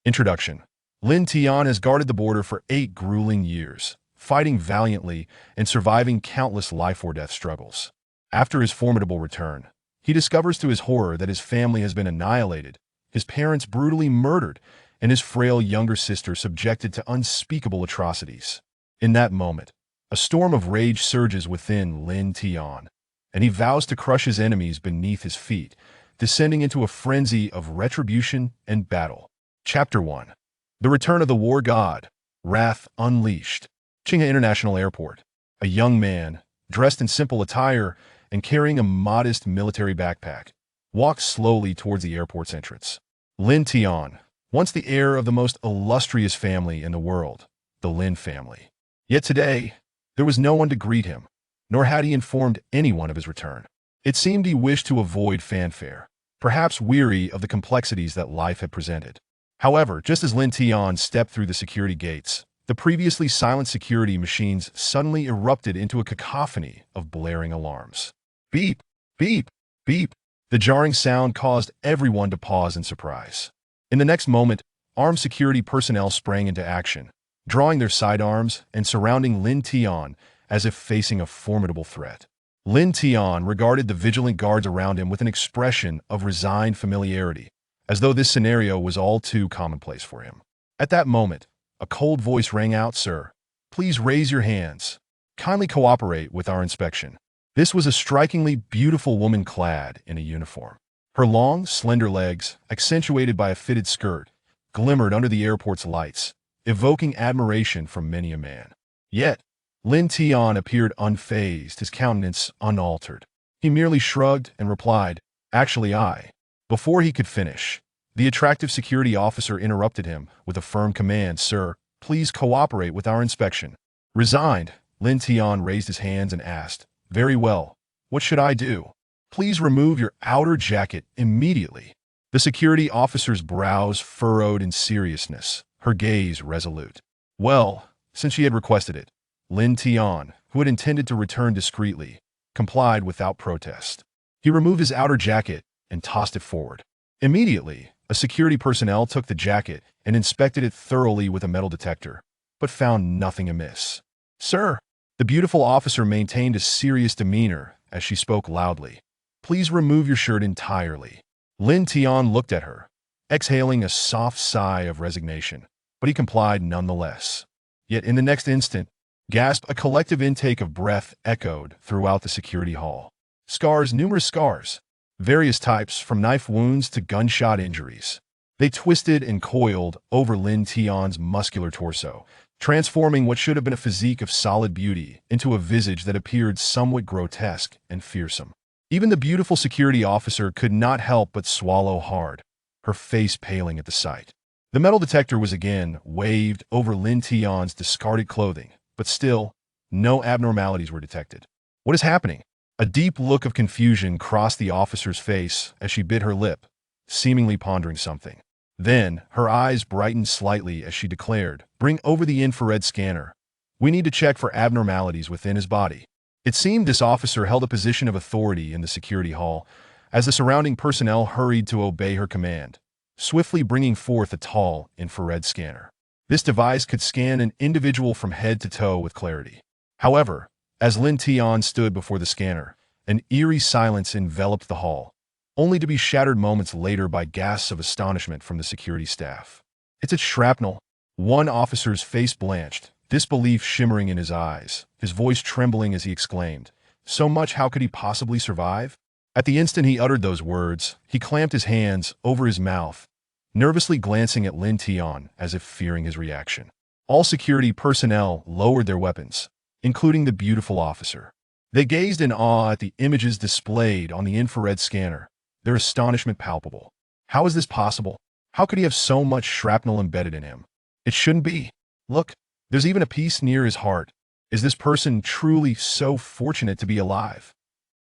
Introduction. Lin Tian has guarded the border for 8 grueling years, fighting valiantly and surviving countless life-or-death struggles. After his formidable return, he discovers to his horror that his family has been annihilated, his parents brutally murdered, and his frail younger sister subjected to unspeakable atrocities. In that moment, a storm of rage surges within Lin Tian, and he vows to crush his enemies beneath his feet, descending into a frenzy of retribution and battle. Chapter 1. The Return of the War God, Wrath Unleashed. Qinghe International Airport. A young man, dressed in simple attire and carrying a modest military backpack, walks slowly towards the airport's entrance. Lin Tian, once the heir of the most illustrious family in the world, the Lin family. Yet today, there was no one to greet him, nor had he informed anyone of his return. It seemed he wished to avoid fanfare, perhaps weary of the complexities that life had presented. However, just as Lin Tian stepped through the security gates, the previously silent security machines suddenly erupted into a cacophony of blaring alarms. Beep, beep, beep. The jarring sound caused everyone to pause in surprise. In the next moment, armed security personnel sprang into action, drawing their sidearms and surrounding Lin Tian as if facing a formidable threat. Lin Tian regarded the vigilant guards around him with an expression of resigned familiarity, as though this scenario was all too commonplace for him. At that moment, a cold voice rang out, "Sir, please raise your hands. Kindly cooperate with our inspection." This was a strikingly beautiful woman clad in a uniform. Her long, slender legs, accentuated by a fitted skirt, glimmered under the airport's lights, evoking admiration from many a man. Yet, Lin Tian appeared unfazed, his countenance unaltered. He merely shrugged and replied, "Actually, I." Before he could finish, the attractive security officer interrupted him with a firm command, "Sir, please cooperate with our inspection." Resigned, Lin Tian raised his hands and asked, "Very well. What should I do?" "Please remove your outer jacket immediately." The security officer's brows furrowed in seriousness, her gaze resolute. Well, since she had requested it, Lin Tian, who had intended to return discreetly, complied without protest. He removed his outer jacket and tossed it forward. Immediately, a security personnel took the jacket and inspected it thoroughly with a metal detector, but found nothing amiss. "Sir," the beautiful officer maintained a serious demeanor as she spoke loudly, "please remove your shirt entirely." Lin Tian looked at her, exhaling a soft sigh of resignation, but he complied nonetheless. Yet in the next instant, a collective intake of breath echoed throughout the security hall. Scars, numerous scars, various types from knife wounds to gunshot injuries. They twisted and coiled over Lin Tian's muscular torso, transforming what should have been a physique of solid beauty into a visage that appeared somewhat grotesque and fearsome. Even the beautiful security officer could not help but swallow hard, her face paling at the sight. The metal detector was again waved over Lin Tian's discarded clothing, but still, no abnormalities were detected. "What is happening?" A deep look of confusion crossed the officer's face as she bit her lip, seemingly pondering something. Then, her eyes brightened slightly as she declared, "Bring over the infrared scanner. We need to check for abnormalities within his body." It seemed this officer held a position of authority in the security hall, as the surrounding personnel hurried to obey her command, swiftly bringing forth a tall infrared scanner. This device could scan an individual from head to toe with clarity. However, as Lin Tian stood before the scanner, an eerie silence enveloped the hall, only to be shattered moments later by gasps of astonishment from the security staff. "It's a shrapnel." One officer's face blanched, disbelief shimmering in his eyes, his voice trembling as he exclaimed, "So much, how could he possibly survive?" At the instant he uttered those words, he clamped his hands over his mouth, nervously glancing at Lin Tian as if fearing his reaction. All security personnel lowered their weapons, including the beautiful officer. They gazed in awe at the images displayed on the infrared scanner, their astonishment palpable. How is this possible? How could he have so much shrapnel embedded in him? It shouldn't be. Look, there's even a piece near his heart. Is this person truly so fortunate to be alive?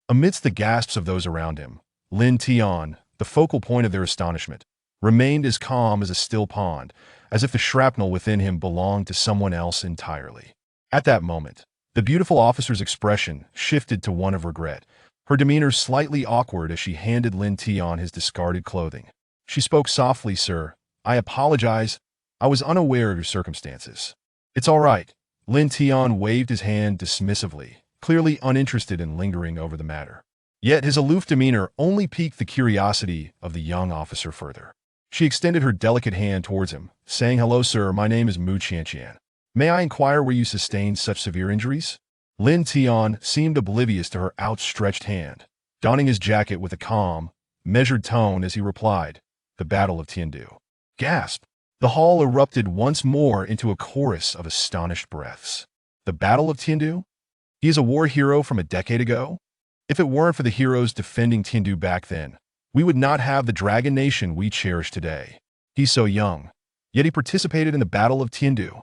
Amidst the gasps of those around him, Lin Tian, the focal point of their astonishment, remained as calm as a still pond, as if the shrapnel within him belonged to someone else entirely. At that moment, the beautiful officer's expression shifted to one of regret, her demeanor slightly awkward as she handed Lin Tian his discarded clothing. She spoke softly, "Sir, I apologize. I was unaware of your circumstances. It's all right. Lin Tian waved his hand dismissively, clearly uninterested in lingering over the matter. Yet his aloof demeanor only piqued the curiosity of the young officer further. She extended her delicate hand towards him, saying, "Hello, sir. My name is Mu Qianqian. May I inquire where you sustained such severe injuries?" Lin Tian seemed oblivious to her outstretched hand, donning his jacket with a calm, measured tone as he replied, "The Battle of Tiandu." Gasp! The hall erupted once more into a chorus of astonished breaths. The Battle of Tiandu? He is a war hero from a decade ago? If it weren't for the heroes defending Tiandu back then, we would not have the dragon nation we cherish today. He's so young, yet he participated in the Battle of Tiandu.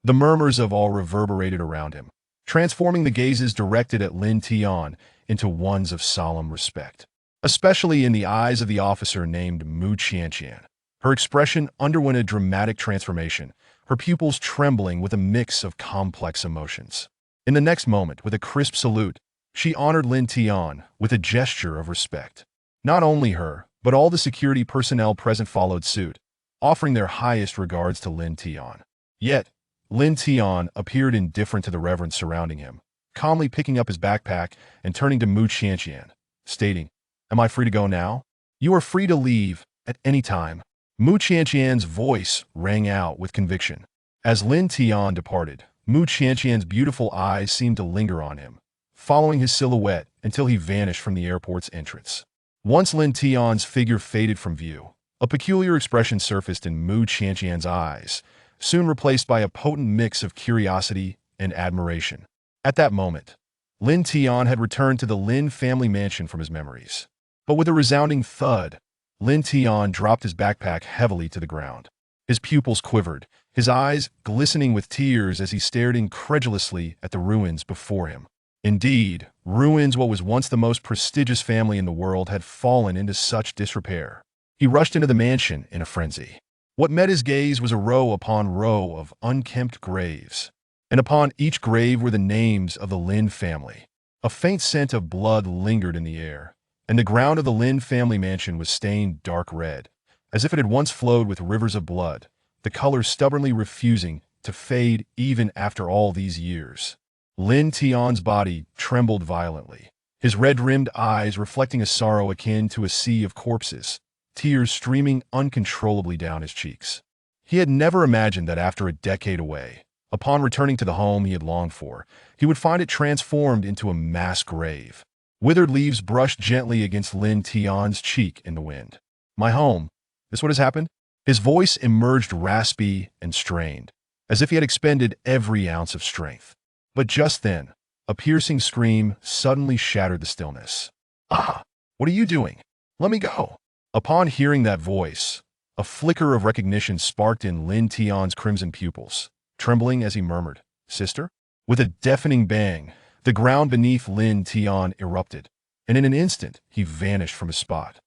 The murmurs of all reverberated around him, transforming the gazes directed at Lin Tian into ones of solemn respect, especially in the eyes of the officer named Mu Qianqian. Her expression underwent a dramatic transformation, her pupils trembling with a mix of complex emotions. In the next moment, with a crisp salute, she honored Lin Tian with a gesture of respect. Not only her, but all the security personnel present followed suit, offering their highest regards to Lin Tian. Yet, Lin Tian appeared indifferent to the reverence surrounding him, calmly picking up his backpack and turning to Mu Qianqian, stating, "Am I free to go now?" "You are free to leave at any time." Mu Qianqian's voice rang out with conviction. As Lin Tian departed, Mu Qianqian's beautiful eyes seemed to linger on him, following his silhouette until he vanished from the airport's entrance. Once Lin Tian's figure faded from view, a peculiar expression surfaced in Mu Qianqian's eyes, soon replaced by a potent mix of curiosity and admiration. At that moment, Lin Tian had returned to the Lin family mansion from his memories. But with a resounding thud, Lin Tian dropped his backpack heavily to the ground. His pupils quivered, his eyes glistening with tears as he stared incredulously at the ruins before him. Indeed, ruins what was once the most prestigious family in the world had fallen into such disrepair. He rushed into the mansion in a frenzy. What met his gaze was a row upon row of unkempt graves, and upon each grave were the names of the Lin family. A faint scent of blood lingered in the air, and the ground of the Lin family mansion was stained dark red, as if it had once flowed with rivers of blood, the color stubbornly refusing to fade even after all these years. Lin Tian's body trembled violently, his red-rimmed eyes reflecting a sorrow akin to a sea of corpses, tears streaming uncontrollably down his cheeks. He had never imagined that after a decade away, upon returning to the home he had longed for, he would find it transformed into a mass grave. Withered leaves brushed gently against Lin Tian's cheek in the wind. "My home? This what has happened?" His voice emerged raspy and strained, as if he had expended every ounce of strength. But just then, a piercing scream suddenly shattered the stillness. "Ah! What are you doing? Let me go!" Upon hearing that voice, a flicker of recognition sparked in Lin Tian's crimson pupils, trembling as he murmured, "Sister?" With a deafening bang, the ground beneath Lin Tian erupted, and in an instant he vanished from his spot.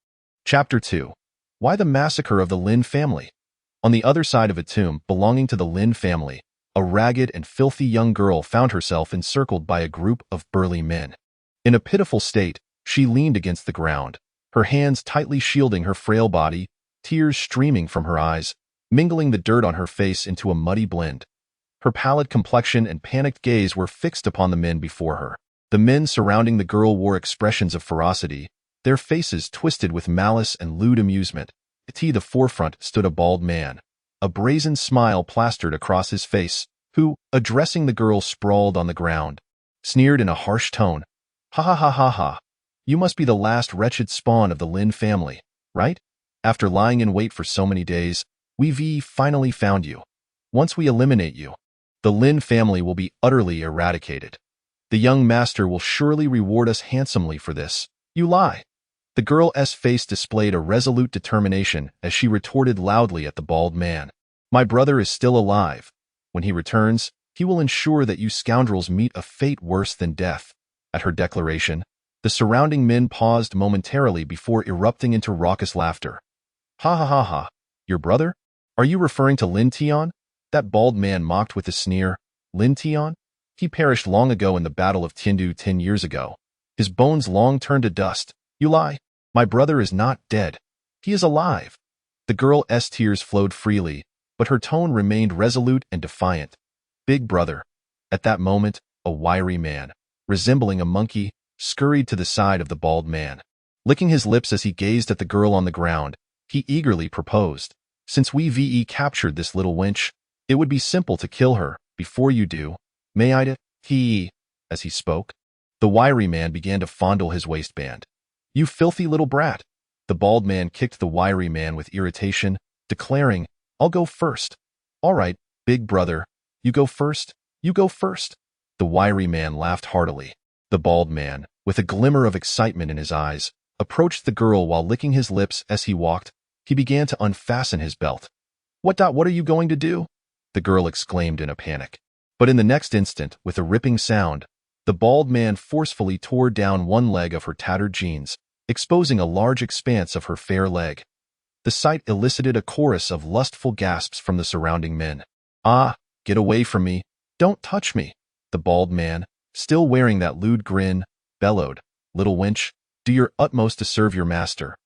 Chapter 2. Why the Massacre of the Lin Family? On the other side of a tomb belonging to the Lin family, a ragged and filthy young girl found herself encircled by a group of burly men. In a pitiful state, she leaned against the ground, her hands tightly shielding her frail body, tears streaming from her eyes, mingling the dirt on her face into a muddy blend. Her pallid complexion and panicked gaze were fixed upon the men before her. The men surrounding the girl wore expressions of ferocity, their faces twisted with malice and lewd amusement. At the forefront stood a bald man, a brazen smile plastered across his face, who, addressing the girl sprawled on the ground, sneered in a harsh tone, "Ha ha ha ha ha. You must be the last wretched spawn of the Lin family, right? After lying in wait for so many days, we've finally found you. Once we eliminate you, the Lin family will be utterly eradicated. The young master will surely reward us handsomely for this." "You lie." The girl's face displayed a resolute determination as she retorted loudly at the bald man. "My brother is still alive. When he returns, he will ensure that you scoundrels meet a fate worse than death." At her declaration, the surrounding men paused momentarily before erupting into raucous laughter. "Ha ha ha ha. Your brother? Are you referring to Lin Tian?" That bald man mocked with a sneer. "Lin Tian? He perished long ago in the Battle of Tiandu 10 years ago. His bones long turned to dust. You lie. My brother is not dead. He is alive." The girl's tears flowed freely, but her tone remained resolute and defiant. Big brother. At that moment, a wiry man, resembling a monkey, scurried to the side of the bald man. Licking his lips as he gazed at the girl on the ground, he eagerly proposed, "Since we've captured this little wench, it would be simple to kill her, before you do. May I?" As he spoke, the wiry man began to fondle his waistband. "You filthy little brat." The bald man kicked the wiry man with irritation, declaring, "I'll go first." "All right, big brother, you go first, you go first." The wiry man laughed heartily. The bald man, with a glimmer of excitement in his eyes, approached the girl while licking his lips as he walked. He began to unfasten his belt. What are you going to do?" the girl exclaimed in a panic. But in the next instant, with a ripping sound, the bald man forcefully tore down one leg of her tattered jeans, exposing a large expanse of her fair leg. The sight elicited a chorus of lustful gasps from the surrounding men. "Ah, get away from me! Don't touch me!" The bald man, still wearing that lewd grin, bellowed, "Little wench, do your utmost to serve your master."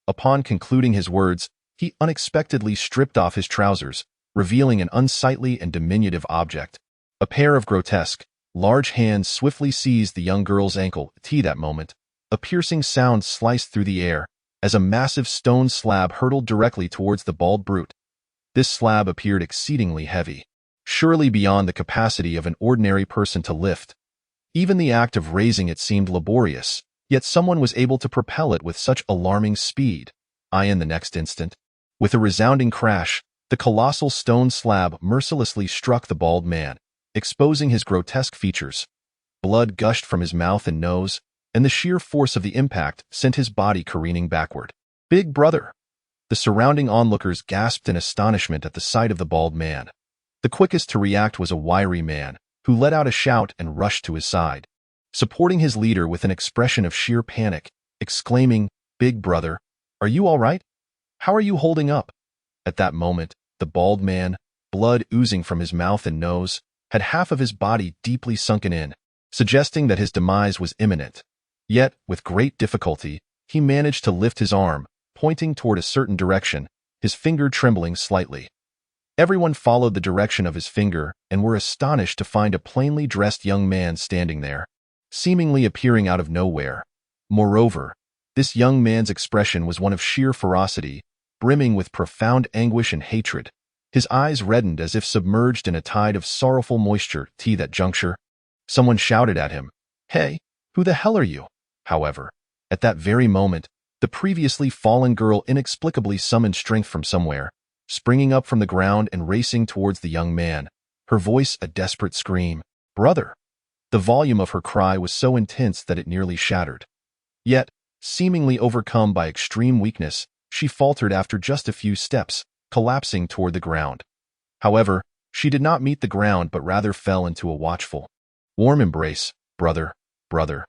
Upon concluding his words, he unexpectedly stripped off his trousers, revealing an unsightly and diminutive object. A pair of grotesque, large hands swiftly seized the young girl's ankle. At that moment, a piercing sound sliced through the air, as a massive stone slab hurtled directly towards the bald brute. This slab appeared exceedingly heavy, surely beyond the capacity of an ordinary person to lift. Even the act of raising it seemed laborious, yet someone was able to propel it with such alarming speed. In the next instant, with a resounding crash, the colossal stone slab mercilessly struck the bald man, exposing his grotesque features. Blood gushed from his mouth and nose, and the sheer force of the impact sent his body careening backward. "Big brother!" The surrounding onlookers gasped in astonishment at the sight of the bald man. The quickest to react was a wiry man, who let out a shout and rushed to his side, supporting his leader with an expression of sheer panic, exclaiming, "Big brother, are you all right? How are you holding up?" At that moment, the bald man, blood oozing from his mouth and nose, had half of his body deeply sunken in, suggesting that his demise was imminent. Yet, with great difficulty, he managed to lift his arm, pointing toward a certain direction, his finger trembling slightly. Everyone followed the direction of his finger and were astonished to find a plainly dressed young man standing there, seemingly appearing out of nowhere. Moreover, this young man's expression was one of sheer ferocity, brimming with profound anguish and hatred. His eyes reddened as if submerged in a tide of sorrowful moisture. At that juncture, someone shouted at him, "Hey, who the hell are you?" However, at that very moment, the previously fallen girl inexplicably summoned strength from somewhere, springing up from the ground and racing towards the young man, her voice a desperate scream. "Brother!" The volume of her cry was so intense that it nearly shattered. Yet, seemingly overcome by extreme weakness, she faltered after just a few steps, collapsing toward the ground. However, she did not meet the ground but rather fell into a watchful, warm embrace. "Brother, brother."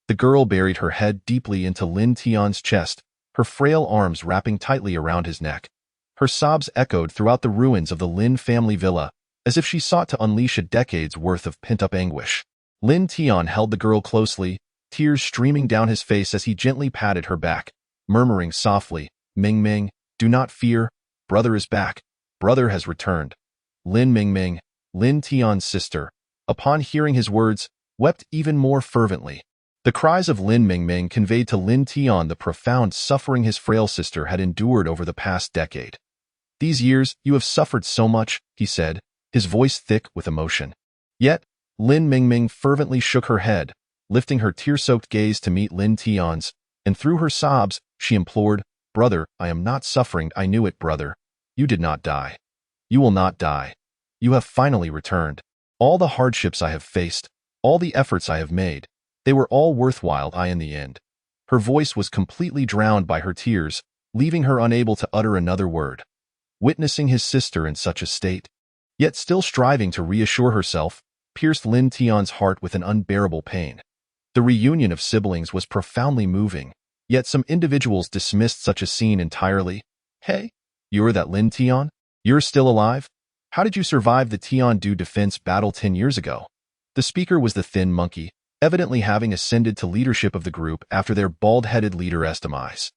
The girl buried her head deeply into Lin Tian's chest, her frail arms wrapping tightly around his neck. Her sobs echoed throughout the ruins of the Lin family villa, as if she sought to unleash a decade's worth of pent-up anguish. Lin Tian held the girl closely, tears streaming down his face as he gently patted her back, murmuring softly, "Ming Ming, do not fear, brother is back, brother has returned." Lin Ming Ming, Lin Tian's sister, upon hearing his words, wept even more fervently. The cries of Lin Ming Ming conveyed to Lin Tian the profound suffering his frail sister had endured over the past decade. "These years, you have suffered so much," he said, his voice thick with emotion. Yet, Lin Ming Ming fervently shook her head, lifting her tear-soaked gaze to meet Lin Tian's, and through her sobs, she implored, "Brother, I am not suffering. I knew it, brother. You did not die. You will not die. You have finally returned. All the hardships I have faced, all the efforts I have made, they were all worthwhile in the end." Her voice was completely drowned by her tears, leaving her unable to utter another word. Witnessing his sister in such a state, yet still striving to reassure herself, pierced Lin Tian's heart with an unbearable pain. The reunion of siblings was profoundly moving, yet some individuals dismissed such a scene entirely. "Hey, you're that Lin Tian? You're still alive? How did you survive the Tian-Du defense battle 10 years ago?" The speaker was the thin monkey, evidently having ascended to leadership of the group after their bald-headed leader's demise.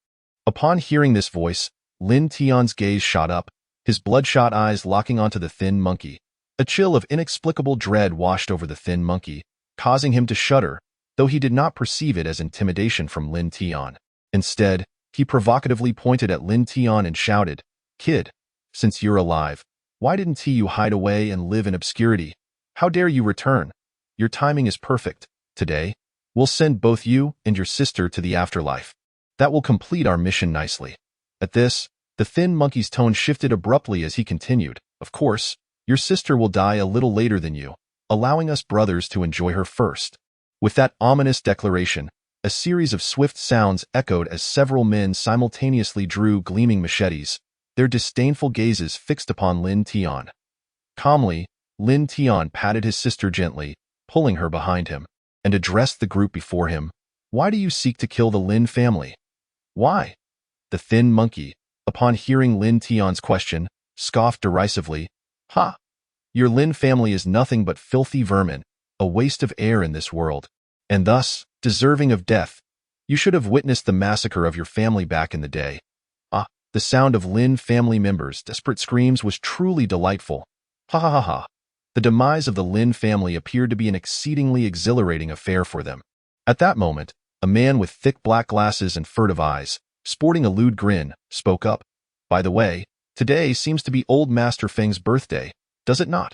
Upon hearing this voice, Lin Tian's gaze shot up, his bloodshot eyes locking onto the thin monkey. A chill of inexplicable dread washed over the thin monkey, causing him to shudder, though he did not perceive it as intimidation from Lin Tian. Instead, he provocatively pointed at Lin Tian and shouted, "Kid, since you're alive, why didn't you hide away and live in obscurity? How dare you return? Your timing is perfect. Today, we'll send both you and your sister to the afterlife. That will complete our mission nicely." At this, the thin monkey's tone shifted abruptly as he continued, "Of course, your sister will die a little later than you, allowing us brothers to enjoy her first." With that ominous declaration, a series of swift sounds echoed as several men simultaneously drew gleaming machetes, their disdainful gazes fixed upon Lin Tian. Calmly, Lin Tian patted his sister gently, pulling her behind him, and addressed the group before him. "Why do you seek to kill the Lin family?" "Why?" The thin monkey, upon hearing Lin Tian's question, scoffed derisively. "Ha! Your Lin family is nothing but filthy vermin, a waste of air in this world, and thus deserving of death. You should have witnessed the massacre of your family back in the day." Ah, the sound of Lin family members' desperate screams was truly delightful. Ha ha ha ha. The demise of the Lin family appeared to be an exceedingly exhilarating affair for them. At that moment, a man with thick black glasses and furtive eyes, sporting a lewd grin, spoke up. "By the way, today seems to be old Master Feng's birthday, does it not?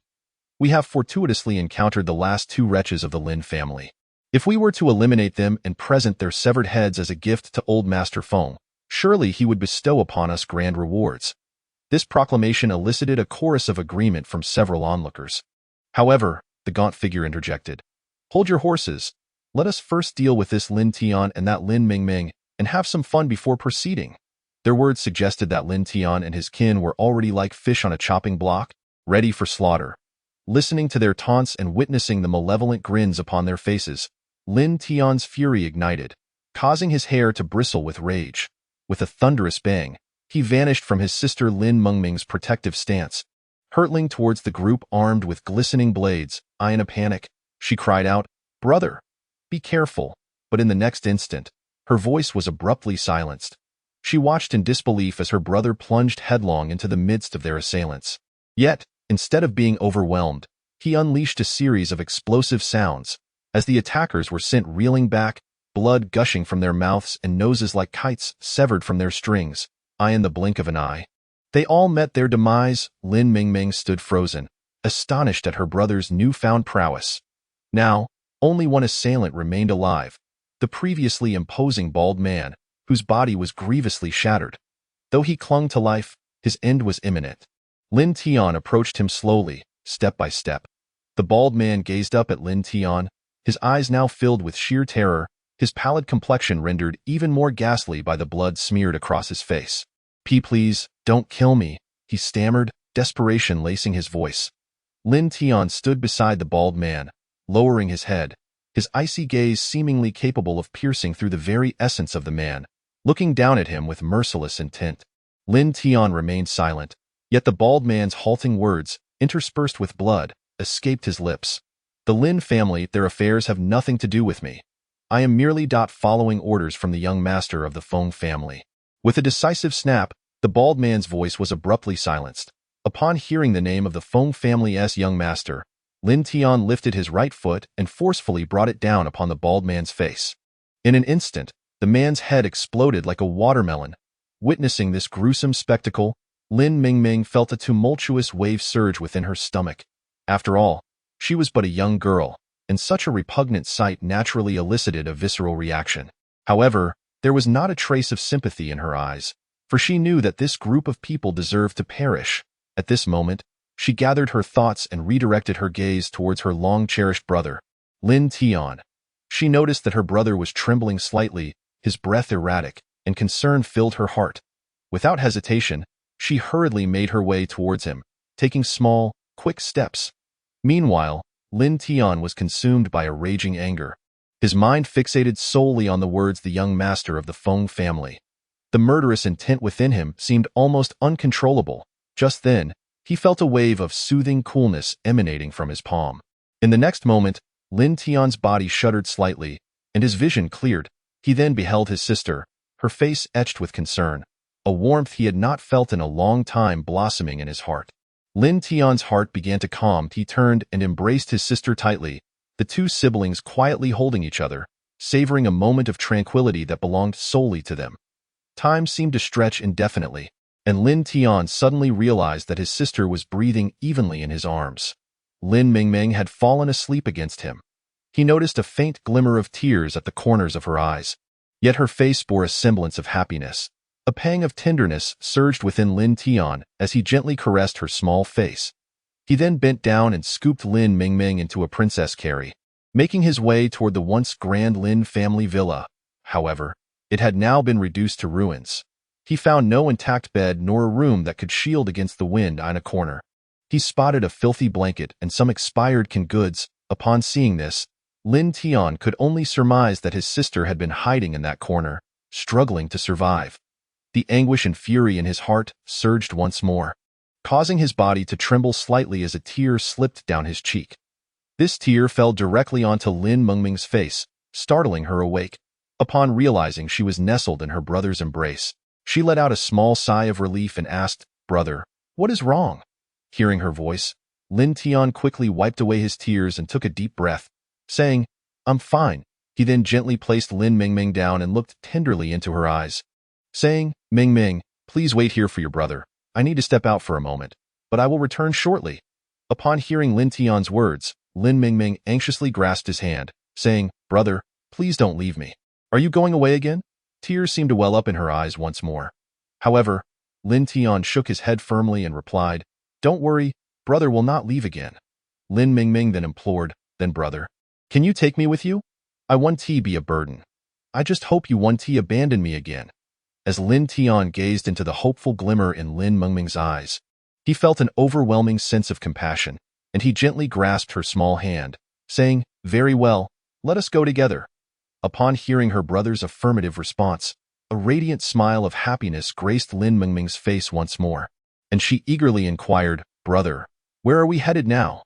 We have fortuitously encountered the last two wretches of the Lin family. If we were to eliminate them and present their severed heads as a gift to old Master Feng, surely he would bestow upon us grand rewards." This proclamation elicited a chorus of agreement from several onlookers. However, the gaunt figure interjected. "Hold your horses. Let us first deal with this Lin Tian and that Lin Mingming, and have some fun before proceeding." Their words suggested that Lin Tian and his kin were already like fish on a chopping block, ready for slaughter. Listening to their taunts and witnessing the malevolent grins upon their faces, Lin Tian's fury ignited, causing his hair to bristle with rage. With a thunderous bang, he vanished from his sister Lin Mengming's protective stance, hurtling towards the group armed with glistening blades. In a panic, she cried out, "Brother, be careful," but in the next instant, her voice was abruptly silenced. She watched in disbelief as her brother plunged headlong into the midst of their assailants. Yet, instead of being overwhelmed, he unleashed a series of explosive sounds. As the attackers were sent reeling back, blood gushing from their mouths and noses like kites severed from their strings, in the blink of an eye, they all met their demise. Lin Mingming stood frozen, astonished at her brother's newfound prowess. Now, only one assailant remained alive, the previously imposing bald man, whose body was grievously shattered. Though he clung to life, his end was imminent. Lin Tian approached him slowly, step by step. The bald man gazed up at Lin Tian, his eyes now filled with sheer terror, his pallid complexion rendered even more ghastly by the blood smeared across his face. Please, don't kill me," he stammered, desperation lacing his voice. Lin Tian stood beside the bald man, lowering his head, his icy gaze seemingly capable of piercing through the very essence of the man, looking down at him with merciless intent. Lin Tian remained silent, yet the bald man's halting words, interspersed with blood, escaped his lips. "The Lin family, their affairs have nothing to do with me. I am merely following orders from the young master of the Feng family." With a decisive snap, the bald man's voice was abruptly silenced. Upon hearing the name of the Feng family's young master, Lin Tian lifted his right foot and forcefully brought it down upon the bald man's face. In an instant, the man's head exploded like a watermelon. Witnessing this gruesome spectacle, Lin Mingming felt a tumultuous wave surge within her stomach. After all, she was but a young girl, and such a repugnant sight naturally elicited a visceral reaction. However, there was not a trace of sympathy in her eyes, for she knew that this group of people deserved to perish. At this moment, she gathered her thoughts and redirected her gaze towards her long-cherished brother, Lin Tian. She noticed that her brother was trembling slightly, his breath erratic, and concern filled her heart. Without hesitation, she hurriedly made her way towards him, taking small, quick steps. Meanwhile, Lin Tian was consumed by a raging anger. His mind fixated solely on the words the young master of the Feng family. The murderous intent within him seemed almost uncontrollable. Just then, he felt a wave of soothing coolness emanating from his palm. In the next moment, Lin Tian's body shuddered slightly, and his vision cleared. He then beheld his sister, her face etched with concern. a warmth he had not felt in a long time blossoming in his heart. Lin Tian's heart began to calm. He turned and embraced his sister tightly, the two siblings quietly holding each other, savoring a moment of tranquility that belonged solely to them. Time seemed to stretch indefinitely, and Lin Tian suddenly realized that his sister was breathing evenly in his arms. Lin Mingming had fallen asleep against him. He noticed a faint glimmer of tears at the corners of her eyes, yet her face bore a semblance of happiness. A pang of tenderness surged within Lin Tian as he gently caressed her small face. He then bent down and scooped Lin Mingming into a princess carry, making his way toward the once grand Lin family villa. However, it had now been reduced to ruins. He found no intact bed nor a room that could shield against the wind in a corner. He spotted a filthy blanket and some expired canned goods. Upon seeing this, Lin Tian could only surmise that his sister had been hiding in that corner, struggling to survive. The anguish and fury in his heart surged once more, causing his body to tremble slightly as a tear slipped down his cheek. This tear fell directly onto Lin Mengming's face, startling her awake. Upon realizing she was nestled in her brother's embrace, she let out a small sigh of relief and asked, "Brother, what is wrong?" Hearing her voice, Lin Tian quickly wiped away his tears and took a deep breath, saying, "I'm fine." He then gently placed Lin Mingming down and looked tenderly into her eyes, saying, "Mingming, please wait here for your brother. I need to step out for a moment, but I will return shortly." Upon hearing Lin Tian's words, Lin Mingming anxiously grasped his hand, saying, "Brother, please don't leave me. Are you going away again?" Tears seemed to well up in her eyes once more. However, Lin Tian shook his head firmly and replied, "Don't worry, brother will not leave again." Lin Mingming then implored, "Then brother, can you take me with you? I won't be a burden. I just hope you won't abandon me again." As Lin Tian gazed into the hopeful glimmer in Lin Mengming's eyes, he felt an overwhelming sense of compassion, and he gently grasped her small hand, saying, "Very well, let us go together." Upon hearing her brother's affirmative response, a radiant smile of happiness graced Lin Mengming's face once more, and she eagerly inquired, "Brother, where are we headed now?"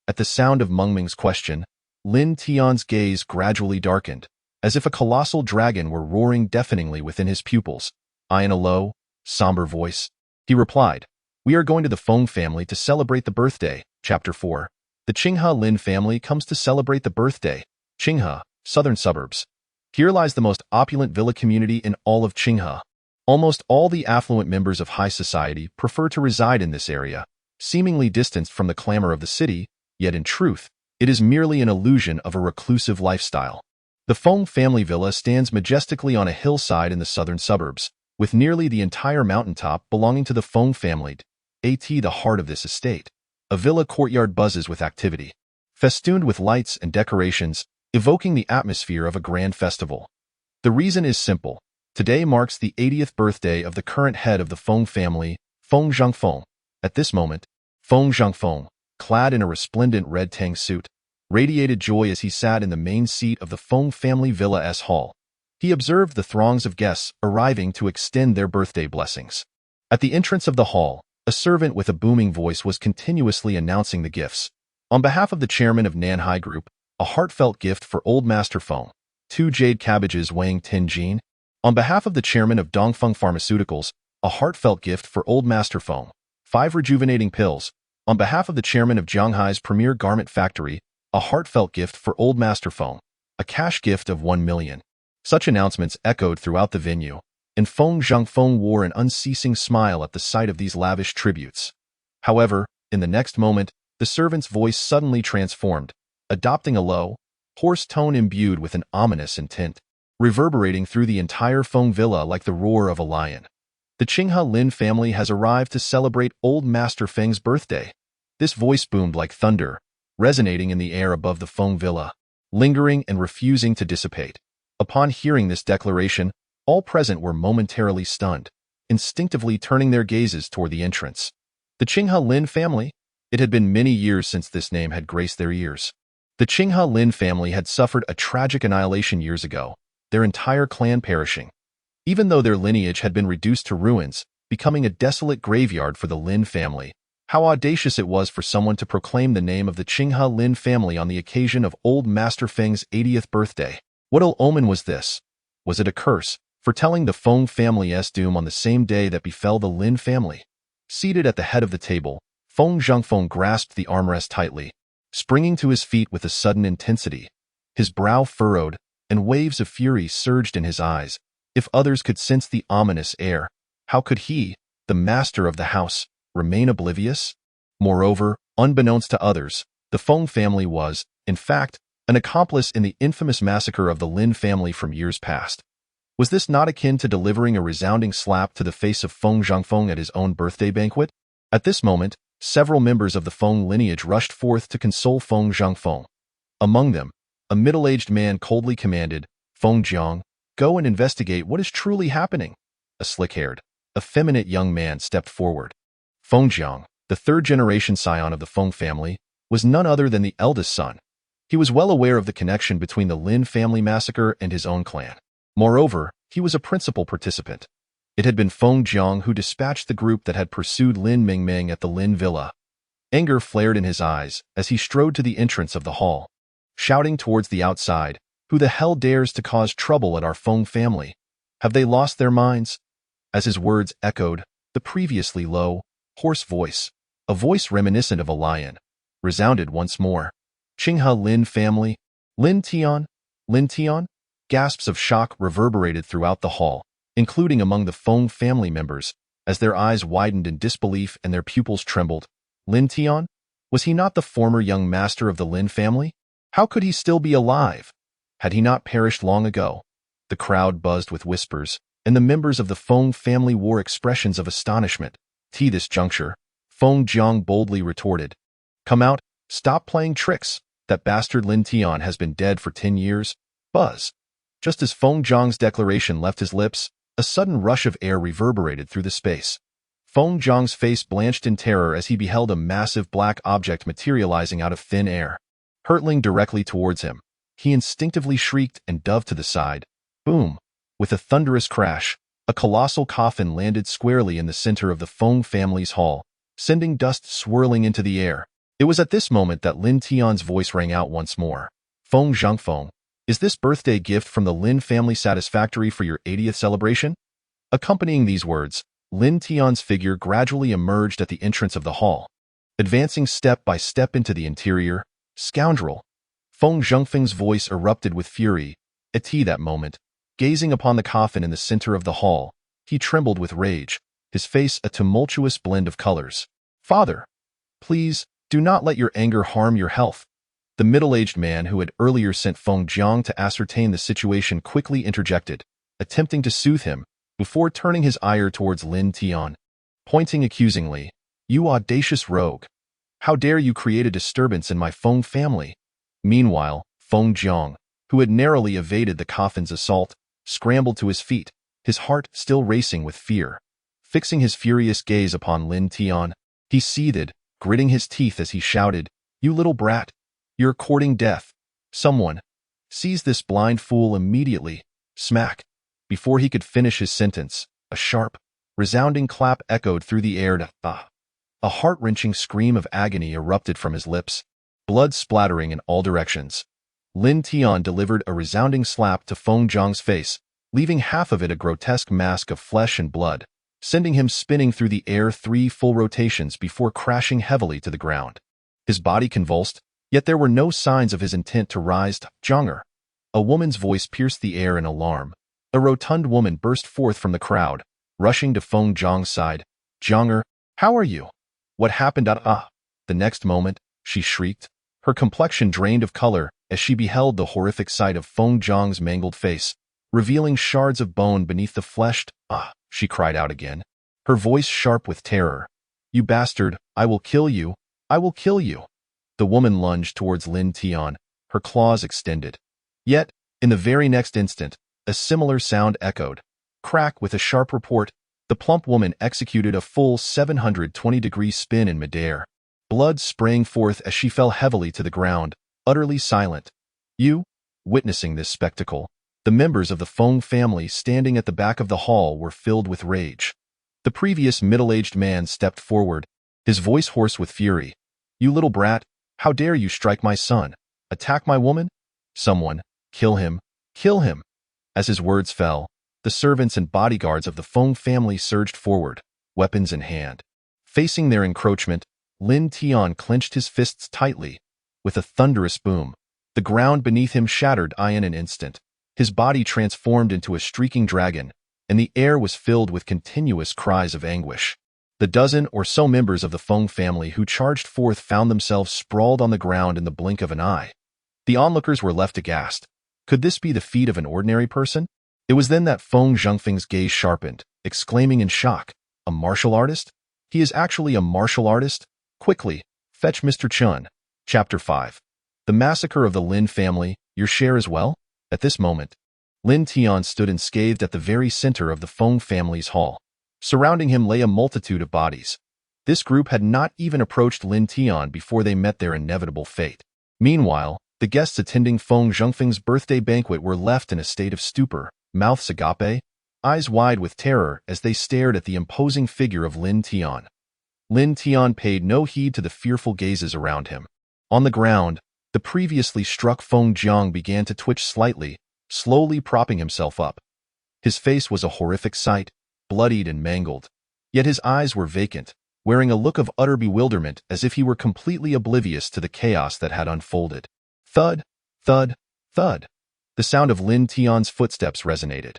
At the sound of Mengming's question, Lin Tian's gaze gradually darkened, as if a colossal dragon were roaring deafeningly within his pupils. In a low, somber voice, he replied, "We are going to the Feng family to celebrate the birthday." Chapter 4. The Qinghe Lin family comes to celebrate the birthday. Qinghe, southern suburbs. Here lies the most opulent villa community in all of Qinghe. Almost all the affluent members of high society prefer to reside in this area, seemingly distanced from the clamor of the city, yet in truth, it is merely an illusion of a reclusive lifestyle. The Feng family villa stands majestically on a hillside in the southern suburbs, with nearly the entire mountaintop belonging to the Feng family. The heart of this estate. A villa courtyard buzzes with activity, festooned with lights and decorations, evoking the atmosphere of a grand festival. The reason is simple. Today marks the 80th birthday of the current head of the Feng family, Feng Zhangfeng. At this moment, Feng Zhangfeng, clad in a resplendent red tang suit, radiated joy as he sat in the main seat of the Feng family villa's hall. He observed the throngs of guests arriving to extend their birthday blessings. At the entrance of the hall, a servant with a booming voice was continuously announcing the gifts. On behalf of the chairman of Nanhai Group, a heartfelt gift for Old Master Feng, 2 jade cabbages weighing 10 jin. On behalf of the chairman of Dongfeng Pharmaceuticals, a heartfelt gift for Old Master Feng, 5 rejuvenating pills. On behalf of the chairman of Jianghai's premier garment factory, a heartfelt gift for Old Master Feng, a cash gift of 1 million. Such announcements echoed throughout the venue, and Feng Zhangfeng wore an unceasing smile at the sight of these lavish tributes. However, in the next moment, the servant's voice suddenly transformed, adopting a low, hoarse tone imbued with an ominous intent, reverberating through the entire Feng villa like the roar of a lion. The Qinghe Lin family has arrived to celebrate Old Master Feng's birthday. This voice boomed like thunder, resonating in the air above the Feng villa, lingering and refusing to dissipate. Upon hearing this declaration, all present were momentarily stunned, instinctively turning their gazes toward the entrance. The Qinghe Lin family? It had been many years since this name had graced their ears. The Qinghe Lin family had suffered a tragic annihilation years ago, their entire clan perishing. Even though their lineage had been reduced to ruins, becoming a desolate graveyard for the Lin family, how audacious it was for someone to proclaim the name of the Qinghe Lin family on the occasion of Old Master Feng's 80th birthday. What ill omen was this? Was it a curse, foretelling the Feng family's doom on the same day that befell the Lin family. Seated at the head of the table, Feng Zhengfeng grasped the armrest tightly, springing to his feet with a sudden intensity. His brow furrowed, and waves of fury surged in his eyes. If others could sense the ominous air, how could he, the master of the house, remain oblivious? Moreover, unbeknownst to others, the Feng family was, in fact, an accomplice in the infamous massacre of the Lin family from years past. Was this not akin to delivering a resounding slap to the face of Feng Zhengfeng at his own birthday banquet? At this moment, several members of the Feng lineage rushed forth to console Feng Zhengfeng. Among them, a middle-aged man coldly commanded, "Feng Jiang, go and investigate what is truly happening." A slick-haired, effeminate young man stepped forward. Feng Jiang, the third-generation scion of the Feng family, was none other than the eldest son. He was well aware of the connection between the Lin family massacre and his own clan. Moreover, he was a principal participant. It had been Feng Jiang who dispatched the group that had pursued Lin Mingming at the Lin villa. Anger flared in his eyes as he strode to the entrance of the hall, shouting towards the outside, "Who the hell dares to cause trouble at our Feng family? Have they lost their minds?" As his words echoed, the previously low, hoarse voice, a voice reminiscent of a lion, resounded once more. "Qinghe Lin family? Lin Tian? Lin Tian?" Gasps of shock reverberated throughout the hall, including among the Feng family members, as their eyes widened in disbelief and their pupils trembled. Lin Tian? Was he not the former young master of the Lin family? How could he still be alive? Had he not perished long ago? The crowd buzzed with whispers, and the members of the Feng family wore expressions of astonishment. T this juncture, Feng Jiang boldly retorted, "Come out, stop playing tricks. That bastard Lin Tian has been dead for 10 years. Buzz." Just as Feng Jiang's declaration left his lips, a sudden rush of air reverberated through the space. Feng Jiang's face blanched in terror as he beheld a massive black object materializing out of thin air, hurtling directly towards him. He instinctively shrieked and dove to the side. Boom! With a thunderous crash, a colossal coffin landed squarely in the center of the Feng family's hall, sending dust swirling into the air. It was at this moment that Lin Tian's voice rang out once more. "Feng Zhengfeng, is this birthday gift from the Lin family satisfactory for your 80th celebration?" Accompanying these words, Lin Tian's figure gradually emerged at the entrance of the hall, advancing step by step into the interior. "Scoundrel!" Feng Zhengfeng's voice erupted with fury. At that moment, gazing upon the coffin in the center of the hall, he trembled with rage, his face a tumultuous blend of colors. "Father, please, do not let your anger harm your health." The middle-aged man who had earlier sent Feng Jiang to ascertain the situation quickly interjected, attempting to soothe him, before turning his ire towards Lin Tian, pointing accusingly, "You audacious rogue! How dare you create a disturbance in my Feng family?" Meanwhile, Feng Jiang, who had narrowly evaded the coffin's assault, scrambled to his feet, his heart still racing with fear. Fixing his furious gaze upon Lin Tian, he seethed, gritting his teeth as he shouted, "You little brat! You're courting death. Someone, seize this blind fool immediately." Smack! Before he could finish his sentence, a sharp, resounding clap echoed through the air. A heart-wrenching scream of agony erupted from his lips, blood splattering in all directions. Lin Tian delivered a resounding slap to Feng Jiang's face, leaving half of it a grotesque mask of flesh and blood, sending him spinning through the air 3 full rotations before crashing heavily to the ground. His body convulsed, yet there were no signs of his intent to rise. "Jianger!" A woman's voice pierced the air in alarm. A rotund woman burst forth from the crowd, rushing to Feng Jiang's side. "Jianger, how are you? What happened?" The next moment, she shrieked, her complexion drained of color as she beheld the horrific sight of Feng Jiang's mangled face, revealing shards of bone beneath the flesh. She cried out again, her voice sharp with terror. "You bastard, I will kill you! I will kill you!" The woman lunged towards Lin Tian, her claws extended. Yet, in the very next instant, a similar sound echoed. Crack! With a sharp report, the plump woman executed a full 720-degree spin in midair. Blood sprang forth as she fell heavily to the ground, utterly silent. Witnessing this spectacle, the members of the Feng family standing at the back of the hall were filled with rage. The previous middle-aged man stepped forward, his voice hoarse with fury. "You little brat, how dare you strike my son? Attack my woman? Someone, kill him, kill him!" As his words fell, the servants and bodyguards of the Feng family surged forward, weapons in hand. Facing their encroachment, Lin Tian clenched his fists tightly. With a thunderous boom, the ground beneath him shattered in an instant. His body transformed into a streaking dragon, and the air was filled with continuous cries of anguish. The dozen or so members of the Feng family who charged forth found themselves sprawled on the ground in the blink of an eye. The onlookers were left aghast. Could this be the feat of an ordinary person? It was then that Feng Zhengfeng's gaze sharpened, exclaiming in shock, "A martial artist? He is actually a martial artist? Quickly, fetch Mr. Chun." Chapter 5. The Massacre of the Lin Family, Your Share as Well? At this moment, Lin Tian stood unscathed at the very center of the Feng family's hall. Surrounding him lay a multitude of bodies. This group had not even approached Lin Tian before they met their inevitable fate. Meanwhile, the guests attending Feng Zhengfeng's birthday banquet were left in a state of stupor, mouths agape, eyes wide with terror as they stared at the imposing figure of Lin Tian. Lin Tian paid no heed to the fearful gazes around him. On the ground, the previously struck Feng Jiang began to twitch slightly, slowly propping himself up. His face was a horrific sight, bloodied and mangled. Yet his eyes were vacant, wearing a look of utter bewilderment as if he were completely oblivious to the chaos that had unfolded. Thud, thud, thud. The sound of Lin Tian's footsteps resonated.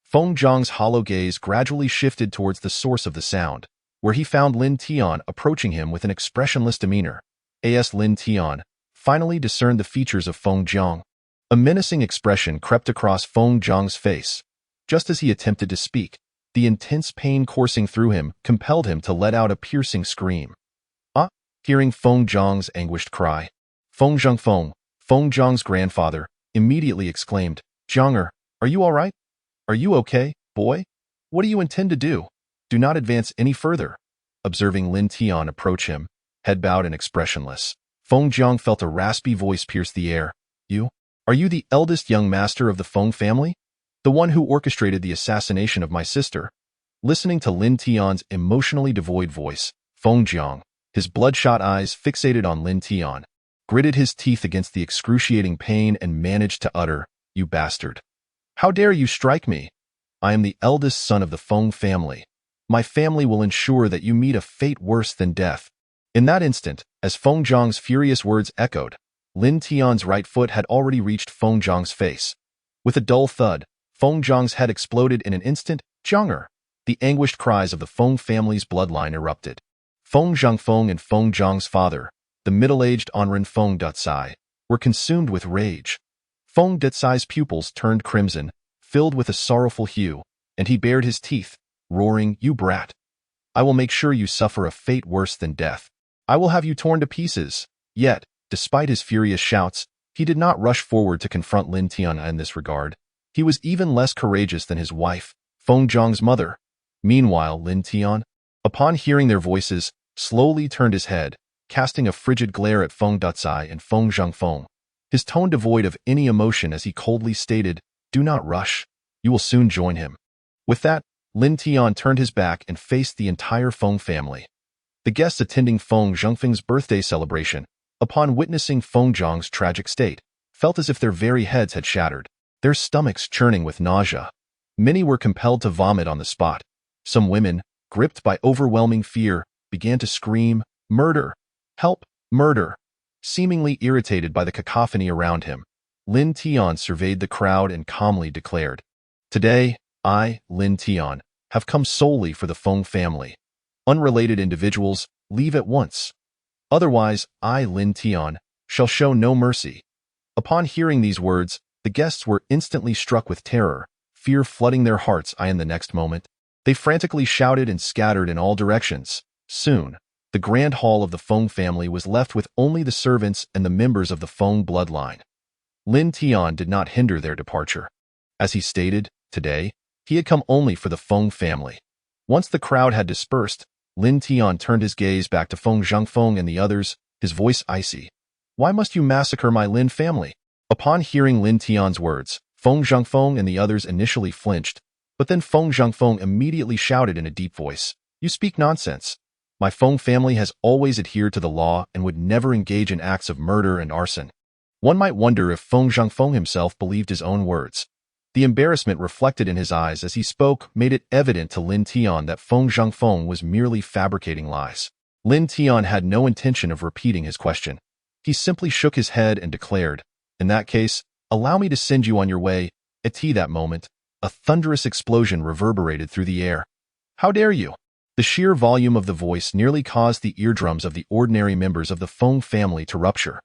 Feng Jiang's hollow gaze gradually shifted towards the source of the sound, where he found Lin Tian approaching him with an expressionless demeanor. As Lin Tian finally discerned the features of Feng Jiang. A menacing expression crept across Feng Jiang's face. Just as he attempted to speak, the intense pain coursing through him compelled him to let out a piercing scream. Ah! Hearing Feng Jiang's anguished cry, Feng Zhengfeng, Feng Jiang's grandfather, immediately exclaimed, "Jianger, are you all right? Are you okay, boy? What do you intend to do? Do not advance any further." Observing Lin Tian approach him, head bowed and expressionless, Feng Jiang felt a raspy voice pierce the air. Are you the eldest young master of the Feng family? The one who orchestrated the assassination of my sister?" Listening to Lin Tian's emotionally devoid voice, Feng Jiang, his bloodshot eyes fixated on Lin Tian, gritted his teeth against the excruciating pain and managed to utter, "You bastard. How dare you strike me? I am the eldest son of the Feng family. My family will ensure that you meet a fate worse than death." In that instant, as Feng Jiang's furious words echoed, Lin Tian's right foot had already reached Feng Jiang's face. With a dull thud, Feng Jiang's head exploded in an instant. "Jianger!" The anguished cries of the Feng family's bloodline erupted. Feng Zhengfeng and Feng Jiang's father, the middle-aged Onren Feng Dutsai, were consumed with rage. Feng Dutsai's pupils turned crimson, filled with a sorrowful hue, and he bared his teeth, roaring, "You brat! I will make sure you suffer a fate worse than death. I will have you torn to pieces." Yet, despite his furious shouts, he did not rush forward to confront Lin Tian in this regard. He was even less courageous than his wife, Feng Jiang's mother. Meanwhile, Lin Tian, upon hearing their voices, slowly turned his head, casting a frigid glare at Feng Dutsai and Feng Zhengfeng, his tone devoid of any emotion as he coldly stated, "Do not rush. You will soon join him." With that, Lin Tian turned his back and faced the entire Feng family. The guests attending Feng Zhengfeng's birthday celebration, upon witnessing Feng Jiang's tragic state, felt as if their very heads had shattered, their stomachs churning with nausea. Many were compelled to vomit on the spot. Some women, gripped by overwhelming fear, began to scream, "Murder! Help! Murder!" Seemingly irritated by the cacophony around him, Lin Tian surveyed the crowd and calmly declared, "Today, I, Lin Tian, have come solely for the Feng family. Unrelated individuals, leave at once. Otherwise, I, Lin Tian, shall show no mercy." Upon hearing these words, the guests were instantly struck with terror, fear flooding their hearts. In the next moment, they frantically shouted and scattered in all directions. Soon, the grand hall of the Feng family was left with only the servants and the members of the Feng bloodline. Lin Tian did not hinder their departure. As he stated, today, he had come only for the Feng family. Once the crowd had dispersed, Lin Tian turned his gaze back to Feng Zhengfeng and the others, his voice icy. "Why must you massacre my Lin family?" Upon hearing Lin Tian's words, Feng Zhengfeng and the others initially flinched, but then Feng Zhengfeng immediately shouted in a deep voice, "You speak nonsense. My Feng family has always adhered to the law and would never engage in acts of murder and arson." One might wonder if Feng Zhengfeng himself believed his own words. The embarrassment reflected in his eyes as he spoke made it evident to Lin Tian that Feng Zhangfeng was merely fabricating lies. Lin Tian had no intention of repeating his question. He simply shook his head and declared, "In that case, allow me to send you on your way." At that moment, a thunderous explosion reverberated through the air. "How dare you!" The sheer volume of the voice nearly caused the eardrums of the ordinary members of the Feng family to rupture.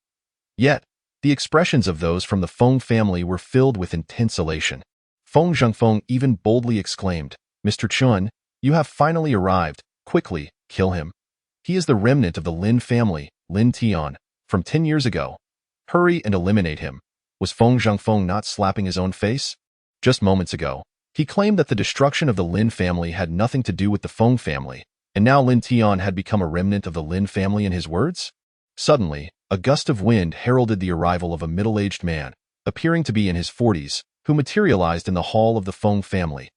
Yet, the expressions of those from the Feng family were filled with intense elation. Feng Zhangfeng even boldly exclaimed, "Mr. Chun, you have finally arrived. Quickly, kill him. He is the remnant of the Lin family, Lin Tian, from 10 years ago. Hurry and eliminate him." Was Feng Zhangfeng not slapping his own face? Just moments ago, he claimed that the destruction of the Lin family had nothing to do with the Feng family, and now Lin Tian had become a remnant of the Lin family in his words? Suddenly, a gust of wind heralded the arrival of a middle-aged man, appearing to be in his 40s, who materialized in the hall of the Feng family.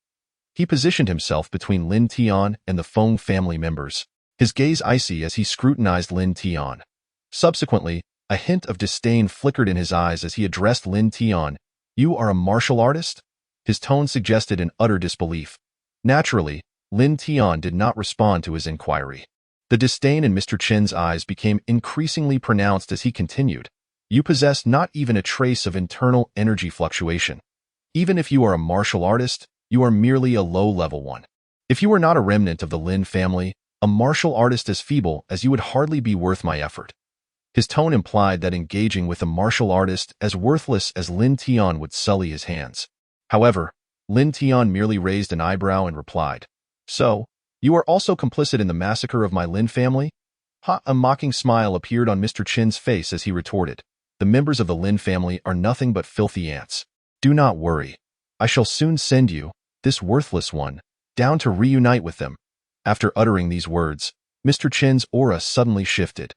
He positioned himself between Lin Tian and the Feng family members, his gaze icy as he scrutinized Lin Tian. Subsequently, a hint of disdain flickered in his eyes as he addressed Lin Tian. "You are a martial artist?" His tone suggested an utter disbelief. Naturally, Lin Tian did not respond to his inquiry. The disdain in Mr. Chen's eyes became increasingly pronounced as he continued. "You possess not even a trace of internal energy fluctuation. Even if you are a martial artist, you are merely a low-level one. If you were not a remnant of the Lin family, a martial artist as feeble as you would hardly be worth my effort." His tone implied that engaging with a martial artist as worthless as Lin Tian would sully his hands. However, Lin Tian merely raised an eyebrow and replied, "So, you are also complicit in the massacre of my Lin family?" A mocking smile appeared on Mr. Chen's face as he retorted, "The members of the Lin family are nothing but filthy ants. Do not worry. I shall soon send you, this worthless one, down to reunite with them." After uttering these words, Mr. Chen's aura suddenly shifted.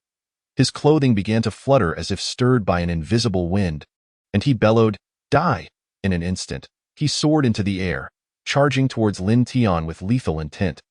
His clothing began to flutter as if stirred by an invisible wind, and he bellowed, "Die!" In an instant, he soared into the air, charging towards Lin Tian with lethal intent.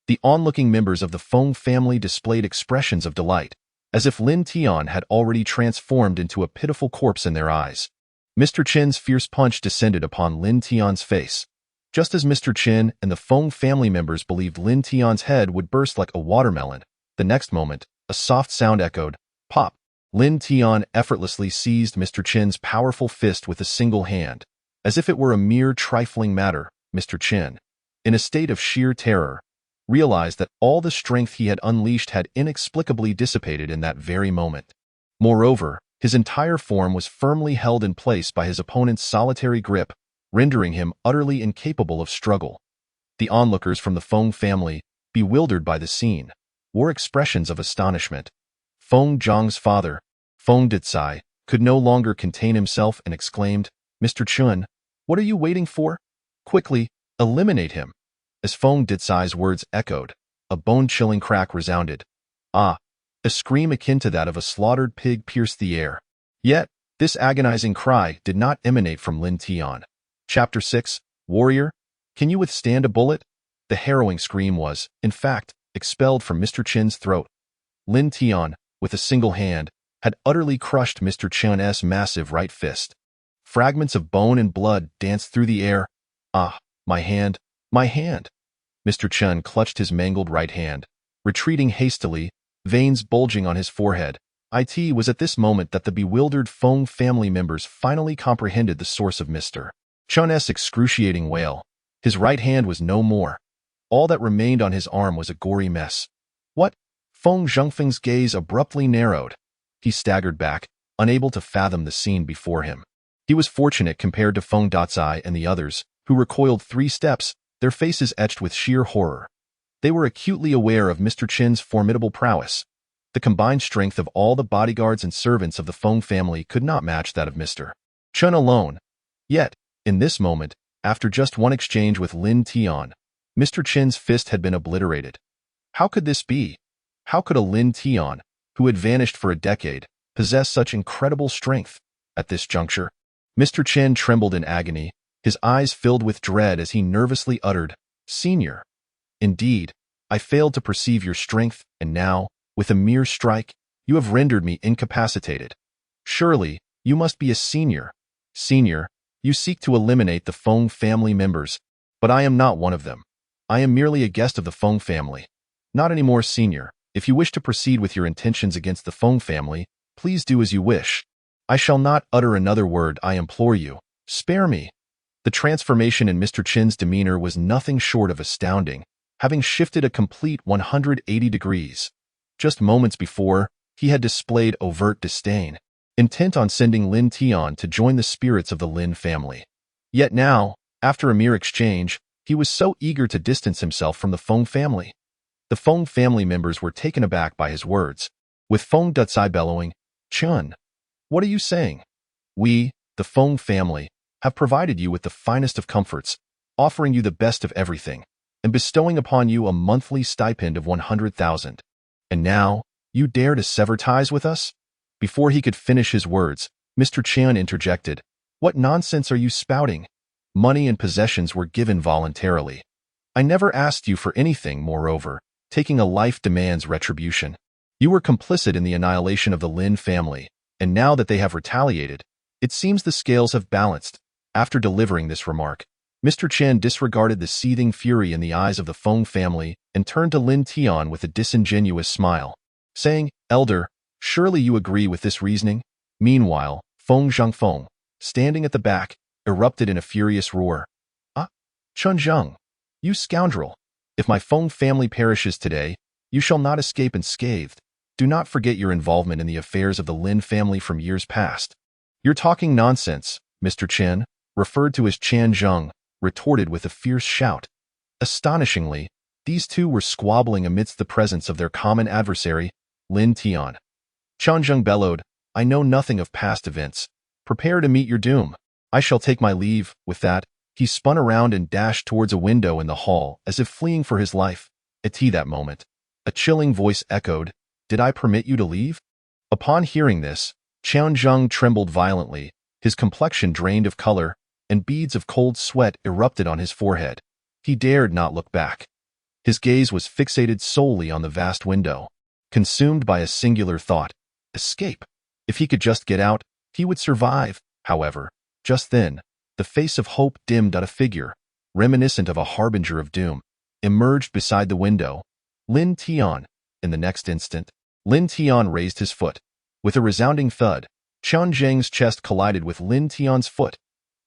The onlooking members of the Feng family displayed expressions of delight, as if Lin Tian had already transformed into a pitiful corpse in their eyes. Mr. Chen's fierce punch descended upon Lin Tian's face. Just as Mr. Chen and the Feng family members believed Lin Tian's head would burst like a watermelon, the next moment, a soft sound echoed, "Pop." Lin Tian effortlessly seized Mr. Chen's powerful fist with a single hand, as if it were a mere trifling matter. Mr. Chen, in a state of sheer terror, realized that all the strength he had unleashed had inexplicably dissipated in that very moment. Moreover, his entire form was firmly held in place by his opponent's solitary grip, rendering him utterly incapable of struggle. The onlookers from the Feng family, bewildered by the scene, wore expressions of astonishment. Feng Zhang's father, Feng Dicai, could no longer contain himself and exclaimed, "Mr. Chun, what are you waiting for? Quickly, eliminate him." As Feng Dicai's words echoed, a bone-chilling crack resounded. "Ah!" A scream akin to that of a slaughtered pig pierced the air. Yet, this agonizing cry did not emanate from Lin Tian. Chapter 6, Warrior, can you withstand a bullet? The harrowing scream was, in fact, expelled from Mr. Chen's throat. Lin Tian, with a single hand, had utterly crushed Mr. Chen's massive right fist. Fragments of bone and blood danced through the air. "Ah, my hand, my hand!" Mr. Chen clutched his mangled right hand, retreating hastily, veins bulging on his forehead. It was at this moment that the bewildered Feng family members finally comprehended the source of Mr. Chen's excruciating wail. His right hand was no more. All that remained on his arm was a gory mess. What? Feng Zhangfeng's gaze abruptly narrowed. He staggered back, unable to fathom the scene before him. He was fortunate compared to Feng Dicai and the others, who recoiled 3 steps, their faces etched with sheer horror. They were acutely aware of Mr. Chen's formidable prowess. The combined strength of all the bodyguards and servants of the Feng family could not match that of Mr. Chen alone. Yet, in this moment, after just one exchange with Lin Tian, Mr. Chen's fist had been obliterated. How could this be? How could a Lin Tian, who had vanished for a decade, possess such incredible strength? At this juncture, Mr. Chen trembled in agony, his eyes filled with dread as he nervously uttered, "Senior. Indeed, I failed to perceive your strength, and now, with a mere strike, you have rendered me incapacitated. Surely, you must be a senior." "Senior, You seek to eliminate the Feng family members, but I am not one of them. I am merely a guest of the Feng family. Not anymore, senior. If you wish to proceed with your intentions against the Feng family, please do as you wish. I shall not utter another word, I implore you. Spare me. The transformation in Mr. Chin's demeanor was nothing short of astounding, having shifted a complete 180 degrees. Just moments before, he had displayed overt disdain, intent on sending Lin Tian to join the spirits of the Lin family. Yet now, after a mere exchange, he was so eager to distance himself from the Feng family. The Feng family members were taken aback by his words, with Feng Dutsai bellowing, "Chun, what are you saying? We, the Feng family, have provided you with the finest of comforts, offering you the best of everything, and bestowing upon you a monthly stipend of 100,000. And now, you dare to sever ties with us?" Before he could finish his words, Mr. Chan interjected, "What nonsense are you spouting? Money and possessions were given voluntarily. I never asked you for anything, moreover. Taking a life demands retribution. You were complicit in the annihilation of the Lin family, and now that they have retaliated, it seems the scales have balanced." After delivering this remark, Mr. Chen disregarded the seething fury in the eyes of the Feng family and turned to Lin Tian with a disingenuous smile, saying, "Elder, surely you agree with this reasoning?" Meanwhile, Feng Zhangfeng, standing at the back, erupted in a furious roar. "Ah, Chun Zheng, you scoundrel! If my Feng family perishes today, you shall not escape unscathed. Do not forget your involvement in the affairs of the Lin family from years past." "You're talking nonsense," Mr. Chen, referred to as Chan Zheng, retorted with a fierce shout. Astonishingly, these two were squabbling amidst the presence of their common adversary, Lin Tian. Chan Zheng bellowed, "I know nothing of past events. Prepare to meet your doom. I shall take my leave." With that, he spun around and dashed towards a window in the hall as if fleeing for his life. At that moment, a chilling voice echoed, "Did I permit you to leave?" Upon hearing this, Chan Zheng trembled violently, his complexion drained of color, and beads of cold sweat erupted on his forehead. He dared not look back. His gaze was fixated solely on the vast window, consumed by a singular thought: escape. If he could just get out, he would survive. However, just then, the face of hope dimmed at a figure, reminiscent of a harbinger of doom, emerged beside the window. Lin Tian. In the next instant, Lin Tian raised his foot. With a resounding thud, Chan Zheng's chest collided with Lin Tian's foot.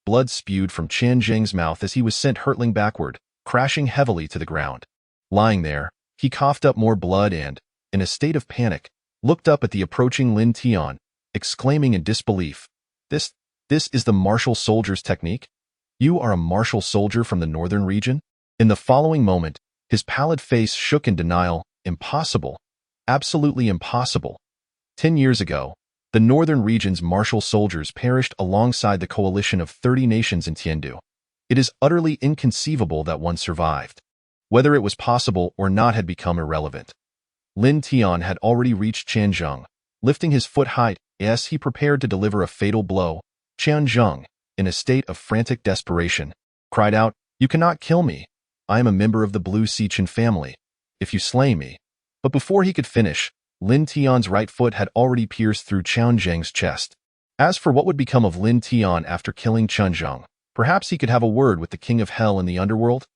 Blood spewed from Chan Zheng's mouth as he was sent hurtling backward, crashing heavily to the ground. Lying there, he coughed up more blood and, in a state of panic, looked up at the approaching Lin Tian, exclaiming in disbelief, This is the martial soldier's technique? You are a martial soldier from the northern region?" In the following moment, his pallid face shook in denial. "Impossible. Absolutely impossible. 10 years ago, the northern region's martial soldiers perished alongside the coalition of 30 nations in Tiandu. It is utterly inconceivable that one survived." Whether it was possible or not had become irrelevant. Lin Tian had already reached Chan Zheng. Lifting his foot high as he prepared to deliver a fatal blow, Chan Zheng, in a state of frantic desperation, cried out, "You cannot kill me. I am a member of the Blue Sichin family. If you slay me." But before he could finish, Lin Tian's right foot had already pierced through Chan Zheng's chest. As for what would become of Lin Tian after killing Chan Zheng, perhaps he could have a word with the king of hell in the underworld?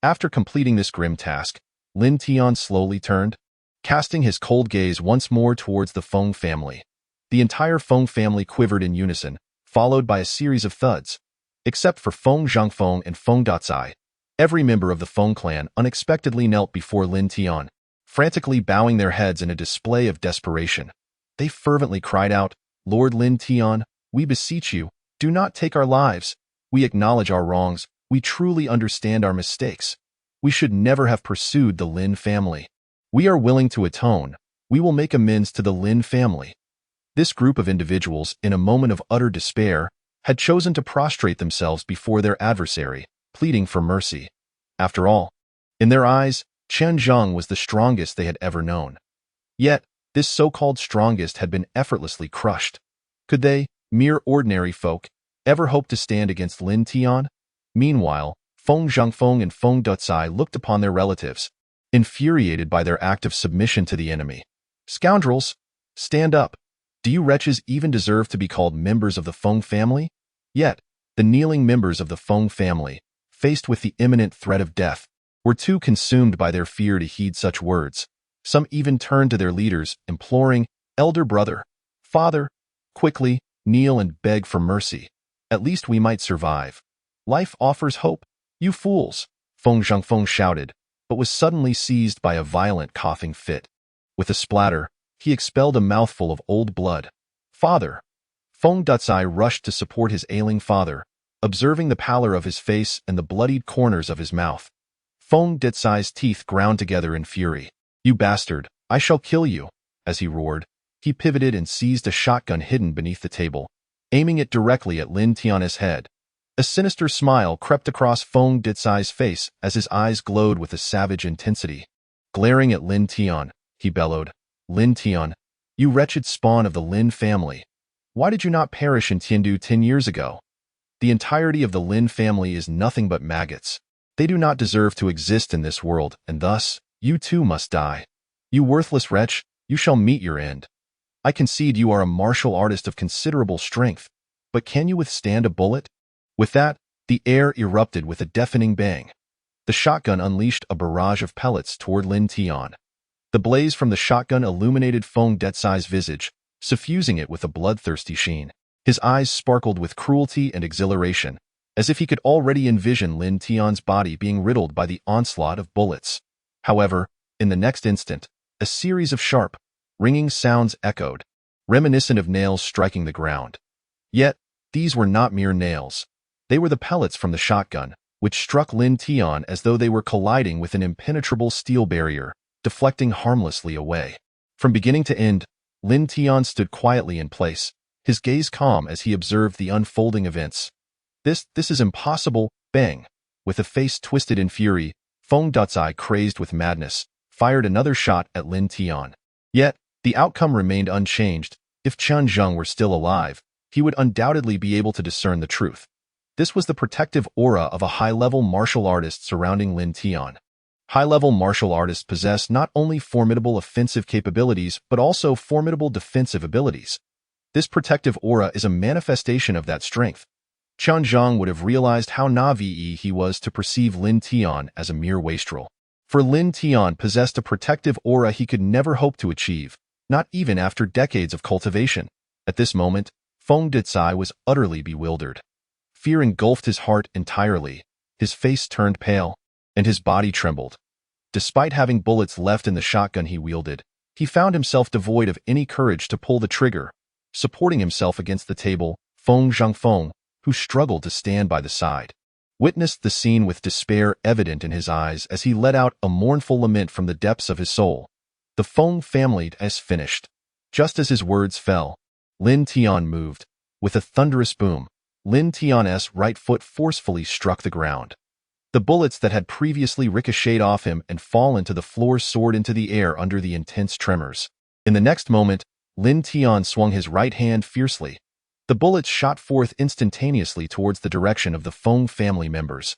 After completing this grim task, Lin Tian slowly turned, casting his cold gaze once more towards the Feng family. The entire Feng family quivered in unison, followed by a series of thuds. Except for Feng Zhangfeng and Feng Datsai, every member of the Feng clan unexpectedly knelt before Lin Tian, frantically bowing their heads in a display of desperation. They fervently cried out, "Lord Lin Tian, we beseech you, do not take our lives. We acknowledge our wrongs. We truly understand our mistakes. We should never have pursued the Lin family. We are willing to atone. We will make amends to the Lin family." This group of individuals, in a moment of utter despair, had chosen to prostrate themselves before their adversary, pleading for mercy. After all, in their eyes, Chan Zheng was the strongest they had ever known. Yet, this so-called strongest had been effortlessly crushed. Could they, mere ordinary folk, ever hope to stand against Lin Tian? Meanwhile, Feng Zhangfeng and Feng Dutsai looked upon their relatives, infuriated by their act of submission to the enemy. "Scoundrels, stand up. Do you wretches even deserve to be called members of the Feng family? Yet, The kneeling members of the Feng family, faced with the imminent threat of death, were too consumed by their fear to heed such words. Some even turned to their leaders, imploring, "Elder brother, father, quickly, kneel and beg for mercy. At least we might survive. Life offers hope, you fools," Feng Zhangfeng shouted, but was suddenly seized by a violent coughing fit. With a splatter, he expelled a mouthful of old blood. "Father!" Feng Ducai rushed to support his ailing father, observing the pallor of his face and the bloodied corners of his mouth. Feng Ducai's teeth ground together in fury. "You bastard, I shall kill you!" As he roared, he pivoted and seized a shotgun hidden beneath the table, aiming it directly at Lin Tian's head. A sinister smile crept across Feng Ducai's face as his eyes glowed with a savage intensity. Glaring at Lin Tian, he bellowed, "Lin Tian, you wretched spawn of the Lin family. Why did you not perish in Tiandu 10 years ago? The entirety of the Lin family is nothing but maggots. They do not deserve to exist in this world, and thus, you too must die. You worthless wretch, you shall meet your end. I concede you are a martial artist of considerable strength, but can you withstand a bullet?" With that, the air erupted with a deafening bang. The shotgun unleashed a barrage of pellets toward Lin Tian. The blaze from the shotgun illuminated Feng Ducai's visage, suffusing it with a bloodthirsty sheen. His eyes sparkled with cruelty and exhilaration, as if he could already envision Lin Tian's body being riddled by the onslaught of bullets. However, in the next instant, a series of sharp, ringing sounds echoed, reminiscent of nails striking the ground. Yet, these were not mere nails. They were the pellets from the shotgun, which struck Lin Tian as though they were colliding with an impenetrable steel barrier, deflecting harmlessly away. From beginning to end, Lin Tian stood quietly in place, his gaze calm as he observed the unfolding events. This is impossible, bang. With a face twisted in fury, Feng Ducai, crazed with madness, fired another shot at Lin Tian. Yet, the outcome remained unchanged. If Chen Zheng were still alive, he would undoubtedly be able to discern the truth. This was the protective aura of a high-level martial artist surrounding Lin Tian. High-level martial artists possess not only formidable offensive capabilities, but also formidable defensive abilities. This protective aura is a manifestation of that strength. Chen Zheng would have realized how naive he was to perceive Lin Tian as a mere wastrel. For Lin Tian possessed a protective aura he could never hope to achieve, not even after decades of cultivation. At this moment, Feng Ducai was utterly bewildered. Fear engulfed his heart entirely, his face turned pale, and his body trembled. Despite having bullets left in the shotgun he wielded, he found himself devoid of any courage to pull the trigger. Supporting himself against the table, Feng Zhangfeng, who struggled to stand by the side, witnessed the scene with despair evident in his eyes as he let out a mournful lament from the depths of his soul. The Feng family is finished. Just as his words fell, Lin Tian moved. With a thunderous boom, Lin Tian's right foot forcefully struck the ground. The bullets that had previously ricocheted off him and fallen to the floor soared into the air under the intense tremors. In the next moment, Lin Tian swung his right hand fiercely. The bullets shot forth instantaneously towards the direction of the Feng family members.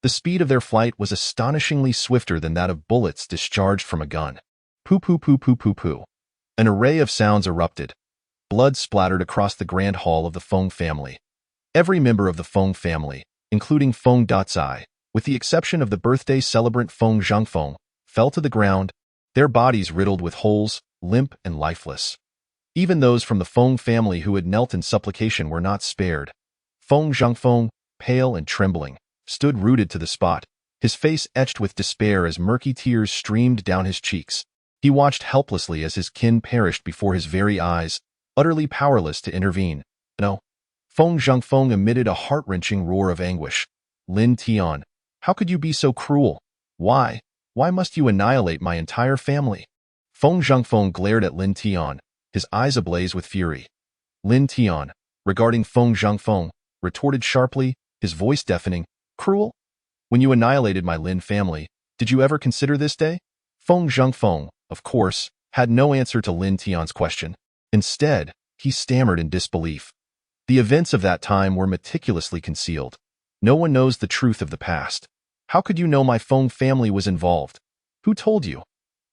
The speed of their flight was astonishingly swifter than that of bullets discharged from a gun. Poo poo poo poo poo poo. An array of sounds erupted. Blood splattered across the grand hall of the Feng family. Every member of the Feng family, including Feng Ducai, with the exception of the birthday celebrant Feng Zhangfeng, fell to the ground, their bodies riddled with holes, limp and lifeless. Even those from the Feng family who had knelt in supplication were not spared. Feng Zhangfeng, pale and trembling, stood rooted to the spot, his face etched with despair as murky tears streamed down his cheeks. He watched helplessly as his kin perished before his very eyes, utterly powerless to intervene. No. Feng Zhangfeng emitted a heart-wrenching roar of anguish. "Lin Tian, how could you be so cruel? Why? Why must you annihilate my entire family?" Feng Zhangfeng glared at Lin Tian, his eyes ablaze with fury. Lin Tian, regarding Feng Zhangfeng, retorted sharply, his voice deafening, "Cruel? When you annihilated my Lin family, did you ever consider this day?" Feng Zhangfeng, of course, had no answer to Lin Tian's question. Instead, he stammered in disbelief. The events of that time were meticulously concealed. No one knows the truth of the past. How could you know my Feng family was involved? Who told you?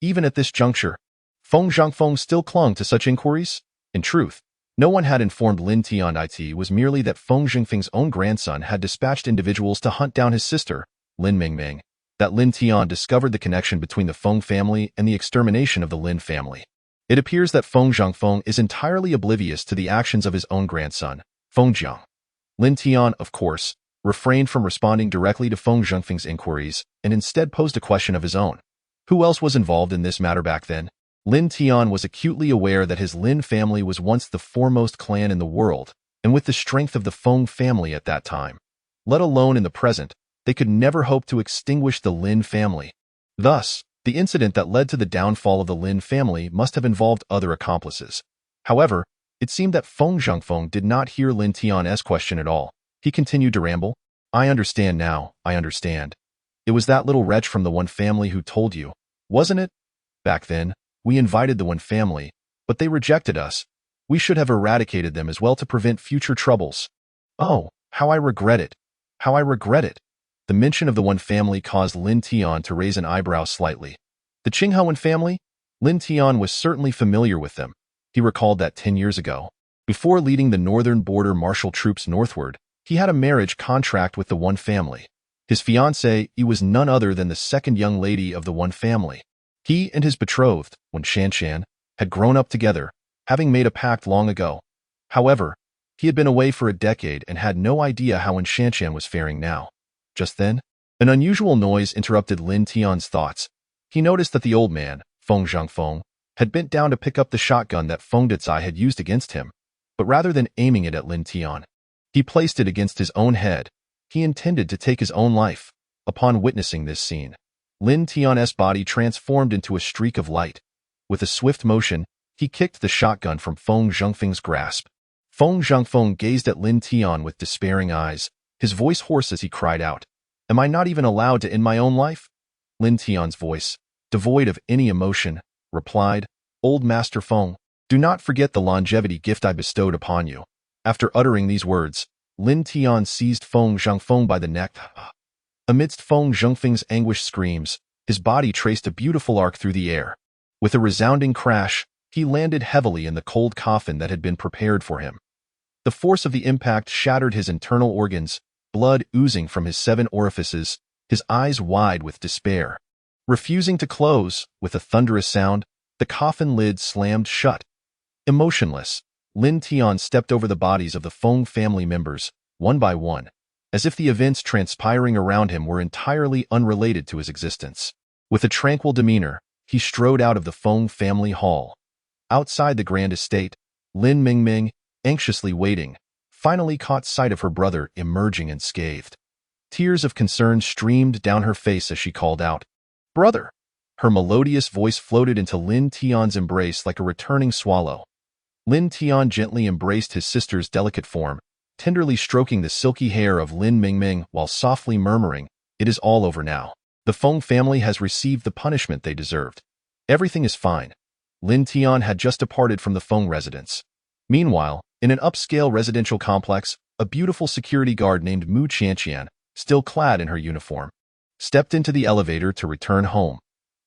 Even at this juncture, Feng Zhangfeng still clung to such inquiries. In truth, No one had informed Lin Tian it was merely that Feng Jingfeng's own grandson had dispatched individuals to hunt down his sister, Lin Mingming, that Lin Tian discovered the connection between the Feng family and the extermination of the Lin family. It appears that Feng Zhangfeng is entirely oblivious to the actions of his own grandson, Feng Jiang. Lin Tian, of course, refrained from responding directly to Feng Zhangfeng's inquiries and instead posed a question of his own. Who else was involved in this matter back then? Lin Tian was acutely aware that his Lin family was once the foremost clan in the world, and with the strength of the Feng family at that time, let alone in the present, they could never hope to extinguish the Lin family. Thus, the incident that led to the downfall of the Lin family must have involved other accomplices. However, it seemed that Feng Zhangfeng did not hear Lin Tian's question at all. He continued to ramble. I understand now, I understand. It was that little wretch from the One family who told you, wasn't it? Back then, we invited the One family, but they rejected us. We should have eradicated them as well to prevent future troubles. Oh, how I regret it. How I regret it. The mention of the One family caused Lin Tian to raise an eyebrow slightly. The Qinghe family? Lin Tian was certainly familiar with them. He recalled that 10 years ago, before leading the northern border martial troops northward, he had a marriage contract with the One family. His fiancée was none other than the second young lady of the One family. He and his betrothed, Wen Shanshan, had grown up together, having made a pact long ago. However, he had been away for a decade and had no idea how Wen Shanshan was faring now. Just then, an unusual noise interrupted Lin Tian's thoughts. He noticed that the old man, Feng Zhangfeng, had bent down to pick up the shotgun that Feng Dezai had used against him, but rather than aiming it at Lin Tian, he placed it against his own head. He intended to take his own life. Upon witnessing this scene, Lin Tian's body transformed into a streak of light. With a swift motion, he kicked the shotgun from Feng Zhangfeng's grasp. Feng Zhangfeng gazed at Lin Tian with despairing eyes, his voice hoarse as he cried out, Am I not even allowed to end my own life? Lin Tian's voice, devoid of any emotion, replied, Old Master Feng, do not forget the longevity gift I bestowed upon you. After uttering these words, Lin Tian seized Feng Zhangfeng by the neck. Amidst Feng Zhangfeng's anguished screams, his body traced a beautiful arc through the air. With a resounding crash, he landed heavily in the cold coffin that had been prepared for him. The force of the impact shattered his internal organs, blood oozing from his 7 orifices, his eyes wide with despair. Refusing to close, with a thunderous sound, the coffin lid slammed shut. Emotionless, Lin Tian stepped over the bodies of the Feng family members, one by one, as if the events transpiring around him were entirely unrelated to his existence. With a tranquil demeanor, he strode out of the Feng family hall. Outside the grand estate, Lin Mingming, anxiously waiting, finally caught sight of her brother emerging unscathed. Tears of concern streamed down her face as she called out, Brother! Her melodious voice floated into Lin Tian's embrace like a returning swallow. Lin Tian gently embraced his sister's delicate form, tenderly stroking the silky hair of Lin Mingming while softly murmuring, It is all over now. The Feng family has received the punishment they deserved. Everything is fine. Lin Tian had just departed from the Feng residence. Meanwhile, in an upscale residential complex, a beautiful security guard named Mu Qianqian, still clad in her uniform, stepped into the elevator to return home.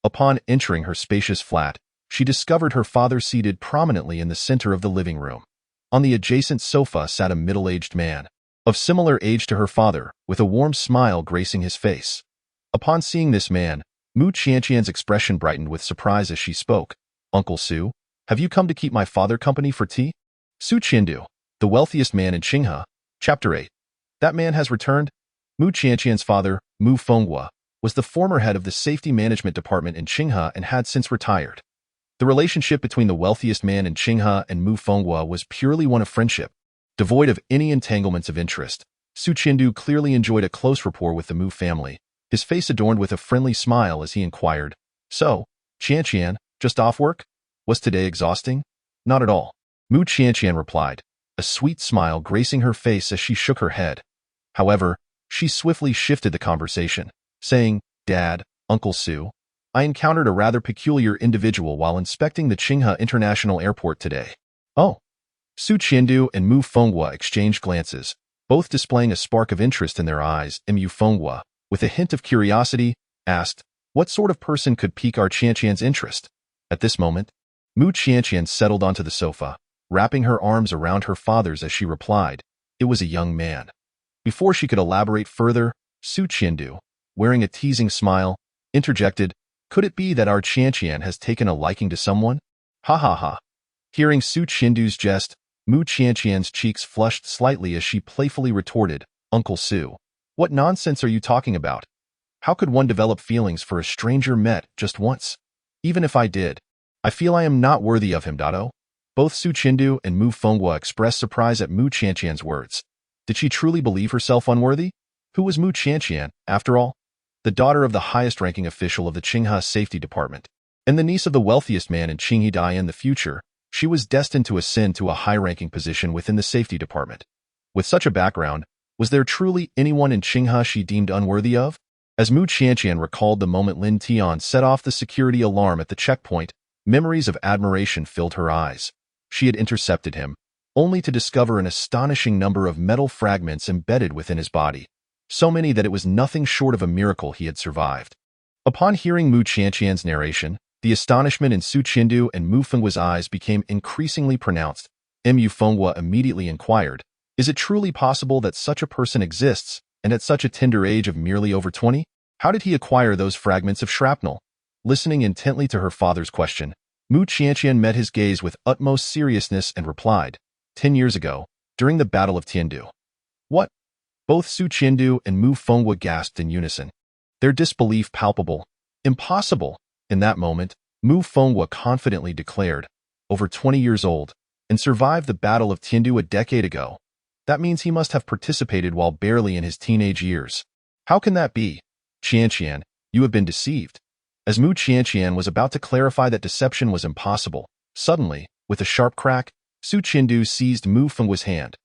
Upon entering her spacious flat, she discovered her father seated prominently in the center of the living room. On the adjacent sofa sat a middle-aged man, of similar age to her father, with a warm smile gracing his face. Upon seeing this man, Mu Qianqian's expression brightened with surprise as she spoke. Uncle Su, have you come to keep my father company for tea? Su Qiandu, the wealthiest man in Qinghe, Chapter 8. That man has returned? Mu Qianqian's father, Mu Fenghua, was the former head of the safety management department in Qinghe and had since retired. The relationship between the wealthiest man in Qinghe and Mu Fenghua was purely one of friendship, devoid of any entanglements of interest. Su Qiandu clearly enjoyed a close rapport with the Mu family, his face adorned with a friendly smile as he inquired, So, Qianqian, just off work? Was today exhausting? Not at all. Mu Qianqian replied, a sweet smile gracing her face as she shook her head. However, she swiftly shifted the conversation, saying, Dad, Uncle Su, I encountered a rather peculiar individual while inspecting the Qinghe International Airport today. Oh. Su Qiandu and Mu Fenghua exchanged glances, both displaying a spark of interest in their eyes. Mu Fenghua, with a hint of curiosity, asked, What sort of person could pique our Qianqian's interest? At this moment, Mu Qianqian settled onto the sofa, wrapping her arms around her father's as she replied, "It was a young man." Before she could elaborate further, Su Chindu, wearing a teasing smile, interjected, "Could it be that our Qianqian has taken a liking to someone?" Ha ha ha. Hearing Su Chindu's jest, Mu Qianqian's cheeks flushed slightly as she playfully retorted, "Uncle Su, what nonsense are you talking about? How could one develop feelings for a stranger met just once? Even if I did, I feel I am not worthy of him, Dado." Both Su Chindu and Mu Fenghua expressed surprise at Mu Qianqian's words. Did she truly believe herself unworthy? Who was Mu Qianqian, after all? The daughter of the highest-ranking official of the Qinghe Safety Department, and the niece of the wealthiest man in Qinghe in the future, she was destined to ascend to a high-ranking position within the safety department. With such a background, was there truly anyone in Qinghe she deemed unworthy of? As Mu Qianqian recalled the moment Lin Tian set off the security alarm at the checkpoint, memories of admiration filled her eyes. She had intercepted him, only to discover an astonishing number of metal fragments embedded within his body, so many that it was nothing short of a miracle he had survived. Upon hearing Mu Qianqian's narration, the astonishment in Su Chindu and Mu Fenghua's eyes became increasingly pronounced. Mu Fenghua immediately inquired, "Is it truly possible that such a person exists, and at such a tender age of merely over 20? How did he acquire those fragments of shrapnel?" Listening intently to her father's question, Mu Qianqian met his gaze with utmost seriousness and replied, 10 years ago, during the Battle of Tiandu." "What?" Both Su Chindu and Mu Fenghua gasped in unison, their disbelief palpable. "Impossible!" In that moment, Mu Fenghua confidently declared, "Over 20 years old, and survived the Battle of Tiandu a decade ago. That means he must have participated while barely in his teenage years. How can that be? Qianqian, you have been deceived." As Mu Qianqian was about to clarify that deception was impossible, suddenly, with a sharp crack, Su Chindu seized Mu Fenghua's hand.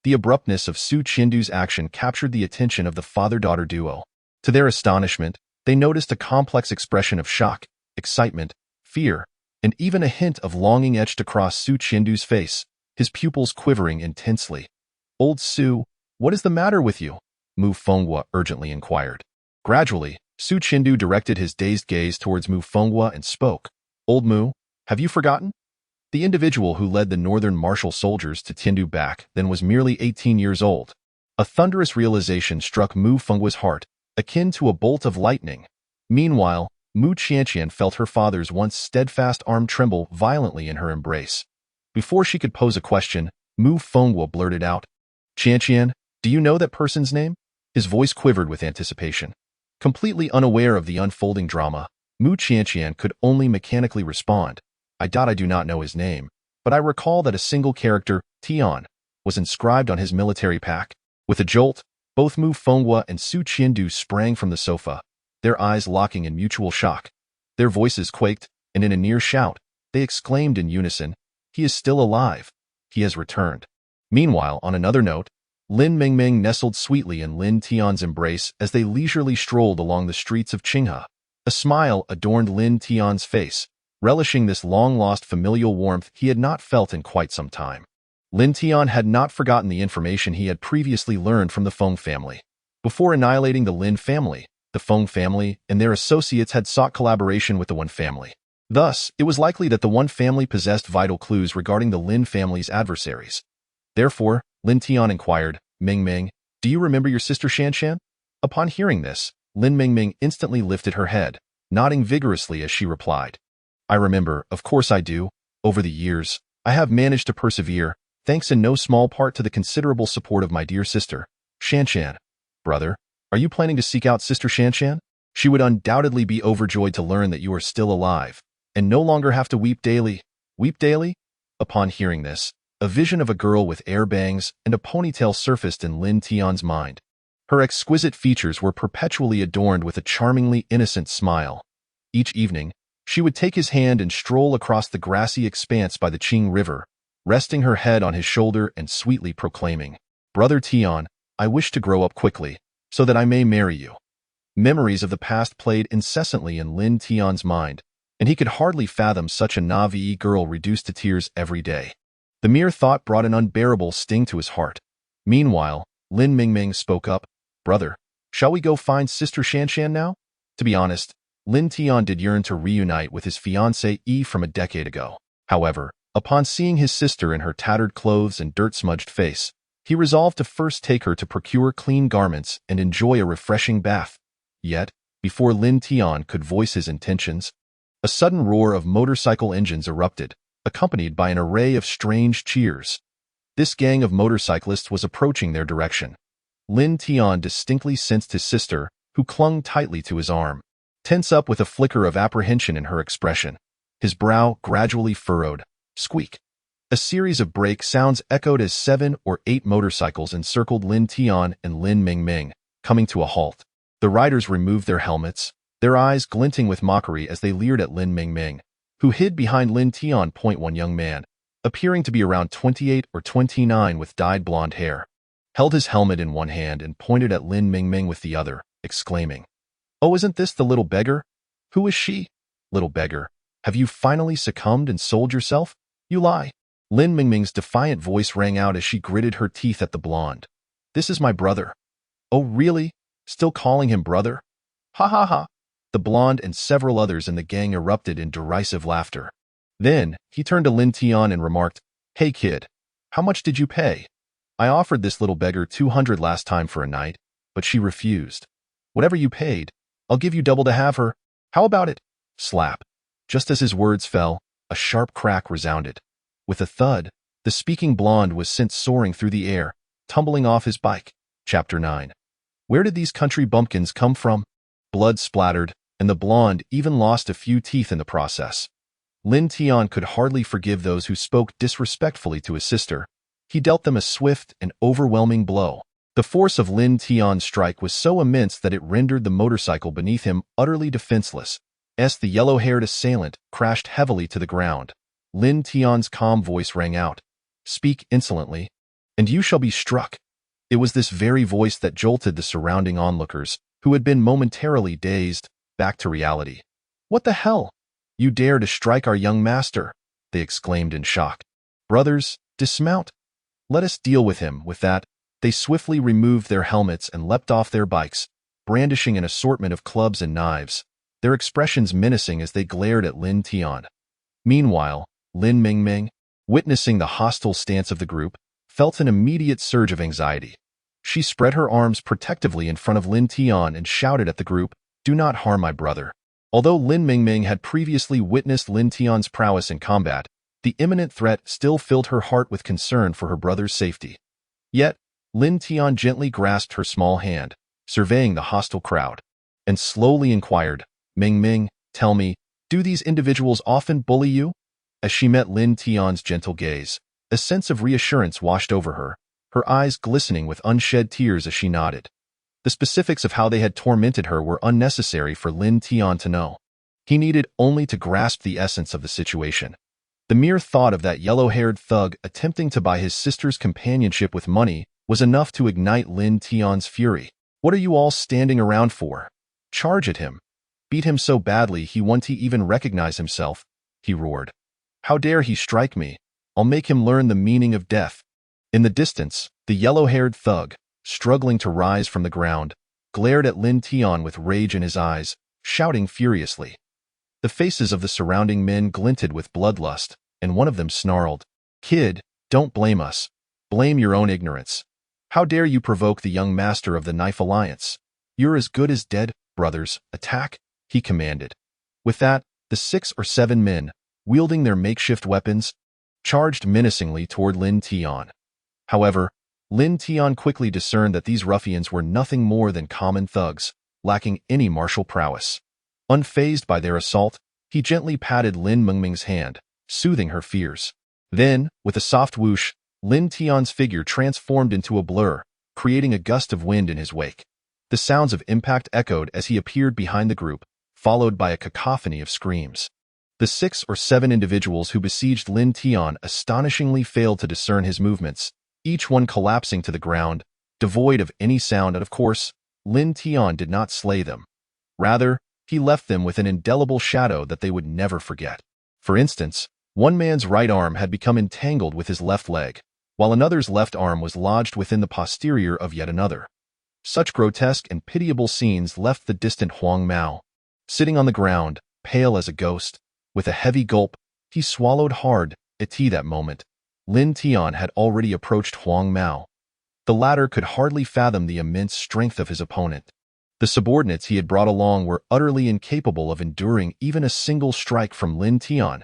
The abruptness of Su Chindu's action captured the attention of the father-daughter duo. To their astonishment, they noticed a complex expression of shock, excitement, fear, and even a hint of longing etched across Su Chindu's face, his pupils quivering intensely. "Old Su, what is the matter with you?" Mu Fenghua urgently inquired. Gradually, Su Chindu directed his dazed gaze towards Mu Fenghua and spoke. "Old Mu, have you forgotten? The individual who led the northern martial soldiers to Tiandu back then was merely 18 years old." A thunderous realization struck Mu Fenghua's heart, akin to a bolt of lightning. Meanwhile, Mu Qianqian felt her father's once steadfast arm tremble violently in her embrace. Before she could pose a question, Mu Fenghua blurted out, "Qianqian, do you know that person's name?" His voice quivered with anticipation. Completely unaware of the unfolding drama, Mu Qianqian could only mechanically respond, I do not know his name, but I recall that a single character, Tian, was inscribed on his military pack." With a jolt, both Mu Fenghua and Su Chindu sprang from the sofa, their eyes locking in mutual shock. Their voices quaked, and in a near shout, they exclaimed in unison, "He is still alive. He has returned." Meanwhile, on another note, Lin Mingming nestled sweetly in Lin Tian's embrace as they leisurely strolled along the streets of Qinghe. A smile adorned Lin Tian's face, relishing this long-lost familial warmth he had not felt in quite some time. Lin Tian had not forgotten the information he had previously learned from the Feng family. Before annihilating the Lin family, the Feng family and their associates had sought collaboration with the Wen family. Thus, it was likely that the Wen family possessed vital clues regarding the Lin family's adversaries. Therefore, Lin Tian inquired, "Ming Ming, do you remember your sister Shanshan?" Upon hearing this, Lin Mingming instantly lifted her head, nodding vigorously as she replied, "I remember, of course I do. Over the years, I have managed to persevere, thanks in no small part to the considerable support of my dear sister, Shanshan. Brother, are you planning to seek out Sister Shanshan? She would undoubtedly be overjoyed to learn that you are still alive, and no longer have to weep daily." "Weep daily?" Upon hearing this, a vision of a girl with air bangs and a ponytail surfaced in Lin Tian's mind. Her exquisite features were perpetually adorned with a charmingly innocent smile. Each evening, she would take his hand and stroll across the grassy expanse by the Qing River, resting her head on his shoulder and sweetly proclaiming, "Brother Tian, I wish to grow up quickly, so that I may marry you." Memories of the past played incessantly in Lin Tian's mind, and he could hardly fathom such a naive girl reduced to tears every day. The mere thought brought an unbearable sting to his heart. Meanwhile, Lin Mingming spoke up, "Brother, shall we go find Sister Shanshan now?" To be honest, Lin Tian did yearn to reunite with his fiancée Yi from a decade ago. However, Upon seeing his sister in her tattered clothes and dirt-smudged face, he resolved to first take her to procure clean garments and enjoy a refreshing bath. Yet, before Lin Tian could voice his intentions, a sudden roar of motorcycle engines erupted, accompanied by an array of strange cheers. This gang of motorcyclists was approaching their direction. Lin Tian distinctly sensed his sister, who clung tightly to his arm, tense up with a flicker of apprehension in her expression. His brow gradually furrowed. Squeak. A series of brake sounds echoed as 7 or 8 motorcycles encircled Lin Tian and Lin Mingming, coming to a halt. The riders removed their helmets, their eyes glinting with mockery as they leered at Lin Mingming, who hid behind Lin Tian. One young man, appearing to be around 28 or 29 with dyed blonde hair, held his helmet in one hand and pointed at Lin Mingming with the other, exclaiming, "Oh, isn't this the little beggar? Who is she? Little beggar, have you finally succumbed and sold yourself? You lie." Lin Mingming's defiant voice rang out as she gritted her teeth at the blonde. "This is my brother." "Oh, really? Still calling him brother? Ha ha ha." The blonde and several others in the gang erupted in derisive laughter. Then, he turned to Lin Tian and remarked, "Hey kid, how much did you pay? I offered this little beggar 200 last time for a night, but she refused. Whatever you paid, I'll give you double to have her. How about it?" Slap. Just as his words fell, a sharp crack resounded. With a thud, the speaking blonde was sent soaring through the air, tumbling off his bike. Chapter 9. Where did these country bumpkins come from? Blood splattered, and the blonde even lost a few teeth in the process. Lin Tian could hardly forgive those who spoke disrespectfully to his sister. He dealt them a swift and overwhelming blow. The force of Lin Tian's strike was so immense that it rendered the motorcycle beneath him utterly defenseless. As the yellow-haired assailant crashed heavily to the ground, Lin Tian's calm voice rang out, "Speak insolently, and you shall be struck." It was this very voice that jolted the surrounding onlookers, who had been momentarily dazed, back to reality. "What the hell? You dare to strike our young master?" they exclaimed in shock. "Brothers, dismount. Let us deal with him." With that, they swiftly removed their helmets and leapt off their bikes, brandishing an assortment of clubs and knives, their expressions menacing as they glared at Lin Tian. Meanwhile, Lin Mingming, witnessing the hostile stance of the group, felt an immediate surge of anxiety. She spread her arms protectively in front of Lin Tian and shouted at the group, "Do not harm my brother." Although Lin Mingming had previously witnessed Lin Tian's prowess in combat, the imminent threat still filled her heart with concern for her brother's safety. Yet, Lin Tian gently grasped her small hand, surveying the hostile crowd, and slowly inquired, "Mingming, tell me, do these individuals often bully you?" As she met Lin Tian's gentle gaze, a sense of reassurance washed over her, her eyes glistening with unshed tears as she nodded. The specifics of how they had tormented her were unnecessary for Lin Tian to know. He needed only to grasp the essence of the situation. The mere thought of that yellow-haired thug attempting to buy his sister's companionship with money was enough to ignite Lin Tian's fury. "What are you all standing around for? Charge at him. Beat him so badly he won't even recognize himself," he roared. "How dare he strike me? I'll make him learn the meaning of death." In the distance, the yellow-haired thug, struggling to rise from the ground, glared at Lin Tian with rage in his eyes, shouting furiously. The faces of the surrounding men glinted with bloodlust, and one of them snarled, "Kid, don't blame us. Blame your own ignorance. How dare you provoke the young master of the Knife Alliance? You're as good as dead, brothers. Attack," he commanded. With that, the 6 or 7 men, wielding their makeshift weapons, charged menacingly toward Lin Tian. However, Lin Tian quickly discerned that these ruffians were nothing more than common thugs, lacking any martial prowess. Unfazed by their assault, he gently patted Lin Mingming's hand, soothing her fears. Then, with a soft whoosh, Lin Tian's figure transformed into a blur, creating a gust of wind in his wake. The sounds of impact echoed as he appeared behind the group, followed by a cacophony of screams. The 6 or 7 individuals who besieged Lin Tian astonishingly failed to discern his movements, each one collapsing to the ground, devoid of any sound, and of course, Lin Tian did not slay them. Rather, he left them with an indelible shadow that they would never forget. For instance, one man's right arm had become entangled with his left leg, while another's left arm was lodged within the posterior of yet another. Such grotesque and pitiable scenes left the distant Huang Mao. Sitting on the ground, pale as a ghost, with a heavy gulp, he swallowed hard, At that moment, Lin Tian had already approached Huang Mao. The latter could hardly fathom the immense strength of his opponent. The subordinates he had brought along were utterly incapable of enduring even a single strike from Lin Tian.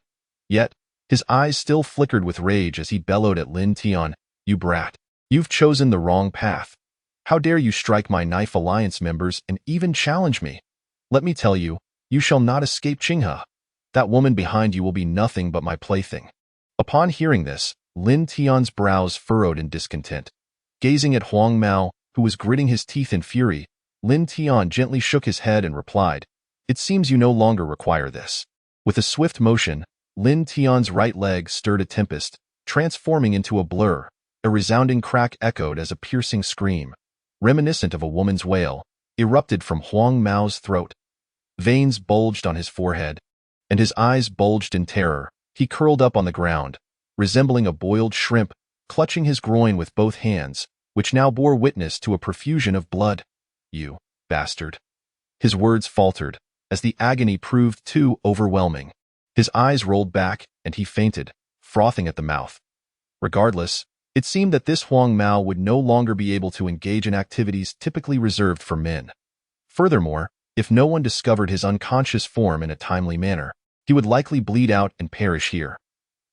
Yet, his eyes still flickered with rage as he bellowed at Lin Tian, "You brat! You've chosen the wrong path. How dare you strike my Knife Alliance members and even challenge me? Let me tell you, you shall not escape Qinghe. That woman behind you will be nothing but my plaything." Upon hearing this, Lin Tian's brows furrowed in discontent. Gazing at Huang Mao, who was gritting his teeth in fury, Lin Tian gently shook his head and replied, "It seems you no longer require this." With a swift motion, Lin Tian's right leg stirred a tempest, transforming into a blur. A resounding crack echoed as a piercing scream, reminiscent of a woman's wail, erupted from Huang Mao's throat. Veins bulged on his forehead, and his eyes bulged in terror. He curled up on the ground, resembling a boiled shrimp, clutching his groin with both hands, which now bore witness to a profusion of blood. "You bastard." His words faltered, as the agony proved too overwhelming. His eyes rolled back, and he fainted, frothing at the mouth. Regardless, it seemed that this Huang Mao would no longer be able to engage in activities typically reserved for men. Furthermore, if no one discovered his unconscious form in a timely manner, he would likely bleed out and perish here.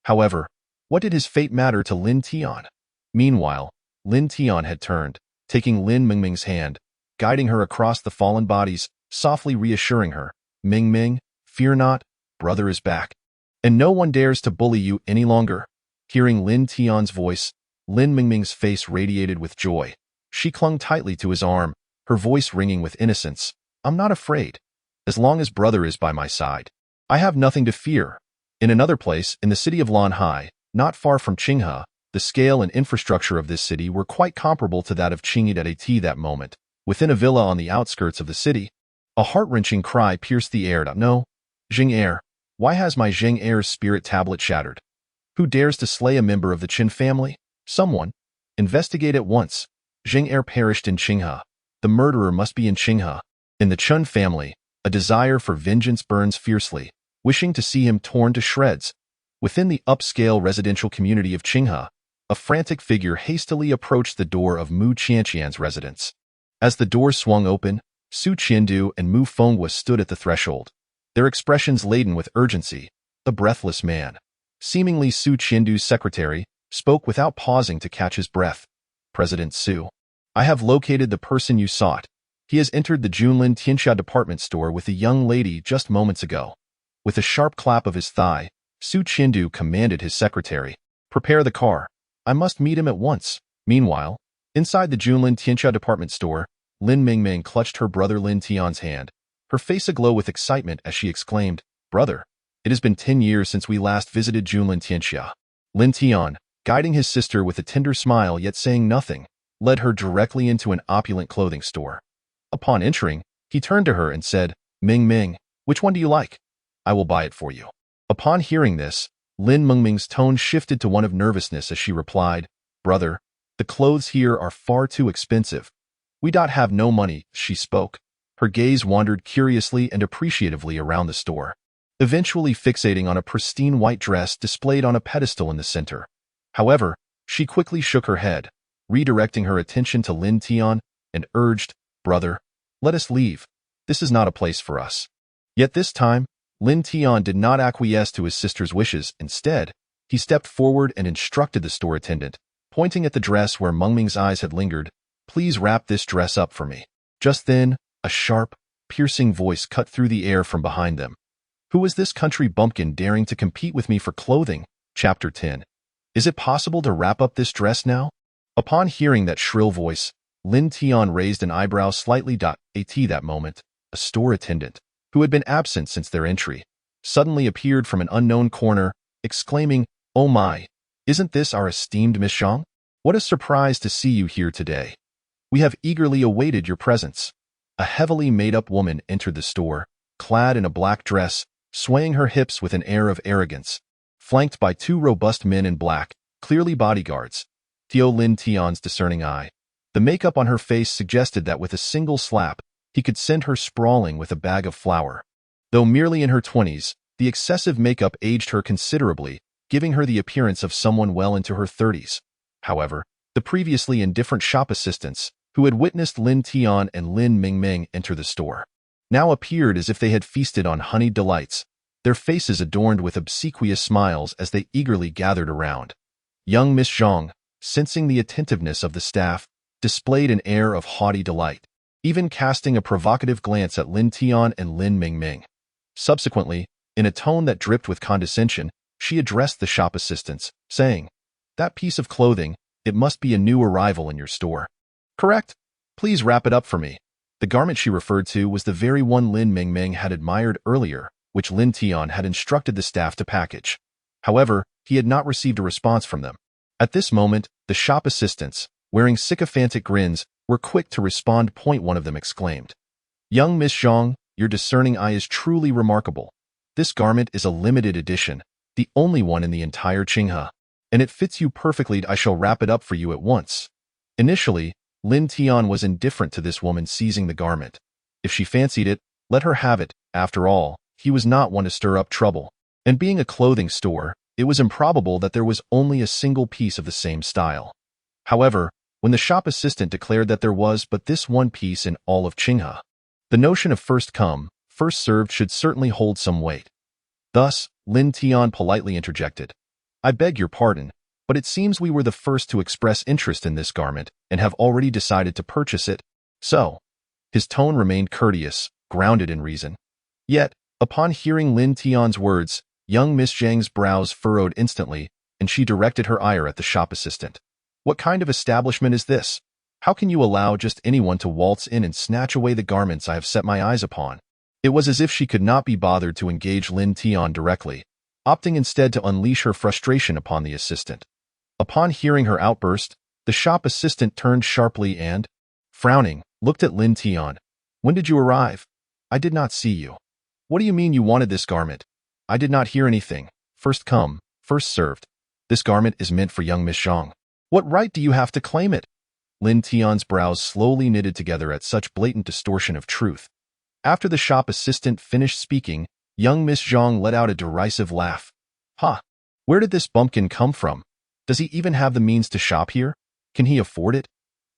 However, what did his fate matter to Lin Tian? Meanwhile, Lin Tian had turned, taking Lin Mingming's hand, guiding her across the fallen bodies, softly reassuring her, "Mingming, fear not, brother is back. And no one dares to bully you any longer." Hearing Lin Tian's voice, Lin Mingming's face radiated with joy. She clung tightly to his arm, her voice ringing with innocence. "I'm not afraid. As long as brother is by my side, I have nothing to fear." In another place, in the city of Lanhai, not far from Qinghe, the scale and infrastructure of this city were quite comparable to that of Qinghe at that moment. Within a villa on the outskirts of the city, a heart-wrenching cry pierced the air. "No, Jing Er, why has my Jing Er's spirit tablet shattered? Who dares to slay a member of the Qin family? Someone, investigate at once. Jing Er perished in Qinghe. The murderer must be in Qinghe." In the Chun family, a desire for vengeance burns fiercely, wishing to see him torn to shreds. Within the upscale residential community of Qinghe, a frantic figure hastily approached the door of Mu Qianqian's residence. As the door swung open, Su Qiandu and Mu Fenghua stood at the threshold, their expressions laden with urgency. A breathless man, seemingly Su Qiandu's secretary, spoke without pausing to catch his breath. "President Su, I have located the person you sought. He has entered the Junlin Tianxia department store with a young lady just moments ago." With a sharp clap of his thigh, Su Qiandu commanded his secretary, "Prepare the car. I must meet him at once." Meanwhile, inside the Junlin Tianxia department store, Lin Mingming clutched her brother Lin Tian's hand, her face aglow with excitement as she exclaimed, "Brother, it has been 10 years since we last visited Junlin Tianxia." Lin Tian, guiding his sister with a tender smile yet saying nothing, led her directly into an opulent clothing store. Upon entering, he turned to her and said, "Ming Ming, which one do you like? I will buy it for you." Upon hearing this, Lin Mingming's tone shifted to one of nervousness as she replied, "Brother, the clothes here are far too expensive. We don't have no money." She spoke. Her gaze wandered curiously and appreciatively around the store, eventually fixating on a pristine white dress displayed on a pedestal in the center. However, she quickly shook her head, redirecting her attention to Lin Tian, and urged, "Brother, let us leave. This is not a place for us." Yet this time, Lin Tian did not acquiesce to his sister's wishes. Instead, he stepped forward and instructed the store attendant, pointing at the dress where Mingming's eyes had lingered, "Please wrap this dress up for me." Just then, a sharp, piercing voice cut through the air from behind them. "Who is this country bumpkin daring to compete with me for clothing?" Chapter 10. Is it possible to wrap up this dress now? Upon hearing that shrill voice, Lin Tian raised an eyebrow slightly. At that moment, a store attendant, who had been absent since their entry, suddenly appeared from an unknown corner, exclaiming, "Oh my, isn't this our esteemed Miss Zhang? What a surprise to see you here today. We have eagerly awaited your presence." A heavily made-up woman entered the store, clad in a black dress, swaying her hips with an air of arrogance, flanked by 2 robust men in black, clearly bodyguards. Theo Lin Tian's discerning eye. The makeup on her face suggested that with a single slap, he could send her sprawling with a bag of flour. Though merely in her 20s, the excessive makeup aged her considerably, giving her the appearance of someone well into her 30s. However, the previously indifferent shop assistants, who had witnessed Lin Tian and Lin Mingming enter the store, now appeared as if they had feasted on honeyed delights, their faces adorned with obsequious smiles as they eagerly gathered around. Young Miss Zhang, sensing the attentiveness of the staff, displayed an air of haughty delight, even casting a provocative glance at Lin Tian and Lin Mingming. Subsequently, in a tone that dripped with condescension, she addressed the shop assistants, saying, "That piece of clothing, it must be a new arrival in your store. Correct? Please wrap it up for me." The garment she referred to was the very one Lin Mingming had admired earlier, which Lin Tian had instructed the staff to package. However, he had not received a response from them. At this moment, the shop assistants, wearing sycophantic grins, were quick to respond. One of them exclaimed, "Young Miss Zhang, your discerning eye is truly remarkable. This garment is a limited edition, the only one in the entire Qinghe, and it fits you perfectly. I shall wrap it up for you at once." Initially, Lin Tian was indifferent to this woman seizing the garment. If she fancied it, let her have it. After all, he was not one to stir up trouble. And being a clothing store, it was improbable that there was only a single piece of the same style. However, when the shop assistant declared that there was but this one piece in all of Qinghe, the notion of first come, first served should certainly hold some weight. Thus, Lin Tian politely interjected, "I beg your pardon, but it seems we were the first to express interest in this garment and have already decided to purchase it, so." His tone remained courteous, grounded in reason. Yet, upon hearing Lin Tian's words, young Miss Zhang's brows furrowed instantly, and she directed her ire at the shop assistant. "What kind of establishment is this? How can you allow just anyone to waltz in and snatch away the garments I have set my eyes upon?" It was as if she could not be bothered to engage Lin Tian directly, opting instead to unleash her frustration upon the assistant. Upon hearing her outburst, the shop assistant turned sharply and, frowning, looked at Lin Tian. "When did you arrive? I did not see you. What do you mean you wanted this garment? I did not hear anything. First come, first served. This garment is meant for young Miss Zhang. What right do you have to claim it?" Lin Tian's brows slowly knitted together at such blatant distortion of truth. After the shop assistant finished speaking, young Miss Zhang let out a derisive laugh. "Ha! Where did this bumpkin come from? Does he even have the means to shop here? Can he afford it?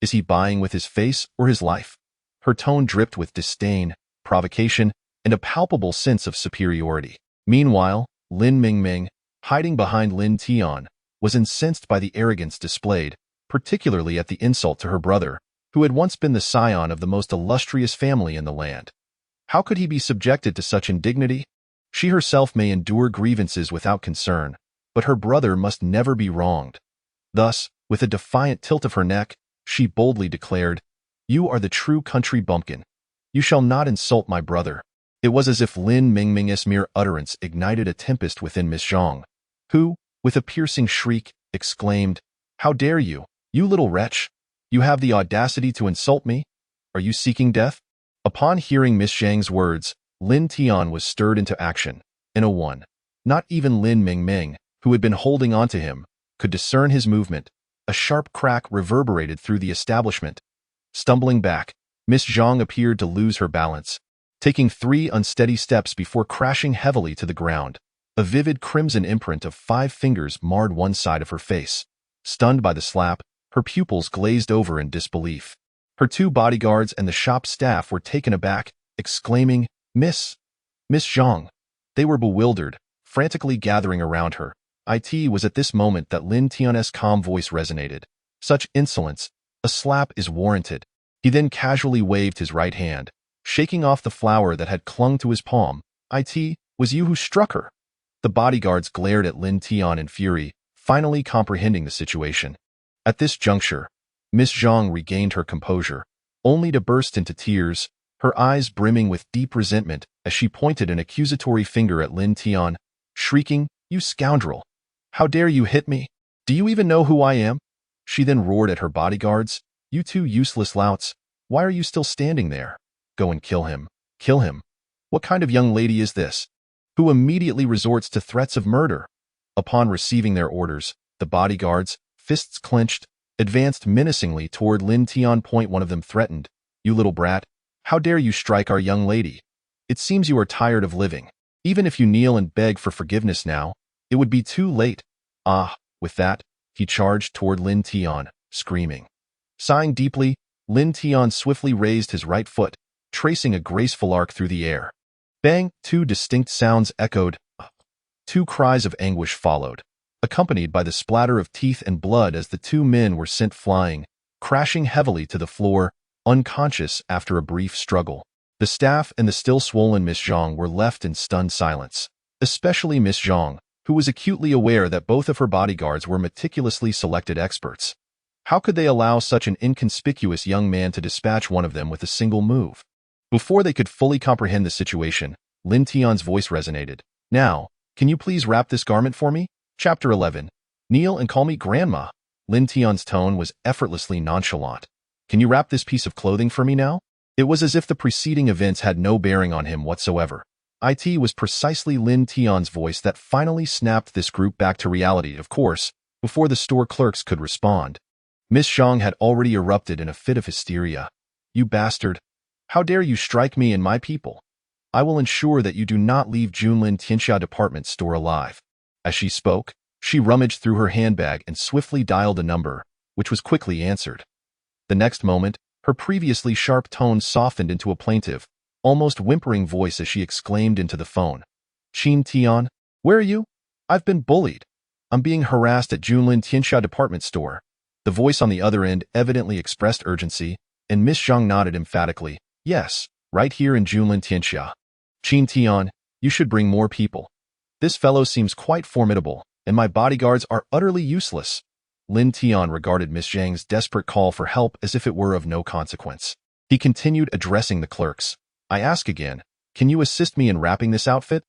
Is he buying with his face or his life?" Her tone dripped with disdain, provocation, and a palpable sense of superiority. Meanwhile, Lin Mingming, hiding behind Lin Tian, was incensed by the arrogance displayed, particularly at the insult to her brother, who had once been the scion of the most illustrious family in the land. How could he be subjected to such indignity? She herself may endure grievances without concern, but her brother must never be wronged. Thus, with a defiant tilt of her neck, she boldly declared, "You are the true country bumpkin. You shall not insult my brother." It was as if Lin Mingming's mere utterance ignited a tempest within Miss Zhang, who, with a piercing shriek, exclaimed, "How dare you, you little wretch? You have the audacity to insult me? Are you seeking death?" Upon hearing Miss Zhang's words, Lin Tian was stirred into action. In a one, not even Lin Mingming, who had been holding on to him, could discern his movement. A sharp crack reverberated through the establishment. Stumbling back, Miss Zhang appeared to lose her balance, taking 3 unsteady steps before crashing heavily to the ground. A vivid crimson imprint of 5 fingers marred one side of her face. Stunned by the slap, her pupils glazed over in disbelief. Her 2 bodyguards and the shop staff were taken aback, exclaiming, Miss Zhang." They were bewildered, frantically gathering around her. It was at this moment that Lin Tian's calm voice resonated. "Such insolence! A slap is warranted." He then casually waved his right hand, shaking off the flour that had clung to his palm. "It was you who struck her." The bodyguards glared at Lin Tian in fury, finally comprehending the situation. At this juncture, Miss Zhang regained her composure, only to burst into tears, her eyes brimming with deep resentment as she pointed an accusatory finger at Lin Tian, shrieking, "You scoundrel! How dare you hit me? Do you even know who I am?" She then roared at her bodyguards, "You 2 useless louts, why are you still standing there? Go and kill him. Kill him. What kind of young lady is this, who immediately resorts to threats of murder?" Upon receiving their orders, the bodyguards, fists clenched, advanced menacingly toward Lin Tian. One of them threatened, "You little brat, how dare you strike our young lady? It seems you are tired of living. Even if you kneel and beg for forgiveness now, It would be too late. Ah, with that, he charged toward Lin Tian, screaming. Sighing deeply, Lin Tian swiftly raised his right foot, tracing a graceful arc through the air. Bang! Two distinct sounds echoed. Two cries of anguish followed, accompanied by the splatter of teeth and blood as the two men were sent flying, crashing heavily to the floor, unconscious after a brief struggle. The staff and the still swollen Miss Zhang were left in stunned silence, especially Miss Zhang, who was acutely aware that both of her bodyguards were meticulously selected experts. How could they allow such an inconspicuous young man to dispatch one of them with a single move? Before they could fully comprehend the situation, Lin Tian's voice resonated. Now, can you please wrap this garment for me? Chapter 11. Kneel and call me Grandma. Lin Tian's tone was effortlessly nonchalant. Can you wrap this piece of clothing for me now? It was as if the preceding events had no bearing on him whatsoever. It was precisely Lin Tian's voice that finally snapped this group back to reality, of course, before the store clerks could respond. Miss Zhang had already erupted in a fit of hysteria. You bastard! How dare you strike me and my people? I will ensure that you do not leave Junlin Tianxia department store alive. As she spoke, she rummaged through her handbag and swiftly dialed a number, which was quickly answered. The next moment, her previously sharp tones softened into a plaintive, almost whimpering voice as she exclaimed into the phone. Qin Tian, where are you? I've been bullied. I'm being harassed at Junlin Tianxia department store. The voice on the other end evidently expressed urgency, and Miss Zhang nodded emphatically. Yes, right here in Junlin Tianxia. Qin Tian, you should bring more people. This fellow seems quite formidable, and my bodyguards are utterly useless. Lin Tian regarded Miss Zhang's desperate call for help as if it were of no consequence. He continued addressing the clerks. I ask again, can you assist me in wrapping this outfit?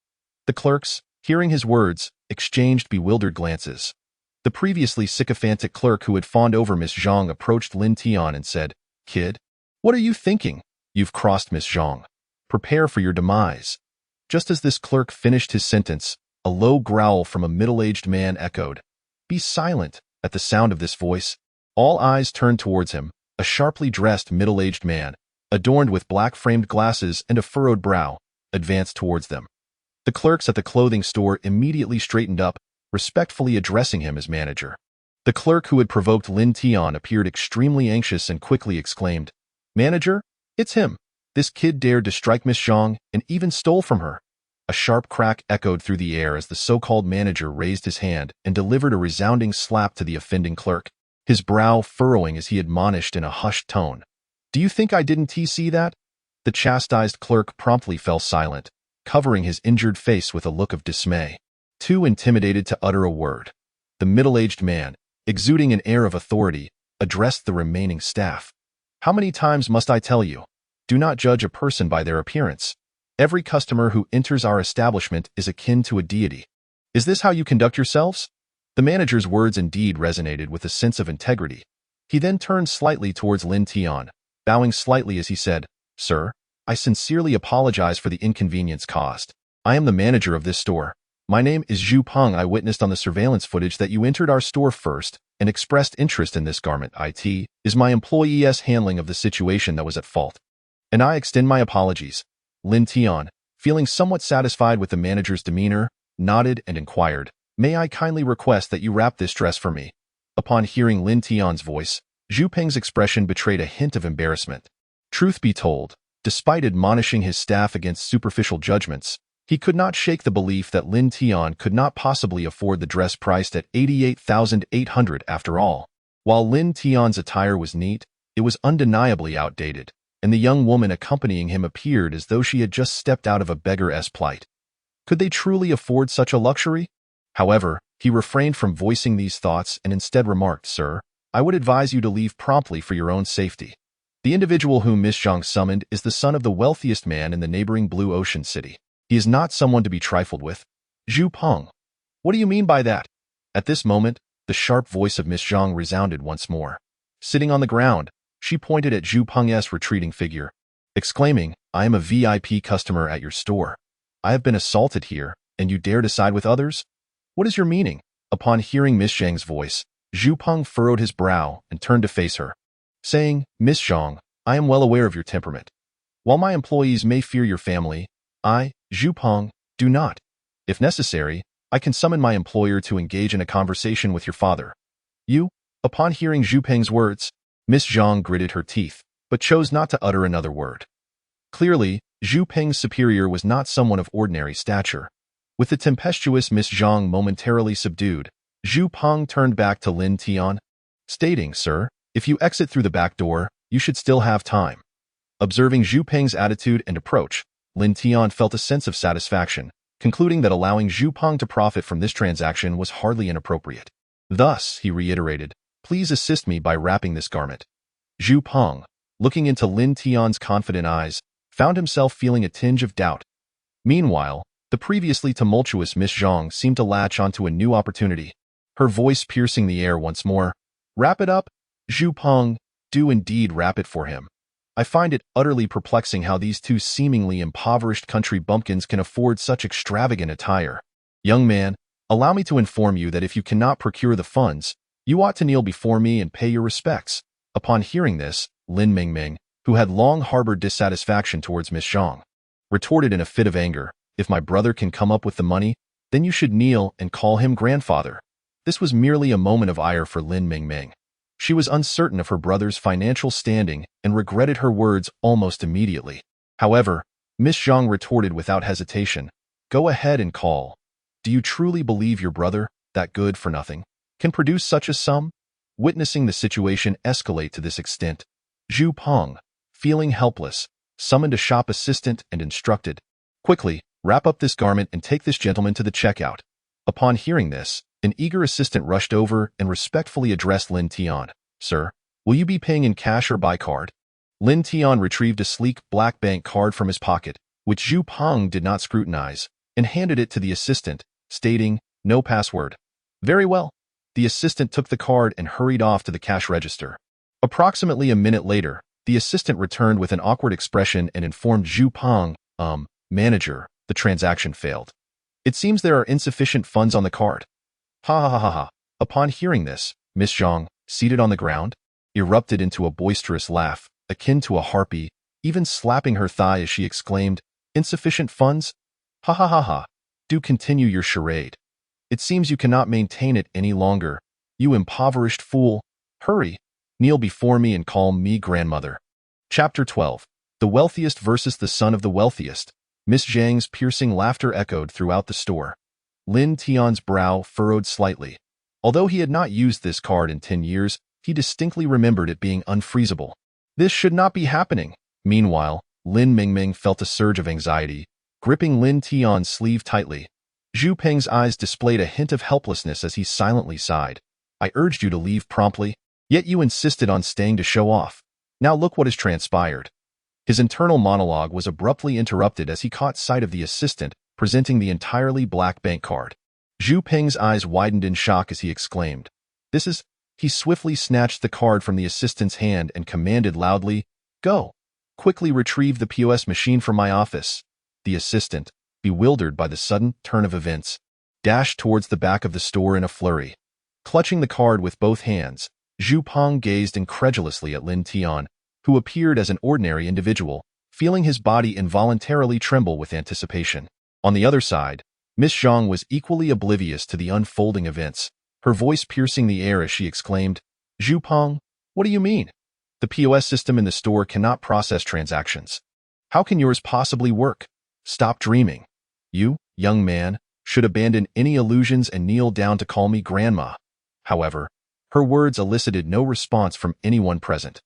The clerks, hearing his words, exchanged bewildered glances. The previously sycophantic clerk who had fawned over Miss Zhang approached Lin Tian and said, Kid, what are you thinking? You've crossed Miss Zhang. Prepare for your demise. Just as this clerk finished his sentence, a low growl from a middle-aged man echoed. Be silent. At the sound of this voice, all eyes turned towards him. A sharply dressed middle-aged man, adorned with black-framed glasses and a furrowed brow, advanced towards them. The clerks at the clothing store immediately straightened up, respectfully addressing him as manager. The clerk who had provoked Lin Tian appeared extremely anxious and quickly exclaimed, Manager, it's him. This kid dared to strike Miss Zhang and even stole from her. A sharp crack echoed through the air as the so-called manager raised his hand and delivered a resounding slap to the offending clerk, his brow furrowing as he admonished in a hushed tone. Do you think I didn't see that? The chastised clerk promptly fell silent, covering his injured face with a look of dismay, too intimidated to utter a word. The middle-aged man, exuding an air of authority, addressed the remaining staff. How many times must I tell you? Do not judge a person by their appearance. Every customer who enters our establishment is akin to a deity. Is this how you conduct yourselves? The manager's words indeed resonated with a sense of integrity. He then turned slightly towards Lin Tian, bowing slightly as he said, Sir, I sincerely apologize for the inconvenience caused. I am the manager of this store. My name is Zhu Peng. I witnessed on the surveillance footage that you entered our store first and expressed interest in this garment. It is my employee's handling of the situation that was at fault. And I extend my apologies. Lin Tian, feeling somewhat satisfied with the manager's demeanor, nodded and inquired, May I kindly request that you wrap this dress for me? Upon hearing Lin Tian's voice, Zhu Peng's expression betrayed a hint of embarrassment. Truth be told, despite admonishing his staff against superficial judgments, he could not shake the belief that Lin Tian could not possibly afford the dress priced at 88,800 after all. While Lin Tian's attire was neat, it was undeniably outdated, and the young woman accompanying him appeared as though she had just stepped out of a beggar's plight. Could they truly afford such a luxury? However, he refrained from voicing these thoughts and instead remarked, Sir, I would advise you to leave promptly for your own safety. The individual whom Miss Zhang summoned is the son of the wealthiest man in the neighboring Blue Ocean city. He is not someone to be trifled with. Zhu Peng. What do you mean by that? At this moment, the sharp voice of Miss Zhang resounded once more. Sitting on the ground, she pointed at Zhu Peng's retreating figure, exclaiming, I am a VIP customer at your store. I have been assaulted here, and you dare to side with others? What is your meaning? Upon hearing Miss Zhang's voice, Zhu Peng furrowed his brow and turned to face her, saying, Miss Zhang, I am well aware of your temperament. While my employees may fear your family, I, Zhu Peng, do not. If necessary, I can summon my employer to engage in a conversation with your father. You? Upon hearing Zhu Peng's words, Miss Zhang gritted her teeth, but chose not to utter another word. Clearly, Zhu Peng's superior was not someone of ordinary stature. With the tempestuous Miss Zhang momentarily subdued, Zhu Peng turned back to Lin Tian, stating, "Sir, if you exit through the back door, you should still have time." Observing Zhu Peng's attitude and approach, Lin Tian felt a sense of satisfaction, concluding that allowing Zhu Peng to profit from this transaction was hardly inappropriate. Thus, he reiterated, "Please assist me by wrapping this garment." Zhu Peng, looking into Lin Tian's confident eyes, found himself feeling a tinge of doubt. Meanwhile, the previously tumultuous Miss Zhang seemed to latch onto a new opportunity, her voice piercing the air once more. "Wrap it up? Zhu Peng, do indeed wrap it for him. I find it utterly perplexing how these two seemingly impoverished country bumpkins can afford such extravagant attire. Young man, allow me to inform you that if you cannot procure the funds, you ought to kneel before me and pay your respects." Upon hearing this, Lin Mingming, who had long harbored dissatisfaction towards Miss Zhang, retorted in a fit of anger, "If my brother can come up with the money, then you should kneel and call him grandfather." This was merely a moment of ire for Lin Mingming. She was uncertain of her brother's financial standing and regretted her words almost immediately. However, Miss Zhang retorted without hesitation, "Go ahead and call. Do you truly believe your brother, that good for nothing, can produce such a sum?" Witnessing the situation escalate to this extent, Zhu Peng, feeling helpless, summoned a shop assistant and instructed, "Quickly, wrap up this garment and take this gentleman to the checkout." Upon hearing this, an eager assistant rushed over and respectfully addressed Lin Tian, "Sir, will you be paying in cash or by card?" Lin Tian retrieved a sleek black bank card from his pocket, which Zhu Peng did not scrutinize, and handed it to the assistant, stating, "No password." "Very well." The assistant took the card and hurried off to the cash register. Approximately a minute later, the assistant returned with an awkward expression and informed Zhu Peng, "Manager, the transaction failed. It seems there are insufficient funds on the card." "Ha ha ha ha ha." Upon hearing this, Miss Zhang, seated on the ground, erupted into a boisterous laugh, akin to a harpy, even slapping her thigh as she exclaimed, "Insufficient funds? Ha ha ha ha. Do continue your charade. It seems you cannot maintain it any longer. You impoverished fool. Hurry, kneel before me and call me grandmother." Chapter 12. The Wealthiest versus the Son of the Wealthiest. Miss Zhang's piercing laughter echoed throughout the store. Lin Tian's brow furrowed slightly. Although he had not used this card in 10 years, he distinctly remembered it being unfreezable. This should not be happening. Meanwhile, Lin Mingming felt a surge of anxiety, gripping Lin Tian's sleeve tightly. Zhu Peng's eyes displayed a hint of helplessness as he silently sighed. "I urged you to leave promptly, yet you insisted on staying to show off. Now look what has transpired." His internal monologue was abruptly interrupted as he caught sight of the assistant presenting the entirely black bank card. Zhu Peng's eyes widened in shock as he exclaimed, "This is..." He swiftly snatched the card from the assistant's hand and commanded loudly, "Go! Quickly retrieve the POS machine from my office." The assistant, bewildered by the sudden turn of events, dashed towards the back of the store in a flurry. Clutching the card with both hands, Zhu Peng gazed incredulously at Lin Tian, who appeared as an ordinary individual, feeling his body involuntarily tremble with anticipation. On the other side, Miss Zhang was equally oblivious to the unfolding events, her voice piercing the air as she exclaimed, "Zhu Peng, what do you mean? The POS system in the store cannot process transactions. How can yours possibly work? Stop dreaming. You, young man, should abandon any illusions and kneel down to call me grandma." However, her words elicited no response from anyone present.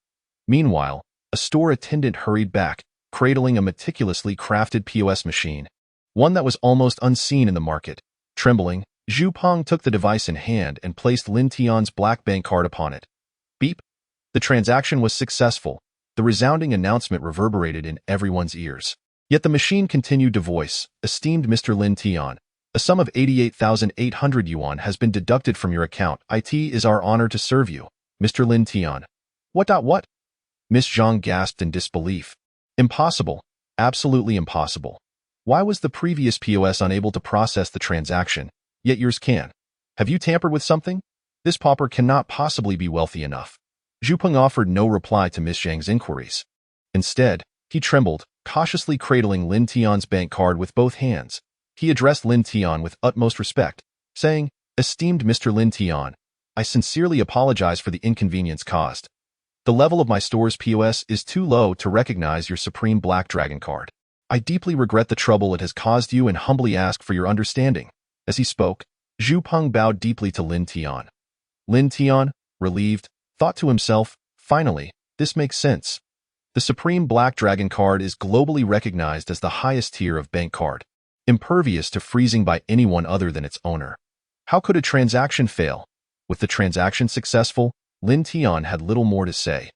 Meanwhile, a store attendant hurried back, cradling a meticulously crafted POS machine, one that was almost unseen in the market. Trembling, Zhu Peng took the device in hand and placed Lin Tian's black bank card upon it. Beep. The transaction was successful. The resounding announcement reverberated in everyone's ears. Yet the machine continued to voice, "Esteemed Mr. Lin Tian, a sum of 88,800 yuan has been deducted from your account. It is our honor to serve you, Mr. Lin Tian." What? Miss Zhang gasped in disbelief. "Impossible. Absolutely impossible. Why was the previous POS unable to process the transaction, yet yours can? Have you tampered with something? This pauper cannot possibly be wealthy enough." Zhu Peng offered no reply to Miss Zhang's inquiries. Instead, he trembled, cautiously cradling Lin Tian's bank card with both hands. He addressed Lin Tian with utmost respect, saying, "Esteemed Mr. Lin Tian, I sincerely apologize for the inconvenience caused. The level of my store's POS is too low to recognize your Supreme Black Dragon card. I deeply regret the trouble it has caused you and humbly ask for your understanding." As he spoke, Zhu Peng bowed deeply to Lin Tian. Lin Tian, relieved, thought to himself, "Finally, this makes sense. The Supreme Black Dragon card is globally recognized as the highest tier of bank card, impervious to freezing by anyone other than its owner. How could a transaction fail? With the transaction successful, Lin Tian had little more to say.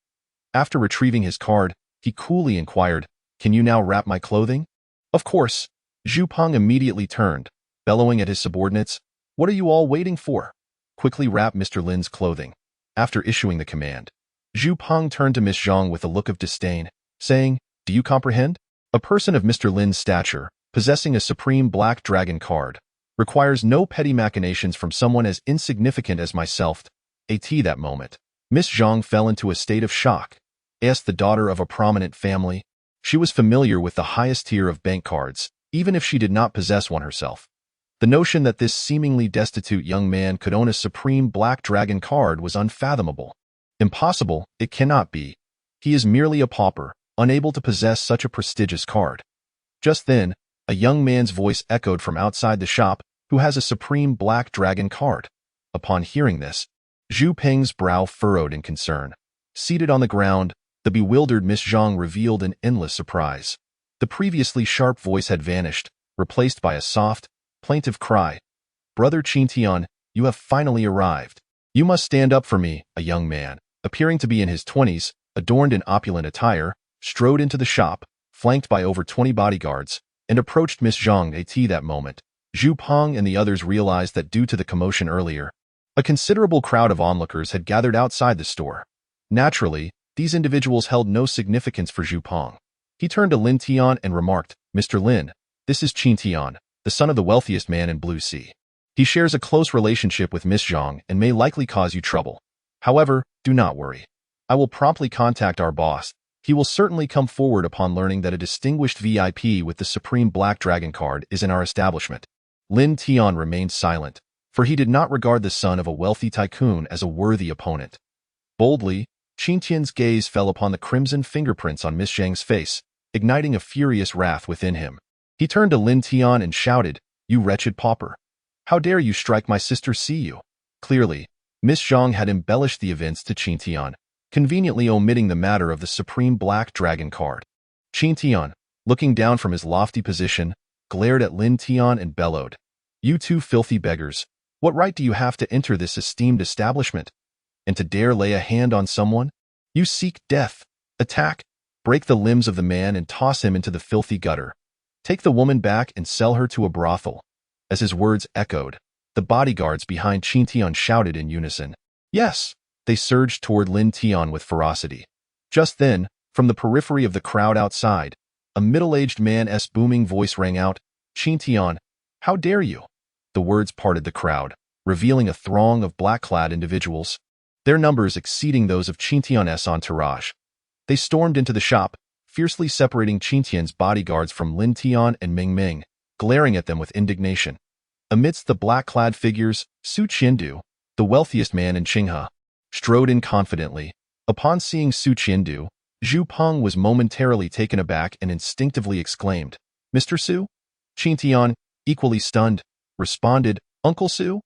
After retrieving his card, he coolly inquired, "Can you now wrap my clothing?" "Of course." Zhu Peng immediately turned, bellowing at his subordinates, "What are you all waiting for? Quickly wrap Mr. Lin's clothing." After issuing the command, Zhu Peng turned to Miss Zhang with a look of disdain, saying, "Do you comprehend? A person of Mr. Lin's stature, possessing a Supreme Black Dragon card, requires no petty machinations from someone as insignificant as myself." At that moment, Miss Zhang fell into a state of shock. As the daughter of a prominent family, she was familiar with the highest tier of bank cards, even if she did not possess one herself. The notion that this seemingly destitute young man could own a Supreme Black Dragon card was unfathomable. Impossible, it cannot be. He is merely a pauper, unable to possess such a prestigious card. Just then, a young man's voice echoed from outside the shop, "Who has a Supreme Black Dragon card?" Upon hearing this, Zhu Peng's brow furrowed in concern. Seated on the ground, the bewildered Miss Zhang revealed an endless surprise. The previously sharp voice had vanished, replaced by a soft, plaintive cry. "Brother Qintian, you have finally arrived. You must stand up for me." A young man, appearing to be in his 20s, adorned in opulent attire, strode into the shop, flanked by over 20 bodyguards, and approached Miss Zhang. At that moment, Zhu Peng and the others realized that due to the commotion earlier, a considerable crowd of onlookers had gathered outside the store. Naturally, these individuals held no significance for Zhu Peng. He turned to Lin Tian and remarked, "Mr. Lin, this is Qin Tian, the son of the wealthiest man in Blue Sea. He shares a close relationship with Miss Zhang and may likely cause you trouble. However, do not worry. I will promptly contact our boss. He will certainly come forward upon learning that a distinguished VIP with the Supreme Black Dragon card is in our establishment." Lin Tian remained silent, for he did not regard the son of a wealthy tycoon as a worthy opponent. Boldly, Qin Tian's gaze fell upon the crimson fingerprints on Miss Zhang's face, igniting a furious wrath within him. He turned to Lin Tian and shouted, "You wretched pauper! How dare you strike my sister Siyu?" Clearly, Miss Zhang had embellished the events to Qin Tian, conveniently omitting the matter of the Supreme Black Dragon card. Qin Tian, looking down from his lofty position, glared at Lin Tian and bellowed, "You two filthy beggars! What right do you have to enter this esteemed establishment? And to dare lay a hand on someone? You seek death. Attack, break the limbs of the man and toss him into the filthy gutter. Take the woman back and sell her to a brothel." As his words echoed, the bodyguards behind Qin Tian shouted in unison, "Yes!" They surged toward Lin Tian with ferocity. Just then, from the periphery of the crowd outside, a middle-aged man's booming voice rang out, "Qin Tian, how dare you?" The words parted the crowd, revealing a throng of black-clad individuals, their numbers exceeding those of Qin Tian's entourage. They stormed into the shop, fiercely separating Qin Tian's bodyguards from Lin Tian and Ming Ming, glaring at them with indignation. Amidst the black-clad figures, Su Qiandu, the wealthiest man in Qinghe, strode in confidently. Upon seeing Su Qiandu, Zhu Peng was momentarily taken aback and instinctively exclaimed, "Mr. Su?" Qin Tian, equally stunned, responded, "Uncle Su?"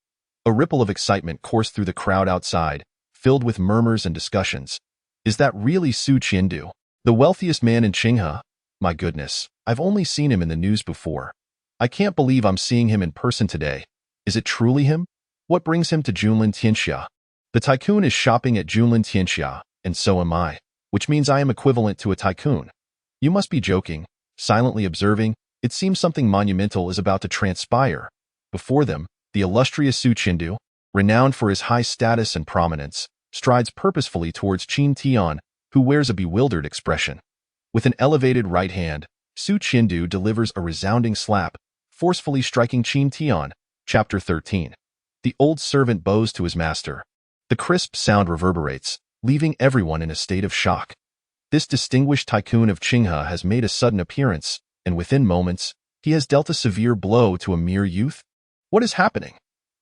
A ripple of excitement coursed through the crowd outside, filled with murmurs and discussions. "Is that really Su Qiandu, the wealthiest man in Qinghe? My goodness, I've only seen him in the news before. I can't believe I'm seeing him in person today. Is it truly him? What brings him to Junlin Tianxia? The tycoon is shopping at Junlin Tianxia, and so am I, which means I am equivalent to a tycoon. You must be joking." Silently observing, it seems something monumental is about to transpire. Before them, the illustrious Su Qiandu, renowned for his high status and prominence, strides purposefully towards Qin Tian, who wears a bewildered expression. With an elevated right hand, Su Qiandu delivers a resounding slap, forcefully striking Qin Tian. Chapter 13. The old servant bows to his master. The crisp sound reverberates, leaving everyone in a state of shock. This distinguished tycoon of Qinghe has made a sudden appearance, and within moments, He has dealt a severe blow to a mere youth? What is happening?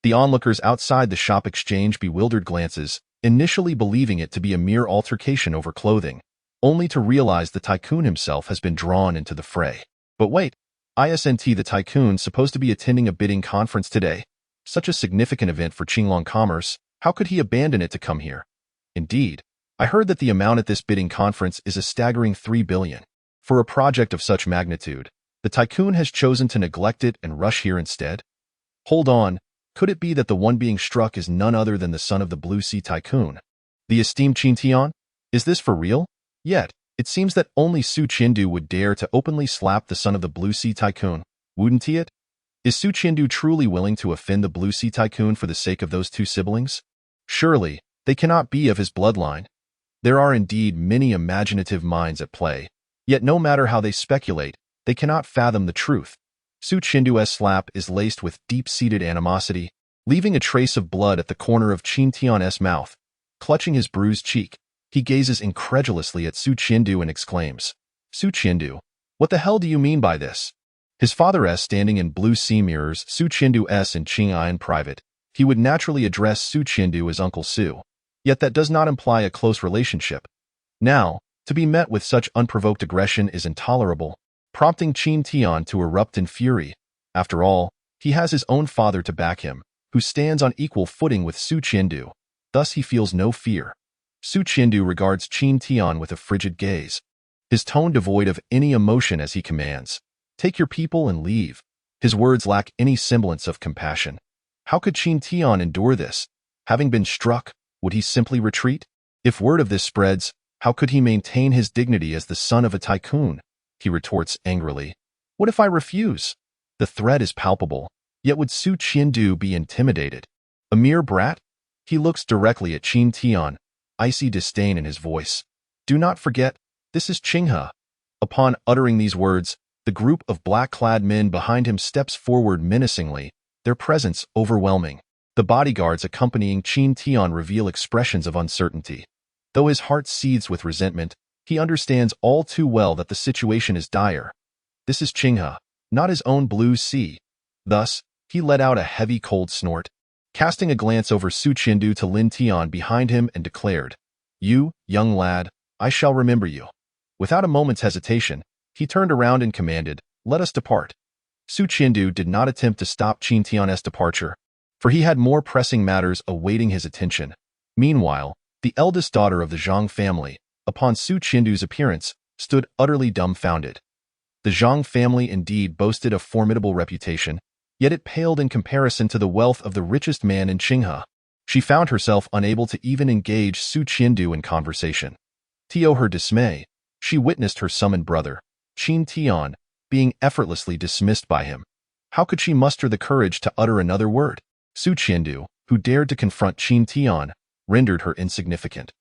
The onlookers outside the shop exchange bewildered glances, initially believing it to be a mere altercation over clothing, only to realize the tycoon himself has been drawn into the fray. But wait, isn't the tycoon supposed to be attending a bidding conference today? Such a significant event for Qinglong commerce, how could he abandon it to come here? Indeed, I heard that the amount at this bidding conference is a staggering 3 billion. For a project of such magnitude, the tycoon has chosen to neglect it and rush here instead? Hold on, could it be that the one being struck is none other than the son of the Blue Sea Tycoon? The esteemed Qin Tian? Is this for real? Yet, it seems that only Su Qindu would dare to openly slap the son of the Blue Sea Tycoon, wouldn't he it? Is Su Qindu truly willing to offend the Blue Sea Tycoon for the sake of those two siblings? Surely, they cannot be of his bloodline. There are indeed many imaginative minds at play, yet no matter how they speculate, they cannot fathom the truth. Su Qindu's slap is laced with deep-seated animosity, leaving a trace of blood at the corner of Qin Tian's mouth. Clutching his bruised cheek, he gazes incredulously at Su Qindu and exclaims, "Su Qindu, what the hell do you mean by this?" His father S standing in blue sea mirrors Su Qindu S in Qing'ai in private. He would naturally address Su Qindu as Uncle Su, yet that does not imply a close relationship. Now, to be met with such unprovoked aggression is intolerable, prompting Qin Tian to erupt in fury. After all, he has his own father to back him, who stands on equal footing with Su Qindu. Thus he feels no fear. Su Qindu regards Qin Tian with a frigid gaze, his tone devoid of any emotion as he commands, "Take your people and leave." His words lack any semblance of compassion. How could Qin Tian endure this? Having been struck, would he simply retreat? If word of this spreads, how could he maintain his dignity as the son of a tycoon? He retorts angrily, "What if I refuse?" The threat is palpable, yet would Su Qindu be intimidated? A mere brat? He looks directly at Qin Tian, icy disdain in his voice. "Do not forget, this is Qinghe." Upon uttering these words, the group of black-clad men behind him steps forward menacingly, their presence overwhelming. The bodyguards accompanying Qin Tian reveal expressions of uncertainty. Though his heart seethes with resentment, he understands all too well that the situation is dire. This is Qinghe, not his own Blue Sea. Thus, he let out a heavy cold snort, casting a glance over Su Qindu to Lin Tian behind him and declared, "You, young lad, I shall remember you." Without a moment's hesitation, he turned around and commanded, "Let us depart." Su Qindu did not attempt to stop Qin Tian's departure, for he had more pressing matters awaiting his attention. Meanwhile, the eldest daughter of the Zhang family, upon Su Qindu's appearance, stood utterly dumbfounded. The Zhang family indeed boasted a formidable reputation, yet it paled in comparison to the wealth of the richest man in Qinghe. She found herself unable to even engage Su Qindu in conversation. To her dismay, she witnessed her summoned brother, Qin Tian, being effortlessly dismissed by him. How could she muster the courage to utter another word? Su Qindu, who dared to confront Qin Tian, rendered her insignificant.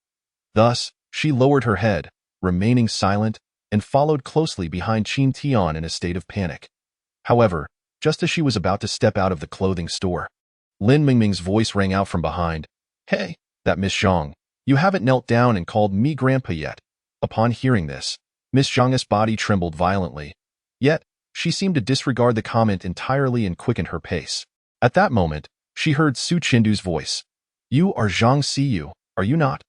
Thus, she lowered her head, remaining silent, and followed closely behind Qin Tian in a state of panic. However, just as she was about to step out of the clothing store, Lin Mingming's voice rang out from behind. "Hey, that Miss Zhang, you haven't knelt down and called me grandpa yet." Upon hearing this, Miss Zhang's body trembled violently. Yet, she seemed to disregard the comment entirely and quickened her pace. At that moment, she heard Su Qindu's voice. "You are Zhang Siyu, are you not?"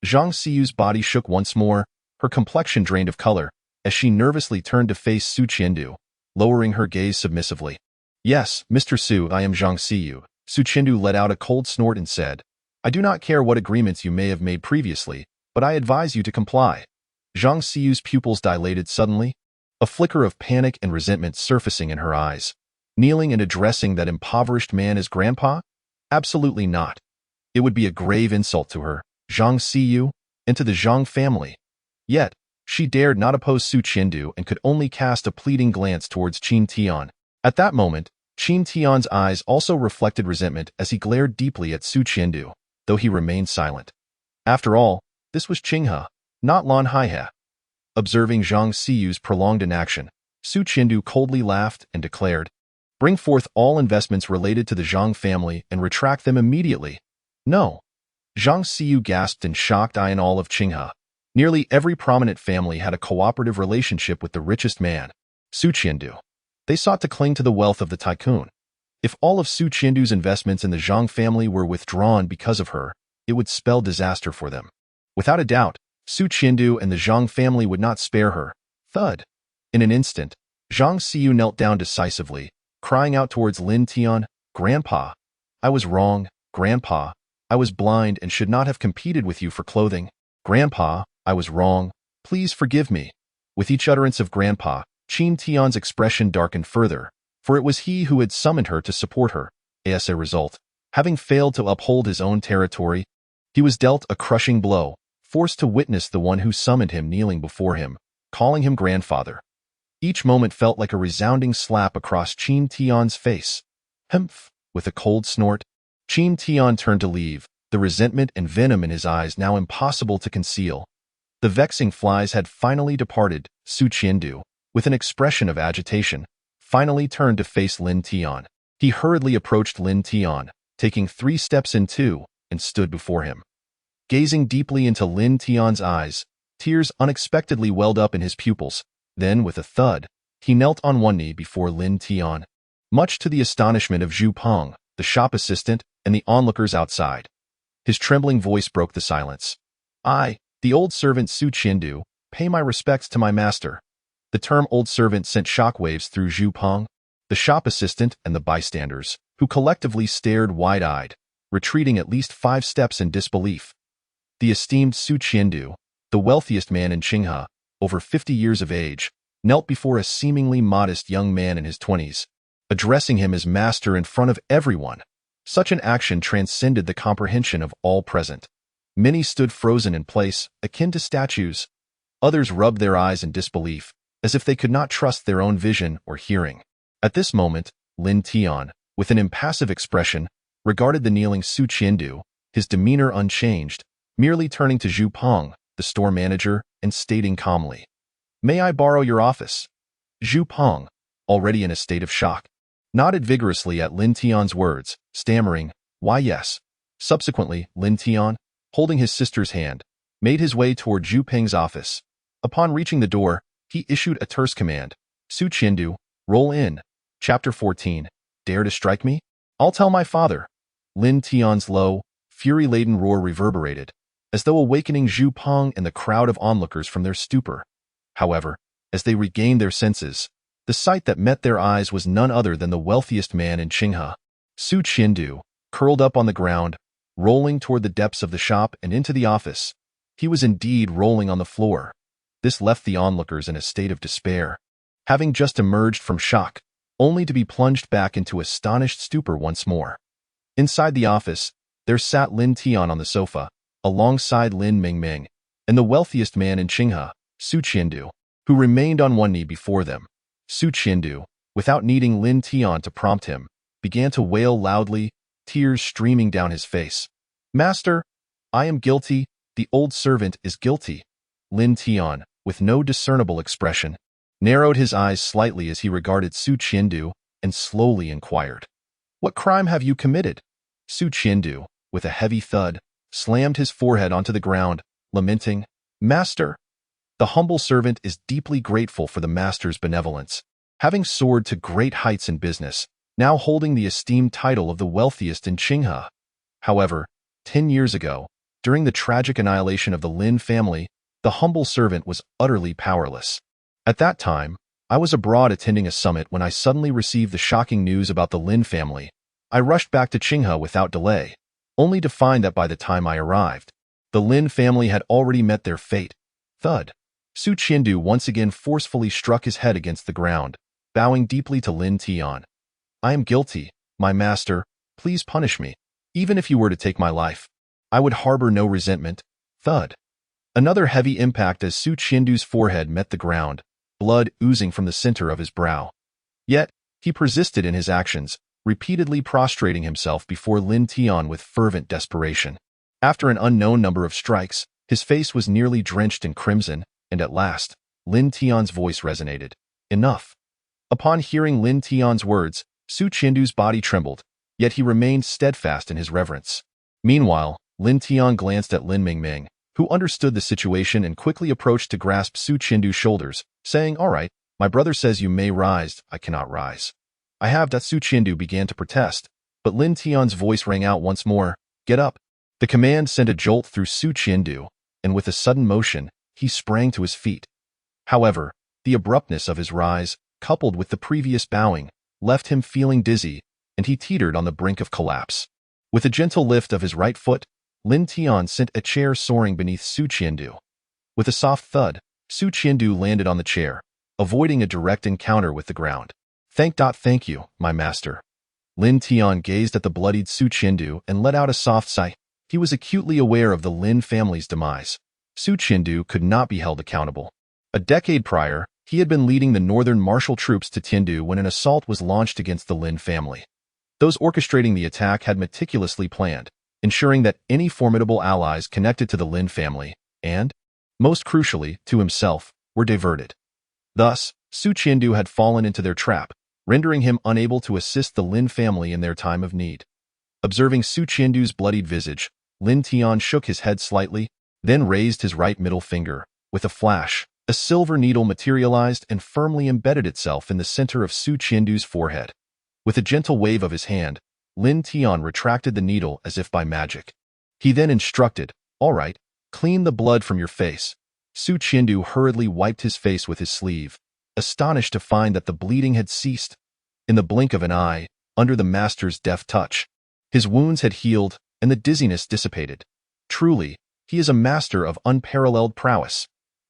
Zhang Siyu's body shook once more, her complexion drained of color, as she nervously turned to face Su Qindu, lowering her gaze submissively. "Yes, Mr. Su, I am Zhang Siyu." Su Qindu let out a cold snort and said, "I do not care what agreements you may have made previously, but I advise you to comply." Zhang Siyu's pupils dilated suddenly, a flicker of panic and resentment surfacing in her eyes. Kneeling and addressing that impoverished man as grandpa? Absolutely not. It would be a grave insult to her, Zhang Siyu, and to the Zhang family. Yet, she dared not oppose Su Qindu and could only cast a pleading glance towards Qin Tian. At that moment, Qin Tian's eyes also reflected resentment as he glared deeply at Su Qindu, though he remained silent. After all, this was Qinghe, not Lan Haihe. Observing Zhang Siyu's prolonged inaction, Su Qindu coldly laughed and declared, "Bring forth all investments related to the Zhang family and retract them immediately." "No." Zhang Siyu gasped in shocked eye in all of Qinghe. Nearly every prominent family had a cooperative relationship with the richest man, Su Qindu. They sought to cling to the wealth of the tycoon. If all of Su Qiandu's investments in the Zhang family were withdrawn because of her, it would spell disaster for them. Without a doubt, Su Qiandu and the Zhang family would not spare her. Thud. In an instant, Zhang Xiu knelt down decisively, crying out towards Lin Tian, "Grandpa, I was wrong, Grandpa. I was blind and should not have competed with you for clothing. Grandpa, I was wrong. Please forgive me." With each utterance of Grandpa, Qin Tian's expression darkened further, for it was he who had summoned her to support her. As a result, having failed to uphold his own territory, he was dealt a crushing blow, forced to witness the one who summoned him kneeling before him, calling him grandfather. Each moment felt like a resounding slap across Qin Tian's face. Humph! With a cold snort, Qin Tian turned to leave, the resentment and venom in his eyes now impossible to conceal. The vexing flies had finally departed. Su Qiandu, with an expression of agitation, finally turned to face Lin Tian. He hurriedly approached Lin Tian, taking 3 steps in 2, and stood before him. Gazing deeply into Lin Tian's eyes, tears unexpectedly welled up in his pupils. Then, with a thud, he knelt on one knee before Lin Tian, much to the astonishment of Zhu Peng, the shop assistant, and the onlookers outside. His trembling voice broke the silence. "I, the old servant Su Qiandu, pay my respects to my master." The term old servant sent shockwaves through Zhu Peng, the shop assistant, and the bystanders, who collectively stared wide-eyed, retreating at least 5 steps in disbelief. The esteemed Su Qiandu, the wealthiest man in Qinghe, over 50 years of age, knelt before a seemingly modest young man in his 20s, addressing him as master in front of everyone. Such an action transcended the comprehension of all present. Many stood frozen in place, akin to statues. Others rubbed their eyes in disbelief, as if they could not trust their own vision or hearing. At this moment, Lin Tian, with an impassive expression, regarded the kneeling Su Qiandu, his demeanor unchanged, merely turning to Zhu Peng, the store manager, and stating calmly, "May I borrow your office?" Zhu Peng, already in a state of shock, nodded vigorously at Lin Tian's words, stammering, "Why, yes." Subsequently, Lin Tian, holding his sister's hand, made his way toward Zhu Peng's office. Upon reaching the door, he issued a terse command, "Su Qiandu, roll in." Chapter 14. Dare to strike me? I'll tell my father. Lin Tian's low, fury-laden roar reverberated, as though awakening Zhu Peng and the crowd of onlookers from their stupor. However, as they regained their senses, the sight that met their eyes was none other than the wealthiest man in Qinghe. Su Qiandu, curled up on the ground, rolling toward the depths of the shop and into the office. He was indeed rolling on the floor. This left the onlookers in a state of despair, having just emerged from shock, only to be plunged back into astonished stupor once more. Inside the office, there sat Lin Tian on the sofa, alongside Lin Mingming, and the wealthiest man in Qinghe, Su Qiandu, who remained on one knee before them. Su Qiandu, without needing Lin Tian to prompt him, began to wail loudly, tears streaming down his face. "Master, I am guilty, the old servant is guilty." Lin Tian, with no discernible expression, narrowed his eyes slightly as he regarded Su Qiandu and slowly inquired, "What crime have you committed?" Su Qiandu, with a heavy thud, slammed his forehead onto the ground, lamenting, "Master, the humble servant is deeply grateful for the master's benevolence, having soared to great heights in business, now holding the esteemed title of the wealthiest in Qinghe. However, 10 years ago, during the tragic annihilation of the Lin family, the humble servant was utterly powerless. At that time, I was abroad attending a summit when I suddenly received the shocking news about the Lin family. I rushed back to Qinghe without delay, only to find that by the time I arrived, the Lin family had already met their fate." Thud. Su Qiandu once again forcefully struck his head against the ground, bowing deeply to Lin Tian. "I am guilty, my master. Please punish me. Even if you were to take my life, I would harbor no resentment." Thud. Another heavy impact as Su Qiandu's forehead met the ground, blood oozing from the center of his brow. Yet, he persisted in his actions, repeatedly prostrating himself before Lin Tian with fervent desperation. After an unknown number of strikes, his face was nearly drenched in crimson, and at last, Lin Tian's voice resonated. "Enough." Upon hearing Lin Tian's words, Su Qiandu's body trembled, yet he remained steadfast in his reverence. Meanwhile, Lin Tian glanced at Lin Mingming, who understood the situation and quickly approached to grasp Su Qiandu's shoulders, saying, "All right, My brother says you may rise. I cannot rise. I have that. Su Qiandu began to protest, but Lin Tian's voice rang out once more. Get up. The command sent a jolt through Su Qiandu, and with a sudden motion, he sprang to his feet. However, the abruptness of his rise, coupled with the previous bowing, left him feeling dizzy, and he teetered on the brink of collapse. With a gentle lift of his right foot, Lin Tian sent a chair soaring beneath Su Qiandu. With a soft thud, Su Qiandu landed on the chair, avoiding a direct encounter with the ground. Thank you, my master. Lin Tian gazed at the bloodied Su Qiandu and let out a soft sigh. He was acutely aware of the Lin family's demise. Su Qiandu could not be held accountable. A decade prior, he had been leading the northern martial troops to Tiandu when an assault was launched against the Lin family. Those orchestrating the attack had meticulously planned, ensuring that any formidable allies connected to the Lin family, and, most crucially, to himself, were diverted. Thus, Su Qiandu had fallen into their trap, rendering him unable to assist the Lin family in their time of need. Observing Su Qiandu's bloodied visage, Lin Tian shook his head slightly, then raised his right middle finger. With a flash, a silver needle materialized and firmly embedded itself in the center of Su Qiandu's forehead. With a gentle wave of his hand, Lin Tian retracted the needle as if by magic. He then instructed, "All right, clean the blood from your face." Su Qiandu hurriedly wiped his face with his sleeve, astonished to find that the bleeding had ceased. In the blink of an eye, under the master's deft touch, his wounds had healed and the dizziness dissipated. Truly, he is a master of unparalleled prowess.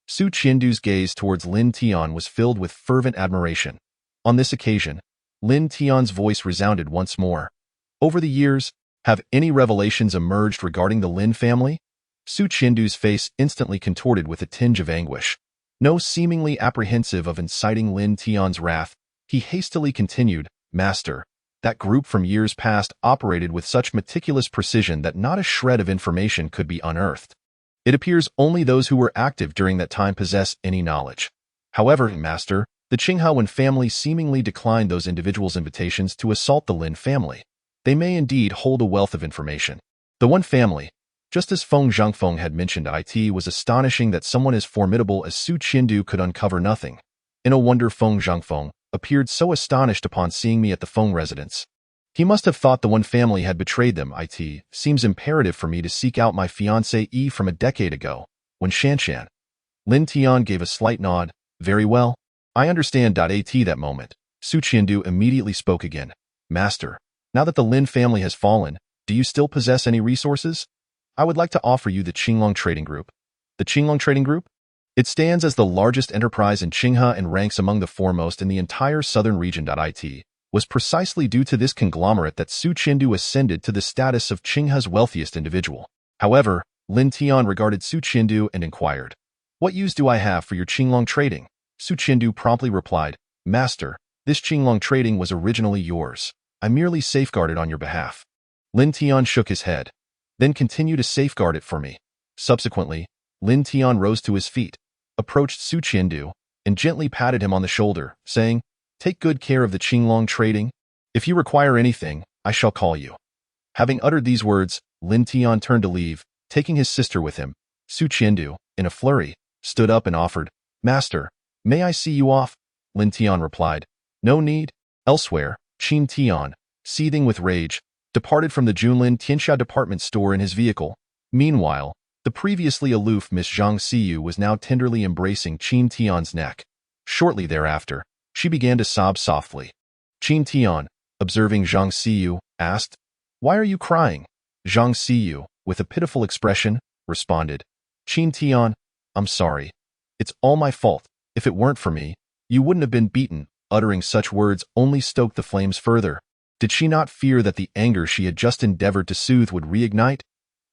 Su Qiandu's gaze towards Lin Tian was filled with fervent admiration. On this occasion, Lin Tian's voice resounded once more. Over the years, have any revelations emerged regarding the Lin family? Su Qiandu's face instantly contorted with a tinge of anguish. No seemingly apprehensive of inciting Lin Tian's wrath, he hastily continued, "Master, that group from years past operated with such meticulous precision that not a shred of information could be unearthed. It appears only those who were active during that time possess any knowledge. However, Master, the Qinghaowen family seemingly declined those individuals' invitations to assault the Lin family. They may indeed hold a wealth of information. The one family, just as Feng Zhangfeng had mentioned, it was astonishing that someone as formidable as Su Qiandu could uncover nothing. In a wonder, Feng Zhangfeng appeared so astonished upon seeing me at the Feng residence. He must have thought the one family had betrayed them. It seems imperative for me to seek out my fiancée from a decade ago, when Shanshan. Lin Tian gave a slight nod. Very well. I understand. At that moment, Su Qiandu immediately spoke again. Master, now that the Lin family has fallen, do you still possess any resources? I would like to offer you the Qinglong Trading Group. The Qinglong Trading Group? It stands as the largest enterprise in Qinghe and ranks among the foremost in the entire southern region. It was precisely due to this conglomerate that Su Qiandu ascended to the status of Qinghe's wealthiest individual. However, Lin Tian regarded Su Qiandu and inquired, "What use do I have for your Qinglong trading?" Su Qiandu promptly replied, "Master, this Qinglong trading was originally yours. I merely safeguarded on your behalf." Lin Tian shook his head, then continued to safeguard it for me. Subsequently, Lin Tian rose to his feet, approached Su Qiandu, and gently patted him on the shoulder, saying, "Take good care of the Qinglong trading. If you require anything, I shall call you." Having uttered these words, Lin Tian turned to leave, taking his sister with him. Su Qiandu, in a flurry, stood up and offered, "Master, may I see you off?" Lin Tian replied, "No need." Elsewhere, Qin Tian, seething with rage, departed from the Junlin Tianxia department store in his vehicle. Meanwhile, the previously aloof Miss Zhang Xiyu was now tenderly embracing Qin Tian's neck. Shortly thereafter, she began to sob softly. Qin Tian, observing Zhang Xiyu, asked, "Why are you crying?" Zhang Xiyu, with a pitiful expression, responded, "Qin Tian, I'm sorry. It's all my fault. If it weren't for me, you wouldn't have been beaten." Uttering such words only stoked the flames further. Did she not fear that the anger she had just endeavored to soothe would reignite?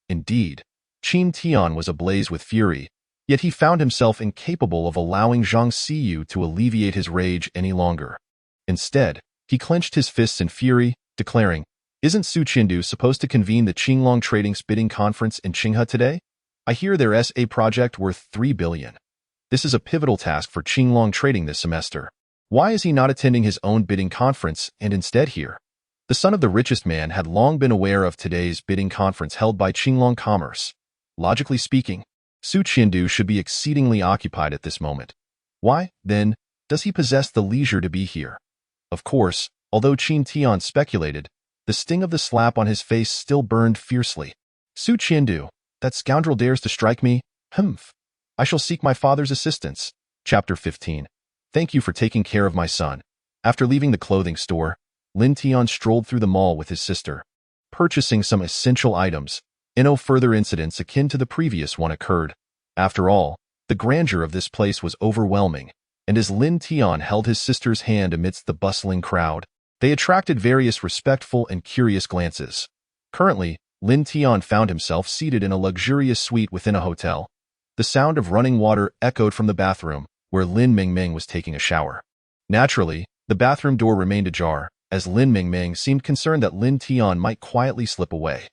Indeed, Qin Tian was ablaze with fury, yet he found himself incapable of allowing Zhang Xiyu to alleviate his rage any longer. Instead, he clenched his fists in fury, declaring, "Isn't Su Qiandu supposed to convene the Qinglong Trading's bidding conference in Qinghe today? I hear there's a project worth 3 billion. This is a pivotal task for Qinglong Trading this semester. Why is he not attending his own bidding conference and instead here?" The son of the richest man had long been aware of today's bidding conference held by Qinglong Commerce. Logically speaking, Su Qiandu should be exceedingly occupied at this moment. Why, then, Does he possess the leisure to be here? Of course, although Qin Tian speculated, the sting of the slap on his face still burned fiercely. Su Qiandu, that scoundrel dares to strike me? Humph. I shall seek my father's assistance. Chapter 15. Thank you for taking care of my son. After leaving the clothing store, Lin Tian strolled through the mall with his sister, purchasing some essential items. No further incidents akin to the previous one occurred. After all, the grandeur of this place was overwhelming, and as Lin Tian held his sister's hand amidst the bustling crowd, they attracted various respectful and curious glances. Currently, Lin Tian found himself seated in a luxurious suite within a hotel. The sound of running water echoed from the bathroom, where Lin Mingming was taking a shower. Naturally, the bathroom door remained ajar, as Lin Mingming seemed concerned that Lin Tian might quietly slip away.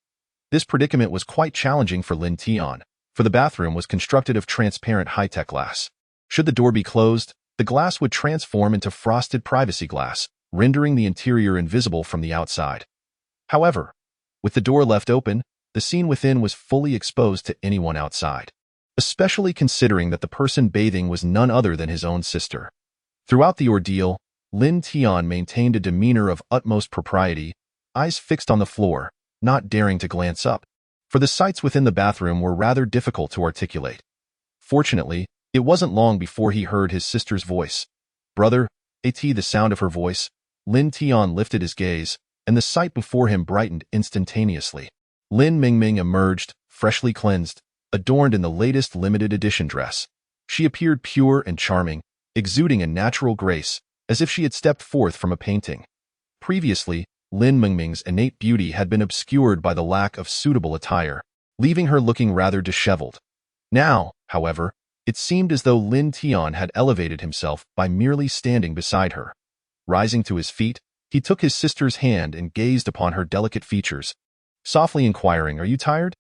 This predicament was quite challenging for Lin Tian, for the bathroom was constructed of transparent high-tech glass. Should the door be closed, the glass would transform into frosted privacy glass, rendering the interior invisible from the outside. However, with the door left open, the scene within was fully exposed to anyone outside, especially considering that the person bathing was none other than his own sister. Throughout the ordeal, Lin Tian maintained a demeanor of utmost propriety, eyes fixed on the floor, not daring to glance up, for the sights within the bathroom were rather difficult to articulate. Fortunately, it wasn't long before he heard his sister's voice. Brother, the sound of her voice, Lin Tian lifted his gaze, and the sight before him brightened instantaneously. Lin Mingming emerged, freshly cleansed, adorned in the latest limited edition dress. She appeared pure and charming, exuding a natural grace, as if she had stepped forth from a painting. Previously, Lin Mingming's innate beauty had been obscured by the lack of suitable attire, leaving her looking rather disheveled. Now, however, it seemed as though Lin Tian had elevated himself by merely standing beside her. Rising to his feet, he took his sister's hand and gazed upon her delicate features, softly inquiring, "Are you tired?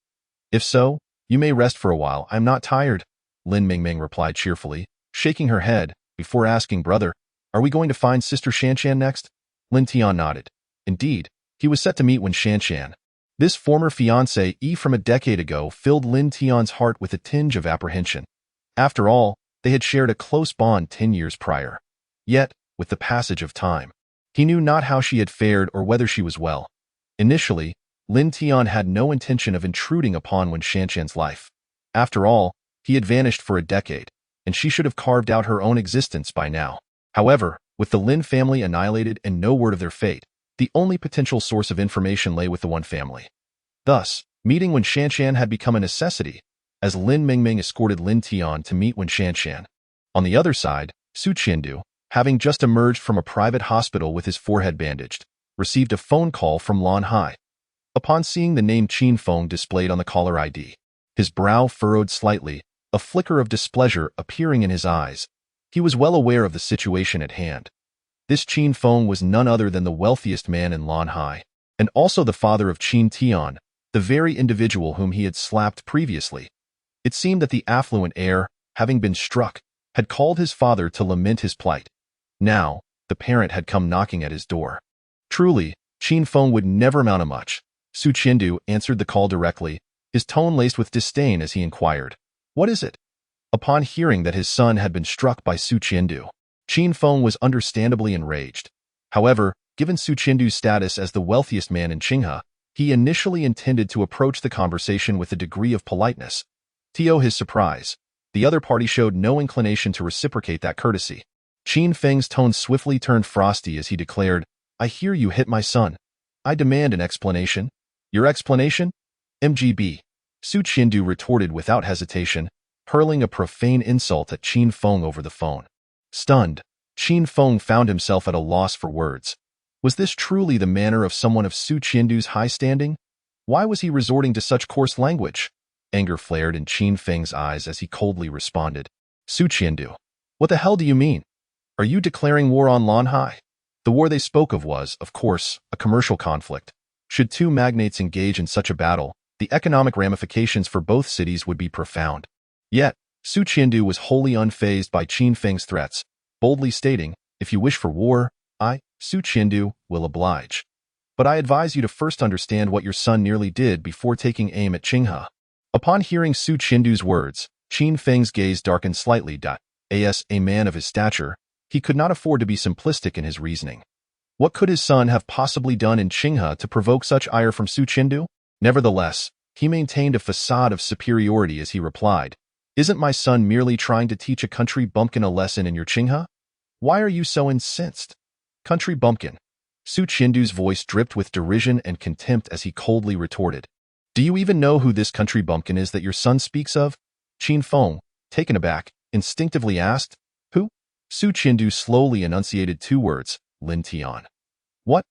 If so, you may rest for a while." "I'm not tired," Lin Mingming replied cheerfully, shaking her head, before asking, "Brother, are we going to find Sister Shanshan next?" Lin Tian nodded. Indeed, he was set to meet when Shanshan, this former fiancée from a decade ago, filled Lin Tian's heart with a tinge of apprehension. After all, they had shared a close bond 10 years prior. Yet, with the passage of time, he knew not how she had fared or whether she was well. Initially, Lin Tian had no intention of intruding upon Wen Shanshan's life. After all, he had vanished for a decade, and she should have carved out her own existence by now. However, with the Lin family annihilated and no word of their fate, the only potential source of information lay with the Wen family. Thus, meeting Wen Shanshan had become a necessity, as Lin Mingming escorted Lin Tian to meet Wen Shanshan. On the other side, Su Qiandu, having just emerged from a private hospital with his forehead bandaged, received a phone call from Lan Hai. Upon seeing the name Qin Feng displayed on the caller ID, his brow furrowed slightly, a flicker of displeasure appearing in his eyes. He was well aware of the situation at hand. This Qin Feng was none other than the wealthiest man in Lan Hai, and also the father of Qin Tian, the very individual whom he had slapped previously. It seemed that the affluent heir, having been struck, had called his father to lament his plight. Now, the parent had come knocking at his door. Truly, Qin Feng would never amount to much. Su Qiandu answered the call directly, his tone laced with disdain as he inquired, "What is it?" Upon hearing that his son had been struck by Su Qiandu, Qin Feng was understandably enraged. However, given Su Qiandu's status as the wealthiest man in Qinghe, he initially intended to approach the conversation with a degree of politeness. To his surprise, the other party showed no inclination to reciprocate that courtesy. Qin Feng's tone swiftly turned frosty as he declared, "I hear you hit my son. I demand an explanation." "Your explanation? MGB. Su Qiandu retorted without hesitation, hurling a profane insult at Qin Feng over the phone. Stunned, Qin Feng found himself at a loss for words. Was this truly the manner of someone of Su Qiandu's high standing? Why was he resorting to such coarse language? Anger flared in Qin Feng's eyes as he coldly responded, "Su Qiandu, what the hell do you mean? Are you declaring war on Lan Hai?" The war they spoke of was, of course, a commercial conflict. Should two magnates engage in such a battle, the economic ramifications for both cities would be profound. Yet, Su Qiandu was wholly unfazed by Qin Feng's threats, boldly stating, "If you wish for war, I, Su Qiandu, will oblige. But I advise you to first understand what your son nearly did before taking aim at Qinghe." Upon hearing Su Qiandu's words, Qin Feng's gaze darkened slightly. As a man of his stature, He could not afford to be simplistic in his reasoning. What could his son have possibly done in Qinghe to provoke such ire from Su Qindu? Nevertheless, he maintained a facade of superiority as he replied, "Isn't my son merely trying to teach a country bumpkin a lesson in your Qinghe? Why are you so incensed?" "Country bumpkin." Su Qindu's voice dripped with derision and contempt as he coldly retorted, "Do you even know who this country bumpkin is that your son speaks of?" Qin Feng, taken aback, instinctively asked, "Who?" Su Qindu slowly enunciated two words, "Lin Tian." "What?"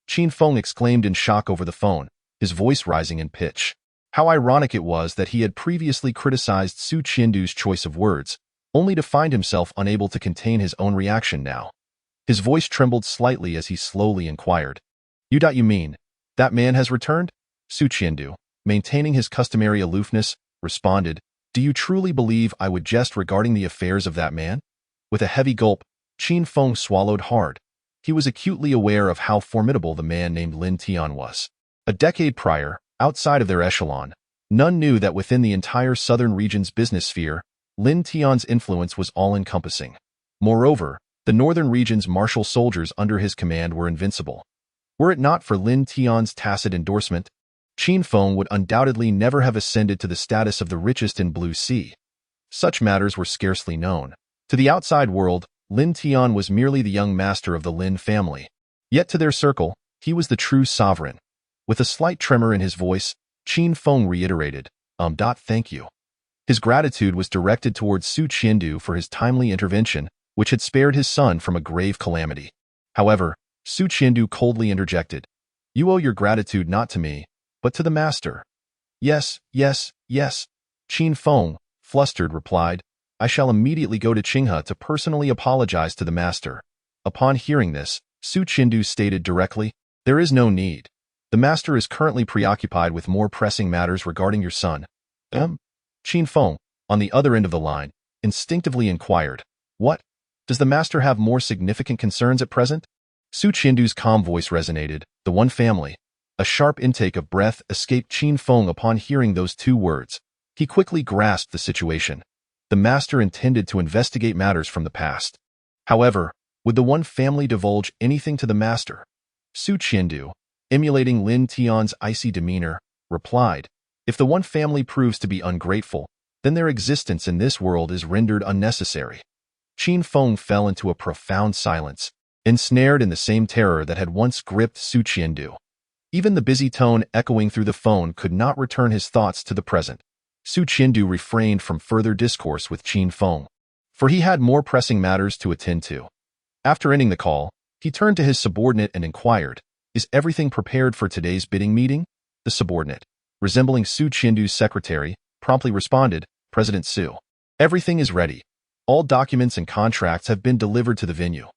Qin Feng exclaimed in shock over the phone, his voice rising in pitch. How ironic it was that he had previously criticized Su Qindu's choice of words, only to find himself unable to contain his own reaction now. His voice trembled slightly as he slowly inquired, You mean, that man has returned?" Su Qindu, maintaining his customary aloofness, responded, "Do you truly believe I would jest regarding the affairs of that man?" With a heavy gulp, Qin Feng swallowed hard. He was acutely aware of how formidable the man named Lin Tian was. A decade prior, outside of their echelon, none knew that within the entire southern region's business sphere, Lin Tian's influence was all-encompassing. Moreover, the northern region's martial soldiers under his command were invincible. Were it not for Lin Tian's tacit endorsement, Qin Feng would undoubtedly never have ascended to the status of the richest in Blue Sea. Such matters were scarcely known. To the outside world, Lin Tian was merely the young master of the Lin family. Yet to their circle, he was the true sovereign. With a slight tremor in his voice, Qin Feng reiterated, Thank you." His gratitude was directed towards Su Qindu for his timely intervention, which had spared his son from a grave calamity. However, Su Qindu coldly interjected, "You owe your gratitude not to me, but to the master." Yes, Qin Feng, flustered, replied, "I shall immediately go to Qinghe to personally apologize to the master." Upon hearing this, Su Qindu stated directly, "There is no need. The master is currently preoccupied with more pressing matters regarding your son." Qin Feng, on the other end of the line, instinctively inquired, "What? Does the master have more significant concerns at present?" Su Qindu's calm voice resonated, "The one family." A sharp intake of breath escaped Qin Feng upon hearing those two words. He quickly grasped the situation. The master intended to investigate matters from the past. However, would the one family divulge anything to the master? Su Qindu, emulating Lin Tian's icy demeanor, replied, "If the one family proves to be ungrateful, then their existence in this world is rendered unnecessary." Qin Feng fell into a profound silence, ensnared in the same terror that had once gripped Su Qindu. Even the busy tone echoing through the phone could not return his thoughts to the present. Su Qindu refrained from further discourse with Qin Feng, for he had more pressing matters to attend to. After ending the call, he turned to his subordinate and inquired, "Is everything prepared for today's bidding meeting?" The subordinate, resembling Su Qindu's secretary, promptly responded, "President Su, everything is ready. All documents and contracts have been delivered to the venue.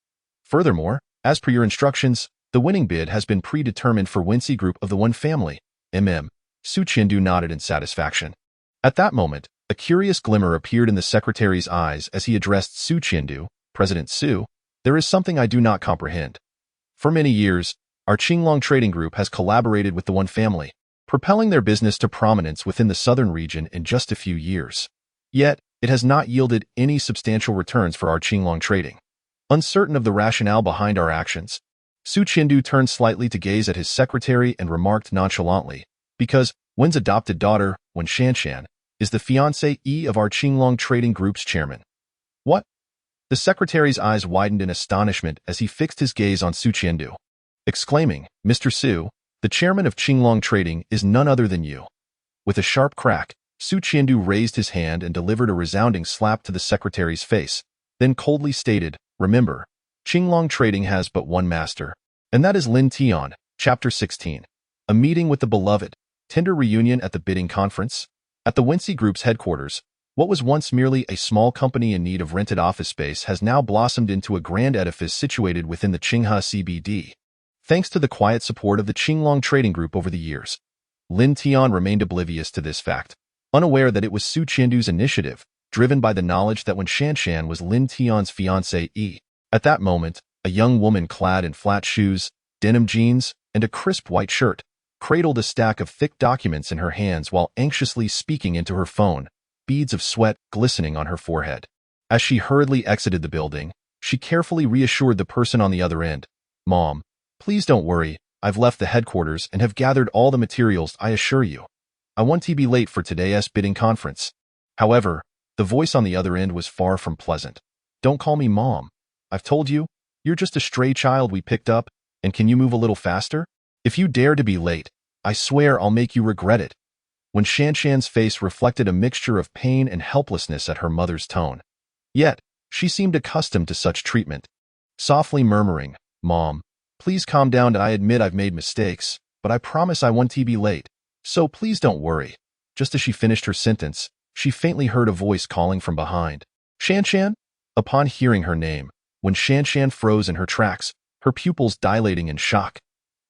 Furthermore, as per your instructions, the winning bid has been predetermined for Wensi Group of the One Family, Su Qindu nodded in satisfaction. At that moment, a curious glimmer appeared in the secretary's eyes as he addressed Su Qindu, "President Su, there is something I do not comprehend. For many years, our Qinglong Trading Group has collaborated with the One Family, propelling their business to prominence within the southern region in just a few years. Yet, it has not yielded any substantial returns for our Qinglong trading. Uncertain of the rationale behind our actions, Su Qindu turned slightly to gaze at his secretary and remarked nonchalantly, "Because Wen's adopted daughter, Wen Shanshan, is the fiancée of our Qinglong Trading Group's chairman." "What?" The secretary's eyes widened in astonishment as he fixed his gaze on Su Qindu, exclaiming, "Mr. Su, the chairman of Qinglong Trading is none other than you." With a sharp crack, Su Qindu raised his hand and delivered a resounding slap to the secretary's face, then coldly stated, "Remember, Qinglong Trading has but one master, and that is Lin Tian." Chapter 16. A meeting with the beloved. Tender reunion at the bidding conference. At the Wensi Group's headquarters, what was once merely a small company in need of rented office space has now blossomed into a grand edifice situated within the Qinghe CBD. Thanks to the quiet support of the Qinglong Trading Group over the years, Lin Tian remained oblivious to this fact, unaware that it was Su Qindu's initiative, driven by the knowledge that Wen Shanshan was Lin Tian's fiancée. At that moment, a young woman clad in flat shoes, denim jeans, and a crisp white shirt, cradled a stack of thick documents in her hands while anxiously speaking into her phone, beads of sweat glistening on her forehead. As she hurriedly exited the building, She carefully reassured the person on the other end. "Mom, please don't worry. I've left the headquarters and have gathered all the materials, I assure you. I won't be late for today's bidding conference." However, the voice on the other end was far from pleasant. "Don't call me Mom. I've told you, you're just a stray child we picked up, and can you move a little faster? If you dare to be late, I swear I'll make you regret it." When Shanshan's face reflected a mixture of pain and helplessness at her mother's tone. Yet, she seemed accustomed to such treatment. Softly murmuring, "Mom, please calm down. I admit I've made mistakes, but I promise I won't be late. So please don't worry." Just as she finished her sentence, she faintly heard a voice calling from behind. "Shanshan?" Upon hearing her name, when Shanshan froze in her tracks, her pupils dilating in shock.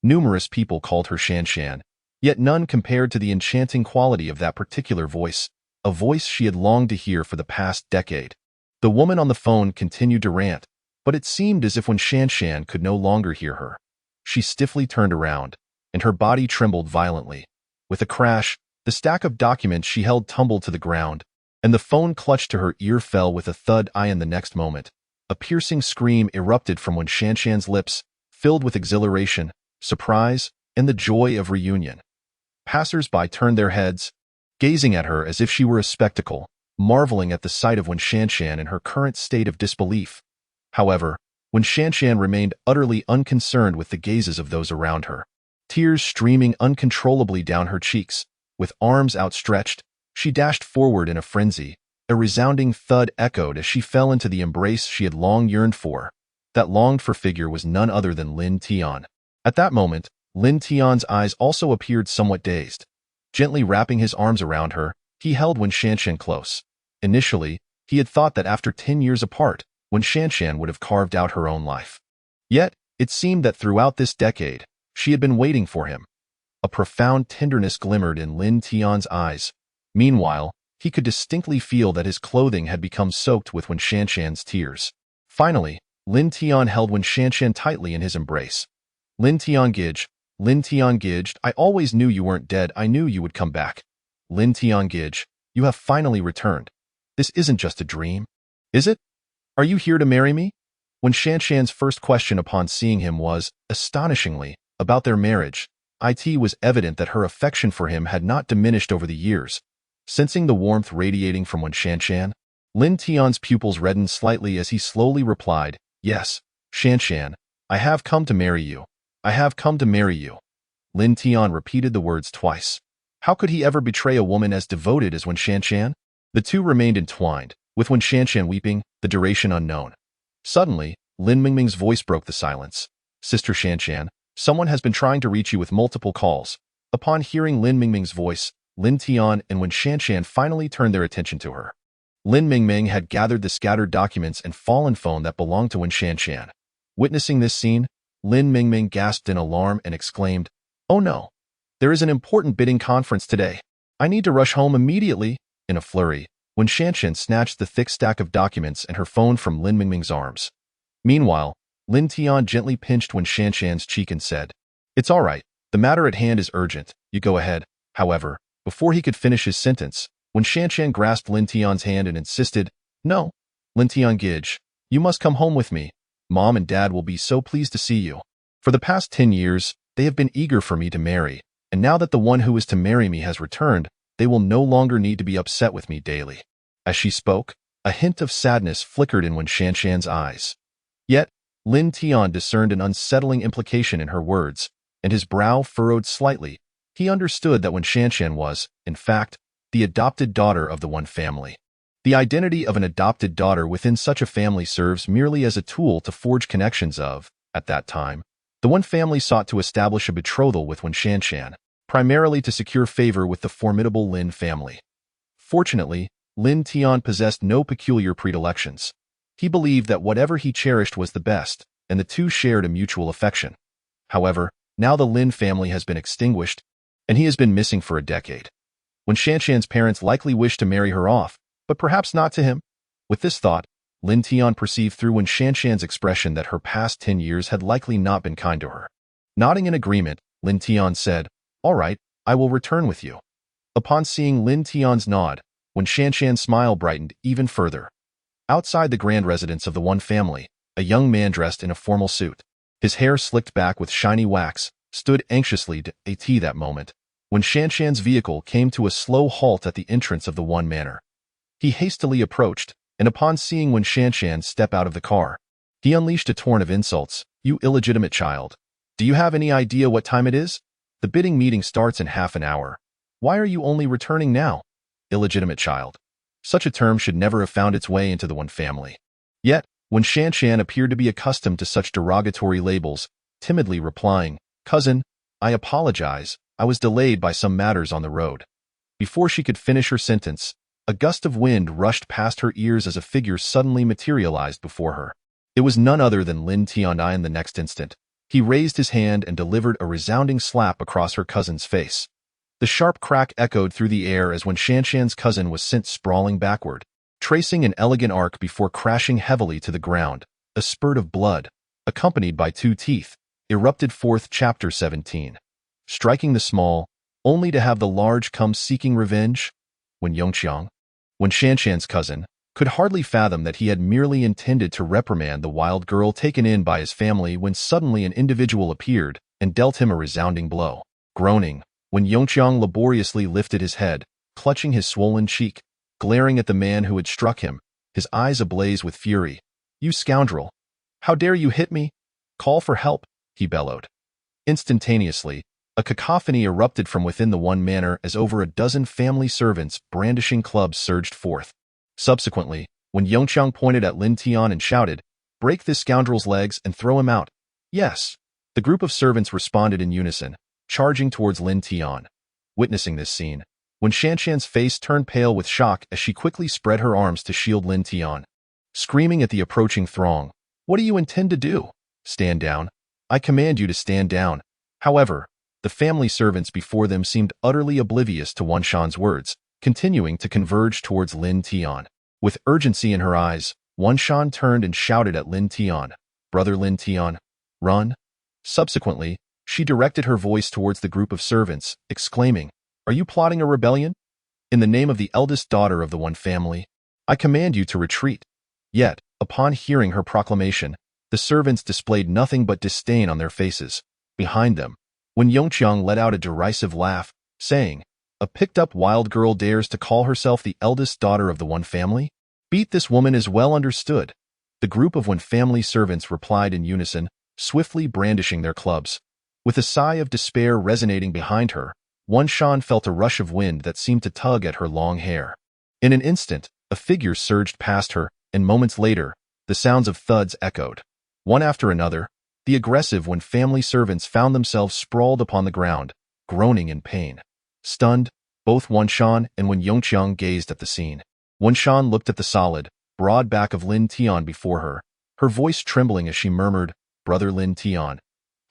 Numerous people called her Shanshan, yet none compared to the enchanting quality of that particular voice, a voice she had longed to hear for the past decade. The woman on the phone continued to rant, but it seemed as if when Shanshan could no longer hear her, she stiffly turned around, and her body trembled violently. With a crash, the stack of documents she held tumbled to the ground, and the phone clutched to her ear fell with a thud. In the next moment, a piercing scream erupted from when Shanshan's lips, filled with exhilaration, surprise, and the joy of reunion. Passers-by turned their heads, gazing at her as if she were a spectacle, marveling at the sight of when Shanshan in her current state of disbelief. However, when Shanshan remained utterly unconcerned with the gazes of those around her, tears streaming uncontrollably down her cheeks, with arms outstretched, she dashed forward in a frenzy. A resounding thud echoed as she fell into the embrace she had long yearned for. That longed-for figure was none other than Lin Tian. At that moment, Lin Tian's eyes also appeared somewhat dazed. Gently wrapping his arms around her, he held Wen Shanshan close. Initially, he had thought that after 10 years apart, Wen Shanshan would have carved out her own life. Yet, it seemed that throughout this decade, she had been waiting for him. A profound tenderness glimmered in Lin Tian's eyes. Meanwhile, he could distinctly feel that his clothing had become soaked with Wen Shanshan's tears. Finally, Lin Tian held Wen Shanshan tightly in his embrace. Lin Tian Gij, I always knew you weren't dead. I knew you would come back. Lin Tian Gij, you have finally returned. This isn't just a dream, is it? Are you here to marry me? Wen Shanshan's first question upon seeing him was, astonishingly, about their marriage. It was evident that her affection for him had not diminished over the years. Sensing the warmth radiating from Wen Shanshan, Lin Tian's pupils reddened slightly as he slowly replied, "Yes, Shanshan, I have come to marry you. I have come to marry you." Lin Tian repeated the words twice. How could he ever betray a woman as devoted as Wen Shanshan? The two remained entwined, with Wen Shanshan weeping, the duration unknown. Suddenly, Lin Mingming's voice broke the silence. "Sister Shanshan, someone has been trying to reach you with multiple calls." Upon hearing Lin Mingming's voice, Lin Tian and Wen Shanshan finally turned their attention to her. Lin Mingming had gathered the scattered documents and fallen phone that belonged to Wen Shanshan. Witnessing this scene, Lin Mingming gasped in alarm and exclaimed, "Oh no! There is an important bidding conference today. I need to rush home immediately." In a flurry, Wen Shanshan snatched the thick stack of documents and her phone from Lin Mingming's arms. Meanwhile, Lin Tian gently pinched Wen Shanshan's cheek and said, "It's all right. The matter at hand is urgent. You go ahead." However, before he could finish his sentence, Wen Shanshan grasped Lin Tian's hand and insisted, "No, Lin Tian Gij, you must come home with me. Mom and Dad will be so pleased to see you. For the past 10 years, they have been eager for me to marry, and now that the one who is to marry me has returned, they will no longer need to be upset with me daily." As she spoke, a hint of sadness flickered in Wen Shanshan's eyes. Yet, Lin Tian discerned an unsettling implication in her words, and his brow furrowed slightly. He understood that Wen Shanshan was, in fact, the adopted daughter of the one family. The identity of an adopted daughter within such a family serves merely as a tool to forge connections of, at that time, the one family sought to establish a betrothal with Wen Shanshan, primarily to secure favor with the formidable Lin family. Fortunately, Lin Tian possessed no peculiar predilections. He believed that whatever he cherished was the best, and the two shared a mutual affection. However, now the Lin family has been extinguished, and he has been missing for a decade. Wen Shanshan's parents likely wished to marry her off, but perhaps not to him. With this thought, Lin Tian perceived through Wen Shanshan's expression that her past 10 years had likely not been kind to her. Nodding in agreement, Lin Tian said, "All right, I will return with you." Upon seeing Lin Tian's nod, Wen Shanshan's smile brightened even further. Outside the grand residence of the one family, a young man dressed in a formal suit. His hair slicked back with shiny wax, stood anxiously to at that moment, when Shanshan's vehicle came to a slow halt at the entrance of the One Manor. He hastily approached, and upon seeing Wen Shanshan step out of the car, he unleashed a torrent of insults. "You illegitimate child. Do you have any idea what time it is? The bidding meeting starts in half an hour. Why are you only returning now? Illegitimate child." Such a term should never have found its way into the Wen family. Yet, when Shanshan appeared to be accustomed to such derogatory labels, timidly replying, "Cousin, I apologize, I was delayed by some matters on the road." Before she could finish her sentence, a gust of wind rushed past her ears as a figure suddenly materialized before her. It was none other than Lin Tian'ai. The next instant, he raised his hand and delivered a resounding slap across her cousin's face. The sharp crack echoed through the air as when Shanshan's cousin was sent sprawling backward, tracing an elegant arc before crashing heavily to the ground. A spurt of blood, accompanied by 2 teeth, erupted forth. Chapter 17. Striking the small, only to have the large come seeking revenge? When Shanshan's cousin, could hardly fathom that he had merely intended to reprimand the wild girl taken in by his family when suddenly an individual appeared and dealt him a resounding blow. Groaning, when Yongqiang laboriously lifted his head, clutching his swollen cheek, glaring at the man who had struck him, his eyes ablaze with fury. "You scoundrel! How dare you hit me? Call for help!" he bellowed. Instantaneously, a cacophony erupted from within the One Manor as over a dozen family servants brandishing clubs surged forth. Subsequently, when Yongqiang pointed at Lin Tian and shouted, "Break this scoundrel's legs and throw him out." "Yes," the group of servants responded in unison, charging towards Lin Tian. Witnessing this scene, when Shanshan's face turned pale with shock as she quickly spread her arms to shield Lin Tian, screaming at the approaching throng, "What do you intend to do? Stand down. I command you to stand down." However, the family servants before them seemed utterly oblivious to Wan Shan's words, continuing to converge towards Lin Tian. With urgency in her eyes, Wan Shan turned and shouted at Lin Tian, "Brother Lin Tian, run." Subsequently, she directed her voice towards the group of servants, exclaiming, "Are you plotting a rebellion? In the name of the eldest daughter of the One family, I command you to retreat." Yet, upon hearing her proclamation, the servants displayed nothing but disdain on their faces. Behind them, when Yongqiang let out a derisive laugh, saying, "A picked-up wild girl dares to call herself the eldest daughter of the One family? Beat this woman is well understood." The group of One family servants replied in unison, swiftly brandishing their clubs. With a sigh of despair resonating behind her, Wan Shan felt a rush of wind that seemed to tug at her long hair. In an instant, a figure surged past her, and moments later, the sounds of thuds echoed. One after another, the aggressive Wan family servants found themselves sprawled upon the ground, groaning in pain. Stunned, both Wan Shan and Wen Yongqiang gazed at the scene. Wan Shan looked at the solid, broad back of Lin Tian before her, her voice trembling as she murmured, "Brother Lin Tian,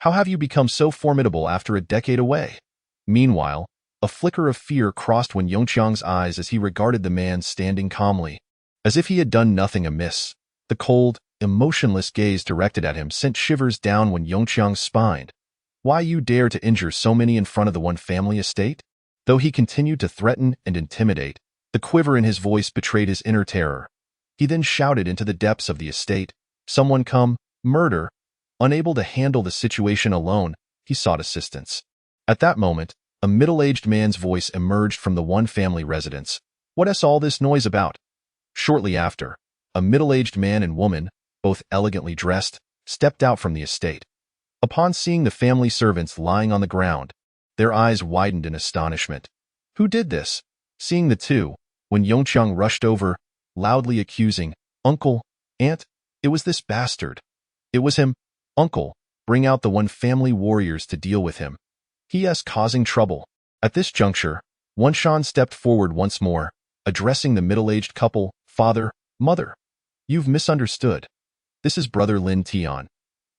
how have you become so formidable after a decade away?" Meanwhile, a flicker of fear crossed Wen Yongqiang's eyes as he regarded the man standing calmly, as if he had done nothing amiss. The cold, emotionless gaze directed at him sent shivers down Wen Yongqiang's spine. "Why you dare to injure so many in front of the One family estate?" Though he continued to threaten and intimidate, the quiver in his voice betrayed his inner terror. He then shouted into the depths of the estate, "Someone come, murder!" Unable to handle the situation alone, he sought assistance. At that moment, a middle-aged man's voice emerged from the One family residence. "What's all this noise about?" Shortly after, a middle-aged man and woman, both elegantly dressed, stepped out from the estate. Upon seeing the family servants lying on the ground, their eyes widened in astonishment. "Who did this?" Seeing the two, when Yongqiang rushed over, loudly accusing, "Uncle, Aunt, it was this bastard. It was him. Uncle, bring out the One family warriors to deal with him. He is causing trouble." At this juncture, Wan Shan stepped forward once more, addressing the middle-aged couple, "Father, Mother, you've misunderstood. This is Brother Lin Tian.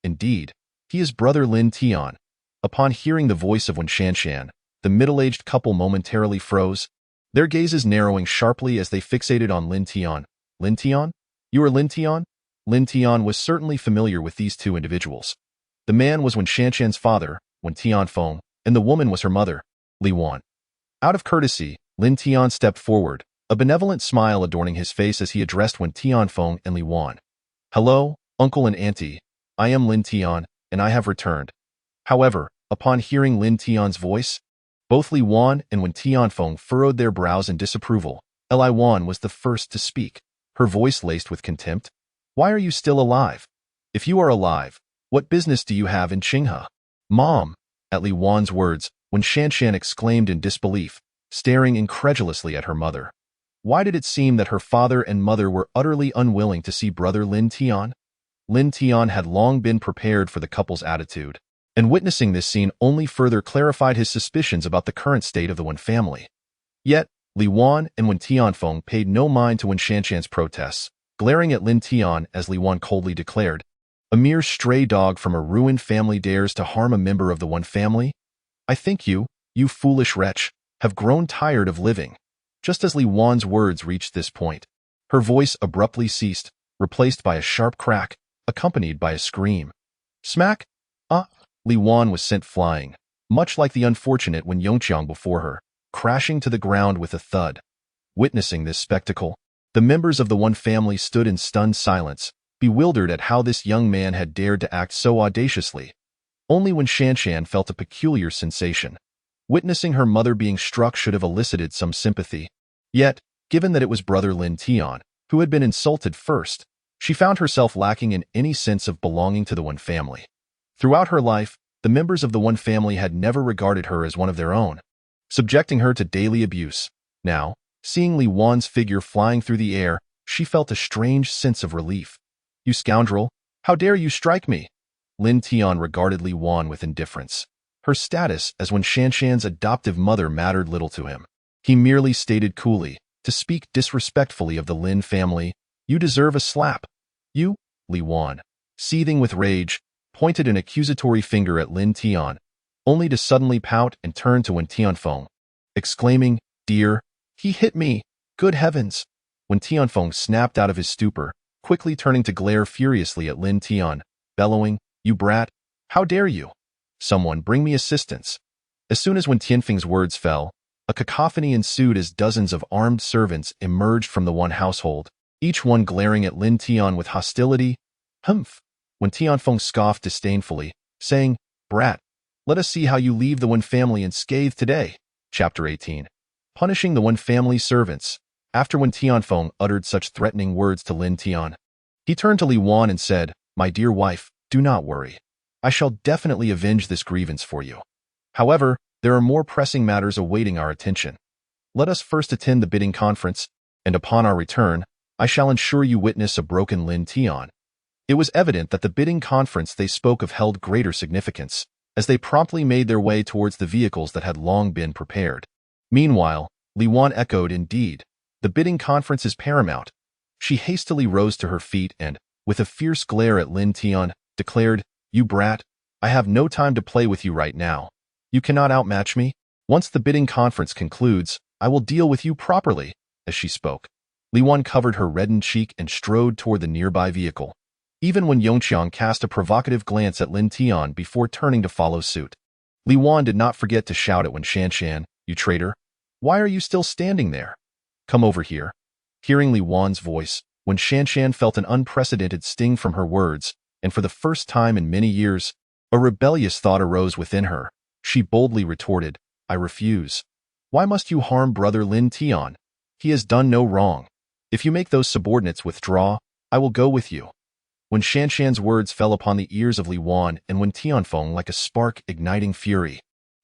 Indeed, he is Brother Lin Tian." Upon hearing the voice of Wen Shanshan, the middle-aged couple momentarily froze, their gazes narrowing sharply as they fixated on Lin Tian. "Lin Tian? You are Lin Tian?" Lin Tian was certainly familiar with these two individuals. The man was Wen Shanshan's father, Wen Tianfeng, and the woman was her mother, Li Wan. Out of courtesy, Lin Tian stepped forward, a benevolent smile adorning his face as he addressed Wen Tianfeng and Li Wan. "Hello, Uncle and Auntie, I am Lin Tian, and I have returned. However, upon hearing Lin Tian's voice, both Li Wan and Wen Tianfeng furrowed their brows in disapproval. Li Wan was the first to speak, her voice laced with contempt. Why are you still alive? If you are alive, what business do you have in Qinghe? Mom, at Li Wan's words, Wen Shanshan exclaimed in disbelief, staring incredulously at her mother. Why did it seem that her father and mother were utterly unwilling to see brother Lin Tian? Lin Tian had long been prepared for the couple's attitude, and witnessing this scene only further clarified his suspicions about the current state of the Wen family. Yet, Li Wan and Wen Tianfeng paid no mind to Wen Shanshan's protests, glaring at Lin Tian as Li Wan coldly declared, "A mere stray dog from a ruined family dares to harm a member of the Wen family? I think you foolish wretch, have grown tired of living." Just as Li Wan's words reached this point, her voice abruptly ceased, replaced by a sharp crack, accompanied by a scream. Smack! Li Wan was sent flying, much like the unfortunate Wen Yongqiang before her, crashing to the ground with a thud. Witnessing this spectacle, the members of the Wen family stood in stunned silence, bewildered at how this young man had dared to act so audaciously. Only Wen Shanshan felt a peculiar sensation. Witnessing her mother being struck should have elicited some sympathy. Yet, given that it was brother Lin Tian who had been insulted first, she found herself lacking in any sense of belonging to the Wen family. Throughout her life, the members of the Wen family had never regarded her as one of their own, subjecting her to daily abuse. Now, seeing Li Wan's figure flying through the air, she felt a strange sense of relief. "You scoundrel! How dare you strike me?" Lin Tian regarded Li Wan with indifference. Her status as Wen Shanshan's adoptive mother mattered little to him. He merely stated coolly, "To speak disrespectfully of the Lin family, you deserve a slap." "You?" Li Wan, seething with rage, pointed an accusatory finger at Lin Tian, only to suddenly pout and turn to Wen Tianfeng, exclaiming, "Dear, he hit me! Good heavens!" Wen Tianfeng snapped out of his stupor, quickly turning to glare furiously at Lin Tian, bellowing, "You brat! How dare you? Someone bring me assistance." As soon as Wen Tianfeng's words fell, a cacophony ensued as dozens of armed servants emerged from the Wen household, each one glaring at Lin Tian with hostility. "Humph!" Wen Tianfeng scoffed disdainfully, saying, "Brat, let us see how you leave the Wen family unscathed today." Chapter 18. Punishing the Wen family servants. After Wen Tianfeng uttered such threatening words to Lin Tian, he turned to Li Wan and said, "My dear wife, do not worry. I shall definitely avenge this grievance for you. However, there are more pressing matters awaiting our attention. Let us first attend the bidding conference, and upon our return, I shall ensure you witness a broken Lin Tian." It was evident that the bidding conference they spoke of held greater significance, as they promptly made their way towards the vehicles that had long been prepared. Meanwhile, Li Wan echoed, "Indeed, the bidding conference is paramount." She hastily rose to her feet and, with a fierce glare at Lin Tian, declared, "You brat, I have no time to play with you right now. You cannot outmatch me. Once the bidding conference concludes, I will deal with you properly." As she spoke, Li Wan covered her reddened cheek and strode toward the nearby vehicle. Even when Yongqiang cast a provocative glance at Lin Tian before turning to follow suit, Li Wan did not forget to shout at Wen Shanshan, "You traitor! Why are you still standing there? Come over here." Hearing Li Wan's voice, Wen Shanshan felt an unprecedented sting from her words, and for the first time in many years, a rebellious thought arose within her. She boldly retorted, "I refuse. Why must you harm brother Lin Tian? He has done no wrong. If you make those subordinates withdraw, I will go with you." When Shanshan's words fell upon the ears of Li Wan and Wen Tianfeng like a spark igniting fury.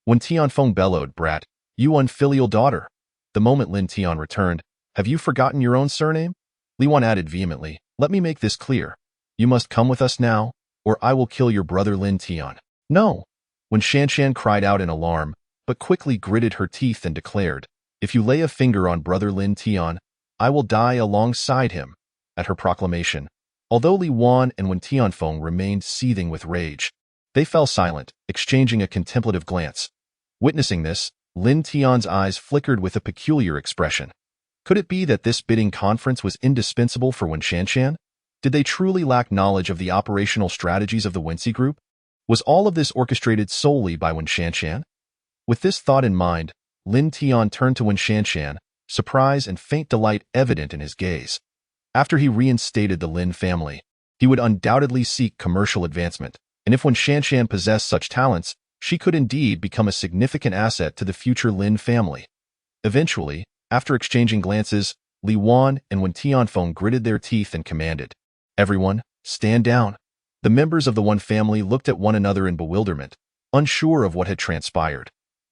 Wen Tianfeng bellowed, "Brat, you unfilial daughter." The moment Lin Tian returned, "Have you forgotten your own surname?" Li Wan added vehemently, "Let me make this clear. You must come with us now, or I will kill your brother Lin Tian." "No!" When Shanshan cried out in alarm, but quickly gritted her teeth and declared, "If you lay a finger on brother Lin Tian, I will die alongside him." At her proclamation, although Li Wan and Wen Tianfeng remained seething with rage, they fell silent, exchanging a contemplative glance. Witnessing this, Lin Tian's eyes flickered with a peculiar expression. Could it be that this bidding conference was indispensable for Wen Shanshan? Did they truly lack knowledge of the operational strategies of the Wensi Group? Was all of this orchestrated solely by Wen Shanshan? With this thought in mind, Lin Tian turned to Wen Shanshan, surprise and faint delight evident in his gaze. After he reinstated the Lin family, He would undoubtedly seek commercial advancement, and if Wen Shanshan possessed such talents, she could indeed become a significant asset to the future Lin family. Eventually, after exchanging glances, Li Wan and Wen Tianfeng gritted their teeth and commanded, "Everyone, stand down." The members of the Wen family looked at one another in bewilderment, unsure of what had transpired.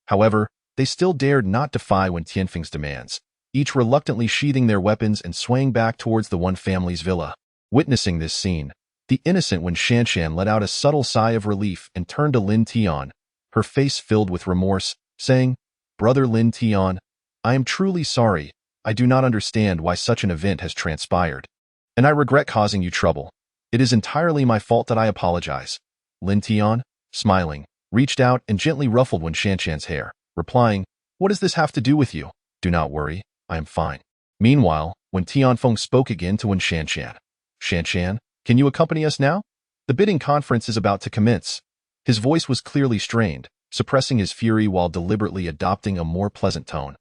However, they still dared not defy Wen Tianfeng's demands, each reluctantly sheathing their weapons and swaying back towards the Wen family's villa. Witnessing this scene, the innocent Wen Shanshan let out a subtle sigh of relief and turned to Lin Tian, her face filled with remorse, saying, "Brother Lin Tian, I am truly sorry. I do not understand why such an event has transpired, and I regret causing you trouble. It is entirely my fault that I apologize." Lin Tian, smiling, reached out and gently ruffled Wen Shanshan's hair, replying, "What does this have to do with you? Do not worry, I am fine." Meanwhile, Wen Tianfeng spoke again to Wen Shanshan. "Shanshan, can you accompany us now? The bidding conference is about to commence." His voice was clearly strained, suppressing his fury while deliberately adopting a more pleasant tone.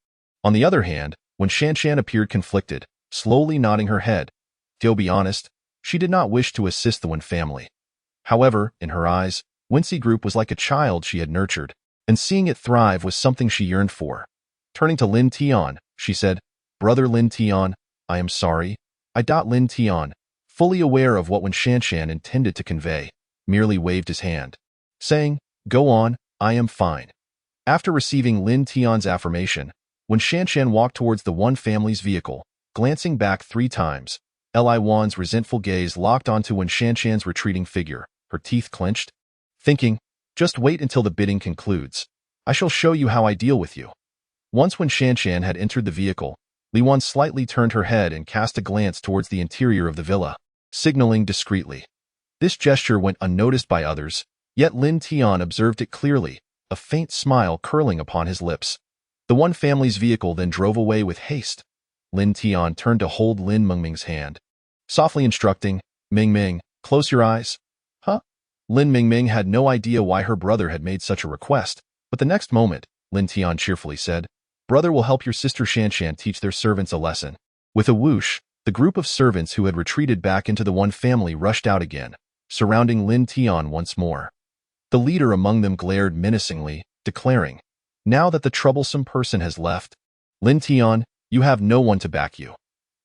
On the other hand, Wen Shanshan appeared conflicted, slowly nodding her head. To be honest, she did not wish to assist the Wen family. However, in her eyes, Wensi Group was like a child she had nurtured, and seeing it thrive was something she yearned for. Turning to Lin Tian, she said, "Brother Lin Tian, I am sorry." Lin Tian, fully aware of what Wen Shanshan intended to convey, merely waved his hand, saying, "Go on, I am fine." After receiving Lin Tian's affirmation, Wen Shanshan walked towards the Wen family's vehicle, glancing back 3 times. Li Wan's resentful gaze locked onto Wen Shanshan's retreating figure, her teeth clenched, thinking, "Just wait until the bidding concludes. I shall show you how I deal with you." Once Wen Shanshan had entered the vehicle, Li Wan slightly turned her head and cast a glance towards the interior of the villa, signaling discreetly. This gesture went unnoticed by others, yet Lin Tian observed it clearly, a faint smile curling upon his lips. The Wen family's vehicle then drove away with haste. Lin Tian turned to hold Lin Mingming's hand, softly instructing, "Mingming, close your eyes." "Huh?" Lin Mingming had no idea why her brother had made such a request, but the next moment, Lin Tian cheerfully said, "Brother will help your sister Shanshan teach their servants a lesson." With a whoosh, the group of servants who had retreated back into the Wen family rushed out again, surrounding Lin Tian once more. The leader among them glared menacingly, declaring, "Now that the troublesome person has left, Lin Tian, you have no one to back you.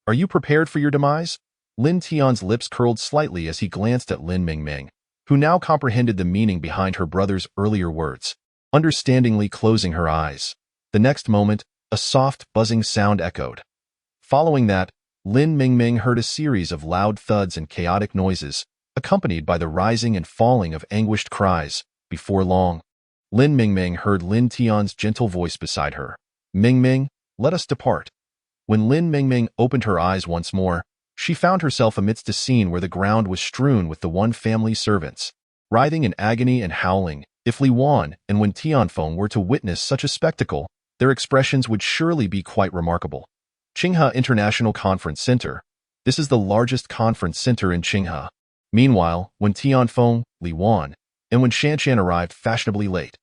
Are you prepared for your demise?" Lin Tian's lips curled slightly as he glanced at Lin Mingming, who now comprehended the meaning behind her brother's earlier words, understandingly closing her eyes. The next moment, a soft, buzzing sound echoed. Following that, Lin Mingming heard a series of loud thuds and chaotic noises, accompanied by the rising and falling of anguished cries. Before long, Lin Mingming heard Lin Tian's gentle voice beside her. "Mingming, let us depart." When Lin Mingming opened her eyes once more, she found herself amidst a scene where the ground was strewn with the Wen family servants, writhing in agony and howling. If Li Wan and Wen Tianfeng were to witness such a spectacle, their expressions would surely be quite remarkable. Qinghe International Conference Center. This is the largest conference center in Qinghe. Meanwhile, Wen Tianfeng, Li Wan, and Wen Shanshan arrived fashionably late.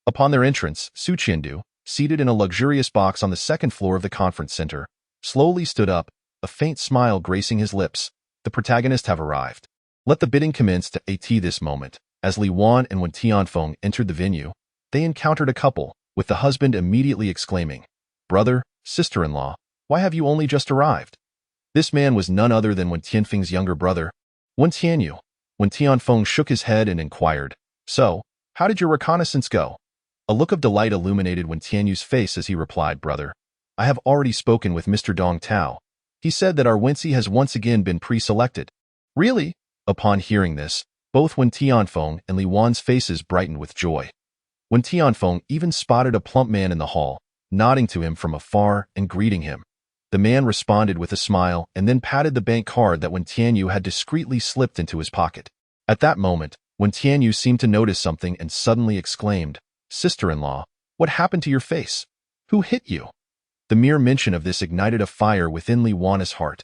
Upon their entrance, Su Qiandu, seated in a luxurious box on the 2nd floor of the conference center, slowly stood up, a faint smile gracing his lips. "The protagonists have arrived. Let the bidding commence." At this moment, as Li Wan and Wen Tianfeng entered the venue, they encountered a couple, with the husband immediately exclaiming, "Brother, sister-in-law, why have you only just arrived?" This man was none other than Wen Tianfeng's younger brother, Wen Tianyu. Wen Tianfeng shook his head and inquired, "So, how did your reconnaissance go?" A look of delight illuminated Wen Tianyu's face as he replied, "Brother, I have already spoken with Mr. Dong Tao. He said that our Wensi has once again been pre-selected." "Really?" Upon hearing this, both Wen Tianfeng and Li Wan's faces brightened with joy. Wen Tianfeng even spotted a plump man in the hall, nodding to him from afar and greeting him. The man responded with a smile and then patted the bank card that Wen Tianyu had discreetly slipped into his pocket. At that moment, Wen Tianyu seemed to notice something and suddenly exclaimed, "Sister-in-law, what happened to your face? Who hit you?" The mere mention of this ignited a fire within Li Wan's heart.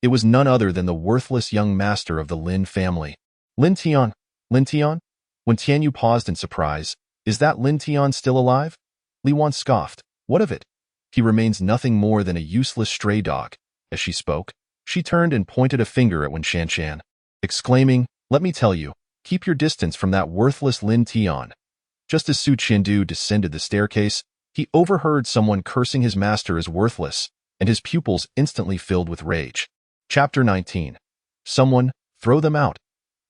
It was none other than the worthless young master of the Lin family. "Lin Tian? Lin Tian?" When Tianyu paused in surprise, "Is that Lin Tian still alive?" Li Wan scoffed, "What of it? He remains nothing more than a useless stray dog." As she spoke, she turned and pointed a finger at Wen Shanshan. exclaiming, "Let me tell you, keep your distance from that worthless Lin Tian." Just as Su Qiandu descended the staircase, he overheard someone cursing his master as worthless, and his pupils instantly filled with rage. Chapter 19. Someone, throw them out.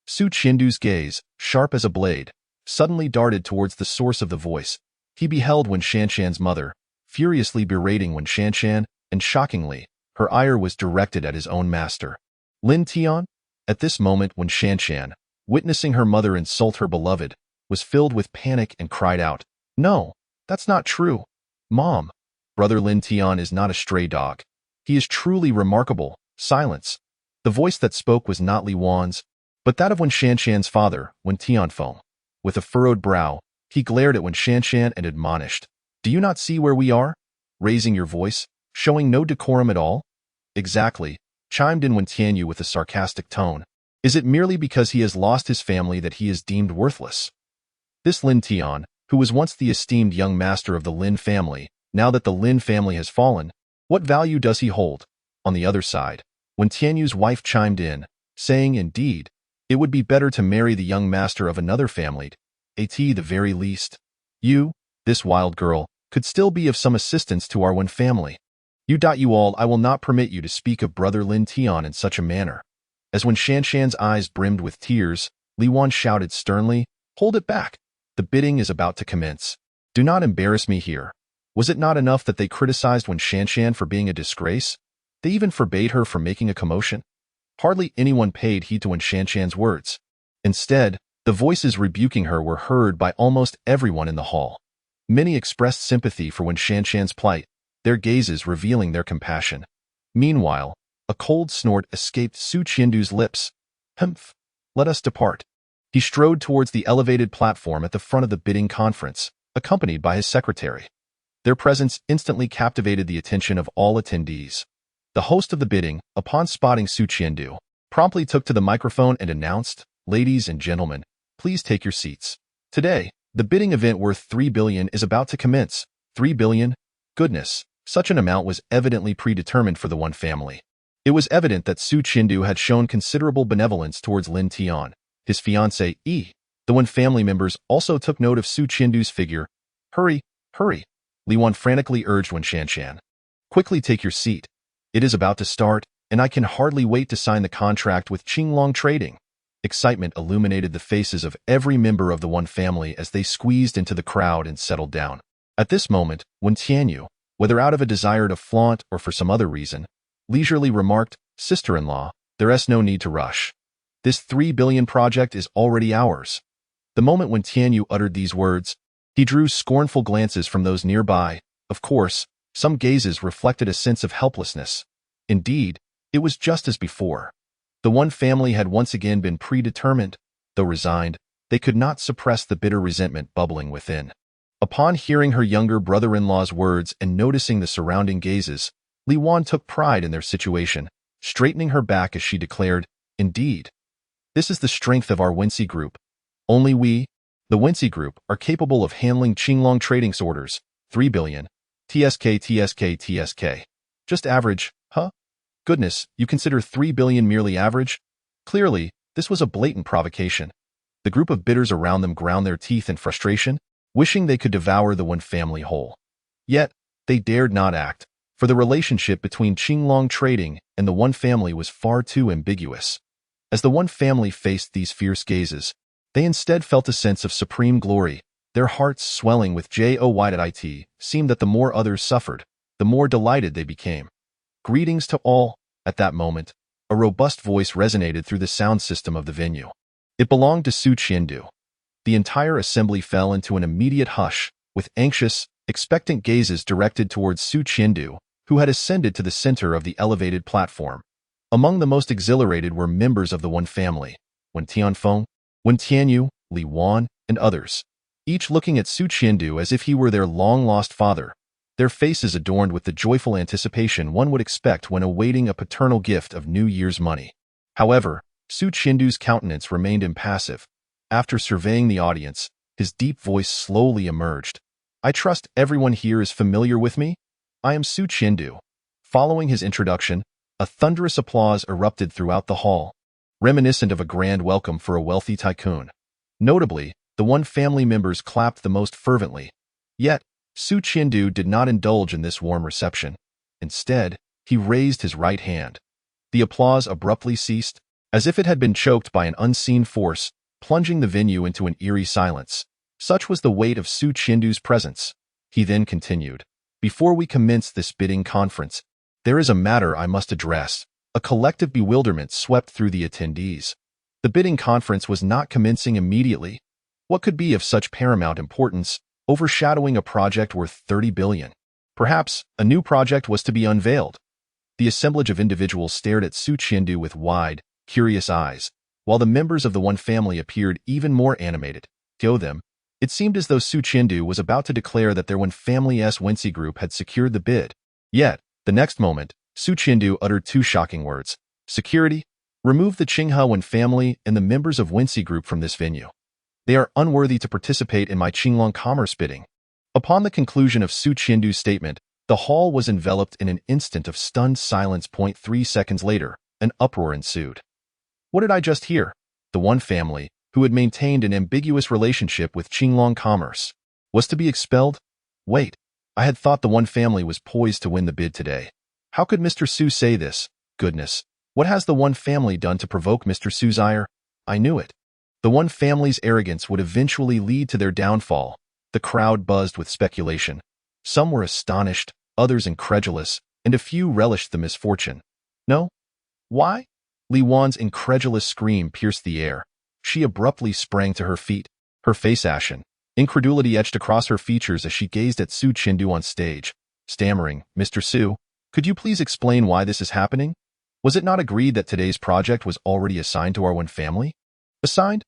Su Qiandu's gaze, sharp as a blade, suddenly darted towards the source of the voice. He beheld Wen Shanshan's mother, furiously berating Wen Shanshan, and shockingly, her ire was directed at his own master. Lin Tian? At this moment Wen Shanshan, witnessing her mother insult her beloved, was filled with panic and cried out, "No, that's not true. Mom, brother Lin Tian is not a stray dog. He is truly remarkable." Silence. The voice that spoke was not Li Wan's, but that of Wen Shanshan's father, Wen Tianfeng. With a furrowed brow, he glared at Wen Shanshan and admonished, "Do you not see where we are? Raising your voice, showing no decorum at all?" "Exactly," chimed in Wen Tianyu with a sarcastic tone. "Is it merely because he has lost his family that he is deemed worthless? This Lin Tian, who was once the esteemed young master of the Lin family, now that the Lin family has fallen, what value does he hold?" On the other side, Wen Tianyu's wife chimed in, saying, "Indeed, it would be better to marry the young master of another family, at the very least. You, this wild girl, could still be of some assistance to our Wen family. You all, I will not permit you to speak of brother Lin Tian in such a manner." As Wen Shanshan's eyes brimmed with tears, Li Wan shouted sternly, "Hold it back. The bidding is about to commence. Do not embarrass me here." Was it not enough that they criticized Wen Shanshan for being a disgrace? They even forbade her from making a commotion. Hardly anyone paid heed to Wen Shanshan's words. Instead, the voices rebuking her were heard by almost everyone in the hall. Many expressed sympathy for Wen Shanshan's plight, their gazes revealing their compassion. Meanwhile, a cold snort escaped Su Qiandu's lips. "Humph, let us depart." He strode towards the elevated platform at the front of the bidding conference, accompanied by his secretary. Their presence instantly captivated the attention of all attendees. The host of the bidding, upon spotting Su Qiandu, promptly took to the microphone and announced, "Ladies and gentlemen, please take your seats. Today, the bidding event worth 3 billion is about to commence." 3 billion? Goodness, such an amount was evidently predetermined for the Wen family. It was evident that Su Qiandu had shown considerable benevolence towards Lin Tian, his fiancée. The Wen family members also took note of Su Qiandu's figure. "Hurry, hurry," Li Wan frantically urged Wen Shanshan. "Quickly take your seat. It is about to start, and I can hardly wait to sign the contract with Qinglong Trading." Excitement illuminated the faces of every member of the Wen family as they squeezed into the crowd and settled down. At this moment, Wen Tianyu, whether out of a desire to flaunt or for some other reason, leisurely remarked, "Sister-in-law, there's no need to rush. This 3 billion project is already ours." The moment when Tianyu uttered these words, he drew scornful glances from those nearby. Of course, some gazes reflected a sense of helplessness. Indeed, it was just as before. The Wen family had once again been predetermined. Though resigned, they could not suppress the bitter resentment bubbling within. Upon hearing her younger brother-in-law's words and noticing the surrounding gazes, Li Wan took pride in their situation, straightening her back as she declared, "Indeed, this is the strength of our Wensi Group. Only we, the Wensi Group, are capable of handling Qinglong Trading's orders. 3 billion. TSK. Just average, huh? Goodness, you consider 3 billion merely average?" Clearly, this was a blatant provocation. The group of bidders around them ground their teeth in frustration, wishing they could devour the Wen family whole. Yet, they dared not act, for the relationship between Qinglong Trading and the Wen family was far too ambiguous. As the Wen family faced these fierce gazes, they instead felt a sense of supreme glory. Their hearts swelling with joy at it seemed that the more others suffered, the more delighted they became. "Greetings to all." At that moment, a robust voice resonated through the sound system of the venue. It belonged to Su Qiandu. The entire assembly fell into an immediate hush, with anxious, expectant gazes directed towards Su Qiandu, who had ascended to the center of the elevated platform. Among the most exhilarated were members of the Wen family, Wen Tianfeng, Wen Tianyu, Li Wan, and others, each looking at Su Qiandu as if he were their long-lost father, their faces adorned with the joyful anticipation one would expect when awaiting a paternal gift of New Year's money. However, Su Qiandu's countenance remained impassive. After surveying the audience, his deep voice slowly emerged. "I trust everyone here is familiar with me? I am Su Qiandu." Following his introduction, a thunderous applause erupted throughout the hall. reminiscent of a grand welcome for a wealthy tycoon. Notably, the One family members clapped the most fervently. Yet, Su Qiandu did not indulge in this warm reception. Instead, he raised his right hand. The applause abruptly ceased, as if it had been choked by an unseen force, plunging the venue into an eerie silence. Such was the weight of Su Qiandu's presence. He then continued, "Before we commence this bidding conference, there is a matter I must address." A collective bewilderment swept through the attendees. The bidding conference was not commencing immediately. What could be of such paramount importance, overshadowing a project worth 30 billion? Perhaps a new project was to be unveiled. The assemblage of individuals stared at Su Qiandu with wide, curious eyes, while the members of the One family appeared even more animated. To them, it seemed as though Su Qiandu was about to declare that their One family's Wensi group had secured the bid. Yet, the next moment, Su Qiandu uttered two shocking words. "Security, remove the Qinghe One family and the members of Wensi group from this venue. They are unworthy to participate in my Qinglong commerce bidding." Upon the conclusion of Su Qiandu's statement, the hall was enveloped in an instant of stunned silence. 3 seconds later, an uproar ensued. What did I just hear? The One family, who had maintained an ambiguous relationship with Qinglong commerce, was to be expelled? Wait, I had thought the One family was poised to win the bid today. How could Mr. Su say this? Goodness, what has the One family done to provoke Mr. Su's ire? I knew it. The One family's arrogance would eventually lead to their downfall. The crowd buzzed with speculation. Some were astonished, others incredulous, and a few relished the misfortune. No? Why? Li Wan's incredulous scream pierced the air. She abruptly sprang to her feet, her face ashen. Incredulity etched across her features as she gazed at Su Qiandu on stage. Stammering, "Mr. Su, could you please explain why this is happening? Was it not agreed that today's project was already assigned to our One family?" Assigned?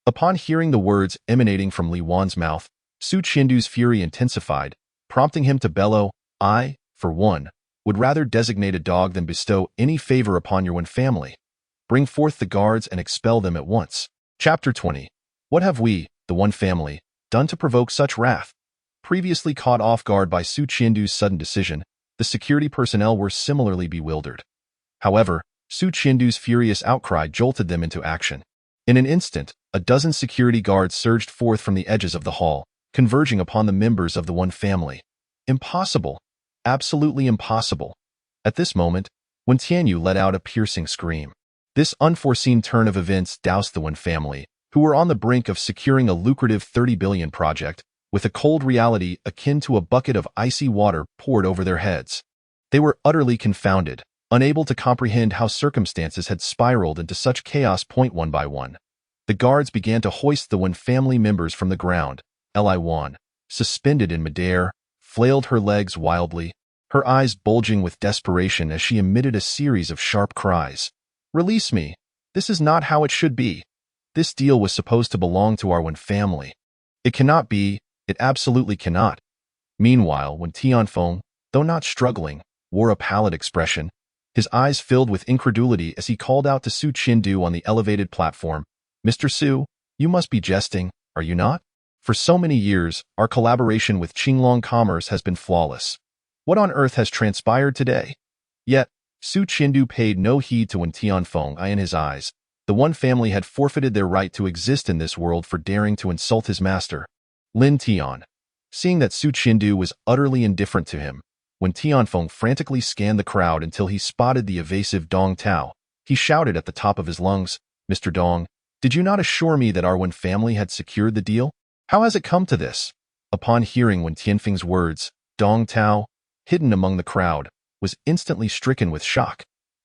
Upon hearing the words emanating from Li Wan's mouth, Su Qiandu's fury intensified, prompting him to bellow, "I, for one, would rather designate a dog than bestow any favor upon your One family. Bring forth the guards and expel them at once." Chapter 20. What have we, the One family, done to provoke such wrath? Previously caught off guard by Su Qiandu's sudden decision, the security personnel were similarly bewildered. However, Su Qiandu's furious outcry jolted them into action. In an instant, a dozen security guards surged forth from the edges of the hall, converging upon the members of the One family. Impossible. Absolutely impossible. At this moment, Wen Tianyu let out a piercing scream. This unforeseen turn of events doused the One family, who were on the brink of securing a lucrative 30 billion project, with a cold reality akin to a bucket of icy water poured over their heads. They were utterly confounded, unable to comprehend how circumstances had spiraled into such chaos. One by one, the guards began to hoist the One family members from the ground. Li Wan, suspended in midair, flailed her legs wildly, her eyes bulging with desperation as she emitted a series of sharp cries. "Release me! This is not how it should be. This deal was supposed to belong to our One family. It cannot be, it absolutely cannot." Meanwhile, when Tianfeng, though not struggling, wore a pallid expression, his eyes filled with incredulity as he called out to Su Qiandu on the elevated platform, "Mr. Su, you must be jesting, are you not? For so many years, our collaboration with Qinglong Commerce has been flawless. What on earth has transpired today?" Yet, Su Qiandu paid no heed to when Tianfeng, in his eyes, the One family had forfeited their right to exist in this world for daring to insult his master. Lin Tian. Seeing that Su Qiandu was utterly indifferent to him, when Tianfeng frantically scanned the crowd until he spotted the evasive Dong Tao, he shouted at the top of his lungs, "Mr. Dong, did you not assure me that our One family had secured the deal? How has it come to this?" Upon hearing Wen Tianfeng's words, Dong Tao, hidden among the crowd, was instantly stricken with shock.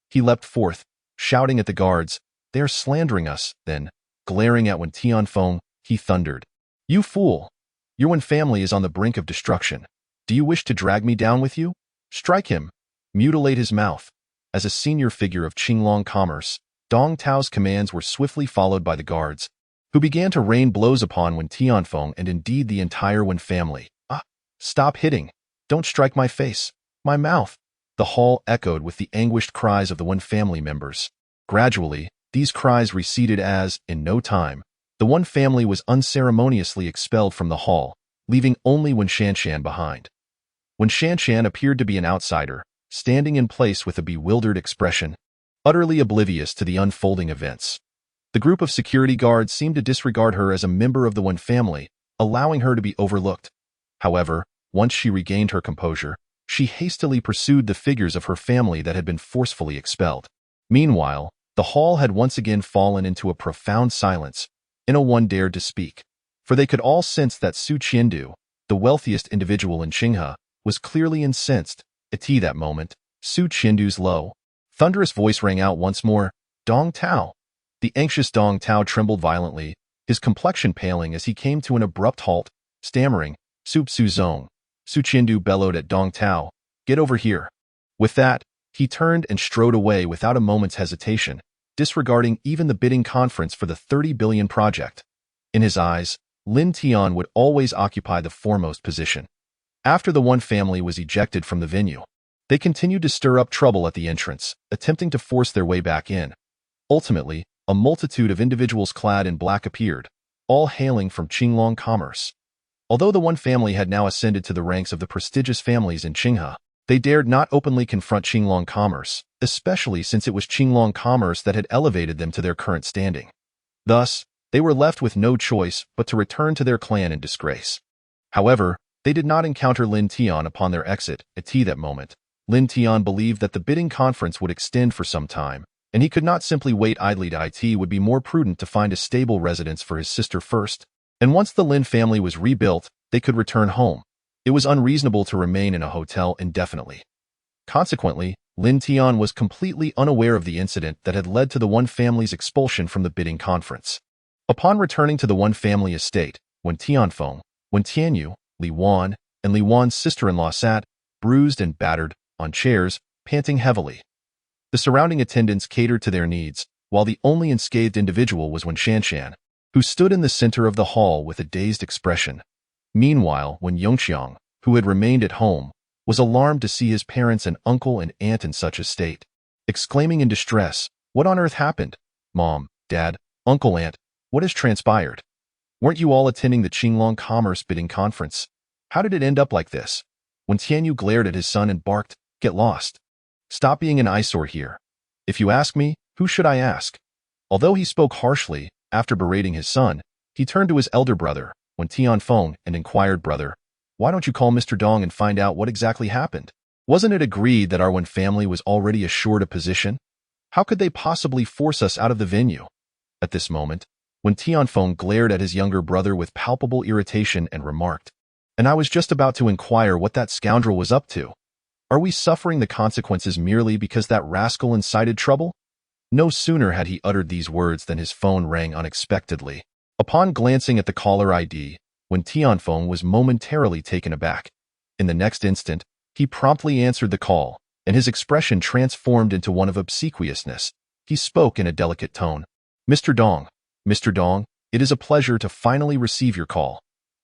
He leapt forth, shouting at the guards, "They are slandering us." Then, glaring at Wen Tianfeng, he thundered, "You fool! Your One family is on the brink of destruction. Do you wish to drag me down with you? Strike him. Mutilate his mouth." As a senior figure of Qinglong Commerce, Dong Tao's commands were swiftly followed by the guards, who began to rain blows upon Wen Tianfeng and indeed the entire Wen family. "Ah! Stop hitting! Don't strike my face! My mouth!" The hall echoed with the anguished cries of the One family members. Gradually, these cries receded as, in no time, the One family was unceremoniously expelled from the hall, leaving only Wen Shanshan behind. Wen Shanshan appeared to be an outsider, standing in place with a bewildered expression. utterly oblivious to the unfolding events. The group of security guards seemed to disregard her as a member of the Wen family, allowing her to be overlooked. However, once she regained her composure, she hastily pursued the figures of her family that had been forcefully expelled. Meanwhile, the hall had once again fallen into a profound silence, and no one dared to speak, for they could all sense that Su Qiandu, the wealthiest individual in Qinghe, was clearly incensed. At that moment, Su Qiandu's low, thunderous voice rang out once more, "Dong Tao." The anxious Dong Tao trembled violently, his complexion paling as he came to an abrupt halt, stammering, "Su Zong." Su Qiandu bellowed at Dong Tao, "Get over here." With that, he turned and strode away without a moment's hesitation, disregarding even the bidding conference for the 30 billion project. In his eyes, Lin Tian would always occupy the foremost position. After the Wen family was ejected from the venue, they continued to stir up trouble at the entrance, attempting to force their way back in. Ultimately, a multitude of individuals clad in black appeared, all hailing from Qinglong Commerce. Although the Wen family had now ascended to the ranks of the prestigious families in Qinghe, they dared not openly confront Qinglong Commerce, especially since it was Qinglong Commerce that had elevated them to their current standing. Thus, they were left with no choice but to return to their clan in disgrace. However, they did not encounter Lin Tian upon their exit. At that moment, Lin Tian believed that the bidding conference would extend for some time, and he could not simply wait idly. It would be more prudent to find a stable residence for his sister first, and once the Lin family was rebuilt, they could return home. It was unreasonable to remain in a hotel indefinitely. Consequently, Lin Tian was completely unaware of the incident that had led to the Wen family's expulsion from the bidding conference. Upon returning to the Wen family estate, Wen Tianfeng, Wen Tianyu, Li Wan, and Li Wan's sister-in-law sat, bruised and battered, on chairs, panting heavily. The surrounding attendants catered to their needs, while the only unscathed individual was Wen Shanshan, who stood in the center of the hall with a dazed expression. Meanwhile, Wen Yongqiang, who had remained at home, was alarmed to see his parents and uncle and aunt in such a state. Exclaiming in distress, "What on earth happened? Mom, Dad, Uncle, Aunt, what has transpired? Weren't you all attending the Qinglong Commerce bidding conference? How did it end up like this?" When Tianyu glared at his son and barked, "Get lost. Stop being an eyesore here. If you ask me, who should I ask?" Although he spoke harshly, after berating his son, he turned to his elder brother, Wen Tianfeng, and inquired, "Brother, why don't you call Mr. Dong and find out what exactly happened? Wasn't it agreed that our Wen family was already assured a position? How could they possibly force us out of the venue?" At this moment, Wen Tianfeng glared at his younger brother with palpable irritation and remarked, "And I was just about to inquire what that scoundrel was up to. Are we suffering the consequences merely because that rascal incited trouble?" No sooner had he uttered these words than his phone rang unexpectedly. Upon glancing at the caller ID, Wen Tianfeng was momentarily taken aback. In the next instant, he promptly answered the call, and his expression transformed into one of obsequiousness. He spoke in a delicate tone. Mr. Dong, it is a pleasure to finally receive your call.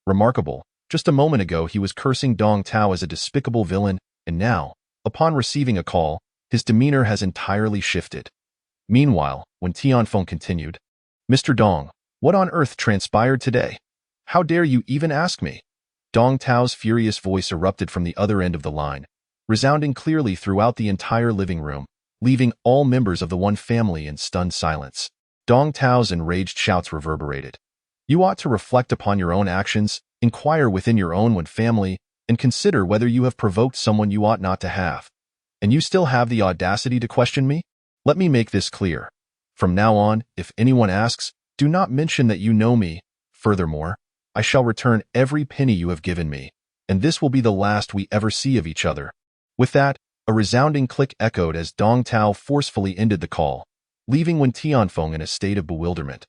Remarkable, just a moment ago he was cursing Dong Tao as a despicable villain, and now, upon receiving a call, his demeanor has entirely shifted." Meanwhile, when Tianfeng continued, "Mr. Dong, what on earth transpired today? How dare you even ask me?" Dong Tao's furious voice erupted from the other end of the line, resounding clearly throughout the entire living room, leaving all members of the Wen family in stunned silence. Dong Tao's enraged shouts reverberated. "You ought to reflect upon your own actions, inquire within your own Wen family, and consider whether you have provoked someone you ought not to have. And you still have the audacity to question me? Let me make this clear. From now on, if anyone asks, do not mention that you know me. Furthermore, I shall return every penny you have given me, and this will be the last we ever see of each other." With that, a resounding click echoed as Dong Tao forcefully ended the call, leaving Wen Tianfeng in a state of bewilderment.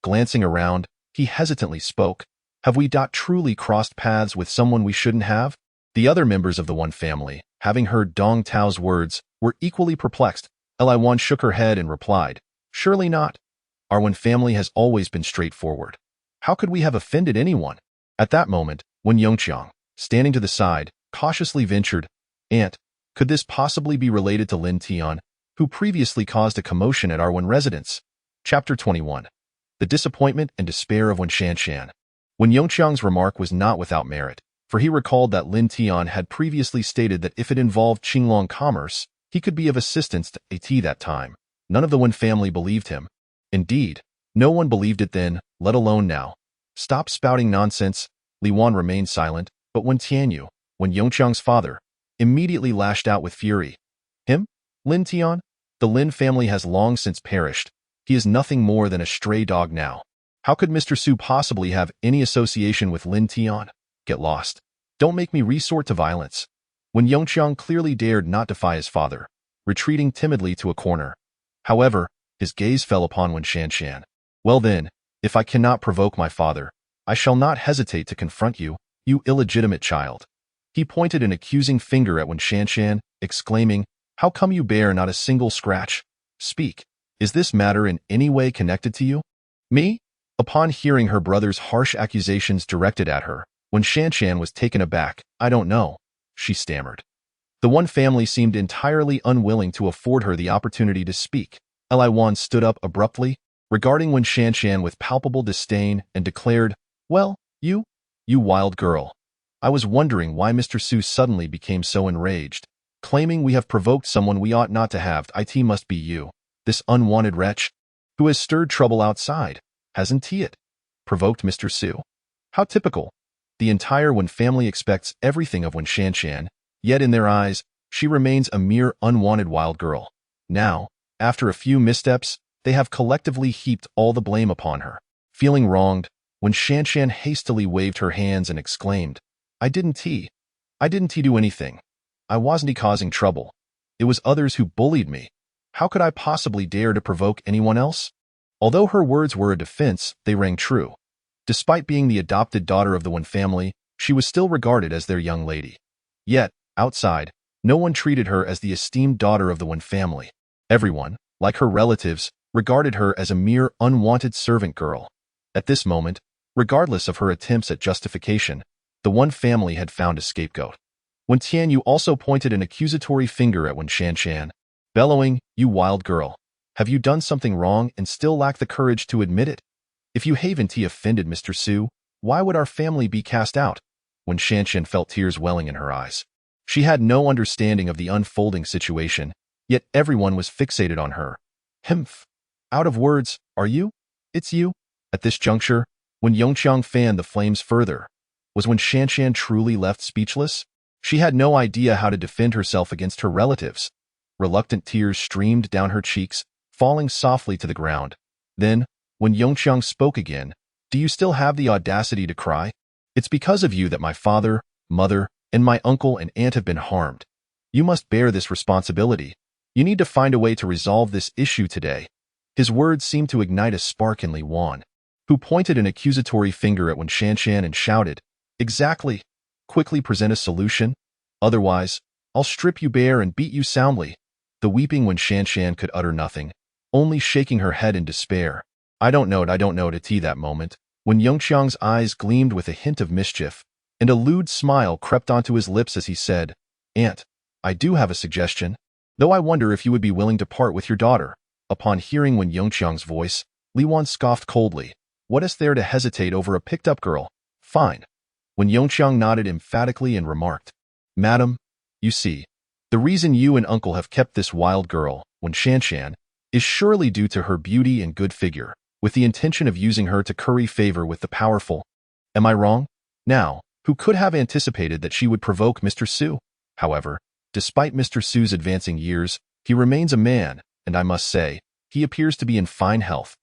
Glancing around, he hesitantly spoke, "Have we truly crossed paths with someone we shouldn't have?" The other members of the Wen family, having heard Dong Tao's words, were equally perplexed. Li Wan shook her head and replied, "Surely not. Our Wen family has always been straightforward. How could we have offended anyone?" At that moment, Wen Yongqiang, standing to the side, cautiously ventured, "Aunt, could this possibly be related to Lin Tian, who previously caused a commotion at our Wen residence?" Chapter 21. The Disappointment and Despair of Wen Shanshan. Wen Yongqiang's remark was not without merit, for he recalled that Lin Tian had previously stated that if it involved Qinglong Commerce, he could be of assistance to that time. None of the Wen family believed him. Indeed, no one believed it then, let alone now. Stop spouting nonsense. Li Wan remained silent, but when Tianyu, when Yongqiang's father, immediately lashed out with fury. Him? Lin Tian? The Lin family has long since perished. He is nothing more than a stray dog now. How could Mr. Su possibly have any association with Lin Tian? Get lost. Don't make me resort to violence. When Yongqiang clearly dared not defy his father, retreating timidly to a corner. However, his gaze fell upon Wen Shanshan. Well then, if I cannot provoke my father, I shall not hesitate to confront you, you illegitimate child. He pointed an accusing finger at Wen Shanshan, exclaiming, How come you bear not a single scratch? Speak. Is this matter in any way connected to you? Me? Upon hearing her brother's harsh accusations directed at her, Wen Shanshan was taken aback. I don't know, she stammered. The Wen family seemed entirely unwilling to afford her the opportunity to speak. Li Wan stood up abruptly, regarding Wen Shanshan with palpable disdain, and declared, Well, you wild girl. I was wondering why Mr. Su suddenly became so enraged, claiming we have provoked someone we ought not to have. It must be you, this unwanted wretch, who has stirred trouble outside, hasn't he it? Provoked Mr. Su. How typical. The entire Wen family expects everything of Wen Shanshan, yet in their eyes, she remains a mere unwanted wild girl. Now, after a few missteps, they have collectively heaped all the blame upon her. Feeling wronged, Wen Shanshan hastily waved her hands and exclaimed, I didn't do anything. I wasn't causing trouble. It was others who bullied me. How could I possibly dare to provoke anyone else? Although her words were a defense, they rang true. Despite being the adopted daughter of the Wen family, she was still regarded as their young lady. Yet, outside, no one treated her as the esteemed daughter of the Wen family. Everyone, like her relatives, regarded her as a mere unwanted servant girl. At this moment, regardless of her attempts at justification, the Wen family had found a scapegoat. When Tianyu also pointed an accusatory finger at Wen Shanshan, bellowing, You wild girl, have you done something wrong and still lack the courage to admit it? If you haven't offended Mr. Su, why would our family be cast out? Wen Shanshan felt tears welling in her eyes. She had no understanding of the unfolding situation, yet everyone was fixated on her. Humph. Out of words, are you? It's you. At this juncture, when Yongqiang fanned the flames further, was Wen Shanshan truly left speechless? She had no idea how to defend herself against her relatives. Reluctant tears streamed down her cheeks, falling softly to the ground. Then, when Yongqiang spoke again, Do you still have the audacity to cry? It's because of you that my father, mother, and my uncle and aunt have been harmed. You must bear this responsibility. You need to find a way to resolve this issue today. His words seemed to ignite a spark in Li Wan, who pointed an accusatory finger at Wen Shanshan and shouted, Exactly. Quickly present a solution. Otherwise, I'll strip you bare and beat you soundly. The weeping Wen Shanshan could utter nothing, only shaking her head in despair. I don't know at that moment, when Yongqiang's eyes gleamed with a hint of mischief, and a lewd smile crept onto his lips as he said, Aunt, I do have a suggestion, though I wonder if you would be willing to part with your daughter. Upon hearing Wen Yongqiang's voice, Li Wan scoffed coldly. What is there to hesitate over a picked-up girl? Fine. When Yongqiang nodded emphatically and remarked, Madam, you see, the reason you and uncle have kept this wild girl, Wen Shanshan, is surely due to her beauty and good figure, with the intention of using her to curry favor with the powerful. Am I wrong? Now, who could have anticipated that she would provoke Mr. Su? However, despite Mr. Su's advancing years, he remains a man, and I must say, he appears to be in fine health.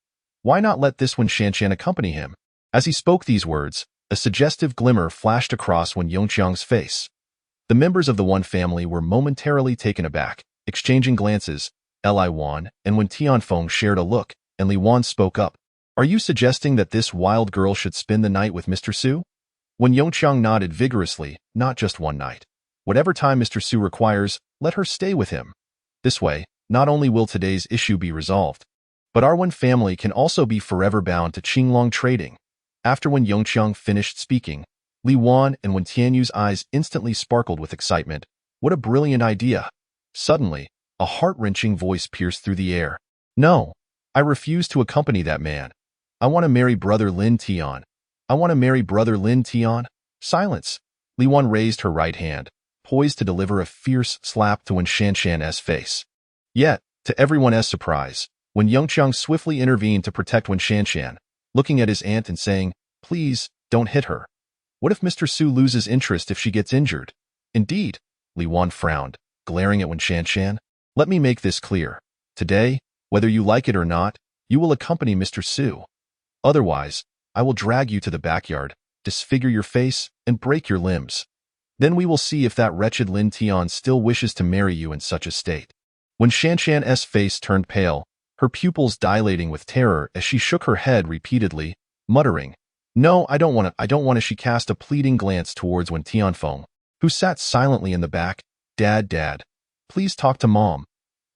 Why not let this Wen Shanshan accompany him? As he spoke these words, a suggestive glimmer flashed across Wen Yongqiang's face. The members of the Wen family were momentarily taken aback, exchanging glances. Li Wan and Wen Tianfeng shared a look, and Li Wan spoke up. Are you suggesting that this wild girl should spend the night with Mr. Su? Wen Yongqiang nodded vigorously, not just one night. Whatever time Mr. Su requires, let her stay with him. This way, not only will today's issue be resolved, but our Wen family can also be forever bound to Qinglong trading. After Wen Yongqiang finished speaking, Li Wan and Wen Tianyu's eyes instantly sparkled with excitement. What a brilliant idea! Suddenly, a heart-wrenching voice pierced through the air. No, I refuse to accompany that man. I want to marry brother Lin Tian. I want to marry brother Lin Tian. Silence! Li Wan raised her right hand, poised to deliver a fierce slap to Wen Shanshan's face. Yet, To everyone's surprise, when Yongqiang swiftly intervened to protect Wen Shanshan, looking at his aunt and saying, "Please, don't hit her. What if Mr. Su loses interest if she gets injured?" "Indeed," Li Wan frowned, glaring at Wen Shanshan. "Let me make this clear. Today, whether you like it or not, you will accompany Mr. Su. Otherwise, I will drag you to the backyard, disfigure your face, and break your limbs. Then we will see if that wretched Lin Tian still wishes to marry you in such a state." When Shanshan's face turned pale, her pupils dilating with terror as she shook her head repeatedly, muttering, "No, I don't want to." She cast a pleading glance towards Wen Tianfeng, who sat silently in the back. Dad, please talk to Mom.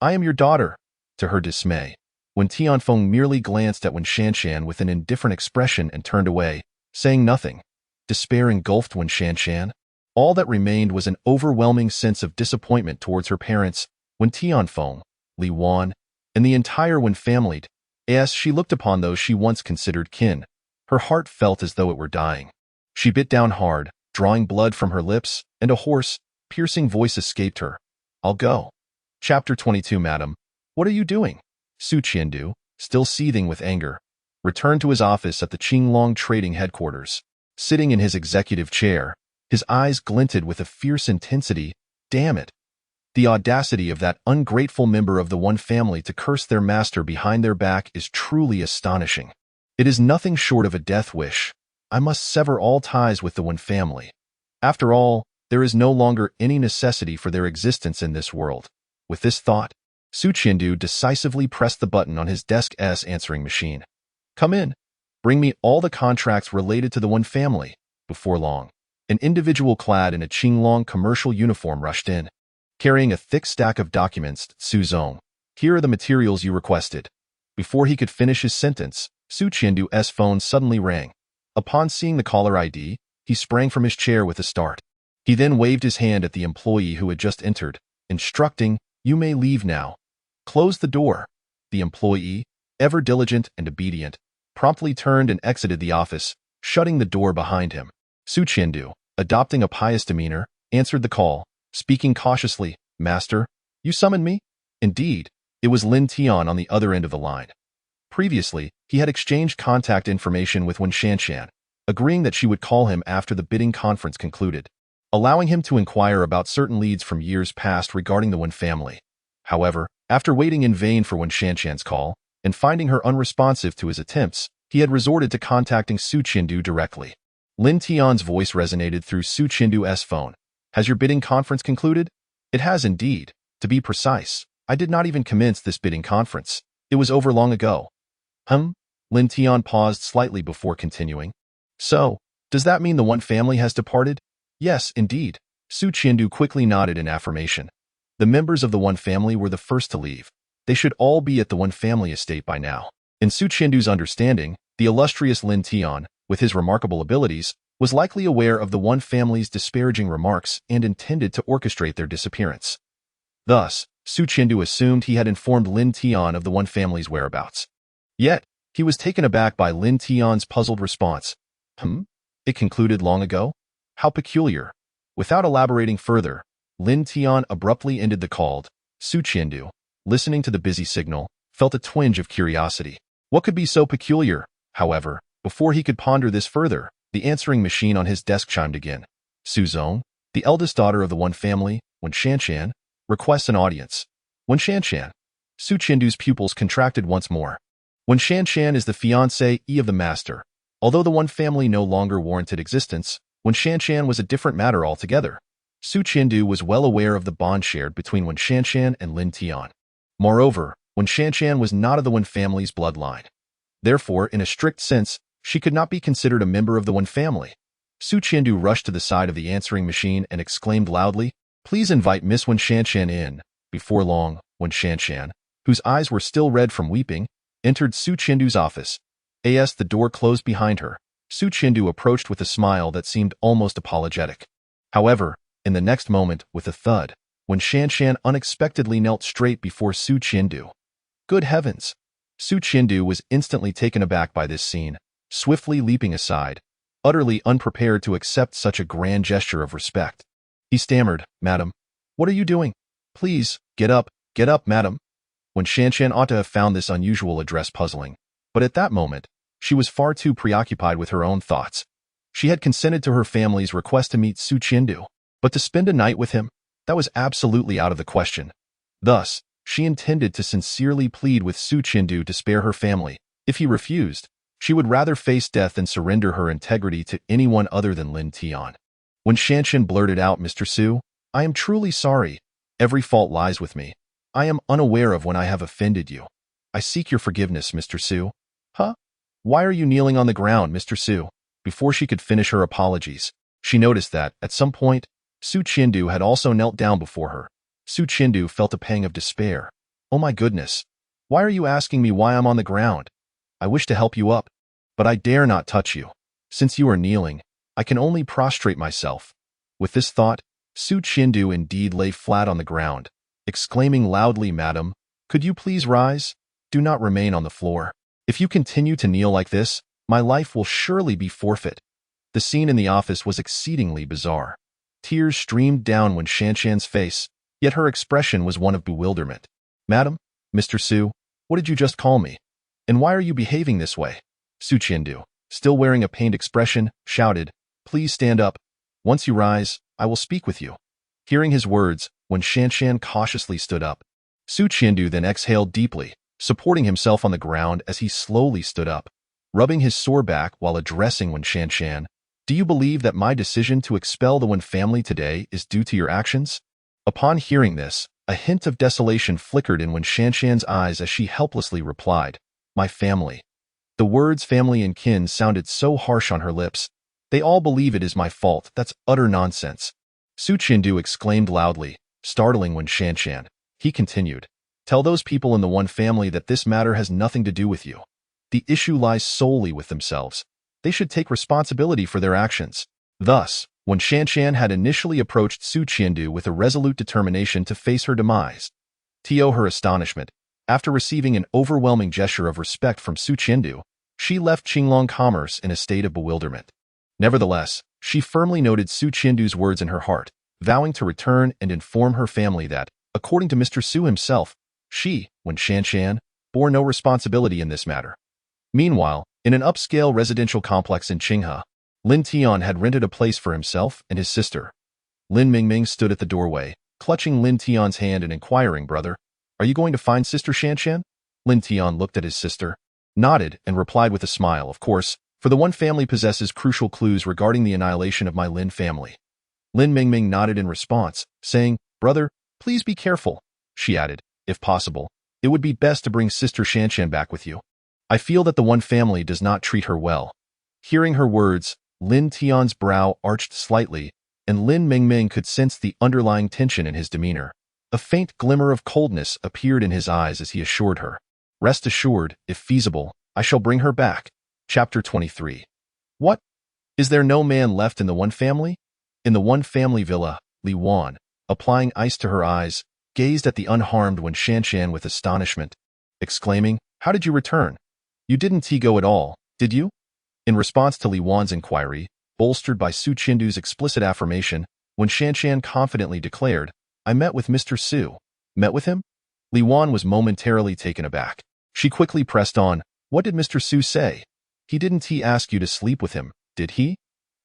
I am your daughter." To her dismay, Wen Tianfeng merely glanced at Wen Shanshan with an indifferent expression and turned away, saying nothing. Despair engulfed Wen Shanshan. All that remained was an overwhelming sense of disappointment towards her parents, Wen Tianfeng, Li Wan, and the entire Wen family. As she looked upon those she once considered kin, her heart felt as though it were dying. She bit down hard, drawing blood from her lips, and a hoarse, piercing voice escaped her. "I'll go." Chapter 22. Madam, what are you doing? Su Qiandu, still seething with anger, returned to his office at the Qinglong Trading Headquarters. Sitting in his executive chair, his eyes glinted with a fierce intensity. Damn it! The audacity of that ungrateful member of the One family to curse their master behind their back is truly astonishing. It is nothing short of a death wish. I must sever all ties with the One family. After all, there is no longer any necessity for their existence in this world. With this thought, Su Qiandu decisively pressed the button on his desk's answering machine. "Come in. Bring me all the contracts related to the One family." Before long, an individual clad in a Qinglong commercial uniform rushed in, carrying a thick stack of documents. "Su Zong, here are the materials you requested." Before he could finish his sentence, Su Qiandu's phone suddenly rang. Upon seeing the caller ID, he sprang from his chair with a start. He then waved his hand at the employee who had just entered, instructing, "You may leave now. Close the door." The employee, ever diligent and obedient, promptly turned and exited the office, shutting the door behind him. Su Qiandu, adopting a pious demeanor, answered the call, speaking cautiously, "Master, you summoned me?" Indeed, it was Lin Tian on the other end of the line. Previously, he had exchanged contact information with Wen Shanshan, agreeing that she would call him after the bidding conference concluded, allowing him to inquire about certain leads from years past regarding the Wen family. However, after waiting in vain for Wen Shanshan's call, and finding her unresponsive to his attempts, he had resorted to contacting Su Qiandu directly. Lin Tian's voice resonated through Su Qiandu's phone. "Has your bidding conference concluded?" "It has indeed. To be precise, I did not even commence this bidding conference. It was over long ago." Lin Tian paused slightly before continuing. "So, does that mean the One family has departed?" "Yes, indeed." Su Qiandu quickly nodded in affirmation. The members of the One family were the first to leave. They should all be at the One family estate by now. In Su Qiandu's understanding, the illustrious Lin Tian, with his remarkable abilities, was likely aware of the One family's disparaging remarks and intended to orchestrate their disappearance. Thus, Su Qiandu assumed he had informed Lin Tian of the One family's whereabouts. Yet, he was taken aback by Lin Tian's puzzled response. It concluded long ago? How peculiar. Without elaborating further, Lin Tian abruptly ended the call. Su Qiandu, listening to the busy signal, felt a twinge of curiosity. What could be so peculiar? However, before he could ponder this further, the answering machine on his desk chimed again. "Su Zong, the eldest daughter of the One family, Wen Shanshan, requests an audience." "Wen Shanshan?" Su Qiandu's pupils contracted once more. Wen Shanshan is the fiancée of the master. Although the One family no longer warranted existence, Wen Shanshan was a different matter altogether. Su Qiandu was well aware of the bond shared between Wen Shanshan and Lin Tian. Moreover, Wen Shanshan was not of the Wen family's bloodline. Therefore, in a strict sense, she could not be considered a member of the Wen family. Su Qiandu rushed to the side of the answering machine and exclaimed loudly, "Please invite Miss Wen Shanshan in." Before long, Wen Shanshan, whose eyes were still red from weeping, entered Su Qiandu's office. As the door closed behind her, Su Qiandu approached with a smile that seemed almost apologetic. However, in the next moment, with a thud, Wen Shanshan unexpectedly knelt straight before Su Qiandu. Good heavens! Su Qiandu was instantly taken aback by this scene, swiftly leaping aside, utterly unprepared to accept such a grand gesture of respect. He stammered, "Madam, what are you doing? Please, get up, madam." Wen Shanshan ought to have found this unusual address puzzling, but at that moment, she was far too preoccupied with her own thoughts. She had consented to her family's request to meet Su Qiandu, but to spend a night with him, that was absolutely out of the question. Thus, she intended to sincerely plead with Su Qiandu to spare her family. If he refused, she would rather face death than surrender her integrity to anyone other than Lin Tian. When Shanshan blurted out, "Mr. Su, I am truly sorry. Every fault lies with me. I am unaware of when I have offended you. I seek your forgiveness, Mr. Su." "Huh? Why are you kneeling on the ground, Mr. Su?" Before she could finish her apologies, she noticed that, at some point, Su Qiandu had also knelt down before her. Su Qiandu felt a pang of despair. "Oh my goodness. Why are you asking me why I'm on the ground? I wish to help you up, but I dare not touch you. Since you are kneeling, I can only prostrate myself." With this thought, Su Qiandu indeed lay flat on the ground, exclaiming loudly, "Madam, could you please rise? Do not remain on the floor. If you continue to kneel like this, my life will surely be forfeit." The scene in the office was exceedingly bizarre. Tears streamed down Wen Shanshan's face, yet her expression was one of bewilderment. "Madam, Mr. Su, what did you just call me? And why are you behaving this way?" Su Qiandu, still wearing a pained expression, shouted, "Please stand up. Once you rise, I will speak with you." Hearing his words, Wen Shanshan cautiously stood up. Su Qiandu then exhaled deeply, supporting himself on the ground as he slowly stood up. Rubbing his sore back while addressing Wen Shanshan, "Do you believe that my decision to expel the Wen family today is due to your actions?" Upon hearing this, a hint of desolation flickered in Wen Shanshan's eyes as she helplessly replied, "My family." The words family and kin sounded so harsh on her lips. "They all believe it is my fault. That's utter nonsense." Su Qiandu exclaimed loudly, startling Wen Shanshan. He continued, "Tell those people in the One family that this matter has nothing to do with you. The issue lies solely with themselves. They should take responsibility for their actions." Thus, Wen Shanshan had initially approached Su Qiandu with a resolute determination to face her demise. To her astonishment, after receiving an overwhelming gesture of respect from Su Qiandu, she left Qinglong Commerce in a state of bewilderment. Nevertheless, she firmly noted Su Qiandu's words in her heart, vowing to return and inform her family that, according to Mr. Su himself, she, Wen Shanshan, bore no responsibility in this matter. Meanwhile, in an upscale residential complex in Qinghe, Lin Tian had rented a place for himself and his sister. Lin Mingming stood at the doorway, clutching Lin Tian's hand and inquiring, "Brother, are you going to find Sister Shanshan?" Lin Tian looked at his sister, nodded, and replied with a smile, "Of course, for the One family possesses crucial clues regarding the annihilation of my Lin family." Lin Mingming nodded in response, saying, "Brother, please be careful." She added, "If possible, it would be best to bring Sister Shanshan back with you. I feel that the One family does not treat her well." Hearing her words, Lin Tian's brow arched slightly, and Lin Mingming could sense the underlying tension in his demeanor. A faint glimmer of coldness appeared in his eyes as he assured her, "Rest assured, if feasible, I shall bring her back." Chapter 23. What? Is there no man left in the One family? In the One family villa, Li Wan, applying ice to her eyes, gazed at the unharmed Wen Shanshan with astonishment, exclaiming, "How did you return? You didn't go at all, did you?" In response to Li Wan's inquiry, bolstered by Su Qiandu's explicit affirmation, Wen Shanshan confidently declared, "I met with Mr. Su." "Met with him?" Li Wan was momentarily taken aback. She quickly pressed on, "What did Mr. Su say? He didn't ask you to sleep with him, did he?"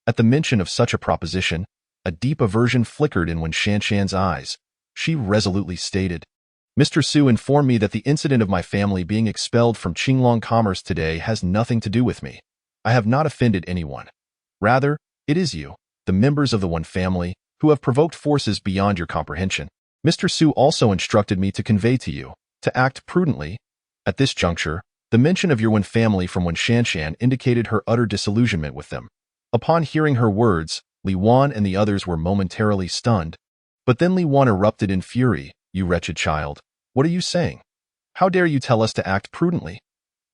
At the mention of such a proposition, a deep aversion flickered in Wen Shanshan's eyes. She resolutely stated, "Mr. Su informed me that the incident of my family being expelled from Qinglong Commerce today has nothing to do with me. I have not offended anyone. Rather, it is you, the members of the One family, who have provoked forces beyond your comprehension. Mr. Su also instructed me to convey to you, to act prudently." At this juncture, the mention of your One family from Wen Shanshan indicated her utter disillusionment with them. Upon hearing her words, Li Wan and the others were momentarily stunned. But then Li Wan erupted in fury, "You wretched child, what are you saying? How dare you tell us to act prudently?"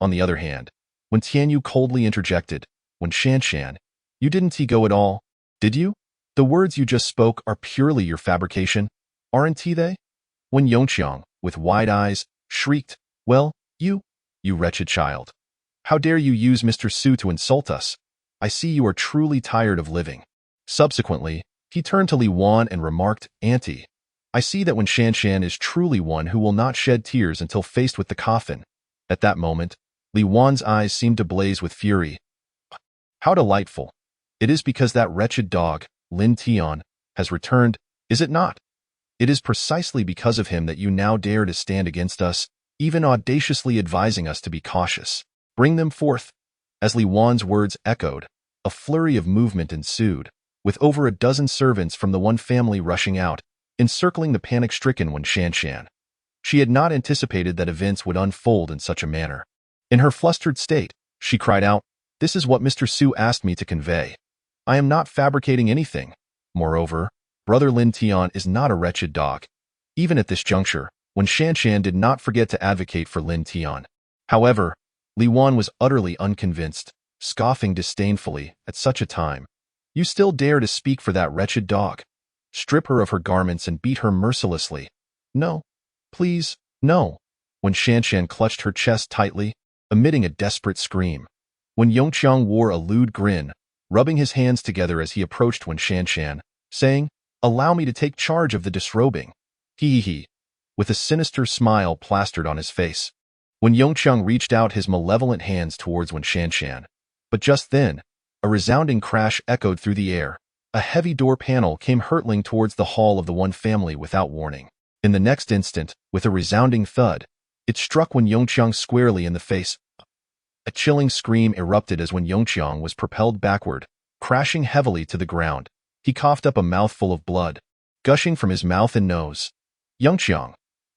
On the other hand, when Tianyu coldly interjected, "Wen Shanshan, you didn't go at all, did you? The words you just spoke are purely your fabrication, aren't they?" When Yongqiang, with wide eyes, shrieked, "Well, you wretched child. How dare you use Mr. Su to insult us? I see you are truly tired of living." Subsequently, he turned to Li Wan and remarked, "Auntie, I see that when Shanshan is truly one who will not shed tears until faced with the coffin. At that moment, Li Wan's eyes seemed to blaze with fury. How delightful. It is because that wretched dog, Lin Tian, has returned, is it not? It is precisely because of him that you now dare to stand against us, even audaciously advising us to be cautious. Bring them forth. As Li Wan's words echoed, a flurry of movement ensued, with over a dozen servants from the one family rushing out, encircling the panic-stricken Wen Shanshan. She had not anticipated that events would unfold in such a manner. In her flustered state, she cried out, "This is what Mr. Su asked me to convey. I am not fabricating anything. Moreover, Brother Lin Tian is not a wretched dog." Even at this juncture, Wen Shanshan did not forget to advocate for Lin Tian. However, Li Wan was utterly unconvinced, scoffing disdainfully at such a time. "You still dare to speak for that wretched dog? Strip her of her garments and beat her mercilessly." "No. Please, no." When Shanshan clutched her chest tightly, emitting a desperate scream. When Yongqiang wore a lewd grin, rubbing his hands together as he approached Wen Shanshan, saying, "Allow me to take charge of the disrobing." He, with a sinister smile plastered on his face. When Yongqiang reached out his malevolent hands towards Wen Shanshan. But just then, a resounding crash echoed through the air. A heavy door panel came hurtling towards the hall of the one family without warning. In the next instant, with a resounding thud, it struck Wen Yongqiang squarely in the face. A chilling scream erupted as Wen Yongqiang was propelled backward, crashing heavily to the ground. He coughed up a mouthful of blood, gushing from his mouth and nose. "Yongqiang!"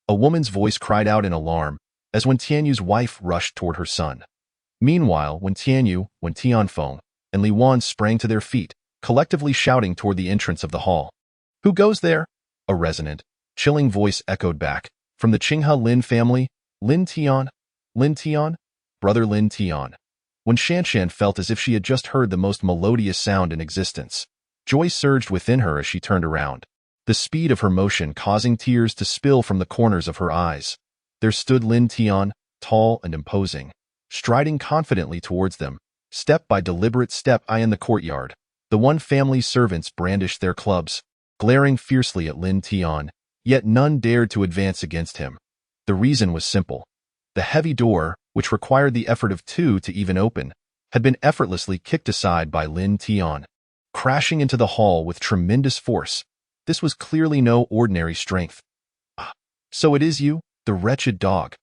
A woman's voice cried out in alarm, as Wen Tianyu's wife rushed toward her son. Meanwhile, Wen Tianyu, Wen Tianfeng, and Li Wan sprang to their feet, collectively shouting toward the entrance of the hall. "Who goes there?" A resonant, chilling voice echoed back. "From the Qinghe Lin family, Lin Tian? Lin Tian? Brother Lin Tian." When Shanshan felt as if she had just heard the most melodious sound in existence. Joy surged within her as she turned around, the speed of her motion causing tears to spill from the corners of her eyes. There stood Lin Tian, tall and imposing, striding confidently towards them, step by deliberate step. In the courtyard, the one family's servants brandished their clubs, glaring fiercely at Lin Tian, yet none dared to advance against him. The reason was simple. The heavy door, which required the effort of two to even open, had been effortlessly kicked aside by Lin Tian, crashing into the hall with tremendous force. This was clearly no ordinary strength. "Ah, so it is you, the wretched dog."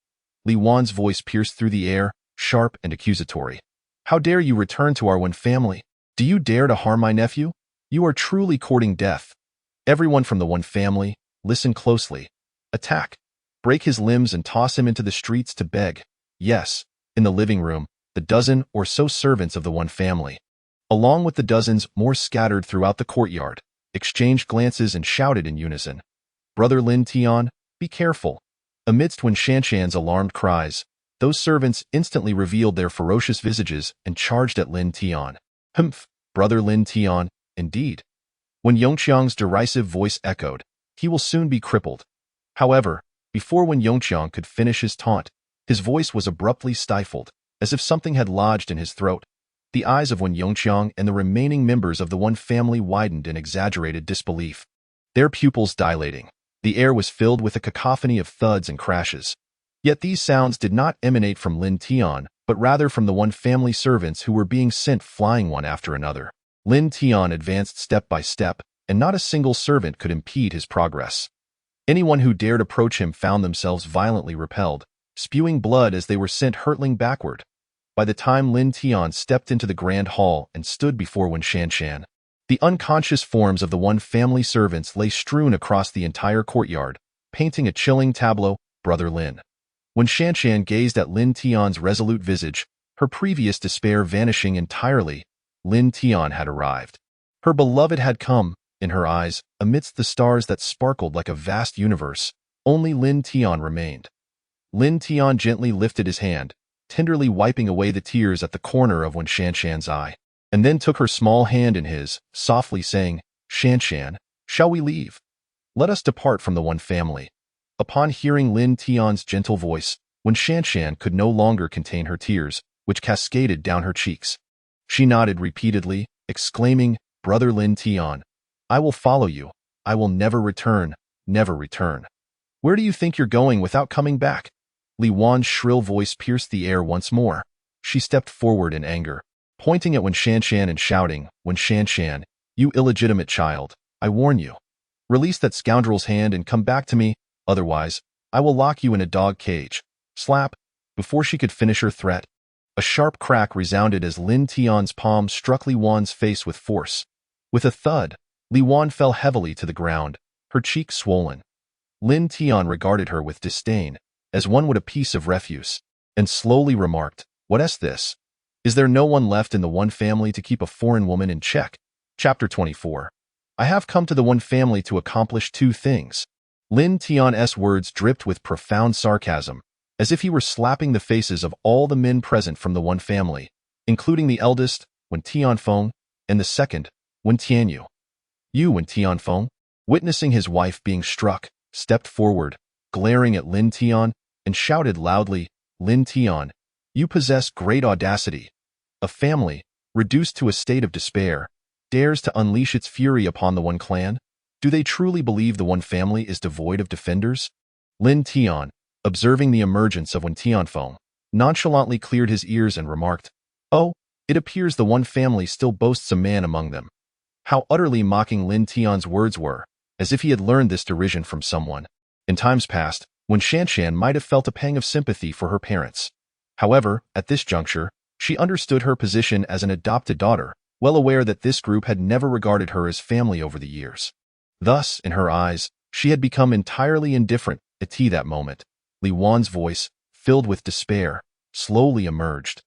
Li Wan's voice pierced through the air, sharp and accusatory. "How dare you return to our one family? Do you dare to harm my nephew? You are truly courting death. Everyone from the one family, listen closely. Attack. Break his limbs and toss him into the streets to beg." Yes, in the living room, the dozen or so servants of the one family, along with the dozens more scattered throughout the courtyard, exchanged glances and shouted in unison, "Brother Lin Tian, be careful." Amidst Wen Shanshan's alarmed cries, those servants instantly revealed their ferocious visages and charged at Lin Tian. "Humph, Brother Lin Tian, indeed." When Yongqiang's derisive voice echoed, "He will soon be crippled." However, before Wen Yongqiang could finish his taunt, his voice was abruptly stifled, as if something had lodged in his throat. The eyes of Wen Yongqiang and the remaining members of the one family widened in exaggerated disbelief, their pupils dilating. The air was filled with a cacophony of thuds and crashes. Yet these sounds did not emanate from Lin Tian, but rather from the one family servants who were being sent flying one after another. Lin Tian advanced step by step, and not a single servant could impede his progress. Anyone who dared approach him found themselves violently repelled, spewing blood as they were sent hurtling backward. By the time Lin Tian stepped into the grand hall and stood before Wen Shanshan, the unconscious forms of the one family servants lay strewn across the entire courtyard, painting a chilling tableau. Brother Lin. When Shanshan gazed at Lin Tian's resolute visage, her previous despair vanishing entirely, Lin Tian had arrived. Her beloved had come. In her eyes, amidst the stars that sparkled like a vast universe, only Lin Tian remained. Lin Tian gently lifted his hand, tenderly wiping away the tears at the corner of Wen Shanshan's eye, and then took her small hand in his, softly saying, "Shanshan, shall we leave? Let us depart from the one family." Upon hearing Lin Tian's gentle voice, Wen Shanshan could no longer contain her tears, which cascaded down her cheeks. She nodded repeatedly, exclaiming, "Brother Lin Tian, I will follow you. I will never return. never return. Where do you think you're going without coming back? Li Wan's shrill voice pierced the air once more. She stepped forward in anger, pointing at Wen Shanshan and shouting, "Wen Shanshan, you illegitimate child, I warn you. Release that scoundrel's hand and come back to me, otherwise, I will lock you in a dog cage." Slap! Before she could finish her threat, a sharp crack resounded as Lin Tian's palm struck Li Wan's face with force. With a thud, Li Wan fell heavily to the ground, her cheeks swollen. Lin Tian regarded her with disdain, as one would a piece of refuse, and slowly remarked, "What's this? Is there no one left in the One family to keep a foreign woman in check?" Chapter 24. I have come to the One family to accomplish two things. Lin Tian's words dripped with profound sarcasm, as if he were slapping the faces of all the men present from the One family, including the eldest, Wen Tianfeng, and the second, Wen Tianyu. You, Wen Tianfeng, witnessing his wife being struck, stepped forward, glaring at Lin Tian, and shouted loudly, "Lin Tian, you possess great audacity. A family, reduced to a state of despair, dares to unleash its fury upon the One clan? Do they truly believe the One family is devoid of defenders?" Lin Tian, observing the emergence of Wen Tianfeng, nonchalantly cleared his ears and remarked, "Oh, it appears the One family still boasts a man among them." How utterly mocking Lin Tian's words were, as if he had learned this derision from someone. In times past, when Shanshan might have felt a pang of sympathy for her parents. However, at this juncture, she understood her position as an adopted daughter, well aware that this group had never regarded her as family over the years. Thus, in her eyes, she had become entirely indifferent. At that moment, Li Wan's voice, filled with despair, slowly emerged.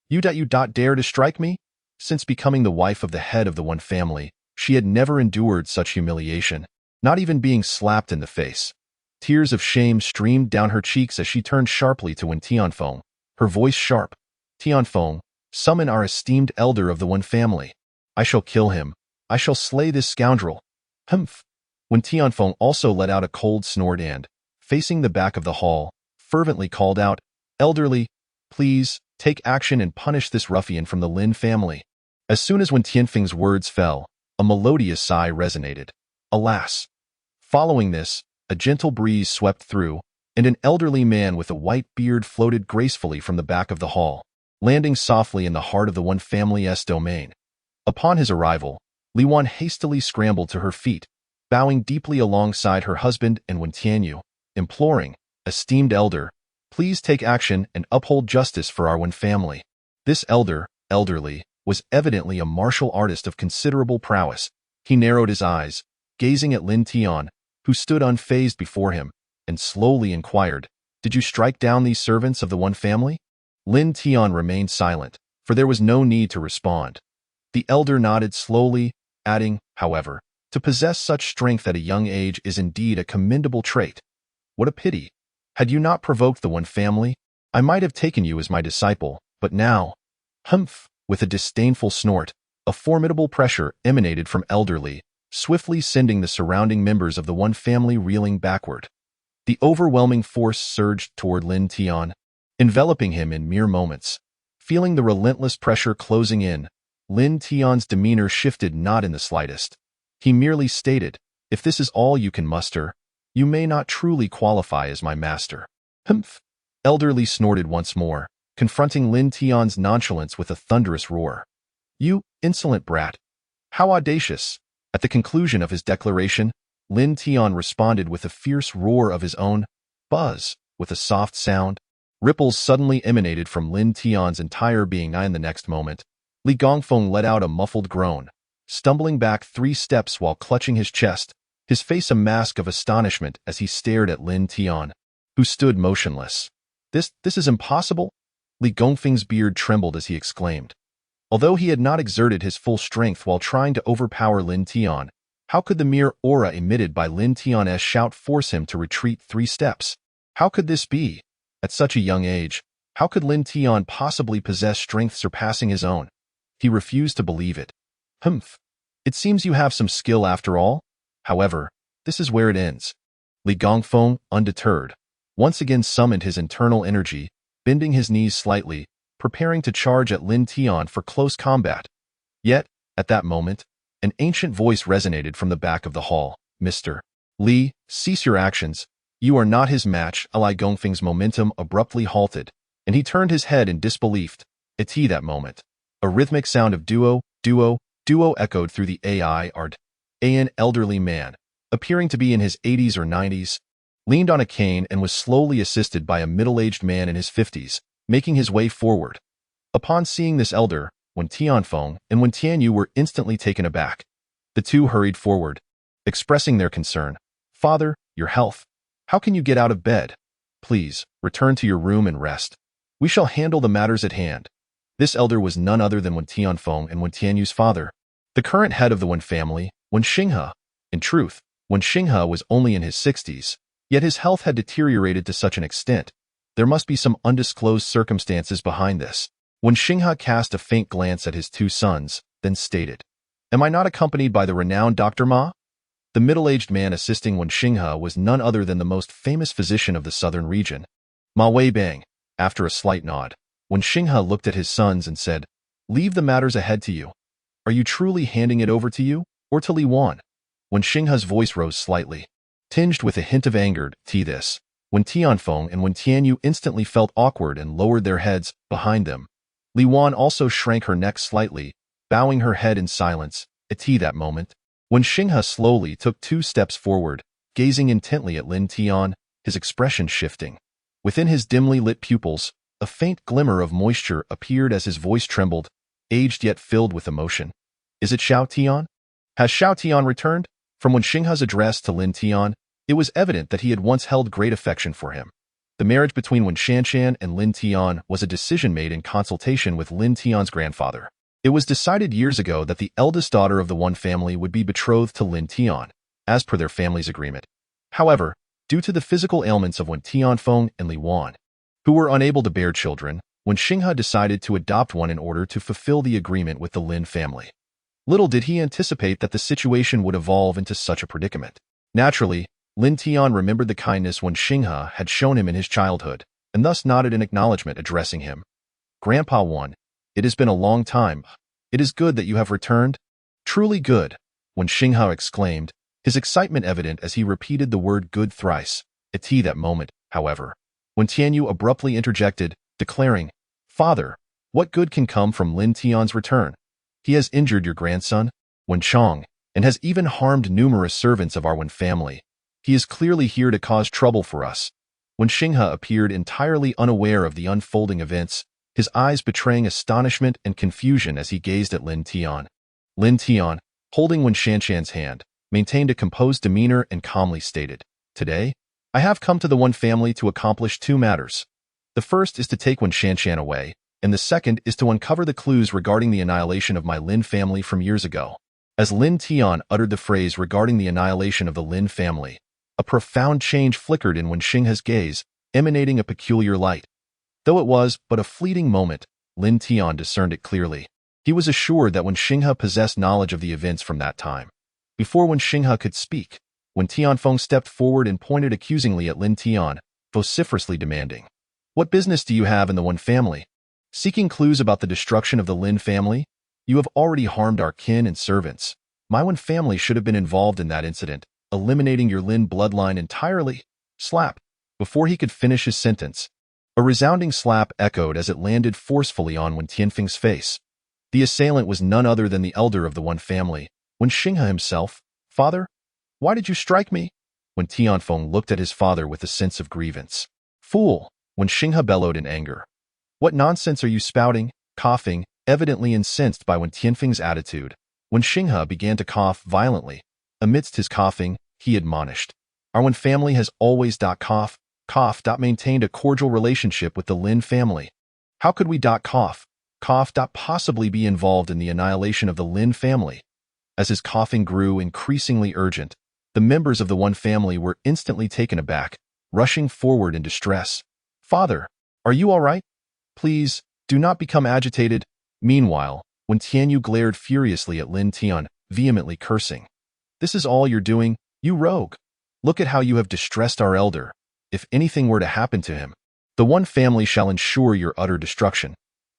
You dare to strike me?" Since becoming the wife of the head of the One family, she had never endured such humiliation, not even being slapped in the face. Tears of shame streamed down her cheeks as she turned sharply to Wen Tianfeng, her voice sharp. "Tianfeng, summon our esteemed elder of the One family. I shall kill him. I shall slay this scoundrel." Humph! Wen Tianfeng also let out a cold snort and, facing the back of the hall, fervently called out, "Elderly, please, take action and punish this ruffian from the Lin family." As soon as Wen Tianfeng's words fell, a melodious sigh resonated. Alas! Following this, a gentle breeze swept through, and an elderly man with a white beard floated gracefully from the back of the hall, landing softly in the heart of the One family's domain. Upon his arrival, Li Wan hastily scrambled to her feet, bowing deeply alongside her husband and Wen Tianyu, imploring, "Esteemed elder, please take action and uphold justice for our One family." This elderly, was evidently a martial artist of considerable prowess. He narrowed his eyes, gazing at Lin Tian, who stood unfazed before him, and slowly inquired, "Did you strike down these servants of the One family?" Lin Tian remained silent, for there was no need to respond. The elder nodded slowly, adding, however, "To possess such strength at a young age is indeed a commendable trait. What a pity! Had you not provoked the One family, I might have taken you as my disciple, but now—" Humph! With a disdainful snort, a formidable pressure emanated from elderly, swiftly sending the surrounding members of the One family reeling backward. The overwhelming force surged toward Lin Tian, enveloping him in mere moments. Feeling the relentless pressure closing in, Lin Tian's demeanor shifted not in the slightest. He merely stated, "If this is all you can muster, you may not truly qualify as my master." Humph! Elderly snorted once more, confronting Lin Tian's nonchalance with a thunderous roar. "You insolent brat! How audacious!" At the conclusion of his declaration, Lin Tian responded with a fierce roar of his own. Buzz! With a soft sound, ripples suddenly emanated from Lin Tian's entire being, and the next moment, Li Gongfeng let out a muffled groan, stumbling back 3 steps while clutching his chest, his face a mask of astonishment as he stared at Lin Tian, who stood motionless. This is impossible?" Li Gongfeng's beard trembled as he exclaimed. Although he had not exerted his full strength while trying to overpower Lin Tian, how could the mere aura emitted by Lin Tian's shout force him to retreat 3 steps? How could this be? At such a young age, how could Lin Tian possibly possess strength surpassing his own? He refused to believe it. Humph! It seems you have some skill after all. However, this is where it ends. Li Gongfeng, undeterred, once again summoned his internal energy, bending his knees slightly, preparing to charge at Lin Tian for close combat. Yet, at that moment, an ancient voice resonated from the back of the hall. "Mr. Li, cease your actions. You are not his match. Li Gongfeng's momentum abruptly halted, and he turned his head in disbelief. At that moment, a rhythmic sound of duo, duo, duo echoed through the AIRD. An elderly man, appearing to be in his 80s or 90s, leaned on a cane and was slowly assisted by a middle-aged man in his 50s, making his way forward. Upon seeing this elder, Wen Tianfeng and Wen Tianyu were instantly taken aback. The two hurried forward, expressing their concern. Father, your health. How can you get out of bed? Please, return to your room and rest. We shall handle the matters at hand. This elder was none other than Wen Tianfeng and Wen Tianyu's father, the current head of the Wen family, Wen Xinghe. In truth, Wen Xinghe was only in his 60s, yet his health had deteriorated to such an extent. There must be some undisclosed circumstances behind this. Wen Xinghe cast a faint glance at his two sons, then stated, Am I not accompanied by the renowned Dr. Ma? The middle-aged man assisting Wen Xinghe was none other than the most famous physician of the southern region, Ma Weibang. After a slight nod, Wen Xinghe looked at his sons and said, Leave the matters ahead to you. Are you truly handing it over to you, or to Li Wan? Wen Xinghe's voice rose slightly, tinged with a hint of anger. This. Wen Tianfeng and Wen Tianyu instantly felt awkward and lowered their heads behind them. Li Wan also shrank her neck slightly, bowing her head in silence. At that moment, Wen Xinghe slowly took 2 steps forward, gazing intently at Lin Tian, his expression shifting. Within his dimly lit pupils, a faint glimmer of moisture appeared as his voice trembled, aged yet filled with emotion. Is it Xiao Tian? Has Xiao Tian returned? From Wen Xinghe's address to Lin Tian, it was evident that he had once held great affection for him. The marriage between Wen Shanshan and Lin Tian was a decision made in consultation with Lin Tian's grandfather. It was decided years ago that the eldest daughter of the Wen family would be betrothed to Lin Tian, as per their family's agreement. However, due to the physical ailments of Wen Tianfeng and Li Wan, who were unable to bear children, Wen Xinghe decided to adopt one in order to fulfill the agreement with the Lin family. Little did he anticipate that the situation would evolve into such a predicament. Naturally, Lin Tian remembered the kindness Wen Xinghe had shown him in his childhood, and thus nodded in acknowledgement, addressing him. Grandpa Wan, it has been a long time. It is good that you have returned. Truly good, Wen Xinghe exclaimed, his excitement evident as he repeated the word good thrice. At that moment, however, Wen Tianyu abruptly interjected, declaring, Father, what good can come from Lin Tian's return? He has injured your grandson, Wen Chong, and has even harmed numerous servants of our Wen family. He is clearly here to cause trouble for us. Wen Xinghe appeared entirely unaware of the unfolding events, his eyes betraying astonishment and confusion as he gazed at Lin Tian. Lin Tian, holding Wen Shanshan's hand, maintained a composed demeanor and calmly stated, Today, I have come to the Wen family to accomplish 2 matters. The first is to take Wen Shanshan away, and the second is to uncover the clues regarding the annihilation of my Lin family from years ago. As Lin Tian uttered the phrase regarding the annihilation of the Lin family, a profound change flickered in Wen Xinghe's gaze, emanating a peculiar light. Though it was but a fleeting moment, Lin Tian discerned it clearly. He was assured that Wen Xinghe possessed knowledge of the events from that time. Before Wen Xinghe could speak, Wen Tianfeng stepped forward and pointed accusingly at Lin Tian, vociferously demanding, What business do you have in the Wen family? Seeking clues about the destruction of the Lin family? You have already harmed our kin and servants. My Wen family should have been involved in that incident, eliminating your Lin bloodline entirely. Slap. Before he could finish his sentence, a resounding slap echoed as it landed forcefully on Wen Tianfeng's face. The assailant was none other than the elder of the Wen family, Wen Xinghe himself. Father, why did you strike me? Wen Tianfeng looked at his father with a sense of grievance. Fool, Wen Xinghe bellowed in anger. What nonsense are you spouting? Coughing, evidently incensed by Wen Tianfeng's attitude, Wen Xinghe began to cough violently. Amidst his coughing, he admonished, Our Wen family has always cough, maintained a cordial relationship with the Lin family. How could we cough, possibly be involved in the annihilation of the Lin family? As his coughing grew increasingly urgent, the members of the Wen family were instantly taken aback, rushing forward in distress. Father, are you all right? Please, do not become agitated. Meanwhile, Wen Tianyu glared furiously at Lin Tian, vehemently cursing. This is all you're doing, you rogue. Look at how you have distressed our elder. If anything were to happen to him, the Wen family shall ensure your utter destruction.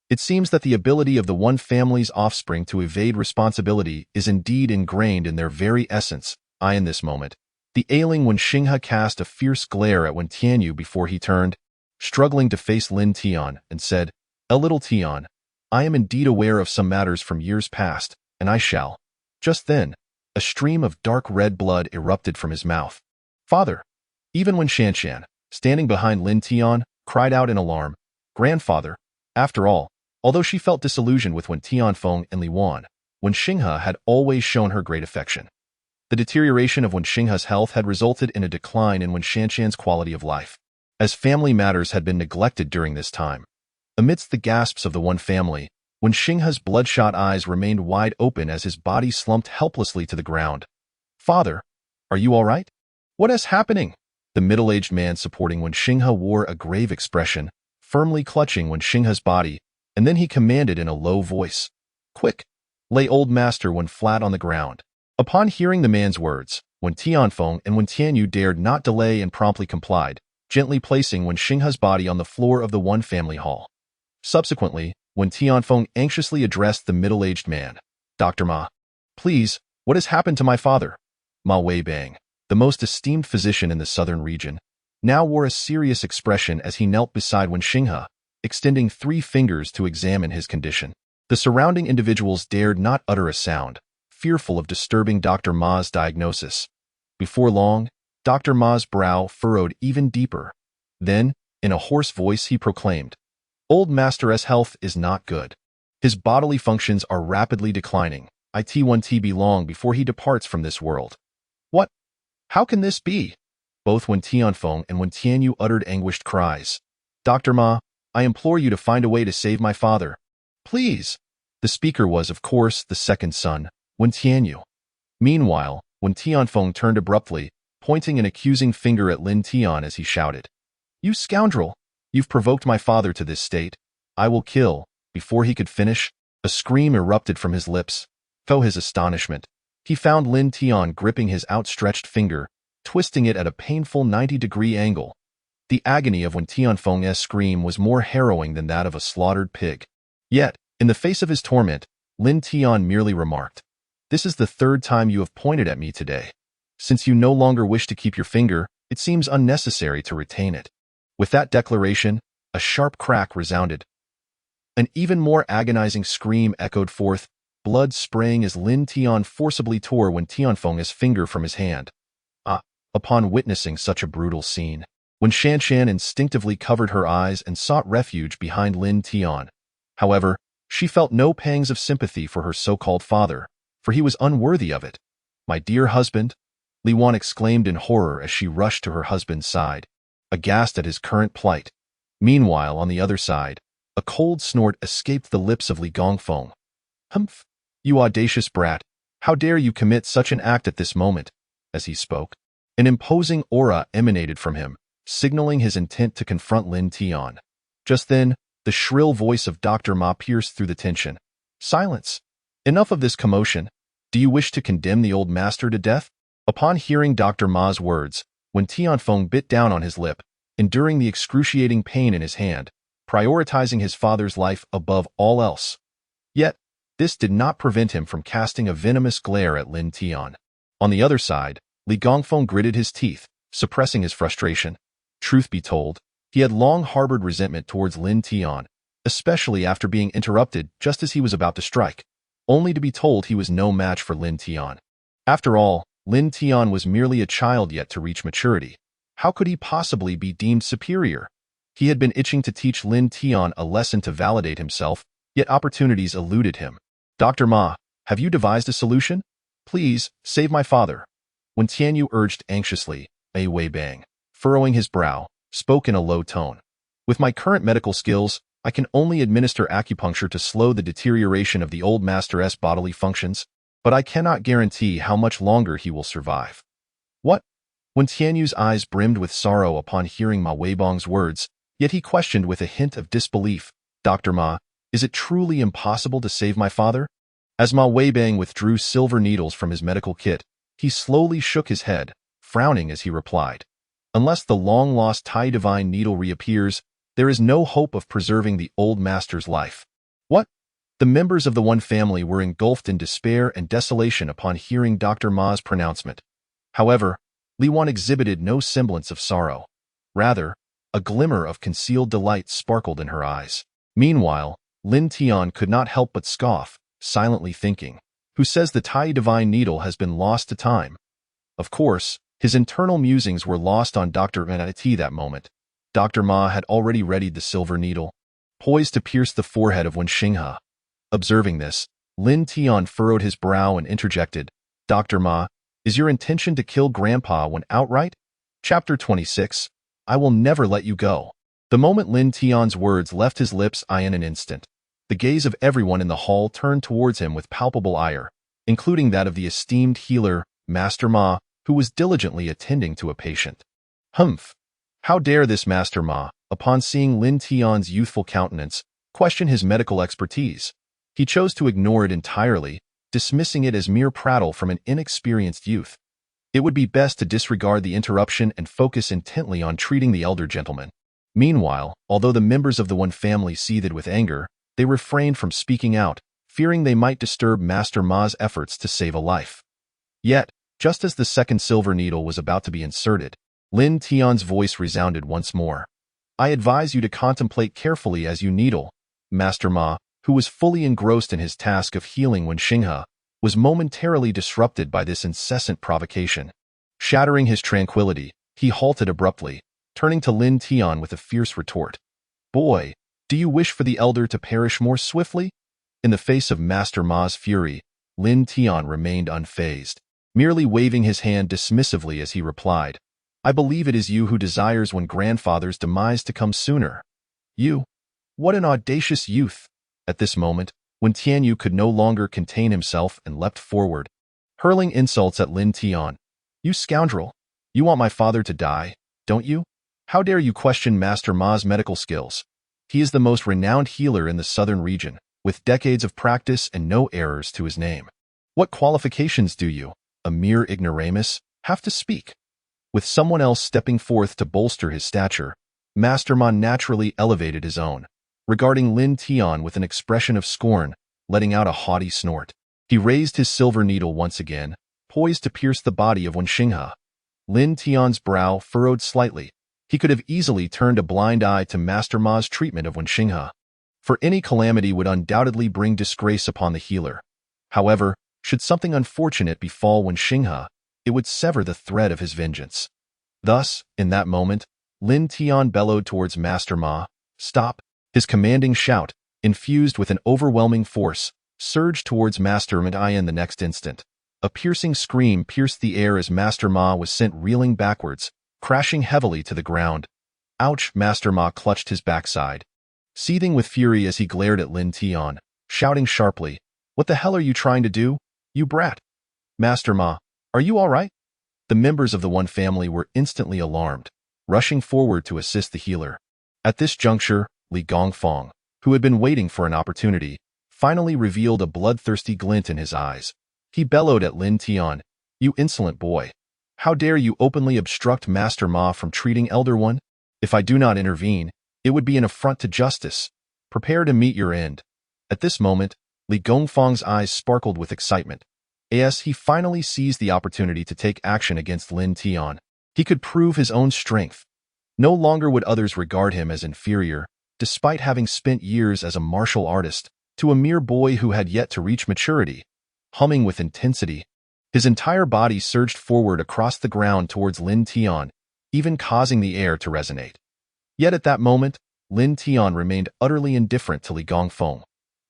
It seems that the ability of the Wen family's offspring to evade responsibility is indeed ingrained in their very essence. In this moment, The ailing Wen Xinghe cast a fierce glare at Wen Tianyu before he turned, struggling to face Lin Tian, and said, "A little Tian, I am indeed aware of some matters from years past, and I shall." Just then, a stream of dark red blood erupted from his mouth. "Father!" Even when Shanshan, standing behind Lin Tian, cried out in alarm, "Grandfather!" After all, although she felt disillusioned with Wen Tianfeng and Li Wan, Wen Xinghe had always shown her great affection. The deterioration of Wen Xinghe's health had resulted in a decline in Wen Shanshan's quality of life, as family matters had been neglected during this time. Amidst the gasps of the one family, Wen Xinghe's bloodshot eyes remained wide open as his body slumped helplessly to the ground. "Father, are you all right? What is happening?" The middle-aged man supporting Wen Xinghe wore a grave expression, firmly clutching Wen Xinghe's body, and then he commanded in a low voice, "Quick, lay old master Wen flat on the ground." Upon hearing the man's words, Wen Tianfeng and Wen Tianyu dared not delay and promptly complied, gently placing Wen Xinghe's body on the floor of the one family hall. Subsequently, Wen Tianfeng anxiously addressed the middle-aged man, "Dr. Ma, please, what has happened to my father?" Ma Weibang, the most esteemed physician in the southern region, now wore a serious expression as he knelt beside Wen Xinghe, extending 3 fingers to examine his condition. The surrounding individuals dared not utter a sound, fearful of disturbing Dr. Ma's diagnosis. Before long, Dr. Ma's brow furrowed even deeper. Then, in a hoarse voice, he proclaimed, "Old Master's health is not good. His bodily functions are rapidly declining. It won't be long before he departs from this world." "What? How can this be?" Both Wen Tianfeng and Wen Tianyu uttered anguished cries. "Dr. Ma, I implore you to find a way to save my father. Please." The speaker was, of course, the second son, Wen Tianyu. Meanwhile, Wen Tianfeng turned abruptly, pointing an accusing finger at Lin Tian as he shouted, "You scoundrel! You've provoked my father to this state. I will kill." Before he could finish, a scream erupted from his lips. To his astonishment, he found Lin Tian gripping his outstretched finger, twisting it at a painful 90-degree angle. The agony of Wen Tianfeng's scream was more harrowing than that of a slaughtered pig. Yet, in the face of his torment, Lin Tian merely remarked, "This is the 3rd time you have pointed at me today. Since you no longer wish to keep your finger, it seems unnecessary to retain it." With that declaration, a sharp crack resounded. An even more agonizing scream echoed forth, blood spraying as Lin Tian forcibly tore Wen Tianfeng's finger from his hand. Upon witnessing such a brutal scene, Wen Shanshan instinctively covered her eyes and sought refuge behind Lin Tian. However, she felt no pangs of sympathy for her so-called father, for he was unworthy of it. "My dear husband," Li Wan exclaimed in horror as she rushed to her husband's side, aghast at his current plight. Meanwhile, on the other side, a cold snort escaped the lips of Li Gongfeng. "Humph! You audacious brat! How dare you commit such an act at this moment?" As he spoke, an imposing aura emanated from him, signaling his intent to confront Lin Tian. Just then, the shrill voice of Dr. Ma pierced through the tension. "Silence! Enough of this commotion. Do you wish to condemn the old master to death?" Upon hearing Dr. Ma's words, Wen Tianfeng bit down on his lip, enduring the excruciating pain in his hand, prioritizing his father's life above all else. Yet, this did not prevent him from casting a venomous glare at Lin Tian. On the other side, Li Gongfeng gritted his teeth, suppressing his frustration. Truth be told, he had long harbored resentment towards Lin Tian, especially after being interrupted just as he was about to strike, only to be told he was no match for Lin Tian. After all, Lin Tian was merely a child yet to reach maturity. How could he possibly be deemed superior? He had been itching to teach Lin Tian a lesson to validate himself, yet opportunities eluded him. "Dr. Ma, have you devised a solution? Please, save my father." When Tianyu urged anxiously, A Weibang, furrowing his brow, spoke in a low tone. "With my current medical skills, I can only administer acupuncture to slow the deterioration of the old master's bodily functions, but I cannot guarantee how much longer he will survive." "What?" When Tianyu's eyes brimmed with sorrow upon hearing Ma Weibang's words, yet he questioned with a hint of disbelief, "Dr. Ma, is it truly impossible to save my father?" As Ma Weibang withdrew silver needles from his medical kit, he slowly shook his head, frowning as he replied, "Unless the long-lost Tai Divine needle reappears, there is no hope of preserving the old master's life." "What?" The members of the one family were engulfed in despair and desolation upon hearing Dr. Ma's pronouncement. However, Li Wan exhibited no semblance of sorrow. Rather, a glimmer of concealed delight sparkled in her eyes. Meanwhile, Lin Tian could not help but scoff, silently thinking, "Who says the Tai Divine Needle has been lost to time?" Of course, his internal musings were lost on Dr. Vanity that moment. Dr. Ma had already readied the silver needle, poised to pierce the forehead of Wen Xinghe. Observing this, Lin Tian furrowed his brow and interjected, "Dr. Ma, is your intention to kill Grandpa Wen outright?" Chapter 26. I will never let you go. The moment Lin Tian's words left his lips, in an instant, the gaze of everyone in the hall turned towards him with palpable ire, including that of the esteemed healer, Master Ma, who was diligently attending to a patient. Humph! How dare this Master Ma, upon seeing Lin Tian's youthful countenance, question his medical expertise? He chose to ignore it entirely, dismissing it as mere prattle from an inexperienced youth. It would be best to disregard the interruption and focus intently on treating the elder gentleman. Meanwhile, although the members of the Wen family seethed with anger, they refrained from speaking out, fearing they might disturb Master Ma's efforts to save a life. Yet, just as the second silver needle was about to be inserted, Lin Tian's voice resounded once more. "I advise you to contemplate carefully as you needle." Master Ma, who was fully engrossed in his task of healing Wen Xinghe, was momentarily disrupted by this incessant provocation. Shattering his tranquility, he halted abruptly, turning to Lin Tian with a fierce retort. "Boy, do you wish for the elder to perish more swiftly?" In the face of Master Ma's fury, Lin Tian remained unfazed, merely waving his hand dismissively as he replied, "I believe it is you who desires Wen grandfather's demise to come sooner." "You? What an audacious youth!" At this moment, Wen Tianyu could no longer contain himself and leapt forward, hurling insults at Lin Tian. "You scoundrel! You want my father to die, don't you? How dare you question Master Ma's medical skills? He is the most renowned healer in the southern region, with decades of practice and no errors to his name. What qualifications do you, a mere ignoramus, have to speak?" With someone else stepping forth to bolster his stature, Master Ma naturally elevated his own, regarding Lin Tian with an expression of scorn, letting out a haughty snort. He raised his silver needle once again, poised to pierce the body of Wen Xinghe. Lin Tian's brow furrowed slightly. He could have easily turned a blind eye to Master Ma's treatment of Wen Xinghe, for any calamity would undoubtedly bring disgrace upon the healer. However, should something unfortunate befall Wen Xinghe, it would sever the thread of his vengeance. Thus, in that moment, Lin Tian bellowed towards Master Ma, "Stop!" His commanding shout, infused with an overwhelming force, surged towards Master Ma in the next instant. A piercing scream pierced the air as Master Ma was sent reeling backwards, crashing heavily to the ground. Ouch! Master Ma clutched his backside, seething with fury as he glared at Lin Tian, shouting sharply, "What the hell are you trying to do, you brat? Master Ma, are you all right?" The members of the Wen family were instantly alarmed, rushing forward to assist the healer. At this juncture, Li Gongfeng, who had been waiting for an opportunity, finally revealed a bloodthirsty glint in his eyes. He bellowed at Lin Tian, "You insolent boy! How dare you openly obstruct Master Ma from treating Elder One? If I do not intervene, it would be an affront to justice. Prepare to meet your end." At this moment, Li Gongfeng's eyes sparkled with excitement, as he finally seized the opportunity to take action against Lin Tian. He could prove his own strength. No longer would others regard him as inferior, despite having spent years as a martial artist, to a mere boy who had yet to reach maturity. Humming with intensity, his entire body surged forward across the ground towards Lin Tian, even causing the air to resonate. Yet at that moment, Lin Tian remained utterly indifferent to Li Gongfeng.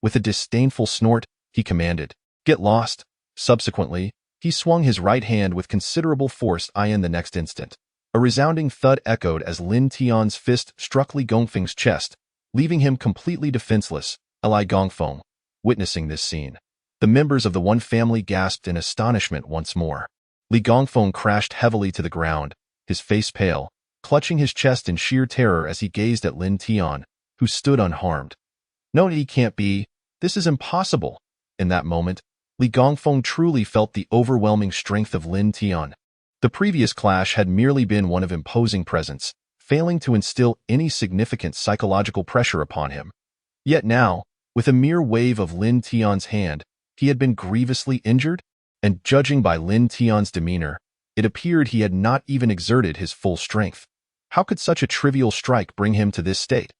With a disdainful snort, he commanded, "Get lost." Subsequently, he swung his right hand with considerable force in the next instant. A resounding thud echoed as Lin Tian's fist struck Li Gongfeng's chest, leaving him completely defenseless. Li Gongfeng, witnessing this scene, the members of the Wen family gasped in astonishment once more. Li Gongfeng crashed heavily to the ground, his face pale, clutching his chest in sheer terror as he gazed at Lin Tian, who stood unharmed. "No, he can't be. This is impossible." In that moment, Li Gongfeng truly felt the overwhelming strength of Lin Tian. The previous clash had merely been one of imposing presence, failing to instill any significant psychological pressure upon him. Yet now, with a mere wave of Lin Tian's hand, he had been grievously injured, and judging by Lin Tian's demeanor, It appeared he had not even exerted his full strength. How could such a trivial strike bring him to this state?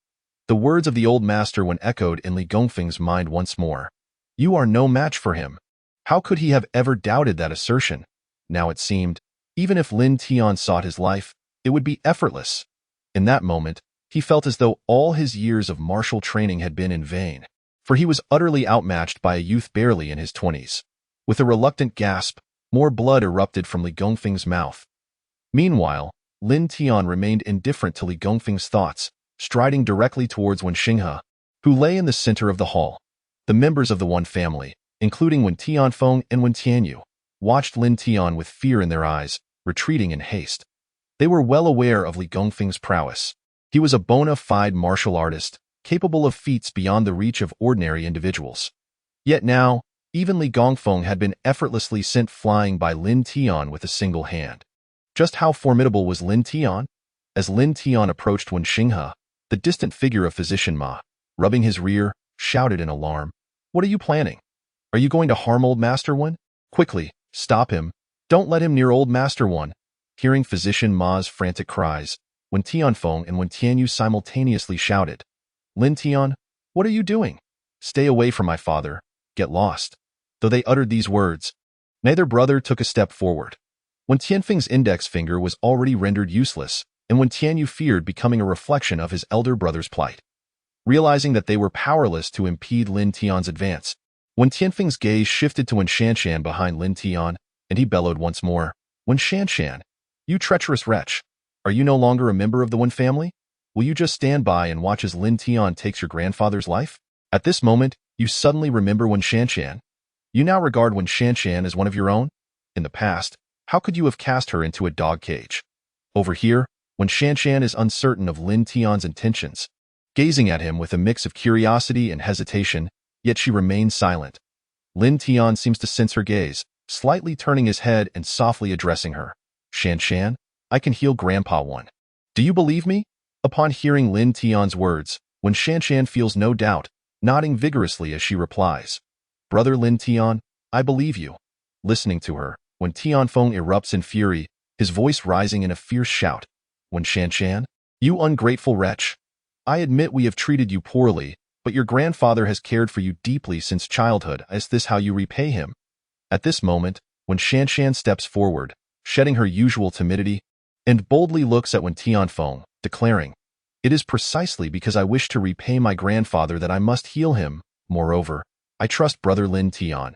The words of the old master when echoed in Li Gongfeng's mind once more. You are no match for him. How could he have ever doubted that assertion? Now it seemed, even if Lin Tian sought his life, it would be effortless. In that moment, he felt as though all his years of martial training had been in vain, for he was utterly outmatched by a youth barely in his 20s. With a reluctant gasp, more blood erupted from Li Gongfeng's mouth. Meanwhile, Lin Tian remained indifferent to Li Gongfeng's thoughts, striding directly towards Wen Xinghe, who lay in the center of the hall. The members of the Wen family, including Wen Tianfeng and Wen Tianyu, watched Lin Tian with fear in their eyes, retreating in haste. They were well aware of Li Gongfeng's prowess. He was a bona fide martial artist, capable of feats beyond the reach of ordinary individuals. Yet now, even Li Gongfeng had been effortlessly sent flying by Lin Tian with a single hand. Just how formidable was Lin Tian? As Lin Tian approached Wen Xinghe, the distant figure of Physician Ma, rubbing his rear, shouted in alarm, "What are you planning? Are you going to harm old Master Wen? Quickly, stop him. Don't let him near old Master Wen." Hearing Physician Ma's frantic cries, Wen Tianfeng and Wen Tianyu simultaneously shouted, "Lin Tian, what are you doing? Stay away from my father. Get lost." Though they uttered these words, neither brother took a step forward. Wen Tianfeng's index finger was already rendered useless, and Wen Tianyu feared becoming a reflection of his elder brother's plight. Realizing that they were powerless to impede Lin Tian's advance, Wen Tianfeng's gaze shifted to Wen Shanshan behind Lin Tian, and he bellowed once more, "Wen Shanshan, you treacherous wretch! Are you no longer a member of the Wen family? Will you just stand by and watch as Lin Tian takes your grandfather's life?" At this moment, you suddenly remember Wen Shanshan. You now regard Wen Shanshan as one of your own? In the past, how could you have cast her into a dog cage? Over here, Wen Shanshan is uncertain of Lin Tian's intentions, gazing at him with a mix of curiosity and hesitation, yet she remains silent. Lin Tian seems to sense her gaze, slightly turning his head and softly addressing her. "Shanshan, I can heal Grandpa Wen. Do you believe me?" Upon hearing Lin Tian's words, Wen Shanshan feels no doubt, nodding vigorously as she replies, "Brother Lin Tian, I believe you." Listening to her, Wen Tianfeng erupts in fury, his voice rising in a fierce shout. "Wen Shanshan, you ungrateful wretch! I admit we have treated you poorly, but your grandfather has cared for you deeply since childhood. Is this how you repay him?" At this moment, Wen Shanshan steps forward, shedding her usual timidity, and boldly looks at Wen Tianfeng, declaring, "It is precisely because I wish to repay my grandfather that I must heal him. Moreover, I trust Brother Lin Tian.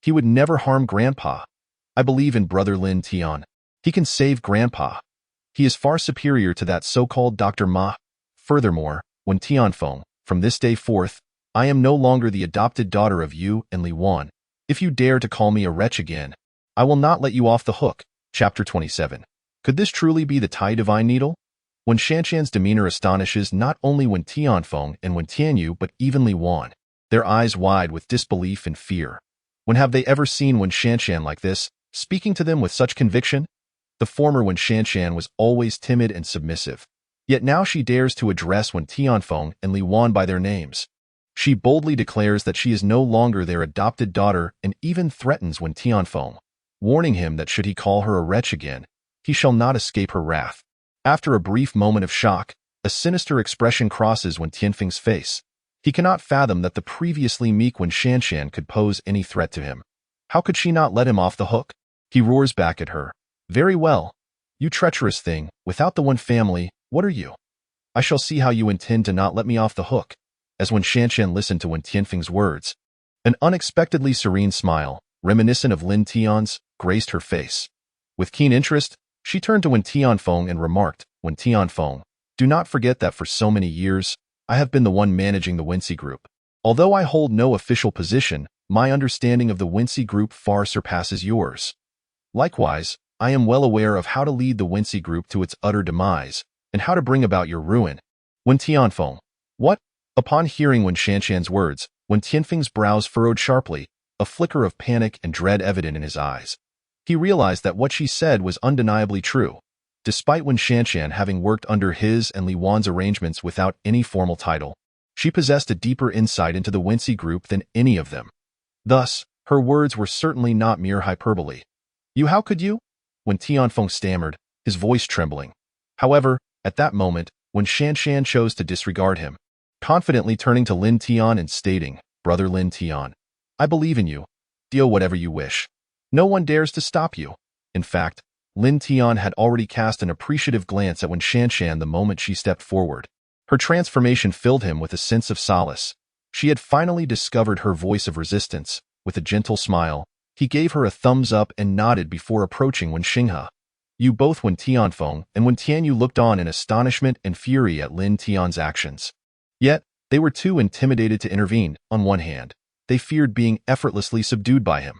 He would never harm Grandpa. I believe in Brother Lin Tian. He can save Grandpa. He is far superior to that so-called Dr. Ma. Furthermore, Wen Tianfeng, from this day forth, I am no longer the adopted daughter of you and Li Wan. If you dare to call me a wretch again, I will not let you off the hook." Chapter 27. Could this truly be the Tai Divine Needle? Wen Shanshan's demeanor astonishes not only Wen Tianfeng and Wen Tianyu but even Li Wan, their eyes wide with disbelief and fear. When have they ever seen Wen Shanshan like this, speaking to them with such conviction? The former Wen Shanshan was always timid and submissive, yet now she dares to address Wen Tianfeng and Li Wan by their names. She boldly declares that she is no longer their adopted daughter and even threatens Wen Tianfeng, warning him that should he call her a wretch again, he shall not escape her wrath. After a brief moment of shock, a sinister expression crosses Wen Tianfeng's face. He cannot fathom that the previously meek Wen Shanshan could pose any threat to him. How could she not let him off the hook? He roars back at her. "Very well. You treacherous thing, without the Wen family, what are you? I shall see how you intend to not let me off the hook." As Wen Shanshan listened to Wen Tianfeng's words, an unexpectedly serene smile, reminiscent of Lin Tian's, graced her face. With keen interest, she turned to Wen Tianfeng and remarked, "Wen Tianfeng, do not forget that for so many years, I have been the one managing the Wincy Group. Although I hold no official position, my understanding of the Wincy Group far surpasses yours. Likewise, I am well aware of how to lead the Wincy Group to its utter demise, and how to bring about your ruin." Wen Tianfeng, what? Upon hearing Wen Shanshan's words, Wen Tianfeng's brows furrowed sharply, a flicker of panic and dread evident in his eyes. He realized that what she said was undeniably true. Despite Wen Shanshan having worked under his and Li Wan's arrangements without any formal title, she possessed a deeper insight into the Wincy Group than any of them. Thus, her words were certainly not mere hyperbole. "How could you? Wen Tianfeng stammered, his voice trembling. However, at that moment, when Shanshan chose to disregard him, confidently turning to Lin Tian and stating, "Brother Lin Tian, I believe in you. Do whatever you wish. No one dares to stop you." In fact, Lin Tian had already cast an appreciative glance at Wen Shanshan the moment she stepped forward. Her transformation filled him with a sense of solace. She had finally discovered her voice of resistance. With a gentle smile, he gave her a thumbs up and nodded before approaching Wen Xinghe. You both Wen Tianfeng and Wen Tianyu looked on in astonishment and fury at Lin Tian's actions. Yet, they were too intimidated to intervene. On one hand, they feared being effortlessly subdued by him.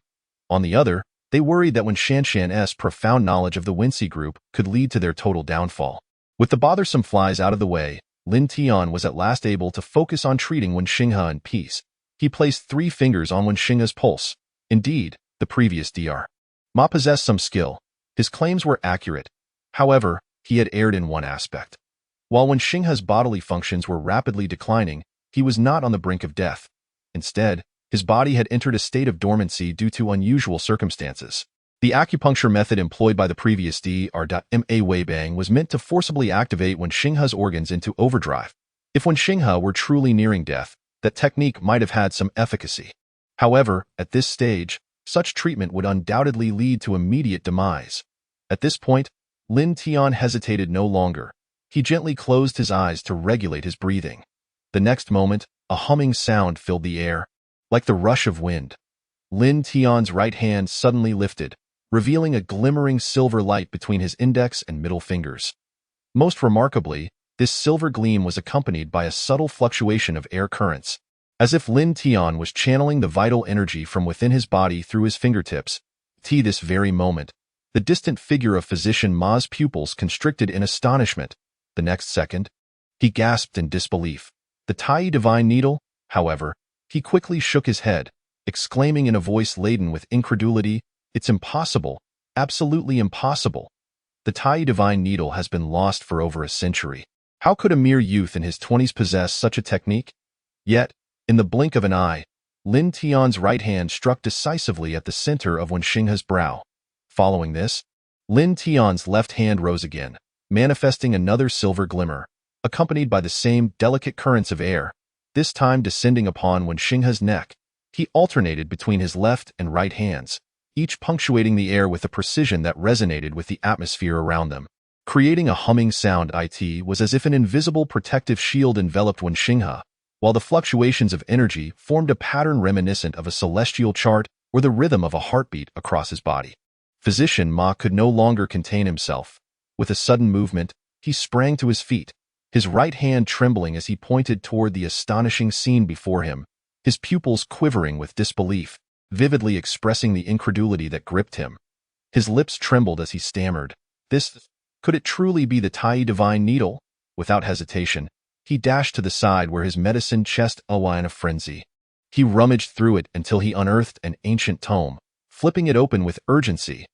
On the other, they worried that Wen Shanshan's profound knowledge of the Wincy group could lead to their total downfall. With the bothersome flies out of the way, Lin Tian was at last able to focus on treating Wen Xinghe in peace. He placed 3 fingers on Wen Xinghe's pulse. Indeed, the previous Dr. Ma possessed some skill. His claims were accurate. However, he had erred in one aspect. While Wen Xinghe's bodily functions were rapidly declining, he was not on the brink of death. Instead, his body had entered a state of dormancy due to unusual circumstances. The acupuncture method employed by the previous Dr. Ma Weibang was meant to forcibly activate Wen Xinghe's organs into overdrive. If Wen Xinghe were truly nearing death, that technique might have had some efficacy. However, at this stage, such treatment would undoubtedly lead to immediate demise. At this point, Lin Tian hesitated no longer. He gently closed his eyes to regulate his breathing. The next moment, a humming sound filled the air, like the rush of wind. Lin Tian's right hand suddenly lifted, revealing a glimmering silver light between his index and middle fingers. Most remarkably, this silver gleam was accompanied by a subtle fluctuation of air currents, as if Lin Tian was channeling the vital energy from within his body through his fingertips. This very moment, the distant figure of Physician Ma's pupils constricted in astonishment. The next second, he gasped in disbelief. The Tai divine needle, however, he quickly shook his head, exclaiming in a voice laden with incredulity, "It's impossible, absolutely impossible. The Tai divine needle has been lost for over a century. How could a mere youth in his 20s possess such a technique?" Yet, in the blink of an eye, Lin Tian's right hand struck decisively at the center of Wen Xinghe's brow. Following this, Lin Tian's left hand rose again, manifesting another silver glimmer, accompanied by the same delicate currents of air, this time descending upon Wen Xinghe's neck. He alternated between his left and right hands, each punctuating the air with a precision that resonated with the atmosphere around them. Creating a humming sound, it was as if an invisible protective shield enveloped Wen Xinghe, while the fluctuations of energy formed a pattern reminiscent of a celestial chart or the rhythm of a heartbeat across his body. Physician Ma could no longer contain himself. With a sudden movement, he sprang to his feet, his right hand trembling as he pointed toward the astonishing scene before him, his pupils quivering with disbelief, vividly expressing the incredulity that gripped him. His lips trembled as he stammered, Could it truly be the Tai divine needle?" Without hesitation, he dashed to the side where his medicine chest lay in a frenzy. He rummaged through it until he unearthed an ancient tome, flipping it open with urgency.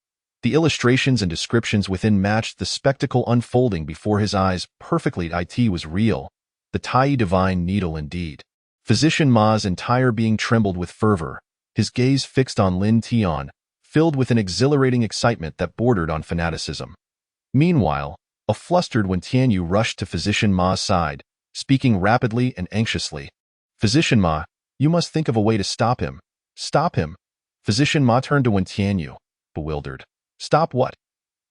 The illustrations and descriptions within matched the spectacle unfolding before his eyes perfectly. It was real. The Tai divine needle indeed. Physician Ma's entire being trembled with fervor, his gaze fixed on Lin Tian, filled with an exhilarating excitement that bordered on fanaticism. Meanwhile, a flustered Wen Tianyu rushed to Physician Ma's side, speaking rapidly and anxiously. "Physician Ma, you must think of a way to stop him. Stop him." Physician Ma turned to Wen Tianyu, bewildered. "Stop what?"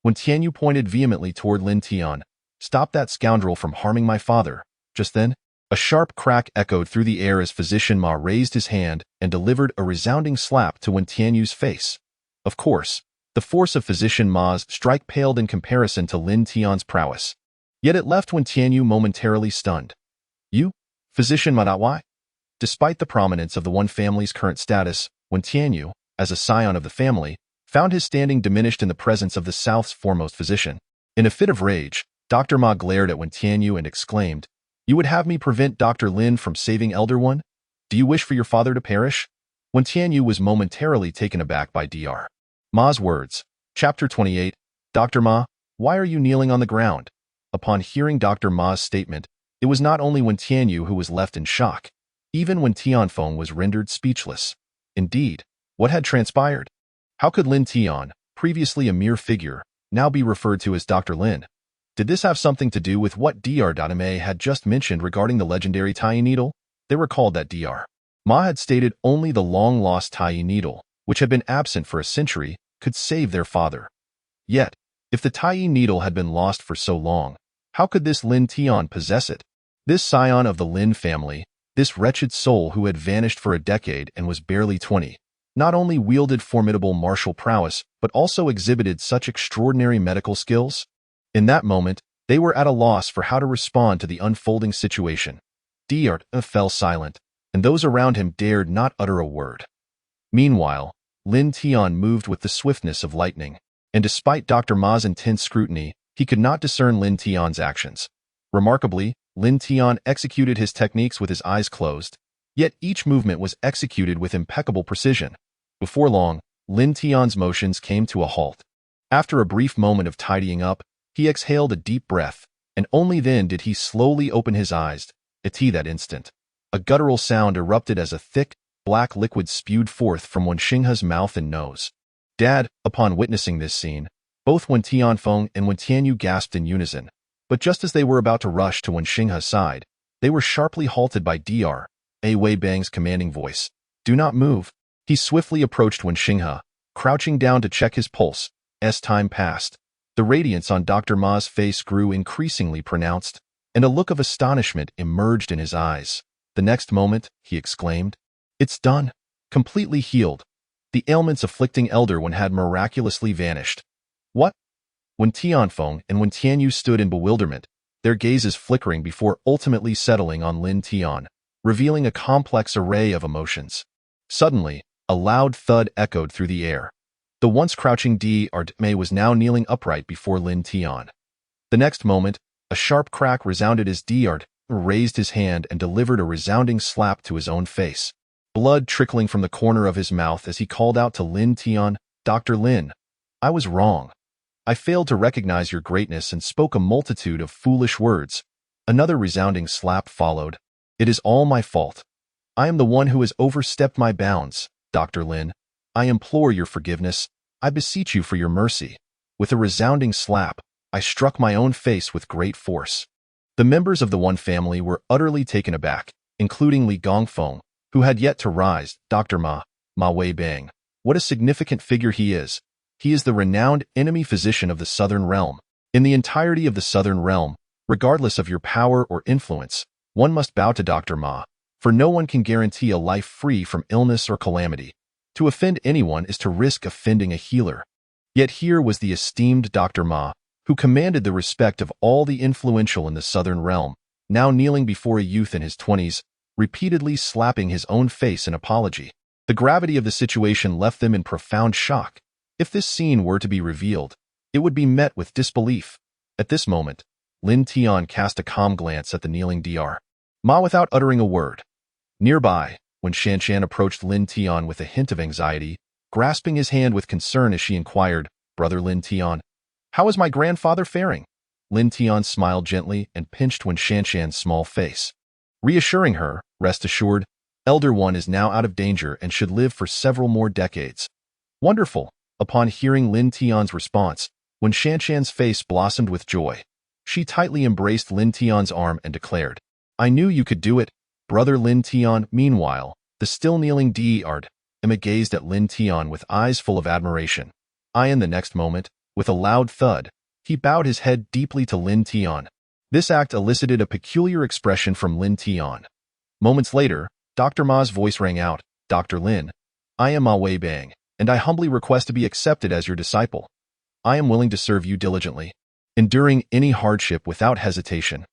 Wen Tianyu pointed vehemently toward Lin Tian. "Stop that scoundrel from harming my father." Just then, a sharp crack echoed through the air as Physician Ma raised his hand and delivered a resounding slap to Wen Tianyu's face. Of course, the force of Physician Ma's strike paled in comparison to Lin Tian's prowess. Yet it left Wen Tianyu momentarily stunned. "You? Physician Ma? Why?" Despite the prominence of the One family's current status, Wen Tianyu, as a scion of the family, found his standing diminished in the presence of the South's foremost physician. In a fit of rage, Dr. Ma glared at Wen Tianyu and exclaimed, "You would have me prevent Dr. Lin from saving Elder One? Do you wish for your father to perish?" Wen Tianyu was momentarily taken aback by Dr. Ma's words. Chapter 28. "Dr. Ma, why are you kneeling on the ground?" Upon hearing Dr. Ma's statement, it was not only Wen Tianyu who was left in shock. Even Wen Tianfeng was rendered speechless. Indeed, what had transpired? How could Lin Tian, previously a mere figure, now be referred to as Dr. Lin. Did this have something to do with what Dr. Ma had just mentioned regarding the legendary tying needle? They recalled that Dr. Ma had stated only the long-lost tying needle, which had been absent for a century, could save their father. Yet, if the tying needle had been lost for so long, how could this Lin Tian possess it? This scion of the Lin family, this wretched soul who had vanished for a decade and was barely 20, not only wielded formidable martial prowess, but also exhibited such extraordinary medical skills? In that moment, they were at a loss for how to respond to the unfolding situation. Dr. fell silent, and those around him dared not utter a word. Meanwhile, Lin Tian moved with the swiftness of lightning, and despite Dr. Ma's intense scrutiny, he could not discern Lin Tian's actions. Remarkably, Lin Tian executed his techniques with his eyes closed, yet each movement was executed with impeccable precision. Before long, Lin Tian's motions came to a halt. After a brief moment of tidying up, he exhaled a deep breath, and only then did he slowly open his eyes. At that instant, a guttural sound erupted as a thick, black liquid spewed forth from Wen Xinghe's mouth and nose. Dad, upon witnessing this scene, both Wen Tianfeng and Wen Tianyu gasped in unison, but just as they were about to rush to Wen Xinghe's side, they were sharply halted by Dr. Wei Bang's commanding voice. "Do not move." He swiftly approached Wen Xinghe, crouching down to check his pulse. As time passed, the radiance on Dr. Ma's face grew increasingly pronounced, and a look of astonishment emerged in his eyes. The next moment, he exclaimed, "It's done. Completely healed. The ailments afflicting Elder Wen had miraculously vanished." What? Wen Tianfeng and Wen Tianyu stood in bewilderment, their gazes flickering before ultimately settling on Lin Tian, revealing a complex array of emotions. Suddenly, a loud thud echoed through the air. The once crouching Dr. Ma was now kneeling upright before Lin Tian. The next moment, a sharp crack resounded as Dr. raised his hand and delivered a resounding slap to his own face, blood trickling from the corner of his mouth as he called out to Lin Tian, "Dr. Lin, I was wrong. I failed to recognize your greatness and spoke a multitude of foolish words." Another resounding slap followed. "It is all my fault. I am the one who has overstepped my bounds, Dr. Lin. I implore your forgiveness. I beseech you for your mercy." With a resounding slap, I struck my own face with great force. The members of the One family were utterly taken aback, including Li Gongfeng, who had yet to rise. "Dr. Ma Wei Bang. What a significant figure he is. He is the renowned enemy physician of the Southern Realm. In the entirety of the Southern Realm, regardless of your power or influence, one must bow to Dr. Ma, for no one can guarantee a life free from illness or calamity. To offend anyone is to risk offending a healer." Yet here was the esteemed Dr. Ma, who commanded the respect of all the influential in the Southern Realm, now kneeling before a youth in his 20s, repeatedly slapping his own face in apology. The gravity of the situation left them in profound shock. If this scene were to be revealed, it would be met with disbelief. At this moment, Lin Tian cast a calm glance at the kneeling Dr. Ma without uttering a word. Nearby, when Shanshan approached Lin Tian with a hint of anxiety, grasping his hand with concern as she inquired, "Brother Lin Tian, how is my grandfather faring?" Lin Tian smiled gently and pinched Wen Shanshan's small face, reassuring her, "Rest assured, Elder One is now out of danger and should live for several more decades." Wonderful! Upon hearing Lin Tian's response, Wen Shanshan's face blossomed with joy. She tightly embraced Lin Tian's arm and declared, "I knew you could do it, Brother Lin Tian." Meanwhile, the still kneeling Dr. Ma gazed at Lin Tian with eyes full of admiration. In the next moment, with a loud thud, he bowed his head deeply to Lin Tian. This act elicited a peculiar expression from Lin Tian. Moments later, Dr. Ma's voice rang out, "Dr. Lin, I am Ma Wei Bang, and I humbly request to be accepted as your disciple. I am willing to serve you diligently, enduring any hardship without hesitation."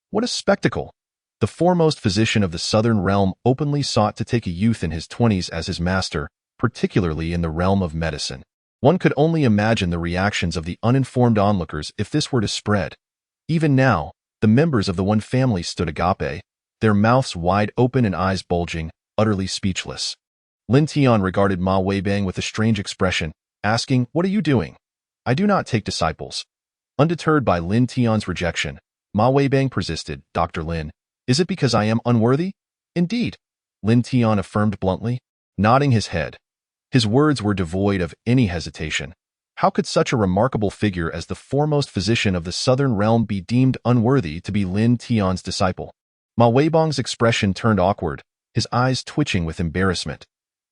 What a spectacle! The foremost physician of the Southern Realm openly sought to take a youth in his 20s as his master, particularly in the realm of medicine. One could only imagine the reactions of the uninformed onlookers if this were to spread. Even now, the members of the One family stood agape, their mouths wide open and eyes bulging, utterly speechless. Lin Tian regarded Ma Wei Bang with a strange expression, asking, "What are you doing?" "I do not take disciples." Undeterred by Lin Tian's rejection, Ma Wei Bang persisted, "Dr. Lin, is it because I am unworthy?" "Indeed," Lin Tian affirmed bluntly, nodding his head. His words were devoid of any hesitation. How could such a remarkable figure as the foremost physician of the southern realm be deemed unworthy to be Lin Tian's disciple? Ma Weibang's expression turned awkward, his eyes twitching with embarrassment.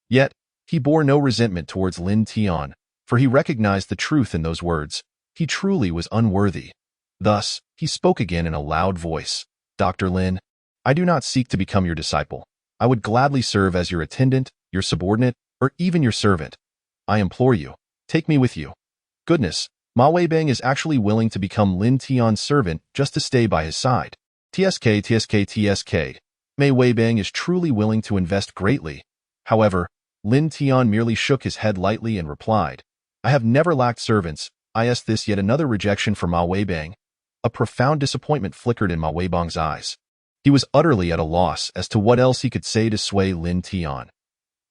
Yet, he bore no resentment towards Lin Tian, for he recognized the truth in those words. He truly was unworthy. Thus, he spoke again in a loud voice. Dr. Lin, I do not seek to become your disciple. I would gladly serve as your attendant, your subordinate, or even your servant. I implore you, take me with you. Goodness, Ma Weibang is actually willing to become Lin Tian's servant just to stay by his side. TSK. Ma Weibang is truly willing to invest greatly. However, Lin Tian merely shook his head lightly and replied, I have never lacked servants. This yet another rejection for Ma Weibang. A profound disappointment flickered in Ma Weibang's eyes. He was utterly at a loss as to what else he could say to sway Lin Tian.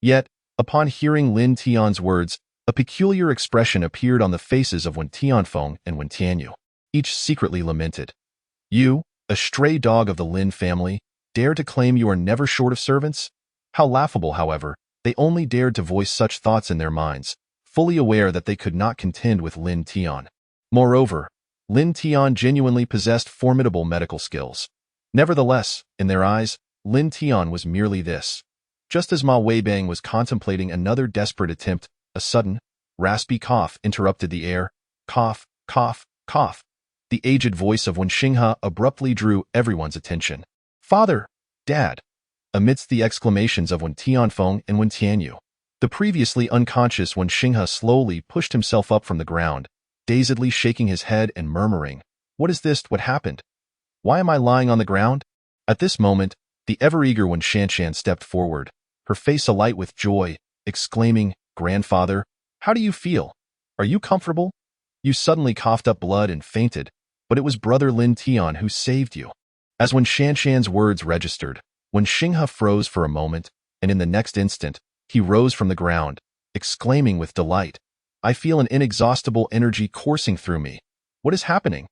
Yet, upon hearing Lin Tian's words, a peculiar expression appeared on the faces of Wen Tianfeng and Wen Tianyu. Each secretly lamented. You, a stray dog of the Lin family, dare to claim you are never short of servants? How laughable, however, they only dared to voice such thoughts in their minds, fully aware that they could not contend with Lin Tian. Moreover, Lin Tian genuinely possessed formidable medical skills. Nevertheless, in their eyes, Lin Tian was merely this. Just as Ma Weibang was contemplating another desperate attempt, a sudden, raspy cough interrupted the air. Cough, cough, cough. The aged voice of Wen Xinghe abruptly drew everyone's attention. Father! Dad! Amidst the exclamations of Wen Tianfeng and Wen Tianyu, the previously unconscious Wen Xinghe slowly pushed himself up from the ground, dazedly shaking his head and murmuring, What is this? What happened? Why am I lying on the ground? At this moment, the ever-eager Wen Shanshan stepped forward, her face alight with joy, exclaiming, Grandfather, how do you feel? Are you comfortable? You suddenly coughed up blood and fainted, but it was brother Lin Tian who saved you. As Wen Shanshan's words registered, Wen Xinghe froze for a moment, and in the next instant, he rose from the ground, exclaiming with delight, I feel an inexhaustible energy coursing through me. What is happening?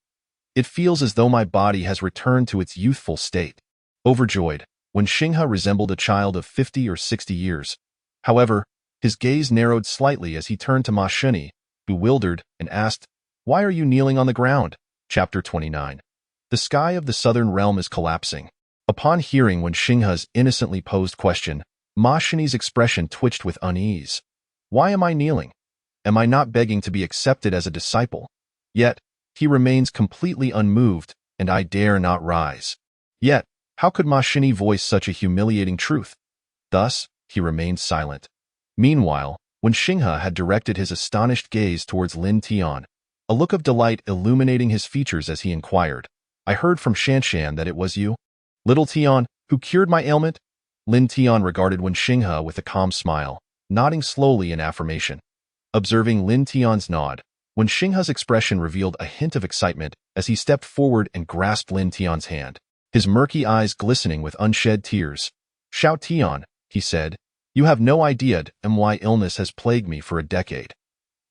It feels as though my body has returned to its youthful state. Overjoyed, Wen Xinghe resembled a child of 50 or 60 years. However, his gaze narrowed slightly as he turned to Ma Shunyi, bewildered, and asked, Why are you kneeling on the ground? Chapter 29. The sky of the southern realm is collapsing. Upon hearing Wen Xinghe's innocently posed question, Ma Shunyi's expression twitched with unease. Why am I kneeling? Am I not begging to be accepted as a disciple? Yet, he remains completely unmoved, and I dare not rise. Yet, how could Ma Shunyi voice such a humiliating truth? Thus, he remained silent. Meanwhile, Wen Xinghe had directed his astonished gaze towards Lin Tian, a look of delight illuminating his features as he inquired, I heard from Shanshan that it was you, little Tian, who cured my ailment? Lin Tian regarded Wen Xinghe with a calm smile, nodding slowly in affirmation. Observing Lin Tian's nod, Wen Xinghe's expression revealed a hint of excitement as he stepped forward and grasped Lin Tian's hand, his murky eyes glistening with unshed tears. Xiao Tian, he said, you have no idea why illness has plagued me for a decade.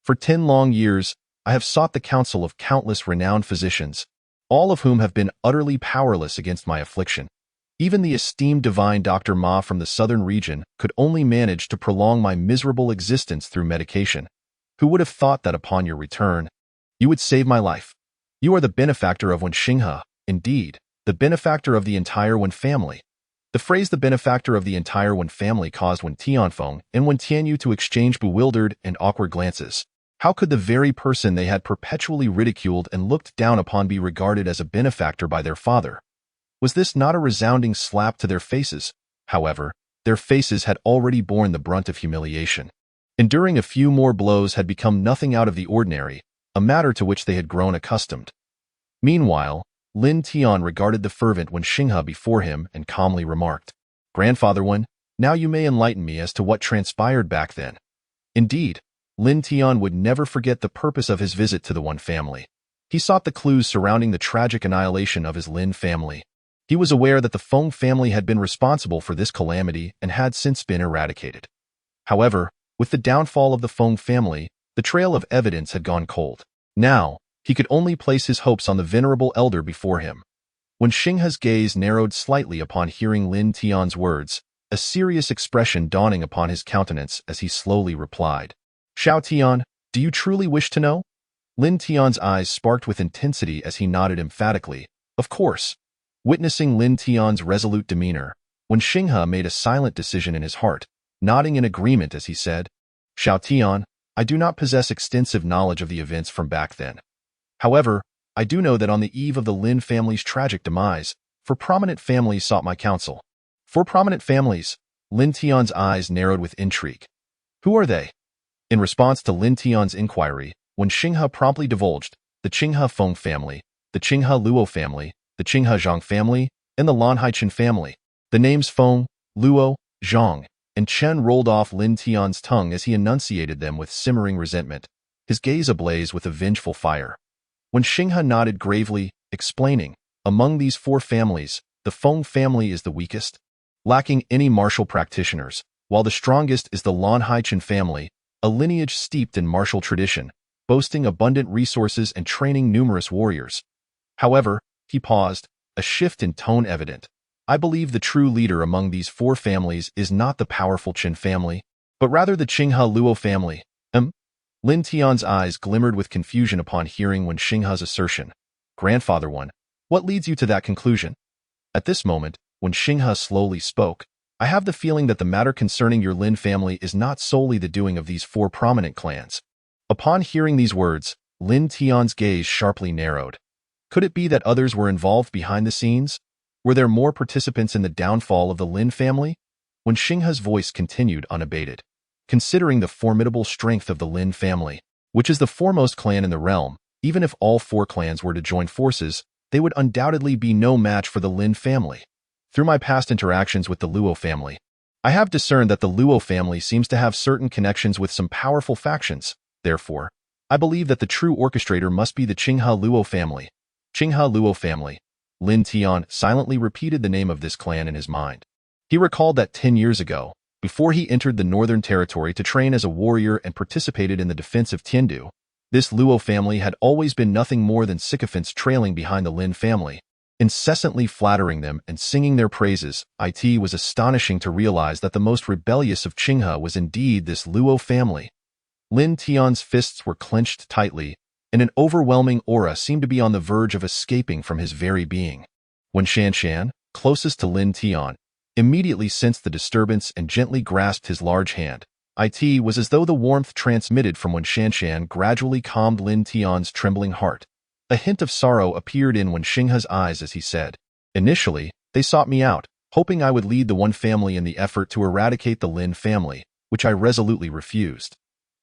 For 10 long years, I have sought the counsel of countless renowned physicians, all of whom have been utterly powerless against my affliction. Even the esteemed divine Dr. Ma from the southern region could only manage to prolong my miserable existence through medication. Who would have thought that upon your return, you would save my life? You are the benefactor of Wen Xinghe, indeed, the benefactor of the entire Wen family. The phrase the benefactor of the entire Wen family caused Wen Tianfeng and Wen Tianyu to exchange bewildered and awkward glances. How could the very person they had perpetually ridiculed and looked down upon be regarded as a benefactor by their father? Was this not a resounding slap to their faces? However, their faces had already borne the brunt of humiliation. Enduring a few more blows had become nothing out of the ordinary, a matter to which they had grown accustomed. Meanwhile, Lin Tian regarded the fervent Wen Xinghe before him and calmly remarked, Grandfather Wen, now you may enlighten me as to what transpired back then. Indeed, Lin Tian would never forget the purpose of his visit to the Wen family. He sought the clues surrounding the tragic annihilation of his Lin family. He was aware that the Feng family had been responsible for this calamity and had since been eradicated. However, with the downfall of the Feng family, the trail of evidence had gone cold. Now, he could only place his hopes on the venerable elder before him. When Xinghe's gaze narrowed slightly upon hearing Lin Tian's words, a serious expression dawning upon his countenance as he slowly replied, Xiao Tian, Do you truly wish to know? Lin Tian's eyes sparked with intensity as he nodded emphatically. Of course. Witnessing Lin Tian's resolute demeanor, Wen Xinghe made a silent decision in his heart, nodding in agreement as he said, Xiao Tian, I do not possess extensive knowledge of the events from back then. However, I do know that on the eve of the Lin family's tragic demise, 4 prominent families sought my counsel. 4 prominent families. Lin Tian's eyes narrowed with intrigue. Who are they? In response to Lin Tian's inquiry, Wen Xinghe promptly divulged the Qinghe Feng family, the Qinghe Luo family, the Qinghe Zhang family, and the Lan Haichen family. The names Feng, Luo, Zhang, and Chen rolled off Lin Tian's tongue as he enunciated them with simmering resentment, his gaze ablaze with a vengeful fire. Wen Xinghe nodded gravely, explaining, among these 4 families, the Feng family is the weakest, lacking any martial practitioners, while the strongest is the Lan Haichen family, a lineage steeped in martial tradition, boasting abundant resources and training numerous warriors. However, he paused, a shift in tone evident. I believe the true leader among these 4 families is not the powerful Qin family, but rather the Qinghe Luo family. Lin Tian's eyes glimmered with confusion upon hearing Wen Xinghe's assertion. Grandfather One, what leads you to that conclusion? At this moment, Wen Xinghe slowly spoke, I have the feeling that the matter concerning your Lin family is not solely the doing of these 4 prominent clans. Upon hearing these words, Lin Tian's gaze sharply narrowed. Could it be that others were involved behind the scenes? Were there more participants in the downfall of the Lin family? Wen Xinghe's voice continued unabated. Considering the formidable strength of the Lin family, which is the foremost clan in the realm, even if all 4 clans were to join forces, they would undoubtedly be no match for the Lin family. Through my past interactions with the Luo family, I have discerned that the Luo family seems to have certain connections with some powerful factions. Therefore, I believe that the true orchestrator must be the Qinghe Luo family. Qinghe Luo family. Lin Tian silently repeated the name of this clan in his mind. He recalled that 10 years ago, before he entered the Northern Territory to train as a warrior and participated in the defense of Tiandu, this Luo family had always been nothing more than sycophants trailing behind the Lin family, incessantly flattering them and singing their praises. It was astonishing to realize that the most rebellious of Qinghe was indeed this Luo family. Lin Tian's fists were clenched tightly, and an overwhelming aura seemed to be on the verge of escaping from his very being. When Shanshan, closest to Lin Tian, immediately sensed the disturbance and gently grasped his large hand. It was as though the warmth transmitted from Wen Shanshan gradually calmed Lin Tian's trembling heart. A hint of sorrow appeared in Wen Xinghe's eyes as he said, Initially, they sought me out, hoping I would lead the one family in the effort to eradicate the Lin family, which I resolutely refused.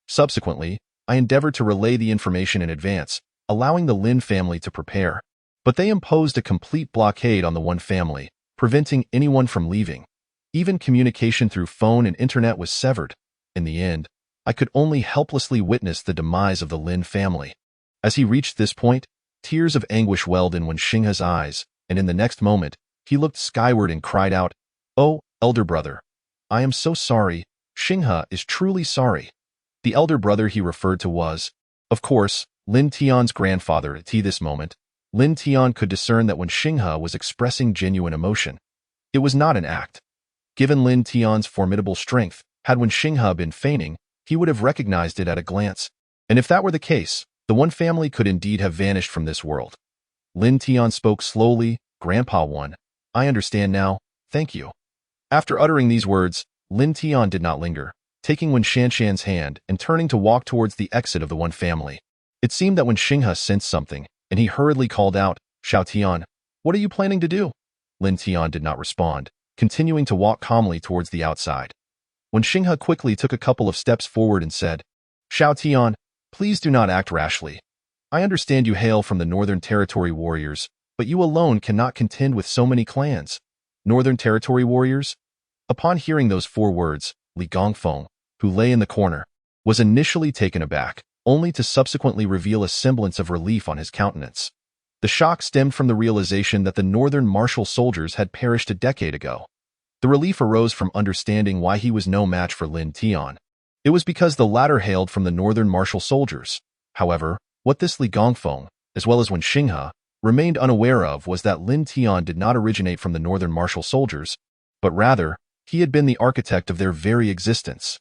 Subsequently, I endeavored to relay the information in advance, allowing the Lin family to prepare. But they imposed a complete blockade on the one family, preventing anyone from leaving. Even communication through phone and internet was severed. In the end, I could only helplessly witness the demise of the Lin family. As he reached this point, tears of anguish welled in Wen Xinghe's eyes, and in the next moment, he looked skyward and cried out, Oh, elder brother, I am so sorry. Xinghe is truly sorry. The elder brother he referred to was, of course, Lin Tian's grandfather. At this moment, Lin Tian could discern that Wen Xinghe was expressing genuine emotion. It was not an act. Given Lin Tian's formidable strength, had Wen Xinghe been feigning, he would have recognized it at a glance. And if that were the case, the one family could indeed have vanished from this world. Lin Tian spoke slowly, Grandpa One, I understand now, thank you. After uttering these words, Lin Tian did not linger, taking Wen Shanshan's hand and turning to walk towards the exit of the one family. It seemed that Wen Xinghe sensed something, and he hurriedly called out, Xiao Tian, what are you planning to do? Lin Tian did not respond, continuing to walk calmly towards the outside. Wen Xinghe quickly took a couple of steps forward and said, Xiao Tian, please do not act rashly. I understand you hail from the Northern Territory warriors, but you alone cannot contend with so many clans. Northern Territory warriors? Upon hearing those 4 words, Li Gongfeng, who lay in the corner, was initially taken aback, only to subsequently reveal a semblance of relief on his countenance. The shock stemmed from the realization that the northern martial soldiers had perished a decade ago. The relief arose from understanding why he was no match for Lin Tian. It was because the latter hailed from the northern martial soldiers. However, what this Li Gongfeng, as well as Wen Xinghe, remained unaware of was that Lin Tian did not originate from the northern martial soldiers, but rather, he had been the architect of their very existence.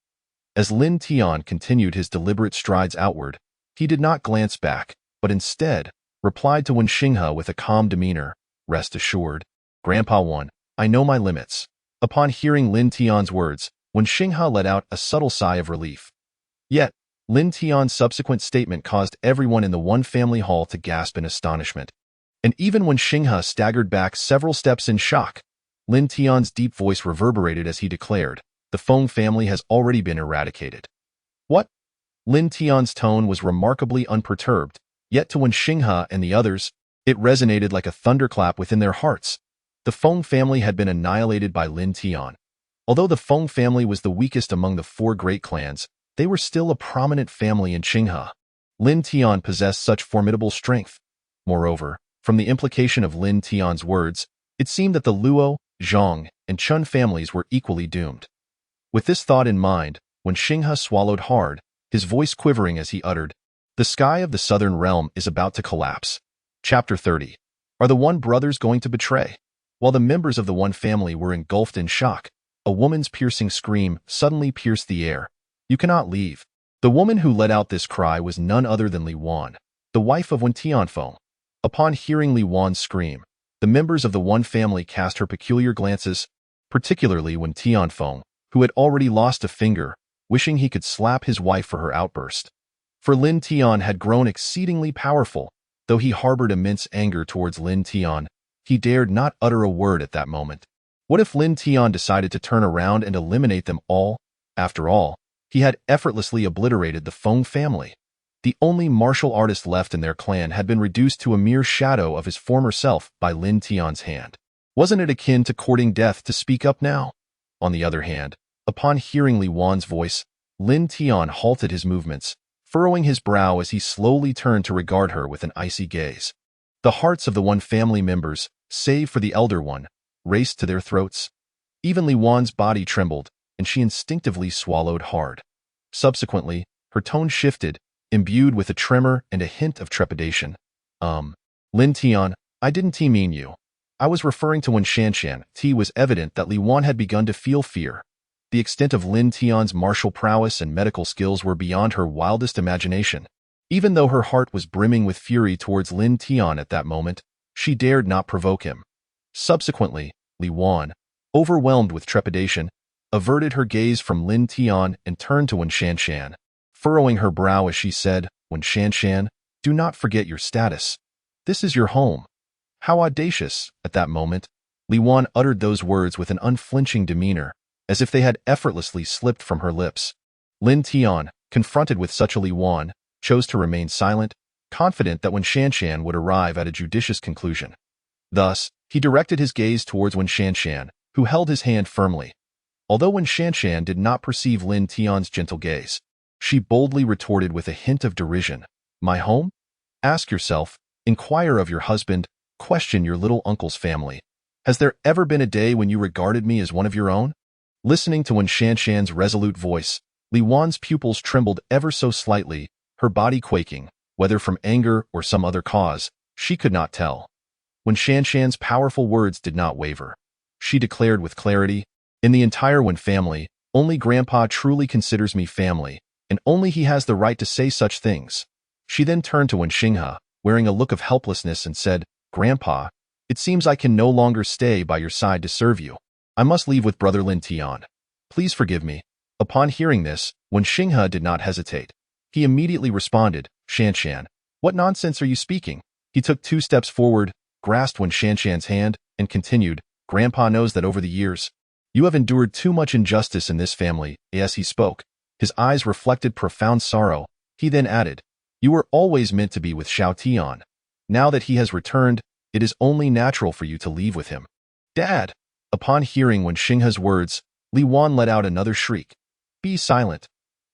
As Lin Tian continued his deliberate strides outward, he did not glance back, but instead replied to Wen Xinghe with a calm demeanor, "Rest assured, Grandpa Wan, I know my limits." Upon hearing Lin Tian's words, Wen Xinghe let out a subtle sigh of relief. Yet, Lin Tian's subsequent statement caused everyone in the Wan family hall to gasp in astonishment. And even when Xinghe staggered back several steps in shock, Lin Tian's deep voice reverberated as he declared, "The Feng family has already been eradicated." What? Lin Tian's tone was remarkably unperturbed, yet to Wen Xinghe and the others, it resonated like a thunderclap within their hearts. The Feng family had been annihilated by Lin Tian. Although the Feng family was the weakest among the four great clans, they were still a prominent family in Qinghe. Lin Tian possessed such formidable strength. Moreover, from the implication of Lin Tian's words, it seemed that the Luo, Zhang, and Chun families were equally doomed. With this thought in mind, when Xinghe swallowed hard, his voice quivering as he uttered, "The sky of the southern realm is about to collapse." Chapter 30. Are the Wan brothers going to betray? While the members of the Wan family were engulfed in shock, a woman's piercing scream suddenly pierced the air. "You cannot leave." The woman who let out this cry was none other than Li Wan, the wife of Wen Tianfeng. Upon hearing Li Wan's scream, the members of the Wan family cast her peculiar glances, particularly Wen Tianfeng, who had already lost a finger, wishing he could slap his wife for her outburst. For Lin Tian had grown exceedingly powerful. Though he harbored immense anger towards Lin Tian, he dared not utter a word at that moment. What if Lin Tian decided to turn around and eliminate them all? After all, he had effortlessly obliterated the Feng family. The only martial artist left in their clan had been reduced to a mere shadow of his former self by Lin Tian's hand. Wasn't it akin to courting death to speak up now? On the other hand, upon hearing Li Wan's voice, Lin Tian halted his movements, furrowing his brow as he slowly turned to regard her with an icy gaze. The hearts of the Wan family members, save for the elder one, raced to their throats. Even Li Wan's body trembled, and she instinctively swallowed hard. Subsequently, her tone shifted, imbued with a tremor and a hint of trepidation. Lin Tian, I didn't mean you. I was referring to Wen Shanshan." It was evident that Li Wan had begun to feel fear. The extent of Lin Tian's martial prowess and medical skills were beyond her wildest imagination. Even though her heart was brimming with fury towards Lin Tian at that moment, she dared not provoke him. Subsequently, Li Wan, overwhelmed with trepidation, averted her gaze from Lin Tian and turned to Wen Shanshan, furrowing her brow as she said, "Wen Shanshan, do not forget your status. This is your home." How audacious! At that moment, Li Wan uttered those words with an unflinching demeanor, as if they had effortlessly slipped from her lips. Lin Tian, confronted with such a Li Wan, chose to remain silent, confident that Wen Shanshan would arrive at a judicious conclusion. Thus, he directed his gaze towards Wen Shanshan, who held his hand firmly. Although Wen Shanshan did not perceive Lin Tian's gentle gaze, she boldly retorted with a hint of derision, "My home? Ask yourself, inquire of your husband, question your little uncle's family. Has there ever been a day when you regarded me as one of your own?" Listening to Wen Shanshan's resolute voice, Li Wan's pupils trembled ever so slightly, her body quaking, whether from anger or some other cause, she could not tell. Wen Shanshan's powerful words did not waver. She declared with clarity, "In the entire Wen family, only Grandpa truly considers me family, and only he has the right to say such things." She then turned to Wen Xinghe, wearing a look of helplessness, and said, "Grandpa, it seems I can no longer stay by your side to serve you. I must leave with Brother Lin Tian. Please forgive me." Upon hearing this, Wen Xinghe did not hesitate. He immediately responded, "Shanshan, what nonsense are you speaking?" He took 2 steps forward, grasped Wen Shanshan's hand, and continued, "Grandpa knows that over the years, you have endured too much injustice in this family." As he spoke, his eyes reflected profound sorrow. He then added, "You were always meant to be with Xiao Tian. Now that he has returned, it is only natural for you to leave with him." "Dad!" Upon hearing Wen Xinghe's words, Li Wan let out another shriek. "Be silent."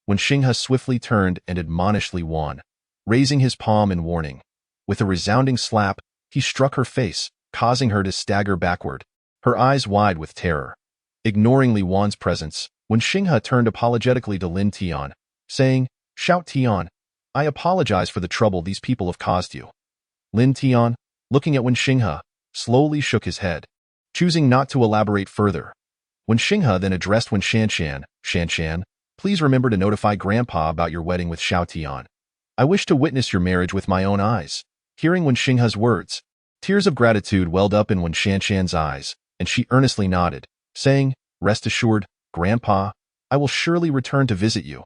Wen Xinghe swiftly turned and admonished Li Wan, raising his palm in warning. With a resounding slap, he struck her face, causing her to stagger backward, her eyes wide with terror. Ignoring Li Wan's presence, Wen Xinghe turned apologetically to Lin Tian, saying, "Xiao Tian, I apologize for the trouble these people have caused you." Lin Tian, looking at Wen Xinghe, slowly shook his head, choosing not to elaborate further. Wen Xinghe then addressed Wen Shanshan, "Shanshan, Please remember to notify Grandpa about your wedding with Xiao Tian. I wish to witness your marriage with my own eyes. Hearing Wen Xinghe's words, tears of gratitude welled up in Wen Shanshan's eyes, and she earnestly nodded, saying, "Rest assured, Grandpa, I will surely return to visit you."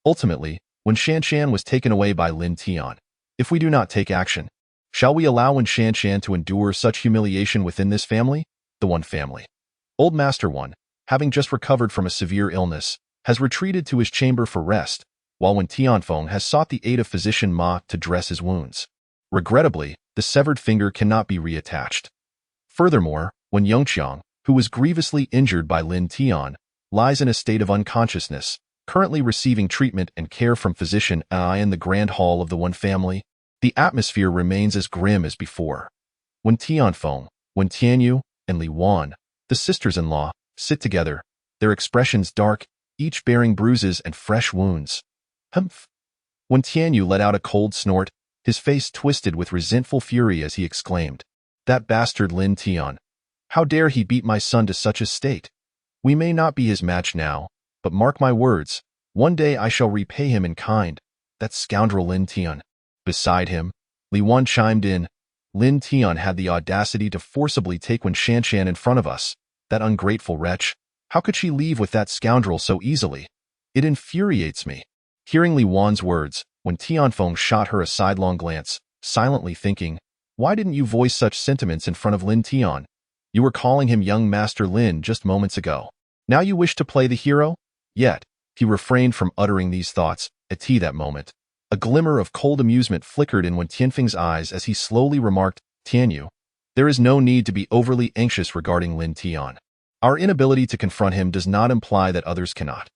Ultimately, Wen Shanshan was taken away by Lin Tian. If we do not take action, shall we allow Wen Shanshan to endure such humiliation within this family? The One family. Old Master One, having just recovered from a severe illness, has retreated to his chamber for rest, while Wen Tianfeng has sought the aid of physician Ma to dress his wounds. Regrettably, the severed finger cannot be reattached. Furthermore, Wen Yongqiang, who was grievously injured by Lin Tian, lies in a state of unconsciousness, currently receiving treatment and care from physician Ai in the grand hall of the One family. The atmosphere remains as grim as before. Wen Tianfeng, Wen Tianyu, and Li Wan, the sisters-in-law, sit together, their expressions dark, each bearing bruises and fresh wounds. Humph! Wen Tianyu let out a cold snort, his face twisted with resentful fury as he exclaimed, "That bastard Lin Tian! How dare he beat my son to such a state? We may not be his match now, but mark my words, one day I shall repay him in kind, that scoundrel Lin Tian." Beside him, Li Wan chimed in, "Lin Tian had the audacity to forcibly take Wen Shanshan in front of us. That ungrateful wretch. How could she leave with that scoundrel so easily? It infuriates me." Hearing Li Wan's words, Wen Tianfeng shot her a sidelong glance, silently thinking, "Why didn't you voice such sentiments in front of Lin Tian? You were calling him young Master Lin just moments ago. Now you wish to play the hero?" Yet, he refrained from uttering these thoughts at that moment. A glimmer of cold amusement flickered in Wen Tianfeng's eyes as he slowly remarked, "Tianyu, there is no need to be overly anxious regarding Lin Tian. Our inability to confront him does not imply that others cannot."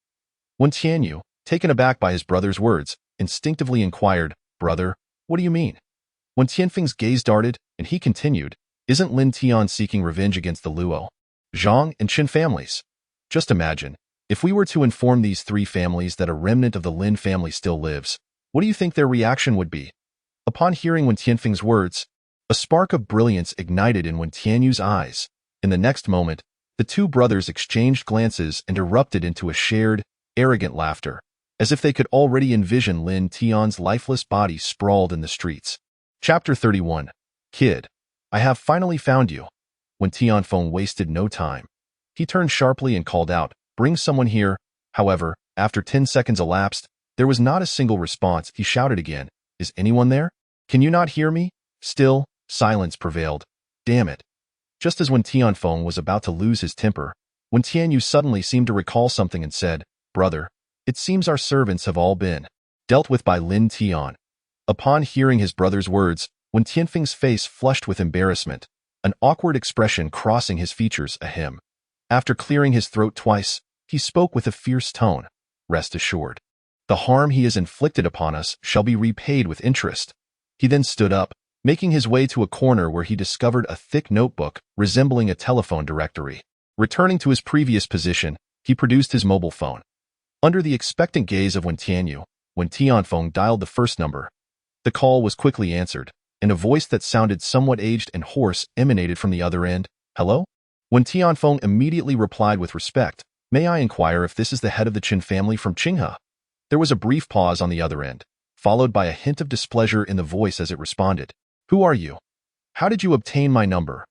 Wen Tianyu, taken aback by his brother's words, instinctively inquired, "Brother, what do you mean?" Wen Tianfeng's gaze darted, and he continued, "Isn't Lin Tian seeking revenge against the Luo, Zhang, and Qin families? Just imagine, if we were to inform these three families that a remnant of the Lin family still lives, what do you think their reaction would be?" Upon hearing Wen Tianfeng's words, a spark of brilliance ignited in Wen Tianyu's eyes. In the next moment, the two brothers exchanged glances and erupted into a shared, arrogant laughter, as if they could already envision Lin Tian's lifeless body sprawled in the streets. Chapter 31. Kid, I have finally found you. Wen Tianfeng wasted no time. He turned sharply and called out, "Bring someone here." However, after 10 seconds elapsed, there was not a single response. He shouted again, "Is anyone there? Can you not hear me?" Still, silence prevailed. Damn it. Just as Wen Tianfeng was about to lose his temper, Wen Tianyu suddenly seemed to recall something and said, "Brother, it seems our servants have all been dealt with by Lin Tian." Upon hearing his brother's words, Wen Tianfeng's face flushed with embarrassment, an awkward expression crossing his features. Ahem. After clearing his throat twice, he spoke with a fierce tone, "Rest assured, the harm he has inflicted upon us shall be repaid with interest." He then stood up, making his way to a corner where he discovered a thick notebook resembling a telephone directory. Returning to his previous position, he produced his mobile phone. Under the expectant gaze of Wen Tianyu, Wen Tianfeng dialed the first number. The call was quickly answered, and a voice that sounded somewhat aged and hoarse emanated from the other end. "Hello?" Wen Tianfeng immediately replied with respect, "May I inquire if this is the head of the Qin family from Qinghe?" There was a brief pause on the other end, followed by a hint of displeasure in the voice as it responded, "Who are you? How did you obtain my number?"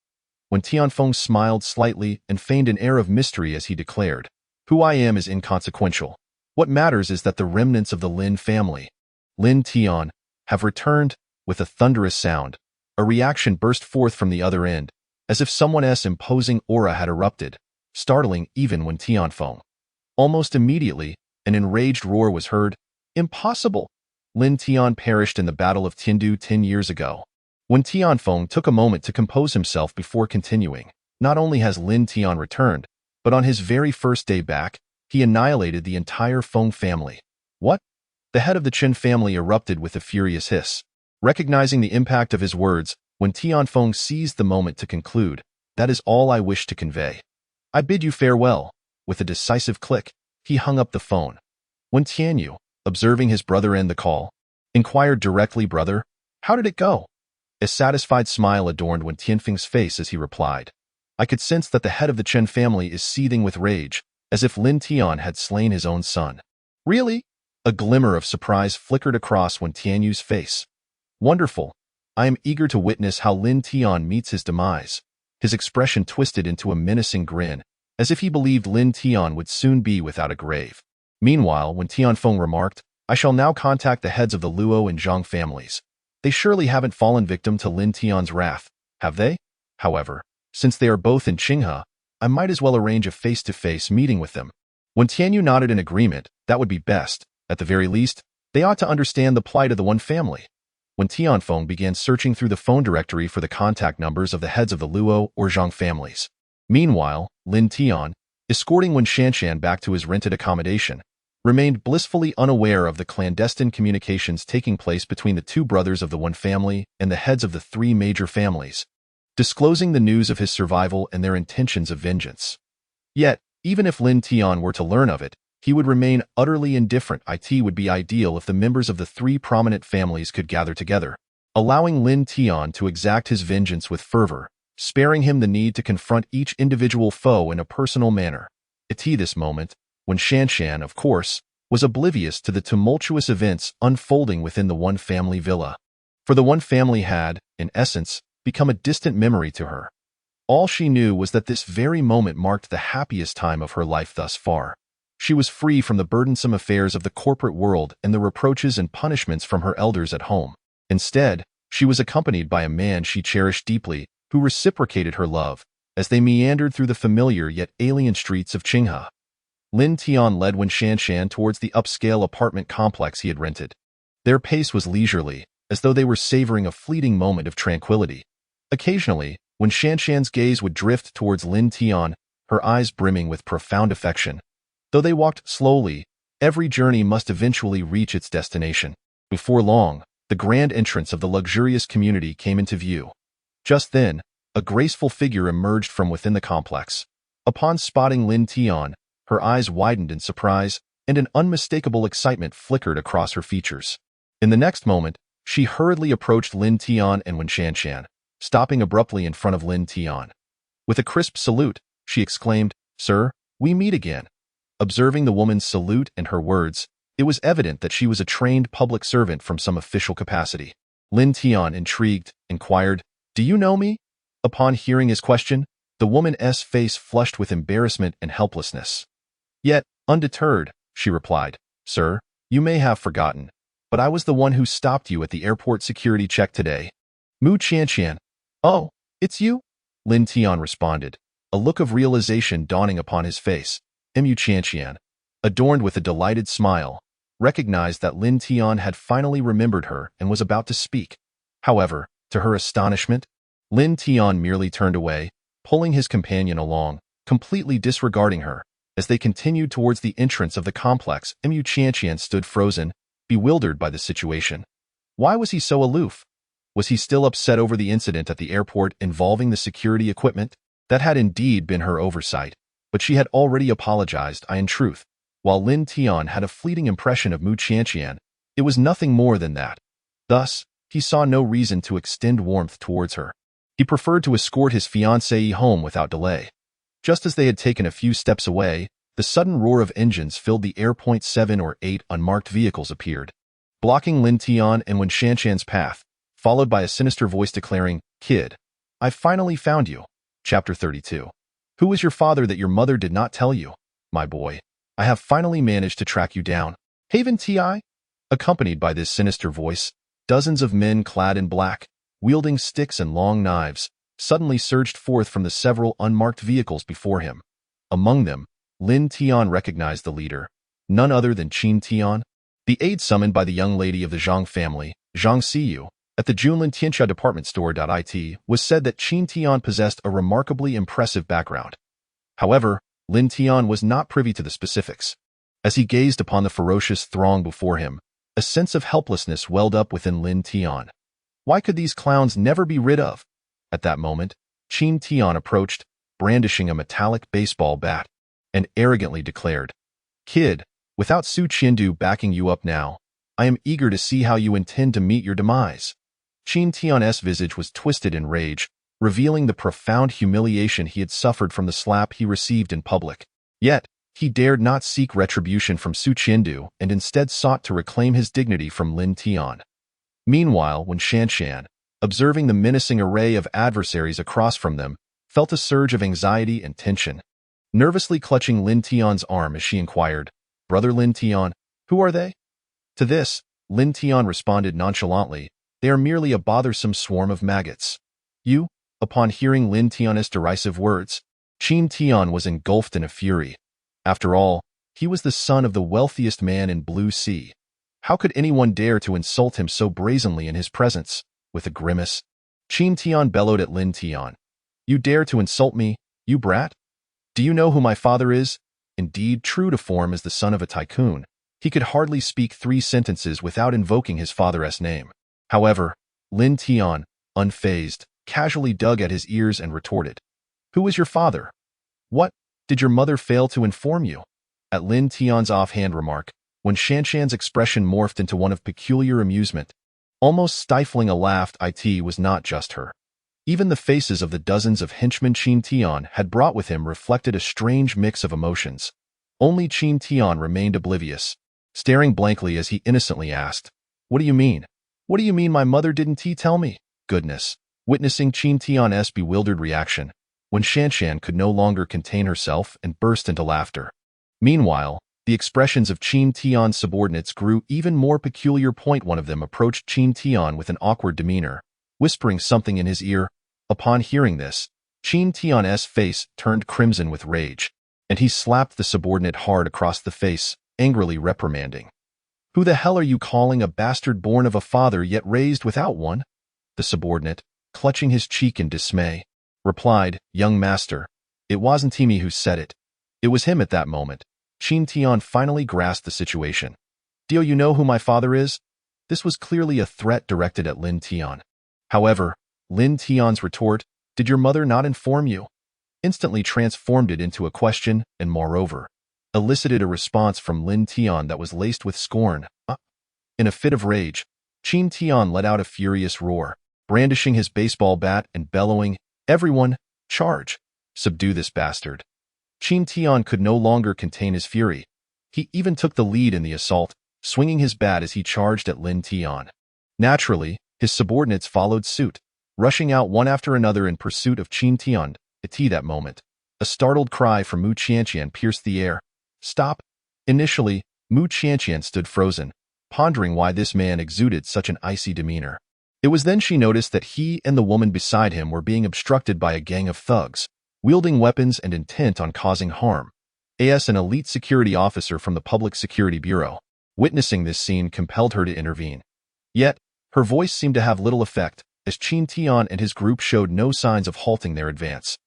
Wen Tianfeng smiled slightly and feigned an air of mystery as he declared, "Who I am is inconsequential. What matters is that the remnants of the Lin family, Lin Tian, have returned." With a thunderous sound, a reaction burst forth from the other end, as if someone's imposing aura had erupted, startling even Wen Tianfeng. Almost immediately, an enraged roar was heard, "Impossible! Lin Tian perished in the Battle of Tiandu 10 years ago." Wen Tianfeng took a moment to compose himself before continuing. Not only has Lin Tian returned, but on his very first day back, he annihilated the entire Feng family. What? The head of the Qin family erupted with a furious hiss. Recognizing the impact of his words, Wen Tianfeng seized the moment to conclude, "That is all I wish to convey. I bid you farewell." With a decisive click, he hung up the phone. Wen Tianyu, observing his brother end the call, inquired directly, "Brother, how did it go?" A satisfied smile adorned Wen Tianfeng's face as he replied, "I could sense that the head of the Chen family is seething with rage, as if Lin Tian had slain his own son." Really? A glimmer of surprise flickered across Wen Tianyu's face. Wonderful. I am eager to witness how Lin Tian meets his demise. His expression twisted into a menacing grin, as if he believed Lin Tian would soon be without a grave. Meanwhile, when Tianfeng remarked, I shall now contact the heads of the Luo and Zhang families. They surely haven't fallen victim to Lin Tian's wrath, have they? However, since they are both in Qinghe, I might as well arrange a face-to-face meeting with them. When Tianyu nodded in agreement, that would be best. At the very least, they ought to understand the plight of the one family. When Tianfeng began searching through the phone directory for the contact numbers of the heads of the Luo or Zhang families. Meanwhile, Lin Tian, escorting Wen Shanshan back to his rented accommodation, remained blissfully unaware of the clandestine communications taking place between the two brothers of the one family and the heads of the three major families, disclosing the news of his survival and their intentions of vengeance. Yet, even if Lin Tian were to learn of it, he would remain utterly indifferent. It would be ideal if the members of the three prominent families could gather together, allowing Lin Tian to exact his vengeance with fervor, sparing him the need to confront each individual foe in a personal manner. At this moment, when Shanshan, of course, was oblivious to the tumultuous events unfolding within the one family villa. For the one family had, in essence, become a distant memory to her. All she knew was that this very moment marked the happiest time of her life thus far. She was free from the burdensome affairs of the corporate world and the reproaches and punishments from her elders at home. Instead, she was accompanied by a man she cherished deeply, who reciprocated her love, as they meandered through the familiar yet alien streets of Qinghe. Lin Tian led Wen Shanshan towards the upscale apartment complex he had rented. Their pace was leisurely, as though they were savoring a fleeting moment of tranquility. Occasionally, when Shanshan's gaze would drift towards Lin Tian, her eyes brimming with profound affection. Though they walked slowly, every journey must eventually reach its destination. Before long, the grand entrance of the luxurious community came into view. Just then, a graceful figure emerged from within the complex. Upon spotting Lin Tian, her eyes widened in surprise, and an unmistakable excitement flickered across her features. In the next moment, she hurriedly approached Lin Tian and Wen Shanshan, stopping abruptly in front of Lin Tian. With a crisp salute, she exclaimed, "Sir, we meet again." Observing the woman's salute and her words, it was evident that she was a trained public servant from some official capacity. Lin Tian, intrigued, inquired, "Do you know me?" Upon hearing his question, the woman's face flushed with embarrassment and helplessness. Yet, undeterred, she replied, "Sir, you may have forgotten, but I was the one who stopped you at the airport security check today." Mu Qianqian. "Oh, it's you?" Lin Tian responded, a look of realization dawning upon his face. Mu Qianqian, adorned with a delighted smile, recognized that Lin Tian had finally remembered her and was about to speak. However, to her astonishment, Lin Tian merely turned away, pulling his companion along, completely disregarding her. As they continued towards the entrance of the complex, Mu Qianqian stood frozen, bewildered by the situation. Why was he so aloof? Was he still upset over the incident at the airport involving the security equipment? That had indeed been her oversight, but she had already apologized. In truth, while Lin Tian had a fleeting impression of Mu Qianqian, it was nothing more than that. Thus, he saw no reason to extend warmth towards her. He preferred to escort his fiancée home without delay. Just as they had taken a few steps away, the sudden roar of engines filled the air. 7 or 8 unmarked vehicles appeared, blocking Lin Tian and Wen Shanshan's path, followed by a sinister voice declaring, "Kid, I finally found you." Chapter 32. Who was your father that your mother did not tell you? My boy, I have finally managed to track you down. Haven Ti? Accompanied by this sinister voice, dozens of men clad in black, wielding sticks and long knives, suddenly surged forth from the several unmarked vehicles before him. Among them, Lin Tian recognized the leader, none other than Qin Tian, the aide summoned by the young lady of the Zhang family, Zhang Siyu, at the Junlin Tianxia department store. It was said that Qin Tian possessed a remarkably impressive background. However, Lin Tian was not privy to the specifics. As he gazed upon the ferocious throng before him, a sense of helplessness welled up within Lin Tian. Why could these clowns never be rid of? At that moment, Qin Tian approached, brandishing a metallic baseball bat, and arrogantly declared, "Kid, without Su Qiandu backing you up now, I am eager to see how you intend to meet your demise." Qin Tian's visage was twisted in rage, revealing the profound humiliation he had suffered from the slap he received in public. Yet, He dared not seek retribution from Su Qiandu and instead sought to reclaim his dignity from Lin Tian. Meanwhile, when Shanshan, observing the menacing array of adversaries across from them, felt a surge of anxiety and tension, nervously clutching Lin Tian's arm as she inquired, "Brother Lin Tian, who are they?" To this, Lin Tian responded nonchalantly, "They are merely a bothersome swarm of maggots." You? Upon hearing Lin Tian's derisive words, Qin Tian was engulfed in a fury. After all, he was the son of the wealthiest man in Blue Sea. How could anyone dare to insult him so brazenly in his presence? With a grimace, Qin Tian bellowed at Lin Tian, "You dare to insult me, you brat? Do you know who my father is?" Indeed, true to form as the son of a tycoon, he could hardly speak 3 sentences without invoking his father's name. However, Lin Tian, unfazed, casually dug at his ears and retorted, "Who is your father? What? Did your mother fail to inform you?" At Lin Tian's offhand remark, when Shanshan's expression morphed into one of peculiar amusement, almost stifling a laugh, it was not just her. Even the faces of the dozens of henchmen Qin Tian had brought with him reflected a strange mix of emotions. Only Qin Tian remained oblivious, staring blankly as he innocently asked, "What do you mean? What do you mean my mother didn't tell me?" Goodness. Witnessing Qin Tian's bewildered reaction, when Shanshan could no longer contain herself and burst into laughter. Meanwhile, the expressions of Qin Tian's subordinates grew even more peculiar. One of them approached Qin Tian with an awkward demeanor, whispering something in his ear. Upon hearing this, Qin Tian's face turned crimson with rage, and he slapped the subordinate hard across the face, angrily reprimanding, "Who the hell are you calling a bastard born of a father yet raised without one?" The subordinate, clutching his cheek in dismay, replied, "Young master, it wasn't me who said it. It was him." At that moment, Qin Tian finally grasped the situation. "Do you know who my father is?" This was clearly a threat directed at Lin Tian. However, Lin Tian's retort, "Did your mother not inform you?" instantly transformed it into a question and, moreover, elicited a response from Lin Tian that was laced with scorn. In a fit of rage, Qin Tian let out a furious roar, brandishing his baseball bat and bellowing, "Everyone, charge! Subdue this bastard." Qin Tian could no longer contain his fury. He even took the lead in the assault, swinging his bat as he charged at Lin Tian. Naturally, his subordinates followed suit, rushing out one after another in pursuit of Qin Tian. At that moment, a startled cry from Mu Qianqian pierced the air. "Stop!" Initially, Mu Qianqian stood frozen, pondering why this man exuded such an icy demeanor. It was then she noticed that he and the woman beside him were being obstructed by a gang of thugs, wielding weapons and intent on causing harm. An elite security officer from the Public Security Bureau, witnessing this scene, compelled her to intervene. Yet, her voice seemed to have little effect, as Qin Tian and his group showed no signs of halting their advance.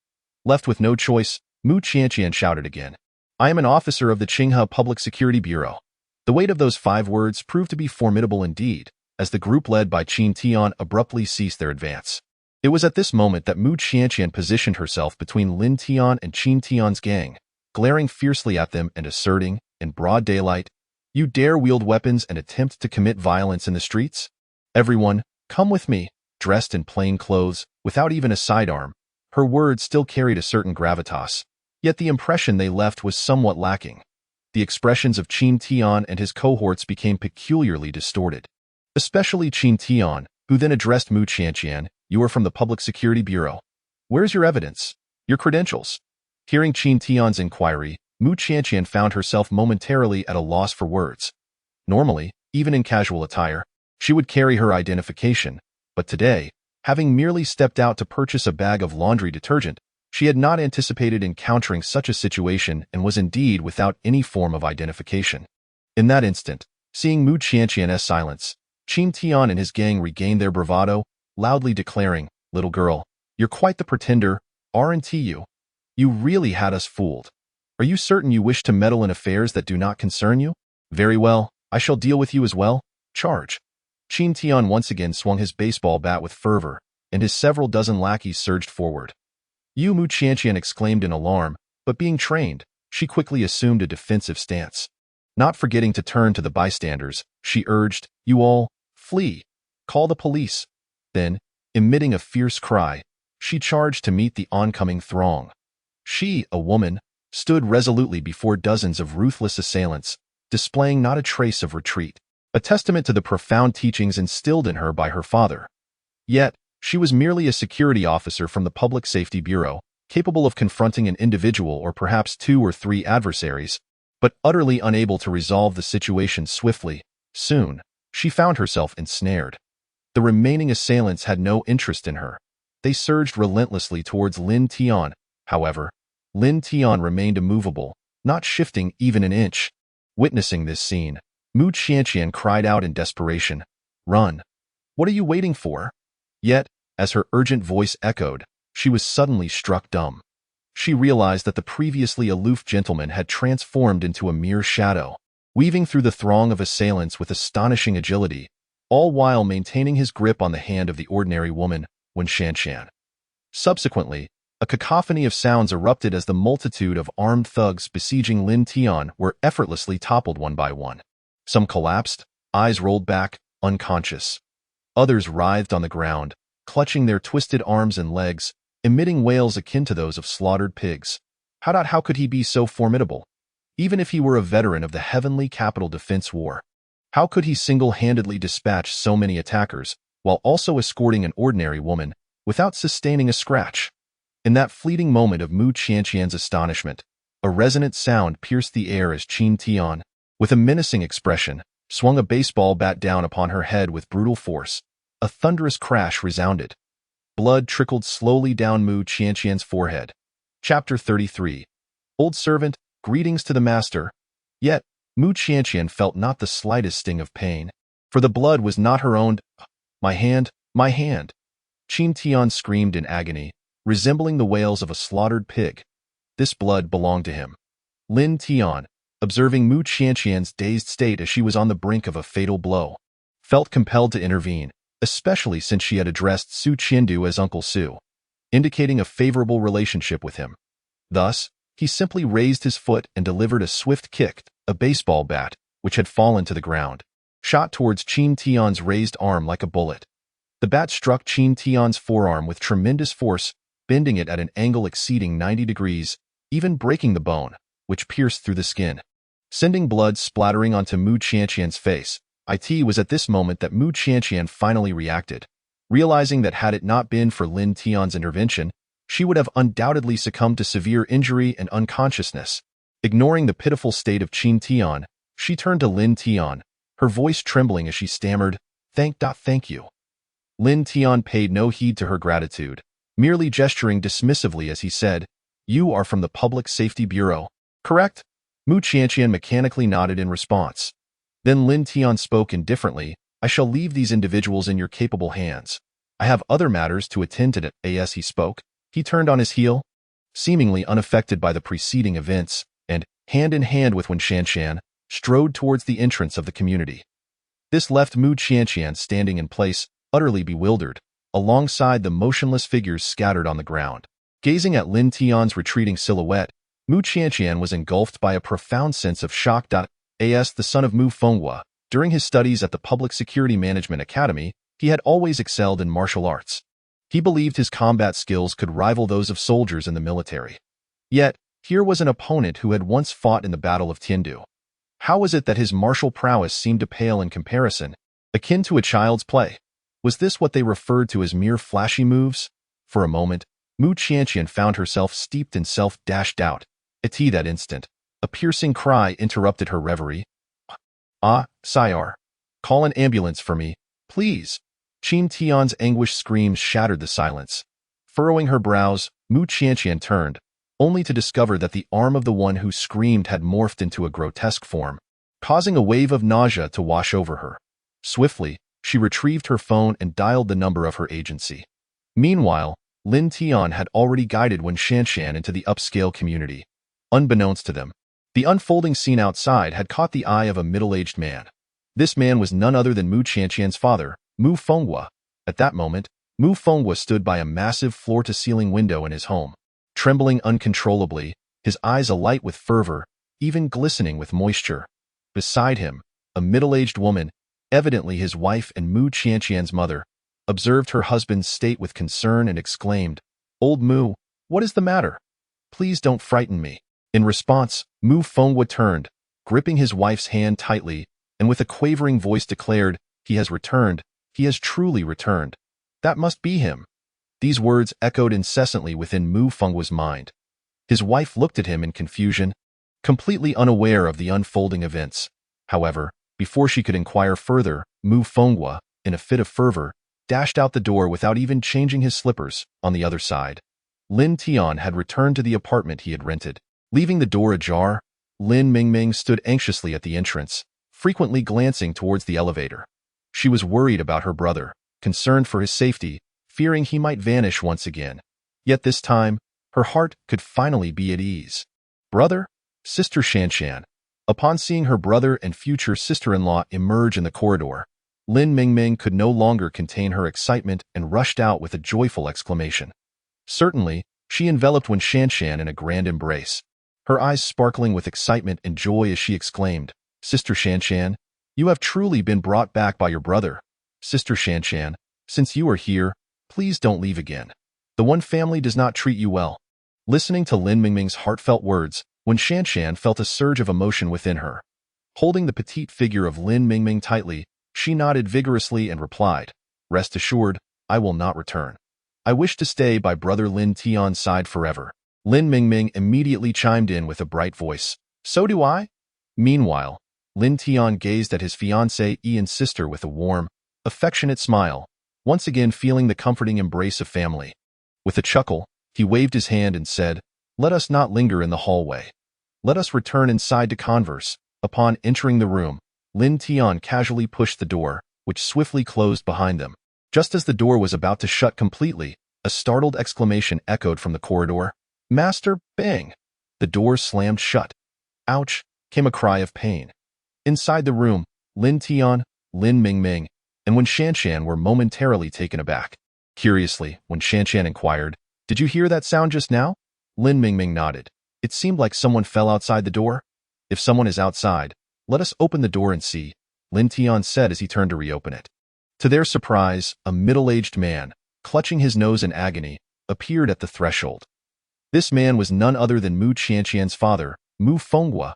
Left with no choice, Mu Qianqian shouted again, "I am an officer of the Qinghe Public Security Bureau." The weight of those 5 words proved to be formidable indeed, as the group led by Qin Tian abruptly ceased their advance. It was at this moment that Mu Qianqian positioned herself between Lin Tian and Qin Tian's gang, glaring fiercely at them and asserting, in broad daylight, "You dare wield weapons and attempt to commit violence in the streets? Everyone, come with me." Dressed in plain clothes, without even a sidearm, her words still carried a certain gravitas, yet the impression they left was somewhat lacking. The expressions of Qin Tian and his cohorts became peculiarly distorted. Especially Qin Tian, who then addressed Mu Qianqian, "You are from the Public Security Bureau. Where's your evidence? Your credentials?" Hearing Qin Tian's inquiry, Mu Qianqian found herself momentarily at a loss for words. Normally, even in casual attire, she would carry her identification, but today, having merely stepped out to purchase a bag of laundry detergent, she had not anticipated encountering such a situation and was indeed without any form of identification. In that instant, seeing Mu Qianqian's silence, Qin Tian and his gang regained their bravado, loudly declaring, "Little girl, you're quite the pretender, aren't you? You really had us fooled. Are you certain you wish to meddle in affairs that do not concern you? Very well, I shall deal with you as well. Charge." Qin Tian once again swung his baseball bat with fervor, and his several dozen lackeys surged forward. Mu Qianqian exclaimed in alarm, but being trained, she quickly assumed a defensive stance. Not forgetting to turn to the bystanders, she urged, "You all, flee. Call the police." Then, emitting a fierce cry, she charged to meet the oncoming throng. She, a woman, stood resolutely before dozens of ruthless assailants, displaying not a trace of retreat, a testament to the profound teachings instilled in her by her father. Yet, she was merely a security officer from the Public Safety Bureau, capable of confronting an individual or perhaps 2 or 3 adversaries, but utterly unable to resolve the situation swiftly. Soon, she found herself ensnared. The remaining assailants had no interest in her. They surged relentlessly towards Lin Tian. However, Lin Tian remained immovable, not shifting even an inch. Witnessing this scene, Mu Qianqian cried out in desperation, "Run! What are you waiting for?" Yet, as her urgent voice echoed, she was suddenly struck dumb. She realized that the previously aloof gentleman had transformed into a mere shadow, weaving through the throng of assailants with astonishing agility, all while maintaining his grip on the hand of the ordinary woman, Wen Shanshan. Subsequently, a cacophony of sounds erupted as the multitude of armed thugs besieging Lin Tian were effortlessly toppled one by one. Some collapsed, eyes rolled back, unconscious. Others writhed on the ground, clutching their twisted arms and legs, emitting wails akin to those of slaughtered pigs. How could he be so formidable? Even if he were a veteran of the Heavenly Capital Defense War, how could he single-handedly dispatch so many attackers, while also escorting an ordinary woman, without sustaining a scratch? In that fleeting moment of Mu Qianqian's astonishment, a resonant sound pierced the air as Qin Tian, with a menacing expression, swung a baseball bat down upon her head with brutal force. A thunderous crash resounded. Blood trickled slowly down Mu Qianqian's forehead. Chapter 33. Old servant, greetings to the master. Yet, Mu Qianqian felt not the slightest sting of pain, for the blood was not her own. My hand, my hand! Qin Tian screamed in agony, resembling the wails of a slaughtered pig. This blood belonged to him. Lin Tian, observing Mu Qianqian's dazed state as she was on the brink of a fatal blow, felt compelled to intervene, especially since she had addressed Su Qiandu as Uncle Su, indicating a favorable relationship with him. Thus, he simply raised his foot and delivered a swift kick, a baseball bat, which had fallen to the ground, shot towards Qin Tian's raised arm like a bullet. The bat struck Qin Tian's forearm with tremendous force, bending it at an angle exceeding 90 degrees, even breaking the bone, which pierced through the skin, sending blood splattering onto Mu Qianqian's face. It was at this moment that Mu Qianqian finally reacted, realizing that had it not been for Lin Tian's intervention, she would have undoubtedly succumbed to severe injury and unconsciousness. Ignoring the pitiful state of Qin Tian, she turned to Lin Tian, her voice trembling as she stammered, Thank you." Lin Tian paid no heed to her gratitude, merely gesturing dismissively as he said, "You are from the Public Safety Bureau, correct?" Mu Qianqian mechanically nodded in response. Then Lin Tian spoke indifferently, "I shall leave these individuals in your capable hands. I have other matters to attend to." As he spoke, he turned on his heel, seemingly unaffected by the preceding events, and, hand in hand with Wen Shanshan, strode towards the entrance of the community. This left Mu Qianqian standing in place, utterly bewildered, alongside the motionless figures scattered on the ground. Gazing at Lin Tian's retreating silhouette, Mu Qianqian was engulfed by a profound sense of shock. As the son of Mu Fenghua, during his studies at the Public Security Management Academy, he had always excelled in martial arts. He believed his combat skills could rival those of soldiers in the military. Yet, here was an opponent who had once fought in the Battle of Tiandu. How was it that his martial prowess seemed to pale in comparison, akin to a child's play? Was this what they referred to as mere flashy moves? For a moment, Mu Qianqian found herself steeped in self-doubt. At that instant, a piercing cry interrupted her reverie. "Ah, sire! Call an ambulance for me, please!" Qin Tian's anguished screams shattered the silence. Furrowing her brows, Mu Qianqian turned, only to discover that the arm of the one who screamed had morphed into a grotesque form, causing a wave of nausea to wash over her. Swiftly, she retrieved her phone and dialed the number of her agency. Meanwhile, Lin Tian had already guided Wen Shanshan into the upscale community. Unbeknownst to them, the unfolding scene outside had caught the eye of a middle-aged man. This man was none other than Mu Qianqian's father, Mu Fenghua. At that moment, Mu Fenghua stood by a massive floor-to-ceiling window in his home, trembling uncontrollably, his eyes alight with fervor, even glistening with moisture. Beside him, a middle-aged woman, evidently his wife and Mu Qianqian's mother, observed her husband's state with concern and exclaimed, "Old Mu, what is the matter? Please don't frighten me." In response, Mu Fenghua turned, gripping his wife's hand tightly, and with a quavering voice declared, "He has returned. He has truly returned. That must be him." These words echoed incessantly within Mu Fenghua's mind. His wife looked at him in confusion, completely unaware of the unfolding events. However, before she could inquire further, Mu Fenghua, in a fit of fervor, dashed out the door without even changing his slippers. On the other side, Lin Tian had returned to the apartment he had rented. Leaving the door ajar, Lin Mingming stood anxiously at the entrance, frequently glancing towards the elevator. She was worried about her brother, concerned for his safety, fearing he might vanish once again. Yet this time, her heart could finally be at ease. "Brother?" Sister Shanshan. Upon seeing her brother and future sister-in-law emerge in the corridor, Lin Mingming could no longer contain her excitement and rushed out with a joyful exclamation. Certainly, she enveloped Wen Shanshan in a grand embrace, her eyes sparkling with excitement and joy as she exclaimed, "Sister Shanshan, you have truly been brought back by your brother. Sister Shanshan, since you are here, please don't leave again. The one family does not treat you well." Listening to Lin Mingming's heartfelt words, Wen Shanshan felt a surge of emotion within her. Holding the petite figure of Lin Mingming tightly, she nodded vigorously and replied, "Rest assured, I will not return. I wish to stay by brother Lin Tian's side forever." Lin Mingming immediately chimed in with a bright voice, "So do I." Meanwhile, Lin Tian gazed at his fiancée and sister with a warm, affectionate smile, once again feeling the comforting embrace of family. With a chuckle, he waved his hand and said, "Let us not linger in the hallway. Let us return inside to converse." Upon entering the room, Lin Tian casually pushed the door, which swiftly closed behind them. Just as the door was about to shut completely, a startled exclamation echoed from the corridor. "Master!" Bang! The door slammed shut. "Ouch!" came a cry of pain. Inside the room, Lin Tian, Lin Mingming, and Wen Shanshan were momentarily taken aback. Curiously, Wen Shanshan inquired, "Did you hear that sound just now?" Lin Mingming nodded. "It seemed like someone fell outside the door." "If someone is outside, let us open the door and see," Lin Tian said as he turned to reopen it. To their surprise, a middle-aged man, clutching his nose in agony, appeared at the threshold. This man was none other than Mu Qianshan's father, Mu Fenghua.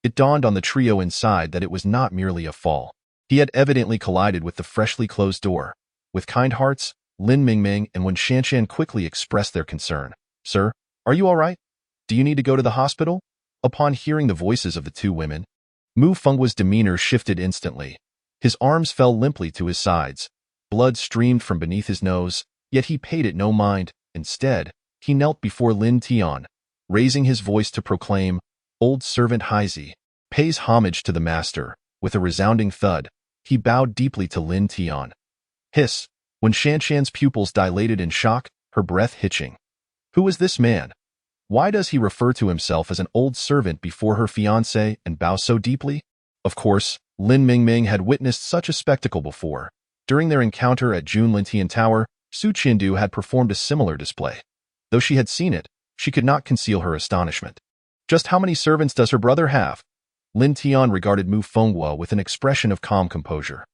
It dawned on the trio inside that it was not merely a fall. He had evidently collided with the freshly closed door. With kind hearts, Lin Mingming and Wen Shanshan quickly expressed their concern. "Sir, are you all right? Do you need to go to the hospital?" Upon hearing the voices of the two women, Mu Fenghua's demeanor shifted instantly. His arms fell limply to his sides. Blood streamed from beneath his nose, yet he paid it no mind. Instead, he knelt before Lin Tian, raising his voice to proclaim, "Old servant Haizi pays homage to the master." With a resounding thud, he bowed deeply to Lin Tian. Hiss! When Shanshan's pupils dilated in shock, her breath hitching. Who is this man? Why does he refer to himself as an old servant before her fiancé and bow so deeply? Of course, Lin Mingming had witnessed such a spectacle before. During their encounter at Junlintian Tower, Su Qindu had performed a similar display. Though she had seen it, she could not conceal her astonishment. Just how many servants does her brother have? Lin Tian regarded Mu Fenghua with an expression of calm composure.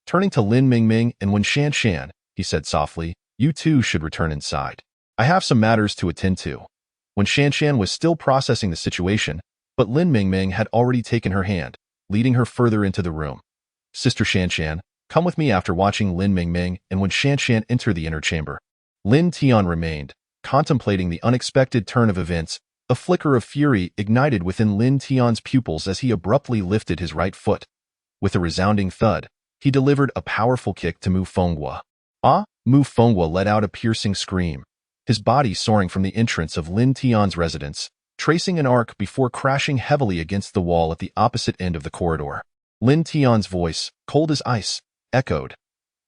Turning to Lin Mingming and Wen Shanshan, he said softly, "You too should return inside. I have some matters to attend to." Wen Shanshan was still processing the situation, but Lin Mingming had already taken her hand, leading her further into the room. "Sister Shanshan, come with me." After watching Lin Mingming and Wen Shanshan enter the inner chamber, Lin Tian remained, contemplating the unexpected turn of events. A flicker of fury ignited within Lin Tian's pupils as he abruptly lifted his right foot. With a resounding thud, he delivered a powerful kick to Mu Fenghua. "Ah!" Mu Fenghua let out a piercing scream, his body soaring from the entrance of Lin Tian's residence, tracing an arc before crashing heavily against the wall at the opposite end of the corridor. Lin Tian's voice, cold as ice, echoed.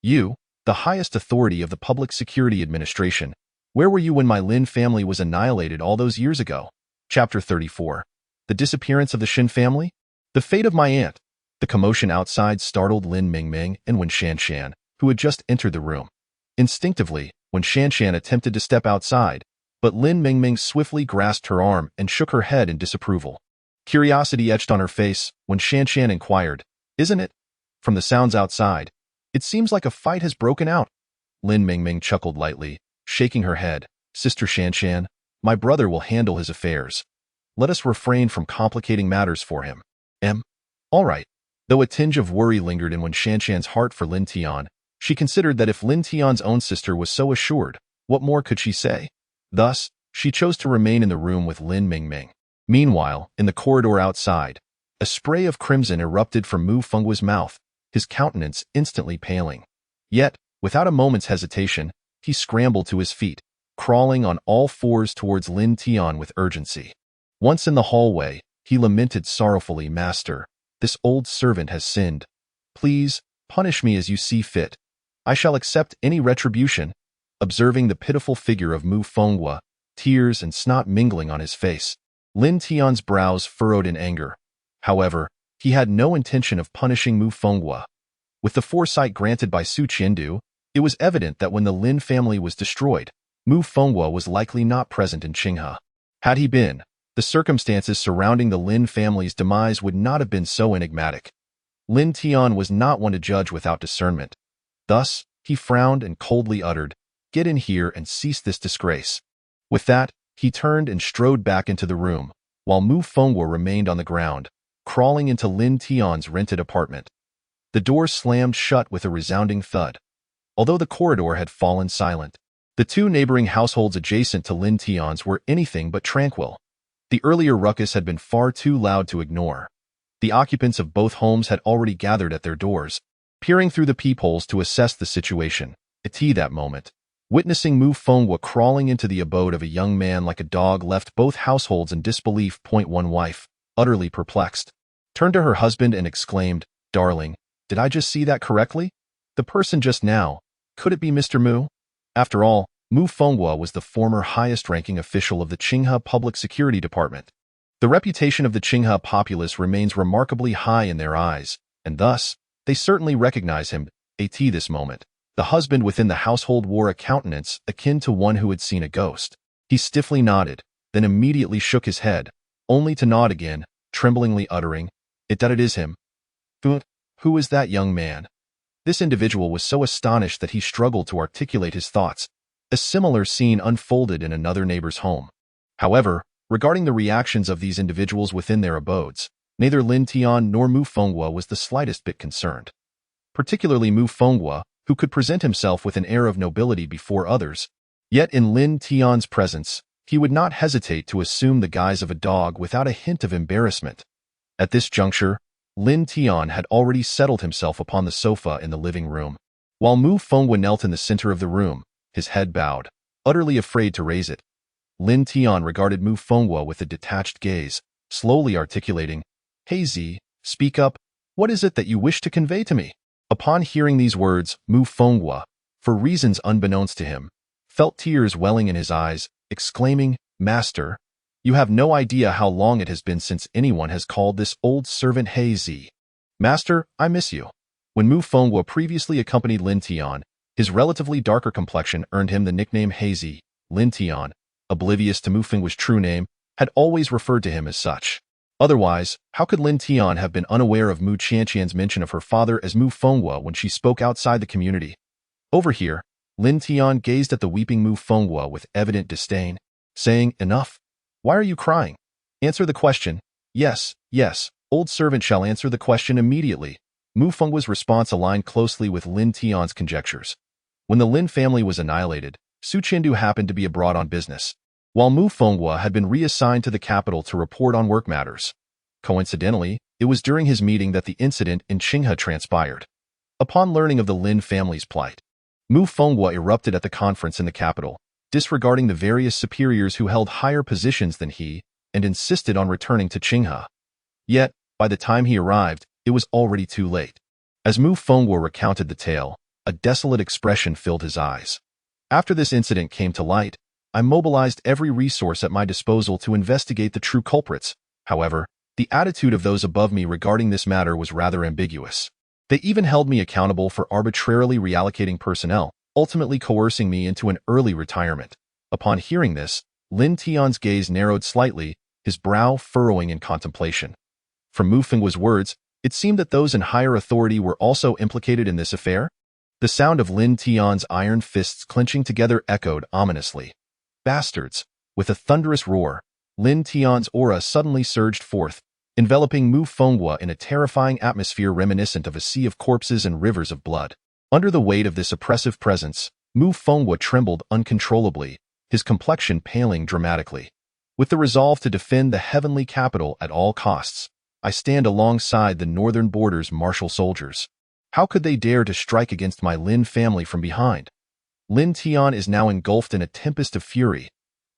"You, the highest authority of the Public Security Administration, where were you when my Lin family was annihilated all those years ago?" Chapter 34. The disappearance of the Shin family? The fate of my aunt. The commotion outside startled Lin Mingming and Wen Shanshan, who had just entered the room. Instinctively, Wen Shanshan attempted to step outside, but Lin Mingming swiftly grasped her arm and shook her head in disapproval. Curiosity etched on her face when Shanshan inquired, "Isn't it?" From the sounds outside, "It seems like a fight has broken out." Lin Mingming chuckled lightly, shaking her head. "Sister Shanshan, my brother will handle his affairs. Let us refrain from complicating matters for him. All right. Though a tinge of worry lingered in Wen Shanshan's heart for Lin Tian, she considered that if Lin Tian's own sister was so assured, what more could she say? Thus, she chose to remain in the room with Lin Mingming. Meanwhile, in the corridor outside, a spray of crimson erupted from Mu Fenghua's mouth, his countenance instantly paling. Yet, without a moment's hesitation, he scrambled to his feet, crawling on all fours towards Lin Tian with urgency. Once in the hallway, he lamented sorrowfully, "Master, this old servant has sinned. Please, punish me as you see fit. I shall accept any retribution." Observing the pitiful figure of Mu Fenghua, tears and snot mingling on his face, Lin Tian's brows furrowed in anger. However, he had no intention of punishing Mu Fenghua. With the foresight granted by Su Qiandu, it was evident that when the Lin family was destroyed, Mu Fenghua was likely not present in Qinghe. Had he been, the circumstances surrounding the Lin family's demise would not have been so enigmatic. Lin Tian was not one to judge without discernment. Thus, he frowned and coldly uttered, "Get in here and cease this disgrace." With that, he turned and strode back into the room, while Mu Fenghua remained on the ground, crawling into Lin Tian's rented apartment. The door slammed shut with a resounding thud. Although the corridor had fallen silent, the two neighboring households adjacent to Lin Tian's were anything but tranquil. The earlier ruckus had been far too loud to ignore. The occupants of both homes had already gathered at their doors, peering through the peepholes to assess the situation. At that moment, witnessing Mu Fenghua crawling into the abode of a young man like a dog left both households in disbelief. One wife, utterly perplexed, turned to her husband and exclaimed, "Darling, did I just see that correctly? The person just now, could it be Mr. Mu?" After all, Mu Fenghua was the former highest-ranking official of the Qinghe Public Security Department. The reputation of the Qinghe populace remains remarkably high in their eyes, and thus, they certainly recognize him. At this moment, the husband within the household wore a countenance akin to one who had seen a ghost. He stiffly nodded, then immediately shook his head, only to nod again, tremblingly uttering, "It is him." Who is that young man?" This individual was so astonished that he struggled to articulate his thoughts. A similar scene unfolded in another neighbor's home. However, regarding the reactions of these individuals within their abodes, neither Lin Tian nor Mu Fenghua was the slightest bit concerned. Particularly Mu Fenghua, who could present himself with an air of nobility before others. Yet in Lin Tian's presence, he would not hesitate to assume the guise of a dog without a hint of embarrassment. At this juncture, Lin Tian had already settled himself upon the sofa in the living room, while Mu Fenghua knelt in the center of the room, his head bowed, utterly afraid to raise it. Lin Tian regarded Mu Fenghua with a detached gaze, slowly articulating, "Hey Z, speak up. What is it that you wish to convey to me?" Upon hearing these words, Mu Fenghua, for reasons unbeknownst to him, felt tears welling in his eyes, exclaiming, "Master, you have no idea how long it has been since anyone has called this old servant Hey Z. Master, I miss you." When Mu Fenghua previously accompanied Lin Tian, his relatively darker complexion earned him the nickname Hey Z. Lin Tian, oblivious to Mu Fenghua's true name, had always referred to him as such. Otherwise, how could Lin Tian have been unaware of Mu Qianqian's mention of her father as Mu Fenghua when she spoke outside the community? Over here, Lin Tian gazed at the weeping Mu Fenghua with evident disdain, saying, "Enough. Why are you crying? Answer the question." Yes, old servant shall answer the question immediately." Mu Fenghua's response aligned closely with Lin Tian's conjectures. When the Lin family was annihilated, Su Qiandu happened to be abroad on business, while Mu Fenghua had been reassigned to the capital to report on work matters. Coincidentally, it was during his meeting that the incident in Qinghe transpired. Upon learning of the Lin family's plight, Mu Fenghua erupted at the conference in the capital, disregarding the various superiors who held higher positions than he, and insisted on returning to Qinghe. Yet, by the time he arrived, it was already too late. As Mu Fenghua recounted the tale, a desolate expression filled his eyes. "After this incident came to light, I mobilized every resource at my disposal to investigate the true culprits. However, the attitude of those above me regarding this matter was rather ambiguous. They even held me accountable for arbitrarily reallocating personnel, ultimately coercing me into an early retirement." Upon hearing this, Lin Tian's gaze narrowed slightly, his brow furrowing in contemplation. From Mu Fenghua's words, it seemed that those in higher authority were also implicated in this affair. The sound of Lin Tian's iron fists clenching together echoed ominously. "Bastards!" With a thunderous roar, Lin Tian's aura suddenly surged forth, enveloping Mu Fenghua in a terrifying atmosphere reminiscent of a sea of corpses and rivers of blood. Under the weight of this oppressive presence, Mu Fenghua trembled uncontrollably, his complexion paling dramatically. With the resolve to defend the heavenly capital at all costs, I stand alongside the northern border's martial soldiers. How could they dare to strike against my Lin family from behind? Lin Tian is now engulfed in a tempest of fury.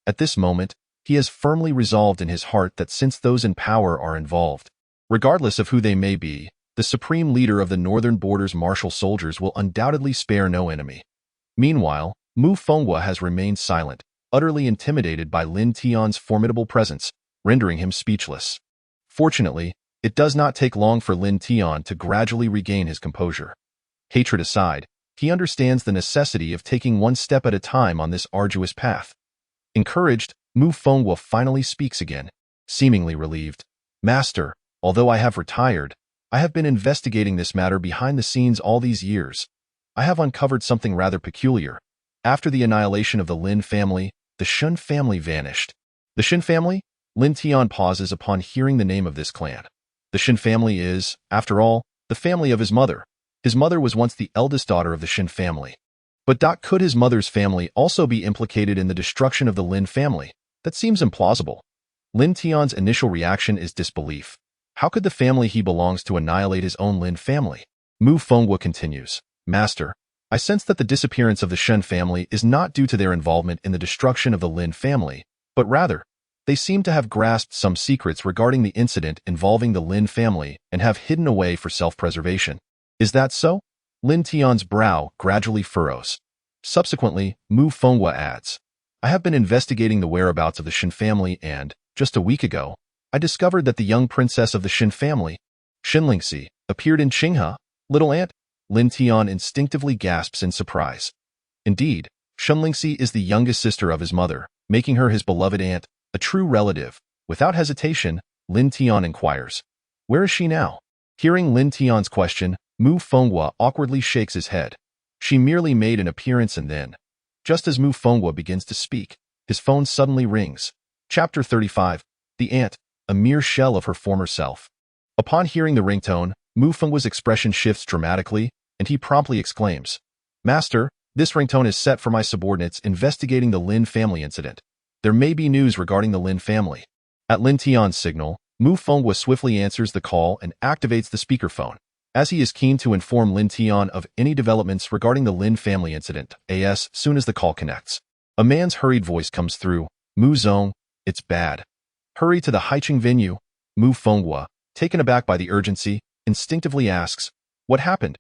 At this moment, he has firmly resolved in his heart that since those in power are involved, regardless of who they may be, the supreme leader of the northern border's martial soldiers will undoubtedly spare no enemy. Meanwhile, Mu Fenghua has remained silent, utterly intimidated by Lin Tian's formidable presence, rendering him speechless. Fortunately, it does not take long for Lin Tian to gradually regain his composure. Hatred aside, he understands the necessity of taking one step at a time on this arduous path. Encouraged, Mu Fenghua finally speaks again, seemingly relieved. Master, although I have retired, I have been investigating this matter behind the scenes all these years. I have uncovered something rather peculiar. After the annihilation of the Lin family, the Shun family vanished. The Shin family? Lin Tian pauses upon hearing the name of this clan. The Shin family is, after all, the family of his mother. His mother was once the eldest daughter of the Shin family. But could his mother's family also be implicated in the destruction of the Lin family? That seems implausible. Lin Tian's initial reaction is disbelief. How could the family he belongs to annihilate his own Lin family? Mu Fenghua continues. Master, I sense that the disappearance of the Shen family is not due to their involvement in the destruction of the Lin family, but rather, they seem to have grasped some secrets regarding the incident involving the Lin family and have hidden away for self-preservation. Is that so? Lin Tian's brow gradually furrows. Subsequently, Mu Fenghua adds, I have been investigating the whereabouts of the Shen family and, just a week ago, I discovered that the young princess of the Shen family, Shenlingxi, appeared in Qinghe. Little aunt? Lin Tian instinctively gasps in surprise. Indeed, Shenlingxi is the youngest sister of his mother, making her his beloved aunt, a true relative. Without hesitation, Lin Tian inquires, where is she now? Hearing Lin Tian's question, Mu Fenghua awkwardly shakes his head. She merely made an appearance and then, just as Mu Fenghua begins to speak, his phone suddenly rings. Chapter 35. The Aunt, a mere shell of her former self. Upon hearing the ringtone, Mu Fenghua's expression shifts dramatically, and he promptly exclaims, Master, this ringtone is set for my subordinates investigating the Lin family incident. There may be news regarding the Lin family. At Lin Tian's signal, Mu Fenghua swiftly answers the call and activates the speakerphone, as he is keen to inform Lin Tian of any developments regarding the Lin family incident, as soon as the call connects. A man's hurried voice comes through, Mu Zong, it's bad. Hurry to the Haiqing venue. Mu Fenghua, taken aback by the urgency, instinctively asks, what happened?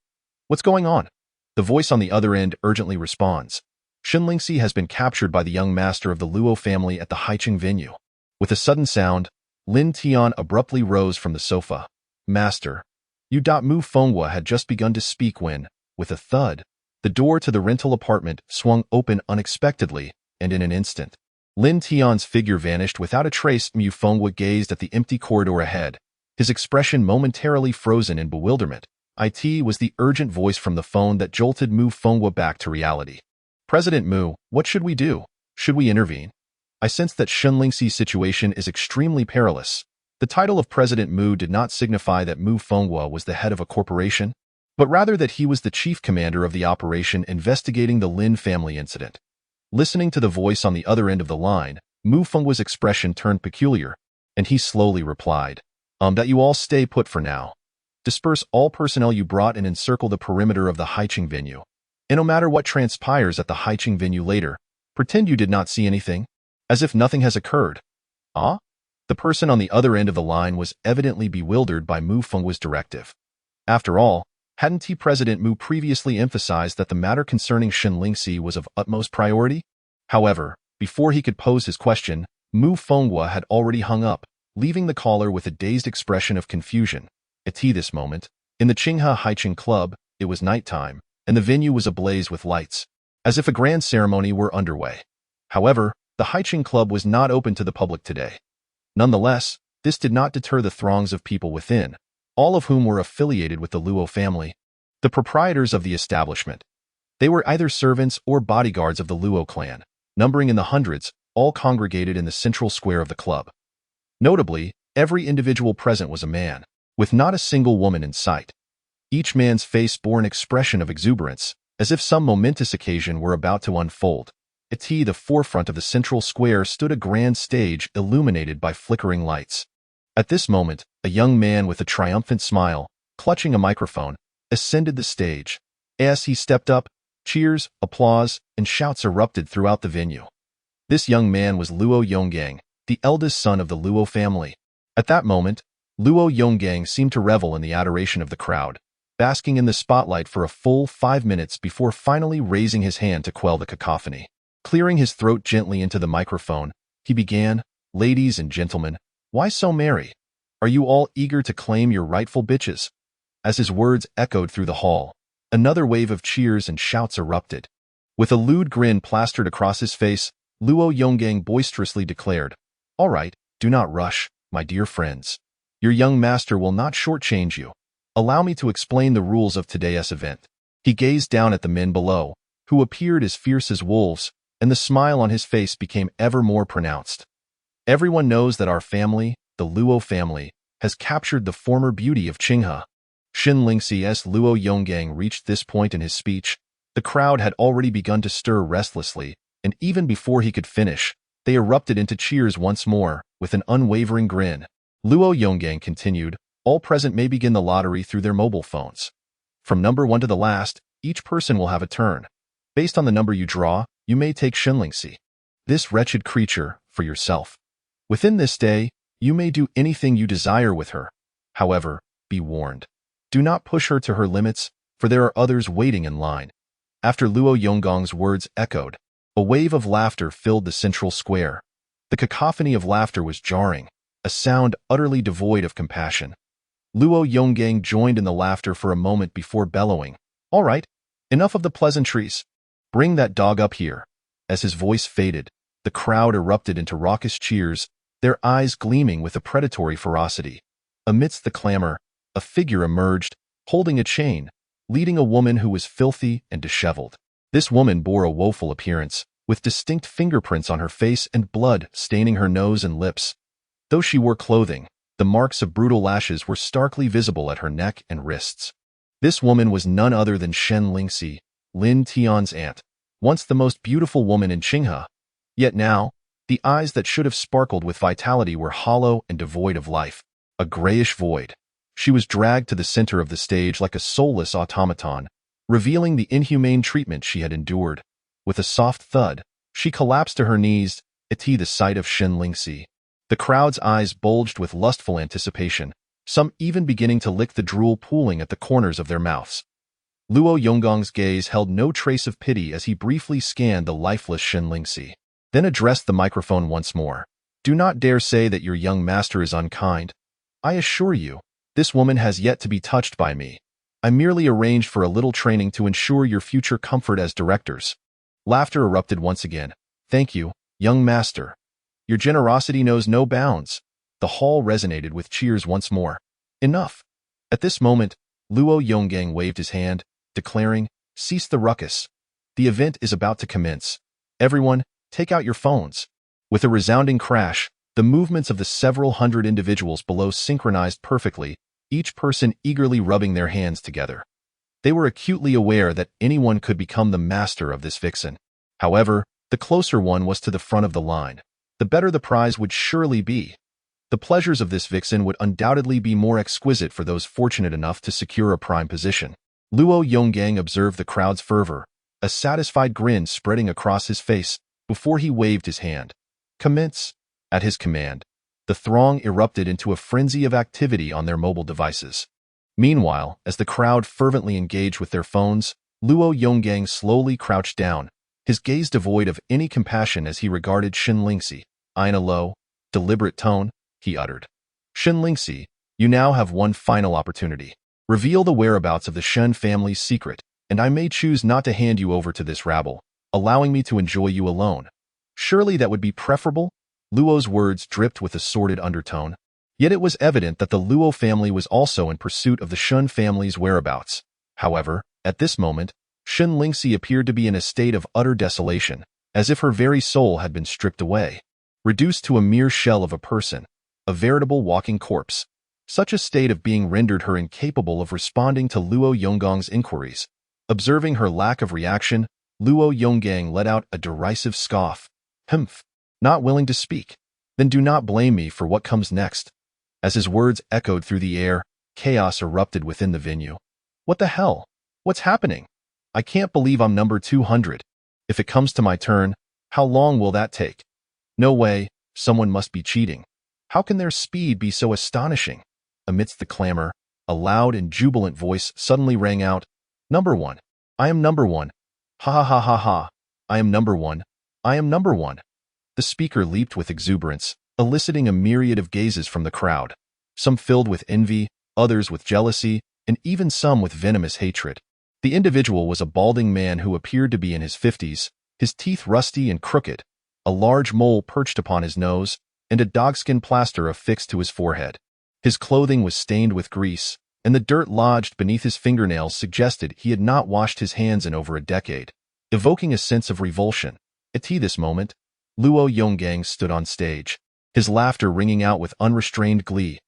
What's going on? The voice on the other end urgently responds, Shenlingxi has been captured by the young master of the Luo family at the Haiqing venue. With a sudden sound, Lin Tian abruptly rose from the sofa. Master, Mu Fenghua had just begun to speak when, with a thud, the door to the rental apartment swung open unexpectedly, and in an instant, Lin Tian's figure vanished without a trace. Mu Fenghua gazed at the empty corridor ahead, his expression momentarily frozen in bewilderment. It was the urgent voice from the phone that jolted Mu Fenghua back to reality. President Mu, what should we do? Should we intervene? I sense that Shenlingxi's situation is extremely perilous. The title of President Mu did not signify that Mu Fenghua was the head of a corporation, but rather that he was the chief commander of the operation investigating the Lin family incident. Listening to the voice on the other end of the line, Mu Fenghua's expression turned peculiar, and he slowly replied, that you all stay put for now. Disperse all personnel you brought and encircle the perimeter of the Haiqing venue. And no matter what transpires at the Haiqing venue later, pretend you did not see anything, as if nothing has occurred. Ah? The person on the other end of the line was evidently bewildered by Mu Fenghua's directive. After all, hadn't President Mu previously emphasized that the matter concerning Shenlingxi was of utmost priority? However, before he could pose his question, Mu Fenghua had already hung up, leaving the caller with a dazed expression of confusion. At this moment, in the Qinghe Haiqing Club, it was nighttime, and the venue was ablaze with lights, as if a grand ceremony were underway. However, the Haiqing Club was not open to the public today. Nonetheless, this did not deter the throngs of people within, all of whom were affiliated with the Luo family, the proprietors of the establishment. They were either servants or bodyguards of the Luo clan, numbering in the hundreds, all congregated in the central square of the club. Notably, every individual present was a man, with not a single woman in sight. Each man's face bore an expression of exuberance, as if some momentous occasion were about to unfold. At the forefront of the central square stood a grand stage illuminated by flickering lights. At this moment, a young man with a triumphant smile, clutching a microphone, ascended the stage. As he stepped up, cheers, applause, and shouts erupted throughout the venue. This young man was Luo Yonggang, the eldest son of the Luo family. At that moment, Luo Yonggang seemed to revel in the adoration of the crowd, basking in the spotlight for a full 5 minutes before finally raising his hand to quell the cacophony. Clearing his throat gently into the microphone, he began, "Ladies and gentlemen, why so merry? Are you all eager to claim your rightful bitches?" As his words echoed through the hall, another wave of cheers and shouts erupted. With a lewd grin plastered across his face, Luo Yonggang boisterously declared, "All right, do not rush, my dear friends. Your young master will not shortchange you. Allow me to explain the rules of today's event." He gazed down at the men below, who appeared as fierce as wolves, and the smile on his face became ever more pronounced. "Everyone knows that our family, the Luo family, has captured the former beauty of Qinghe." Shen Lingxi's Luo Yonggang reached this point in his speech. The crowd had already begun to stir restlessly, and even before he could finish, they erupted into cheers once more, with an unwavering grin. Luo Yonggang continued, "All present may begin the lottery through their mobile phones. From number 1 to the last, each person will have a turn. Based on the number you draw, you may take Shenlingxi, this wretched creature, for yourself. Within this day, you may do anything you desire with her. However, be warned. Do not push her to her limits, for there are others waiting in line." After Luo Yonggang's words echoed, a wave of laughter filled the central square. The cacophony of laughter was jarring, a sound utterly devoid of compassion. Luo Yonggang joined in the laughter for a moment before bellowing, "All right, enough of the pleasantries. Bring that dog up here." As his voice faded, the crowd erupted into raucous cheers, their eyes gleaming with a predatory ferocity. Amidst the clamor, a figure emerged, holding a chain, leading a woman who was filthy and disheveled. This woman bore a woeful appearance, with distinct fingerprints on her face and blood staining her nose and lips. Though she wore clothing, the marks of brutal lashes were starkly visible at her neck and wrists. This woman was none other than Shen Lingxi, Lin Tian's aunt, once the most beautiful woman in Qinghe. Yet now, the eyes that should have sparkled with vitality were hollow and devoid of life, a grayish void. She was dragged to the center of the stage like a soulless automaton, revealing the inhumane treatment she had endured. With a soft thud, she collapsed to her knees at the sight of Shen Lingxi. The crowd's eyes bulged with lustful anticipation, some even beginning to lick the drool pooling at the corners of their mouths. Luo Yonggang's gaze held no trace of pity as he briefly scanned the lifeless Shen Lingxi, then addressed the microphone once more. "Do not dare say that your young master is unkind. I assure you, this woman has yet to be touched by me. I merely arranged for a little training to ensure your future comfort as directors." Laughter erupted once again. "Thank you, young master. Your generosity knows no bounds." The hall resonated with cheers once more. "Enough." At this moment, Luo Yonggang waved his hand, declaring, "Cease the ruckus. The event is about to commence. Everyone, take out your phones." With a resounding crash, the movements of the several hundred individuals below synchronized perfectly, each person eagerly rubbing their hands together. They were acutely aware that anyone could become the master of this vixen. However, the closer one was to the front of the line, the better the prize would surely be. The pleasures of this vixen would undoubtedly be more exquisite for those fortunate enough to secure a prime position. Luo Yonggang observed the crowd's fervor, a satisfied grin spreading across his face, before he waved his hand. "Commence." At his command, the throng erupted into a frenzy of activity on their mobile devices. Meanwhile, as the crowd fervently engaged with their phones, Luo Yonggang slowly crouched down, his gaze devoid of any compassion as he regarded Shen Lingxi. In a low, deliberate tone, he uttered, "Shen Lingxi, you now have one final opportunity. Reveal the whereabouts of the Shen family's secret, and I may choose not to hand you over to this rabble, allowing me to enjoy you alone. Surely that would be preferable?" Luo's words dripped with a sordid undertone. Yet it was evident that the Luo family was also in pursuit of the Shen family's whereabouts. However, at this moment, Shen Lingxi appeared to be in a state of utter desolation. as if her very soul had been stripped away, reduced to a mere shell of a person, a veritable walking corpse. Such a state of being rendered her incapable of responding to Luo Yonggang's inquiries. Observing her lack of reaction, Luo Yonggang let out a derisive scoff. Humph, not willing to speak. Then do not blame me for what comes next. As his words echoed through the air, chaos erupted within the venue. What the hell? What's happening? I can't believe I'm number 200. If it comes to my turn, how long will that take? No way, someone must be cheating. How can their speed be so astonishing? Amidst the clamor, a loud and jubilant voice suddenly rang out. Number 1. I am number 1. Ha ha ha ha ha. I am number 1. I am number 1. The speaker leaped with exuberance, eliciting a myriad of gazes from the crowd, some filled with envy, others with jealousy, and even some with venomous hatred. The individual was a balding man who appeared to be in his 50s, his teeth rusty and crooked, a large mole perched upon his nose, and a dogskin plaster affixed to his forehead. His clothing was stained with grease, and the dirt lodged beneath his fingernails suggested he had not washed his hands in over a decade, evoking a sense of revulsion. At this moment, Luo Yonggang stood on stage, his laughter ringing out with unrestrained glee.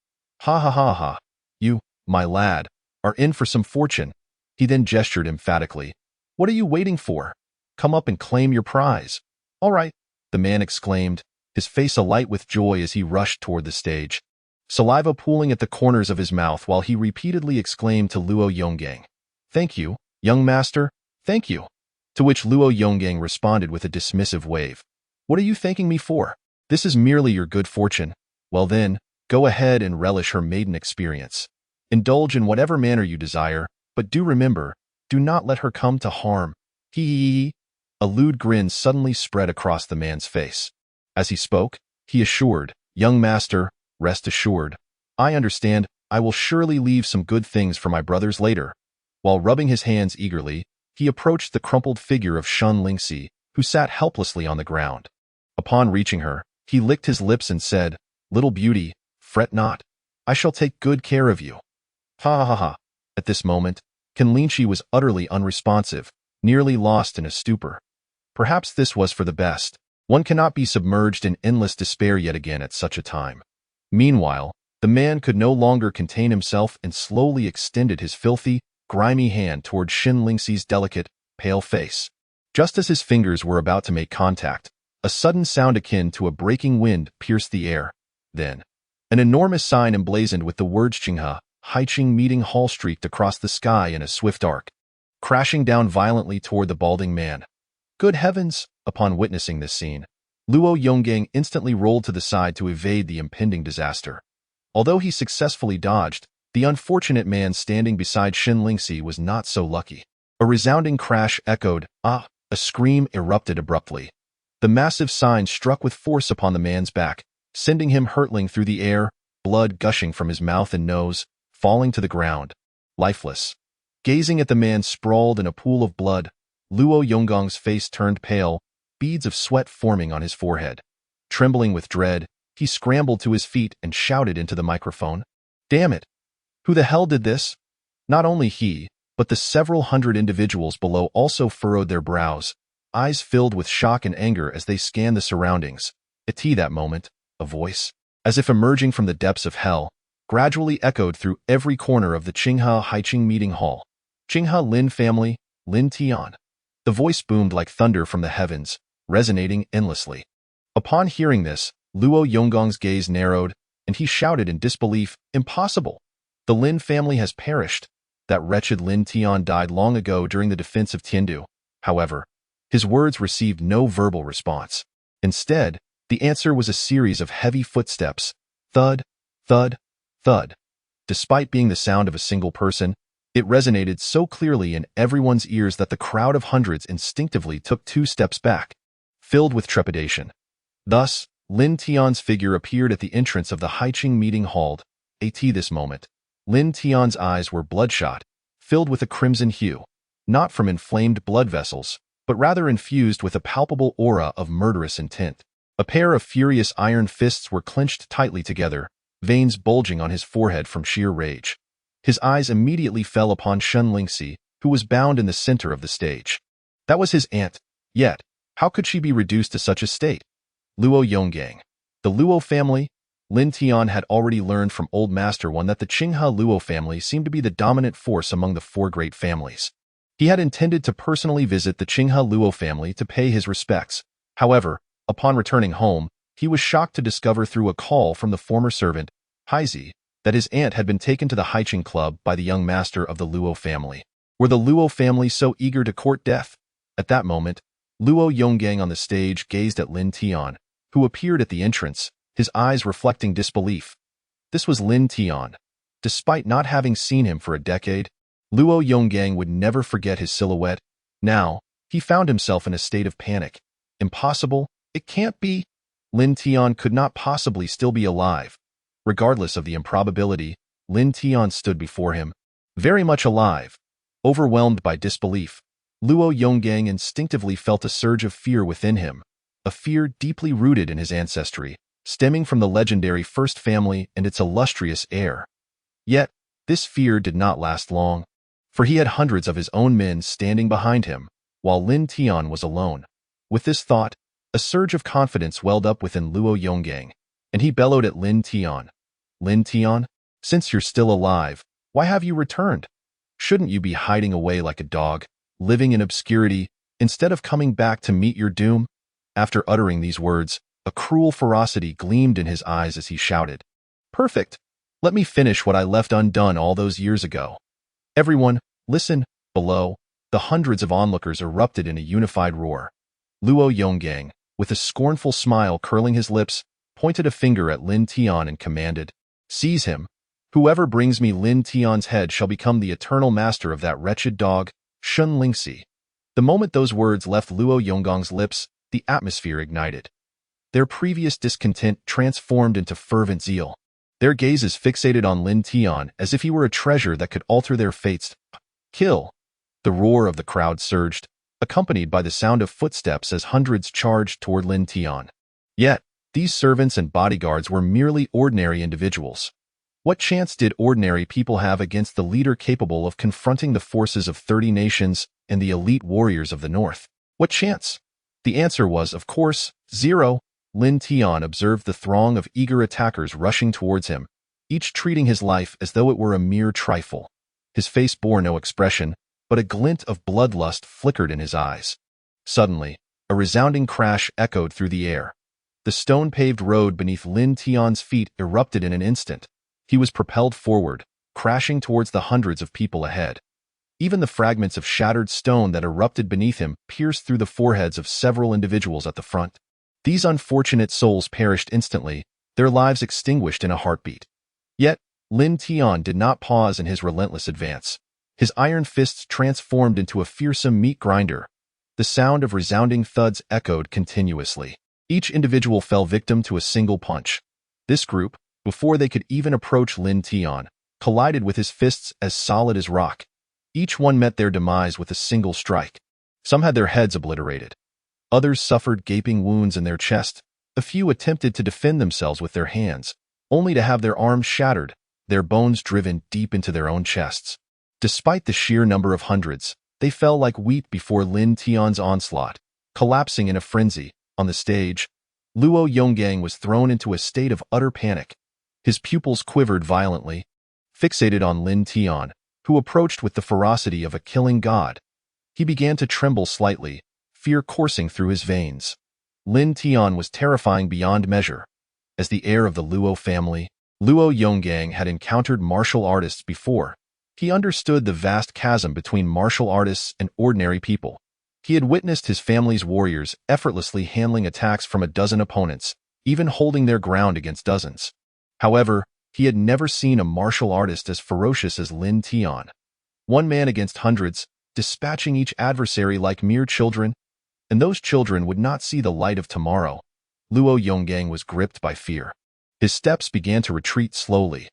Ha ha ha ha. You, my lad, are in for some fortune. He then gestured emphatically. What are you waiting for? Come up and claim your prize. All right, the man exclaimed, his face alight with joy as he rushed toward the stage, saliva pooling at the corners of his mouth while he repeatedly exclaimed to Luo Yonggang, Thank you, young master, thank you. To which Luo Yonggang responded with a dismissive wave. What are you thanking me for? This is merely your good fortune. Well then, go ahead and relish her maiden experience. Indulge in whatever manner you desire, but do remember, do not let her come to harm. Hee hee hee. A lewd grin suddenly spread across the man's face. As he spoke, he assured, Young master, rest assured. I understand, I will surely leave some good things for my brothers later. While rubbing his hands eagerly, he approached the crumpled figure of Shun Lingxi, who sat helplessly on the ground. Upon reaching her, he licked his lips and said, Little beauty, fret not. I shall take good care of you. Ha ha ha. At this moment, Lingxi was utterly unresponsive, nearly lost in a stupor. Perhaps this was for the best. One cannot be submerged in endless despair yet again at such a time. Meanwhile, the man could no longer contain himself and slowly extended his filthy, grimy hand toward Shin Lingxi's delicate, pale face. Just as his fingers were about to make contact, a sudden sound akin to a breaking wind pierced the air. Then, an enormous sign emblazoned with the words Qinghe, Haiqing Meeting Hall streaked across the sky in a swift arc, crashing down violently toward the balding man. Good heavens! Upon witnessing this scene, Luo Yonggang instantly rolled to the side to evade the impending disaster. Although he successfully dodged, the unfortunate man standing beside Shin Lingxi was not so lucky. A resounding crash echoed, a scream erupted abruptly. The massive sign struck with force upon the man's back, sending him hurtling through the air, blood gushing from his mouth and nose, falling to the ground, lifeless. Gazing at the man sprawled in a pool of blood, Luo Yonggang's face turned pale, beads of sweat forming on his forehead. Trembling with dread, he scrambled to his feet and shouted into the microphone, Damn it! Who the hell did this? Not only he, but the several hundred individuals below also furrowed their brows, eyes filled with shock and anger as they scanned the surroundings. At that moment, a voice, as if emerging from the depths of hell, gradually echoed through every corner of the Qinghe Haiqing Meeting Hall. Qinghe Lin family, Lin Tian. The voice boomed like thunder from the heavens, resonating endlessly. Upon hearing this, Luo Yonggang's gaze narrowed, and he shouted in disbelief, Impossible! The Lin family has perished. That wretched Lin Tian died long ago during the defense of Tiandu. However, his words received no verbal response. Instead, the answer was a series of heavy footsteps, thud, thud, thud. Despite being the sound of a single person, it resonated so clearly in everyone's ears that the crowd of hundreds instinctively took 2 steps back, filled with trepidation. Thus, Lin Tian's figure appeared at the entrance of the Haiqing Meeting Hall. At this moment, Lin Tian's eyes were bloodshot, filled with a crimson hue, not from inflamed blood vessels, but rather infused with a palpable aura of murderous intent. A pair of furious iron fists were clenched tightly together, veins bulging on his forehead from sheer rage. His eyes immediately fell upon Shun Lingxi, who was bound in the center of the stage. That was his aunt, yet, How could she be reduced to such a state? Luo Yonggang. The Luo family? Lin Tian had already learned from Old Master One that the Qinghe Luo family seemed to be the dominant force among the four great families. He had intended to personally visit the Qinghe Luo family to pay his respects. However, upon returning home, he was shocked to discover through a call from the former servant, Haizi, that his aunt had been taken to the Haiqing Club by the young master of the Luo family. Were the Luo family so eager to court death? At that moment, Luo Yonggang on the stage gazed at Lin Tian, who appeared at the entrance, his eyes reflecting disbelief. This was Lin Tian. Despite not having seen him for a decade, Luo Yonggang would never forget his silhouette. Now, he found himself in a state of panic. Impossible? It can't be. Lin Tian could not possibly still be alive. Regardless of the improbability, Lin Tian stood before him, very much alive. Overwhelmed by disbelief, Luo Yonggang instinctively felt a surge of fear within him, a fear deeply rooted in his ancestry, stemming from the legendary First Family and its illustrious heir. Yet, this fear did not last long, for he had hundreds of his own men standing behind him, while Lin Tian was alone. With this thought, a surge of confidence welled up within Luo Yonggang, and he bellowed at Lin Tian. Lin Tian, since you're still alive, why have you returned? Shouldn't you be hiding away like a dog, living in obscurity, instead of coming back to meet your doom? After uttering these words, a cruel ferocity gleamed in his eyes as he shouted, "Perfect! Let me finish what I left undone all those years ago." Everyone, listen. Below, the hundreds of onlookers erupted in a unified roar. Luo Yonggang, with a scornful smile curling his lips, pointed a finger at Lin Tian and commanded, "Seize him. Whoever brings me Lin Tian's head shall become the eternal master of that wretched dog, Shun Lingxi." The moment those words left Luo Yonggang's lips, the atmosphere ignited. Their previous discontent transformed into fervent zeal. Their gazes fixated on Lin Tian as if he were a treasure that could alter their fates. Kill! The roar of the crowd surged, accompanied by the sound of footsteps as hundreds charged toward Lin Tian. Yet, these servants and bodyguards were merely ordinary individuals. What chance did ordinary people have against the leader capable of confronting the forces of 30 nations and the elite warriors of the North? What chance? The answer was, of course, zero. Lin Tian observed the throng of eager attackers rushing towards him, each treating his life as though it were a mere trifle. His face bore no expression, but a glint of bloodlust flickered in his eyes. Suddenly, a resounding crash echoed through the air. The stone-paved road beneath Lin Tian's feet erupted in an instant. He was propelled forward, crashing towards the hundreds of people ahead. Even the fragments of shattered stone that erupted beneath him pierced through the foreheads of several individuals at the front. These unfortunate souls perished instantly, their lives extinguished in a heartbeat. Yet, Lin Tian did not pause in his relentless advance. His iron fists transformed into a fearsome meat grinder. The sound of resounding thuds echoed continuously. Each individual fell victim to a single punch. This group, before they could even approach Lin Tian, collided with his fists as solid as rock. Each one met their demise with a single strike. Some had their heads obliterated. Others suffered gaping wounds in their chest. A few attempted to defend themselves with their hands, only to have their arms shattered, their bones driven deep into their own chests. Despite the sheer number of hundreds, they fell like wheat before Lin Tian's onslaught, collapsing in a frenzy. On the stage, Luo Yonggang was thrown into a state of utter panic. His pupils quivered violently, fixated on Lin Tian, who approached with the ferocity of a killing god. He began to tremble slightly, fear coursing through his veins. Lin Tian was terrifying beyond measure. As the heir of the Luo family, Luo Yonggang had encountered martial artists before. He understood the vast chasm between martial artists and ordinary people. He had witnessed his family's warriors effortlessly handling attacks from a dozen opponents, even holding their ground against dozens. However, he had never seen a martial artist as ferocious as Lin Tian. One man against hundreds, dispatching each adversary like mere children, and those children would not see the light of tomorrow. Luo Yonggang was gripped by fear. His steps began to retreat slowly.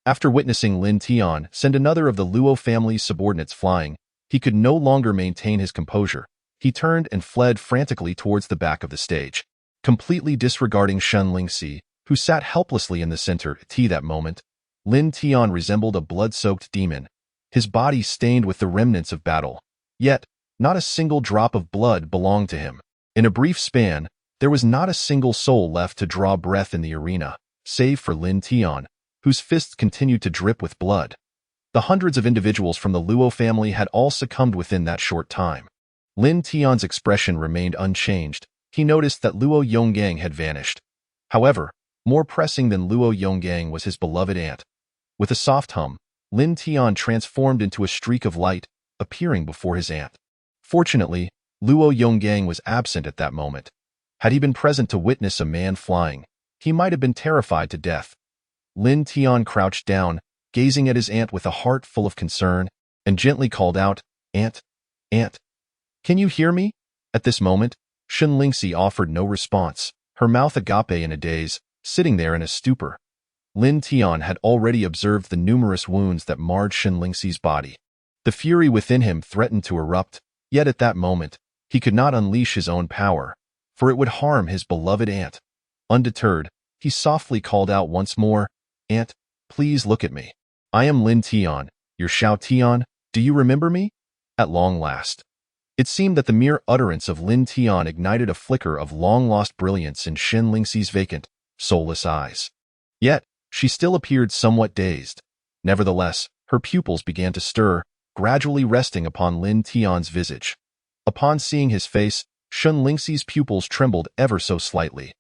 After witnessing Lin Tian send another of the Luo family's subordinates flying, he could no longer maintain his composure. He turned and fled frantically towards the back of the stage, completely disregarding Shun Lingxi, who sat helplessly in the center. At that moment, Lin Tian resembled a blood-soaked demon, his body stained with the remnants of battle. Yet, not a single drop of blood belonged to him. In a brief span, there was not a single soul left to draw breath in the arena, save for Lin Tian, whose fists continued to drip with blood. The hundreds of individuals from the Luo family had all succumbed within that short time. Lin Tian's expression remained unchanged. He noticed that Luo Yonggang had vanished. However, more pressing than Luo Yonggang was his beloved aunt. With a soft hum, Lin Tian transformed into a streak of light, appearing before his aunt. Fortunately, Luo Yonggang was absent at that moment. Had he been present to witness a man flying, he might have been terrified to death. Lin Tian crouched down, gazing at his aunt with a heart full of concern, and gently called out, "Aunt, Aunt, can you hear me?" At this moment, Shen Lingxi offered no response, her mouth agape in a daze, sitting there in a stupor. Lin Tian had already observed the numerous wounds that marred Shen Lingxi's body. The fury within him threatened to erupt, yet at that moment, he could not unleash his own power, for it would harm his beloved aunt. Undeterred, he softly called out once more, "Aunt, please look at me. I am Lin Tian, your Xiao Tian. Do you remember me?" At long last. It seemed that the mere utterance of Lin Tian ignited a flicker of long-lost brilliance in Shen Lingxi's vacant, soulless eyes. Yet, she still appeared somewhat dazed. Nevertheless, her pupils began to stir, gradually resting upon Lin Tian's visage. Upon seeing his face, Shen Lingxi's pupils trembled ever so slightly.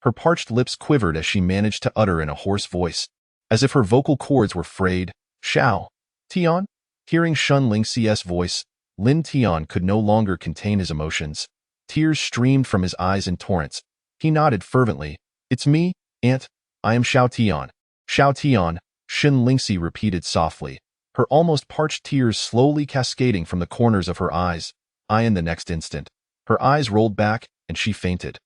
Her parched lips quivered as she managed to utter in a hoarse voice, as if her vocal cords were frayed, "Xiao Tian?" Hearing Shen Lingxi's voice, Lin Tian could no longer contain his emotions. Tears streamed from his eyes in torrents. He nodded fervently. "It's me, Aunt. I am Xiao Tian." "Xiao Tian," Shen Lingxi repeated softly, her almost parched tears slowly cascading from the corners of her eyes. In the next instant, her eyes rolled back, and she fainted.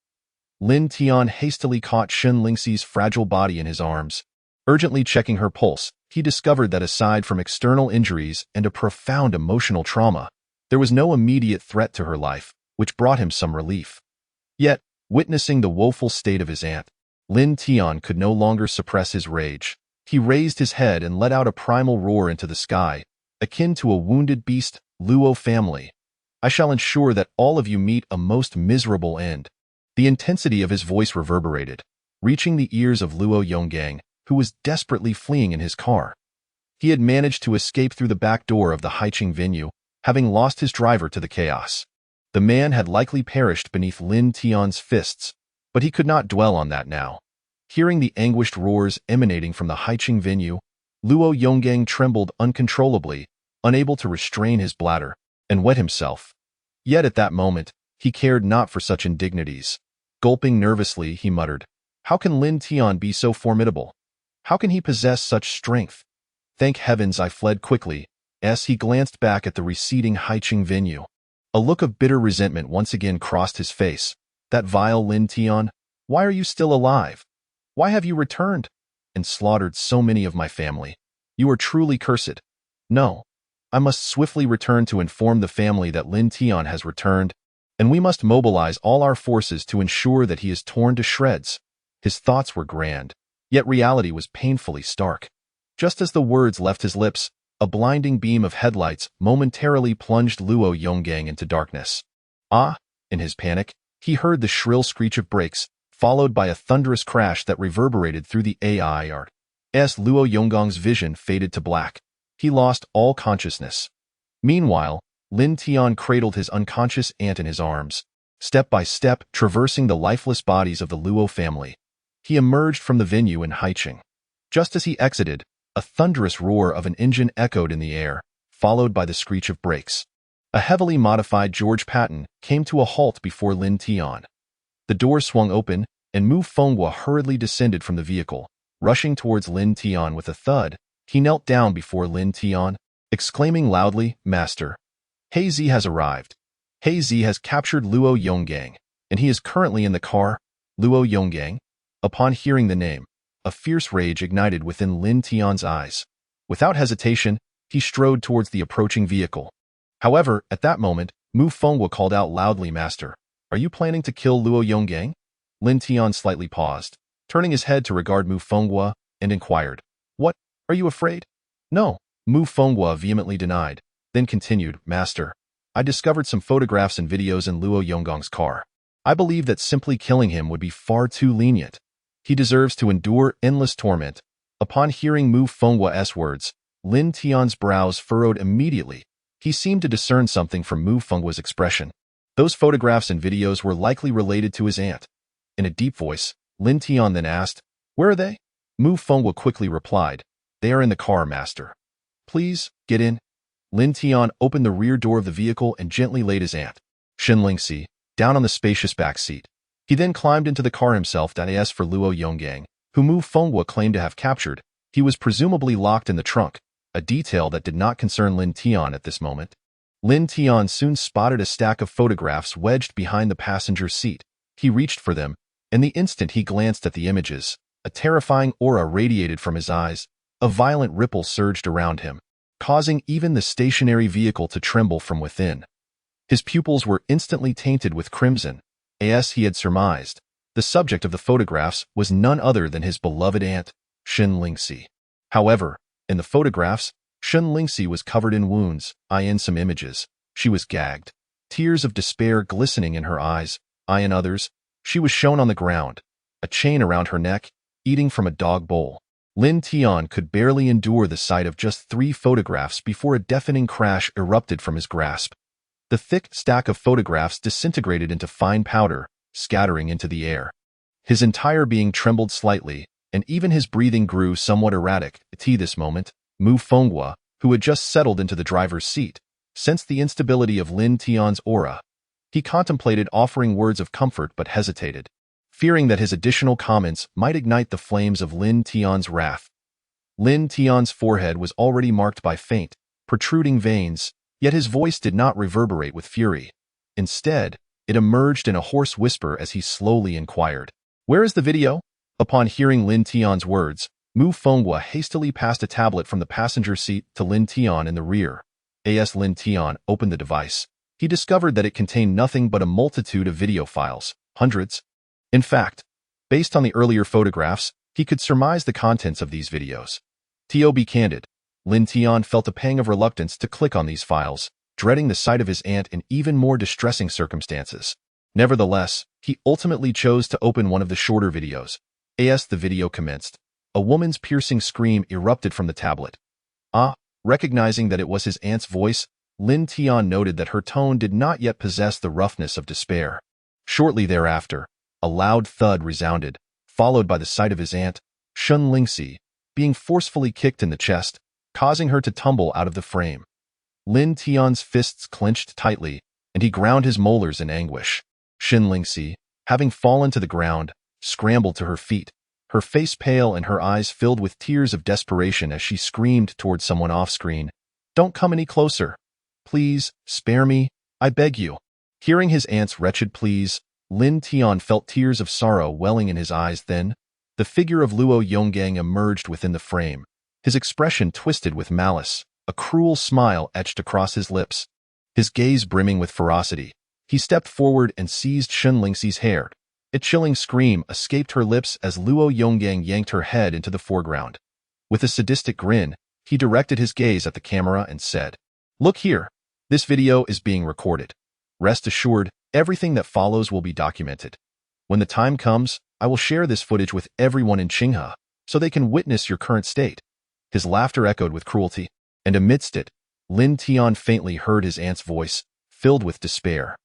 Lin Tian hastily caught Shen Lingxi's fragile body in his arms. Urgently checking her pulse, he discovered that aside from external injuries and a profound emotional trauma, there was no immediate threat to her life, which brought him some relief. Yet, witnessing the woeful state of his aunt, Lin Tian could no longer suppress his rage. He raised his head and let out a primal roar into the sky, akin to a wounded beast. "Luo family, I shall ensure that all of you meet a most miserable end." The intensity of his voice reverberated, reaching the ears of Luo Yonggang, who was desperately fleeing in his car. He had managed to escape through the back door of the Haiqing venue, having lost his driver to the chaos. The man had likely perished beneath Lin Tian's fists, but he could not dwell on that now. Hearing the anguished roars emanating from the Haiqing venue, Luo Yonggang trembled uncontrollably, unable to restrain his bladder, and wet himself. Yet at that moment, he cared not for such indignities. Gulping nervously, he muttered, "How can Lin Tian be so formidable? How can he possess such strength? Thank heavens I fled quickly." As he glanced back at the receding Haiqing venue, a look of bitter resentment once again crossed his face. "That vile Lin Tian, why are you still alive? Why have you returned and slaughtered so many of my family? You are truly cursed. No, I must swiftly return to inform the family that Lin Tian has returned, and we must mobilize all our forces to ensure that he is torn to shreds." His thoughts were grand, yet reality was painfully stark. Just as the words left his lips, a blinding beam of headlights momentarily plunged Luo Yonggang into darkness. In his panic, he heard the shrill screech of brakes, followed by a thunderous crash that reverberated through the air. As Luo Yonggang's vision faded to black, he lost all consciousness. Meanwhile, Lin Tian cradled his unconscious aunt in his arms, step by step traversing the lifeless bodies of the Luo family. He emerged from the venue in Haiqing. Just as he exited, a thunderous roar of an engine echoed in the air, followed by the screech of brakes. A heavily modified George Patton came to a halt before Lin Tian. The door swung open, and Mu Fenghua hurriedly descended from the vehicle. Rushing towards Lin Tian with a thud, he knelt down before Lin Tian, exclaiming loudly, "Master, He Zi has arrived. He Zi has captured Luo Yonggang, and he is currently in the car." Luo Yonggang? Upon hearing the name, a fierce rage ignited within Lin Tian's eyes. Without hesitation, he strode towards the approaching vehicle. However, at that moment, Mu Fenghua called out loudly, "Master, are you planning to kill Luo Yonggang?" Lin Tian slightly paused, turning his head to regard Mu Fenghua, and inquired, "What, are you afraid?" "No," Mu Fenghua vehemently denied, then continued, "Master, I discovered some photographs and videos in Luo Yonggang's car. I believe that simply killing him would be far too lenient. He deserves to endure endless torment. Upon hearing Mu Fenghua's words, Lin Tian's brows furrowed immediately. He seemed to discern something from Mu Fenghua's expression. Those photographs and videos were likely related to his aunt. In a deep voice, Lin Tian then asked, "Where are they?" Mu Fenghua quickly replied, "They are in the car, master." "Please, get in." Lin Tian opened the rear door of the vehicle and gently laid his aunt, Shen Lingxi, down on the spacious back seat. He then climbed into the car himself. As for Luo Yonggang, who Mu Fenghua claimed to have captured, he was presumably locked in the trunk, a detail that did not concern Lin Tian at this moment. Lin Tian soon spotted a stack of photographs wedged behind the passenger seat. He reached for them, and the instant he glanced at the images, a terrifying aura radiated from his eyes. A violent ripple surged around him, causing even the stationary vehicle to tremble from within. His pupils were instantly tainted with crimson. As he had surmised, the subject of the photographs was none other than his beloved aunt, Shen Lingxi. However, in the photographs, Shen Lingxi was covered in wounds. In some images, she was gagged, tears of despair glistening in her eyes. In others, she was shown on the ground, a chain around her neck, eating from a dog bowl. Lin Tian could barely endure the sight of just 3 photographs before a deafening crash erupted from his grasp. The thick stack of photographs disintegrated into fine powder, scattering into the air. His entire being trembled slightly, and even his breathing grew somewhat erratic. At this moment, Mu Fenghua, who had just settled into the driver's seat, sensed the instability of Lin Tian's aura. He contemplated offering words of comfort but hesitated, fearing that his additional comments might ignite the flames of Lin Tian's wrath. Lin Tian's forehead was already marked by faint, protruding veins, yet his voice did not reverberate with fury. Instead, it emerged in a hoarse whisper as he slowly inquired, "Where is the video?" Upon hearing Lin Tian's words, Mu Fenghua hastily passed a tablet from the passenger seat to Lin Tian in the rear. As Lin Tian opened the device, he discovered that it contained nothing but a multitude of video files, hundreds. In fact, based on the earlier photographs, he could surmise the contents of these videos. To be candid, Lin Tian felt a pang of reluctance to click on these files, dreading the sight of his aunt in even more distressing circumstances. Nevertheless, he ultimately chose to open one of the shorter videos. As the video commenced, a woman's piercing scream erupted from the tablet. Recognizing that it was his aunt's voice, Lin Tian noted that her tone did not yet possess the roughness of despair. Shortly thereafter, a loud thud resounded, followed by the sight of his aunt, Shen Lingxi, being forcefully kicked in the chest, causing her to tumble out of the frame. Lin Tian's fists clenched tightly, and he ground his molars in anguish. Shen Lingxi, having fallen to the ground, scrambled to her feet, her face pale and her eyes filled with tears of desperation as she screamed toward someone off-screen, "Don't come any closer. Please, spare me, I beg you." Hearing his aunt's wretched pleas, Lin Tian felt tears of sorrow welling in his eyes. Then, the figure of Luo Yonggang emerged within the frame, his expression twisted with malice, a cruel smile etched across his lips. His gaze brimming with ferocity, he stepped forward and seized Shen Lingxi's hair. A chilling scream escaped her lips as Luo Yonggang yanked her head into the foreground. With a sadistic grin, he directed his gaze at the camera and said, "Look here, this video is being recorded. Rest assured, everything that follows will be documented. When the time comes, I will share this footage with everyone in Qinghe, so they can witness your current state." His laughter echoed with cruelty, and amidst it, Lin Tian faintly heard his aunt's voice, filled with despair.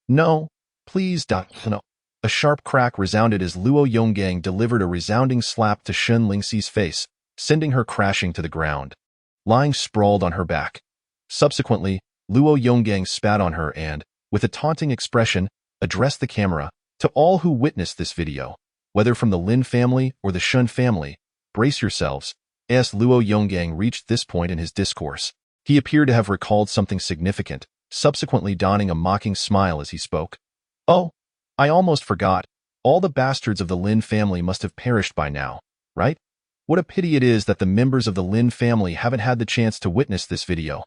"No, please, no." A sharp crack resounded as Luo Yonggang delivered a resounding slap to Shen Lingxi's face, sending her crashing to the ground, lying sprawled on her back. Subsequently, Luo Yonggang spat on her and, with a taunting expression, addressed the camera. "To all who witnessed this video, whether from the Lin family or the Shen family, brace yourselves." As Luo Yonggang reached this point in his discourse, he appeared to have recalled something significant, subsequently donning a mocking smile as he spoke. "Oh, I almost forgot. All the bastards of the Lin family must have perished by now, right? What a pity it is that the members of the Lin family haven't had the chance to witness this video.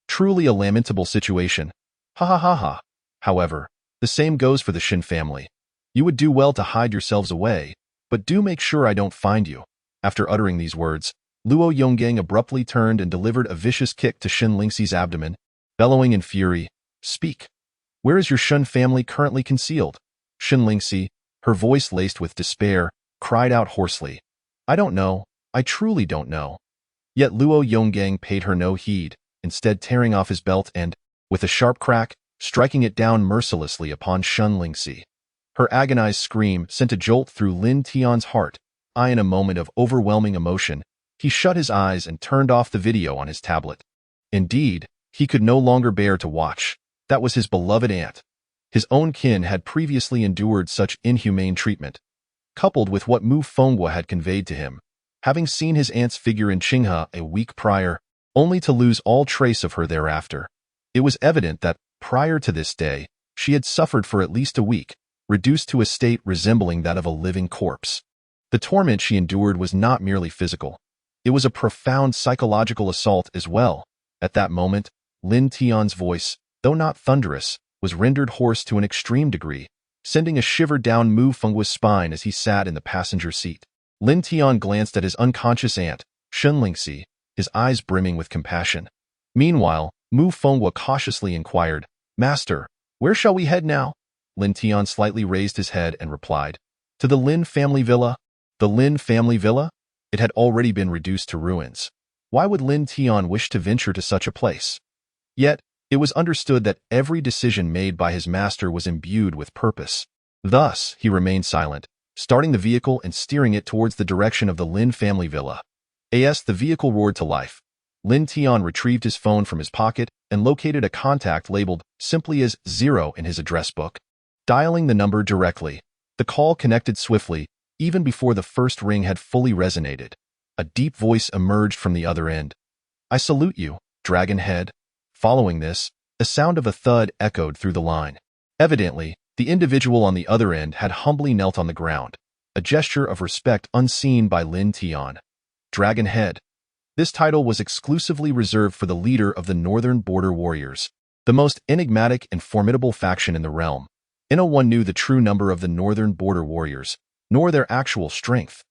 Truly a lamentable situation. Ha ha ha ha. However, the same goes for the Shen family. You would do well to hide yourselves away, but do make sure I don't find you." After uttering these words, Luo Yonggang abruptly turned and delivered a vicious kick to Shen Lingxi's abdomen, bellowing in fury, "Speak. Where is your Shen family currently concealed?" Shen Lingxi, her voice laced with despair, cried out hoarsely. I don't know. I truly don't know. Yet Luo Yonggang paid her no heed, instead tearing off his belt and, with a sharp crack, striking it down mercilessly upon Shen Lingxi. Her agonized scream sent a jolt through Lin Tian's heart. In a moment of overwhelming emotion, he shut his eyes and turned off the video on his tablet. Indeed, he could no longer bear to watch. That was his beloved aunt. His own kin had previously endured such inhumane treatment, coupled with what Mu Fenghua had conveyed to him, having seen his aunt's figure in Qinghe a week prior, only to lose all trace of her thereafter. It was evident that, prior to this day, she had suffered for at least a week, reduced to a state resembling that of a living corpse. The torment she endured was not merely physical. It was a profound psychological assault as well. At that moment, Lin Tian's voice, though not thunderous, was rendered hoarse to an extreme degree, sending a shiver down Mu Fenghua's spine as he sat in the passenger seat. Lin Tian glanced at his unconscious aunt, Shen Lingxi, his eyes brimming with compassion. Meanwhile, Mu Fenghua cautiously inquired, Master, where shall we head now? Lin Tian slightly raised his head and replied, To the Lin family villa. The Lin family villa? It had already been reduced to ruins. Why would Lin Tian wish to venture to such a place? Yet, it was understood that every decision made by his master was imbued with purpose. Thus, he remained silent, starting the vehicle and steering it towards the direction of the Lin family villa. As the vehicle roared to life, Lin Tian retrieved his phone from his pocket and located a contact labeled simply as 0 in his address book. Dialing the number directly, the call connected swiftly, even before the first ring had fully resonated. A deep voice emerged from the other end. I salute you, Dragon Head. Following this, the sound of a thud echoed through the line. Evidently, the individual on the other end had humbly knelt on the ground, a gesture of respect unseen by Lin Tian. Dragon Head. This title was exclusively reserved for the leader of the Northern Border Warriors, the most enigmatic and formidable faction in the realm. No one knew the true number of the Northern Border Warriors, nor their actual strength.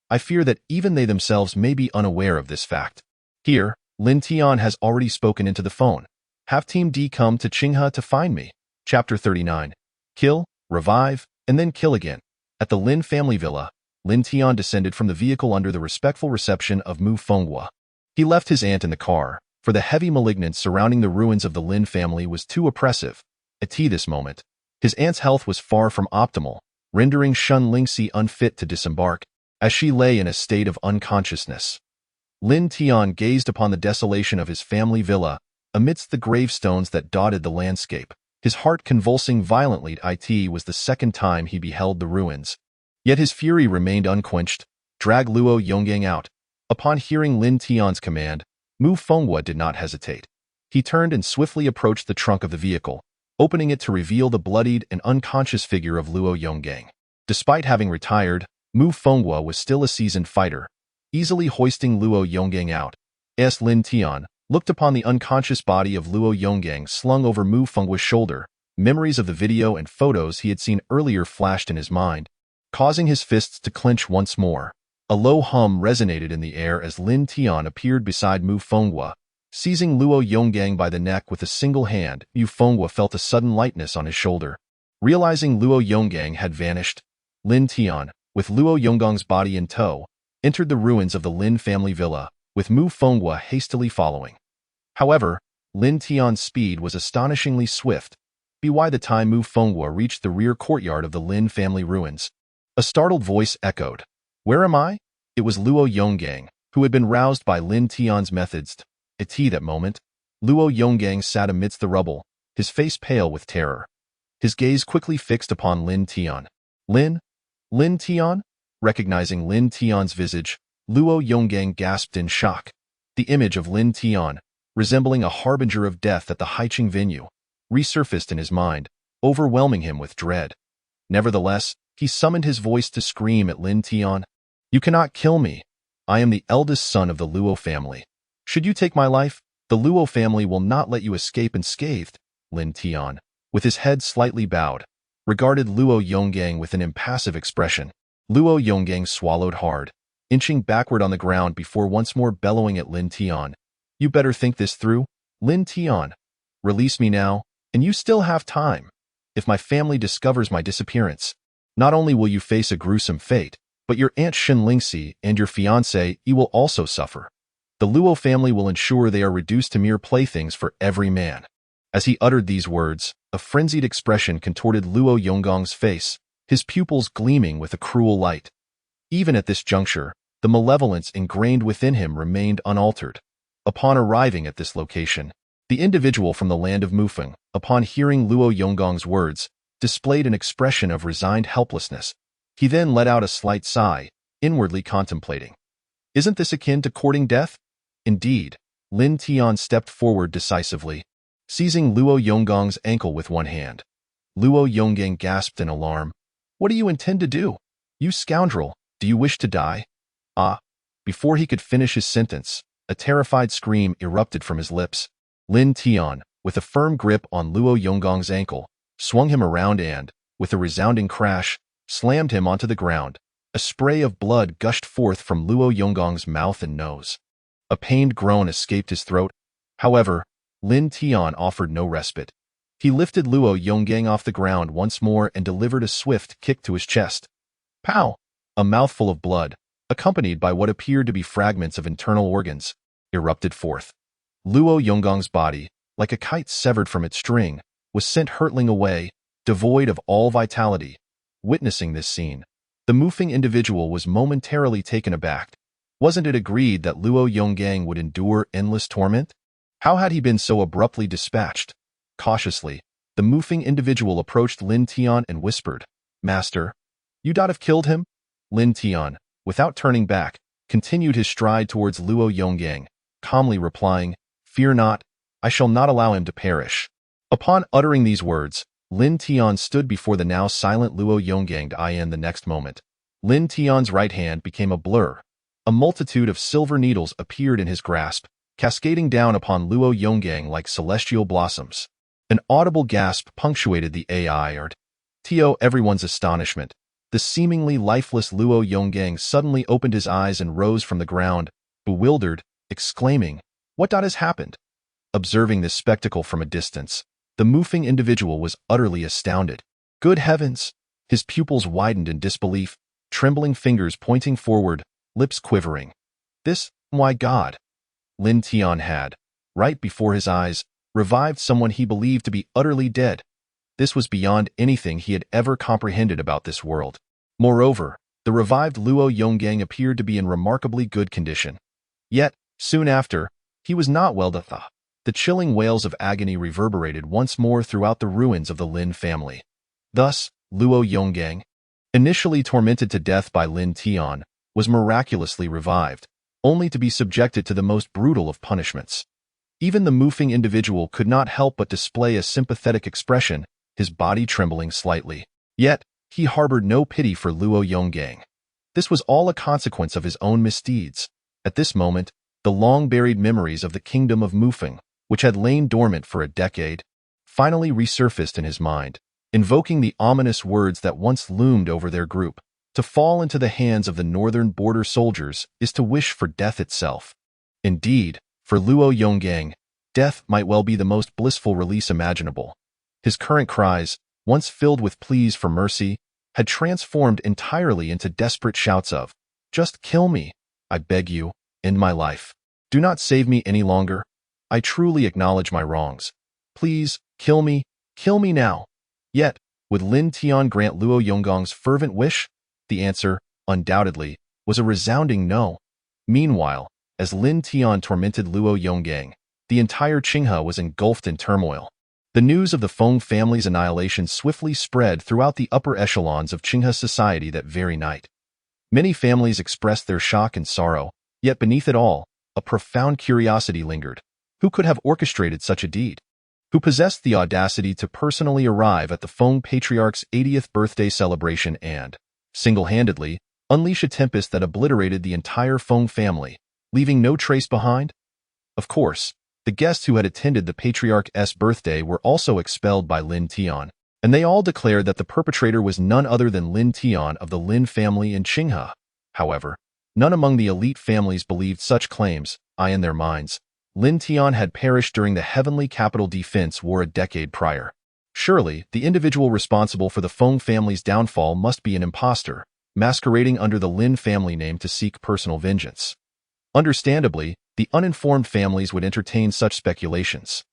I fear that even they themselves may be unaware of this fact. Here, Lin Tian has already spoken into the phone. Have Team D come to Qinghe to find me. Chapter 39. Kill, revive, and then kill again. At the Lin family villa, Lin Tian descended from the vehicle under the respectful reception of Mu Fenghua. He left his aunt in the car, for the heavy malignance surrounding the ruins of the Lin family was too oppressive. At this moment, his aunt's health was far from optimal, rendering Shen Lingxi unfit to disembark, as she lay in a state of unconsciousness. Lin Tian gazed upon the desolation of his family villa, amidst the gravestones that dotted the landscape, his heart convulsing violently. It was the second time he beheld the ruins. Yet his fury remained unquenched. Drag Luo Yonggang out. Upon hearing Lin Tian's command, Mu Fenghua did not hesitate. He turned and swiftly approached the trunk of the vehicle, opening it to reveal the bloodied and unconscious figure of Luo Yonggang. Despite having retired, Mu Fenghua was still a seasoned fighter, easily hoisting Luo Yonggang out. As Lin Tian looked upon the unconscious body of Luo Yonggang slung over Mu Fenghua's shoulder, memories of the video and photos he had seen earlier flashed in his mind, causing his fists to clench once more. A low hum resonated in the air as Lin Tian appeared beside Mu Fenghua. Seizing Luo Yonggang by the neck with a single hand, Mu Fenghua felt a sudden lightness on his shoulder. Realizing Luo Yonggang had vanished, Lin Tian, with Luo Yonggang's body in tow, entered the ruins of the Lin family villa, with Mu Fenghua hastily following. However, Lin Tian's speed was astonishingly swift. By the time Mu Fenghua reached the rear courtyard of the Lin family ruins, a startled voice echoed, Where am I? It was Luo Yonggang, who had been roused by Lin Tian's methods. At that moment, Luo Yonggang sat amidst the rubble, his face pale with terror. His gaze quickly fixed upon Lin Tian. Lin Tian? Recognizing Lin Tian's visage, Luo Yonggang gasped in shock. The image of Lin Tian, resembling a harbinger of death at the Haiqing venue, resurfaced in his mind, overwhelming him with dread. Nevertheless, he summoned his voice to scream at Lin Tian. You cannot kill me. I am the eldest son of the Luo family. Should you take my life, the Luo family will not let you escape unscathed. Lin Tian, with his head slightly bowed, regarded Luo Yonggang with an impassive expression. Luo Yonggang swallowed hard, inching backward on the ground before once more bellowing at Lin Tian. You better think this through, Lin Tian. Release me now, and you still have time. if my family discovers my disappearance, not only will you face a gruesome fate, but your Aunt Shin Lingxi and your fiancé Yi will also suffer. The Luo family will ensure they are reduced to mere playthings for every man." As he uttered these words, a frenzied expression contorted Luo Yonggong's face, his pupils gleaming with a cruel light. Even at this juncture, the malevolence ingrained within him remained unaltered. Upon arriving at this location, the individual from the land of Mufeng, upon hearing Luo Yonggong's words, displayed an expression of resigned helplessness. He then let out a slight sigh, inwardly contemplating. Isn't this akin to courting death? Indeed. Lin Tian stepped forward decisively, seizing Luo Yonggong's ankle with one hand. Luo Yonggong gasped in alarm. "What do you intend to do? You scoundrel, do you wish to die?" Ah! Before he could finish his sentence, a terrified scream erupted from his lips. Lin Tian, with a firm grip on Luo Yonggong's ankle, swung him around and, with a resounding crash, slammed him onto the ground. A spray of blood gushed forth from Luo Yonggong's mouth and nose. A pained groan escaped his throat. However, Lin Tian offered no respite. He lifted Luo Yonggong off the ground once more and delivered a swift kick to his chest. Pow! A mouthful of blood, accompanied by what appeared to be fragments of internal organs, erupted forth. Luo Yonggong's body, like a kite severed from its string, was sent hurtling away, devoid of all vitality. Witnessing this scene, the Mufeng individual was momentarily taken aback. Wasn't it agreed that Luo Yonggong would endure endless torment? How had he been so abruptly dispatched? Cautiously, the Mufeng individual approached Lin Tian and whispered, "Master, you'd have killed him?" Lin Tian, without turning back, continued his stride towards Luo Yonggong, calmly replying, "Fear not, I shall not allow him to perish." Upon uttering these words, Lin Tian stood before the now silent Luo Yonggong in the next moment. Lin Tian's right hand became a blur. A multitude of silver needles appeared in his grasp, cascading down upon Luo Yonggong like celestial blossoms. An audible gasp punctuated the To everyone's astonishment, the seemingly lifeless Luo Yonggong suddenly opened his eyes and rose from the ground, bewildered, exclaiming, "What has happened?" Observing this spectacle from a distance, the Mufeng individual was utterly astounded. Good heavens! His pupils widened in disbelief, trembling fingers pointing forward, lips quivering. My God! Lin Tian had, right before his eyes, revived someone he believed to be utterly dead. This was beyond anything he had ever comprehended about this world. Moreover, the revived Luo Yonggong appeared to be in remarkably good condition. Yet, soon after, he was not well. The chilling wails of agony reverberated once more throughout the ruins of the Lin family. Thus, Luo Yonggong, initially tormented to death by Lin Tian, was miraculously revived, only to be subjected to the most brutal of punishments. Even the Mufeng individual could not help but display a sympathetic expression, his body trembling slightly. Yet, he harbored no pity for Luo Yonggong. This was all a consequence of his own misdeeds. At this moment, the long-buried memories of the kingdom of Mufeng, which had lain dormant for a decade, finally resurfaced in his mind, invoking the ominous words that once loomed over their group. To fall into the hands of the northern border soldiers is to wish for death itself. Indeed, for Luo Yonggong, death might well be the most blissful release imaginable. His current cries, once filled with pleas for mercy, had transformed entirely into desperate shouts of, "Just kill me, I beg you, end my life. Do not save me any longer. I truly acknowledge my wrongs. Please, kill me now." Yet, would Lin Tian grant Luo Yonggong's fervent wish? The answer, undoubtedly, was a resounding no. Meanwhile, as Lin Tian tormented Luo Yonggong, the entire Qinghe was engulfed in turmoil. The news of the Feng family's annihilation swiftly spread throughout the upper echelons of Qinghe society that very night. Many families expressed their shock and sorrow, yet beneath it all, a profound curiosity lingered. Who could have orchestrated such a deed? Who possessed the audacity to personally arrive at the Feng patriarch's 80th birthday celebration and, single-handedly, unleash a tempest that obliterated the entire Feng family, leaving no trace behind? Of course, the guests who had attended the patriarch's birthday were also expelled by Lin Tian, and they all declared that the perpetrator was none other than Lin Tian of the Lin family in Qinghe. However, none among the elite families believed such claims. In their minds, Lin Tian had perished during the Heavenly Capital Defense War a decade prior. Surely, the individual responsible for the Feng family's downfall must be an impostor, masquerading under the Lin family name to seek personal vengeance. Understandably, the uninformed families would entertain such speculations.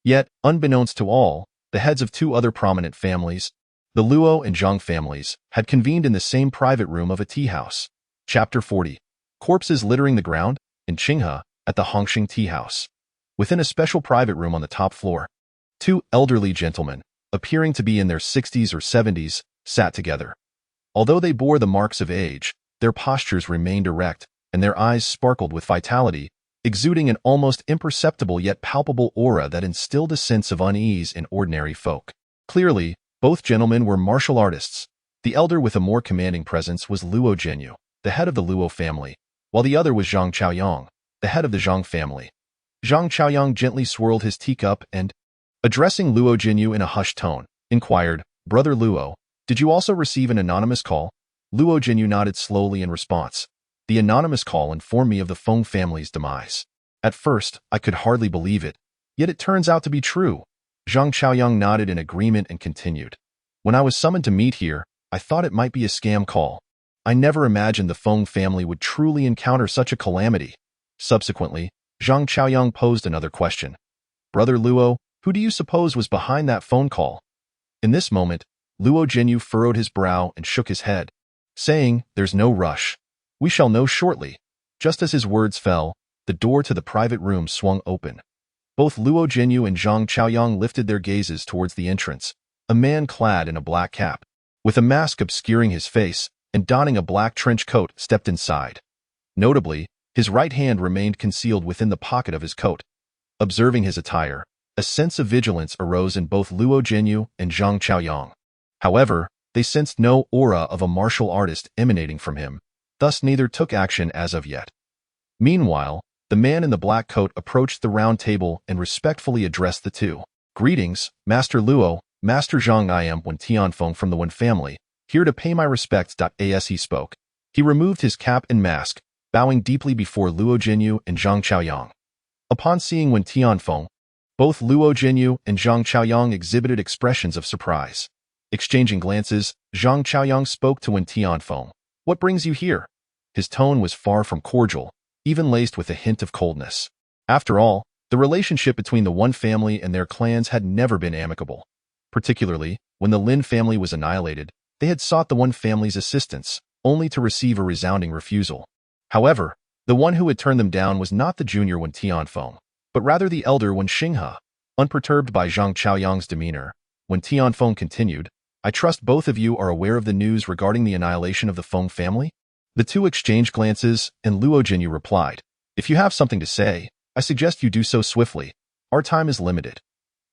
Yet, unbeknownst to all, the heads of two other prominent families, the Luo and Zhang families, had convened in the same private room of a tea house. Chapter 40. Corpses littering the ground, in Qinghe, at the Hongxing Tea House. Within a special private room on the top floor, two elderly gentlemen, appearing to be in their 60s or 70s, sat together. Although they bore the marks of age, their postures remained erect, and their eyes sparkled with vitality, exuding an almost imperceptible yet palpable aura that instilled a sense of unease in ordinary folk. Clearly, both gentlemen were martial artists. The elder with a more commanding presence was Luo Zhenyu, the head of the Luo family, while the other was Zhang Chaoyang, the head of the Zhang family. Zhang Chaoyang gently swirled his teacup and, addressing Luo Zhenyu in a hushed tone, inquired, "Brother Luo, did you also receive an anonymous call?" Luo Zhenyu nodded slowly in response. The anonymous call informed me of the Feng family's demise. At first, I could hardly believe it, yet it turns out to be true. Zhang Chaoyang nodded in agreement and continued. When I was summoned to meet here, I thought it might be a scam call. I never imagined the Feng family would truly encounter such a calamity. Subsequently, Zhang Chaoyang posed another question. "Brother Luo, who do you suppose was behind that phone call?" In this moment, Luo Zhenyu furrowed his brow and shook his head, saying, "There's no rush. We shall know shortly." Just as his words fell, the door to the private room swung open. Both Luo Zhenyu and Zhang Chaoyang lifted their gazes towards the entrance. A man clad in a black cap, with a mask obscuring his face, and donning a black trench coat, stepped inside. Notably, his right hand remained concealed within the pocket of his coat. Observing his attire, a sense of vigilance arose in both Luo Zhenyu and Zhang Chaoyang. However, they sensed no aura of a martial artist emanating from him, thus neither took action as of yet. Meanwhile, the man in the black coat approached the round table and respectfully addressed the two. "Greetings, Master Luo, Master Zhang. I am Wen Tianfeng from the Wen family, here to pay my respects." As he spoke, he removed his cap and mask, bowing deeply before Luo Zhenyu and Zhang Chaoyang. Upon seeing Wen Tianfeng, both Luo Zhenyu and Zhang Chaoyang exhibited expressions of surprise. Exchanging glances, Zhang Chaoyang spoke to Wen Tianfeng. "What brings you here?" His tone was far from cordial, even laced with a hint of coldness. After all, the relationship between the Wen family and their clans had never been amicable. Particularly, when the Lin family was annihilated, they had sought the Wen family's assistance, only to receive a resounding refusal. However, the one who had turned them down was not the junior Wen Tianfeng, but rather the elder Wen Qinghe. Unperturbed by Zhang Chaoyang's demeanor, Wen Tianfeng continued, "I trust both of you are aware of the news regarding the annihilation of the Feng family?" The two exchanged glances, and Luo Zhenyu replied, "If you have something to say, I suggest you do so swiftly. Our time is limited."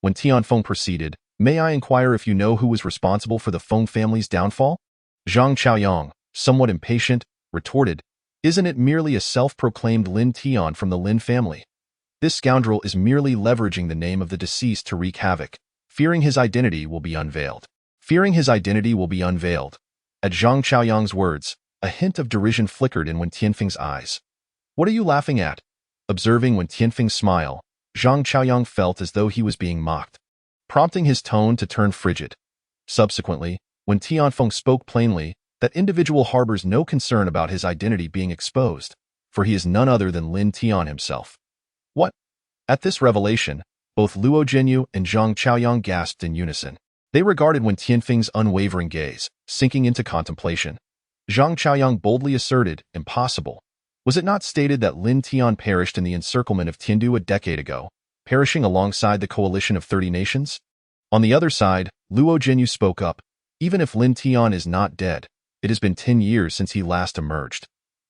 When Tianfeng proceeded, "May I inquire if you know who was responsible for the Feng family's downfall?" Zhang Chaoyang, somewhat impatient, retorted, "Isn't it merely a self-proclaimed Lin Tian from the Lin family? This scoundrel is merely leveraging the name of the deceased to wreak havoc, fearing his identity will be unveiled. Fearing his identity will be unveiled." At Zhang Chaoyang's words, a hint of derision flickered in Wen Tianfeng's eyes. "What are you laughing at?" Observing Wen Tianfeng's smile, Zhang Chaoyang felt as though he was being mocked, prompting his tone to turn frigid. Subsequently, Wen Tianfeng spoke plainly, that individual harbors no concern about his identity being exposed, for he is none other than Lin Tian himself. "What?" At this revelation, both Luo Zhenyu and Zhang Chaoyang gasped in unison. They regarded Wen Tianfeng's unwavering gaze, sinking into contemplation. Zhang Chaoyang boldly asserted, "Impossible. Was it not stated that Lin Tian perished in the encirclement of Tiandu a decade ago, perishing alongside the coalition of 30 nations?" On the other side, Luo Zhenyu spoke up, "Even if Lin Tian is not dead, it has been 10 years since he last emerged.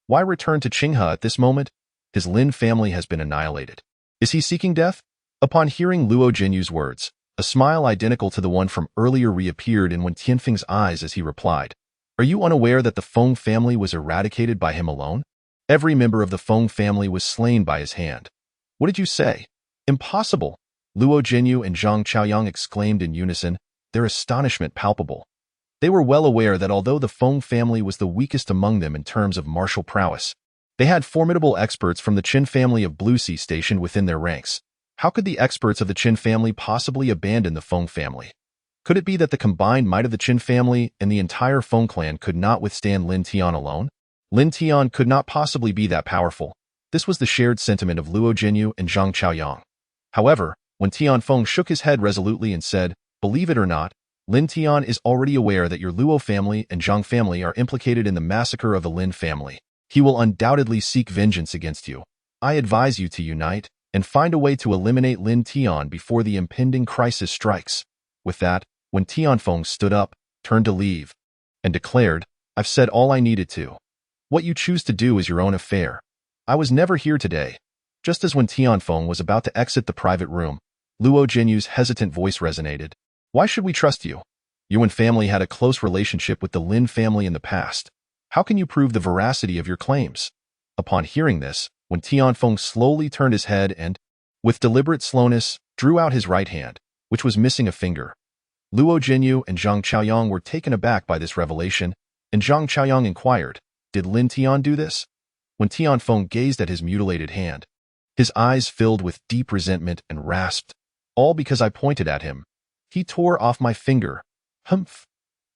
Why return to Qinghe at this moment? His Lin family has been annihilated. Is he seeking death?" Upon hearing Luo Zhenyu's words, a smile identical to the one from earlier reappeared in Wen Tianfeng's eyes as he replied, "Are you unaware that the Feng family was eradicated by him alone? Every member of the Feng family was slain by his hand." "What did you say?" "Impossible!" Luo Zhenyu and Zhang Chaoyang exclaimed in unison, their astonishment palpable. They were well aware that although the Feng family was the weakest among them in terms of martial prowess, they had formidable experts from the Qin family of Blue Sea stationed within their ranks. How could the experts of the Qin family possibly abandon the Feng family? Could it be that the combined might of the Qin family and the entire Feng clan could not withstand Lin Tian alone? Lin Tian could not possibly be that powerful. This was the shared sentiment of Luo Jinyu and Zhang Chaoyang. However, when Tian Feng shook his head resolutely and said, "Believe it or not, Lin Tian is already aware that your Luo family and Zhang family are implicated in the massacre of the Lin family. He will undoubtedly seek vengeance against you. I advise you to unite and find a way to eliminate Lin Tian before the impending crisis strikes." With that, when Tian Feng stood up, turned to leave, and declared, "I've said all I needed to. What you choose to do is your own affair. I was never here today." Just as when Tian Feng was about to exit the private room, Luo Jinyu's hesitant voice resonated. "Why should we trust you? You and family had a close relationship with the Lin family in the past. How can you prove the veracity of your claims?" Upon hearing this, when Tian Feng slowly turned his head and, with deliberate slowness, drew out his right hand, which was missing a finger, Luo Jinyu and Zhang Chaoyang were taken aback by this revelation, and Zhang Chaoyang inquired, "Did Lin Tian do this?" When Tian Feng gazed at his mutilated hand, his eyes filled with deep resentment and rasped, "All because I pointed at him. He tore off my finger. Humph.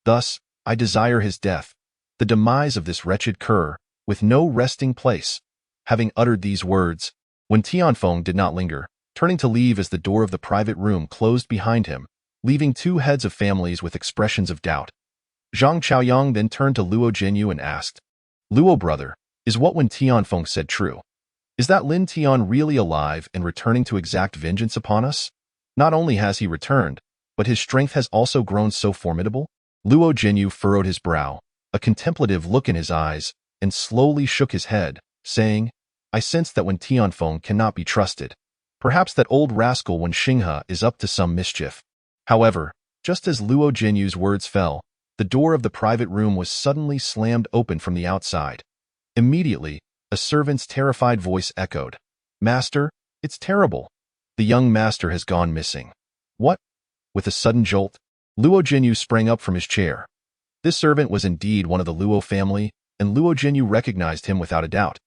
Thus, I desire his death, the demise of this wretched cur, with no resting place." Having uttered these words, when Tian Feng did not linger, turning to leave as the door of the private room closed behind him, leaving two heads of families with expressions of doubt, Zhang Chaoyang then turned to Luo Jinyu and asked, "Luo brother, is what when Tian Feng said true? Is that Lin Tian really alive and returning to exact vengeance upon us? Not only has he returned, but his strength has also grown so formidable?" Luo Jinyu furrowed his brow, a contemplative look in his eyes, and slowly shook his head, saying, "I sense that when Tian Feng cannot be trusted. Perhaps that old rascal Wen Xinghe is up to some mischief." However, just as Luo Jinyu's words fell, the door of the private room was suddenly slammed open from the outside. Immediately, a servant's terrified voice echoed, "Master, it's terrible. The young master has gone missing." "What?" With a sudden jolt, Luo Jinyu sprang up from his chair. This servant was indeed one of the Luo family, and Luo Jinyu recognized him without a doubt.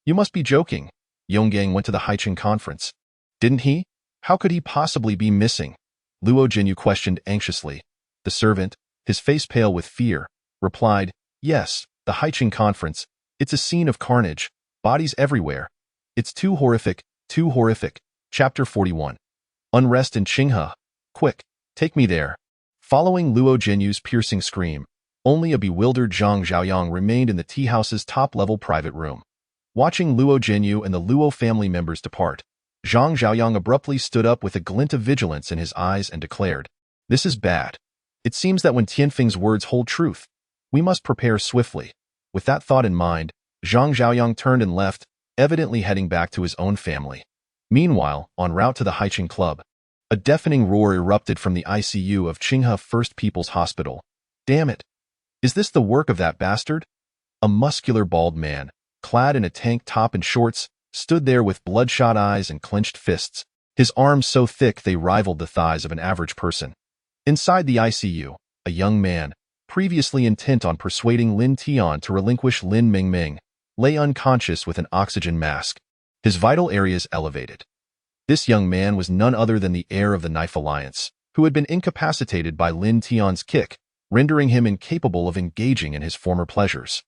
"You must be joking. Yonggang went to the Haiqin conference. Didn't he? How could he possibly be missing?" Luo Jinyu questioned anxiously. The servant, his face pale with fear, replied, "Yes, the Haiqin conference. It's a scene of carnage, bodies everywhere. It's too horrific, too horrific." Chapter 41. Unrest in Qinghe. "Quick, take me there." Following Luo Jinyu's piercing scream, only a bewildered Zhang Zhaoyang remained in the tea house's top-level private room. Watching Luo Jinyu and the Luo family members depart, Zhang Zhaoyang abruptly stood up with a glint of vigilance in his eyes and declared, "This is bad. It seems that when Tianfeng's words hold truth, we must prepare swiftly." With that thought in mind, Zhang Zhaoyang turned and left, evidently heading back to his own family. Meanwhile, en route to the Haiqin Club, a deafening roar erupted from the ICU of Qinghe First People's Hospital. "Damn it! Is this the work of that bastard?" A muscular bald man, clad in a tank top and shorts, stood there with bloodshot eyes and clenched fists, his arms so thick they rivaled the thighs of an average person. Inside the ICU, a young man, previously intent on persuading Lin Tian to relinquish Lin Mingming, lay unconscious with an oxygen mask, his vital areas elevated. This young man was none other than the heir of the Knife Alliance, who had been incapacitated by Lin Tian's kick, rendering him incapable of engaging in his former pleasures.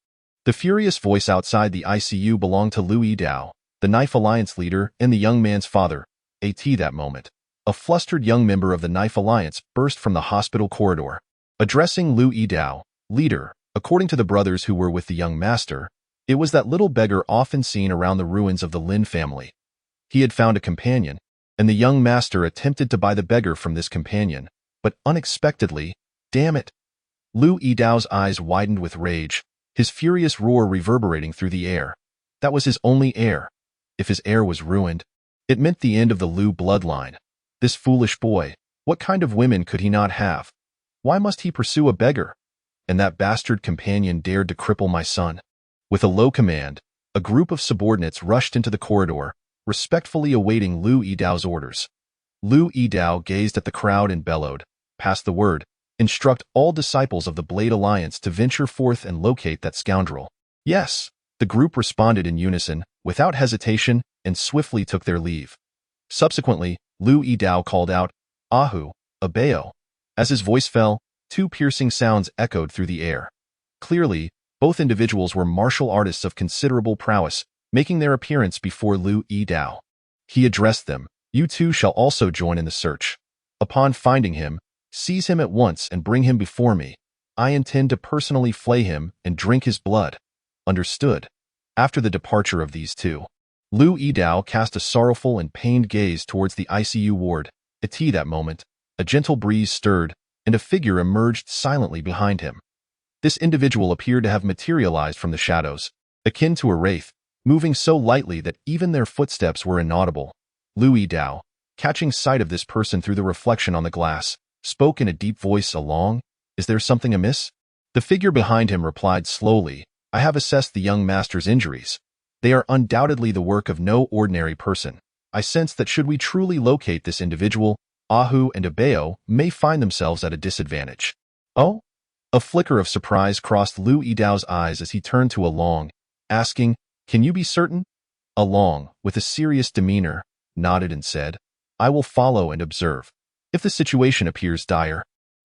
The furious voice outside the ICU belonged to Lu Yidao, the Knife Alliance leader and the young man's father. At that moment, a flustered young member of the Knife Alliance burst from the hospital corridor. Addressing Lu Yidao, leader, according to the brothers who were with the young master, it was that little beggar often seen around the ruins of the Lin family. He had found a companion, and the young master attempted to buy the beggar from this companion, but unexpectedly, damn it! Lu Yidao's eyes widened with rage, his furious roar reverberating through the air. That was his only heir. If his heir was ruined, it meant the end of the Lu bloodline. This foolish boy, what kind of women could he not have? Why must he pursue a beggar? And that bastard companion dared to cripple my son. With a low command, a group of subordinates rushed into the corridor, respectfully awaiting Lu Yidao's orders. Lu Yidao gazed at the crowd and bellowed, "Pass the word. Instruct all disciples of the Blade Alliance to venture forth and locate that scoundrel." "Yes." The group responded in unison, without hesitation, and swiftly took their leave. Subsequently, Lu Yidao called out, "Ahu, Abeo." As his voice fell, two piercing sounds echoed through the air. Clearly, both individuals were martial artists of considerable prowess, making their appearance before Lu Yidao. He addressed them, "You two shall also join in the search. Upon finding him, seize him at once and bring him before me. I intend to personally flay him and drink his blood." Understood. After the departure of these two, Lu Yidao cast a sorrowful and pained gaze towards the ICU ward. At that moment, a gentle breeze stirred, and a figure emerged silently behind him. This individual appeared to have materialized from the shadows, akin to a wraith, moving so lightly that even their footsteps were inaudible. Lu Yidao, catching sight of this person through the reflection on the glass, spoke in a deep voice along, "Is there something amiss?" The figure behind him replied slowly, "I have assessed the young master's injuries. They are undoubtedly the work of no ordinary person. I sense that should we truly locate this individual, Ahu and Abeo may find themselves at a disadvantage." "Oh?" A flicker of surprise crossed Lu Yidao's eyes as he turned to Along, asking, "Can you be certain?" Along, with a serious demeanor, nodded and said, "I will follow and observe. If the situation appears dire,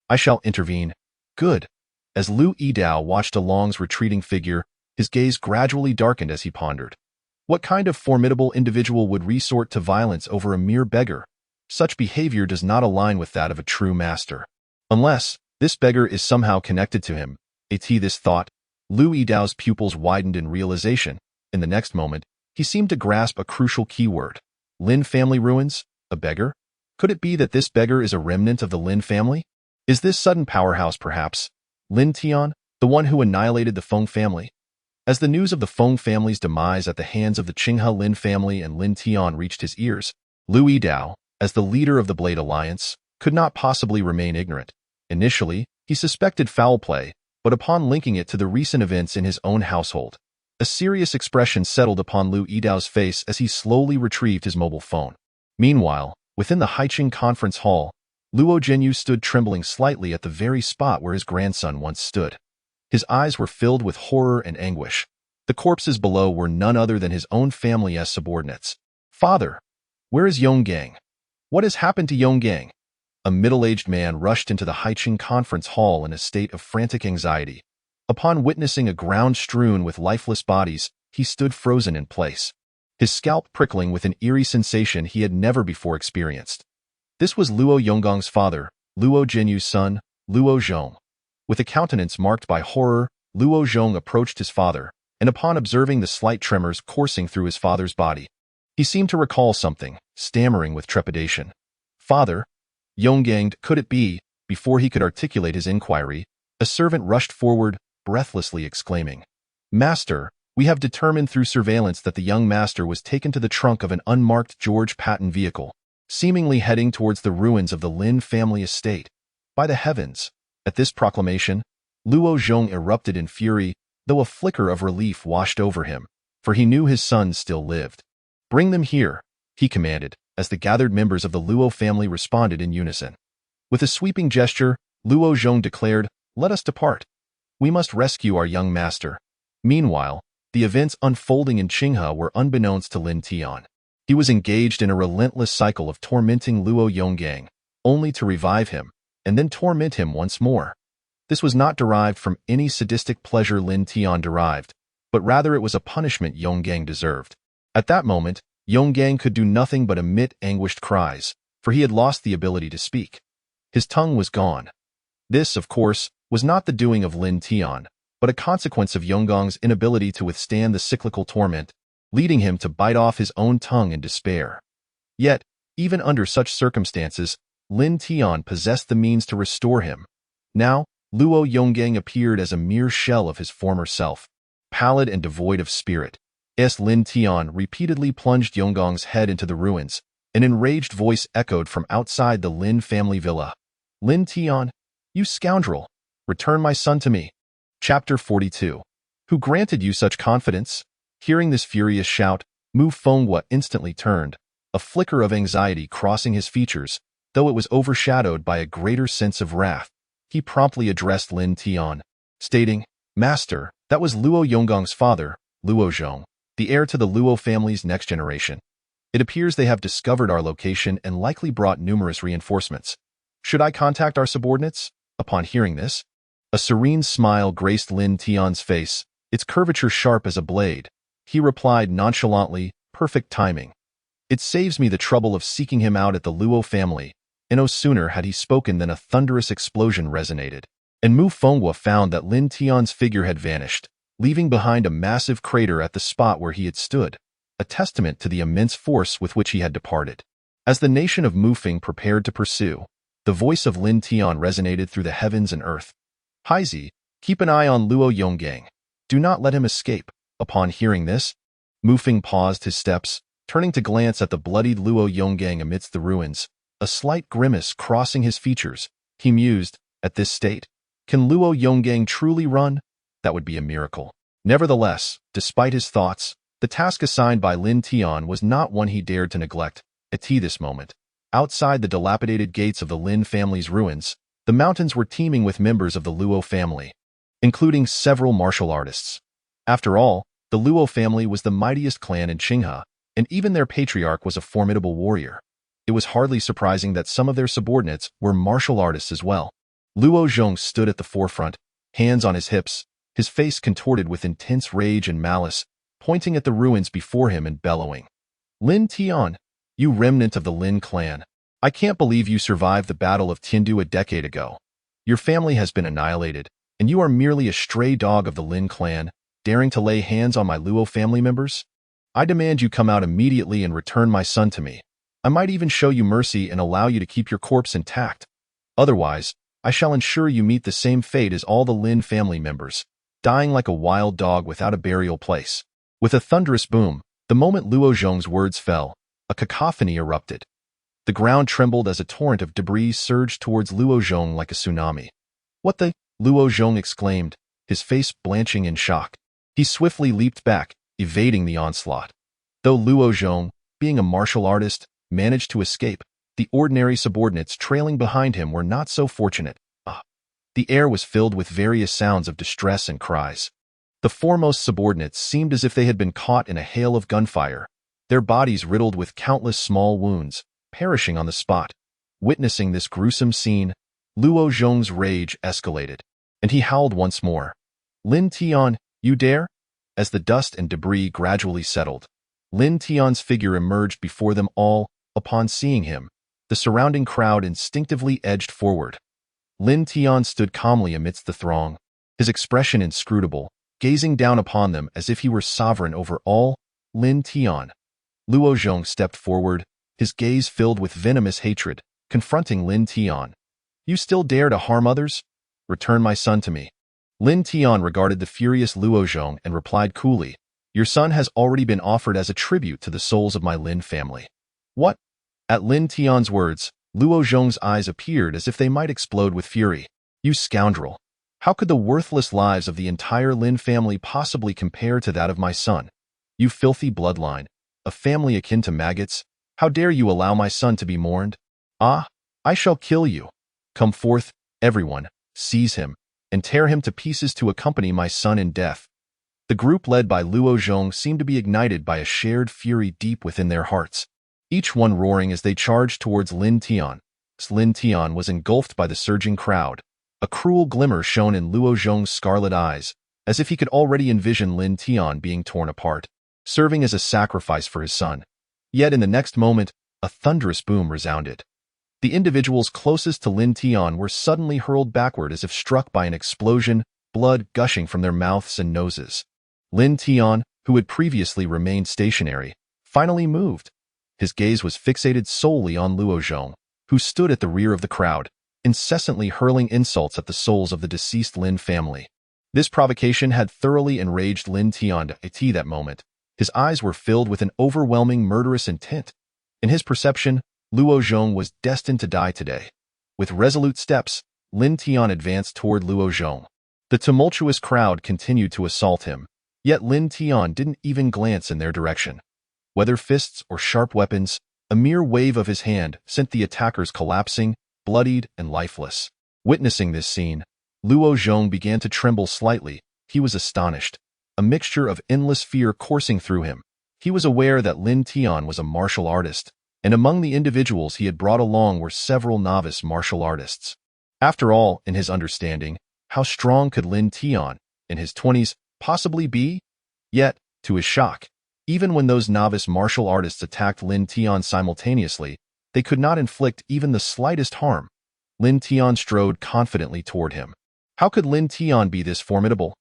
I shall intervene." "Good." As Lu Yidao watched Along's retreating figure, his gaze gradually darkened as he pondered. What kind of formidable individual would resort to violence over a mere beggar? Such behavior does not align with that of a true master. Unless this beggar is somehow connected to him. This thought, Lu Yidao's pupils widened in realization. In the next moment, he seemed to grasp a crucial keyword. Lin family ruins? A beggar? Could it be that this beggar is a remnant of the Lin family? Is this sudden powerhouse perhaps Lin Tian, the one who annihilated the Feng family? As the news of the Feng family's demise at the hands of the Qinghe Lin family and Lin Tian reached his ears, Lu Yidao, as the leader of the Blade Alliance, could not possibly remain ignorant. Initially, he suspected foul play, but upon linking it to the recent events in his own household, a serious expression settled upon Lu Yidao's face as he slowly retrieved his mobile phone. Meanwhile, within the Haiqing conference hall, Luo Zhenyu stood trembling slightly at the very spot where his grandson once stood. His eyes were filled with horror and anguish. The corpses below were none other than his own family as subordinates. "Father, where is Yonggang? What has happened to Yonggang?" A middle-aged man rushed into the Haiqing conference hall in a state of frantic anxiety. Upon witnessing a ground strewn with lifeless bodies, he stood frozen in place, his scalp prickling with an eerie sensation he had never before experienced. This was Luo Yonggong's father, Luo Zhenyu's son, Luo Zhong. With a countenance marked by horror, Luo Zhong approached his father, and upon observing the slight tremors coursing through his father's body, he seemed to recall something, stammering with trepidation. "Father?" Yonggang, could it be? Before he could articulate his inquiry, a servant rushed forward, breathlessly exclaiming, "Master, we have determined through surveillance that the young master was taken to the trunk of an unmarked George Patton vehicle, seemingly heading towards the ruins of the Lin family estate. By the heavens!" At this proclamation, Luo Zhong erupted in fury, though a flicker of relief washed over him, for he knew his son still lived. "Bring them here," he commanded, as the gathered members of the Luo family responded in unison. With a sweeping gesture, Luo Zhong declared, "Let us depart. We must rescue our young master." Meanwhile, the events unfolding in Qinghe were unbeknownst to Lin Tian. He was engaged in a relentless cycle of tormenting Luo Yonggang, only to revive him, and then torment him once more. This was not derived from any sadistic pleasure Lin Tian derived, but rather it was a punishment Yonggang deserved. At that moment, Yonggang could do nothing but emit anguished cries, for he had lost the ability to speak. His tongue was gone. This, of course, was not the doing of Lin Tian, but a consequence of Yonggong's inability to withstand the cyclical torment, leading him to bite off his own tongue in despair. Yet, even under such circumstances, Lin Tian possessed the means to restore him. Now, Luo Yonggang appeared as a mere shell of his former self, pallid and devoid of spirit. Lin Tian repeatedly plunged Yonggong's head into the ruins. An enraged voice echoed from outside the Lin family villa. "Lin Tian, you scoundrel! Return my son to me." Chapter 42. Who granted you such confidence? Hearing this furious shout, Mu Fenghua instantly turned, a flicker of anxiety crossing his features, though it was overshadowed by a greater sense of wrath. He promptly addressed Lin Tian, stating, "Master, that was Luo Yonggong's father, Luo Zhong, the heir to the Luo family's next generation. It appears they have discovered our location and likely brought numerous reinforcements. Should I contact our subordinates? Upon hearing this, a serene smile graced Lin Tian's face, its curvature sharp as a blade. He replied nonchalantly, perfect timing. It saves me the trouble of seeking him out at the Luo family. And no sooner had he spoken than a thunderous explosion resonated, and Mu Fenghua found that Lin Tian's figure had vanished, leaving behind a massive crater at the spot where he had stood, a testament to the immense force with which he had departed. As the nation of Mufeng prepared to pursue, the voice of Lin Tian resonated through the heavens and earth. Haizi, keep an eye on Luo Yonggang. Do not let him escape. Upon hearing this, Mufeng paused his steps, turning to glance at the bloodied Luo Yonggang amidst the ruins, a slight grimace crossing his features. He mused, at this state, can Luo Yonggang truly run? That would be a miracle. Nevertheless, despite his thoughts, the task assigned by Lin Tian was not one he dared to neglect. At this moment, outside the dilapidated gates of the Lin family's ruins, the mountains were teeming with members of the Luo family, including several martial artists. After all, the Luo family was the mightiest clan in Qinghe, and even their patriarch was a formidable warrior. It was hardly surprising that some of their subordinates were martial artists as well. Luo Zhong stood at the forefront, hands on his hips, his face contorted with intense rage and malice, pointing at the ruins before him and bellowing. Lin Tian, you remnant of the Lin clan, I can't believe you survived the Battle of Tiandu a decade ago. Your family has been annihilated, and you are merely a stray dog of the Lin clan, daring to lay hands on my Luo family members? I demand you come out immediately and return my son to me. I might even show you mercy and allow you to keep your corpse intact. Otherwise, I shall ensure you meet the same fate as all the Lin family members, dying like a wild dog without a burial place. With a thunderous boom, the moment Luo Zhong's words fell, a cacophony erupted. The ground trembled as a torrent of debris surged towards Luo Zhong like a tsunami. What the? Luo Zhong exclaimed, his face blanching in shock. He swiftly leaped back, evading the onslaught. Though Luo Zhong, being a martial artist, managed to escape, the ordinary subordinates trailing behind him were not so fortunate. The air was filled with various sounds of distress and cries. The foremost subordinates seemed as if they had been caught in a hail of gunfire, their bodies riddled with countless small wounds, perishing on the spot. Witnessing this gruesome scene, Luo Zhong's rage escalated, and he howled once more. Lin Tian, you dare? As the dust and debris gradually settled, Lin Tian's figure emerged before them all. Upon seeing him, the surrounding crowd instinctively edged forward. Lin Tian stood calmly amidst the throng, his expression inscrutable, gazing down upon them as if he were sovereign over all. Lin Tian. Luo Zhong stepped forward, his gaze filled with venomous hatred, confronting Lin Tian. You still dare to harm others? Return my son to me. Lin Tian regarded the furious Luo Zhong and replied coolly, your son has already been offered as a tribute to the souls of my Lin family. What? At Lin Tian's words, Luo Zhong's eyes appeared as if they might explode with fury. You scoundrel! How could the worthless lives of the entire Lin family possibly compare to that of my son? You filthy bloodline, a family akin to maggots, how dare you allow my son to be mourned? Ah, I shall kill you. Come forth, everyone, seize him, and tear him to pieces to accompany my son in death. The group led by Luo Zhong seemed to be ignited by a shared fury deep within their hearts, each one roaring as they charged towards Lin Tian. Lin Tian was engulfed by the surging crowd. A cruel glimmer shone in Luo Zhong's scarlet eyes, as if he could already envision Lin Tian being torn apart, serving as a sacrifice for his son. Yet in the next moment, a thunderous boom resounded. The individuals closest to Lin Tian were suddenly hurled backward as if struck by an explosion, blood gushing from their mouths and noses. Lin Tian, who had previously remained stationary, finally moved. His gaze was fixated solely on Luo Zhong, who stood at the rear of the crowd, incessantly hurling insults at the souls of the deceased Lin family. This provocation had thoroughly enraged Lin Tian at that moment. His eyes were filled with an overwhelming murderous intent. In his perception, Luo Zhong was destined to die today. With resolute steps, Lin Tian advanced toward Luo Zhong. The tumultuous crowd continued to assault him, yet Lin Tian didn't even glance in their direction. Whether fists or sharp weapons, a mere wave of his hand sent the attackers collapsing, bloodied and lifeless. Witnessing this scene, Luo Zhong began to tremble slightly. He was astonished, a mixture of endless fear coursing through him. He was aware that Lin Tian was a martial artist, and among the individuals he had brought along were several novice martial artists. After all, in his understanding, how strong could Lin Tian, in his 20s, possibly be? Yet, to his shock, even when those novice martial artists attacked Lin Tian simultaneously, they could not inflict even the slightest harm. Lin Tian strode confidently toward him. How could Lin Tian be this formidable?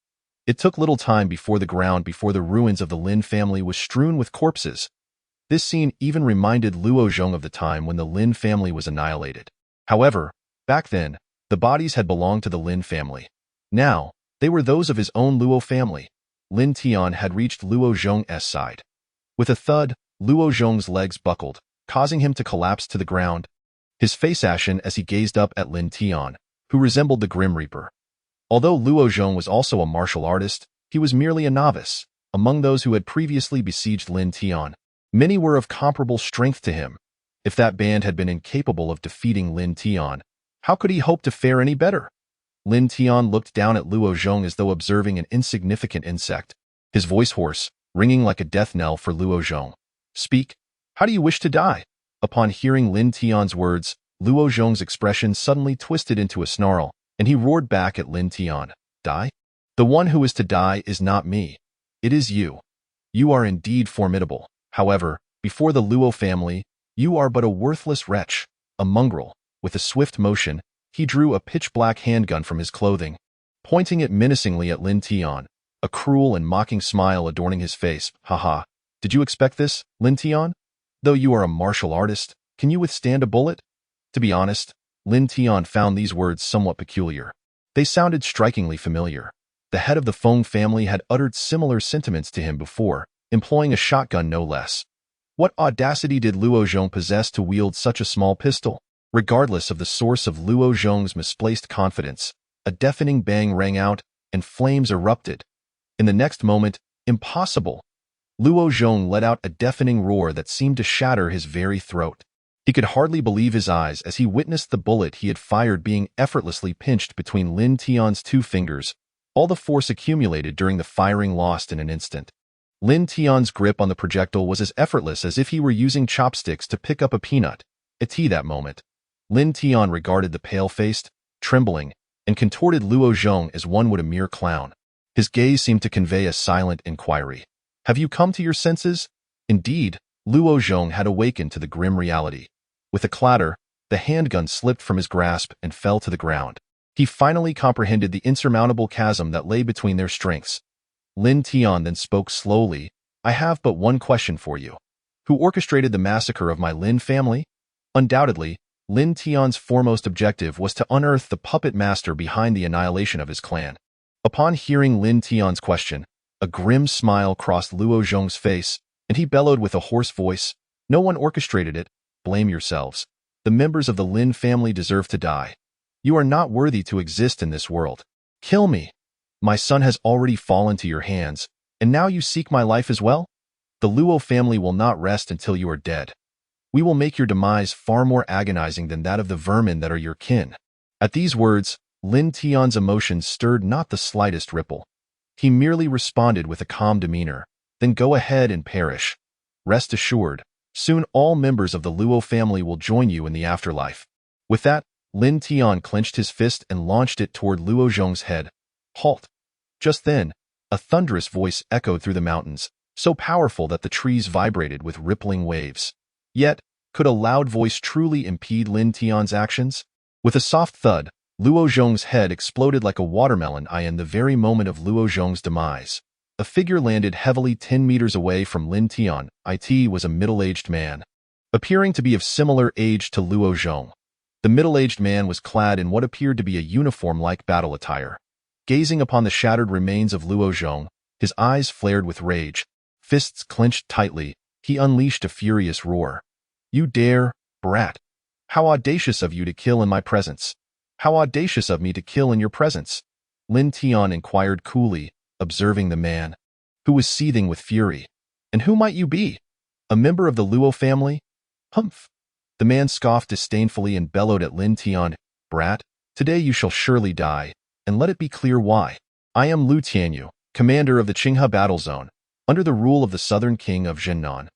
It took little time before the ruins of the Lin family was strewn with corpses. This scene even reminded Luo Zhong of the time when the Lin family was annihilated. However, back then, the bodies had belonged to the Lin family. Now, they were those of his own Luo family. Lin Tian had reached Luo Zhong's side. With a thud, Luo Zhong's legs buckled, causing him to collapse to the ground, his face ashen as he gazed up at Lin Tian, who resembled the Grim Reaper. Although Luo Zhong was also a martial artist, he was merely a novice. Among those who had previously besieged Lin Tian, many were of comparable strength to him. If that band had been incapable of defeating Lin Tian, how could he hope to fare any better? Lin Tian looked down at Luo Zhong as though observing an insignificant insect, his voice hoarse, ringing like a death knell for Luo Zhong. Speak. How do you wish to die? Upon hearing Lin Tian's words, Luo Zhong's expression suddenly twisted into a snarl, and he roared back at Lin Tian. Die? The one who is to die is not me. It is you. You are indeed formidable. However, before the Luo family, you are but a worthless wretch, a mongrel. With a swift motion, he drew a pitch-black handgun from his clothing, pointing it menacingly at Lin Tian, a cruel and mocking smile adorning his face. Haha, did you expect this, Lin Tian? Though you are a martial artist, can you withstand a bullet? To be honest, Lin Tian found these words somewhat peculiar. They sounded strikingly familiar. The head of the Feng family had uttered similar sentiments to him before, employing a shotgun no less. What audacity did Luo Zhong possess to wield such a small pistol? Regardless of the source of Luo Zhong's misplaced confidence, a deafening bang rang out, and flames erupted. In the next moment, impossible! Luo Zhong let out a deafening roar that seemed to shatter his very throat. He could hardly believe his eyes as he witnessed the bullet he had fired being effortlessly pinched between Lin Tian's two fingers, all the force accumulated during the firing lost in an instant. Lin Tian's grip on the projectile was as effortless as if he were using chopsticks to pick up a peanut. At that moment, Lin Tian regarded the pale-faced, trembling, and contorted Luo Zhong as one would a mere clown. His gaze seemed to convey a silent inquiry. Have you come to your senses? Indeed, Luo Zhong had awakened to the grim reality. With a clatter, the handgun slipped from his grasp and fell to the ground. He finally comprehended the insurmountable chasm that lay between their strengths. Lin Tian then spoke slowly. I have but one question for you. Who orchestrated the massacre of my Lin family? Undoubtedly, Lin Tian's foremost objective was to unearth the puppet master behind the annihilation of his clan. Upon hearing Lin Tian's question, a grim smile crossed Luo Zhong's face, and he bellowed with a hoarse voice, No one orchestrated it. Blame yourselves. The members of the Lin family deserve to die. You are not worthy to exist in this world. Kill me. My son has already fallen to your hands, and now you seek my life as well? The Luo family will not rest until you are dead. We will make your demise far more agonizing than that of the vermin that are your kin. At these words, Lin Tian's emotions stirred not the slightest ripple. He merely responded with a calm demeanor, Then go ahead and perish. Rest assured, soon all members of the Luo family will join you in the afterlife. With that, Lin Tian clenched his fist and launched it toward Luo Zhong's head. Halt! Just then, a thunderous voice echoed through the mountains, so powerful that the trees vibrated with rippling waves. Yet, could a loud voice truly impede Lin Tian's actions? With a soft thud, Luo Zhong's head exploded like a watermelon in the very moment of Luo Zhong's demise. A figure landed heavily 10 meters away from Lin Tian. It was a middle-aged man, appearing to be of similar age to Luo Zhong. The middle-aged man was clad in what appeared to be a uniform-like battle attire. Gazing upon the shattered remains of Luo Zhong, his eyes flared with rage. Fists clenched tightly, he unleashed a furious roar. You dare, brat! How audacious of you to kill in my presence! How audacious of me to kill in your presence! Lin Tian inquired coolly, observing the man, who was seething with fury. And who might you be? A member of the Luo family? Humph! The man scoffed disdainfully and bellowed at Lin Tian, Brat, today you shall surely die, and let it be clear why. I am Lu Tianyu, commander of the Qinghe battle zone, under the rule of the southern king of Zhennan.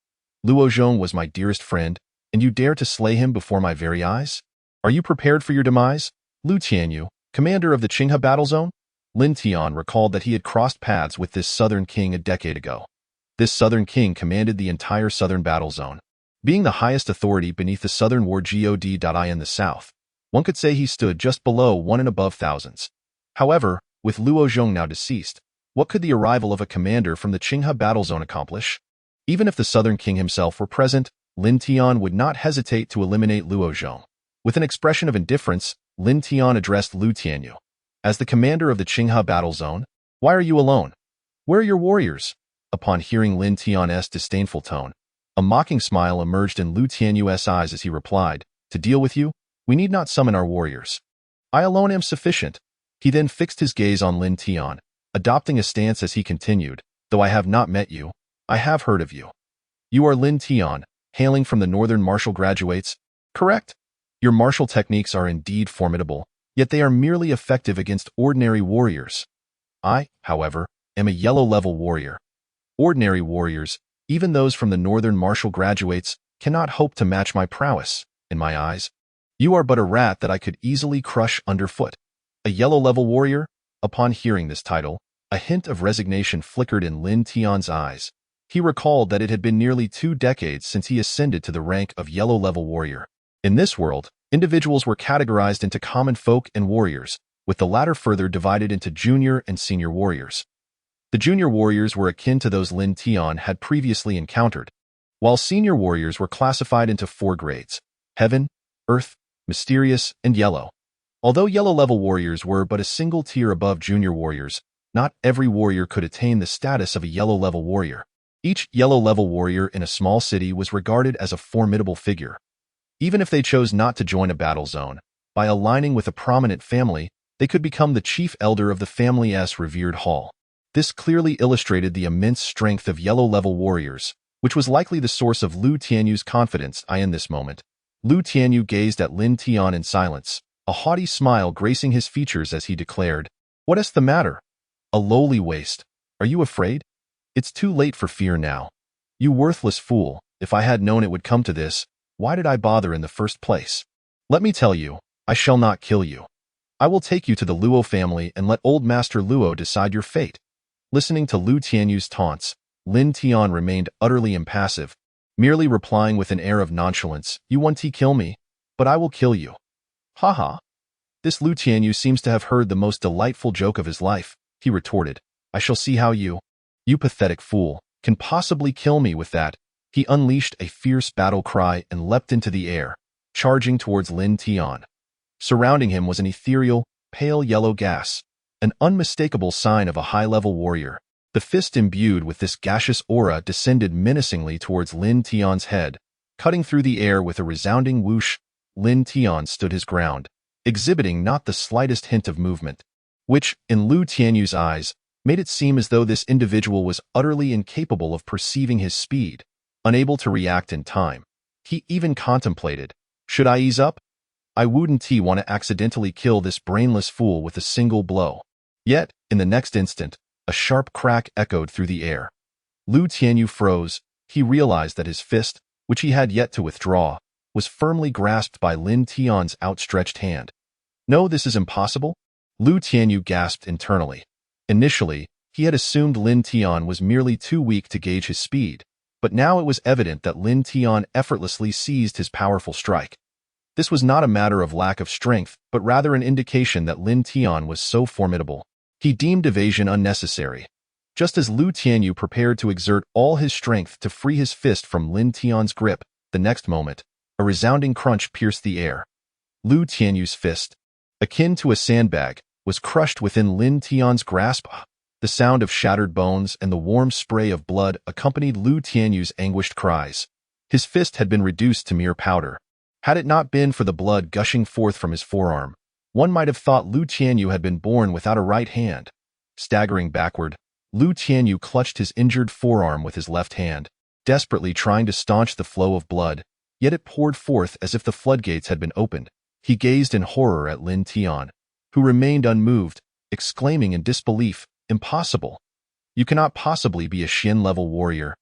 Luo Zhong was my dearest friend, and you dare to slay him before my very eyes? Are you prepared for your demise? Lu Tianyu, commander of the Qinghe battle zone? Lin Tian recalled that he had crossed paths with this southern king a decade ago. This southern king commanded the entire southern battle zone. Being the highest authority beneath the southern war god in the south, one could say he stood just below one and above thousands. However, with Luo Zhong now deceased, what could the arrival of a commander from the Qinghe battle zone accomplish? Even if the southern king himself were present, Lin Tian would not hesitate to eliminate Luo Zhong. With an expression of indifference, Lin Tian addressed Lu Tianyu. As the commander of the Qinghe battle zone, why are you alone? Where are your warriors? Upon hearing Lin Tian's disdainful tone, a mocking smile emerged in Lu Tianyu's eyes as he replied, to deal with you, we need not summon our warriors. I alone am sufficient. He then fixed his gaze on Lin Tian, adopting a stance as he continued, though I have not met you, I have heard of you. You are Lin Tian, hailing from the northern martial graduates, correct? Your martial techniques are indeed formidable, yet they are merely effective against ordinary warriors. I, however, am a yellow-level warrior. Ordinary warriors, even those from the northern martial graduates, cannot hope to match my prowess, in my eyes. You are but a rat that I could easily crush underfoot. A yellow-level warrior? Upon hearing this title, a hint of resignation flickered in Lin Tian's eyes. He recalled that it had been nearly 2 decades since he ascended to the rank of yellow-level warrior. In this world, individuals were categorized into common folk and warriors, with the latter further divided into junior and senior warriors. The junior warriors were akin to those Lin Tian had previously encountered, while senior warriors were classified into 4 grades: Heaven, Earth, Mysterious, and Yellow. Although yellow-level warriors were but a single tier above junior warriors, not every warrior could attain the status of a yellow-level warrior. Each yellow-level warrior in a small city was regarded as a formidable figure. Even if they chose not to join a battle zone, by aligning with a prominent family, they could become the chief elder of the family's revered hall. This clearly illustrated the immense strength of yellow-level warriors, which was likely the source of Lu Tianyu's confidence. In this moment, Lu Tianyu gazed at Lin Tian in silence, a haughty smile gracing his features as he declared, "What is the matter? A lowly waste. Are you afraid? It's too late for fear now. You worthless fool, if I had known it would come to this, why did I bother in the first place? Let me tell you, I shall not kill you. I will take you to the Luo family and let old Master Luo decide your fate." Listening to Lu Tianyu's taunts, Lin Tian remained utterly impassive, merely replying with an air of nonchalance, "You want to kill me, but I will kill you." "Ha." This Lu Tianyu seems to have heard the most delightful joke of his life. He retorted, "I shall see how you pathetic fool, can possibly kill me with that." He unleashed a fierce battle cry and leapt into the air, charging towards Lin Tian. Surrounding him was an ethereal, pale yellow gas, an unmistakable sign of a high-level warrior. The fist imbued with this gaseous aura descended menacingly towards Lin Tian's head, cutting through the air with a resounding whoosh. Lin Tian stood his ground, exhibiting not the slightest hint of movement, which, in Lu Tianyu's eyes, made it seem as though this individual was utterly incapable of perceiving his speed, unable to react in time. He even contemplated, should I ease up? I wouldn't want to accidentally kill this brainless fool with a single blow. Yet, in the next instant, a sharp crack echoed through the air. Lu Tianyu froze. He realized that his fist, which he had yet to withdraw, was firmly grasped by Lin Tian's outstretched hand. "No, this is impossible," Lu Tianyu gasped internally. Initially, he had assumed Lin Tian was merely too weak to gauge his speed, but now it was evident that Lin Tian effortlessly seized his powerful strike. This was not a matter of lack of strength, but rather an indication that Lin Tian was so formidable. He deemed evasion unnecessary. Just as Lu Tianyu prepared to exert all his strength to free his fist from Lin Tian's grip, the next moment, a resounding crunch pierced the air. Lu Tianyu's fist, akin to a sandbag, was crushed within Lin Tian's grasp. The sound of shattered bones and the warm spray of blood accompanied Lu Tianyu's anguished cries. His fist had been reduced to mere powder. Had it not been for the blood gushing forth from his forearm, one might have thought Lu Tianyu had been born without a right hand. Staggering backward, Lu Tianyu clutched his injured forearm with his left hand, desperately trying to staunch the flow of blood, yet it poured forth as if the floodgates had been opened. He gazed in horror at Lin Tian, who remained unmoved, exclaiming in disbelief, "Impossible! You cannot possibly be a Shin-level warrior.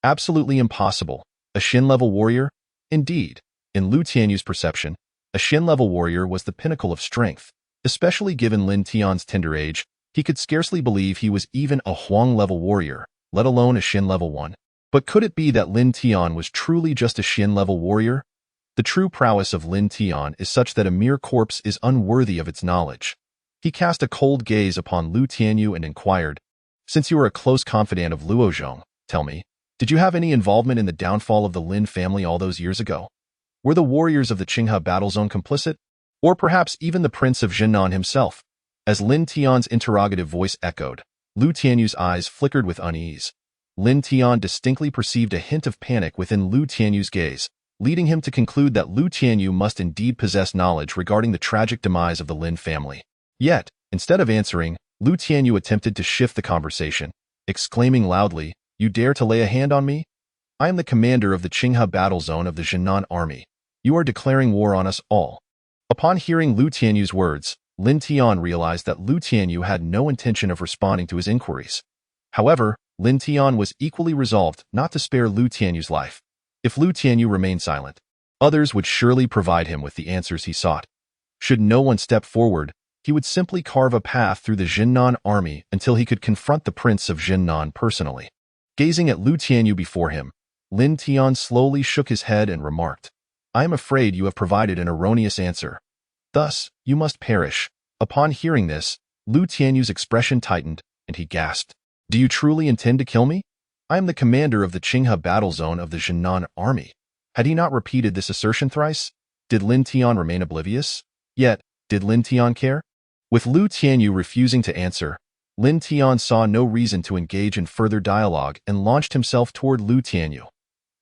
Absolutely impossible. A Shin-level warrior? Indeed, in Lu Tianyu's perception, a Xin-level warrior was the pinnacle of strength. Especially given Lin Tian's tender age, he could scarcely believe he was even a Huang-level warrior, let alone a Xin-level one. But could it be that Lin Tian was truly just a Xin-level warrior? The true prowess of Lin Tian is such that a mere corpse is unworthy of its knowledge. He cast a cold gaze upon Lu Tianyu and inquired, "Since you are a close confidant of Luo Zhong, tell me, did you have any involvement in the downfall of the Lin family all those years ago? Were the warriors of the Qinghe battle zone complicit? Or perhaps even the Prince of Jinnan himself?" As Lin Tian's interrogative voice echoed, Lu Tianyu's eyes flickered with unease. Lin Tian distinctly perceived a hint of panic within Lu Tianyu's gaze, leading him to conclude that Lu Tianyu must indeed possess knowledge regarding the tragic demise of the Lin family. Yet, instead of answering, Lu Tianyu attempted to shift the conversation, exclaiming loudly, "You dare to lay a hand on me? I am the commander of the Qinghe battle zone of the Jinnan army. You are declaring war on us all." Upon hearing Lu Tianyu's words, Lin Tian realized that Lu Tianyu had no intention of responding to his inquiries. However, Lin Tian was equally resolved not to spare Lu Tianyu's life. If Lu Tianyu remained silent, others would surely provide him with the answers he sought. Should no one step forward, he would simply carve a path through the Jinnan army until he could confront the Prince of Jinnan personally. Gazing at Lu Tianyu before him, Lin Tian slowly shook his head and remarked, "I am afraid you have provided an erroneous answer. Thus, you must perish." Upon hearing this, Lu Tianyu's expression tightened, and he gasped, "Do you truly intend to kill me? I am the commander of the Qinghe battle zone of the Jinnan army." Had he not repeated this assertion thrice? Did Lin Tian remain oblivious? Yet, did Lin Tian care? With Lu Tianyu refusing to answer, Lin Tian saw no reason to engage in further dialogue and launched himself toward Lu Tianyu.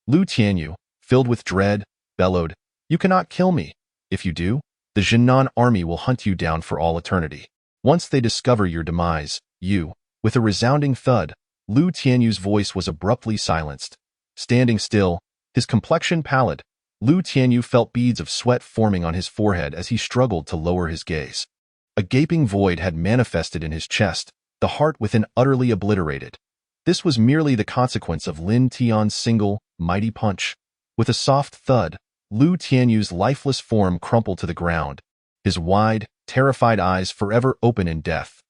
Lu Tianyu, filled with dread, bellowed, "You cannot kill me. If you do, the Jinnan army will hunt you down for all eternity. Once they discover your demise, you..." With a resounding thud, Lu Tianyu's voice was abruptly silenced. Standing still, his complexion pallid, Lu Tianyu felt beads of sweat forming on his forehead as he struggled to lower his gaze. A gaping void had manifested in his chest, the heart within utterly obliterated. This was merely the consequence of Lin Tian's single, mighty punch. With a soft thud, Lu Tianyu's lifeless form crumpled to the ground, his wide, terrified eyes forever open in death.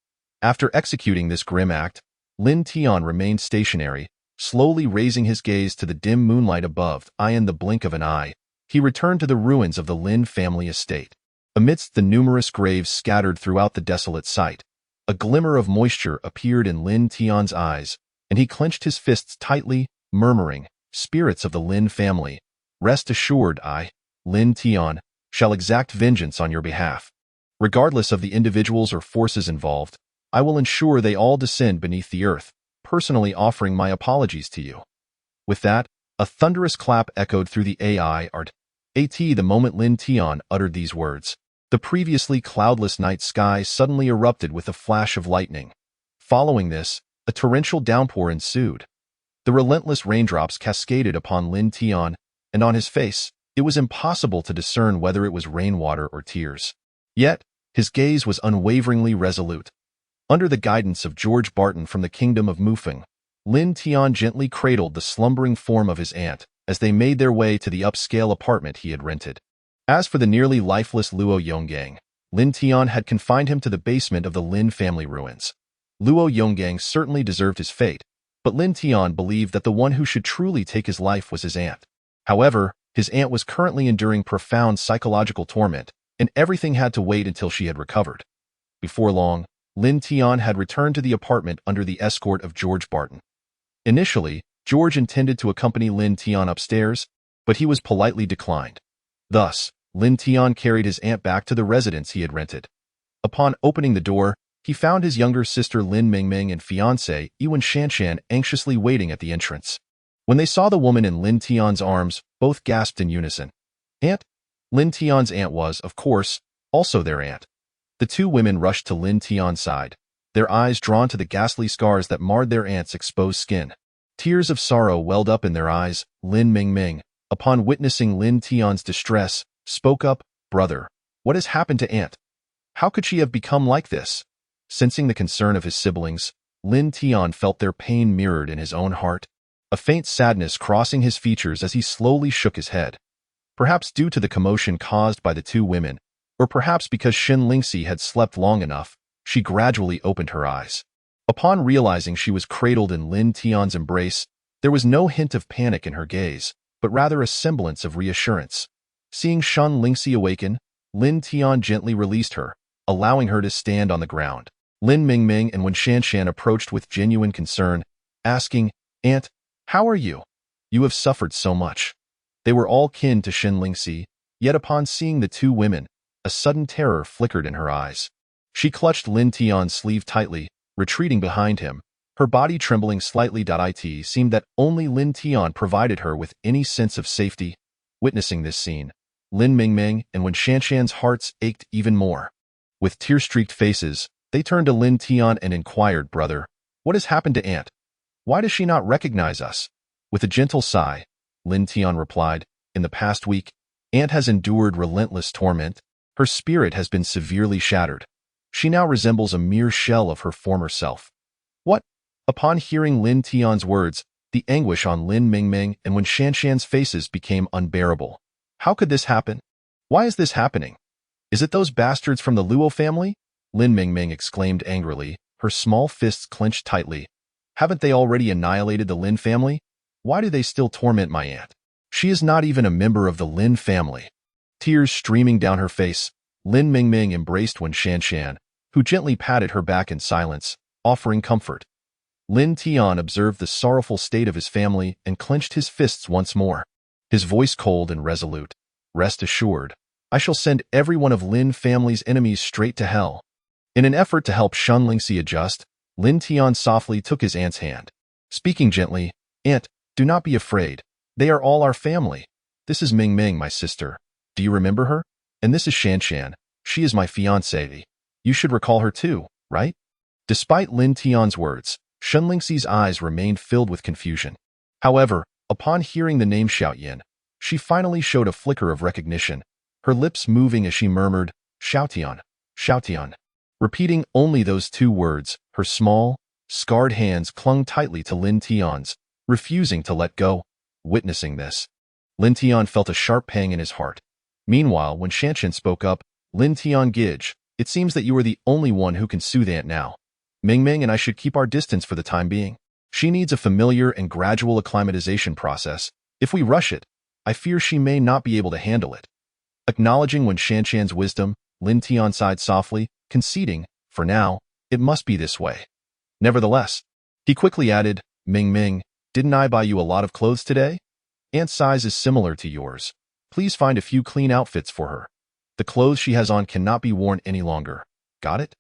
After executing this grim act, Lin Tian remained stationary, slowly raising his gaze to the dim moonlight above. In the blink of an eye, he returned to the ruins of the Lin family estate. Amidst the numerous graves scattered throughout the desolate site, a glimmer of moisture appeared in Lin Tian's eyes, and he clenched his fists tightly, murmuring, "Spirits of the Lin family, rest assured I, Lin Tian, shall exact vengeance on your behalf. Regardless of the individuals or forces involved, I will ensure they all descend beneath the earth, personally offering my apologies to you." With that, a thunderous clap echoed through the the moment Lin Tian uttered these words. The previously cloudless night sky suddenly erupted with a flash of lightning. Following this, a torrential downpour ensued. The relentless raindrops cascaded upon Lin Tian, and on his face, it was impossible to discern whether it was rainwater or tears. Yet, his gaze was unwaveringly resolute. Under the guidance of George Barton from the kingdom of Mufeng, Lin Tian gently cradled the slumbering form of his aunt as they made their way to the upscale apartment he had rented. As for the nearly lifeless Luo Yonggang, Lin Tian had confined him to the basement of the Lin family ruins. Luo Yonggang certainly deserved his fate, but Lin Tian believed that the one who should truly take his life was his aunt. However, his aunt was currently enduring profound psychological torment, and everything had to wait until she had recovered. Before long, Lin Tian had returned to the apartment under the escort of George Barton. Initially, George intended to accompany Lin Tian upstairs, but he was politely declined. Thus, Lin Tian carried his aunt back to the residence he had rented. Upon opening the door, he found his younger sister Lin Mingming and fiancé Yuan Shanshan anxiously waiting at the entrance. When they saw the woman in Lin Tian's arms, both gasped in unison. "Aunt?" Lin Tian's aunt was, of course, also their aunt. The two women rushed to Lin Tian's side, their eyes drawn to the ghastly scars that marred their aunt's exposed skin. Tears of sorrow welled up in their eyes. Lin Mingming, upon witnessing Lin Tian's distress, spoke up, "Brother, what has happened to aunt? How could she have become like this?" Sensing the concern of his siblings, Lin Tian felt their pain mirrored in his own heart, a faint sadness crossing his features as he slowly shook his head. perhaps due to the commotion caused by the two women, or perhaps because Shin Lingxi had slept long enough, she gradually opened her eyes. Upon realizing she was cradled in Lin Tian's embrace, there was no hint of panic in her gaze, but rather a semblance of reassurance. Seeing Shin Lingxi awaken, Lin Tian gently released her, allowing her to stand on the ground. Lin Mingming and Wen Shanshan approached with genuine concern, asking, "Aunt, how are you? You have suffered so much." They were all kin to Shin Lingxi, yet upon seeing the two women, a sudden terror flickered in her eyes. She clutched Lin Tian's sleeve tightly, retreating behind him, her body trembling slightly. It seemed that only Lin Tian provided her with any sense of safety. Witnessing this scene, Lin Mingming and Wen Shanshan's hearts ached even more. With tear-streaked faces, they turned to Lin Tian and inquired, "Brother, what has happened to Aunt? Why does she not recognize us?" With a gentle sigh, Lin Tian replied, "In the past week, Aunt has endured relentless torment. Her spirit has been severely shattered. She now resembles a mere shell of her former self." What? Upon hearing Lin Tian's words, the anguish on Lin Mingming and Wen Shanshan's faces became unbearable. How could this happen? Why is this happening? Is it those bastards from the Luo family? Lin Mingming exclaimed angrily, her small fists clenched tightly. Haven't they already annihilated the Lin family? Why do they still torment my aunt? She is not even a member of the Lin family. Tears streaming down her face, Lin Mingming embraced Wen Shanshan, who gently patted her back in silence, offering comfort. Lin Tian observed the sorrowful state of his family and clenched his fists once more, his voice cold and resolute. "Rest assured, I shall send every one of Lin family's enemies straight to hell." In an effort to help Shin Lingxi adjust, Lin Tian softly took his aunt's hand. Speaking gently, "Aunt, do not be afraid. They are all our family. This is Mingming, my sister. Do you remember her? And this is Shanshan. She is my fiancée. You should recall her too, right?" Despite Lin Tian's words, Shin Lingxi's eyes remained filled with confusion. However, upon hearing the name Xiaoyan, she finally showed a flicker of recognition, her lips moving as she murmured, "Xiaotian, Xiaotian." Repeating only those two words, her small, scarred hands clung tightly to Lin Tian's, refusing to let go. Witnessing this, Lin Tian felt a sharp pang in his heart. Meanwhile, when Shanshan spoke up, "Lin Tian Gij, it seems that you are the only one who can soothe Aunt now. Mingming and I should keep our distance for the time being. She needs a familiar and gradual acclimatization process. If we rush it, I fear she may not be able to handle it." Acknowledging Wen Shanshan's wisdom, Lin Tian sighed softly, conceding, "For now, it must be this way." Nevertheless, he quickly added, "Mingming, didn't I buy you a lot of clothes today? Aunt's size is similar to yours. Please find a few clean outfits for her. The clothes she has on cannot be worn any longer. Got it?"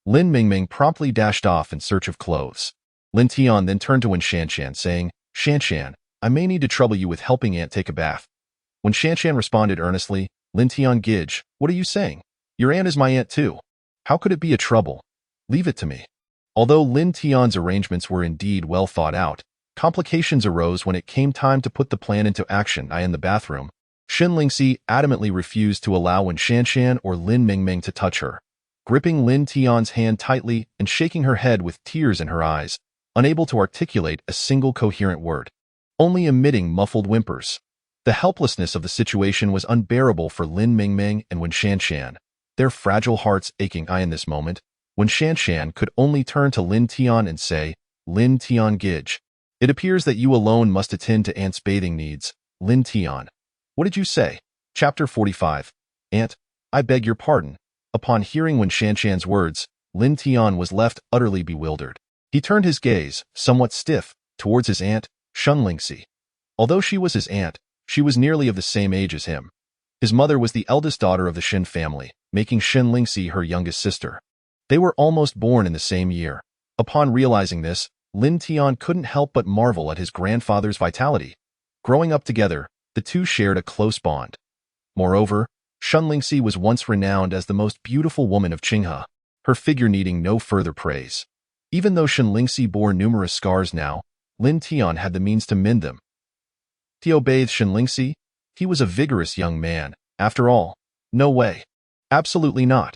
Lin Mingming promptly dashed off in search of clothes. Lin Tian then turned to Wen Shanshan, saying, "Shanshan, I may need to trouble you with helping Aunt take a bath." When Shanshan responded earnestly, "Lin Tian Gij, what are you saying? Your aunt is my aunt too. How could it be a trouble? Leave it to me." Although Lin Tian's arrangements were indeed well thought out, complications arose when it came time to put the plan into action. In the bathroom, Shin Lingxi adamantly refused to allow Wen Shanshan or Lin Mingming to touch her. Gripping Lin Tian's hand tightly and shaking her head with tears in her eyes, unable to articulate a single coherent word, only emitting muffled whimpers. The helplessness of the situation was unbearable for Lin Mingming and Wen Shanshan, their fragile hearts aching. In this moment, Wen Shanshan could only turn to Lin Tian and say, "Lin Tian Gij, it appears that you alone must attend to Aunt's bathing needs. Lin Tian." "What did you say?" Chapter 45. "Aunt, I beg your pardon." Upon hearing Wen Shanshan's words, Lin Tian was left utterly bewildered. He turned his gaze, somewhat stiff, towards his aunt, Shin Lingxi. Although she was his aunt, she was nearly of the same age as him. His mother was the eldest daughter of the Shin family, making Shin Lingxi her youngest sister. They were almost born in the same year. Upon realizing this, Lin Tian couldn't help but marvel at his grandfather's vitality. Growing up together, the two shared a close bond. Moreover, Shin Lingxi was once renowned as the most beautiful woman of Qinghe, her figure needing no further praise. Even though Shin Lingxi bore numerous scars now, Lin Tian had the means to mend them. Tio bathed Shin Lingxi? He was a vigorous young man, after all. No way. Absolutely not.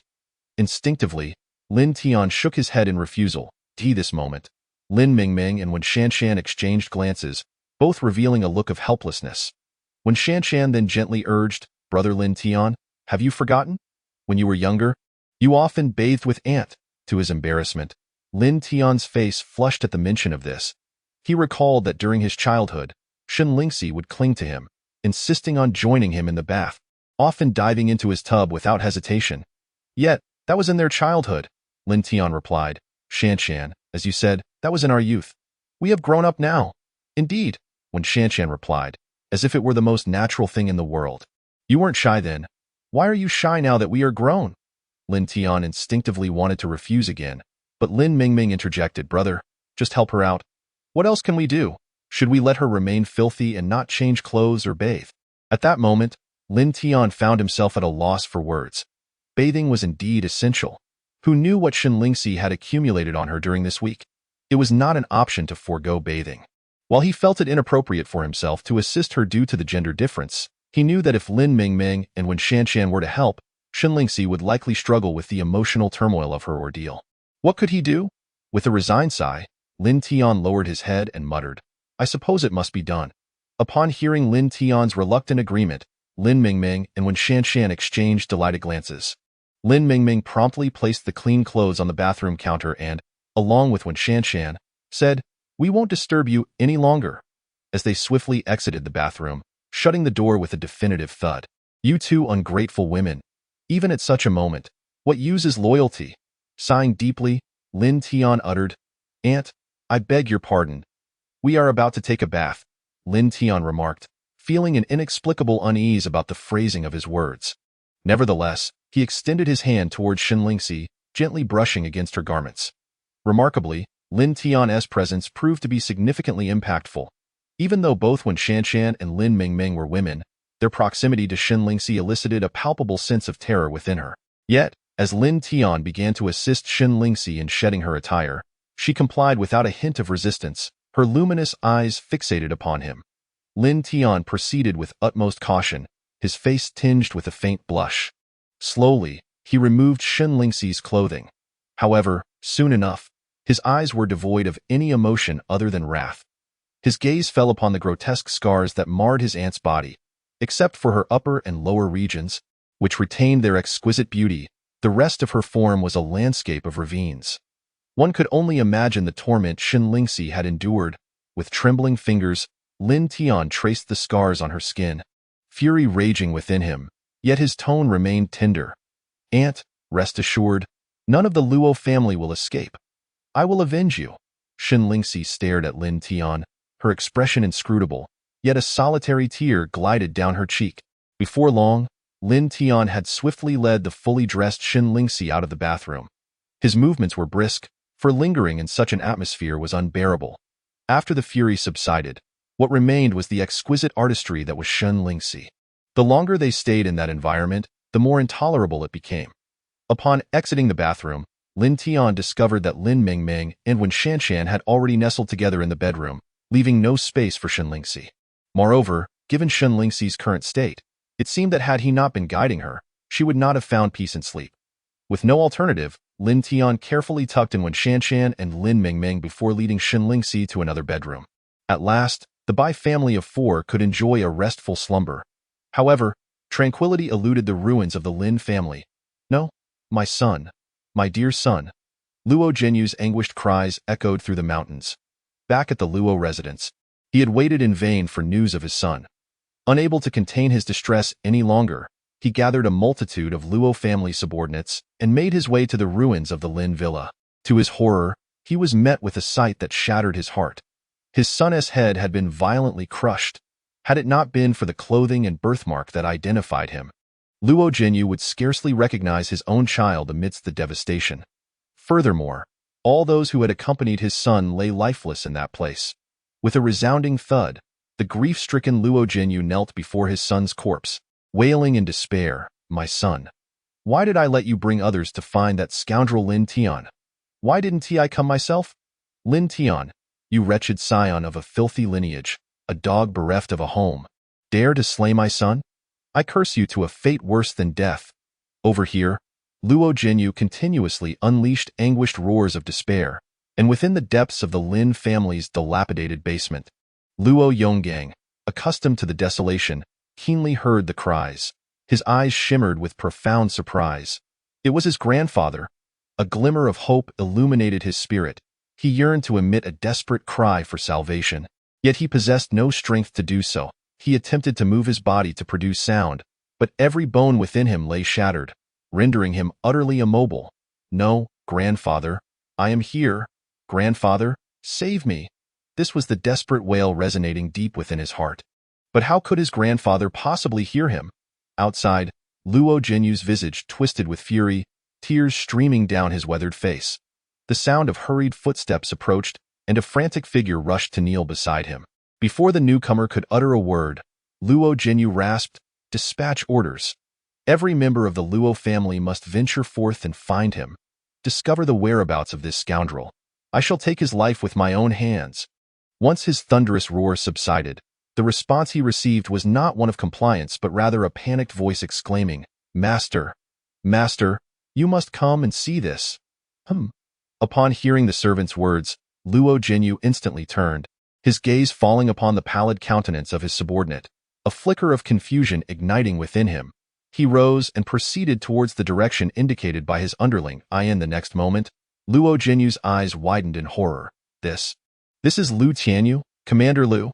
Instinctively, Lin Tian shook his head in refusal. This moment, Lin Mingming and Wen Shanshan exchanged glances, both revealing a look of helplessness. When Shan Shan then gently urged, "Brother Lin Tian, have you forgotten? When you were younger, you often bathed with Aunt." To his embarrassment, Lin Tian's face flushed at the mention of this. He recalled that during his childhood, Shen Lingxi would cling to him, insisting on joining him in the bath, often diving into his tub without hesitation. Yet, that was in their childhood, Lin Tian replied. Shan Shan, as you said, that was in our youth. We have grown up now. Indeed, when Shan Shan replied, as if it were the most natural thing in the world. You weren't shy then. Why are you shy now that we are grown? Lin Tian instinctively wanted to refuse again, but Lin Mingming interjected, Brother, just help her out. What else can we do? Should we let her remain filthy and not change clothes or bathe? At that moment, Lin Tian found himself at a loss for words. Bathing was indeed essential. Who knew what Shen Lingxi had accumulated on her during this week? It was not an option to forego bathing. While he felt it inappropriate for himself to assist her due to the gender difference, he knew that if Lin Mingming and Wen Shanshan were to help, Shen Lingxi would likely struggle with the emotional turmoil of her ordeal. What could he do? With a resigned sigh, Lin Tian lowered his head and muttered, I suppose it must be done. Upon hearing Lin Tian's reluctant agreement, Lin Mingming and Wen Shanshan exchanged delighted glances. Lin Mingming promptly placed the clean clothes on the bathroom counter and, along with Wen Shanshan, said, We won't disturb you any longer, as they swiftly exited the bathroom, shutting the door with a definitive thud. You two ungrateful women. Even at such a moment, what use is loyalty? Sighing deeply, Lin Tian uttered, Aunt, I beg your pardon. We are about to take a bath, Lin Tian remarked, feeling an inexplicable unease about the phrasing of his words. Nevertheless, he extended his hand towards Shen Lingxi, gently brushing against her garments. Remarkably, Lin Tian's presence proved to be significantly impactful. Even though both Wen Shanshan and Lin Mingming were women, their proximity to Shen Lingxi elicited a palpable sense of terror within her. Yet, as Lin Tian began to assist Shen Lingxi in shedding her attire, she complied without a hint of resistance, her luminous eyes fixated upon him. Lin Tian proceeded with utmost caution, his face tinged with a faint blush. Slowly, he removed Shen Lingxi's clothing. However, soon enough, his eyes were devoid of any emotion other than wrath. His gaze fell upon the grotesque scars that marred his aunt's body. Except for her upper and lower regions, which retained their exquisite beauty, the rest of her form was a landscape of ravines. One could only imagine the torment Shen Lingxi had endured. With trembling fingers, Lin Tian traced the scars on her skin, fury raging within him, yet his tone remained tender. Aunt, rest assured, none of the Luo family will escape. I will avenge you. Shen Lingxi stared at Lin Tian, her expression inscrutable, yet a solitary tear glided down her cheek. Before long, Lin Tian had swiftly led the fully dressed Shen Lingxi out of the bathroom. His movements were brisk, for lingering in such an atmosphere was unbearable. After the fury subsided, what remained was the exquisite artistry that was Shen Lingxi. The longer they stayed in that environment, the more intolerable it became. Upon exiting the bathroom, Lin Tian discovered that Lin Mingming and Wen Shanshan had already nestled together in the bedroom, leaving no space for Shen Lingxi. Moreover, given Shen Lingxi's current state, it seemed that had he not been guiding her, she would not have found peace and sleep. With no alternative, Lin Tian carefully tucked in Wen Shanshan and Lin Mingming before leading Shen Lingxi to another bedroom. At last, the Bai family of four could enjoy a restful slumber. However, tranquility eluded the ruins of the Lin family. No, my son, my dear son. Luo Jianyu's anguished cries echoed through the mountains. Back at the Luo residence, he had waited in vain for news of his son. Unable to contain his distress any longer, he gathered a multitude of Luo family subordinates and made his way to the ruins of the Lin villa. To his horror, he was met with a sight that shattered his heart. His son's head had been violently crushed. Had it not been for the clothing and birthmark that identified him, Luo Jianyu would scarcely recognize his own child amidst the devastation. Furthermore, all those who had accompanied his son lay lifeless in that place. With a resounding thud, the grief-stricken Luo Jianyu knelt before his son's corpse, wailing in despair, My son, why did I let you bring others to find that scoundrel Lin Tian? Why didn't I come myself? Lin Tian, you wretched scion of a filthy lineage, a dog bereft of a home, dare to slay my son? I curse you to a fate worse than death. Over here, Luo Jianyu continuously unleashed anguished roars of despair, and within the depths of the Lin family's dilapidated basement, Luo Yonggang, accustomed to the desolation, keenly heard the cries. His eyes shimmered with profound surprise. It was his grandfather. A glimmer of hope illuminated his spirit. He yearned to emit a desperate cry for salvation. Yet he possessed no strength to do so. He attempted to move his body to produce sound, but every bone within him lay shattered, rendering him utterly immobile. "No, grandfather, I am here. Grandfather, save me." This was the desperate wail resonating deep within his heart. But how could his grandfather possibly hear him? Outside, Luo Jinyu's visage twisted with fury, tears streaming down his weathered face. The sound of hurried footsteps approached, and a frantic figure rushed to kneel beside him. Before the newcomer could utter a word, Luo Jinyu rasped, "Dispatch orders. Every member of the Luo family must venture forth and find him. Discover the whereabouts of this scoundrel. I shall take his life with my own hands." Once his thunderous roar subsided, the response he received was not one of compliance but rather a panicked voice exclaiming, "Master! Master! You must come and see this." Upon hearing the servant's words, Luo Jinyu instantly turned, his gaze falling upon the pallid countenance of his subordinate, a flicker of confusion igniting within him. He rose and proceeded towards the direction indicated by his underling. In the next moment, Luo Jinyu's eyes widened in horror. This is Lu Tianyu, Commander Lu.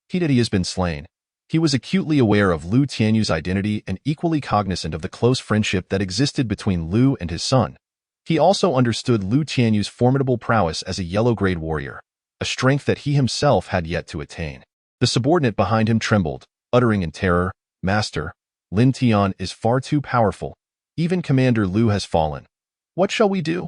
He has been slain. He was acutely aware of Lu Tianyu's identity and equally cognizant of the close friendship that existed between Lu and his son. He also understood Lu Tianyu's formidable prowess as a yellow-grade warrior, a strength that he himself had yet to attain. The subordinate behind him trembled, uttering in terror, "Master, Lin Tian is far too powerful. Even Commander Lu has fallen. What shall we do?"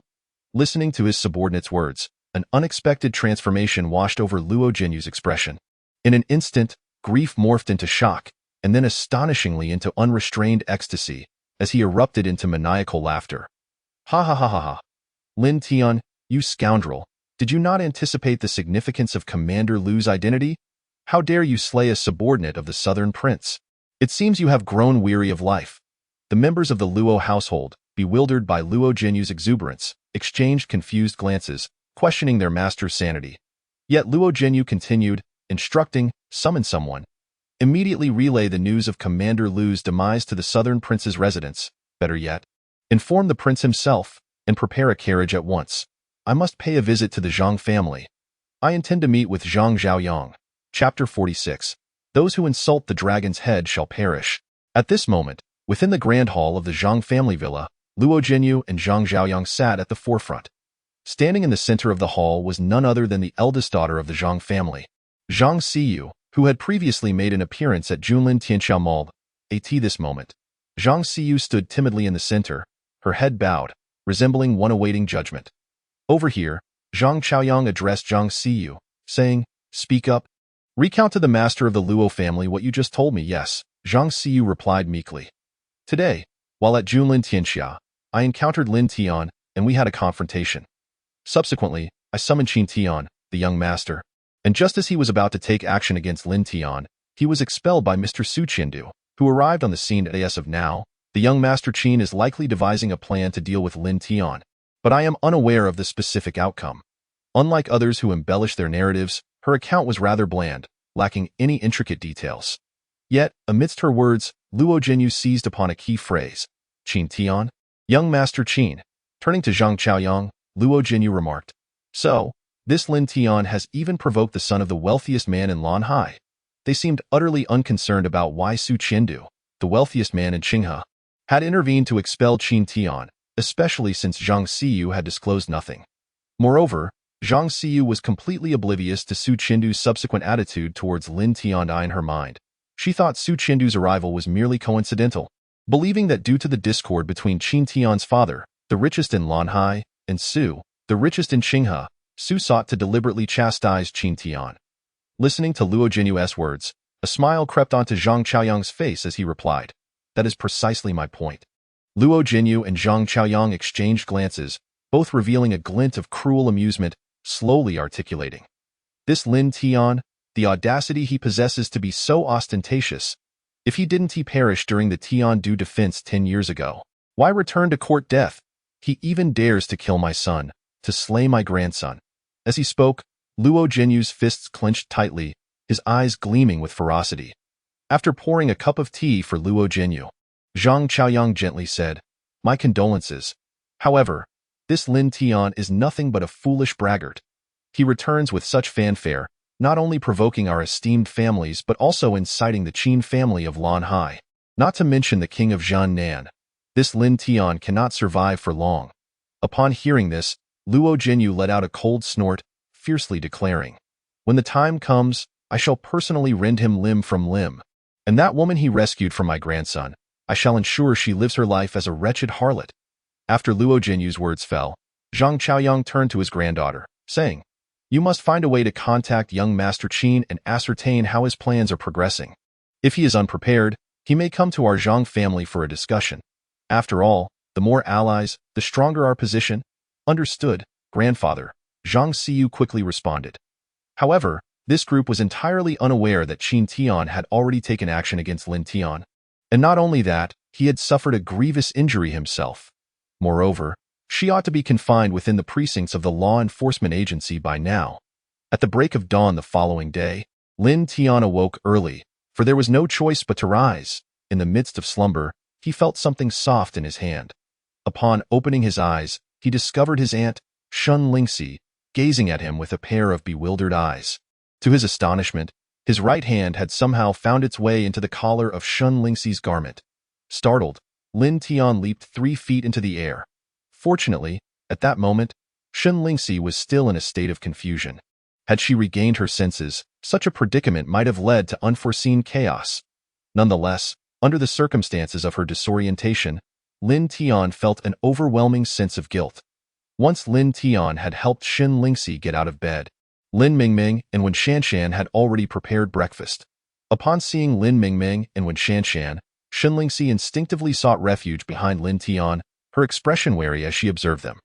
Listening to his subordinate's words, an unexpected transformation washed over Luo Jinyu's expression. In an instant, grief morphed into shock, and then astonishingly into unrestrained ecstasy, as he erupted into maniacal laughter. "Ha ha ha ha ha! Lin Tian, you scoundrel! Did you not anticipate the significance of Commander Lu's identity? How dare you slay a subordinate of the Southern Prince? It seems you have grown weary of life." The members of the Luo household, bewildered by Luo Jinyu's exuberance, exchanged confused glances, questioning their master's sanity. Yet Luo Jinyu continued, instructing, "Summon someone. Immediately relay the news of Commander Lu's demise to the Southern Prince's residence. Better yet, inform the prince himself, and prepare a carriage at once. I must pay a visit to the Zhang family. I intend to meet with Zhang Zhaoyang." Chapter 46. Those who insult the dragon's head shall perish. At this moment, within the grand hall of the Zhang family villa, Luo Jinyu and Zhang Zhaoyang sat at the forefront. Standing in the center of the hall was none other than the eldest daughter of the Zhang family, Zhang Siyu, who had previously made an appearance at Junlin Tianxiao Mall. At this moment, Zhang Siyu stood timidly in the center, her head bowed, resembling one awaiting judgment. Over here, Zhang Chaoyang addressed Zhang Siyu, saying, "Speak up. Recount to the master of the Luo family what you just told me." "Yes," Zhang Siyu replied meekly. "Today, while at Junlin Tianxia, I encountered Lin Tian, and we had a confrontation. Subsequently, I summoned Qin Tian, the young master, and just as he was about to take action against Lin Tian, he was expelled by Mr. Su Qiandu, who arrived on the scene. As of now, the young master Qin is likely devising a plan to deal with Lin Tian, but I am unaware of the specific outcome." Unlike others who embellish their narratives, her account was rather bland, lacking any intricate details. Yet, amidst her words, Luo Jinyu seized upon a key phrase. "Qin Tian?" "Young Master Qin." Turning to Zhang Chaoyang, Luo Jinyu remarked, "So, this Lin Tian has even provoked the son of the wealthiest man in Lanhai." They seemed utterly unconcerned about why Su Qiandu, the wealthiest man in Qinghe, had intervened to expel Qin Tian, especially since Zhang Siyu had disclosed nothing. Moreover, Zhang Siyu was completely oblivious to Su Qiandu's subsequent attitude towards Lin Tian. In her mind, she thought Su Qiandu's arrival was merely coincidental, believing that due to the discord between Qin Tian's father, the richest in Lanhai, and Su, the richest in Qinghe, Su sought to deliberately chastise Qin Tian. Listening to Luo Jinyu's words, a smile crept onto Zhang Chaoyang's face as he replied, "That is precisely my point." Luo Jinyu and Zhang Chaoyang exchanged glances, both revealing a glint of cruel amusement, slowly articulating, "This Lin Tian, the audacity he possesses to be so ostentatious. If he perished during the Tiandu defense 10 years ago, why return to court death? He even dares to kill my son, to slay my grandson." As he spoke, Luo Jinyu's fists clenched tightly, his eyes gleaming with ferocity. After pouring a cup of tea for Luo Jinyu, Zhang Chaoyang gently said, "My condolences. However, this Lin Tian is nothing but a foolish braggart. He returns with such fanfare, not only provoking our esteemed families but also inciting the Qin family of Lan Hai, not to mention the king of Jiannan. This Lin Tian cannot survive for long." Upon hearing this, Luo Jinyu let out a cold snort, fiercely declaring, "When the time comes, I shall personally rend him limb from limb. And that woman he rescued from my grandson, I shall ensure she lives her life as a wretched harlot." After Luo Jinyu's words fell, Zhang Chaoyang turned to his granddaughter, saying, "You must find a way to contact young Master Qin and ascertain how his plans are progressing. If he is unprepared, he may come to our Zhang family for a discussion. After all, the more allies, the stronger our position." "Understood, grandfather," Zhang Xiyu quickly responded. However, this group was entirely unaware that Qin Tian had already taken action against Lin Tian. And not only that, he had suffered a grievous injury himself. Moreover, she ought to be confined within the precincts of the law enforcement agency by now. At the break of dawn the following day, Lin Tian awoke early, for there was no choice but to rise. In the midst of slumber, he felt something soft in his hand. Upon opening his eyes, he discovered his aunt, Shun Lingxi, gazing at him with a pair of bewildered eyes. To his astonishment, his right hand had somehow found its way into the collar of Shun Lingxi's garment. Startled, Lin Tian leaped 3 feet into the air. Fortunately, at that moment, Shun Lingxi was still in a state of confusion. Had she regained her senses, such a predicament might have led to unforeseen chaos. Nonetheless, under the circumstances of her disorientation, Lin Tian felt an overwhelming sense of guilt. Once Lin Tian had helped Shun Lingxi get out of bed, Lin Mingming and Wen Shanshan had already prepared breakfast. Upon seeing Lin Mingming and Wen Shanshan, Shun Lingxi instinctively sought refuge behind Lin Tian, her expression wary as she observed them.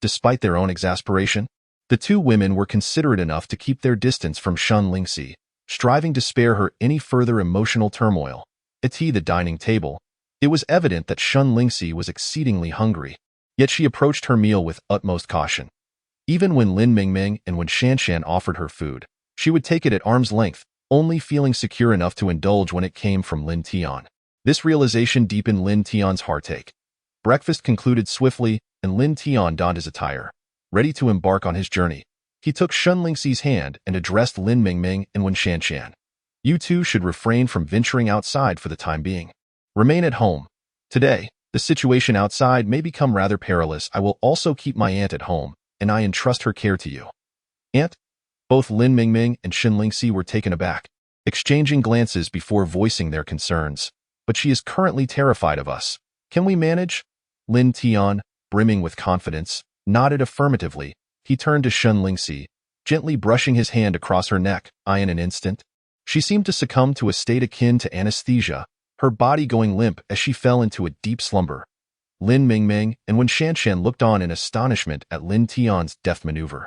Despite their own exasperation, the two women were considerate enough to keep their distance from Shun Lingxi, striving to spare her any further emotional turmoil. At the dining table, it was evident that Shun Lingxi was exceedingly hungry, yet she approached her meal with utmost caution. Even when Lin Mingming and Wen Shanshan offered her food, she would take it at arm's length, only feeling secure enough to indulge when it came from Lin Tian. This realization deepened Lin Tian's heartache. Breakfast concluded swiftly, and Lin Tian donned his attire. Ready to embark on his journey, he took Shun Lingxi's hand and addressed Lin Mingming and Wen Shanshan. "You two should refrain from venturing outside for the time being. Remain at home. Today, the situation outside may become rather perilous. I will also keep my aunt at home, and I entrust her care to you." "Aunt?" Both Lin Mingming and Shun Lingxi were taken aback, exchanging glances before voicing their concerns. "But she is currently terrified of us. Can we manage?" Lin Tian, brimming with confidence, nodded affirmatively. He turned to Shun Lingxi, gently brushing his hand across her neck. In an instant, she seemed to succumb to a state akin to anesthesia, her body going limp as she fell into a deep slumber. Lin Mingming and Wen Shanshan looked on in astonishment at Lin Tian's deft maneuver.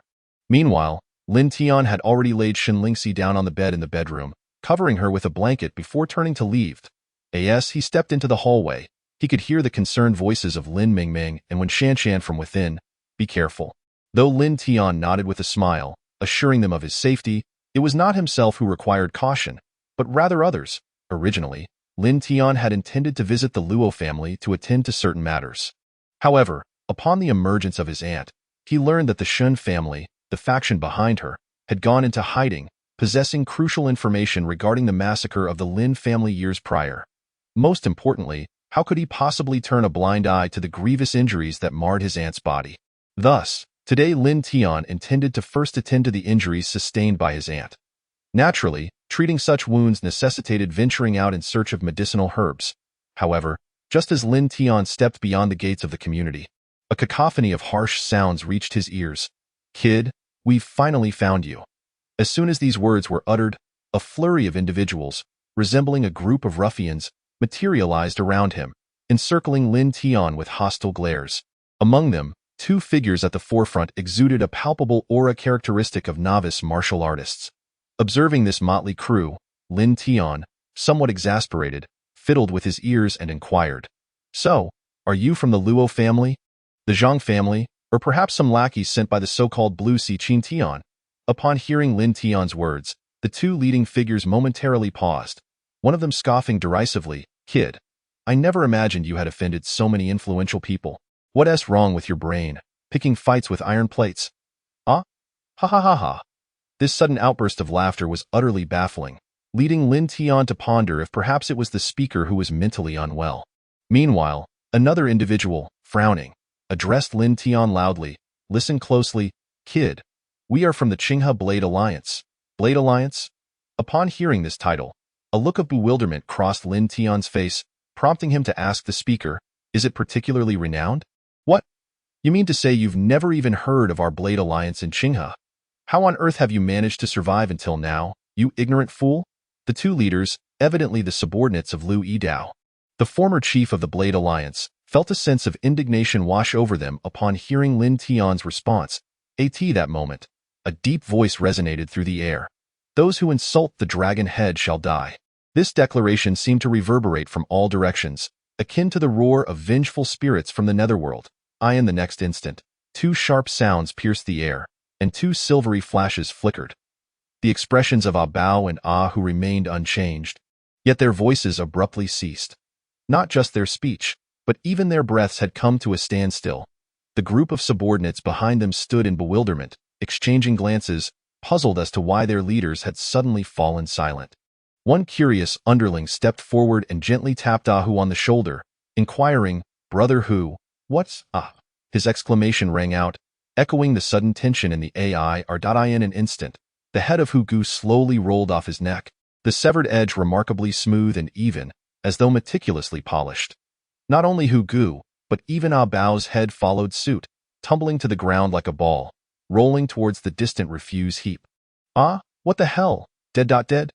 Meanwhile, Lin Tian had already laid Shun Lingxi down on the bed in the bedroom, covering her with a blanket before turning to leave. As he stepped into the hallway, he could hear the concerned voices of Lin Mingming and Wen Shanshan from within. "Be careful." Though Lin Tian nodded with a smile, assuring them of his safety, it was not himself who required caution, but rather others. Originally, Lin Tian had intended to visit the Luo family to attend to certain matters. However, upon the emergence of his aunt, he learned that the Shun family, the faction behind her, had gone into hiding, possessing crucial information regarding the massacre of the Lin family years prior. Most importantly, how could he possibly turn a blind eye to the grievous injuries that marred his aunt's body? Thus, today Lin Tian intended to first attend to the injuries sustained by his aunt. Naturally, treating such wounds necessitated venturing out in search of medicinal herbs. However, just as Lin Tian stepped beyond the gates of the community, a cacophony of harsh sounds reached his ears. "Kid, we've finally found you." As soon as these words were uttered, a flurry of individuals, resembling a group of ruffians, materialized around him, encircling Lin Tian with hostile glares. Among them, 2 figures at the forefront exuded a palpable aura characteristic of novice martial artists. Observing this motley crew, Lin Tian, somewhat exasperated, fiddled with his ears and inquired, "So, are you from the Luo family, the Zhang family, or perhaps some lackeys sent by the so-called Blue Sea Qin Tian?" Upon hearing Lin Tian's words, the 2 leading figures momentarily paused. one of them scoffing derisively, "Kid, I never imagined you had offended so many influential people. What's wrong with your brain? Picking fights with iron plates? Ah? Ha ha ha ha." This sudden outburst of laughter was utterly baffling, leading Lin Tian to ponder if perhaps it was the speaker who was mentally unwell. Meanwhile, another individual, frowning, addressed Lin Tian loudly, "Listen closely, kid. We are from the Qinghe Blade Alliance." Blade Alliance? Upon hearing this title, a look of bewilderment crossed Lin Tian's face, prompting him to ask the speaker, "Is it particularly renowned?" "What? You mean to say you've never even heard of our Blade Alliance in Qinghe? How on earth have you managed to survive until now, you ignorant fool?" The two leaders, evidently the subordinates of Liu Yidao, the former chief of the Blade Alliance, felt a sense of indignation wash over them upon hearing Lin Tian's response. That moment, a deep voice resonated through the air. "Those who insult the dragon head shall die." This declaration seemed to reverberate from all directions, akin to the roar of vengeful spirits from the netherworld. In the next instant, two sharp sounds pierced the air, and two silvery flashes flickered. The expressions of Ah Bao and Ah Hu remained unchanged, yet their voices abruptly ceased. Not just their speech, but even their breaths had come to a standstill. The group of subordinates behind them stood in bewilderment, exchanging glances, puzzled as to why their leaders had suddenly fallen silent. One curious underling stepped forward and gently tapped Ah Hu on the shoulder, inquiring, "Brother Hu, what's ah?" His exclamation rang out, echoing the sudden tension in the AI. In an instant, the head of Hu Gu slowly rolled off his neck, the severed edge remarkably smooth and even, as though meticulously polished. Not only Hu Gu, but even Ah Bao's head followed suit, tumbling to the ground like a ball, rolling towards the distant refuse heap. "Ah, what the hell? Dead?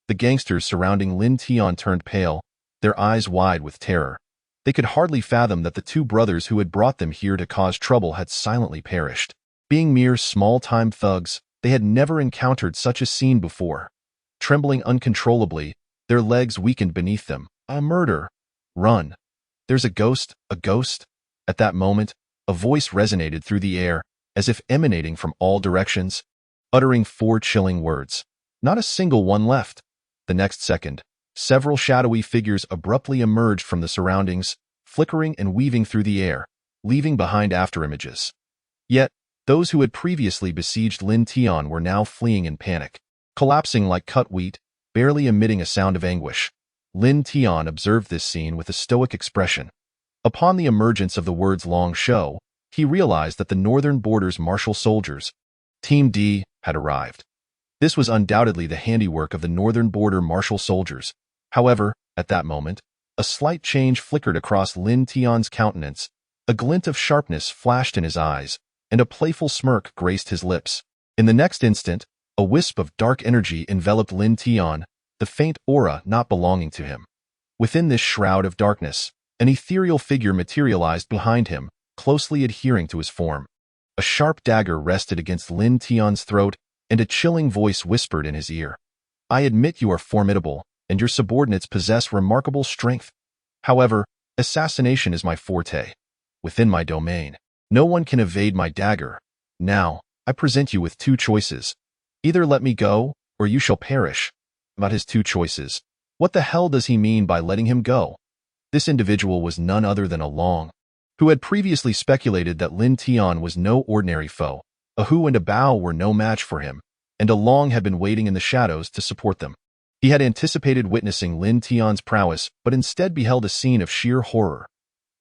The gangsters surrounding Lin Tian turned pale, their eyes wide with terror. They could hardly fathom that the two brothers who had brought them here to cause trouble had silently perished. Being mere small-time thugs, they had never encountered such a scene before. Trembling uncontrollably, their legs weakened beneath them. "A murder! Run! There's a ghost, a ghost!" At that moment, a voice resonated through the air, as if emanating from all directions, uttering four chilling words. Not a single one left. The next second, several shadowy figures abruptly emerged from the surroundings, flickering and weaving through the air, leaving behind afterimages. Yet, those who had previously besieged Lin Tian were now fleeing in panic, collapsing like cut wheat, barely emitting a sound of anguish. Lin Tian observed this scene with a stoic expression. Upon the emergence of the words "long show," he realized that the northern border's martial soldiers, Team D, had arrived. This was undoubtedly the handiwork of the northern border martial soldiers. However, at that moment, a slight change flickered across Lin Tian's countenance, a glint of sharpness flashed in his eyes, and a playful smirk graced his lips. In the next instant, a wisp of dark energy enveloped Lin Tian, the faint aura not belonging to him. Within this shroud of darkness, an ethereal figure materialized behind him, closely adhering to his form. A sharp dagger rested against Lin Tian's throat, and a chilling voice whispered in his ear, "I admit you are formidable, and your subordinates possess remarkable strength. However, assassination is my forte. Within my domain, no one can evade my dagger. Now, I present you with two choices. Either let me go, or you shall perish." About his two choices. What the hell does he mean by letting him go? This individual was none other than Long, who had previously speculated that Lin Tian was no ordinary foe. A Hu and a Bao were no match for him, and Long had been waiting in the shadows to support them. He had anticipated witnessing Lin Tian's prowess, but instead beheld a scene of sheer horror.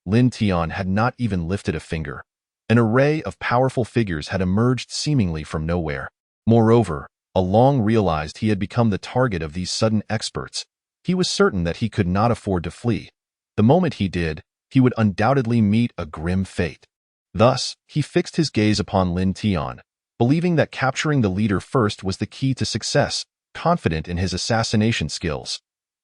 Lin Tian had not even lifted a finger. An array of powerful figures had emerged seemingly from nowhere. Moreover, Long realized he had become the target of these sudden experts. He was certain that he could not afford to flee. The moment he did, he would undoubtedly meet a grim fate. Thus, he fixed his gaze upon Lin Tian, believing that capturing the leader first was the key to success, confident in his assassination skills.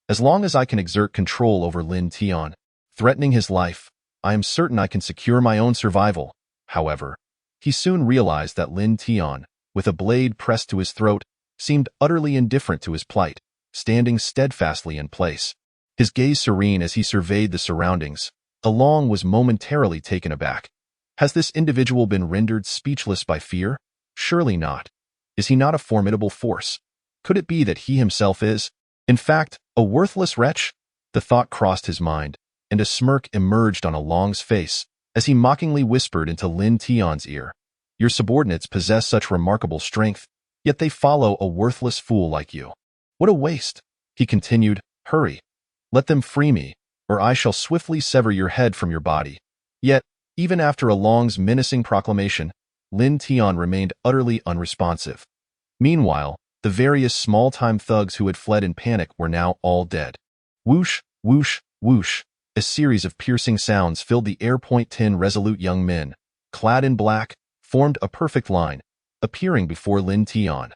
As long as I can exert control over Lin Tian, threatening his life, I am certain I can secure my own survival. However, he soon realized that Lin Tian, with a blade pressed to his throat, seemed utterly indifferent to his plight, standing steadfastly in place. His gaze serene as he surveyed the surroundings, Long was momentarily taken aback. Has this individual been rendered speechless by fear? Surely not. Is he not a formidable force? Could it be that he himself is? In fact, A worthless wretch? The thought crossed his mind, and a smirk emerged on Along's face as he mockingly whispered into Lin Tian's ear. Your subordinates possess such remarkable strength, yet they follow a worthless fool like you. What a waste! He continued. Hurry. Let them free me, or I shall swiftly sever your head from your body. Yet, even after Along's menacing proclamation, Lin Tian remained utterly unresponsive. Meanwhile, the various small-time thugs who had fled in panic were now all dead. Whoosh, whoosh, whoosh. A series of piercing sounds filled the air. 10 resolute young men, clad in black, formed a perfect line, appearing before Lin Tian.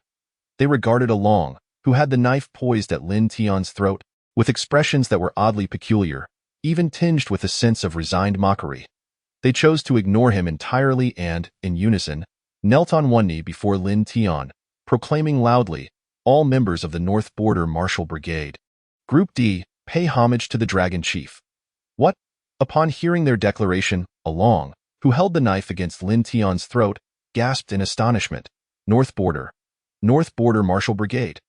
They regarded Along, who had the knife poised at Lin Tian's throat, with expressions that were oddly peculiar, even tinged with a sense of resigned mockery. They chose to ignore him entirely and, in unison, knelt on one knee before Lin Tian, proclaiming loudly, all members of the North Border Martial Brigade. Group D, pay homage to the Dragon Chief. What? Upon hearing their declaration, Along, who held the knife against Lin Tian's throat, gasped in astonishment. North Border Martial Brigade.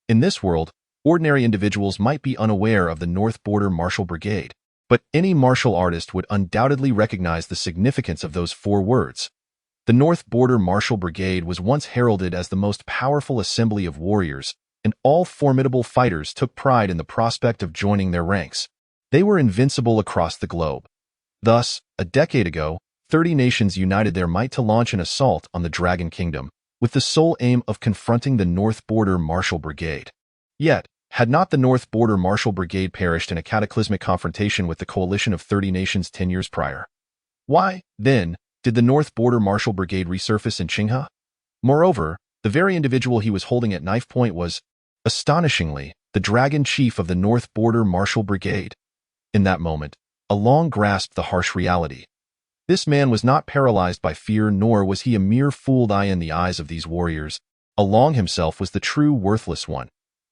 In this world, ordinary individuals might be unaware of the North Border Martial Brigade, but any martial artist would undoubtedly recognize the significance of those 4 words. The North Border Martial Brigade was once heralded as the most powerful assembly of warriors, and all formidable fighters took pride in the prospect of joining their ranks. They were invincible across the globe. Thus, a decade ago, 30 nations united their might to launch an assault on the Dragon Kingdom, with the sole aim of confronting the North Border Martial Brigade. Yet, had not the North Border Martial Brigade perished in a cataclysmic confrontation with the coalition of 30 nations 10 years prior? Why, then, did the North Border Martial Brigade resurface in Qinghe? Moreover, the very individual he was holding at knife point was, astonishingly, the Dragon Chief of the North Border Martial Brigade. In that moment, Along grasped the harsh reality. This man was not paralyzed by fear, nor was he a mere fooled eye in the eyes of these warriors. Along himself was the true worthless one.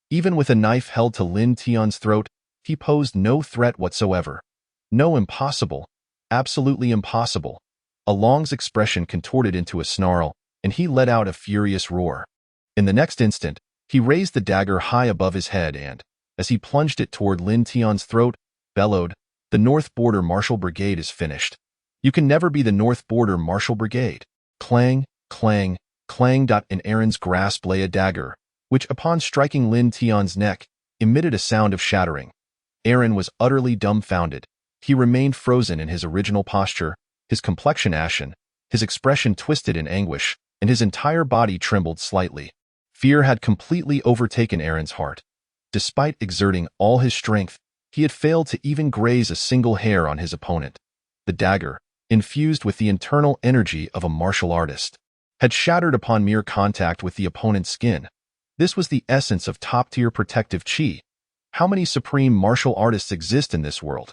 Even with a knife held to Lin Tian's throat, he posed no threat whatsoever. No, impossible. Absolutely impossible. Along's expression contorted into a snarl, and he let out a furious roar. In the next instant, he raised the dagger high above his head and, as he plunged it toward Lin Tian's throat, bellowed, the North Border Martial Brigade is finished. You can never be the North Border Martial Brigade. Clang, clang, clang. In Aaron's grasp lay a dagger, which, upon striking Lin Tian's neck, emitted a sound of shattering. Aaron was utterly dumbfounded. He remained frozen in his original posture, his complexion ashen, his expression twisted in anguish, and his entire body trembled slightly. Fear had completely overtaken Aaron's heart. Despite exerting all his strength, he had failed to even graze a single hair on his opponent. The dagger, infused with the internal energy of a martial artist, had shattered upon mere contact with the opponent's skin. This was the essence of top-tier protective chi. How many supreme martial artists exist in this world?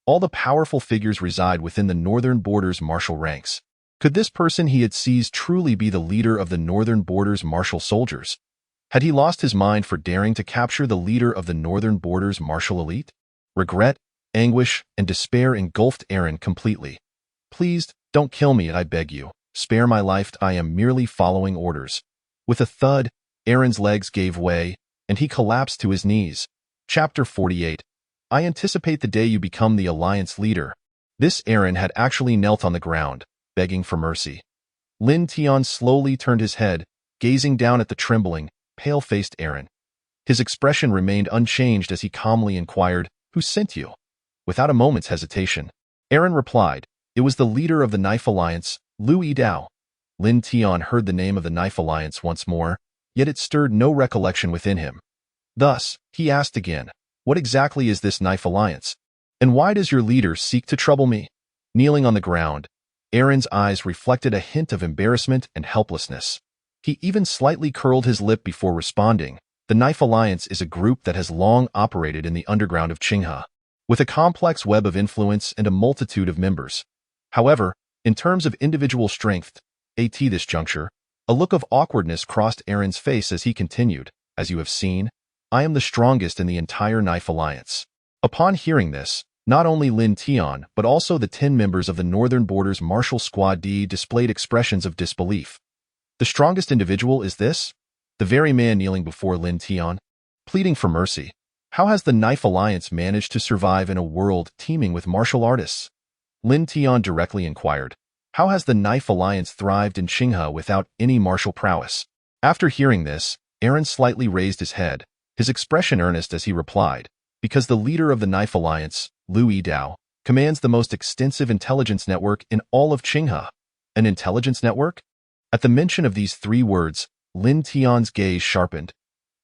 All the powerful figures reside within the Northern Border's martial ranks. Could this person he had seized truly be the leader of the Northern Border's martial soldiers? Had he lost his mind for daring to capture the leader of the Northern Border's martial elite? Regret, anguish, and despair engulfed Aaron completely. Please, don't kill me, I beg you. Spare my life, I am merely following orders. With a thud, Aaron's legs gave way, and he collapsed to his knees. Chapter 48. I anticipate the day you become the Alliance leader. This Aaron had actually knelt on the ground, begging for mercy. Lin Tian slowly turned his head, gazing down at the trembling, pale-faced Aaron. His expression remained unchanged as he calmly inquired, Who sent you? Without a moment's hesitation, Aaron replied, It was the leader of the Knife Alliance, Lu Yidao. Lin Tian heard the name of the Knife Alliance once more, yet it stirred no recollection within him. Thus, he asked again, What exactly is this Knife Alliance? And why does your leader seek to trouble me? Kneeling on the ground, Aaron's eyes reflected a hint of embarrassment and helplessness. He even slightly curled his lip before responding. The Knife Alliance is a group that has long operated in the underground of Qinghe, with a complex web of influence and a multitude of members. However, in terms of individual strength, at this juncture, a look of awkwardness crossed Aaron's face as he continued, As you have seen, I am the strongest in the entire Knife Alliance. Upon hearing this, not only Lin Tian but also the 10 members of the Northern Border's Martial Squad D displayed expressions of disbelief. The strongest individual is this? The very man kneeling before Lin Tian, pleading for mercy. How has the Knife Alliance managed to survive in a world teeming with martial artists? Lin Tian directly inquired. How has the Knife Alliance thrived in Qinghe without any martial prowess? After hearing this, Aaron slightly raised his head, his expression earnest as he replied, because the leader of the Knife Alliance, Lu Yidao, commands the most extensive intelligence network in all of Qinghe. An intelligence network? At the mention of these three words, Lin Tian's gaze sharpened.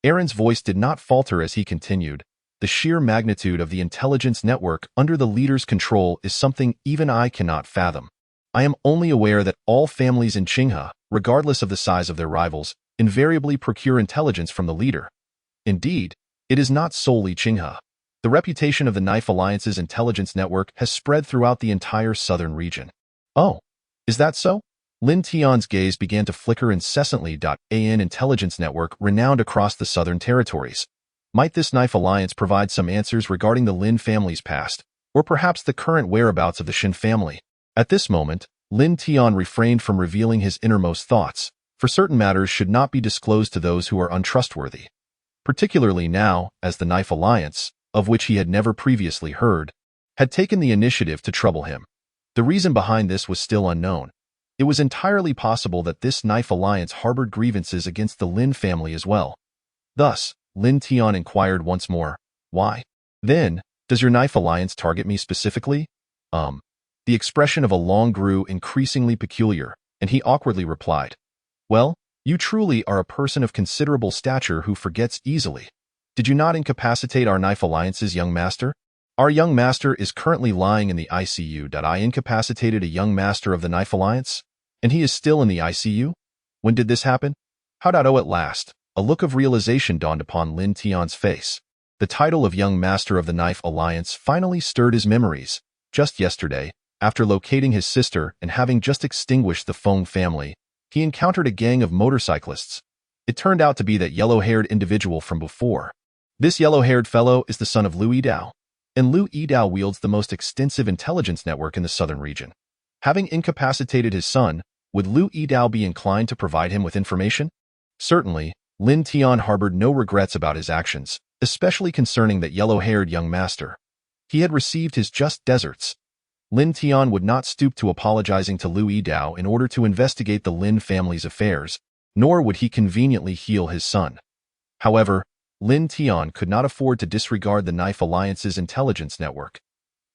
Aaron's voice did not falter as he continued. The sheer magnitude of the intelligence network under the leader's control is something even I cannot fathom. I am only aware that all families in Qinghe, regardless of the size of their rivals, invariably procure intelligence from the leader. Indeed, it is not solely Qinghe. The reputation of the Knife Alliance's intelligence network has spread throughout the entire southern region. Oh, is that so? Lin Tian's gaze began to flicker incessantly. An intelligence network renowned across the southern territories. Might this Knife Alliance provide some answers regarding the Lin family's past, or perhaps the current whereabouts of the Shin family? At this moment, Lin Tian refrained from revealing his innermost thoughts, for certain matters should not be disclosed to those who are untrustworthy. Particularly now, as the Knife Alliance, of which he had never previously heard, had taken the initiative to trouble him. The reason behind this was still unknown. It was entirely possible that this Knife Alliance harbored grievances against the Lin family as well. Thus, Lin Tian inquired once more, why? Then, does your Knife Alliance target me specifically? The expression of Along grew increasingly peculiar, and he awkwardly replied, well, you truly are a person of considerable stature who forgets easily. Did you not incapacitate our Knife Alliance's young master? Our young master is currently lying in the ICU. I incapacitated a young master of the Knife Alliance? And he is still in the ICU? When did this happen? At last, a look of realization dawned upon Lin Tian's face. The title of young master of the Knife Alliance finally stirred his memories. Just yesterday, after locating his sister and having just extinguished the Feng family, he encountered a gang of motorcyclists. It turned out to be that yellow-haired individual from before. This yellow-haired fellow is the son of Lu Yidao, and Lu Yidao wields the most extensive intelligence network in the southern region. Having incapacitated his son, would Lu Yidao be inclined to provide him with information? Certainly, Lin Tian harbored no regrets about his actions, especially concerning that yellow-haired young master. He had received his just deserts. Lin Tian would not stoop to apologizing to Lu Yidao in order to investigate the Lin family's affairs, nor would he conveniently heal his son. However, Lin Tian could not afford to disregard the Knife Alliance's intelligence network.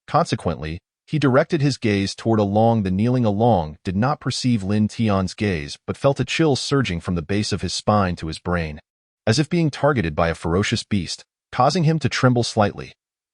Consequently, he directed his gaze toward Along. The kneeling Along did not perceive Lin Tian's gaze but felt a chill surging from the base of his spine to his brain, as if being targeted by a ferocious beast, causing him to tremble slightly.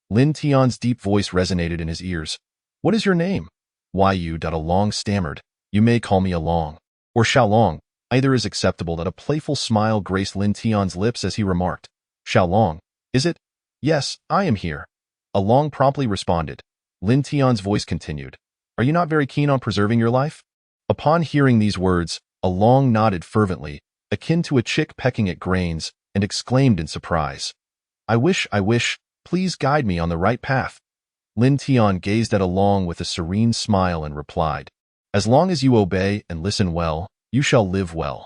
Lin Tian's deep voice resonated in his ears. What is your name? Yu. Along stammered. You may call me Along, or Xiaolong. Either is acceptable. A playful smile graced Lin Tian's lips as he remarked. Xiaolong, is it? Yes, I am here. Along promptly responded. Lin Tian's voice continued. Are you not very keen on preserving your life? Upon hearing these words, Along nodded fervently, akin to a chick pecking at grains, and exclaimed in surprise. I wish, please guide me on the right path. Lin Tian gazed at Along with a serene smile and replied, as long as you obey and listen well, you shall live well.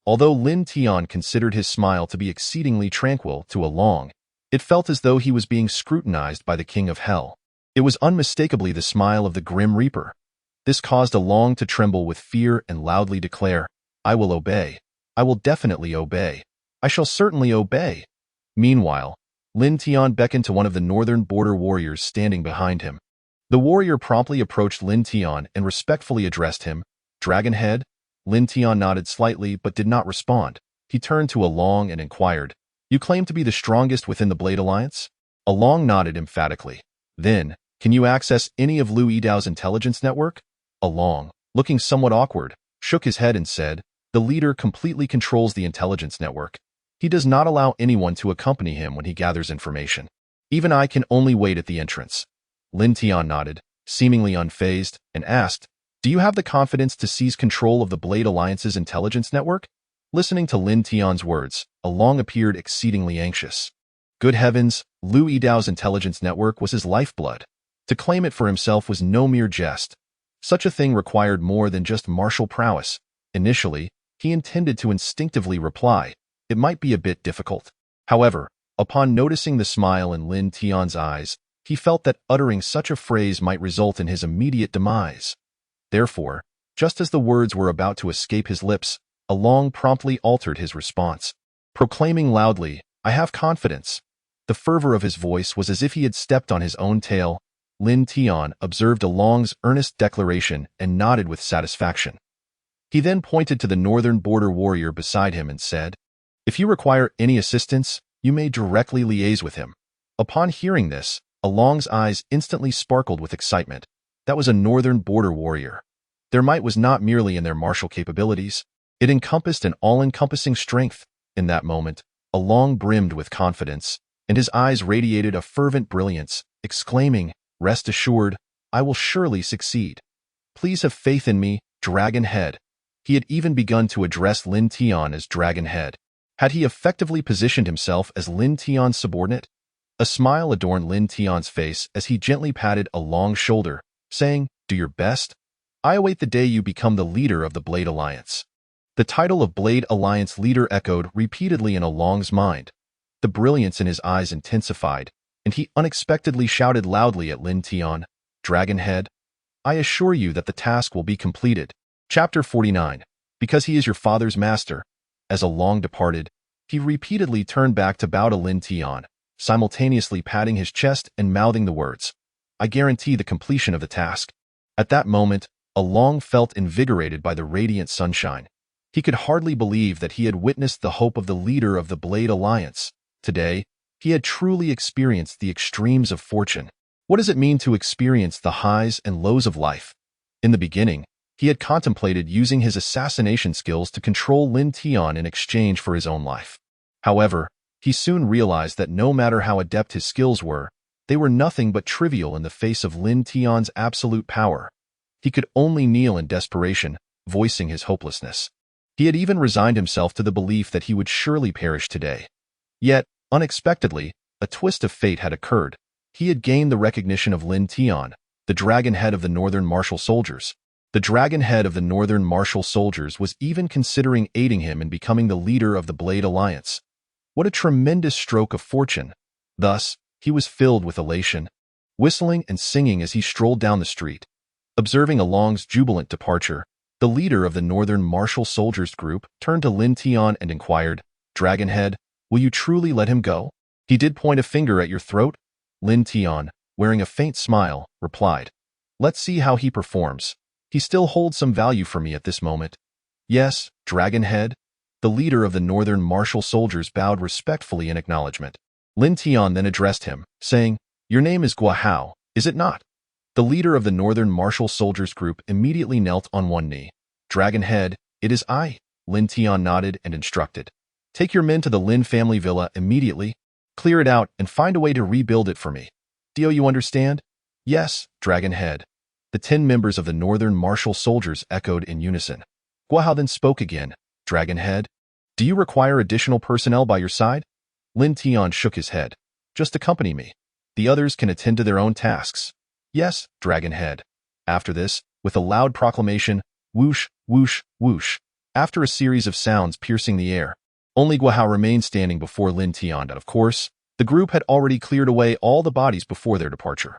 Although Lin Tian considered his smile to be exceedingly tranquil to Along, it felt as though he was being scrutinized by the King of Hell. It was unmistakably the smile of the Grim Reaper. This caused Along to tremble with fear and loudly declare, I will obey. I will definitely obey. I shall certainly obey. Meanwhile, Lin Tian beckoned to one of the northern border warriors standing behind him. The warrior promptly approached Lin Tian and respectfully addressed him, Dragon Head? Lin Tian nodded slightly but did not respond. He turned to Along and inquired, You claim to be the strongest within the Blade Alliance? Along nodded emphatically. Then, can you access any of Lu Yidao's intelligence network? Along, looking somewhat awkward, shook his head and said, The leader completely controls the intelligence network. He does not allow anyone to accompany him when he gathers information. Even I can only wait at the entrance. Lin Tian nodded, seemingly unfazed, and asked, Do you have the confidence to seize control of the Blade Alliance's intelligence network? Listening to Lin Tian's words, Along appeared exceedingly anxious. Good heavens, Lu Yidao's intelligence network was his lifeblood. To claim it for himself was no mere jest. Such a thing required more than just martial prowess. Initially, he intended to instinctively reply, It might be a bit difficult. However, Upon noticing the smile in Lin Tian's eyes, he felt that uttering such a phrase might result in his immediate demise. Therefore, just as the words were about to escape his lips, Along promptly altered his response, proclaiming loudly, "I have confidence." The fervor of his voice was as if he had stepped on his own tail. Lin Tian observed Along's earnest declaration and nodded with satisfaction. He then pointed to the northern border warrior beside him and said, "If you require any assistance, you may directly liaise with him." Upon hearing this, Along's eyes instantly sparkled with excitement. That was a northern border warrior. Their might was not merely in their martial capabilities. It encompassed an all-encompassing strength. In that moment, Along brimmed with confidence, and his eyes radiated a fervent brilliance, exclaiming, "Rest assured, I will surely succeed. Please have faith in me, Dragon Head." He had even begun to address Lin Tian as Dragon Head. Had he effectively positioned himself as Lin Tian's subordinate? A smile adorned Lin Tian's face as he gently patted Along's shoulder, saying, "Do your best. I await the day you become the leader of the Blade Alliance." The title of Blade Alliance leader echoed repeatedly in Along's mind. The brilliance in his eyes intensified, and he unexpectedly shouted loudly at Lin Tian, "Dragon Head, I assure you that the task will be completed." Chapter 49. Because he is your father's master. As Along departed, he repeatedly turned back to bow to Lin Tian, simultaneously patting his chest and mouthing the words, "I guarantee the completion of the task." At that moment, Along felt invigorated by the radiant sunshine. He could hardly believe that he had witnessed the hope of the leader of the Blade Alliance. Today, he had truly experienced the extremes of fortune. What does it mean to experience the highs and lows of life? In the beginning, he had contemplated using his assassination skills to control Lin Tian in exchange for his own life. However, he soon realized that no matter how adept his skills were, they were nothing but trivial in the face of Lin Tian's absolute power. He could only kneel in desperation, voicing his hopelessness. He had even resigned himself to the belief that he would surely perish today. Yet, unexpectedly, a twist of fate had occurred. He had gained the recognition of Lin Tian, the Dragon Head of the Northern Martial Soldiers. The Dragon Head of the Northern Martial Soldiers was even considering aiding him in becoming the leader of the Blade Alliance. What a tremendous stroke of fortune! Thus, he was filled with elation, whistling and singing as he strolled down the street. Observing Along's jubilant departure, the leader of the Northern Martial Soldiers group turned to Lin Tian and inquired, "Dragon Head, will you truly let him go? He did point a finger at your throat." Lin Tian, wearing a faint smile, replied, "Let's see how he performs. He still holds some value for me at this moment." "Yes, Dragon Head." The leader of the Northern Martial Soldiers bowed respectfully in acknowledgement. Lin Tian then addressed him, saying, "Your name is Guahao, is it not?" The leader of the Northern Martial Soldiers group immediately knelt on one knee. "Dragon Head, it is I." Lin Tian nodded and instructed, "Take your men to the Lin family villa immediately. Clear it out and find a way to rebuild it for me. Do you understand?" "Yes, Dragon Head." The 10 members of the Northern Martial Soldiers echoed in unison. Guahao then spoke again, "Dragon Head, do you require additional personnel by your side?" Lin Tian shook his head. "Just accompany me. The others can attend to their own tasks." "Yes, Dragon Head." After this, with a loud proclamation, whoosh, whoosh, whoosh, after a series of sounds piercing the air, only Guahao remained standing before Lin Tian, and of course, the group had already cleared away all the bodies before their departure.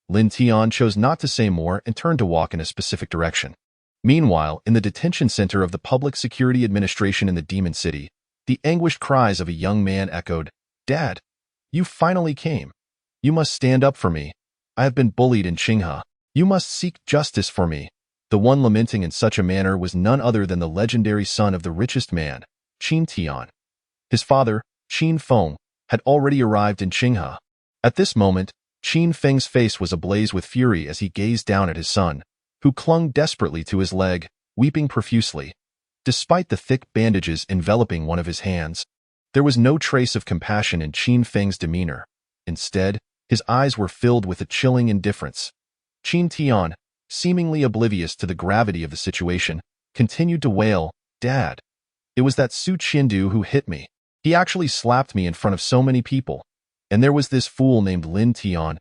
Lin Tian chose not to say more and turned to walk in a specific direction. Meanwhile, in the detention center of the Public Security Administration in the Demon City, the anguished cries of a young man echoed, "Dad, you finally came. You must stand up for me. I have been bullied in Qinghe. You must seek justice for me." The one lamenting in such a manner was none other than the legendary son of the richest man, Qin Tian. His father, Qin Feng, had already arrived in Qinghe. At this moment, Qin Feng's face was ablaze with fury as he gazed down at his son, who clung desperately to his leg, weeping profusely. Despite the thick bandages enveloping one of his hands, there was no trace of compassion in Qin Feng's demeanor. Instead, his eyes were filled with a chilling indifference. Qin Tian, seemingly oblivious to the gravity of the situation, continued to wail, "Dad, it was that Su Qiandu who hit me. He actually slapped me in front of so many people. And there was this fool named Lin Tian.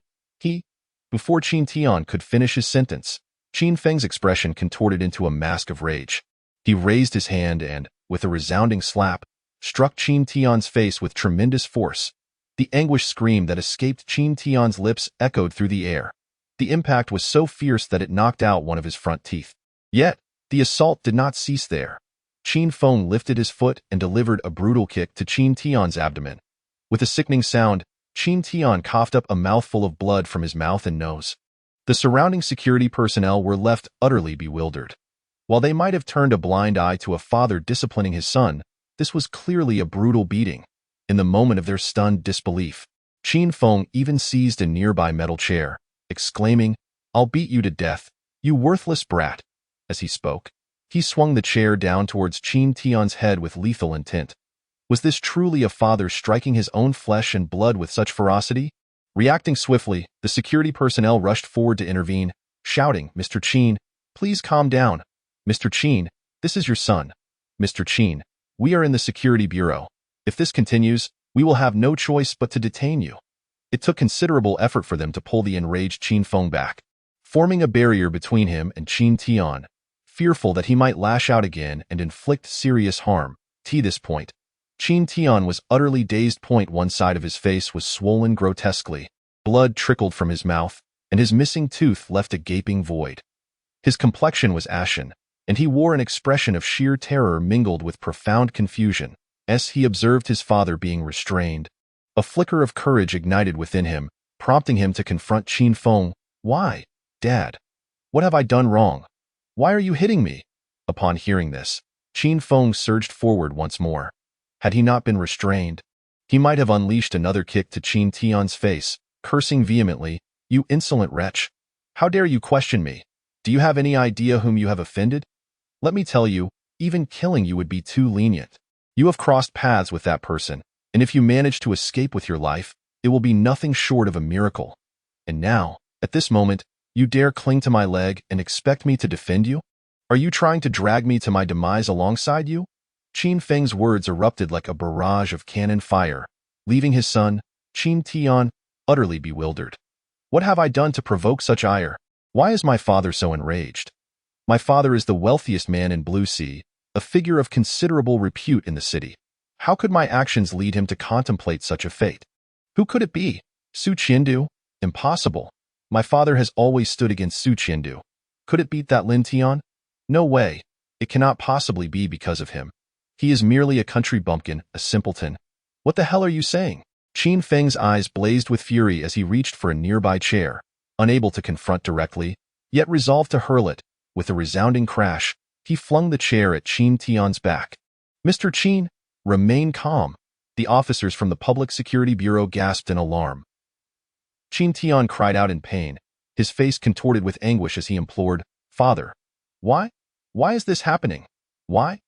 Before Qin Tian could finish his sentence, Qin Feng's expression contorted into a mask of rage. He raised his hand and, with a resounding slap, struck Qin Tian's face with tremendous force. The anguished scream that escaped Qin Tian's lips echoed through the air. The impact was so fierce that it knocked out one of his front teeth. Yet, the assault did not cease there. Qin Feng lifted his foot and delivered a brutal kick to Qin Tian's abdomen. With a sickening sound, Qin Tian coughed up a mouthful of blood from his mouth and nose. The surrounding security personnel were left utterly bewildered. While they might have turned a blind eye to a father disciplining his son, this was clearly a brutal beating. In the moment of their stunned disbelief, Qin Feng even seized a nearby metal chair, exclaiming, "I'll beat you to death, you worthless brat." As he spoke, he swung the chair down towards Qin Tian's head with lethal intent. Was this truly a father striking his own flesh and blood with such ferocity? Reacting swiftly, the security personnel rushed forward to intervene, shouting, "Mr. Qin, please calm down. Mr. Qin, this is your son. Mr. Qin, we are in the security bureau. If this continues, we will have no choice but to detain you." It took considerable effort for them to pull the enraged Qin Feng back, forming a barrier between him and Qin Tian, fearful that he might lash out again and inflict serious harm. To this point, Qin Tian was utterly dazed. One side of his face was swollen grotesquely, blood trickled from his mouth, and his missing tooth left a gaping void. His complexion was ashen, and he wore an expression of sheer terror mingled with profound confusion, as he observed his father being restrained. A flicker of courage ignited within him, prompting him to confront Qin Feng. "Why, Dad? What have I done wrong? Why are you hitting me?" Upon hearing this, Qin Feng surged forward once more. Had he not been restrained, he might have unleashed another kick to Qin Tian's face, cursing vehemently, "You insolent wretch! How dare you question me? Do you have any idea whom you have offended? Let me tell you, even killing you would be too lenient. You have crossed paths with that person, and if you manage to escape with your life, it will be nothing short of a miracle. And now, at this moment, you dare cling to my leg and expect me to defend you? Are you trying to drag me to my demise alongside you?" Qin Feng's words erupted like a barrage of cannon fire, leaving his son, Qin Tian, utterly bewildered. "What have I done to provoke such ire? Why is my father so enraged? My father is the wealthiest man in Blue Sea, a figure of considerable repute in the city. How could my actions lead him to contemplate such a fate? Who could it be? Su Qiandu? Impossible. My father has always stood against Su Qiandu. Could it be that Lin Tian? No way. It cannot possibly be because of him. He is merely a country bumpkin, a simpleton. What the hell are you saying?" Qin Feng's eyes blazed with fury as he reached for a nearby chair, unable to confront directly, yet resolved to hurl it. With a resounding crash, he flung the chair at Qin Tian's back. "Mr. Qin, remain calm." The officers from the Public Security Bureau gasped in alarm. Qin Tian cried out in pain, his face contorted with anguish as he implored, "Father, why? Why is this happening? Why?"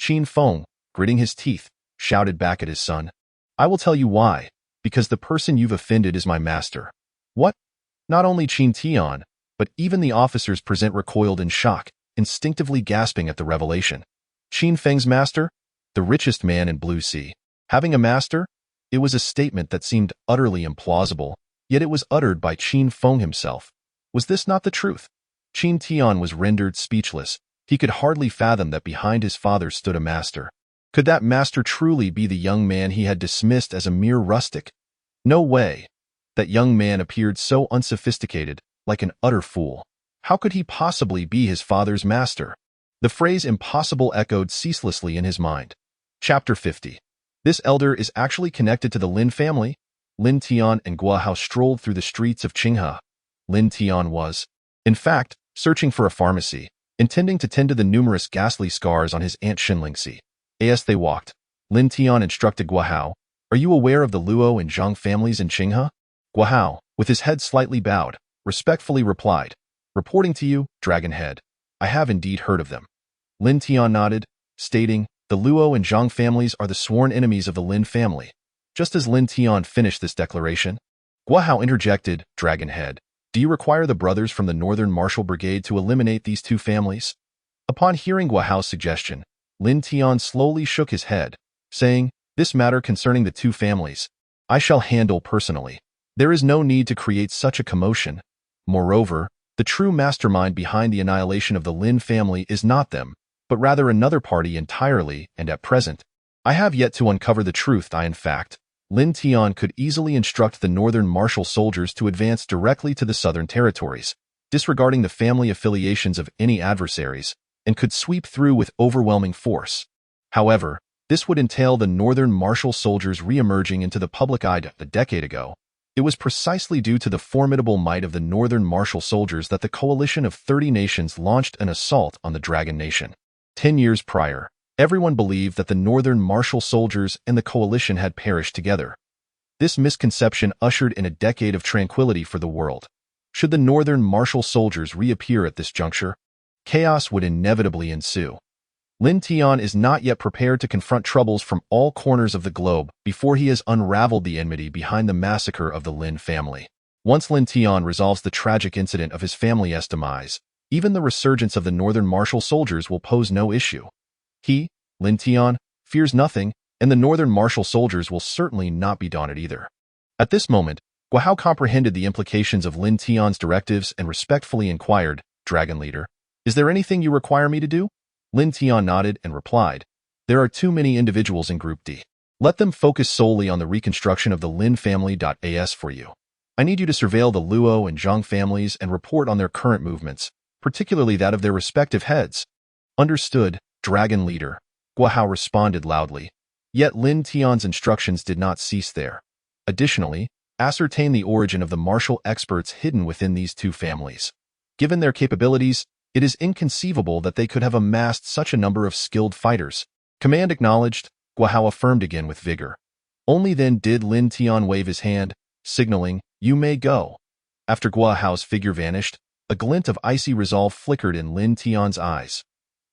Qin Feng, gritting his teeth, shouted back at his son, "I will tell you why, because the person you've offended is my master." "What?" Not only Qin Tian, but even the officers present recoiled in shock, instinctively gasping at the revelation. Qin Feng's master? The richest man in Blue Sea. Having a master? It was a statement that seemed utterly implausible, yet it was uttered by Qin Feng himself. Was this not the truth? Qin Tian was rendered speechless. He could hardly fathom that behind his father stood a master. Could that master truly be the young man he had dismissed as a mere rustic? No way. That young man appeared so unsophisticated, like an utter fool. How could he possibly be his father's master? The phrase impossible echoed ceaselessly in his mind. Chapter 50. This elder is actually connected to the Lin family? Lin Tian and Gua Hao strolled through the streets of Qinghe. Lin Tian was, in fact, searching for a pharmacy, intending to tend to the numerous ghastly scars on his Aunt Xinlingxi. As they walked, Lin Tian instructed Gua Hao, "Are you aware of the Luo and Zhang families in Qinghe?" Gua Hao, with his head slightly bowed, respectfully replied, "Reporting to you, Dragonhead, I have indeed heard of them." Lin Tian nodded, stating, "The Luo and Zhang families are the sworn enemies of the Lin family." Just as Lin Tian finished this declaration, Gua Hao interjected, "Dragonhead, do you require the brothers from the Northern Martial Brigade to eliminate these two families?" Upon hearing Gua Hao's suggestion, Lin Tian slowly shook his head, saying, "This matter concerning the two families, I shall handle personally. There is no need to create such a commotion. Moreover, the true mastermind behind the annihilation of the Lin family is not them, but rather another party entirely, and at present, I have yet to uncover the truth. In fact, Lin Tian could easily instruct the northern martial soldiers to advance directly to the southern territories, disregarding the family affiliations of any adversaries, and could sweep through with overwhelming force. However, this would entail the northern martial soldiers re-emerging into the public eye a decade ago. It was precisely due to the formidable might of the northern martial soldiers that the coalition of 30 nations launched an assault on the Dragon Nation. 10 years prior, everyone believed that the northern martial soldiers and the coalition had perished together. This misconception ushered in a decade of tranquility for the world. Should the northern martial soldiers reappear at this juncture, chaos would inevitably ensue. Lin Tian is not yet prepared to confront troubles from all corners of the globe before he has unraveled the enmity behind the massacre of the Lin family. Once Lin Tian resolves the tragic incident of his family's demise, even the resurgence of the northern martial soldiers will pose no issue. He, Lin Tian, fears nothing, and the northern martial soldiers will certainly not be daunted either. At this moment, Guo Hao comprehended the implications of Lin Tian's directives and respectfully inquired, "Dragon Leader, is there anything you require me to do?" Lin Tian nodded and replied, "There are too many individuals in Group D. Let them focus solely on the reconstruction of the Lin family.as for you. I need you to surveil the Luo and Zhang families and report on their current movements, particularly that of their respective heads." "Understood, Dragon Leader," Guo Hao responded loudly. Yet Lin Tian's instructions did not cease there. Additionally, ascertain the origin of the martial experts hidden within these two families. Given their capabilities, it is inconceivable that they could have amassed such a number of skilled fighters. Command acknowledged, Guo Hao affirmed again with vigor. Only then did Lin Tian wave his hand, signaling, "You may go." After Guo Hao's figure vanished, a glint of icy resolve flickered in Lin Tian's eyes.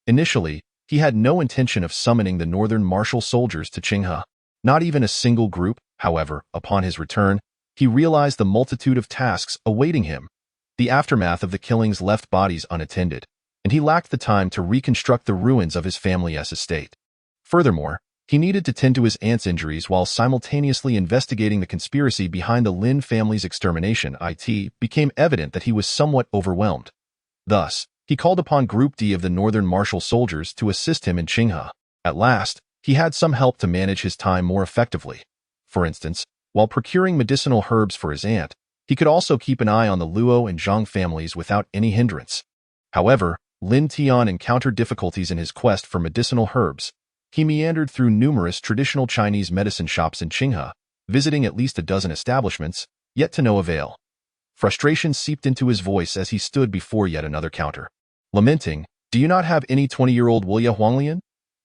Initially, he had no intention of summoning the northern martial soldiers to Qinghe. Not even a single group, however, upon his return, he realized the multitude of tasks awaiting him. The aftermath of the killings left bodies unattended, and he lacked the time to reconstruct the ruins of his family's estate. Furthermore, he needed to tend to his aunt's injuries while simultaneously investigating the conspiracy behind the Lin family's extermination. It became evident that he was somewhat overwhelmed. Thus, he called upon Group D of the northern martial soldiers to assist him in Qinghe. At last, he had some help to manage his time more effectively. For instance, while procuring medicinal herbs for his aunt, he could also keep an eye on the Luo and Zhang families without any hindrance. However, Lin Tian encountered difficulties in his quest for medicinal herbs. He meandered through numerous traditional Chinese medicine shops in Qinghe, visiting at least a dozen establishments, yet to no avail. Frustration seeped into his voice as he stood before yet another counter. Lamenting, "Do you not have any 20-year-old Wuya Huanglian?"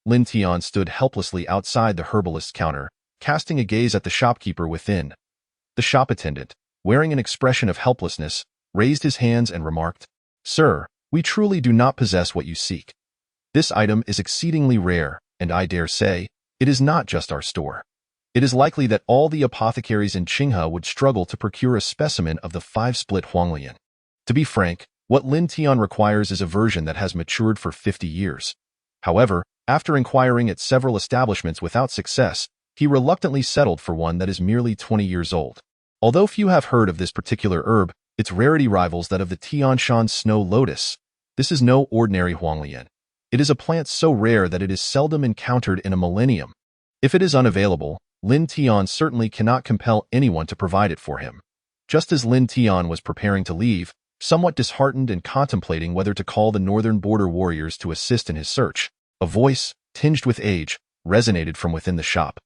Lin Tian stood helplessly outside the herbalist's counter, casting a gaze at the shopkeeper within. The shop attendant, wearing an expression of helplessness, raised his hands and remarked, "Sir, we truly do not possess what you seek. This item is exceedingly rare, and I dare say, it is not just our store. It is likely that all the apothecaries in Qinghe would struggle to procure a specimen of the 5-split Huanglian. To be frank, what Lin Tian requires is a version that has matured for 50 years. However, after inquiring at several establishments without success, he reluctantly settled for one that is merely 20 years old. Although few have heard of this particular herb, its rarity rivals that of the Tianshan snow lotus. This is no ordinary Huanglian. It is a plant so rare that it is seldom encountered in a millennium. If it is unavailable, Lin Tian certainly cannot compel anyone to provide it for him." Just as Lin Tian was preparing to leave, somewhat disheartened and contemplating whether to call the northern border warriors to assist in his search, a voice, tinged with age, resonated from within the shop.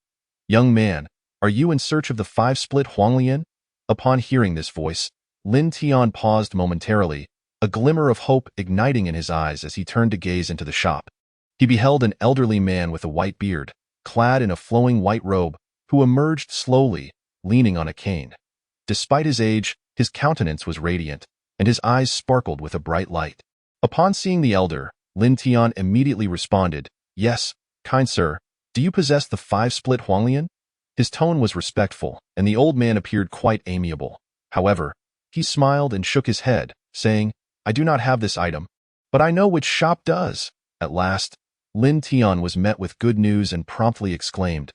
"Young man, are you in search of the 5-split Huanglian?" Upon hearing this voice, Lin Tian paused momentarily, a glimmer of hope igniting in his eyes as he turned to gaze into the shop. He beheld an elderly man with a white beard, clad in a flowing white robe, who emerged slowly, leaning on a cane. Despite his age, his countenance was radiant, and his eyes sparkled with a bright light. Upon seeing the elder, Lin Tian immediately responded, "Yes, kind sir, do you possess the 5-split Huanglian?" His tone was respectful, and the old man appeared quite amiable. However, he smiled and shook his head, saying, "I do not have this item, but I know which shop does." At last, Lin Tian was met with good news and promptly exclaimed,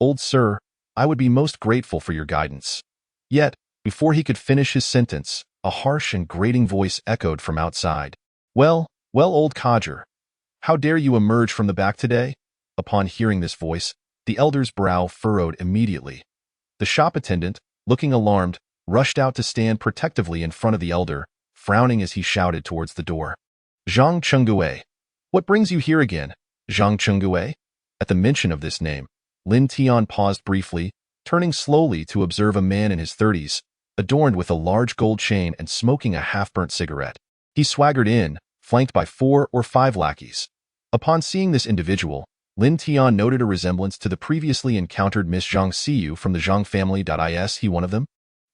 "Old sir, I would be most grateful for your guidance." Yet, before he could finish his sentence, a harsh and grating voice echoed from outside. Well, old codger. How dare you emerge from the back today?" Upon hearing this voice, the elder's brow furrowed immediately. The shop attendant, looking alarmed, rushed out to stand protectively in front of the elder, frowning as he shouted towards the door. Zhang Chenggue. What brings you here again, Zhang Chenggue? At the mention of this name, Lin Tian paused briefly, turning slowly to observe a man in his 30s, adorned with a large gold chain and smoking a half-burnt cigarette. He swaggered in, flanked by 4 or 5 lackeys. Upon seeing this individual, Lin Tian noted a resemblance to the previously encountered Miss Zhang Xiyu from the Zhang family. Is he one of them?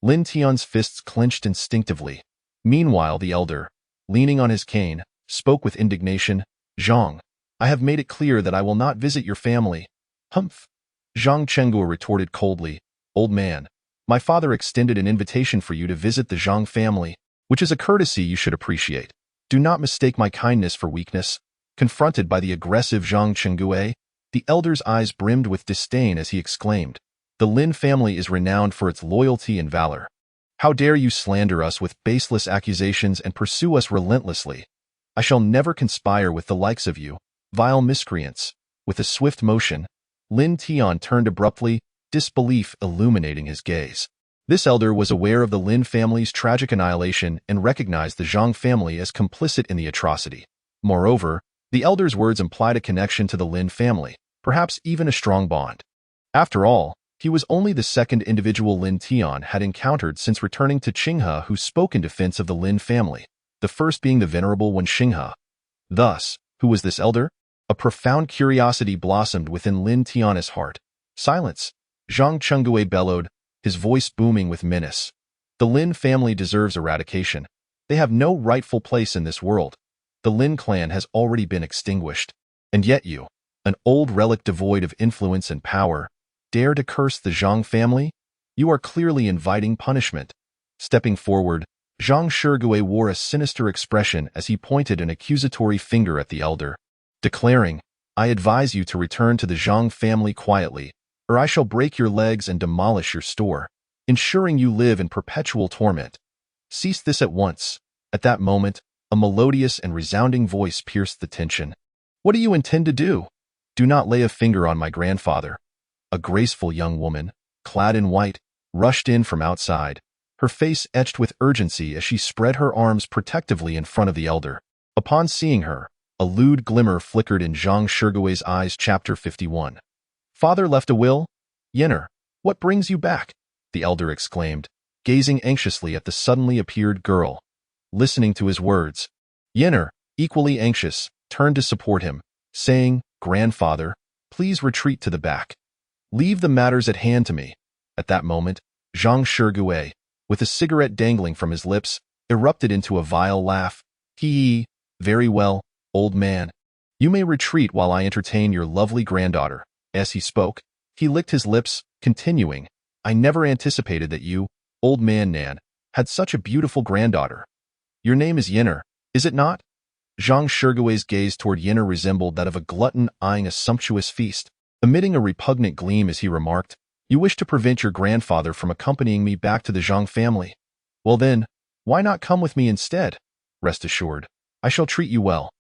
Lin Tian's fists clenched instinctively. Meanwhile, the elder, leaning on his cane, spoke with indignation. Zhang, I have made it clear that I will not visit your family. Humph. Zhang Chengguo retorted coldly. Old man, my father extended an invitation for you to visit the Zhang family, which is a courtesy you should appreciate. Do not mistake my kindness for weakness. Confronted by the aggressive Zhang Chenggue, the elder's eyes brimmed with disdain as he exclaimed, the Lin family is renowned for its loyalty and valor. How dare you slander us with baseless accusations and pursue us relentlessly? I shall never conspire with the likes of you, vile miscreants. With a swift motion, Lin Tian turned abruptly, disbelief illuminating his gaze. This elder was aware of the Lin family's tragic annihilation and recognized the Zhang family as complicit in the atrocity. Moreover, the elder's words implied a connection to the Lin family, perhaps even a strong bond. After all, he was only the second individual Lin Tian had encountered since returning to Qinghe who spoke in defense of the Lin family, the first being the venerable Wen Xinghe. Thus, who was this elder? A profound curiosity blossomed within Lin Tian's heart. Silence, Zhang Chenggue bellowed, his voice booming with menace. The Lin family deserves eradication. They have no rightful place in this world. The Lin clan has already been extinguished. And yet you, an old relic devoid of influence and power, dare to curse the Zhang family? You are clearly inviting punishment. Stepping forward, Zhang Chenggue wore a sinister expression as he pointed an accusatory finger at the elder, declaring, I advise you to return to the Zhang family quietly, or I shall break your legs and demolish your store, ensuring you live in perpetual torment. Cease this at once. At that moment, a melodious and resounding voice pierced the tension. What do you intend to do? Do not lay a finger on my grandfather. A graceful young woman, clad in white, rushed in from outside, her face etched with urgency as she spread her arms protectively in front of the elder. Upon seeing her, a lewd glimmer flickered in Zhang Chenggue's eyes. Chapter 51. Father left a will? Yenner, what brings you back? The elder exclaimed, gazing anxiously at the suddenly appeared girl. Listening to his words, Yenner, equally anxious, turned to support him, saying, Grandfather, please retreat to the back. Leave the matters at hand to me. At that moment, Zhang Chenggue, with a cigarette dangling from his lips, erupted into a vile laugh. Hee, very well, old man. You may retreat while I entertain your lovely granddaughter. As he spoke, he licked his lips, continuing, I never anticipated that you, old man Nan, had such a beautiful granddaughter. Your name is Yenner, is it not? Zhang Chenggue's gaze toward Yenner resembled that of a glutton eyeing a sumptuous feast, emitting a repugnant gleam as he remarked, You wish to prevent your grandfather from accompanying me back to the Zhang family. Well then, why not come with me instead? Rest assured, I shall treat you well.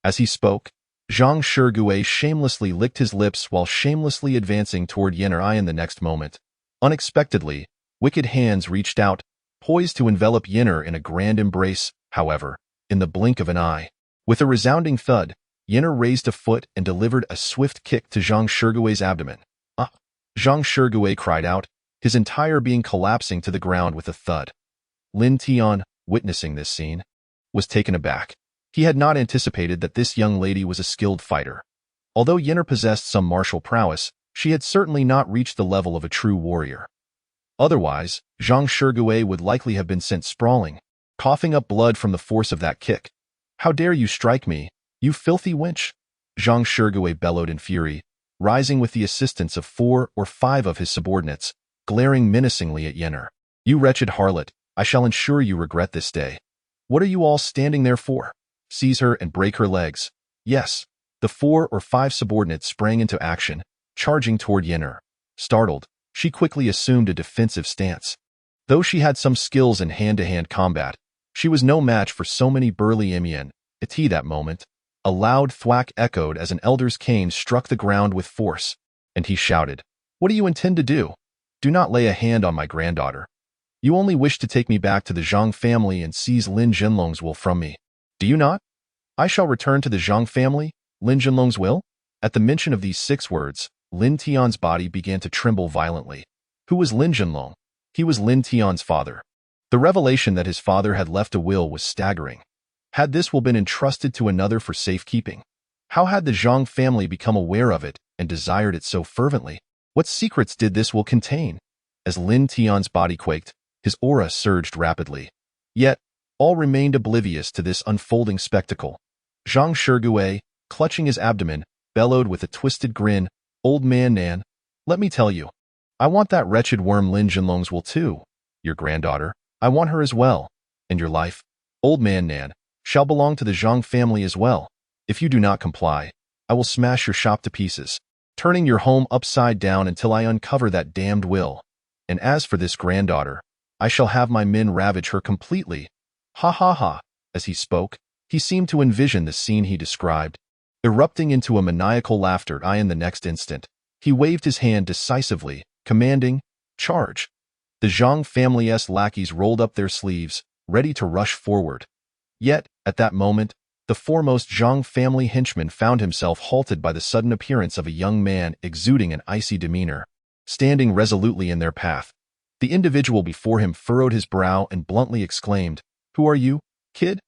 As he spoke, Zhang Chenggue shamelessly licked his lips while shamelessly advancing toward Yenner. In the next moment, unexpectedly, wicked hands reached out, poised to envelop Yenner in a grand embrace. However, in the blink of an eye, with a resounding thud, Yenner raised a foot and delivered a swift kick to Zhang Chenggue's abdomen. Ah! Zhang Chenggue cried out, his entire being collapsing to the ground with a thud. Lin Tian, witnessing this scene, was taken aback. He had not anticipated that this young lady was a skilled fighter. Although Yenner possessed some martial prowess, she had certainly not reached the level of a true warrior. Otherwise, Zhang Chenggue would likely have been sent sprawling, coughing up blood from the force of that kick. How dare you strike me, you filthy wench? Zhang Chenggue bellowed in fury, rising with the assistance of 4 or 5 of his subordinates, glaring menacingly at Yenner. You wretched harlot, I shall ensure you regret this day. What are you all standing there for? Seize her and break her legs. Yes, the 4 or 5 subordinates sprang into action, charging toward Yenner. Startled, she quickly assumed a defensive stance. Though she had some skills in hand-to-hand combat, she was no match for so many burly Imien. At that moment, a loud thwack echoed as an elder's cane struck the ground with force, and he shouted, What do you intend to do? Do not lay a hand on my granddaughter. You only wish to take me back to the Zhang family and seize Lin Jinlong's will from me. Do you not? I shall return to the Zhang family, Lin Jinlong's will? At the mention of these 6 words, Lin Tian's body began to tremble violently. Who was Lin Jinlong? He was Lin Tian's father. The revelation that his father had left a will was staggering. Had this will been entrusted to another for safekeeping? How had the Zhang family become aware of it and desired it so fervently? What secrets did this will contain? As Lin Tian's body quaked, his aura surged rapidly. Yet, all remained oblivious to this unfolding spectacle. Zhang Shirgui, clutching his abdomen, bellowed with a twisted grin, "Old man Nan, let me tell you, I want that wretched worm Lin Jinlong's will too. Your granddaughter, I want her as well. And your life, old man Nan, shall belong to the Zhang family as well. If you do not comply, I will smash your shop to pieces, turning your home upside down until I uncover that damned will. And as for this granddaughter, I shall have my men ravage her completely." Ha ha ha. As he spoke, he seemed to envision the scene he described. Erupting into a maniacal laughter, in the next instant, he waved his hand decisively, commanding, "Charge!" The Zhang family's lackeys rolled up their sleeves, ready to rush forward. Yet, at that moment, the foremost Zhang family henchman found himself halted by the sudden appearance of a young man exuding an icy demeanor, standing resolutely in their path. The individual before him furrowed his brow and bluntly exclaimed, "Who are you, kid?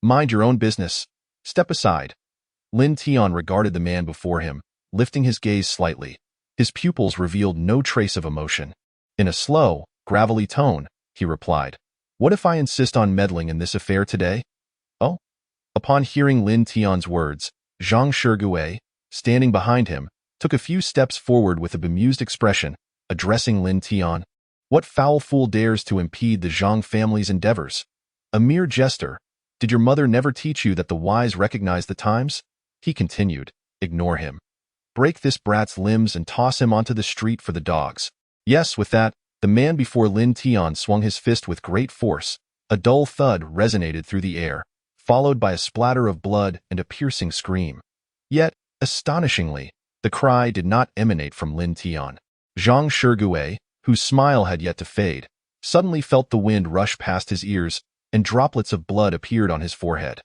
Mind your own business. Step aside." Lin Tian regarded the man before him, lifting his gaze slightly. His pupils revealed no trace of emotion. In a slow, gravelly tone, he replied, "What if I insist on meddling in this affair today?" "Oh?" Upon hearing Lin Tian's words, Zhang Shirgui, standing behind him, took a few steps forward with a bemused expression, addressing Lin Tian. "What foul fool dares to impede the Zhang family's endeavors? A mere jester. Did your mother never teach you that the wise recognize the times?" He continued, "Ignore him. Break this brat's limbs and toss him onto the street for the dogs." Yes, with that, the man before Lin Tian swung his fist with great force. A dull thud resonated through the air, followed by a splatter of blood and a piercing scream. Yet, astonishingly, the cry did not emanate from Lin Tian. Zhang Shirgui, whose smile had yet to fade, suddenly felt the wind rush past his ears, and droplets of blood appeared on his forehead.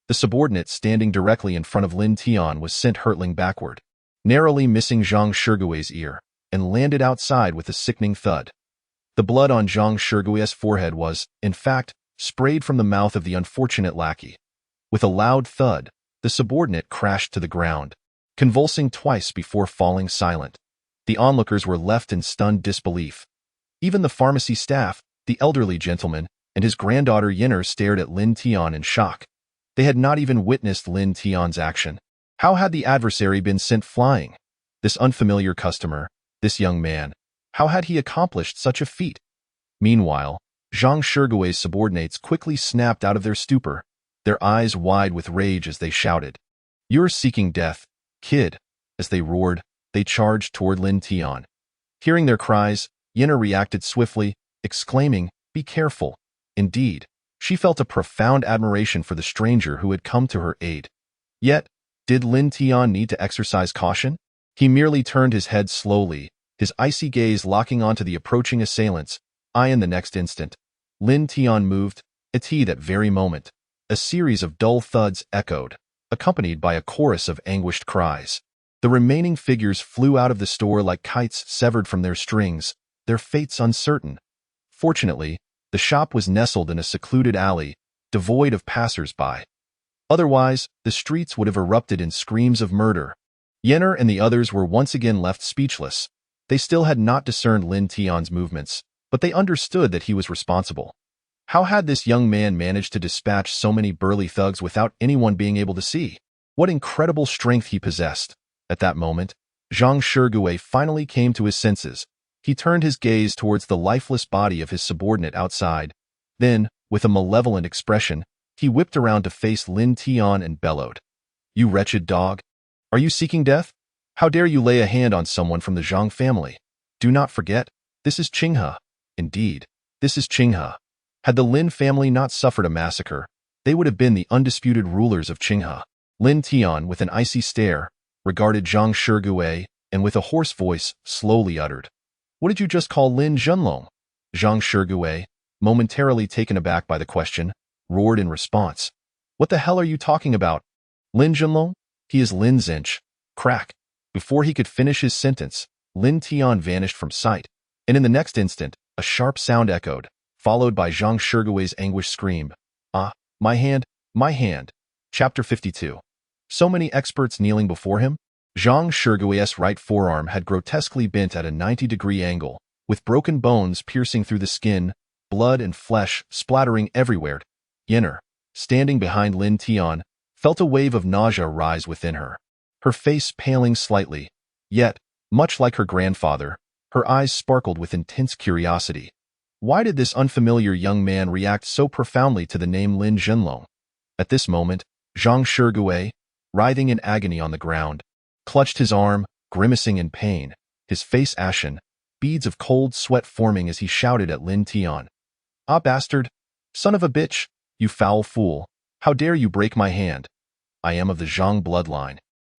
The subordinate standing directly in front of Lin Tian was sent hurtling backward, narrowly missing Zhang Shirgui's ear, and landed outside with a sickening thud. The blood on Zhang Shirgui's forehead was, in fact, sprayed from the mouth of the unfortunate lackey. With a loud thud, the subordinate crashed to the ground, convulsing twice before falling silent. The onlookers were left in stunned disbelief. Even the pharmacy staff, the elderly gentleman, and his granddaughter Yenner stared at Lin Tian in shock. They had not even witnessed Lin Tian's action. How had the adversary been sent flying? This unfamiliar customer, this young man, how had he accomplished such a feat? Meanwhile, Zhang Shirgui's subordinates quickly snapped out of their stupor, their eyes wide with rage as they shouted, "You're seeking death, kid!" As they roared, they charged toward Lin Tian. Hearing their cries, Yenner reacted swiftly, exclaiming, "Be careful." Indeed, she felt a profound admiration for the stranger who had come to her aid. Yet, did Lin Tian need to exercise caution? He merely turned his head slowly, his icy gaze locking onto the approaching assailants. In the next instant, Lin Tian moved. At that very moment, a series of dull thuds echoed, accompanied by a chorus of anguished cries. The remaining figures flew out of the store like kites severed from their strings, their fates uncertain. Fortunately, the shop was nestled in a secluded alley, devoid of passers-by. Otherwise, the streets would have erupted in screams of murder. Yenner and the others were once again left speechless. They still had not discerned Lin Tian's movements, but they understood that he was responsible. How had this young man managed to dispatch so many burly thugs without anyone being able to see? What incredible strength he possessed. At that moment, Zhang Shirgui finally came to his senses. He turned his gaze towards the lifeless body of his subordinate outside. Then, with a malevolent expression, he whipped around to face Lin Tian and bellowed, "You wretched dog! Are you seeking death? How dare you lay a hand on someone from the Zhang family? Do not forget, this is Qinghe. Indeed, this is Qinghe. Had the Lin family not suffered a massacre, they would have been the undisputed rulers of Qinghe." Lin Tian, with an icy stare, regarded Zhang Shirgui, and with a hoarse voice, slowly uttered, What did you just call Lin Junlong? Zhang Shigui, momentarily taken aback by the question, roared in response. What the hell are you talking about? Lin Junlong? He is Lin Zinch. Crack. Before he could finish his sentence, Lin Tian vanished from sight, and in the next instant, a sharp sound echoed, followed by Zhang Shigui's anguished scream. Ah, my hand, my hand. Chapter 52. So many experts kneeling before him? Zhang Shigui's right forearm had grotesquely bent at a 90-degree angle, with broken bones piercing through the skin, blood and flesh splattering everywhere. Yenner, standing behind Lin Tian, felt a wave of nausea rise within her. Her face paling slightly, yet, much like her grandfather, her eyes sparkled with intense curiosity. Why did this unfamiliar young man react so profoundly to the name Lin Junlong? At this moment, Zhang Shigui, writhing in agony on the ground, clutched his arm, grimacing in pain, his face ashen, beads of cold sweat forming as he shouted at Lin Tian. Ah, bastard! Son of a bitch! You foul fool! How dare you break my hand? I am of the Zhang bloodline.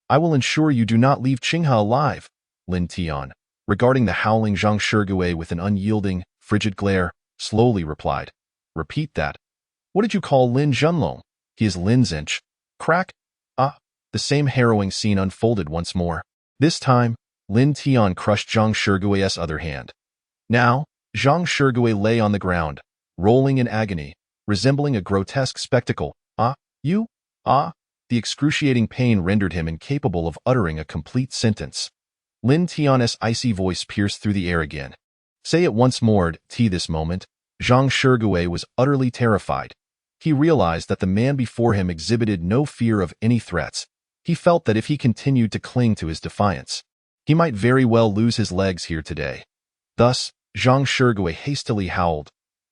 I will ensure you do not leave Qinghe alive, Lin Tian, regarding the howling Zhang Shigui with an unyielding, frigid glare, slowly replied. Repeat that. What did you call Lin Junlong? He is Lin Zinch. Crack? Ah, the same harrowing scene unfolded once more. This time, Lin Tian crushed Zhang Shigui's other hand. Now, Zhang Shigui lay on the ground, rolling in agony, resembling a grotesque spectacle. Ah, you? Ah, the excruciating pain rendered him incapable of uttering a complete sentence. Lin Tian's icy voice pierced through the air again. Say it once more. This moment, Zhang Shigui was utterly terrified. He realized that the man before him exhibited no fear of any threats. He felt that if he continued to cling to his defiance, he might very well lose his legs here today. Thus, Zhang Shigui hastily howled,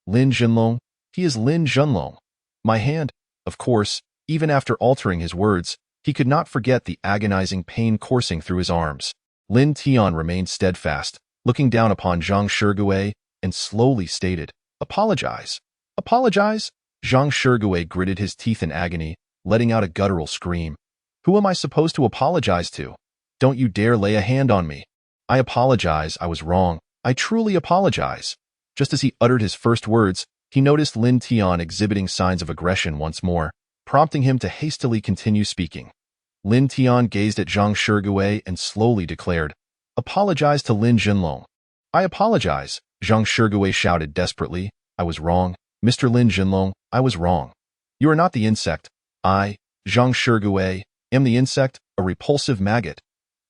Lin Junlong? He is Lin Junlong. My hand? Of course, even after altering his words, he could not forget the agonizing pain coursing through his arms. Lin Tian remained steadfast, looking down upon Zhang Shigui, and slowly stated, Apologize. Apologize? Zhang Shigui gritted his teeth in agony, letting out a guttural scream. Who am I supposed to apologize to? Don't you dare lay a hand on me. I apologize, I was wrong. I truly apologize. Just as he uttered his first words, he noticed Lin Tian exhibiting signs of aggression once more, prompting him to hastily continue speaking. Lin Tian gazed at Zhang Shigui and slowly declared, Apologize to Lin Junlong. I apologize, Zhang Shigui shouted desperately. I was wrong. Mr. Lin Junlong, I was wrong. You are not the insect. I, Zhang Shigui, am the insect, a repulsive maggot.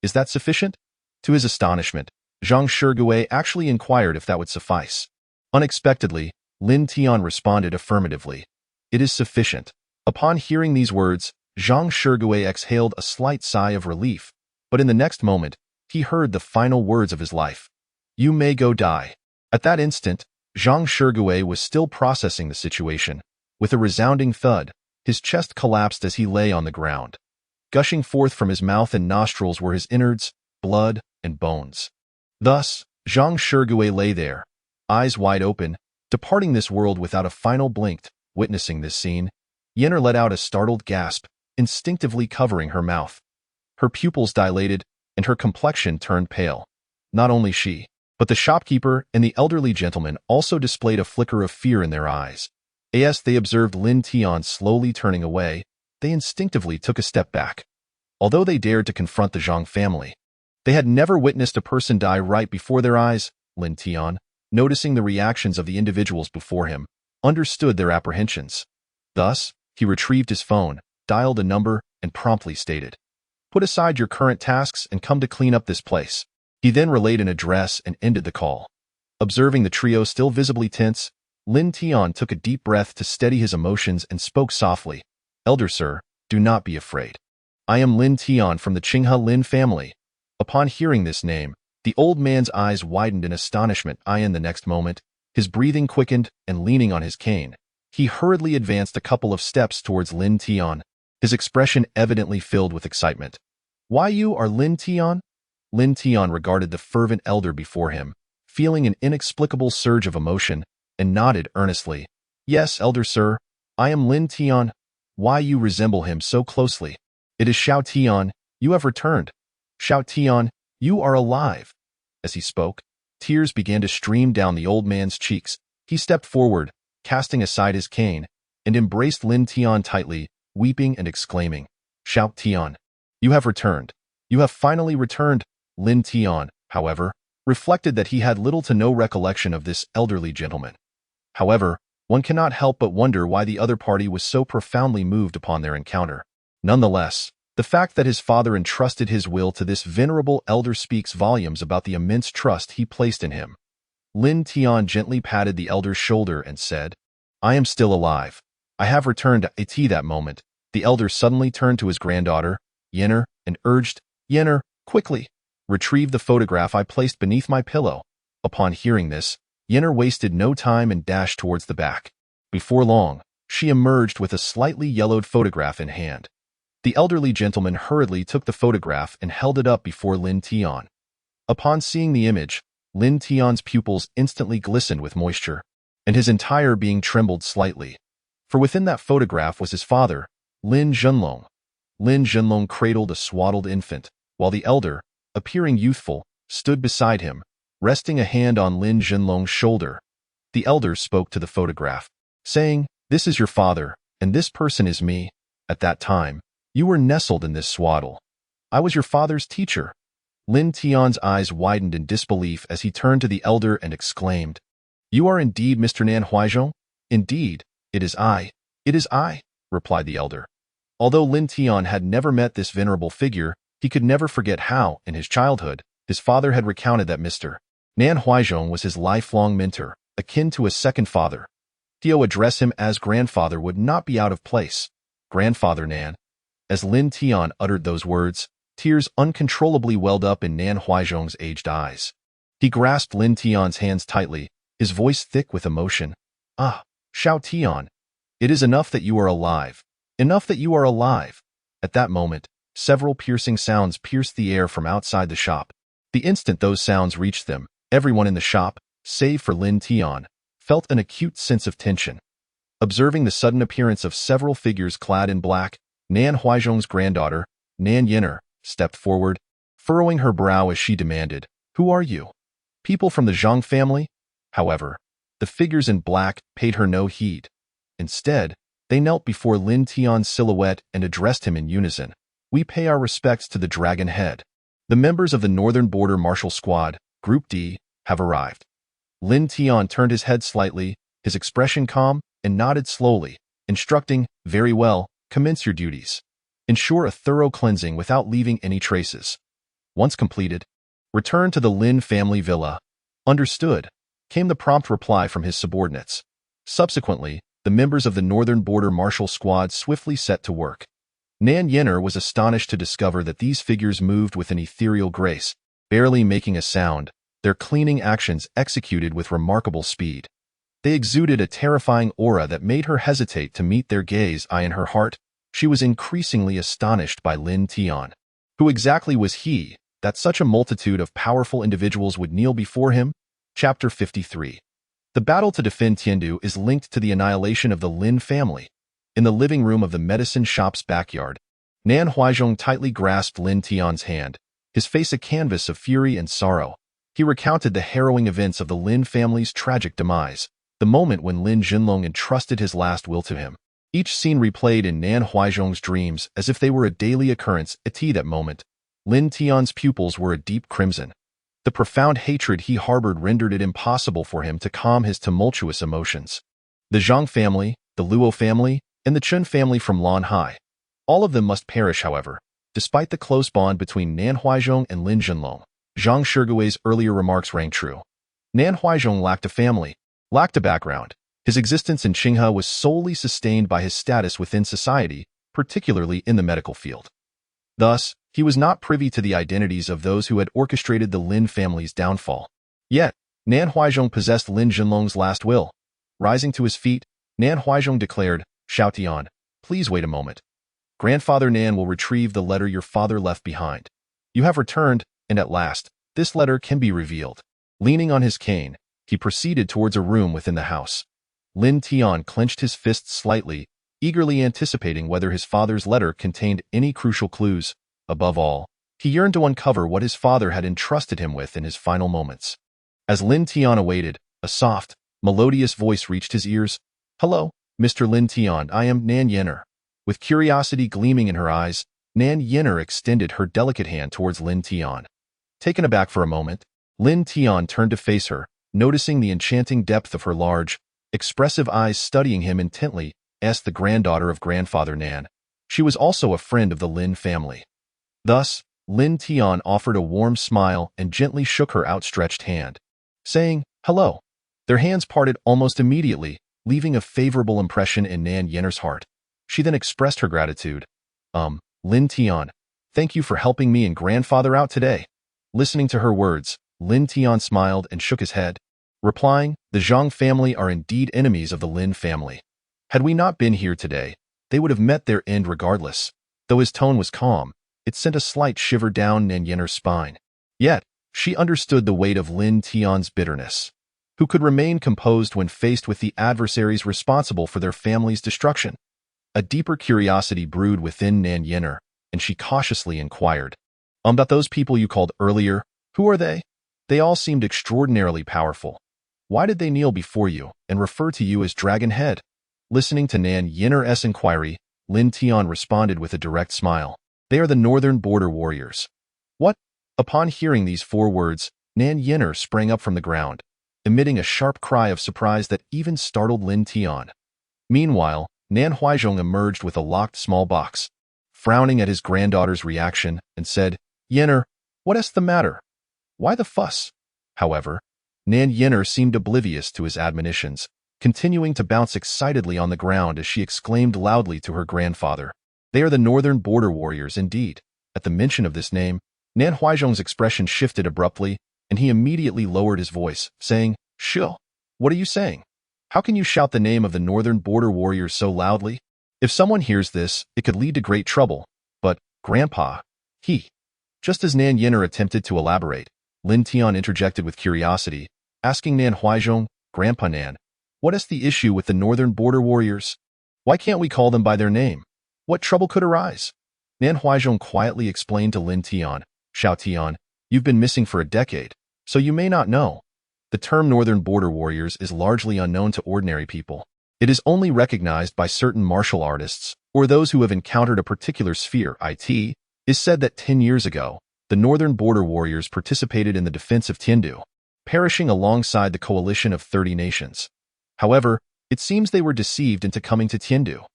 Is that sufficient? To his astonishment, Zhang Shigui actually inquired if that would suffice. Unexpectedly, Lin Tian responded affirmatively. It is sufficient. Upon hearing these words, Zhang Shigui exhaled a slight sigh of relief, but in the next moment, he heard the final words of his life. You may go die. At that instant, Zhang Shigui was still processing the situation. With a resounding thud, his chest collapsed as he lay on the ground. Gushing forth from his mouth and nostrils were his innards, blood, and bones. Thus, Zhang Shigui lay there, eyes wide open, departing this world without a final blink. Witnessing this scene, Yenner let out a startled gasp, instinctively covering her mouth. Her pupils dilated, and her complexion turned pale. Not only she, but the shopkeeper and the elderly gentleman also displayed a flicker of fear in their eyes. As they observed Lin Tian slowly turning away, they instinctively took a step back. Although they dared to confront the Zhang family, they had never witnessed a person die right before their eyes. Lin Tian, noticing the reactions of the individuals before him, understood their apprehensions. Thus, he retrieved his phone, dialed a number, and promptly stated, Put aside your current tasks and come to clean up this place. He then relayed an address and ended the call. Observing the trio still visibly tense, Lin Tian took a deep breath to steady his emotions and spoke softly. Elder sir, do not be afraid. I am Lin Tian from the Qinghe Lin family. Upon hearing this name, the old man's eyes widened in astonishment. In the next moment, his breathing quickened, and leaning on his cane, he hurriedly advanced a couple of steps towards Lin Tian, his expression evidently filled with excitement. Why, you are Lin Tian? Lin Tian regarded the fervent elder before him, feeling an inexplicable surge of emotion, and nodded earnestly. Yes, elder sir, I am Lin Tian. Why, you resemble him so closely. It is Xiao Tian, you have returned. Xiao Tian, you are alive. As he spoke, Tears began to stream down the old man's cheeks. He stepped forward, casting aside his cane, and embraced Lin Tian tightly, weeping and exclaiming, "Xiao Tian, you have returned. You have finally returned." Lin Tian, however, reflected that he had little to no recollection of this elderly gentleman. However, one cannot help but wonder why the other party was so profoundly moved upon their encounter. Nonetheless, the fact that his father entrusted his will to this venerable elder speaks volumes about the immense trust he placed in him. Lin Tian gently patted the elder's shoulder and said, "I am still alive. I have returned." At that moment, the elder suddenly turned to his granddaughter, Yenner, and urged, "Yenner, quickly, retrieve the photograph I placed beneath my pillow." Upon hearing this, Yenner wasted no time and dashed towards the back. Before long, she emerged with a slightly yellowed photograph in hand. The elderly gentleman hurriedly took the photograph and held it up before Lin Tian. Upon seeing the image, Lin Tian's pupils instantly glistened with moisture, and his entire being trembled slightly. For within that photograph was his father, Lin Zhenlong. Lin Zhenlong cradled a swaddled infant, while the elder, appearing youthful, stood beside him, resting a hand on Lin Zhenlong's shoulder. The elder spoke to the photograph, saying, "This is your father, and this person is me. At that time, you were nestled in this swaddle. I was your father's teacher." Lin Tian's eyes widened in disbelief as he turned to the elder and exclaimed, "You are indeed Mr. Nan Huaizhong?" "Indeed, it is I. It is I," replied the elder. Although Lin Tian had never met this venerable figure, he could never forget how, in his childhood, his father had recounted that Mr. Nan Huaizhong was his lifelong mentor, akin to a second father. To address him as grandfather would not be out of place. "Grandfather Nan." As Lin Tian uttered those words, tears uncontrollably welled up in Nan Huaizhong's aged eyes. He grasped Lin Tian's hands tightly, his voice thick with emotion. "Ah, Xiao Tian, it is enough that you are alive. Enough that you are alive." At that moment, several piercing sounds pierced the air from outside the shop. The instant those sounds reached them, everyone in the shop, save for Lin Tian, felt an acute sense of tension. Observing the sudden appearance of several figures clad in black, Nan Huaizhong's granddaughter, Nan Yenner, stepped forward, furrowing her brow as she demanded, "Who are you? People from the Zhang family?" However, the figures in black paid her no heed. Instead, they knelt before Lin Tian's silhouette and addressed him in unison. "We pay our respects to the Dragon Head. The members of the Northern Border Martial Squad, Group D, have arrived." Lin Tian turned his head slightly, his expression calm, and nodded slowly, instructing, "Very well, commence your duties. Ensure a thorough cleansing without leaving any traces. Once completed, return to the Lin family villa." "Understood," came the prompt reply from his subordinates. Subsequently, the members of the Northern Border Martial Squad swiftly set to work. Nan Yenner was astonished to discover that these figures moved with an ethereal grace, barely making a sound, their cleaning actions executed with remarkable speed. They exuded a terrifying aura that made her hesitate to meet their gaze. In her heart, she was increasingly astonished by Lin Tian. Who exactly was he, that such a multitude of powerful individuals would kneel before him? Chapter 53. The battle to defend Tiandu is linked to the annihilation of the Lin family. In the living room of the medicine shop's backyard, Nan Huaizhong tightly grasped Lin Tian's hand, his face a canvas of fury and sorrow. He recounted the harrowing events of the Lin family's tragic demise, the moment when Lin Zhenlong entrusted his last will to him. Each scene replayed in Nan Huaizhong's dreams as if they were a daily occurrence. At that moment, Lin Tian's pupils were a deep crimson. The profound hatred he harbored rendered it impossible for him to calm his tumultuous emotions. The Zhang family, the Luo family, and the Chun family from Lan Hai. All of them must perish, however, despite the close bond between Nan Huaizhong and Lin Zhenlong. Zhang Shigui's earlier remarks rang true. Nan Huaizhong lacked a family, lacked a background. His existence in Qinghe was solely sustained by his status within society, particularly in the medical field. Thus, he was not privy to the identities of those who had orchestrated the Lin family's downfall. Yet, Nan Huaizhong possessed Lin Zhenlong's last will. Rising to his feet, Nan Huaizhong declared, "Xiao Tian, please wait a moment. Grandfather Nan will retrieve the letter your father left behind. You have returned, and at last, this letter can be revealed." Leaning on his cane, he proceeded towards a room within the house. Lin Tian clenched his fists slightly, eagerly anticipating whether his father's letter contained any crucial clues. Above all, he yearned to uncover what his father had entrusted him with in his final moments. As Lin Tian awaited, a soft, melodious voice reached his ears. "Hello, Mr. Lin Tian, I am Nan Yenner." With curiosity gleaming in her eyes, Nan Yenner extended her delicate hand towards Lin Tian. Taken aback for a moment, Lin Tian turned to face her, noticing the enchanting depth of her large, expressive eyes studying him intently, asked the granddaughter of grandfather Nan. She was also a friend of the Lin family. Thus, Lin Tian offered a warm smile and gently shook her outstretched hand, saying, "Hello." Their hands parted almost immediately, leaving a favorable impression in Nan Yenner's heart. She then expressed her gratitude. Lin Tian, thank you for helping me and grandfather out today." Listening to her words, Lin Tian smiled and shook his head, replying, "The Zhang family are indeed enemies of the Lin family. Had we not been here today, they would have met their end regardless." Though his tone was calm, it sent a slight shiver down Nan Yenner's spine. Yet, she understood the weight of Lin Tian's bitterness. Who could remain composed when faced with the adversaries responsible for their family's destruction? A deeper curiosity brewed within Nan Yenner, and she cautiously inquired, "About those people you called earlier, who are they? They all seemed extraordinarily powerful. Why did they kneel before you and refer to you as Dragon Head?" Listening to Nan Yenner's inquiry, Lin Tian responded with a direct smile. "They are the northern border warriors." "What?" Upon hearing these 4 words, Nan Yenner sprang up from the ground, emitting a sharp cry of surprise that even startled Lin Tian. Meanwhile, Nan Huizhong emerged with a locked small box, frowning at his granddaughter's reaction, and said, "Yenner, what is the matter? Why the fuss?" However, Nan Yenner seemed oblivious to his admonitions, continuing to bounce excitedly on the ground as she exclaimed loudly to her grandfather, "They are the northern border warriors indeed." At the mention of this name, Nan Huizhong's expression shifted abruptly, and he immediately lowered his voice, saying, "Shill, what are you saying? How can you shout the name of the northern border warriors so loudly? If someone hears this, it could lead to great trouble." "But, Grandpa, he..." Just as Nan Yenner attempted to elaborate, Lin Tian interjected with curiosity, asking Nan Huizhong, "Grandpa Nan, what is the issue with the northern border warriors? Why can't we call them by their name? What trouble could arise?" Nan Huizhong quietly explained to Lin Tian, "Xiao Tian, you've been missing for a decade, so you may not know. The term northern border warriors is largely unknown to ordinary people. It is only recognized by certain martial artists or those who have encountered a particular sphere. It is said that 10 years ago, the northern border warriors participated in the defense of Tiandu, perishing alongside the coalition of 30 nations. However, it seems they were deceived into coming to Tiandu.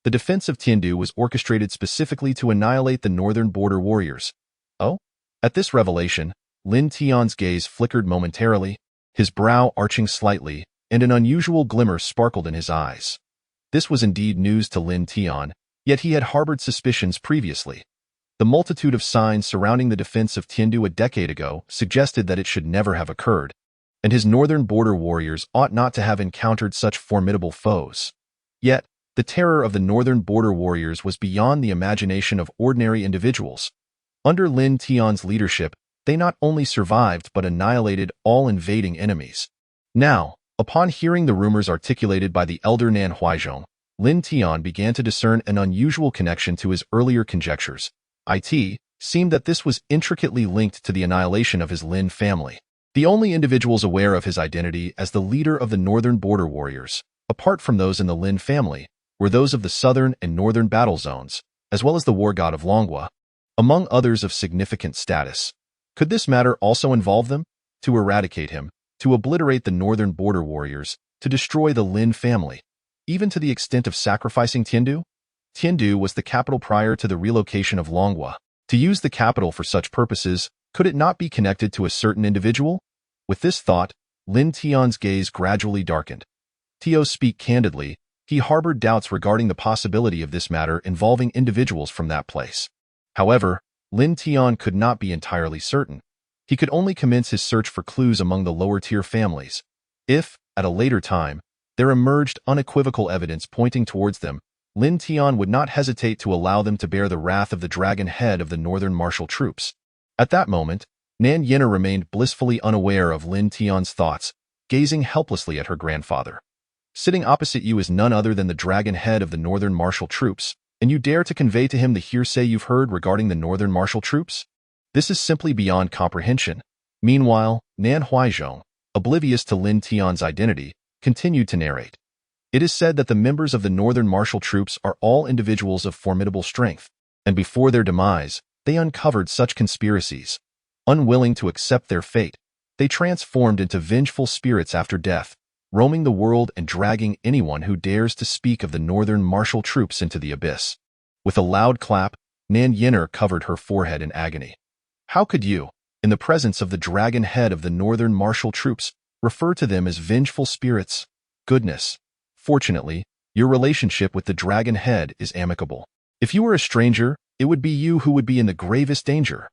The defense of Tiandu was orchestrated specifically to annihilate the northern border warriors." "Oh?" At this revelation, Lin Tian's gaze flickered momentarily, his brow arching slightly, and an unusual glimmer sparkled in his eyes. This was indeed news to Lin Tian, yet he had harbored suspicions previously. The multitude of signs surrounding the defense of Tiandu a decade ago suggested that it should never have occurred, and his northern border warriors ought not to have encountered such formidable foes. Yet, the terror of the northern border warriors was beyond the imagination of ordinary individuals. Under Lin Tian's leadership, they not only survived but annihilated all invading enemies. Now, upon hearing the rumors articulated by the elder Nan Huizhong, Lin Tian began to discern an unusual connection to his earlier conjectures. It seemed that this was intricately linked to the annihilation of his Lin family. The only individuals aware of his identity as the leader of the northern border warriors, apart from those in the Lin family, were those of the southern and northern battle zones, as well as the war god of Longhua, among others of significant status. Could this matter also involve them? To eradicate him, to obliterate the northern border warriors, to destroy the Lin family, even to the extent of sacrificing Tiandu? Tiandu was the capital prior to the relocation of Longhua. To use the capital for such purposes, could it not be connected to a certain individual? With this thought, Lin Tian's gaze gradually darkened. To speak candidly, he harbored doubts regarding the possibility of this matter involving individuals from that place. However, Lin Tian could not be entirely certain. He could only commence his search for clues among the lower-tier families. If, at a later time, there emerged unequivocal evidence pointing towards them, Lin Tian would not hesitate to allow them to bear the wrath of the dragon head of the northern martial troops. At that moment, Nan Yenner remained blissfully unaware of Lin Tian's thoughts, gazing helplessly at her grandfather. "Sitting opposite you is none other than the dragon head of the northern martial troops, and you dare to convey to him the hearsay you've heard regarding the northern martial troops? This is simply beyond comprehension." Meanwhile, Nan Huizhong, oblivious to Lin Tian's identity, continued to narrate. It is said that the members of the Northern Martial Troops are all individuals of formidable strength, and before their demise, they uncovered such conspiracies. Unwilling to accept their fate, they transformed into vengeful spirits after death, roaming the world and dragging anyone who dares to speak of the Northern Martial Troops into the abyss. With a loud clap, Nan Yinner covered her forehead in agony. How could you, in the presence of the dragon head of the Northern Martial Troops, refer to them as vengeful spirits? Goodness. Fortunately, your relationship with the dragon head is amicable. If you were a stranger, it would be you who would be in the gravest danger.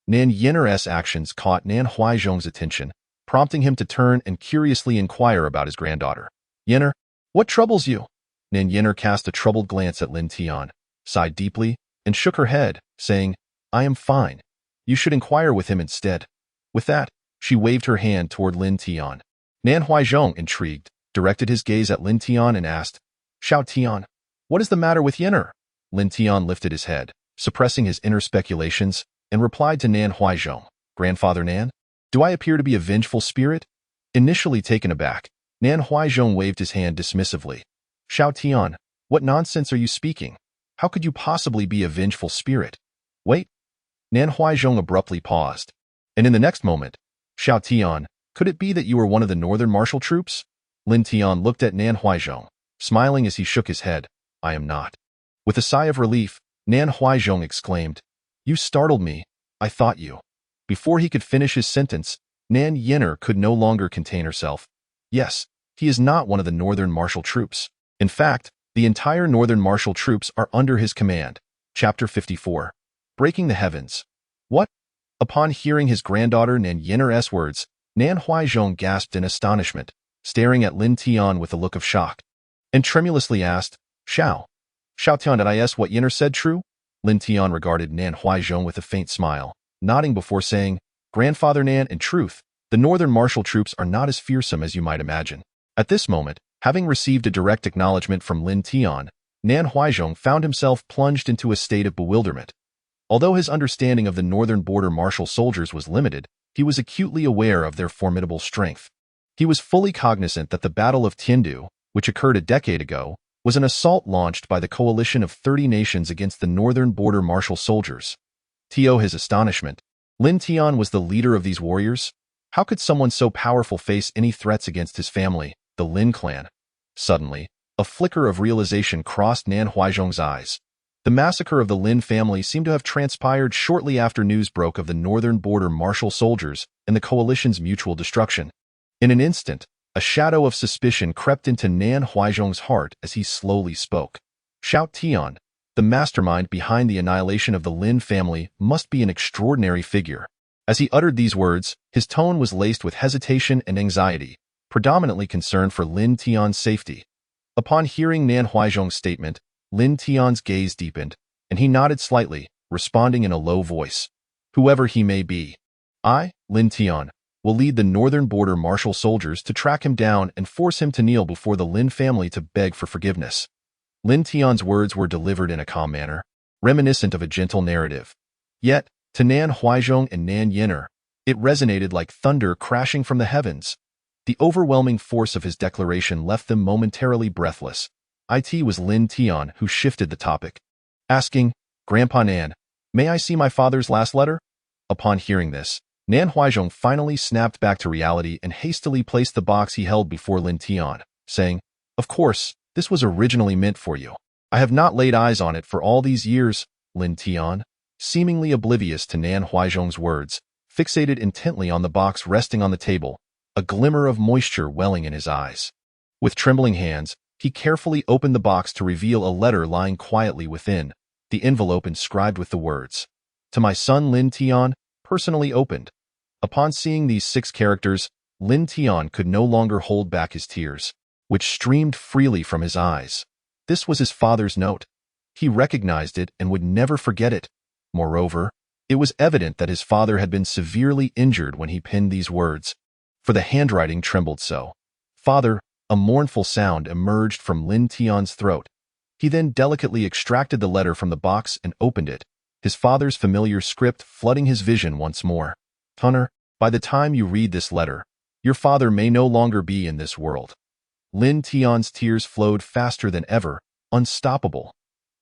Nan Yinner's actions caught Nan Huaizhong's attention, prompting him to turn and curiously inquire about his granddaughter. Yinner, what troubles you? Nan Yinner cast a troubled glance at Lin Tian, sighed deeply, and shook her head, saying, I am fine. You should inquire with him instead. With that, she waved her hand toward Lin Tian. Nan Huaizhong, intrigued, directed his gaze at Lin Tian and asked, Xiao Tian, what is the matter with Yinner? Lin Tian lifted his head, suppressing his inner speculations, and replied to Nan Huaizhong, Grandfather Nan, do I appear to be a vengeful spirit? Initially taken aback, Nan Huaizhong waved his hand dismissively. Xiao Tian, what nonsense are you speaking? How could you possibly be a vengeful spirit? Wait. Nan Huaizhong abruptly paused. And in the next moment, Xiao Tian, could it be that you are one of the Northern Martial Troops? Lin Tian looked at Nan Huaizhong, smiling as he shook his head. I am not. With a sigh of relief, Nan Huaizhong exclaimed, You startled me. I thought you. Before he could finish his sentence, Nan Yinner could no longer contain herself. Yes, he is not one of the Northern Martial Troops. In fact, the entire Northern Martial Troops are under his command. Chapter 54. Breaking the Heavens. What? Upon hearing his granddaughter Nan Yinner's words, Nan Huaizhong gasped in astonishment, staring at Lin Tian with a look of shock, and tremulously asked, Xiao Tian, did I ask what Yinner said true? Lin Tian regarded Nan Huaizhong with a faint smile, nodding before saying, Grandfather Nan, in truth, the Northern Martial Troops are not as fearsome as you might imagine. At this moment, having received a direct acknowledgement from Lin Tian, Nan Huaizhong found himself plunged into a state of bewilderment. Although his understanding of the Northern Border Martial soldiers was limited, he was acutely aware of their formidable strength. He was fully cognizant that the Battle of Tiandu, which occurred a decade ago, was an assault launched by the coalition of 30 nations against the Northern Border Martial soldiers. To his astonishment, Lin Tian was the leader of these warriors. How could someone so powerful face any threats against his family, the Lin clan? Suddenly, a flicker of realization crossed Nan Huaizhong's eyes. The massacre of the Lin family seemed to have transpired shortly after news broke of the Northern Border Martial soldiers and the coalition's mutual destruction. In an instant, a shadow of suspicion crept into Nan Huaizhong's heart as he slowly spoke. Xiao Tian, the mastermind behind the annihilation of the Lin family, must be an extraordinary figure. As he uttered these words, his tone was laced with hesitation and anxiety, predominantly concern for Lin Tian's safety. Upon hearing Nan Huaizhong's statement, Lin Tian's gaze deepened, and he nodded slightly, responding in a low voice. Whoever he may be, I, Lin Tian, will lead the Northern Border Martial soldiers to track him down and force him to kneel before the Lin family to beg for forgiveness. Lin Tian's words were delivered in a calm manner, reminiscent of a gentle narrative. Yet, to Nan Huaizhong and Nan Yinner, it resonated like thunder crashing from the heavens. The overwhelming force of his declaration left them momentarily breathless. It was Lin Tian who shifted the topic, asking, Grandpa Nan, may I see my father's last letter? Upon hearing this, Nan Huaizhong finally snapped back to reality and hastily placed the box he held before Lin Tian, saying, Of course, this was originally meant for you. I have not laid eyes on it for all these years. Lin Tian, seemingly oblivious to Nan Huaizhong's words, fixated intently on the box resting on the table, a glimmer of moisture welling in his eyes. With trembling hands, he carefully opened the box to reveal a letter lying quietly within, the envelope inscribed with the words, To my son Lin Tian, personally opened. Upon seeing these 6 characters, Lin Tian could no longer hold back his tears, which streamed freely from his eyes. This was his father's note. He recognized it and would never forget it. Moreover, it was evident that his father had been severely injured when he penned these words, for the handwriting trembled so. Father, a mournful sound emerged from Lin Tian's throat. He then delicately extracted the letter from the box and opened it, his father's familiar script flooding his vision once more. Hunter, by the time you read this letter, Your father may no longer be in this world. Lin Tian's tears flowed faster than ever, unstoppable.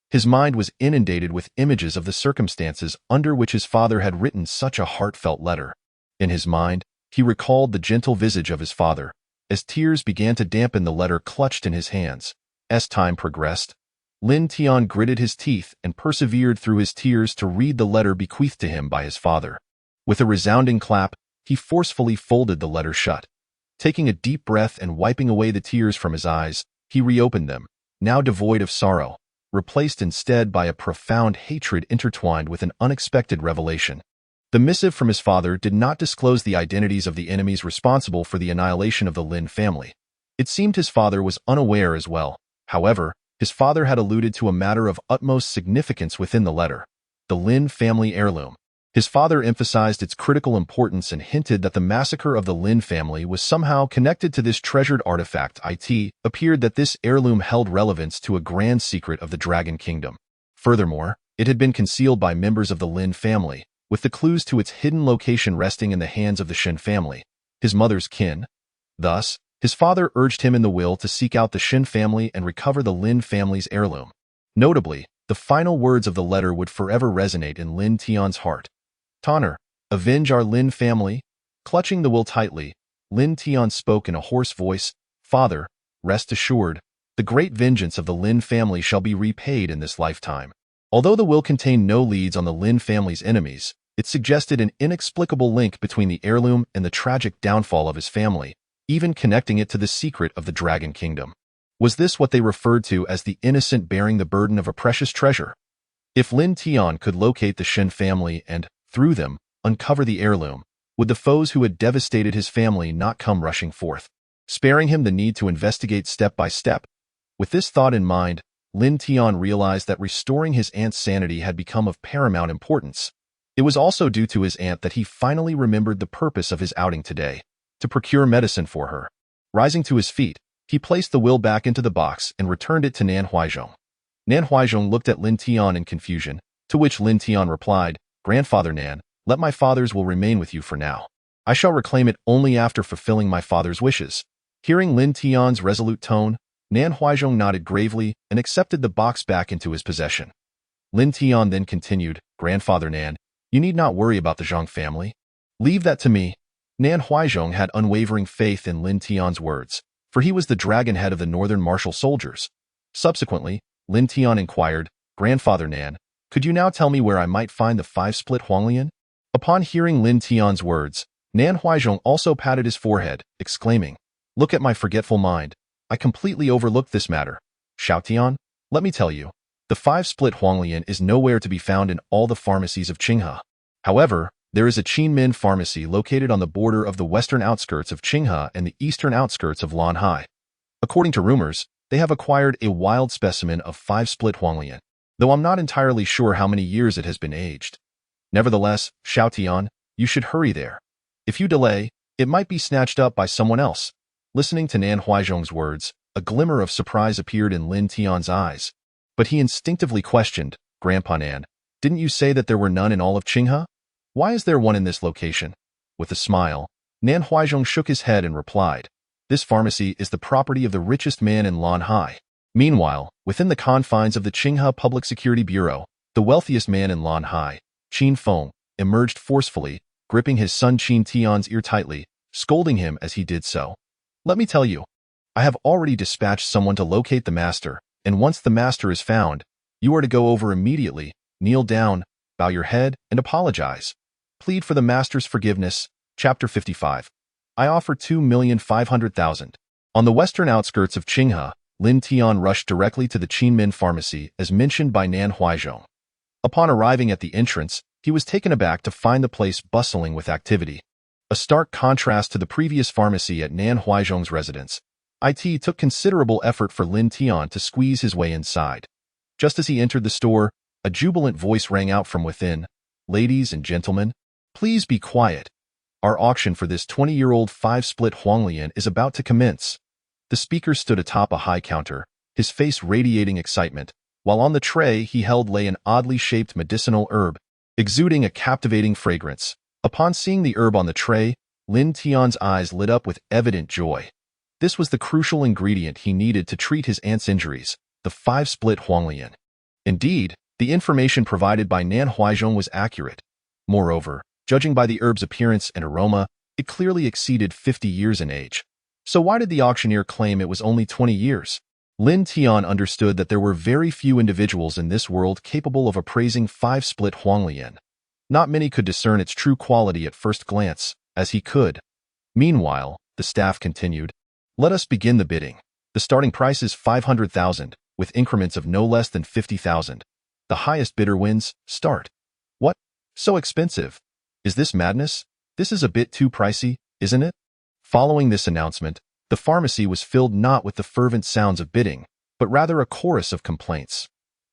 His mind was inundated with images of the circumstances under which his father had written such a heartfelt letter. In his mind, he recalled the gentle visage of his father, as tears began to dampen the letter clutched in his hands. As time progressed, Lin Tian gritted his teeth and persevered through his tears to read the letter bequeathed to him by his father. With a resounding clap, he forcefully folded the letter shut. Taking a deep breath and wiping away the tears from his eyes, he reopened them, now devoid of sorrow, replaced instead by a profound hatred intertwined with an unexpected revelation. The missive from his father did not disclose the identities of the enemies responsible for the annihilation of the Lin family. It seemed his father was unaware as well. However, his father had alluded to a matter of utmost significance within the letter: the Lin family heirloom. His father emphasized its critical importance and hinted that the massacre of the Lin family was somehow connected to this treasured artifact. It appeared that this heirloom held relevance to a grand secret of the Dragon Kingdom. Furthermore, it had been concealed by members of the Lin family, with the clues to its hidden location resting in the hands of the Shen family, his mother's kin. Thus, his father urged him in the will to seek out the Shen family and recover the Lin family's heirloom. Notably, the final words of the letter would forever resonate in Lin Tian's heart. Tonner, avenge our Lin family. Clutching the will tightly, Lin Tian spoke in a hoarse voice. Father, rest assured, the great vengeance of the Lin family shall be repaid in this lifetime. Although the will contained no leads on the Lin family's enemies, it suggested an inexplicable link between the heirloom and the tragic downfall of his family, even connecting it to the secret of the Dragon Kingdom. Was this what they referred to as the innocent bearing the burden of a precious treasure? If Lin Tian could locate the Shen family and, through them, uncover the heirloom, would the foes who had devastated his family not come rushing forth, sparing him the need to investigate step by step? With this thought in mind, Lin Tian realized that restoring his aunt's sanity had become of paramount importance. It was also due to his aunt that he finally remembered the purpose of his outing today: to procure medicine for her. Rising to his feet, he placed the will back into the box and returned it to Nan Huizhong. Nan Huizhong looked at Lin Tian in confusion, to which Lin Tian replied, "Grandfather Nan, let my father's will remain with you for now. I shall reclaim it only after fulfilling my father's wishes." Hearing Lin Tian's resolute tone, Nan Huizhong nodded gravely and accepted the box back into his possession. Lin Tian then continued, "Grandfather Nan, you need not worry about the Zhang family. Leave that to me." Nan Huizhong had unwavering faith in Lin Tian's words, for he was the dragon head of the northern martial soldiers. Subsequently, Lin Tian inquired, "Grandfather Nan, could you now tell me where I might find the 5-split Huanglian?" Upon hearing Lin Tian's words, Nan Huizhong also patted his forehead, exclaiming, "Look at my forgetful mind. I completely overlooked this matter. Xiao Tian, let me tell you, the 5-split Huanglian is nowhere to be found in all the pharmacies of Qinghe. However, there is a Qinmin pharmacy located on the border of the western outskirts of Qinghe and the eastern outskirts of Lanhai. According to rumors, they have acquired a wild specimen of 5-split Huanglian, though I'm not entirely sure how many years it has been aged. Nevertheless, Xiao Tian, you should hurry there. If you delay, it might be snatched up by someone else." Listening to Nan Huizhong's words, a glimmer of surprise appeared in Lin Tian's eyes. But he instinctively questioned, "Grandpa Nan, didn't you say that there were none in all of Qinghe? Why is there one in this location?" With a smile, Nan Huizhong shook his head and replied, "This pharmacy is the property of the richest man in Lanhai. Meanwhile, within the confines of the Qinghe Public Security Bureau, the wealthiest man in Lanhai, Qin Feng, emerged forcefully, gripping his son Qin Tian's ear tightly, scolding him as he did so. Let me tell you, I have already dispatched someone to locate the master, and once the master is found, you are to go over immediately, kneel down, bow your head, and apologize. Plead for the master's forgiveness." Chapter 55. I offer 2,500,000. On the western outskirts of Qinghe, Lin Tian rushed directly to the Qinmin pharmacy as mentioned by Nan Huizhong. Upon arriving at the entrance, he was taken aback to find the place bustling with activity. A stark contrast to the previous pharmacy at Nan Huizhong's residence. It took considerable effort for Lin Tian to squeeze his way inside. Just as he entered the store, a jubilant voice rang out from within, "Ladies and gentlemen, please be quiet. Our auction for this 20-year-old 5-split Huanglian is about to commence." The speaker stood atop a high counter, his face radiating excitement, while on the tray he held lay an oddly shaped medicinal herb, exuding a captivating fragrance. Upon seeing the herb on the tray, Lin Tian's eyes lit up with evident joy. This was the crucial ingredient he needed to treat his aunt's injuries, the 5-split Huanglian. Indeed, the information provided by Nan Huaizhong was accurate. Moreover, judging by the herb's appearance and aroma, it clearly exceeded 50 years in age. So why did the auctioneer claim it was only 20 years? Lin Tian understood that there were very few individuals in this world capable of appraising 5-split Huanglian. Not many could discern its true quality at first glance, as he could. Meanwhile, the staff continued, "Let us begin the bidding. The starting price is 500,000, with increments of no less than 50,000. The highest bidder wins. Start." "What? So expensive? Is this madness? This is a bit too pricey, isn't it?" Following this announcement, the pharmacy was filled not with the fervent sounds of bidding, but rather a chorus of complaints.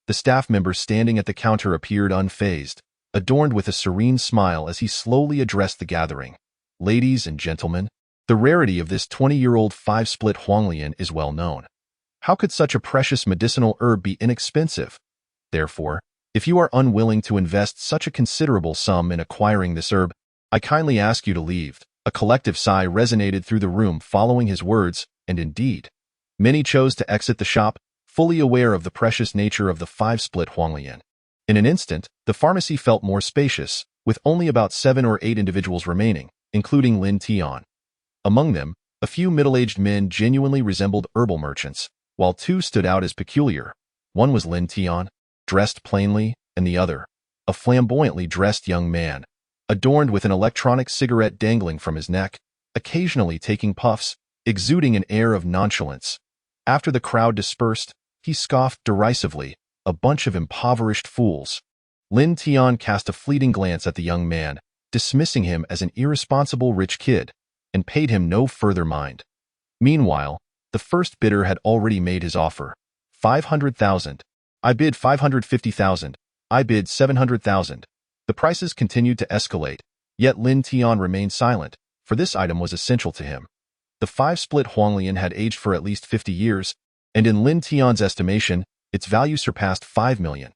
The staff member standing at the counter appeared unfazed, adorned with a serene smile as he slowly addressed the gathering. "Ladies and gentlemen, the rarity of this 20-year-old 5-split Huanglian is well known. How could such a precious medicinal herb be inexpensive? Therefore, if you are unwilling to invest such a considerable sum in acquiring this herb, I kindly ask you to leave." A collective sigh resonated through the room following his words, and indeed, many chose to exit the shop, fully aware of the precious nature of the 5-split Huanglian. In an instant, the pharmacy felt more spacious, with only about 7 or 8 individuals remaining, including Lin Tian. Among them, a few middle-aged men genuinely resembled herbal merchants, while 2 stood out as peculiar. One was Lin Tian, dressed plainly, and the other, a flamboyantly dressed young man, adorned with an electronic cigarette dangling from his neck, occasionally taking puffs, exuding an air of nonchalance. After the crowd dispersed, he scoffed derisively, "A bunch of impoverished fools." Lin Tian cast a fleeting glance at the young man, dismissing him as an irresponsible rich kid, and paid him no further mind. Meanwhile, the first bidder had already made his offer. 500,000. "I bid 550,000. I bid 700,000. The prices continued to escalate, yet Lin Tian remained silent, for this item was essential to him. The 5-split Huanglian had aged for at least 50 years, and in Lin Tian's estimation, its value surpassed 5 million.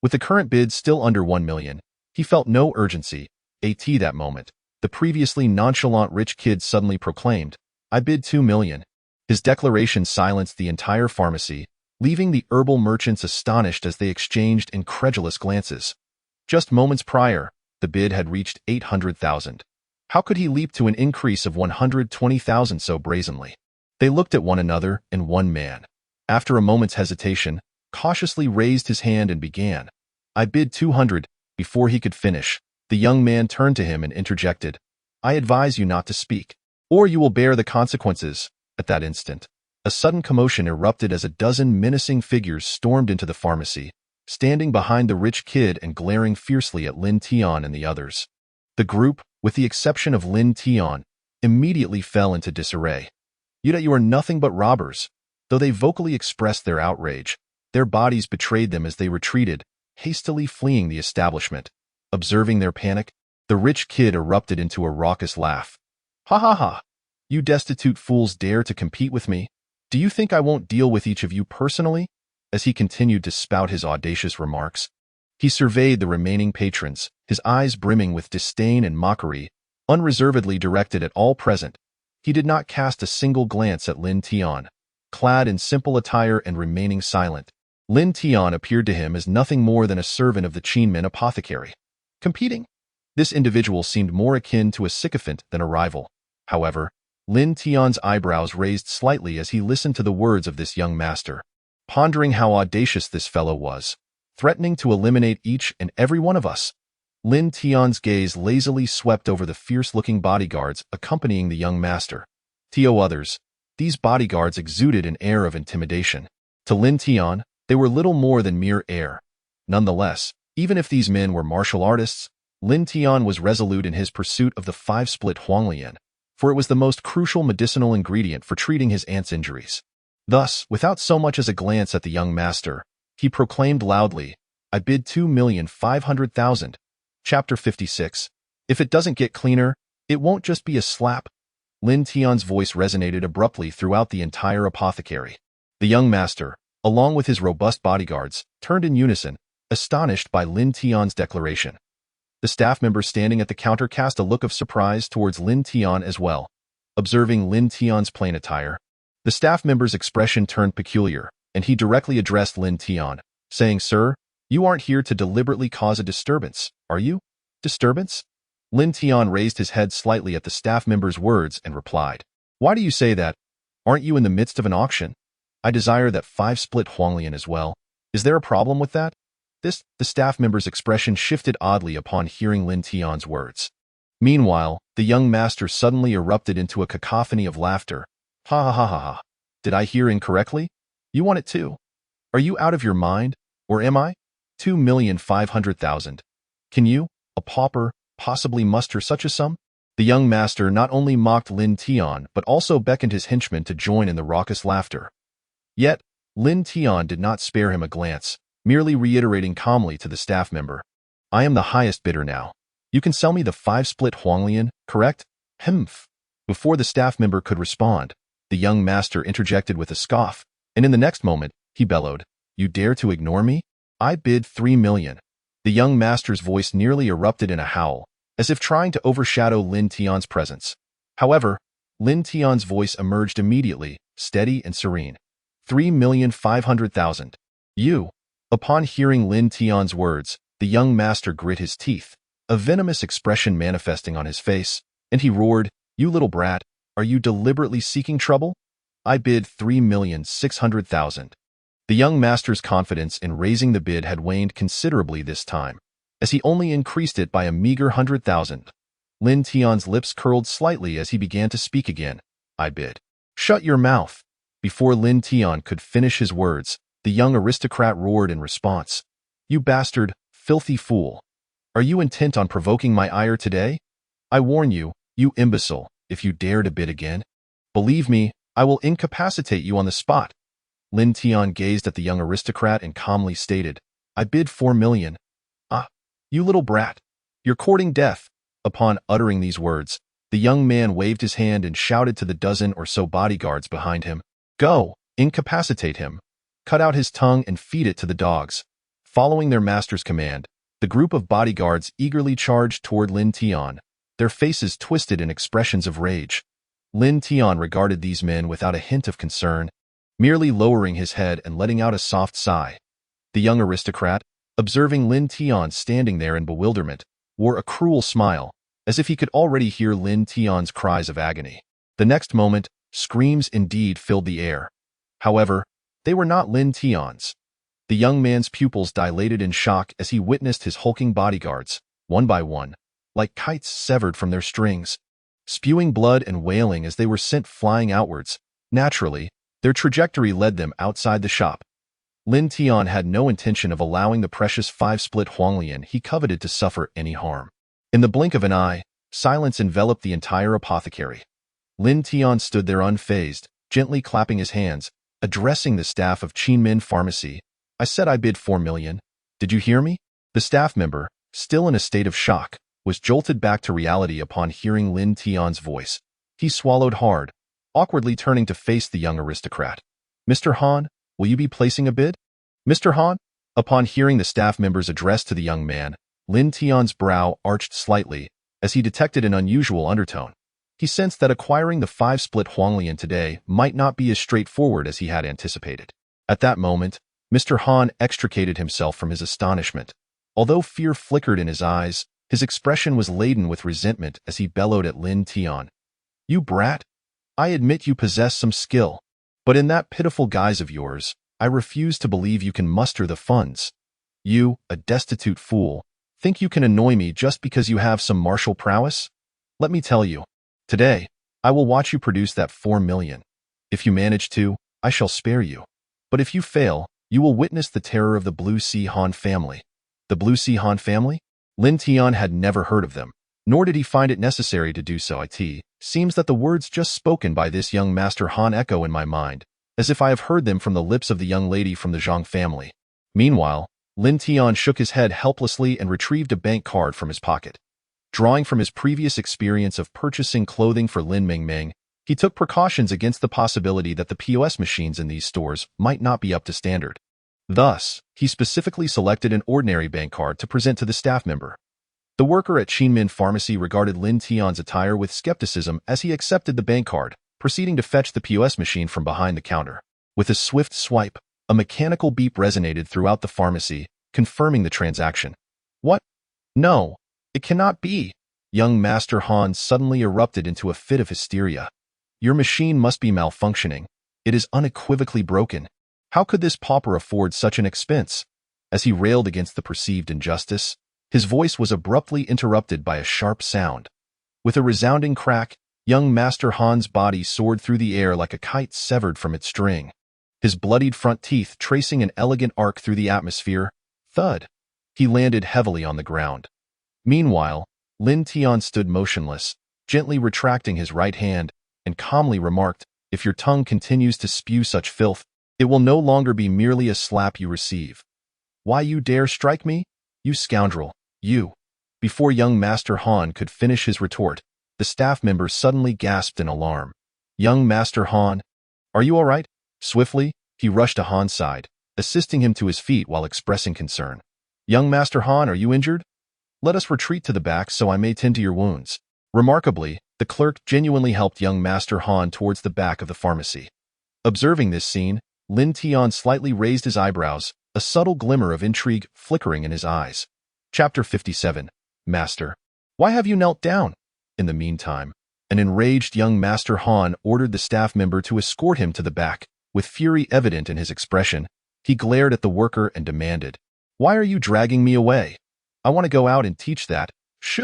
With the current bid still under 1 million, he felt no urgency. At that moment, the previously nonchalant rich kid suddenly proclaimed, "I bid 2 million. His declaration silenced the entire pharmacy, leaving the herbal merchants astonished as they exchanged incredulous glances. Just moments prior, the bid had reached 800,000. How could he leap to an increase of 120,000 so brazenly? They looked at one another, and one man, after a moment's hesitation, cautiously raised his hand and began, "I bid 200. Before he could finish, the young man turned to him and interjected, "I advise you not to speak, or you will bear the consequences." At that instant, a sudden commotion erupted as a dozen menacing figures stormed into the pharmacy, standing behind the rich kid and glaring fiercely at Lin Tian and the others. The group, with the exception of Lin Tian, immediately fell into disarray. You are nothing but robbers." Though they vocally expressed their outrage, their bodies betrayed them as they retreated, hastily fleeing the establishment. Observing their panic, the rich kid erupted into a raucous laugh. "Ha ha ha! You destitute fools dare to compete with me? Do you think I won't deal with each of you personally?" As he continued to spout his audacious remarks, he surveyed the remaining patrons, his eyes brimming with disdain and mockery, unreservedly directed at all present. He did not cast a single glance at Lin Tian, clad in simple attire and remaining silent. Lin Tian appeared to him as nothing more than a servant of the Qinmen apothecary. Competing? This individual seemed more akin to a sycophant than a rival. However, Lin Tian's eyebrows raised slightly as he listened to the words of this young master, pondering how audacious this fellow was, threatening to eliminate each and every one of us. Lin Tian's gaze lazily swept over the fierce-looking bodyguards accompanying the young master. To others, these bodyguards exuded an air of intimidation. To Lin Tian, they were little more than mere air. Nonetheless, even if these men were martial artists, Lin Tian was resolute in his pursuit of the 5-split Huanglian, for it was the most crucial medicinal ingredient for treating his aunt's injuries. Thus, without so much as a glance at the young master, he proclaimed loudly, "I bid 2,500,000. Chapter 56. If it doesn't get cleaner, it won't just be a slap." Lin Tian's voice resonated abruptly throughout the entire apothecary. The young master, along with his robust bodyguards, turned in unison, astonished by Lin Tian's declaration. The staff member standing at the counter cast a look of surprise towards Lin Tian as well. Observing Lin Tian's plain attire, the staff member's expression turned peculiar, and he directly addressed Lin Tian, saying, "Sir, you aren't here to deliberately cause a disturbance, are you?" "Disturbance?" Lin Tian raised his head slightly at the staff member's words and replied, "Why do you say that? Aren't you in the midst of an auction? I desire that 5 split Huanglian as well. Is there a problem with that?" The staff member's expression shifted oddly upon hearing Lin Tian's words. Meanwhile, the young master suddenly erupted into a cacophony of laughter. "Ha ha ha ha ha. Did I hear incorrectly? You want it too? Are you out of your mind? Or am I? 2,500,000. Can you, a pauper, possibly muster such a sum?" The young master not only mocked Lin Tian but also beckoned his henchmen to join in the raucous laughter. Yet, Lin Tian did not spare him a glance, merely reiterating calmly to the staff member, "I am the highest bidder now. You can sell me the 5 split Huanglian, correct?" "Humph." Before the staff member could respond, the young master interjected with a scoff, and in the next moment, he bellowed, "You dare to ignore me? I bid 3 million. The young master's voice nearly erupted in a howl, as if trying to overshadow Lin Tian's presence. However, Lin Tian's voice emerged immediately, steady and serene. 3,500,000. You. Upon hearing Lin Tian's words, the young master grit his teeth, a venomous expression manifesting on his face, and he roared, "You little brat, are you deliberately seeking trouble? I bid 3,600,000. The young master's confidence in raising the bid had waned considerably this time, as he only increased it by a meager 100,000. Lin Tian's lips curled slightly as he began to speak again. "I bid." "Shut your mouth." Before Lin Tian could finish his words, the young aristocrat roared in response, "You bastard, filthy fool. Are you intent on provoking my ire today? I warn you, you imbecile, if you dare to bid again. Believe me, I will incapacitate you on the spot." Lin Tian gazed at the young aristocrat and calmly stated, "I bid 4 million. "Ah, you little brat. You're courting death." Upon uttering these words, the young man waved his hand and shouted to the dozen or so bodyguards behind him, "Go, incapacitate him. Cut out his tongue and feed it to the dogs." Following their master's command, the group of bodyguards eagerly charged toward Lin Tian, their faces twisted in expressions of rage. Lin Tian regarded these men without a hint of concern, merely lowering his head and letting out a soft sigh. The young aristocrat, observing Lin Tian standing there in bewilderment, wore a cruel smile, as if he could already hear Lin Tian's cries of agony. The next moment, screams indeed filled the air. However, they were not Lin Tian's. The young man's pupils dilated in shock as he witnessed his hulking bodyguards, one by one, like kites severed from their strings, spewing blood and wailing as they were sent flying outwards. Naturally, their trajectory led them outside the shop. Lin Tian had no intention of allowing the precious 5 split Huanglian he coveted to suffer any harm. In the blink of an eye, silence enveloped the entire apothecary. Lin Tian stood there unfazed, gently clapping his hands, addressing the staff of Qinmin Pharmacy. "I said I bid 4 million. Did you hear me?" The staff member, still in a state of shock, was jolted back to reality upon hearing Lin Tian's voice. He swallowed hard, awkwardly turning to face the young aristocrat. "Mr. Han, will you be placing a bid?" "Mr. Han?" Upon hearing the staff member's address to the young man, Lin Tian's brow arched slightly as he detected an unusual undertone. He sensed that acquiring the 5 split Huanglian today might not be as straightforward as he had anticipated. At that moment, Mr. Han extricated himself from his astonishment. Although fear flickered in his eyes, his expression was laden with resentment as he bellowed at Lin Tian. "You brat! I admit you possess some skill, but in that pitiful guise of yours, I refuse to believe you can muster the funds. You, a destitute fool, think you can annoy me just because you have some martial prowess? Let me tell you, today, I will watch you produce that 4 million. If you manage to, I shall spare you. But if you fail, you will witness the terror of the Blue Sea Han family." The Blue Sea Han family? Lin Tian had never heard of them, nor did he find it necessary to do so. It seems that the words just spoken by this young Master Han echo in my mind, as if I have heard them from the lips of the young lady from the Zhang family. Meanwhile, Lin Tian shook his head helplessly and retrieved a bank card from his pocket. Drawing from his previous experience of purchasing clothing for Lin Mingming, he took precautions against the possibility that the POS machines in these stores might not be up to standard. Thus, he specifically selected an ordinary bank card to present to the staff member. The worker at Qinmin Pharmacy regarded Lin Tian's attire with skepticism as he accepted the bank card, proceeding to fetch the POS machine from behind the counter. With a swift swipe, a mechanical beep resonated throughout the pharmacy, confirming the transaction. What? No, it cannot be. Young Master Han suddenly erupted into a fit of hysteria. Your machine must be malfunctioning. It is unequivocally broken. How could this pauper afford such an expense? As he railed against the perceived injustice, his voice was abruptly interrupted by a sharp sound. With a resounding crack, young Master Han's body soared through the air like a kite severed from its string. His bloodied front teeth tracing an elegant arc through the atmosphere. Thud. He landed heavily on the ground. Meanwhile, Lin Tian stood motionless, gently retracting his right hand, and calmly remarked, "If your tongue continues to spew such filth, it will no longer be merely a slap you receive. Why you dare strike me? You scoundrel, you." Before young Master Han could finish his retort, the staff member suddenly gasped in alarm. "Young Master Han, are you all right?" Swiftly, he rushed to Han's side, assisting him to his feet while expressing concern. "Young Master Han, are you injured? Let us retreat to the back so I may tend to your wounds." Remarkably, the clerk genuinely helped young Master Han towards the back of the pharmacy. Observing this scene, Lin Tian slightly raised his eyebrows, a subtle glimmer of intrigue flickering in his eyes. Chapter 57. Master, why have you knelt down? In the meantime, an enraged young Master Han ordered the staff member to escort him to the back. With fury evident in his expression, he glared at the worker and demanded, "Why are you dragging me away? I want to go out and teach that." "Shh!"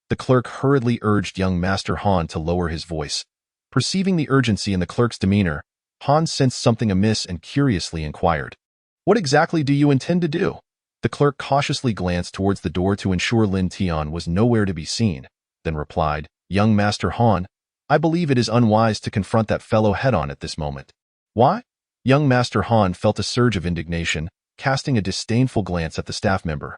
The clerk hurriedly urged young Master Han to lower his voice. Perceiving the urgency in the clerk's demeanor, Han sensed something amiss and curiously inquired, "What exactly do you intend to do?" The clerk cautiously glanced towards the door to ensure Lin Tian was nowhere to be seen, then replied, "Young Master Han, I believe it is unwise to confront that fellow head-on at this moment." "Why?" Young Master Han felt a surge of indignation, casting a disdainful glance at the staff member.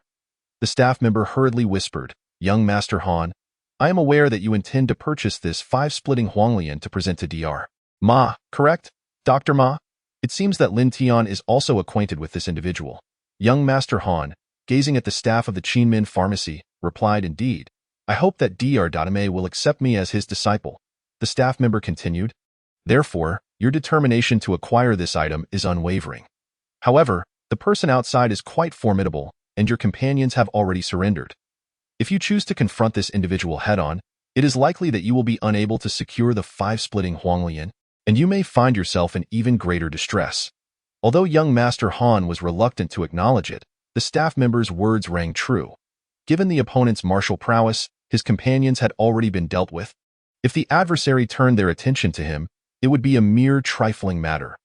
The staff member hurriedly whispered, "Young Master Han, I am aware that you intend to purchase this 5-splitting Huanglian to present to Dr. Ma, correct? Dr. Ma?" It seems that Lin Tian is also acquainted with this individual. Young Master Han, gazing at the staff of the Qinmin Pharmacy, replied, "Indeed. I hope that Dr. Ma will accept me as his disciple." The staff member continued, "Therefore, your determination to acquire this item is unwavering. However, the person outside is quite formidable, and your companions have already surrendered. If you choose to confront this individual head-on, it is likely that you will be unable to secure the 5-splitting Huanglian, and you may find yourself in even greater distress." Although young Master Han was reluctant to acknowledge it, the staff member's words rang true. Given the opponent's martial prowess, his companions had already been dealt with. If the adversary turned their attention to him, it would be a mere trifling matter.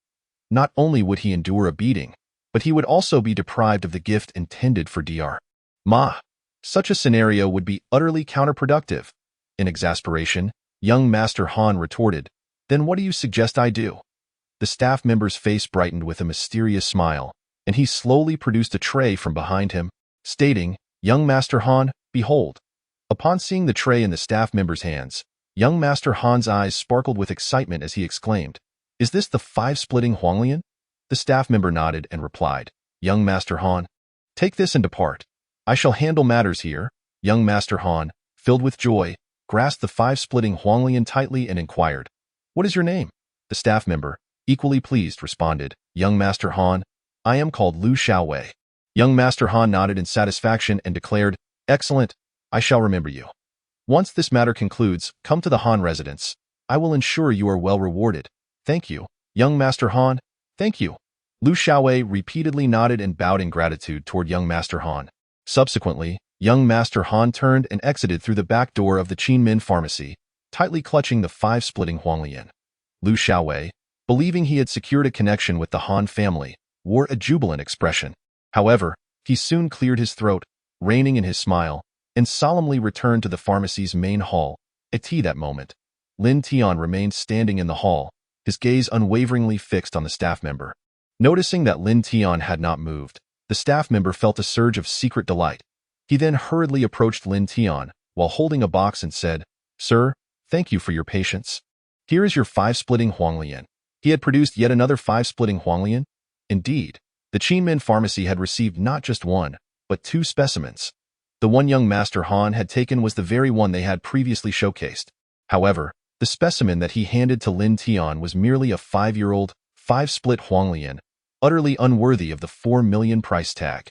Not only would he endure a beating, but he would also be deprived of the gift intended for Dr. Ma. Such a scenario would be utterly counterproductive. In exasperation, young Master Han retorted, "Then what do you suggest I do?" The staff member's face brightened with a mysterious smile, and he slowly produced a tray from behind him, stating, "Young Master Han, behold." Upon seeing the tray in the staff member's hands, young Master Han's eyes sparkled with excitement as he exclaimed, "Is this the 5-splitting Huanglian?" The staff member nodded and replied, "Young Master Han, take this and depart. I shall handle matters here." Young Master Han, filled with joy, grasped the 5-splitting Huanglian tightly and inquired, "What is your name?" The staff member, equally pleased, responded, "Young Master Han, I am called Lu Xiaowei." Young Master Han nodded in satisfaction and declared, "Excellent, I shall remember you. Once this matter concludes, come to the Han residence. I will ensure you are well rewarded." "Thank you, young Master Han, thank you." Lu Xiaowei repeatedly nodded and bowed in gratitude toward young Master Han. Subsequently, young Master Han turned and exited through the back door of the Qinmin Pharmacy, tightly clutching the 5-splitting Huanglian. Lu Xiaowei, believing he had secured a connection with the Han family, wore a jubilant expression. However, he soon cleared his throat, reining in his smile, and solemnly returned to the pharmacy's main hall. At that moment, Lin Tian remained standing in the hall, his gaze unwaveringly fixed on the staff member. Noticing that Lin Tian had not moved, the staff member felt a surge of secret delight. He then hurriedly approached Lin Tian while holding a box and said, "Sir, thank you for your patience. Here is your 5-splitting Huanglian." He had produced yet another 5-splitting Huanglian. Indeed, the Qinmin Pharmacy had received not just one, but 2 specimens. The one young Master Han had taken was the very one they had previously showcased. However, the specimen that he handed to Lin Tian was merely a 5-year-old, 5-split Huanglian, utterly unworthy of the 4 million price tag.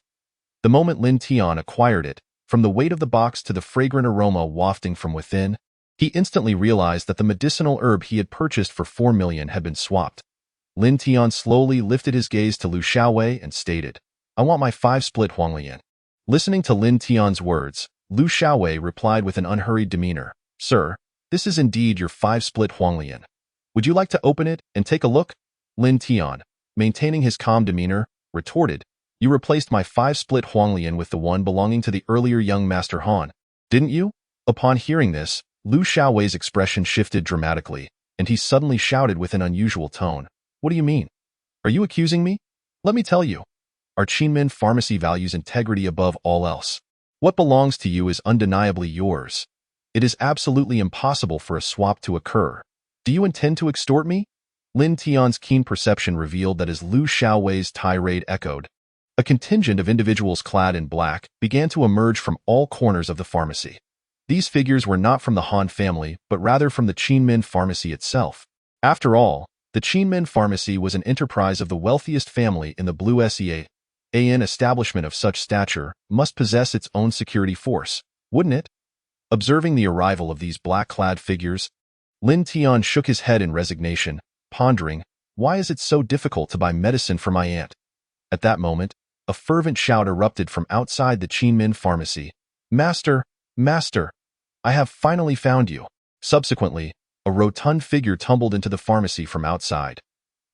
The moment Lin Tian acquired it, from the weight of the box to the fragrant aroma wafting from within, he instantly realized that the medicinal herb he had purchased for 4 million had been swapped. Lin Tian slowly lifted his gaze to Lu Xiaowei and stated, "I want my 5-split Huanglian." Listening to Lin Tian's words, Lu Xiaowei replied with an unhurried demeanor, "Sir, this is indeed your 5-split Huanglian. Would you like to open it and take a look?" Lin Tian, maintaining his calm demeanor, retorted, "You replaced my 5-split Huanglian with the one belonging to the earlier young Master Han, didn't you?" Upon hearing this, Lu Xiaowei's expression shifted dramatically, and he suddenly shouted with an unusual tone, "What do you mean? Are you accusing me? Let me tell you. Our Qinmin pharmacy values integrity above all else. What belongs to you is undeniably yours. It is absolutely impossible for a swap to occur. Do you intend to extort me?" Lin Tian's keen perception revealed that as Lu Xiaowei's tirade echoed, a contingent of individuals clad in black began to emerge from all corners of the pharmacy. These figures were not from the Han family, but rather from the Qinmin pharmacy itself. After all, the Qinmin pharmacy was an enterprise of the wealthiest family in the Blue Sea. An establishment of such stature must possess its own security force, wouldn't it? Observing the arrival of these black-clad figures, Lin Tian shook his head in resignation, pondering, "Why is it so difficult to buy medicine for my aunt?" At that moment, a fervent shout erupted from outside the Qinmin pharmacy. "Master, Master, I have finally found you." Subsequently, a rotund figure tumbled into the pharmacy from outside.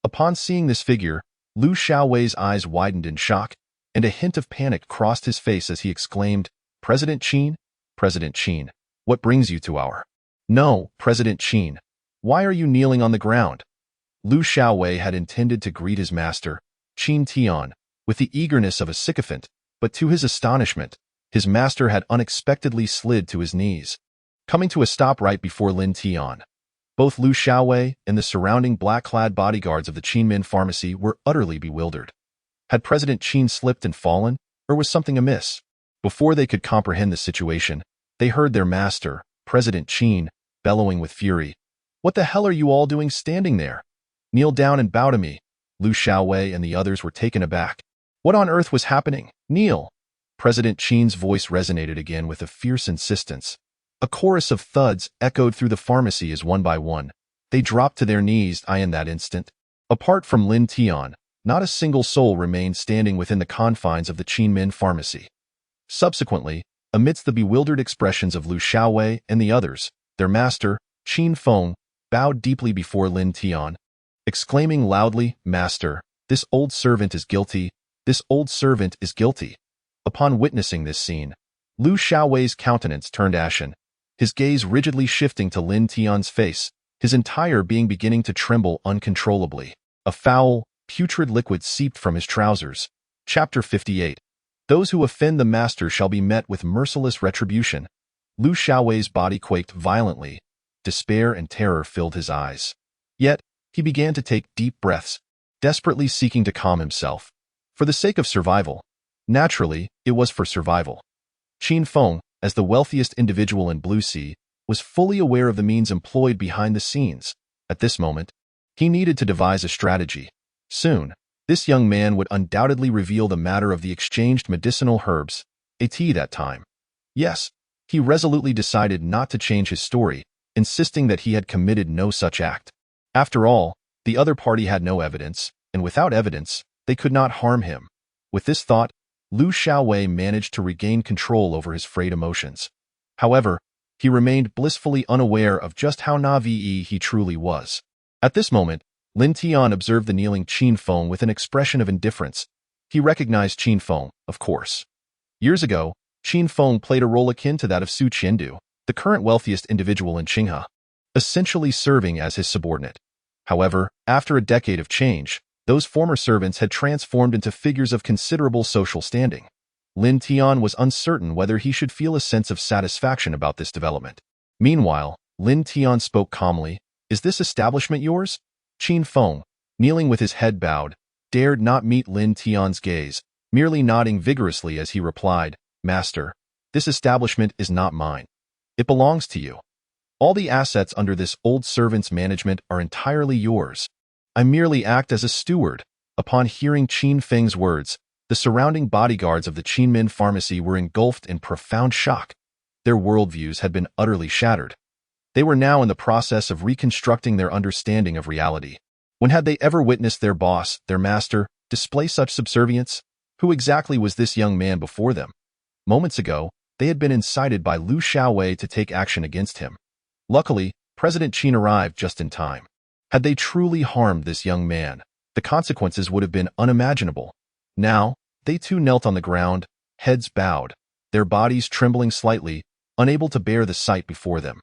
Upon seeing this figure, Lu Xiaowei's eyes widened in shock, and a hint of panic crossed his face as he exclaimed, "President Qin? President Qin, what brings you to our—" "No, President Qin. Why are you kneeling on the ground?" Lu Xiaowei had intended to greet his master, Qin Tian, with the eagerness of a sycophant, but to his astonishment, his master had unexpectedly slid to his knees, coming to a stop right before Lin Tian. Both Lu Xiaowei and the surrounding black-clad bodyguards of the Qinmin pharmacy were utterly bewildered. Had President Qin slipped and fallen, or was something amiss? Before they could comprehend the situation, they heard their master, President Qin, bellowing with fury, "What the hell are you all doing standing there? Kneel down and bow to me." Lu Xiaowei and the others were taken aback. What on earth was happening? "Kneel!" President Qin's voice resonated again with a fierce insistence. A chorus of thuds echoed through the pharmacy as one by one they dropped to their knees. In that instant, apart from Lin Tian, not a single soul remained standing within the confines of the Qinmin pharmacy. Subsequently, amidst the bewildered expressions of Lu Xiaowei and the others, their master, Qin Feng, bowed deeply before Lin Tian, exclaiming loudly, "Master, this old servant is guilty. This old servant is guilty." Upon witnessing this scene, Lu Xiaowei's countenance turned ashen, his gaze rigidly shifting to Lin Tian's face, his entire being beginning to tremble uncontrollably. A foul, putrid liquid seeped from his trousers. Chapter 58. Those who offend the master shall be met with merciless retribution. Lu Xiaowei's body quaked violently. Despair and terror filled his eyes. Yet, he began to take deep breaths, desperately seeking to calm himself. For the sake of survival. Naturally, it was for survival. Qin Feng, as the wealthiest individual in Blue Sea, was fully aware of the means employed behind the scenes. At this moment, he needed to devise a strategy. Soon, this young man would undoubtedly reveal the matter of the exchanged medicinal herbs, a tea that time. Yes, he resolutely decided not to change his story, insisting that he had committed no such act. After all, the other party had no evidence, and without evidence, they could not harm him. With this thought, Lu Xiaowei managed to regain control over his frayed emotions. However, he remained blissfully unaware of just how naive he truly was. At this moment, Lin Tian observed the kneeling Qin Feng with an expression of indifference. He recognized Qin Feng, of course. Years ago, Qin Feng played a role akin to that of Su Qiandu, the current wealthiest individual in Qinghe, essentially serving as his subordinate. However, after a decade of change, those former servants had transformed into figures of considerable social standing. Lin Tian was uncertain whether he should feel a sense of satisfaction about this development. Meanwhile, Lin Tian spoke calmly, "Is this establishment yours?" Qin Feng, kneeling with his head bowed, dared not meet Lin Tian's gaze, merely nodding vigorously as he replied, "Master, This establishment is not mine. It belongs to you. All the assets under this old servant's management are entirely yours. I merely act as a steward." Upon hearing Qin Feng's words, the surrounding bodyguards of the Qinmin pharmacy were engulfed in profound shock. Their worldviews had been utterly shattered. They were now in the process of reconstructing their understanding of reality. When had they ever witnessed their boss, their master, display such subservience? Who exactly was this young man before them? Moments ago, they had been incited by Liu Xiaowei to take action against him. Luckily, President Qin arrived just in time. Had they truly harmed this young man, the consequences would have been unimaginable. Now, they too knelt on the ground, heads bowed, their bodies trembling slightly, unable to bear the sight before them.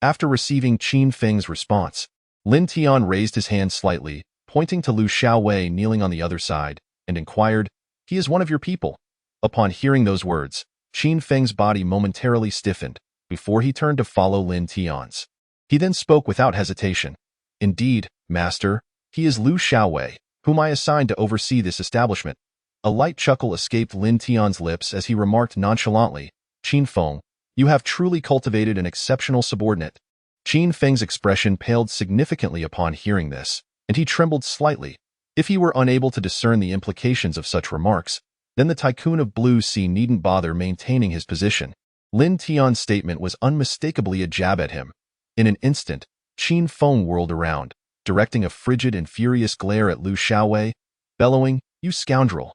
After receiving Qin Feng's response, Lin Tian raised his hand slightly, pointing to Liu Xiaowei kneeling on the other side, and inquired, "He is one of your people." Upon hearing those words, Qin Feng's body momentarily stiffened, before he turned to follow Lin Tian's. He then spoke without hesitation. "Indeed, master, he is Liu Xiaowei, whom I assigned to oversee this establishment." A light chuckle escaped Lin Tian's lips as he remarked nonchalantly, "Qin Feng, you have truly cultivated an exceptional subordinate." Qin Feng's expression paled significantly upon hearing this, and he trembled slightly. If he were unable to discern the implications of such remarks, then the Tycoon of Blue Sea needn't bother maintaining his position. Lin Tian's statement was unmistakably a jab at him. In an instant, Qin Feng whirled around, directing a frigid and furious glare at Liu Xiaowei, bellowing, "You scoundrel!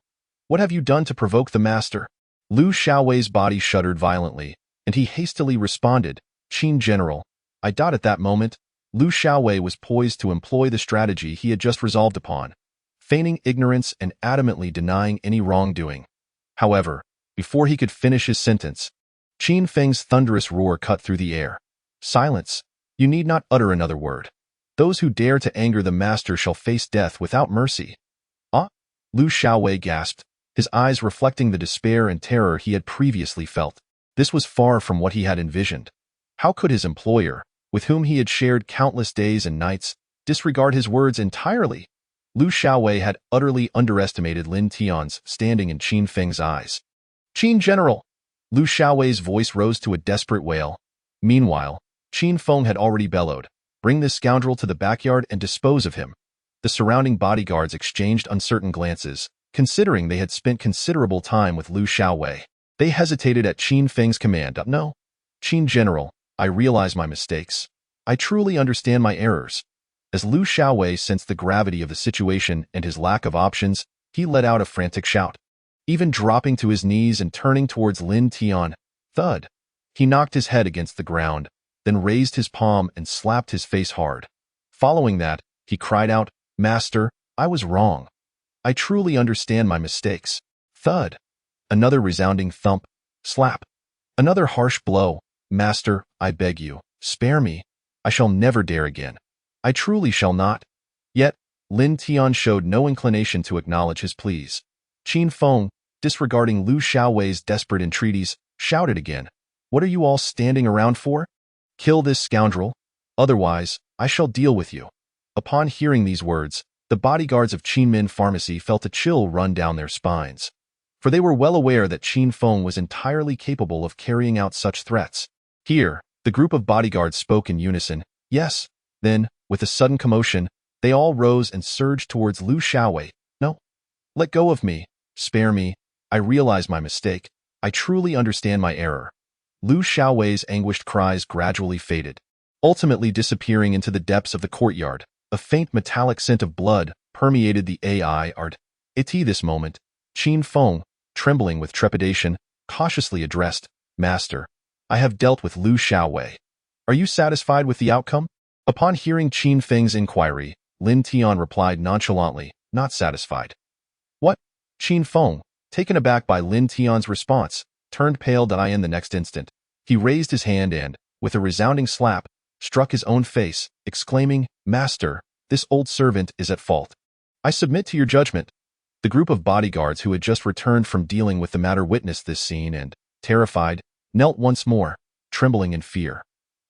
What have you done to provoke the master?" Liu Xiaowei's body shuddered violently, and he hastily responded, "Qin General." At that moment, Liu Xiaowei was poised to employ the strategy he had just resolved upon, feigning ignorance and adamantly denying any wrongdoing. However, before he could finish his sentence, Qin Feng's thunderous roar cut through the air. "Silence! You need not utter another word. Those who dare to anger the master shall face death without mercy." "Ah!" Liu Xiaowei gasped, his eyes reflecting the despair and terror he had previously felt. This was far from what he had envisioned. How could his employer, with whom he had shared countless days and nights, disregard his words entirely? Liu Xiaowei had utterly underestimated Lin Tian's standing in Qin Feng's eyes. "Qin General!" Liu Xiaowei's voice rose to a desperate wail. Meanwhile, Qin Feng had already bellowed, "Bring this scoundrel to the backyard and dispose of him." The surrounding bodyguards exchanged uncertain glances, considering they had spent considerable time with Liu Xiaowei. They hesitated at Qin Feng's command. "No, Qin General, I realize my mistakes. I truly understand my errors." As Liu Xiaowei sensed the gravity of the situation and his lack of options, he let out a frantic shout. Even dropping to his knees and turning towards Lin Tian, thud, he knocked his head against the ground, then raised his palm and slapped his face hard. Following that, he cried out, "Master, I was wrong. I truly understand my mistakes." Thud. Another resounding thump. Slap. Another harsh blow. "Master, I beg you, spare me. I shall never dare again. I truly shall not." Yet, Lin Tian showed no inclination to acknowledge his pleas. Qin Feng, disregarding Liu Xiaowei's desperate entreaties, shouted again, "What are you all standing around for? Kill this scoundrel. Otherwise, I shall deal with you." Upon hearing these words, the bodyguards of Qinmin Pharmacy felt a chill run down their spines. For they were well aware that Qin Feng was entirely capable of carrying out such threats. Here, the group of bodyguards spoke in unison, "Yes." Then, with a sudden commotion, they all rose and surged towards Liu Xiaowei. "No. Let go of me. Spare me. I realize my mistake. I truly understand my error." Liu Xiaowei's anguished cries gradually faded, ultimately disappearing into the depths of the courtyard. A faint metallic scent of blood permeated the air. At this moment, Qin Feng, trembling with trepidation, cautiously addressed, "Master, I have dealt with Liu Xiaowei. Are you satisfied with the outcome?" Upon hearing Qin Feng's inquiry, Lin Tian replied nonchalantly, "Not satisfied." "What?" Qin Feng, taken aback by Lin Tian's response, turned pale in the next instant. He raised his hand and, with a resounding slap, struck his own face, exclaiming, "Master, this old servant is at fault. I submit to your judgment." The group of bodyguards who had just returned from dealing with the matter witnessed this scene and, terrified, knelt once more, trembling in fear.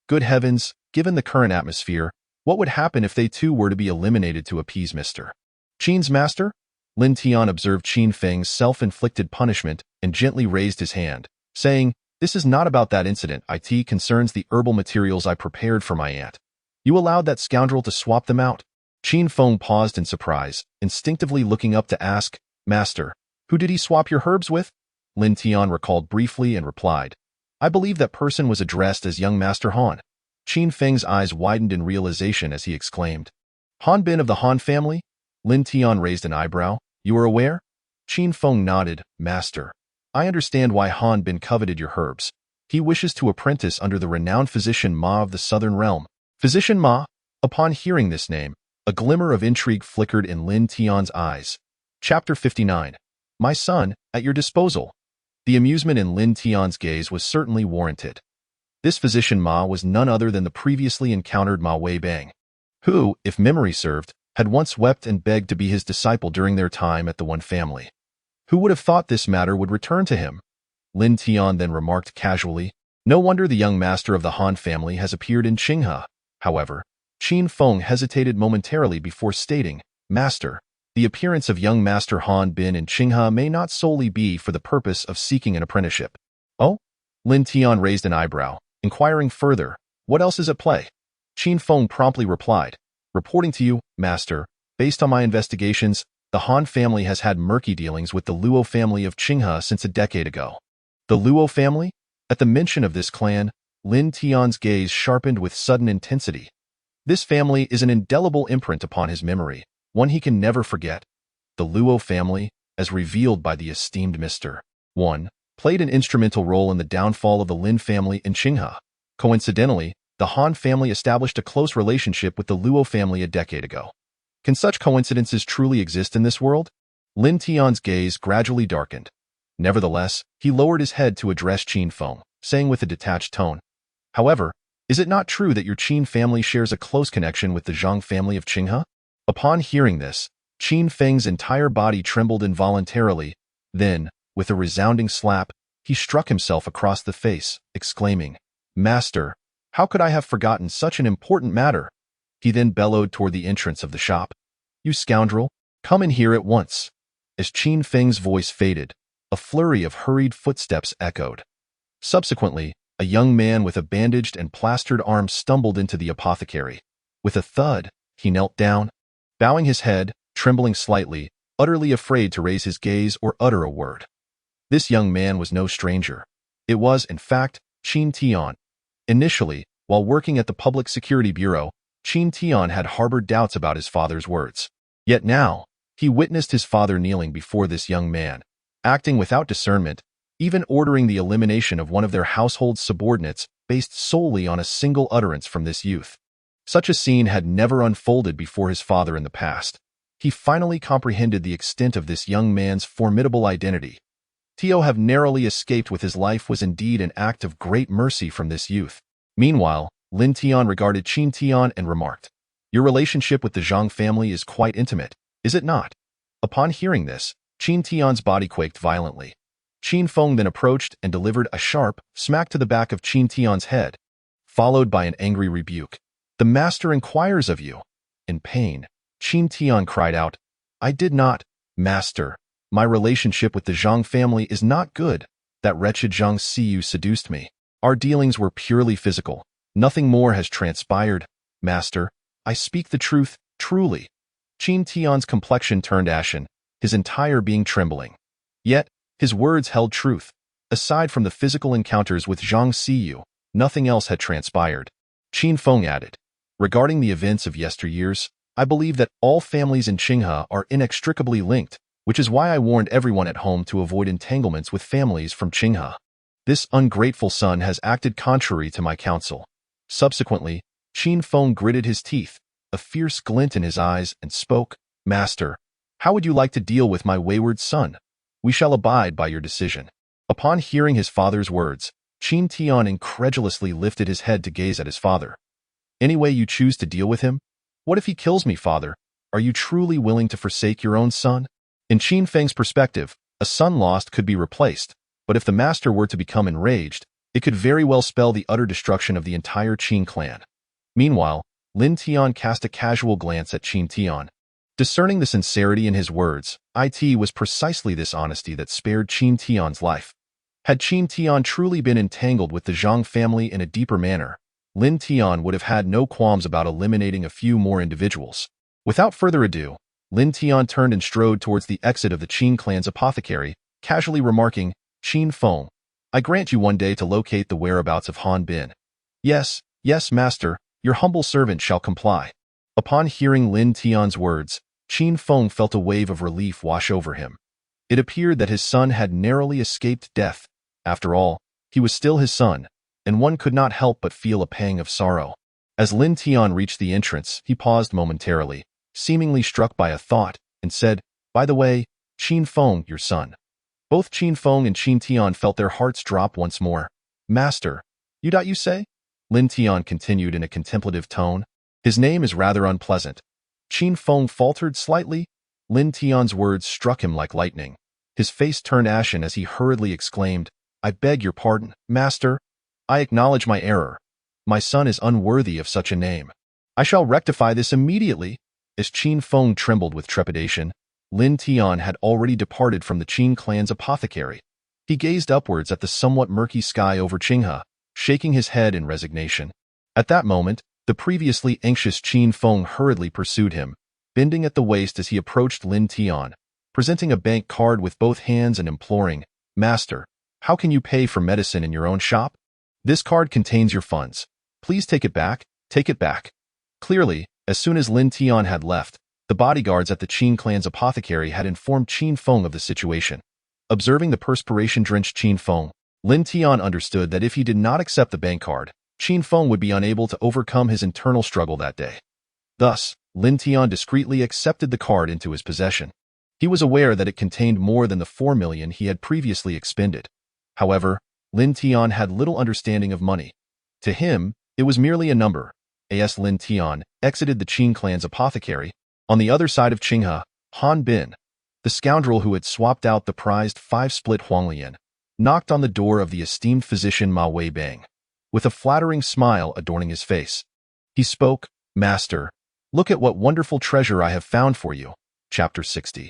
Good heavens, given the current atmosphere, what would happen if they too were to be eliminated to appease Mr. Qin's master? Lin Tian observed Qin Feng's self-inflicted punishment and gently raised his hand, saying, This is not about that incident. It concerns the herbal materials I prepared for my aunt. You allowed that scoundrel to swap them out? Qin Feng paused in surprise, instinctively looking up to ask, Master, who did he swap your herbs with? Lin Tian recalled briefly and replied, I believe that person was addressed as young Master Han. Qin Feng's eyes widened in realization as he exclaimed, Han Bin of the Han family? Lin Tian raised an eyebrow. You are aware? Qin Feng nodded, Master. I understand why Han Bin coveted your herbs. He wishes to apprentice under the renowned physician Ma of the Southern Realm. Physician Ma? Upon hearing this name, a glimmer of intrigue flickered in Lin Tian's eyes. Chapter 59. My son, at your disposal. The amusement in Lin Tian's gaze was certainly warranted. This physician Ma was none other than the previously encountered Ma Weibang, who, if memory served, had once wept and begged to be his disciple during their time at the One family. Who would have thought this matter would return to him? Lin Tian then remarked casually, No wonder the young master of the Han family has appeared in Qinghe. However, Qin Feng hesitated momentarily before stating, Master, the appearance of young Master Han Bin in Qinghe may not solely be for the purpose of seeking an apprenticeship. Oh? Lin Tian raised an eyebrow, inquiring further, what else is at play? Qin Feng promptly replied, Reporting to you, Master, based on my investigations, the Han family has had murky dealings with the Luo family of Qinghe since a decade ago. The Luo family? At the mention of this clan, Lin Tian's gaze sharpened with sudden intensity. This family is an indelible imprint upon his memory, one he can never forget. The Luo family, as revealed by the esteemed Mr. 1, played an instrumental role in the downfall of the Lin family in Qinghe. Coincidentally, the Han family established a close relationship with the Luo family a decade ago. Can such coincidences truly exist in this world? Lin Tian's gaze gradually darkened. Nevertheless, he lowered his head to address Qin Feng, saying with a detached tone, However, is it not true that your Qin family shares a close connection with the Zhang family of Qinghe? Upon hearing this, Qin Feng's entire body trembled involuntarily. Then, with a resounding slap, he struck himself across the face, exclaiming, Master, how could I have forgotten such an important matter? He then bellowed toward the entrance of the shop. You scoundrel, come in here at once. As Qin Feng's voice faded, a flurry of hurried footsteps echoed. Subsequently, a young man with a bandaged and plastered arm stumbled into the apothecary. With a thud, he knelt down, bowing his head, trembling slightly, utterly afraid to raise his gaze or utter a word. This young man was no stranger. It was, in fact, Qin Tian. Initially, while working at the Public Security Bureau, Qin Tian had harbored doubts about his father's words. Yet now, he witnessed his father kneeling before this young man, acting without discernment, even ordering the elimination of one of their household subordinates based solely on a single utterance from this youth. Such a scene had never unfolded before his father in the past. He finally comprehended the extent of this young man's formidable identity. To have narrowly escaped with his life was indeed an act of great mercy from this youth. Meanwhile, Lin Tian regarded Qin Tian and remarked, Your relationship with the Zhang family is quite intimate, is it not? Upon hearing this, Qin Tian's body quaked violently. Qin Feng then approached and delivered a sharp smack to the back of Qin Tian's head, followed by an angry rebuke. The master inquires of you. In pain, Qin Tian cried out, I did not, master. My relationship with the Zhang family is not good. That wretched Zhang Siyu seduced me. Our dealings were purely physical. Nothing more has transpired, master. I speak the truth, truly. Qin Tian's complexion turned ashen, his entire being trembling. Yet, his words held truth. Aside from the physical encounters with Zhang Siyu, nothing else had transpired. Qin Feng added, Regarding the events of yesteryears, I believe that all families in Qinghe are inextricably linked, which is why I warned everyone at home to avoid entanglements with families from Qinghe. This ungrateful son has acted contrary to my counsel. Subsequently, Qin Feng gritted his teeth, a fierce glint in his eyes, and spoke, Master, how would you like to deal with my wayward son? We shall abide by your decision. Upon hearing his father's words, Qin Tian incredulously lifted his head to gaze at his father. Any way you choose to deal with him? What if he kills me, father? Are you truly willing to forsake your own son? In Qin Feng's perspective, a son lost could be replaced, but if the master were to become enraged, it could very well spell the utter destruction of the entire Qin clan. Meanwhile, Lin Tian cast a casual glance at Qin Tian. Discerning the sincerity in his words, it was precisely this honesty that spared Qin Tian's life. Had Qin Tian truly been entangled with the Zhang family in a deeper manner, Lin Tian would have had no qualms about eliminating a few more individuals. Without further ado, Lin Tian turned and strode towards the exit of the Qin clan's apothecary, casually remarking, "Qin Feng, I grant you one day to locate the whereabouts of Han Bin." "Yes, yes, master, your humble servant shall comply." Upon hearing Lin Tian's words, Qin Feng felt a wave of relief wash over him. It appeared that his son had narrowly escaped death. After all, he was still his son, and one could not help but feel a pang of sorrow. As Lin Tian reached the entrance, he paused momentarily, seemingly struck by a thought, and said, "By the way, Qin Feng, your son." Both Qin Feng and Qin Tian felt their hearts drop once more. "Master, you say?" Lin Tian continued in a contemplative tone. "His name is rather unpleasant." Qin Feng faltered slightly. Lin Tian's words struck him like lightning. His face turned ashen as he hurriedly exclaimed, "I beg your pardon, master. I acknowledge my error. My son is unworthy of such a name. I shall rectify this immediately." As Qin Feng trembled with trepidation, Lin Tian had already departed from the Qin clan's apothecary. He gazed upwards at the somewhat murky sky over Qinghe, shaking his head in resignation. At that moment, the previously anxious Qin Feng hurriedly pursued him, bending at the waist as he approached Lin Tian, presenting a bank card with both hands and imploring, "Master, how can you pay for medicine in your own shop? This card contains your funds. Please take it back, take it back." Clearly, as soon as Lin Tian had left, the bodyguards at the Qin clan's apothecary had informed Qin Feng of the situation. Observing the perspiration-drenched Qin Feng, Lin Tian understood that if he did not accept the bank card, Qin Feng would be unable to overcome his internal struggle that day. Thus, Lin Tian discreetly accepted the card into his possession. He was aware that it contained more than the 4 million he had previously expended. However, Lin Tian had little understanding of money. To him, it was merely a number. As Lin Tian exited the Qin clan's apothecary, on the other side of Qinghe, Han Bin, the scoundrel who had swapped out the prized 5-split huanglian, knocked on the door of the esteemed physician Ma Weibang, with a flattering smile adorning his face. He spoke, "Master, look at what wonderful treasure I have found for you." Chapter 60.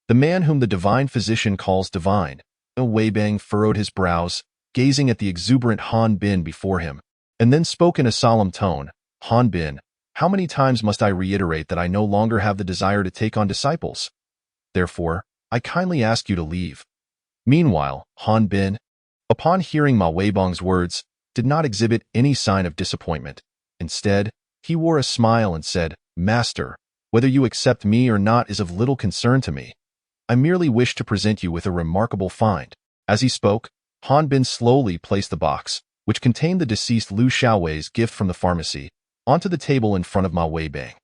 The man whom the divine physician calls divine. Weibang furrowed his brows, gazing at the exuberant Han Bin before him, and then spoke in a solemn tone, "Han Bin, how many times must I reiterate that I no longer have the desire to take on disciples? Therefore, I kindly ask you to leave." Meanwhile, Han Bin, upon hearing Ma Weibang's words, did not exhibit any sign of disappointment. Instead, he wore a smile and said, "Master, whether you accept me or not is of little concern to me. I merely wish to present you with a remarkable find." As he spoke, Han Bin slowly placed the box, which contained the deceased Liu Xiaowei's gift from the pharmacy, onto the table in front of Ma Weibang.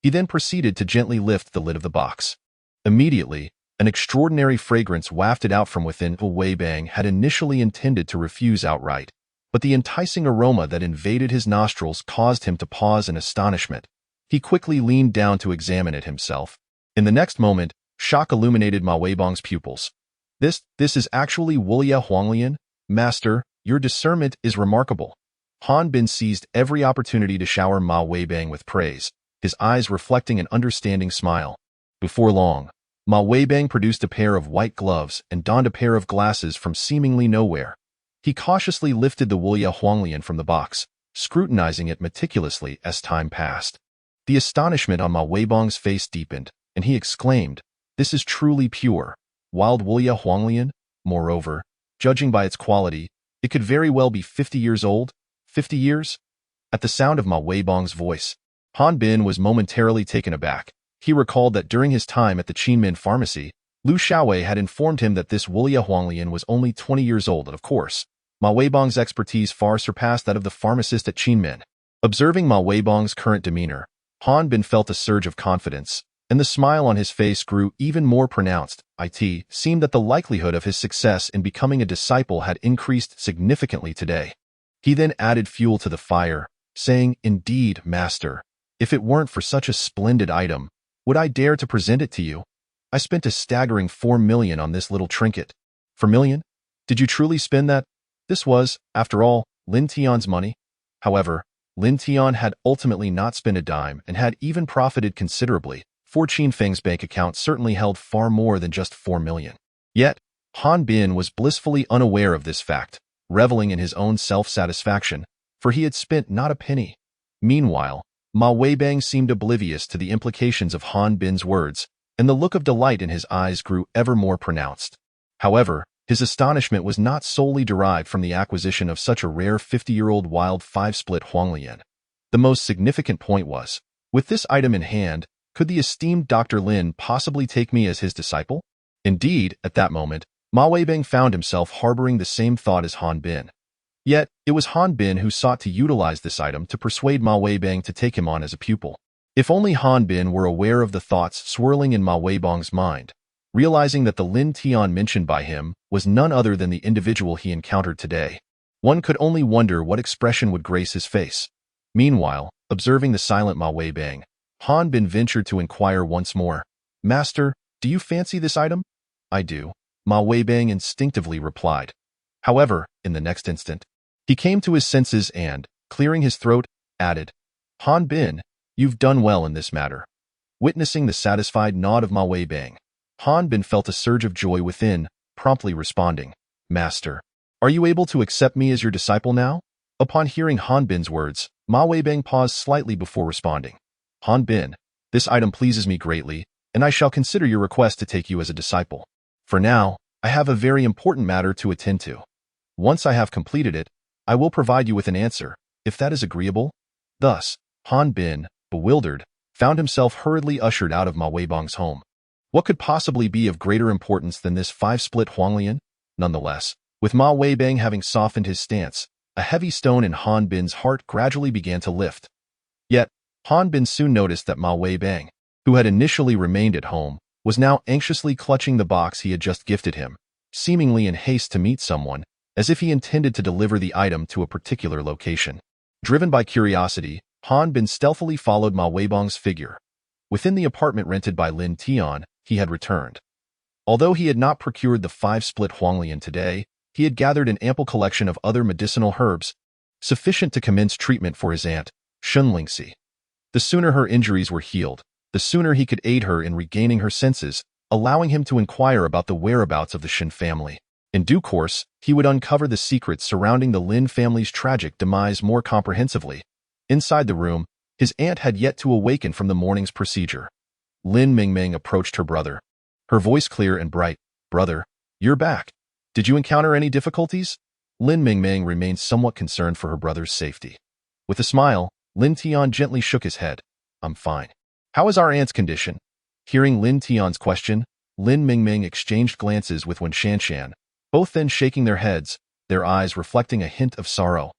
He then proceeded to gently lift the lid of the box. Immediately, an extraordinary fragrance wafted out from within. Weibang had initially intended to refuse outright, but the enticing aroma that invaded his nostrils caused him to pause in astonishment. He quickly leaned down to examine it himself. In the next moment, shock illuminated Ma Weibang's pupils. This is actually Wulia Huanglian? Master, your discernment is remarkable." Han Bin seized every opportunity to shower Ma Weibang with praise, his eyes reflecting an understanding smile. Before long, Ma Weibang produced a pair of white gloves and donned a pair of glasses from seemingly nowhere. He cautiously lifted the Wulia Huanglian from the box, scrutinizing it meticulously as time passed. The astonishment on Ma Weibang's face deepened, and he exclaimed, "This is truly pure, wild Wulia Huanglian. Moreover, judging by its quality, it could very well be 50 years old. 50 years?" At the sound of Ma Weibang's voice, Han Bin was momentarily taken aback. He recalled that during his time at the Qinmin pharmacy, Liu Xiaowei had informed him that this Wulia Huanglian was only 20 years old, and of course, Ma Weibang's expertise far surpassed that of the pharmacist at Qinmin. Observing Ma Weibang's current demeanor, Han Bin felt a surge of confidence, and the smile on his face grew even more pronounced. It seemed that the likelihood of his success in becoming a disciple had increased significantly today. He then added fuel to the fire, saying, "Indeed, master, if it weren't for such a splendid item, would I dare to present it to you? I spent a staggering 4 million on this little trinket." 4 million? Did you truly spend that? This was, after all, Lin Tian's money. However, Lin Tian had ultimately not spent a dime and had even profited considerably, for Qin Feng's bank account certainly held far more than just 4 million. Yet, Han Bin was blissfully unaware of this fact, reveling in his own self-satisfaction, for he had spent not a penny. Meanwhile, Ma Weibang seemed oblivious to the implications of Han Bin's words, and the look of delight in his eyes grew ever more pronounced. However, his astonishment was not solely derived from the acquisition of such a rare 50-year-old wild 5-split Huanglian. The most significant point was, with this item in hand, could the esteemed Dr. Lin possibly take me as his disciple? Indeed, at that moment, Ma Weibang found himself harboring the same thought as Han Bin. Yet, it was Han Bin who sought to utilize this item to persuade Ma Weibang to take him on as a pupil. If only Han Bin were aware of the thoughts swirling in Ma Weibang's mind, realizing that the Lin Tian mentioned by him was none other than the individual he encountered today. One could only wonder what expression would grace his face. Meanwhile, observing the silent Ma Weibang, Han Bin ventured to inquire once more, "Master, do you fancy this item?" "I do," Ma Weibang instinctively replied. However, in the next instant, he came to his senses and, clearing his throat, added, "Han Bin, you've done well in this matter." Witnessing the satisfied nod of Ma Weibang, Han Bin felt a surge of joy within, promptly responding, "Master, are you able to accept me as your disciple now?" Upon hearing Han Bin's words, Ma Weibang paused slightly before responding. "Han Bin, this item pleases me greatly, and I shall consider your request to take you as a disciple. For now, I have a very important matter to attend to. Once I have completed it, I will provide you with an answer, if that is agreeable." Thus, Han Bin, bewildered, found himself hurriedly ushered out of Ma Weibang's home. What could possibly be of greater importance than this 5-split Huanglian? Nonetheless, with Ma Weibang having softened his stance, a heavy stone in Han Bin's heart gradually began to lift. Yet, Han Bin soon noticed that Ma Weibang, who had initially remained at home, was now anxiously clutching the box he had just gifted him, seemingly in haste to meet someone, as if he intended to deliver the item to a particular location. Driven by curiosity, Han Bin stealthily followed Ma Weibang's figure. Within the apartment rented by Lin Tian, he had returned. Although he had not procured the 5-split Huanglian today, he had gathered an ample collection of other medicinal herbs, sufficient to commence treatment for his aunt, Shun Lingxi. The sooner her injuries were healed, the sooner he could aid her in regaining her senses, allowing him to inquire about the whereabouts of the Shin family. In due course, he would uncover the secrets surrounding the Lin family's tragic demise more comprehensively. Inside the room, his aunt had yet to awaken from the morning's procedure. Lin Mingming approached her brother. Her voice clear and bright. "Brother, you're back. Did you encounter any difficulties?" Lin Mingming remained somewhat concerned for her brother's safety. With a smile, Lin Tian gently shook his head. "I'm fine. How is our aunt's condition?" Hearing Lin Tian's question, Lin Mingming exchanged glances with Wen Shanshan, both then shaking their heads, their eyes reflecting a hint of sorrow.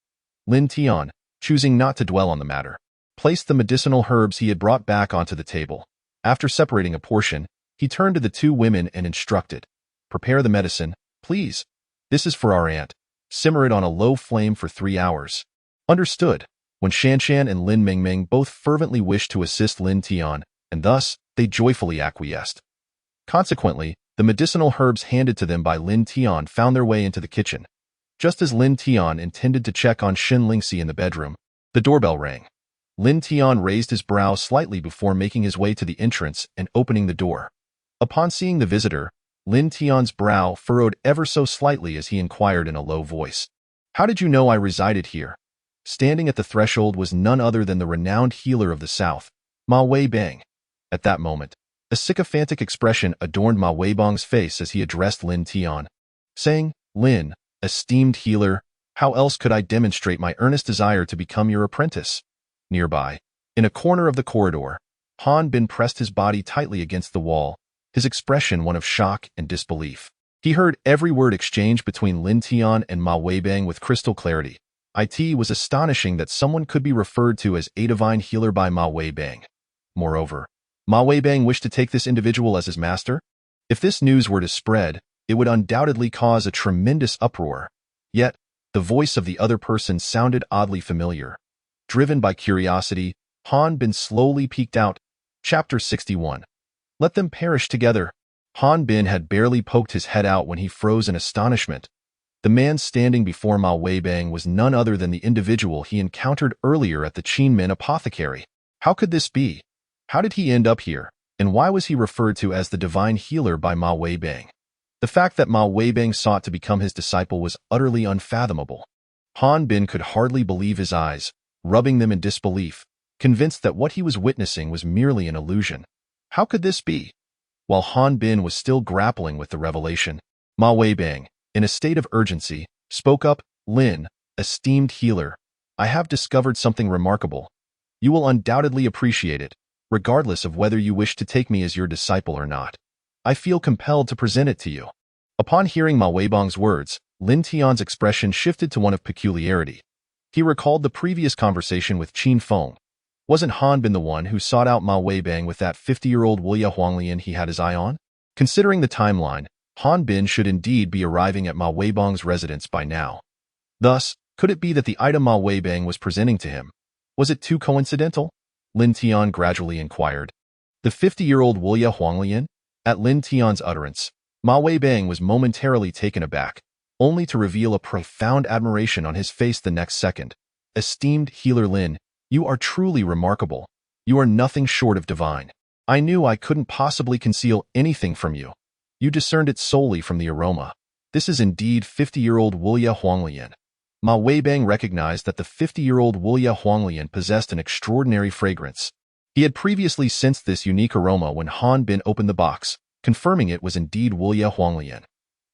Lin Tian, choosing not to dwell on the matter, placed the medicinal herbs he had brought back onto the table. After separating a portion, he turned to the two women and instructed, "Prepare the medicine, please. This is for our aunt. Simmer it on a low flame for 3 hours." Understood. When Shanshan and Lin Mingming both fervently wished to assist Lin Tian, and thus, they joyfully acquiesced. Consequently, the medicinal herbs handed to them by Lin Tian found their way into the kitchen. Just as Lin Tian intended to check on Shin Lingxi in the bedroom, the doorbell rang. Lin Tian raised his brow slightly before making his way to the entrance and opening the door. Upon seeing the visitor, Lin Tian's brow furrowed ever so slightly as he inquired in a low voice, "How did you know I resided here?" Standing at the threshold was none other than the renowned healer of the South, Ma Weibang. At that moment, a sycophantic expression adorned Ma Weibang's face as he addressed Lin Tian, saying, "Lin, esteemed healer, how else could I demonstrate my earnest desire to become your apprentice?" Nearby, in a corner of the corridor, Han Bin pressed his body tightly against the wall, his expression one of shock and disbelief. He heard every word exchanged between Lin Tian and Ma Weibang with crystal clarity. It was astonishing that someone could be referred to as a divine healer by Ma Weibang. Moreover, Ma Weibang wished to take this individual as his master. If this news were to spread, it would undoubtedly cause a tremendous uproar. Yet, the voice of the other person sounded oddly familiar. Driven by curiosity, Han Bin slowly peeked out. Chapter 61. Let them perish together. Han Bin had barely poked his head out when he froze in astonishment. The man standing before Ma Weibang was none other than the individual he encountered earlier at the Qinmen apothecary. How could this be? How did he end up here, and why was he referred to as the divine healer by Ma Weibang? The fact that Mao Weibang sought to become his disciple was utterly unfathomable. Han Bin could hardly believe his eyes, rubbing them in disbelief, convinced that what he was witnessing was merely an illusion. How could this be? While Han Bin was still grappling with the revelation, Mao Weibang, in a state of urgency, spoke up, "Lin, esteemed healer, I have discovered something remarkable. You will undoubtedly appreciate it, regardless of whether you wish to take me as your disciple or not. I feel compelled to present it to you." Upon hearing Mao Weibang's words, Lin Tian's expression shifted to one of peculiarity. He recalled the previous conversation with Qin Feng. Wasn't Han Bin the one who sought out Mao Weibang with that 50-year-old Wuya Huanglian he had his eye on? Considering the timeline, Han Bin should indeed be arriving at Mao Weibang's residence by now. Thus, could it be that the item Mao Weibang was presenting to him? Was it too coincidental? Lin Tian gradually inquired. The 50-year-old Wuya Huanglian? At Lin Tian's utterance, Mao Weibang was momentarily taken aback, only to reveal a profound admiration on his face the next second. "Esteemed healer Lin, you are truly remarkable. You are nothing short of divine. I knew I couldn't possibly conceal anything from you. You discerned it solely from the aroma. This is indeed 50-year-old Wuya Huanglian." Mao Weibang recognized that the 50-year-old Wuya Huanglian possessed an extraordinary fragrance. He had previously sensed this unique aroma when Han Bin opened the box, confirming it was indeed Wuya Huanglian.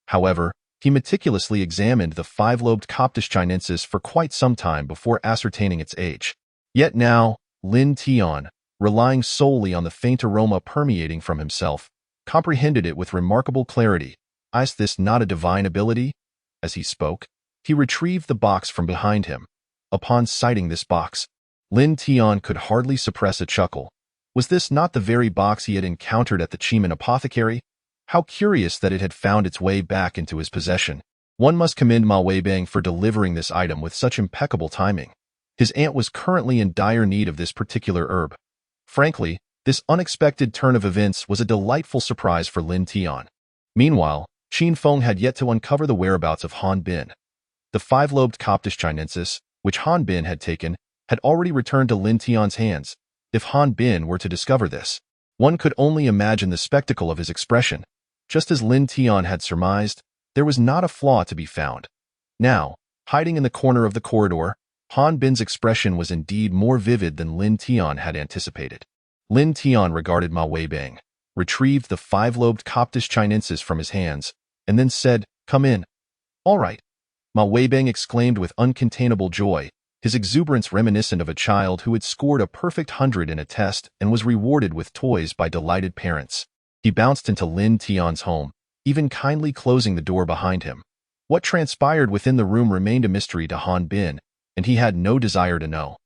However, he meticulously examined the 5-lobed Coptis chinensis for quite some time before ascertaining its age. Yet now, Lin Tian, relying solely on the faint aroma permeating from himself, comprehended it with remarkable clarity. Is this not a divine ability? As he spoke, he retrieved the box from behind him. Upon sighting this box, Lin Tian could hardly suppress a chuckle. Was this not the very box he had encountered at the Chiman apothecary? How curious that it had found its way back into his possession. One must commend Mao Weibang for delivering this item with such impeccable timing. His aunt was currently in dire need of this particular herb. Frankly, this unexpected turn of events was a delightful surprise for Lin Tian. Meanwhile, Qin Feng had yet to uncover the whereabouts of Han Bin. The 5-lobed Coptis chinensis, which Han Bin had taken, had already returned to Lin Tian's hands. If Han Bin were to discover this, one could only imagine the spectacle of his expression. Just as Lin Tian had surmised, there was not a flaw to be found. Now, hiding in the corner of the corridor, Han Bin's expression was indeed more vivid than Lin Tian had anticipated. Lin Tian regarded Mao Weibang, retrieved the 5-lobed Coptis chinensis from his hands, and then said, "Come in." "All right." Mao Weibang exclaimed with uncontainable joy, his exuberance reminiscent of a child who had scored a perfect 100 in a test and was rewarded with toys by delighted parents. He bounced into Lin Tian's home, even kindly closing the door behind him. What transpired within the room remained a mystery to Han Bin, and he had no desire to know.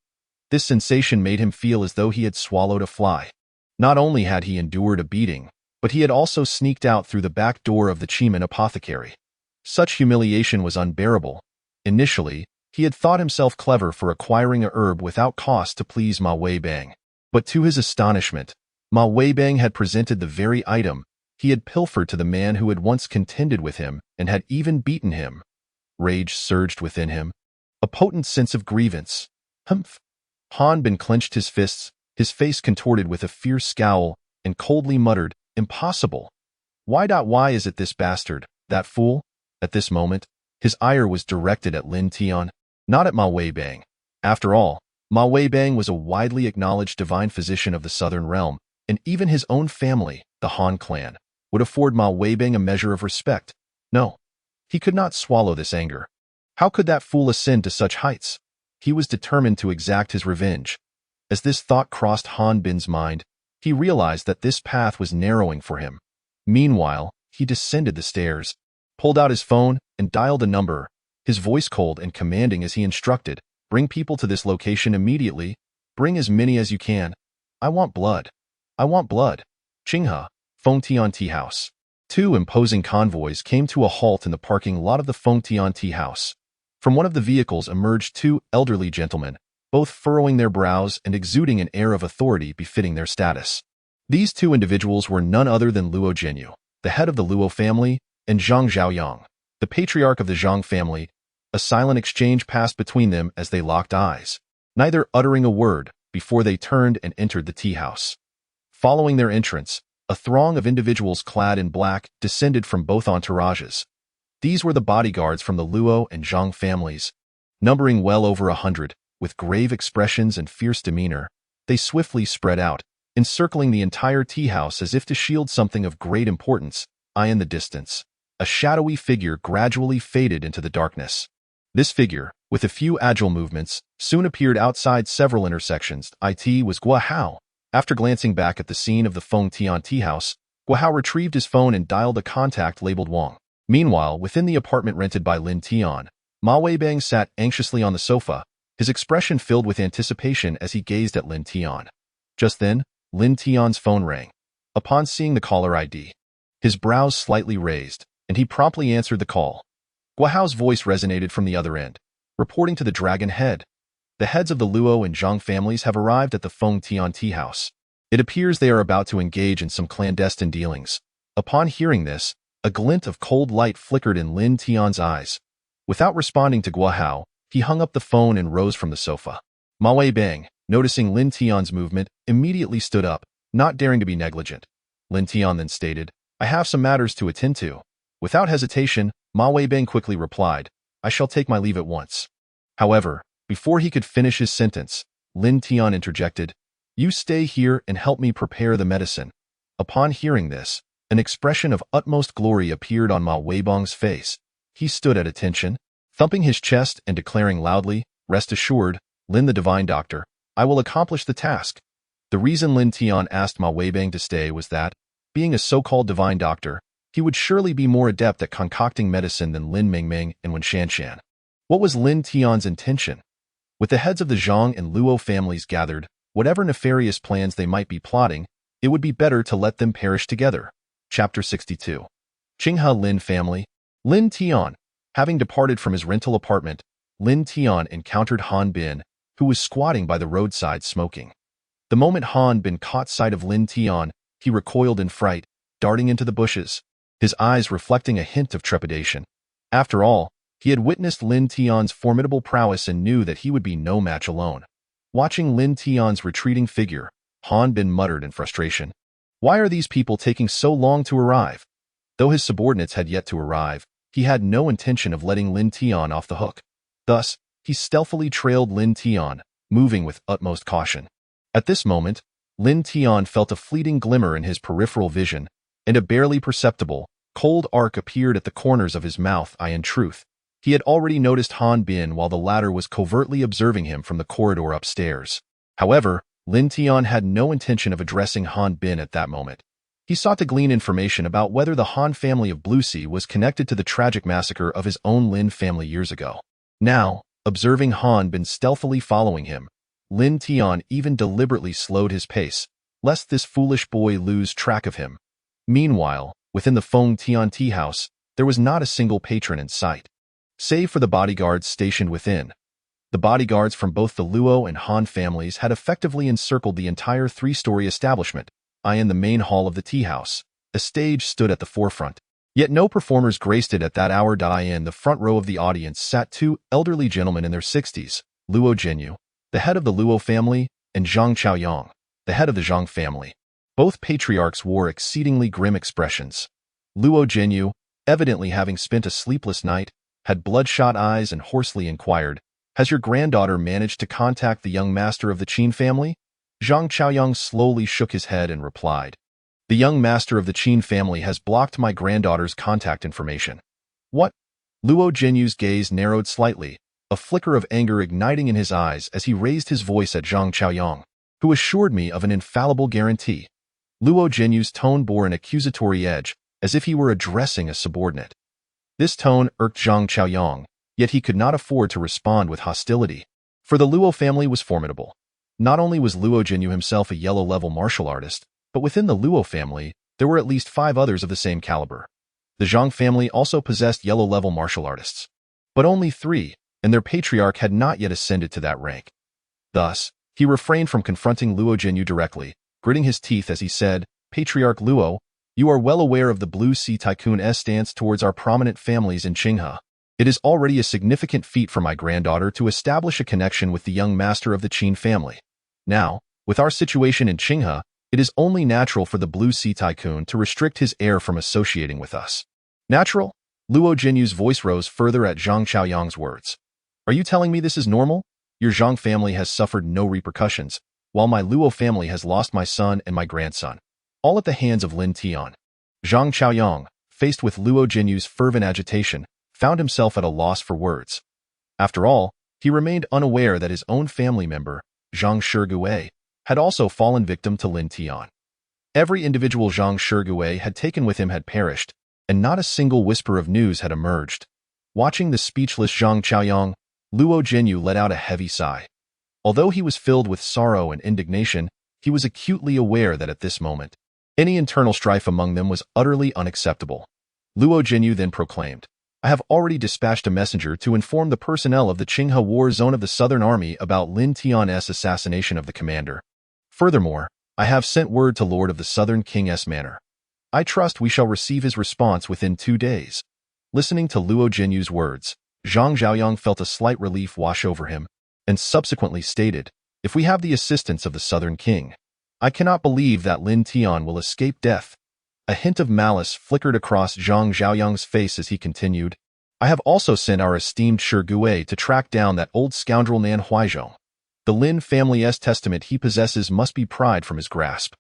This sensation made him feel as though he had swallowed a fly. Not only had he endured a beating, but he had also sneaked out through the back door of the Chiman apothecary. Such humiliation was unbearable. Initially, he had thought himself clever for acquiring a herb without cost to please Mao Weibang. But to his astonishment, Mao Weibang had presented the very item he had pilfered to the man who had once contended with him and had even beaten him. Rage surged within him, a potent sense of grievance. Humph! Han Bin clenched his fists, his face contorted with a fierce scowl, and coldly muttered, "Impossible! Why is it this bastard, that fool?" At this moment, his ire was directed at Lin Tian, not at Mao Weibang. After all, Mao Weibang was a widely acknowledged divine physician of the southern realm, and even his own family, the Han clan, would afford Mao Weibang a measure of respect. No, he could not swallow this anger. How could that fool ascend to such heights? He was determined to exact his revenge. As this thought crossed Han Bin's mind, he realized that this path was narrowing for him. Meanwhile, he descended the stairs, pulled out his phone, and dialed a number, his voice cold and commanding as he instructed, "Bring people to this location immediately. Bring as many as you can. I want blood. I want blood." Qinghe, Fengtian Tea House. Two imposing convoys came to a halt in the parking lot of the Fengtian Tea House. From one of the vehicles emerged two elderly gentlemen, both furrowing their brows and exuding an air of authority befitting their status. These two individuals were none other than Luo Zhenyu, the head of the Luo family, and Zhang Zhaoyang, the patriarch of the Zhang family. A silent exchange passed between them as they locked eyes, neither uttering a word, before they turned and entered the tea house. Following their entrance, A throng of individuals clad in black descended from both entourages. These were the bodyguards from the Luo and Zhang families. Numbering well over 100, with grave expressions and fierce demeanor, they swiftly spread out, encircling the entire tea house as if to shield something of great importance. In the distance, a shadowy figure gradually faded into the darkness. This figure, with a few agile movements, soon appeared outside several intersections. It was Guo Hao. After glancing back at the scene of the Feng Tian tea house, Guo Hao retrieved his phone and dialed a contact labeled Wang. Meanwhile, within the apartment rented by Lin Tian, Ma Weibang sat anxiously on the sofa, his expression filled with anticipation as he gazed at Lin Tian. Just then, Lin Tian's phone rang. Upon seeing the caller ID, his brows slightly raised, and he promptly answered the call. Guo Hao's voice resonated from the other end, reporting to the Dragon Head. The heads of the Luo and Zhang families have arrived at the Feng Tian tea house. It appears they are about to engage in some clandestine dealings. Upon hearing this, a glint of cold light flickered in Lin Tian's eyes. Without responding to Guo Hao, he hung up the phone and rose from the sofa. Ma Weibang, noticing Lin Tian's movement, immediately stood up, not daring to be negligent. Lin Tian then stated, "I have some matters to attend to." Without hesitation, Ma Weibang quickly replied, "I shall take my leave at once." However, before he could finish his sentence, Lin Tian interjected, "You stay here and help me prepare the medicine." Upon hearing this, an expression of utmost glory appeared on Ma Weibang's face. He stood at attention, thumping his chest and declaring loudly, "Rest assured, Lin the Divine Doctor, I will accomplish the task." The reason Lin Tian asked Ma Weibang to stay was that, being a so-called Divine Doctor, he would surely be more adept at concocting medicine than Lin Mingming and Wen Shanshan. What was Lin Tian's intention? With the heads of the Zhang and Luo families gathered, whatever nefarious plans they might be plotting, it would be better to let them perish together. Chapter 62. Qinghe Lin Family. Lin Tian. Having departed from his rental apartment, Lin Tian encountered Han Bin, who was squatting by the roadside smoking. The moment Han Bin caught sight of Lin Tian, he recoiled in fright, darting into the bushes, his eyes reflecting a hint of trepidation. After all, he had witnessed Lin Tian's formidable prowess and knew that he would be no match alone. Watching Lin Tian's retreating figure, Han Bin muttered in frustration, "Why are these people taking so long to arrive?" Though his subordinates had yet to arrive, he had no intention of letting Lin Tian off the hook. Thus, he stealthily trailed Lin Tian, moving with utmost caution. At this moment, Lin Tian felt a fleeting glimmer in his peripheral vision, and a barely perceptible, cold arc appeared at the corners of his mouth. In truth, he had already noticed Han Bin while the latter was covertly observing him from the corridor upstairs. However, Lin Tian had no intention of addressing Han Bin at that moment. He sought to glean information about whether the Han family of Blue Sea was connected to the tragic massacre of his own Lin family years ago. Now, observing Han Bin stealthily following him, Lin Tian even deliberately slowed his pace, lest this foolish boy lose track of him. Meanwhile, within the Feng Tian tea house, there was not a single patron in sight, save for the bodyguards stationed within. The bodyguards from both the Luo and Han families had effectively encircled the entire three-story establishment. In the main hall of the tea house, a stage stood at the forefront. Yet no performers graced it at that hour. In the front row of the audience sat two elderly gentlemen in their 60s, Luo Jinyu, the head of the Luo family, and Zhang Chaoyang, the head of the Zhang family. Both patriarchs wore exceedingly grim expressions. Luo Jinyu, evidently having spent a sleepless night, had bloodshot eyes and hoarsely inquired, "Has your granddaughter managed to contact the young master of the Qin family?" Zhang Chaoyang slowly shook his head and replied, "The young master of the Qin family has blocked my granddaughter's contact information." "What?" Luo Jinyu's gaze narrowed slightly, a flicker of anger igniting in his eyes as he raised his voice at Zhang Chaoyang, who assured me of an infallible guarantee. Luo Jinyu's tone bore an accusatory edge, as if he were addressing a subordinate. This tone irked Zhang Chaoyang, yet he could not afford to respond with hostility, for the Luo family was formidable. Not only was Luo Jinyu himself a yellow-level martial artist, but within the Luo family, there were at least 5 others of the same caliber. The Zhang family also possessed yellow-level martial artists, but only 3, and their patriarch had not yet ascended to that rank. Thus, he refrained from confronting Luo Jinyu directly, gritting his teeth as he said, "Patriarch Luo, you are well aware of the Blue Sea Tycoon's stance towards our prominent families in Qinghe. It is already a significant feat for my granddaughter to establish a connection with the young master of the Qin family. Now, with our situation in Qinghe, It is only natural for the Blue Sea Tycoon to restrict his heir from associating with us. Natural? Luo Jinyu's voice rose further at Zhang Chaoyang's words. Are you telling me this is normal? Your Zhang family has suffered no repercussions, while my Luo family has lost my son and my grandson, all at the hands of Lin Tian. Zhang Chaoyang, faced with Luo Jinyu's fervent agitation, found himself at a loss for words. After all, he remained unaware that his own family member, Zhang Shigue, had also fallen victim to Lin Tian. Every individual Zhang Shigue had taken with him had perished, and not a single whisper of news had emerged. Watching the speechless Zhang Chaoyang, Luo Jinyu let out a heavy sigh. Although he was filled with sorrow and indignation, he was acutely aware that at this moment, any internal strife among them was utterly unacceptable. Luo Jinyu then proclaimed, I have already dispatched a messenger to inform the personnel of the Qinghe War Zone of the Southern Army about Lin Tian's assassination of the commander. Furthermore, I have sent word to Lord of the Southern King's Manor. I trust we shall receive his response within 2 days. Listening to Luo Jinyu's words, Zhang Zhaoyang felt a slight relief wash over him, and subsequently stated, If we have the assistance of the Southern King, I cannot believe that Lin Tian will escape death. A hint of malice flickered across Zhang Zhaoyang's face as he continued, I have also sent our esteemed Shigue to track down that old scoundrel Nan Huaizhong. The Lin family's testament he possesses must be pried from his grasp.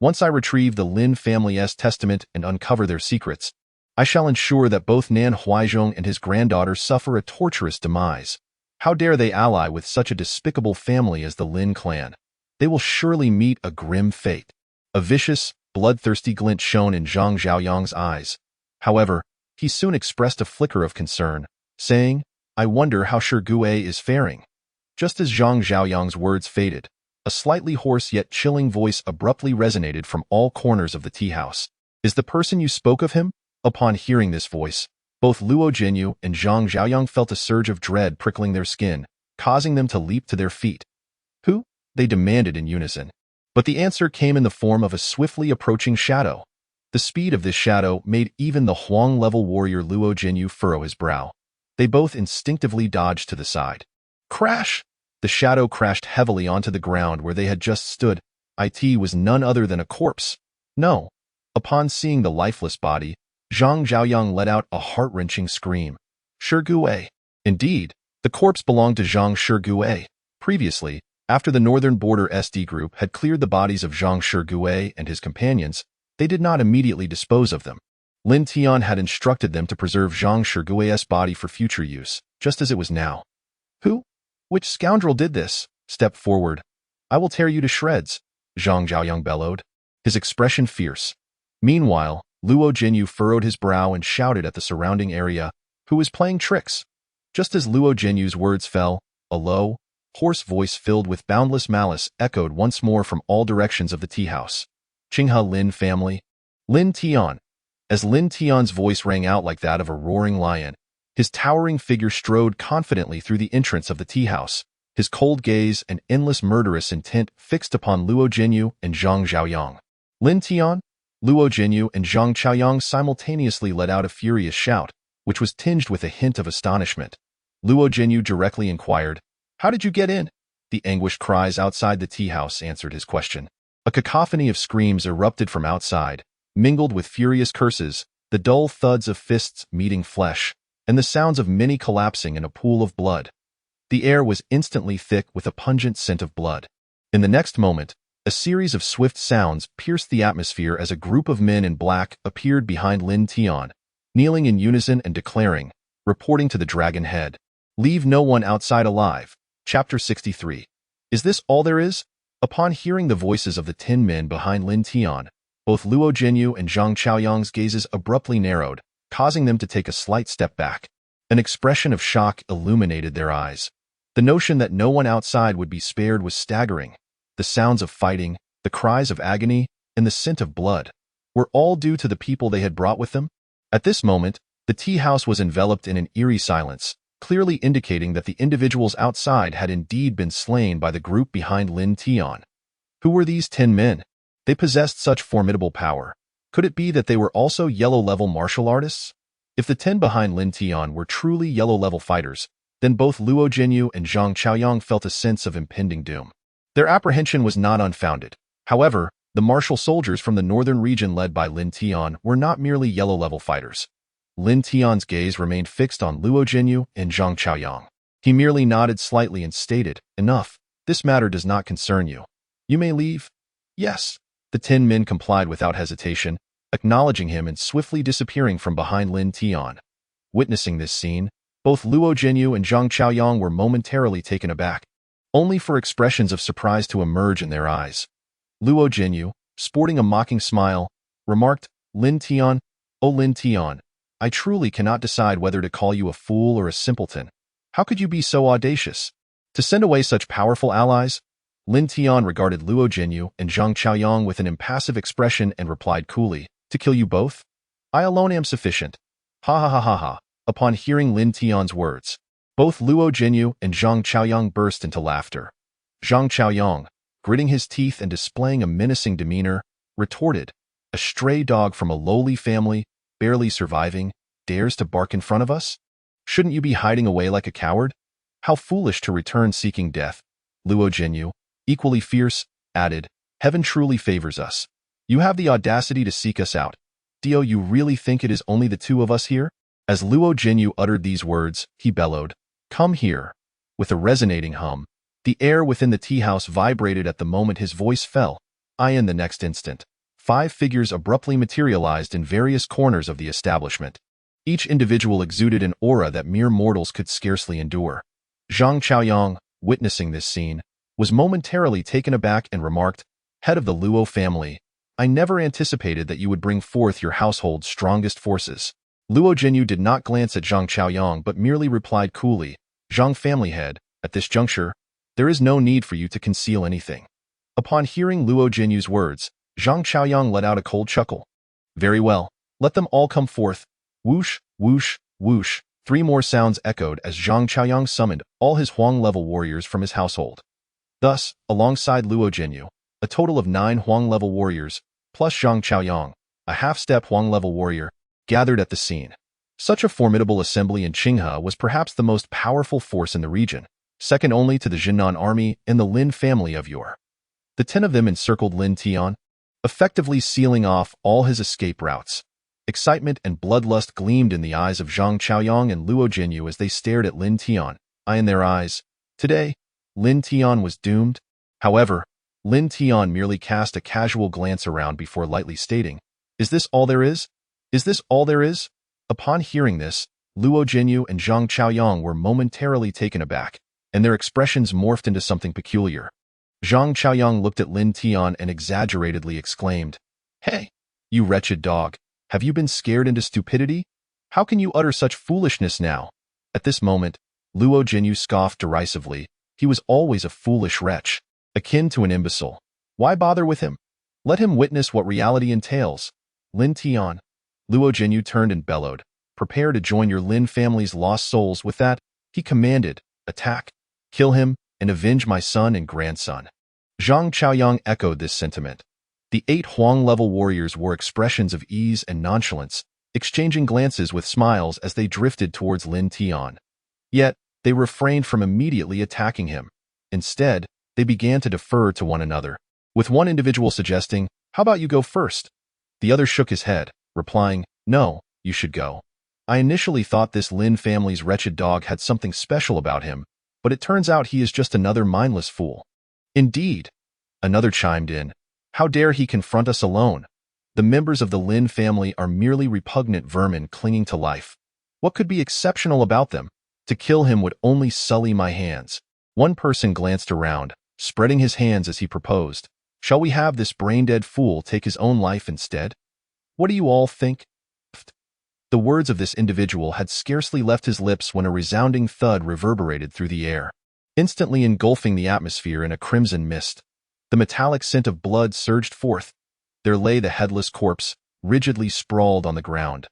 Once I retrieve the Lin family's testament and uncover their secrets, I shall ensure that both Nan Huaizhong and his granddaughter suffer a torturous demise. How dare they ally with such a despicable family as the Lin clan? They will surely meet a grim fate. A vicious, bloodthirsty glint shone in Zhang Zhaoyang's eyes. However, he soon expressed a flicker of concern, saying, I wonder how Shigue is faring. Just as Zhang Zhaoyang's words faded, a slightly hoarse yet chilling voice abruptly resonated from all corners of the tea house. Is the person you spoke of him? Upon hearing this voice, both Luo Jinyu and Zhang Zhaoyang felt a surge of dread prickling their skin, causing them to leap to their feet. Who? They demanded in unison. But the answer came in the form of a swiftly approaching shadow. The speed of this shadow made even the Huang-level warrior Luo Jinyu furrow his brow. They both instinctively dodged to the side. Crash! The shadow crashed heavily onto the ground where they had just stood. It was none other than a corpse. No. Upon seeing the lifeless body, Zhang Zhaoyang let out a heart-wrenching scream. Shigue. Indeed, the corpse belonged to Zhang Shigue. Previously, after the Northern Border SD Group had cleared the bodies of Zhang Shigue and his companions, they did not immediately dispose of them. Lin Tian had instructed them to preserve Zhang Shigue's body for future use, just as it was now. Who? Which scoundrel did this? Step forward. I will tear you to shreds, Zhang Zhaoyang bellowed, his expression fierce. Meanwhile, Luo Jinyu furrowed his brow and shouted at the surrounding area, who was playing tricks. Just as Luo Jinyu's words fell, a low, hoarse voice filled with boundless malice echoed once more from all directions of the tea house. Qinghe Lin family. Lin Tian. As Lin Tian's voice rang out like that of a roaring lion, his towering figure strode confidently through the entrance of the tea house, his cold gaze and endless murderous intent fixed upon Luo Jinyu and Zhang Zhaoyang. Lin Tian? Luo Jinyu and Zhang Chaoyang simultaneously let out a furious shout, which was tinged with a hint of astonishment. Luo Jinyu directly inquired, How did you get in? The anguished cries outside the tea house answered his question. A cacophony of screams erupted from outside, mingled with furious curses, the dull thuds of fists meeting flesh, and the sounds of many collapsing in a pool of blood. The air was instantly thick with a pungent scent of blood. In the next moment, a series of swift sounds pierced the atmosphere as a group of men in black appeared behind Lin Tian, kneeling in unison and declaring, reporting to the dragon head, Leave no one outside alive. Chapter 63. Is this all there is? Upon hearing the voices of the 10 men behind Lin Tian, both Luo Jinyu and Zhang Chaoyang's gazes abruptly narrowed, causing them to take a slight step back. An expression of shock illuminated their eyes. The notion that no one outside would be spared was staggering. The sounds of fighting, the cries of agony, and the scent of blood were all due to the people they had brought with them. At this moment, the tea house was enveloped in an eerie silence, clearly indicating that the individuals outside had indeed been slain by the group behind Lin Tian. Who were these 10 men? They possessed such formidable power. Could it be that they were also yellow-level martial artists? If the 10 behind Lin Tian were truly yellow-level fighters, then both Luo Jinyu and Zhang Chaoyang felt a sense of impending doom. Their apprehension was not unfounded. However, The martial soldiers from the northern region led by Lin Tian were not merely yellow-level fighters. Lin Tian's gaze remained fixed on Luo Jinyu and Zhang Chaoyang. He merely nodded slightly and stated, "Enough. This matter does not concern you. You may leave." "Yes." The 10 men complied without hesitation, acknowledging him and swiftly disappearing from behind Lin Tian. Witnessing this scene, both Luo Jinyu and Zhang Chaoyang were momentarily taken aback, only for expressions of surprise to emerge in their eyes. Luo Jinyu, sporting a mocking smile, remarked, "Lin Tian, oh Lin Tian, I truly cannot decide whether to call you a fool or a simpleton. How could you be so audacious? To send away such powerful allies?" Lin Tian regarded Luo Jinyu and Zhang Chaoyang with an impassive expression and replied coolly, "To kill you both? I alone am sufficient." Ha ha ha ha ha. Upon hearing Lin Tian's words, both Luo Jinyu and Zhang Chaoyang burst into laughter. Zhang Chaoyang, gritting his teeth and displaying a menacing demeanor, retorted, "A stray dog from a lowly family, barely surviving, dares to bark in front of us? Shouldn't you be hiding away like a coward? How foolish to return seeking death." Luo Jinyu, equally fierce, added, "Heaven truly favors us. You have the audacity to seek us out. Dio, you really think it is only the two of us here?" As Luo Jinyu uttered these words, he bellowed, "Come here." With a resonating hum, the air within the tea house vibrated at the moment his voice fell. In the next instant, 5 figures abruptly materialized in various corners of the establishment. Each individual exuded an aura that mere mortals could scarcely endure. Zhang Chaoyang, witnessing this scene, was momentarily taken aback and remarked, "Head of the Luo family, I never anticipated that you would bring forth your household's strongest forces." Luo Jinyu did not glance at Zhang Chaoyang but merely replied coolly, "Zhang family head, at this juncture, there is no need for you to conceal anything." Upon hearing Luo Jinyu's words, Zhang Chaoyang let out a cold chuckle. "Very well, let them all come forth." Whoosh, whoosh, whoosh. 3 more sounds echoed as Zhang Chaoyang summoned all his Huang-level warriors from his household. Thus, alongside Luo Jinyu, a total of 9 Huang-level warriors, plus Zhang Chaoyang, a half-step Huang-level warrior, gathered at the scene. Such a formidable assembly in Qinghe was perhaps the most powerful force in the region, second only to the Jinnan army and the Lin family of yore. The 10 of them encircled Lin Tian, effectively sealing off all his escape routes. Excitement and bloodlust gleamed in the eyes of Zhang Chaoyang and Luo Jinyu as they stared at Lin Tian. In their eyes, today, Lin Tian was doomed. However, Lin Tian merely cast a casual glance around before lightly stating, "Is this all there is? Is this all there is?" Upon hearing this, Luo Jinyu and Zhang Chaoyang were momentarily taken aback, and their expressions morphed into something peculiar. Zhang Chaoyang looked at Lin Tian and exaggeratedly exclaimed, "Hey, you wretched dog, have you been scared into stupidity? How can you utter such foolishness now?" At this moment, Luo Jinyu scoffed derisively. He was always a foolish wretch, akin to an imbecile. Why bother with him? Let him witness what reality entails. Lin Tian. Luo Jinyu turned and bellowed, "Prepare to join your Lin family's lost souls." With that, he commanded, "Attack, kill him, and avenge my son and grandson." Zhang Chaoyang echoed this sentiment. The 8 Huang-level warriors wore expressions of ease and nonchalance, exchanging glances with smiles as they drifted towards Lin Tian. Yet, they refrained from immediately attacking him. Instead, they began to defer to one another, with one individual suggesting, "How about you go first?" The other shook his head, replying, "No, you should go. I initially thought this Lin family's wretched dog had something special about him, but it turns out he is just another mindless fool." "Indeed," another chimed in, "how dare he confront us alone? The members of the Lin family are merely repugnant vermin clinging to life. What could be exceptional about them? To kill him would only sully my hands." One person glanced around, spreading his hands as he proposed, "Shall we have this brain-dead fool take his own life instead? What do you all think?" The words of this individual had scarcely left his lips when a resounding thud reverberated through the air, instantly engulfing the atmosphere in a crimson mist. The metallic scent of blood surged forth. There lay the headless corpse, rigidly sprawled on the ground.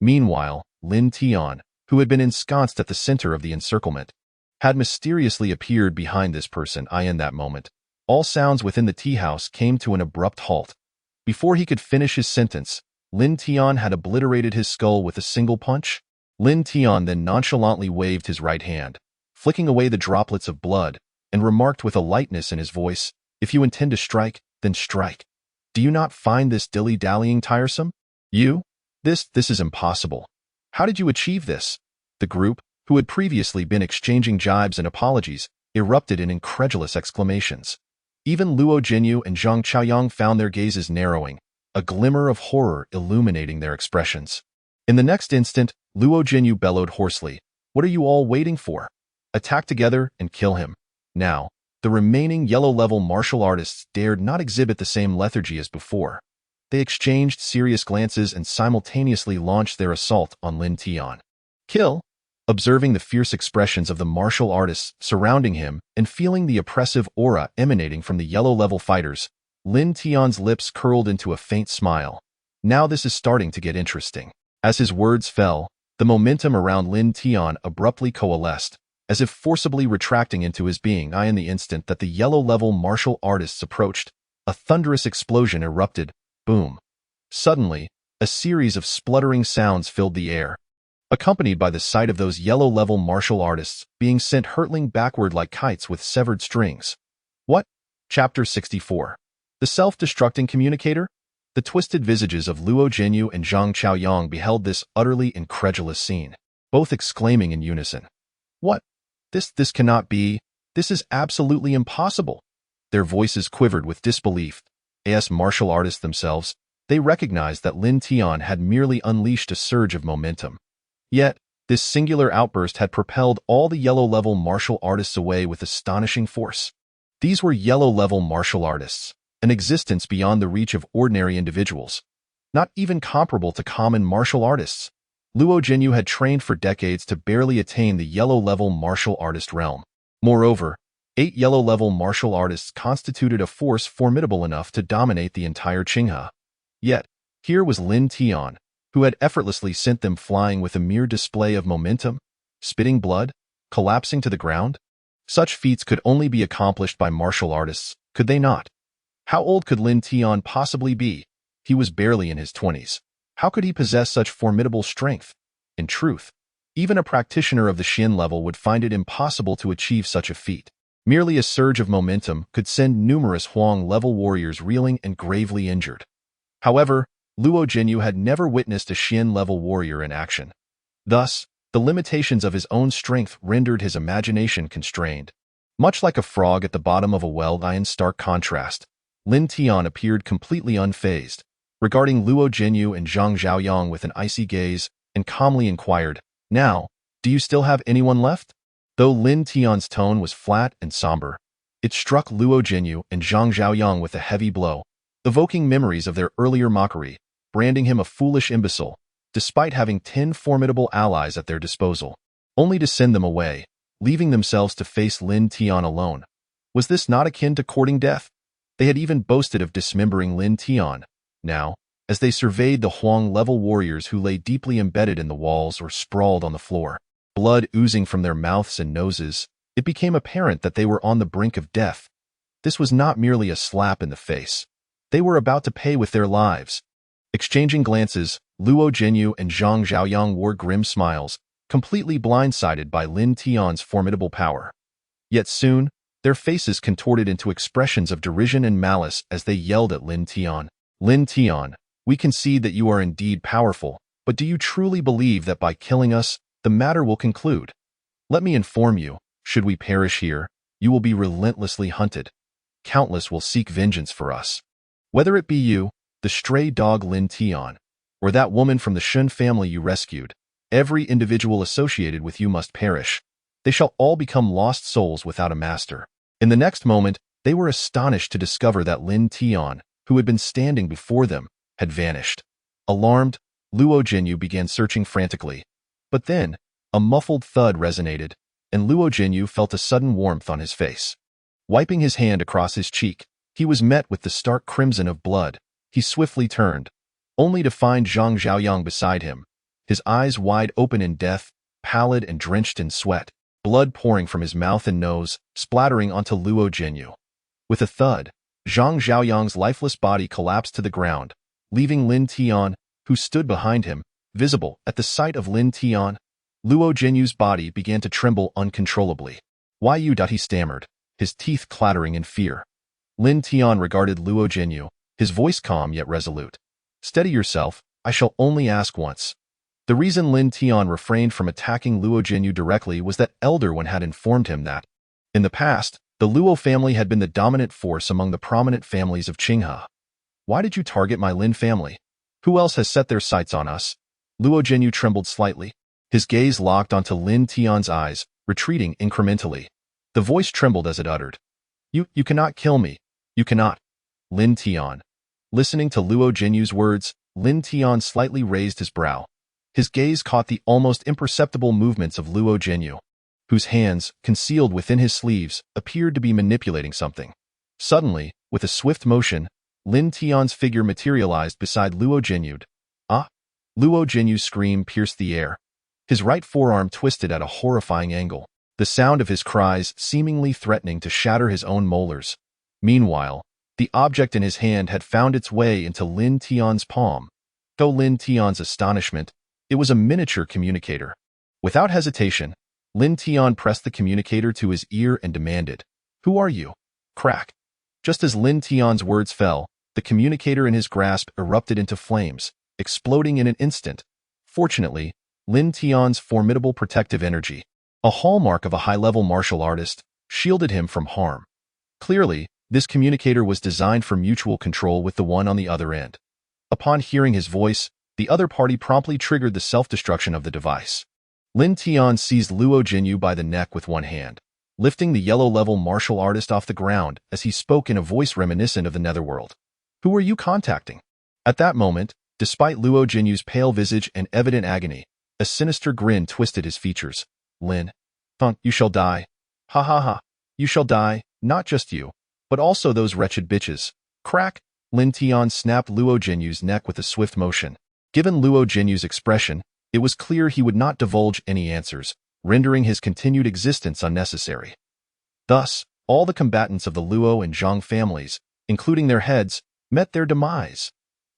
Meanwhile, Lin Tian, who had been ensconced at the center of the encirclement, had mysteriously appeared behind this person. In that moment, all sounds within the tea house came to an abrupt halt. Before he could finish his sentence, Lin Tian had obliterated his skull with a single punch. Lin Tian then nonchalantly waved his right hand, flicking away the droplets of blood, and remarked with a lightness in his voice, "If you intend to strike, then strike." Do you not find this dilly-dallying tiresome? You? This is impossible. How did you achieve this? The group, who had previously been exchanging jibes and apologies, erupted in incredulous exclamations. Even Luo Jinyu and Zhang Chaoyang found their gazes narrowing, a glimmer of horror illuminating their expressions. In the next instant, Luo Jinyu bellowed hoarsely, "What are you all waiting for? Attack together and kill him." Now, the remaining yellow-level martial artists dared not exhibit the same lethargy as before. They exchanged serious glances and simultaneously launched their assault on Lin Tian. Kill! Observing the fierce expressions of the martial artists surrounding him and feeling the oppressive aura emanating from the yellow-level fighters, Lin Tian's lips curled into a faint smile. Now this is starting to get interesting. As his words fell, the momentum around Lin Tian abruptly coalesced, as if forcibly retracting into his being. In the instant that the yellow-level martial artists approached, a thunderous explosion erupted. Boom. Suddenly, a series of spluttering sounds filled the air, accompanied by the sight of those yellow-level martial artists being sent hurtling backward like kites with severed strings. What? Chapter 64. The Self-Destructing Communicator? The twisted visages of Luo Jinyu and Zhang Chaoyang beheld this utterly incredulous scene, both exclaiming in unison. What? This cannot be. This is absolutely impossible. Their voices quivered with disbelief. As martial artists themselves, they recognized that Lin Tian had merely unleashed a surge of momentum. Yet, this singular outburst had propelled all the yellow-level martial artists away with astonishing force. These were yellow-level martial artists, an existence beyond the reach of ordinary individuals, not even comparable to common martial artists. Luo Jinyu had trained for decades to barely attain the yellow-level martial artist realm. Moreover, 8 yellow-level martial artists constituted a force formidable enough to dominate the entire Qinghe. Yet, here was Lin Tian, who had effortlessly sent them flying with a mere display of momentum, spitting blood, collapsing to the ground. Such feats could only be accomplished by martial artists, could they not? How old could Lin Tian possibly be? He was barely in his 20s. How could he possess such formidable strength? In truth, even a practitioner of the Xin level would find it impossible to achieve such a feat. Merely a surge of momentum could send numerous Huang-level warriors reeling and gravely injured. However, Luo Jinyu had never witnessed a Xin-level warrior in action. Thus, the limitations of his own strength rendered his imagination constrained. Much like a frog at the bottom of a well. In stark contrast, Lin Tian appeared completely unfazed, regarding Luo Jinyu and Zhang Zhaoyang with an icy gaze, and calmly inquired, "Now, do you still have anyone left?" Though Lin Tian's tone was flat and somber, it struck Luo Jinyu and Zhang Zhaoyang with a heavy blow, evoking memories of their earlier mockery, branding him a foolish imbecile, despite having 10 formidable allies at their disposal, only to send them away, leaving themselves to face Lin Tian alone. Was this not akin to courting death? They had even boasted of dismembering Lin Tian. Now, as they surveyed the Huang-level warriors who lay deeply embedded in the walls or sprawled on the floor, blood oozing from their mouths and noses, it became apparent that they were on the brink of death. This was not merely a slap in the face. They were about to pay with their lives. Exchanging glances, Luo Jinyu and Zhang Zhaoyang wore grim smiles, completely blindsided by Lin Tian's formidable power. Yet soon, their faces contorted into expressions of derision and malice as they yelled at Lin Tian. "Lin Tian, we concede that you are indeed powerful, but do you truly believe that by killing us, the matter will conclude? Let me inform you, should we perish here, you will be relentlessly hunted. Countless will seek vengeance for us. Whether it be you, the stray dog Lin Tian, or that woman from the Shun family you rescued, every individual associated with you must perish. They shall all become lost souls without a master." In the next moment, they were astonished to discover that Lin Tian, who had been standing before them, had vanished. Alarmed, Luo Jinyu began searching frantically. But then, a muffled thud resonated, and Luo Jinyu felt a sudden warmth on his face. Wiping his hand across his cheek, he was met with the stark crimson of blood. He swiftly turned, only to find Zhang Zhaoyang beside him, his eyes wide open in death, pallid and drenched in sweat, blood pouring from his mouth and nose, splattering onto Luo Jinyu. With a thud, Zhang Zhaoyang's lifeless body collapsed to the ground, leaving Lin Tian, who stood behind him, visible. At the sight of Lin Tian, Luo Jinyu's body began to tremble uncontrollably. "Why you?" he stammered, his teeth clattering in fear. Lin Tian regarded Luo Jinyu, his voice calm yet resolute. Steady yourself, I shall only ask once. The reason Lin Tian refrained from attacking Luo Jinyu directly was that Elder One had informed him that, in the past, the Luo family had been the dominant force among the prominent families of Qinghe. Why did you target my Lin family? Who else has set their sights on us? Luo Jinyu trembled slightly. His gaze locked onto Lin Tian's eyes, retreating incrementally. The voice trembled as it uttered, You cannot kill me. You cannot. Lin Tian. Listening to Luo Jinyu's words, Lin Tian slightly raised his brow. His gaze caught the almost imperceptible movements of Luo Jinyu, whose hands, concealed within his sleeves, appeared to be manipulating something. Suddenly, with a swift motion, Lin Tian's figure materialized beside Luo Jinyu. Ah! Luo Jinyu's scream pierced the air. His right forearm twisted at a horrifying angle, the sound of his cries seemingly threatening to shatter his own molars. Meanwhile, the object in his hand had found its way into Lin Tian's palm. To Lin Tian's astonishment, it was a miniature communicator. Without hesitation, Lin Tian pressed the communicator to his ear and demanded, Who are you? Crack. Just as Lin Tian's words fell, the communicator in his grasp erupted into flames, exploding in an instant. Fortunately, Lin Tian's formidable protective energy, a hallmark of a high-level martial artist, shielded him from harm. Clearly, this communicator was designed for mutual control with the one on the other end. Upon hearing his voice, the other party promptly triggered the self-destruction of the device. Lin Tian seized Luo Jinyu by the neck with one hand, lifting the yellow-level martial artist off the ground as he spoke in a voice reminiscent of the netherworld. Who are you contacting? At that moment, despite Luo Jinyu's pale visage and evident agony, a sinister grin twisted his features. Lin, you shall die. Ha ha ha. You shall die, not just you, but also those wretched bitches. Crack! Lin Tian snapped Luo Jinyu's neck with a swift motion. Given Luo Jinyu's expression, it was clear he would not divulge any answers, rendering his continued existence unnecessary. Thus, all the combatants of the Luo and Zhang families, including their heads, met their demise.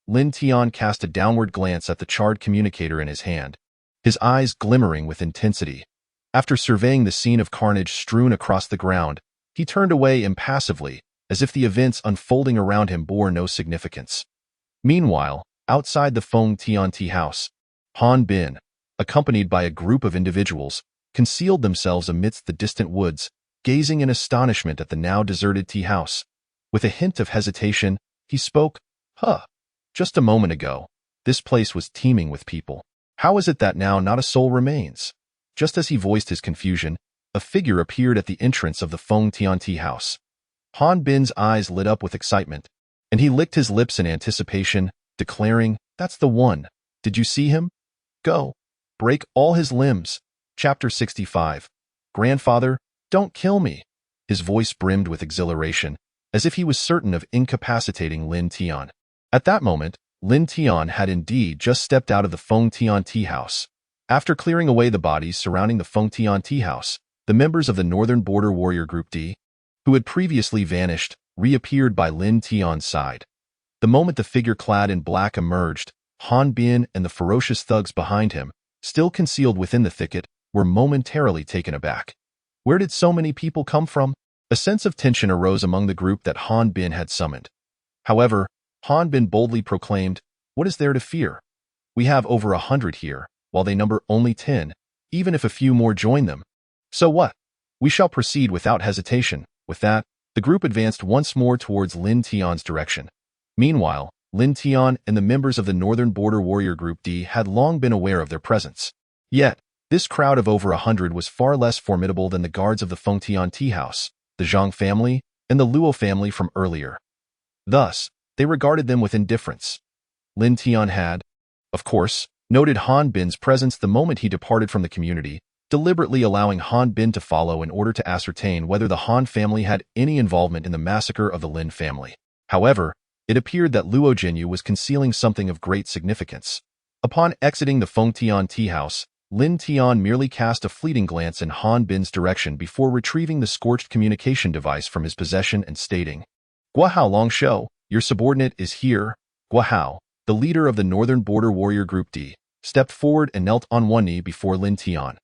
Lin Tian cast a downward glance at the charred communicator in his hand, his eyes glimmering with intensity. After surveying the scene of carnage strewn across the ground, he turned away impassively, as if the events unfolding around him bore no significance. Meanwhile, outside the Feng Tian tea house, Han Bin, accompanied by a group of individuals, concealed themselves amidst the distant woods, gazing in astonishment at the now deserted tea house. With a hint of hesitation, he spoke, Just a moment ago, this place was teeming with people. How is it that now not a soul remains? Just as he voiced his confusion, a figure appeared at the entrance of the Feng Tian tea house. Han Bin's eyes lit up with excitement, and he licked his lips in anticipation, declaring, That's the one. Did you see him? Go. Break all his limbs. Chapter 65. Grandfather, don't kill me. His voice brimmed with exhilaration, as if he was certain of incapacitating Lin Tian. At that moment, Lin Tian had indeed just stepped out of the Feng Tian tea house. After clearing away the bodies surrounding the Feng Tian tea house, the members of the Northern Border Warrior Group D, who had previously vanished, reappeared by Lin Tian's side. The moment the figure clad in black emerged, Han Bin and the ferocious thugs behind him, still concealed within the thicket, were momentarily taken aback. Where did so many people come from? A sense of tension arose among the group that Han Bin had summoned. However, Han Bin boldly proclaimed, What is there to fear? We have over 100 here, while they number only 10, even if a few more join them. So what? We shall proceed without hesitation. With that, the group advanced once more towards Lin Tian's direction. Meanwhile, Lin Tian and the members of the Northern Border Warrior Group D had long been aware of their presence. Yet, this crowd of over 100 was far less formidable than the guards of the Feng Tian tea house, the Zhang family, and the Luo family from earlier. Thus, they regarded them with indifference. Lin Tian had, of course, noted Han Bin's presence the moment he departed from the community, deliberately allowing Han Bin to follow in order to ascertain whether the Han family had any involvement in the massacre of the Lin family. However, it appeared that Luo Jinyu was concealing something of great significance. Upon exiting the Feng Tian tea house, Lin Tian merely cast a fleeting glance in Han Bin's direction before retrieving the scorched communication device from his possession and stating, Guahao Longshou, your subordinate is here. Guahao, the leader of the Northern Border Warrior Group D, stepped forward and knelt on one knee before Lin Tian.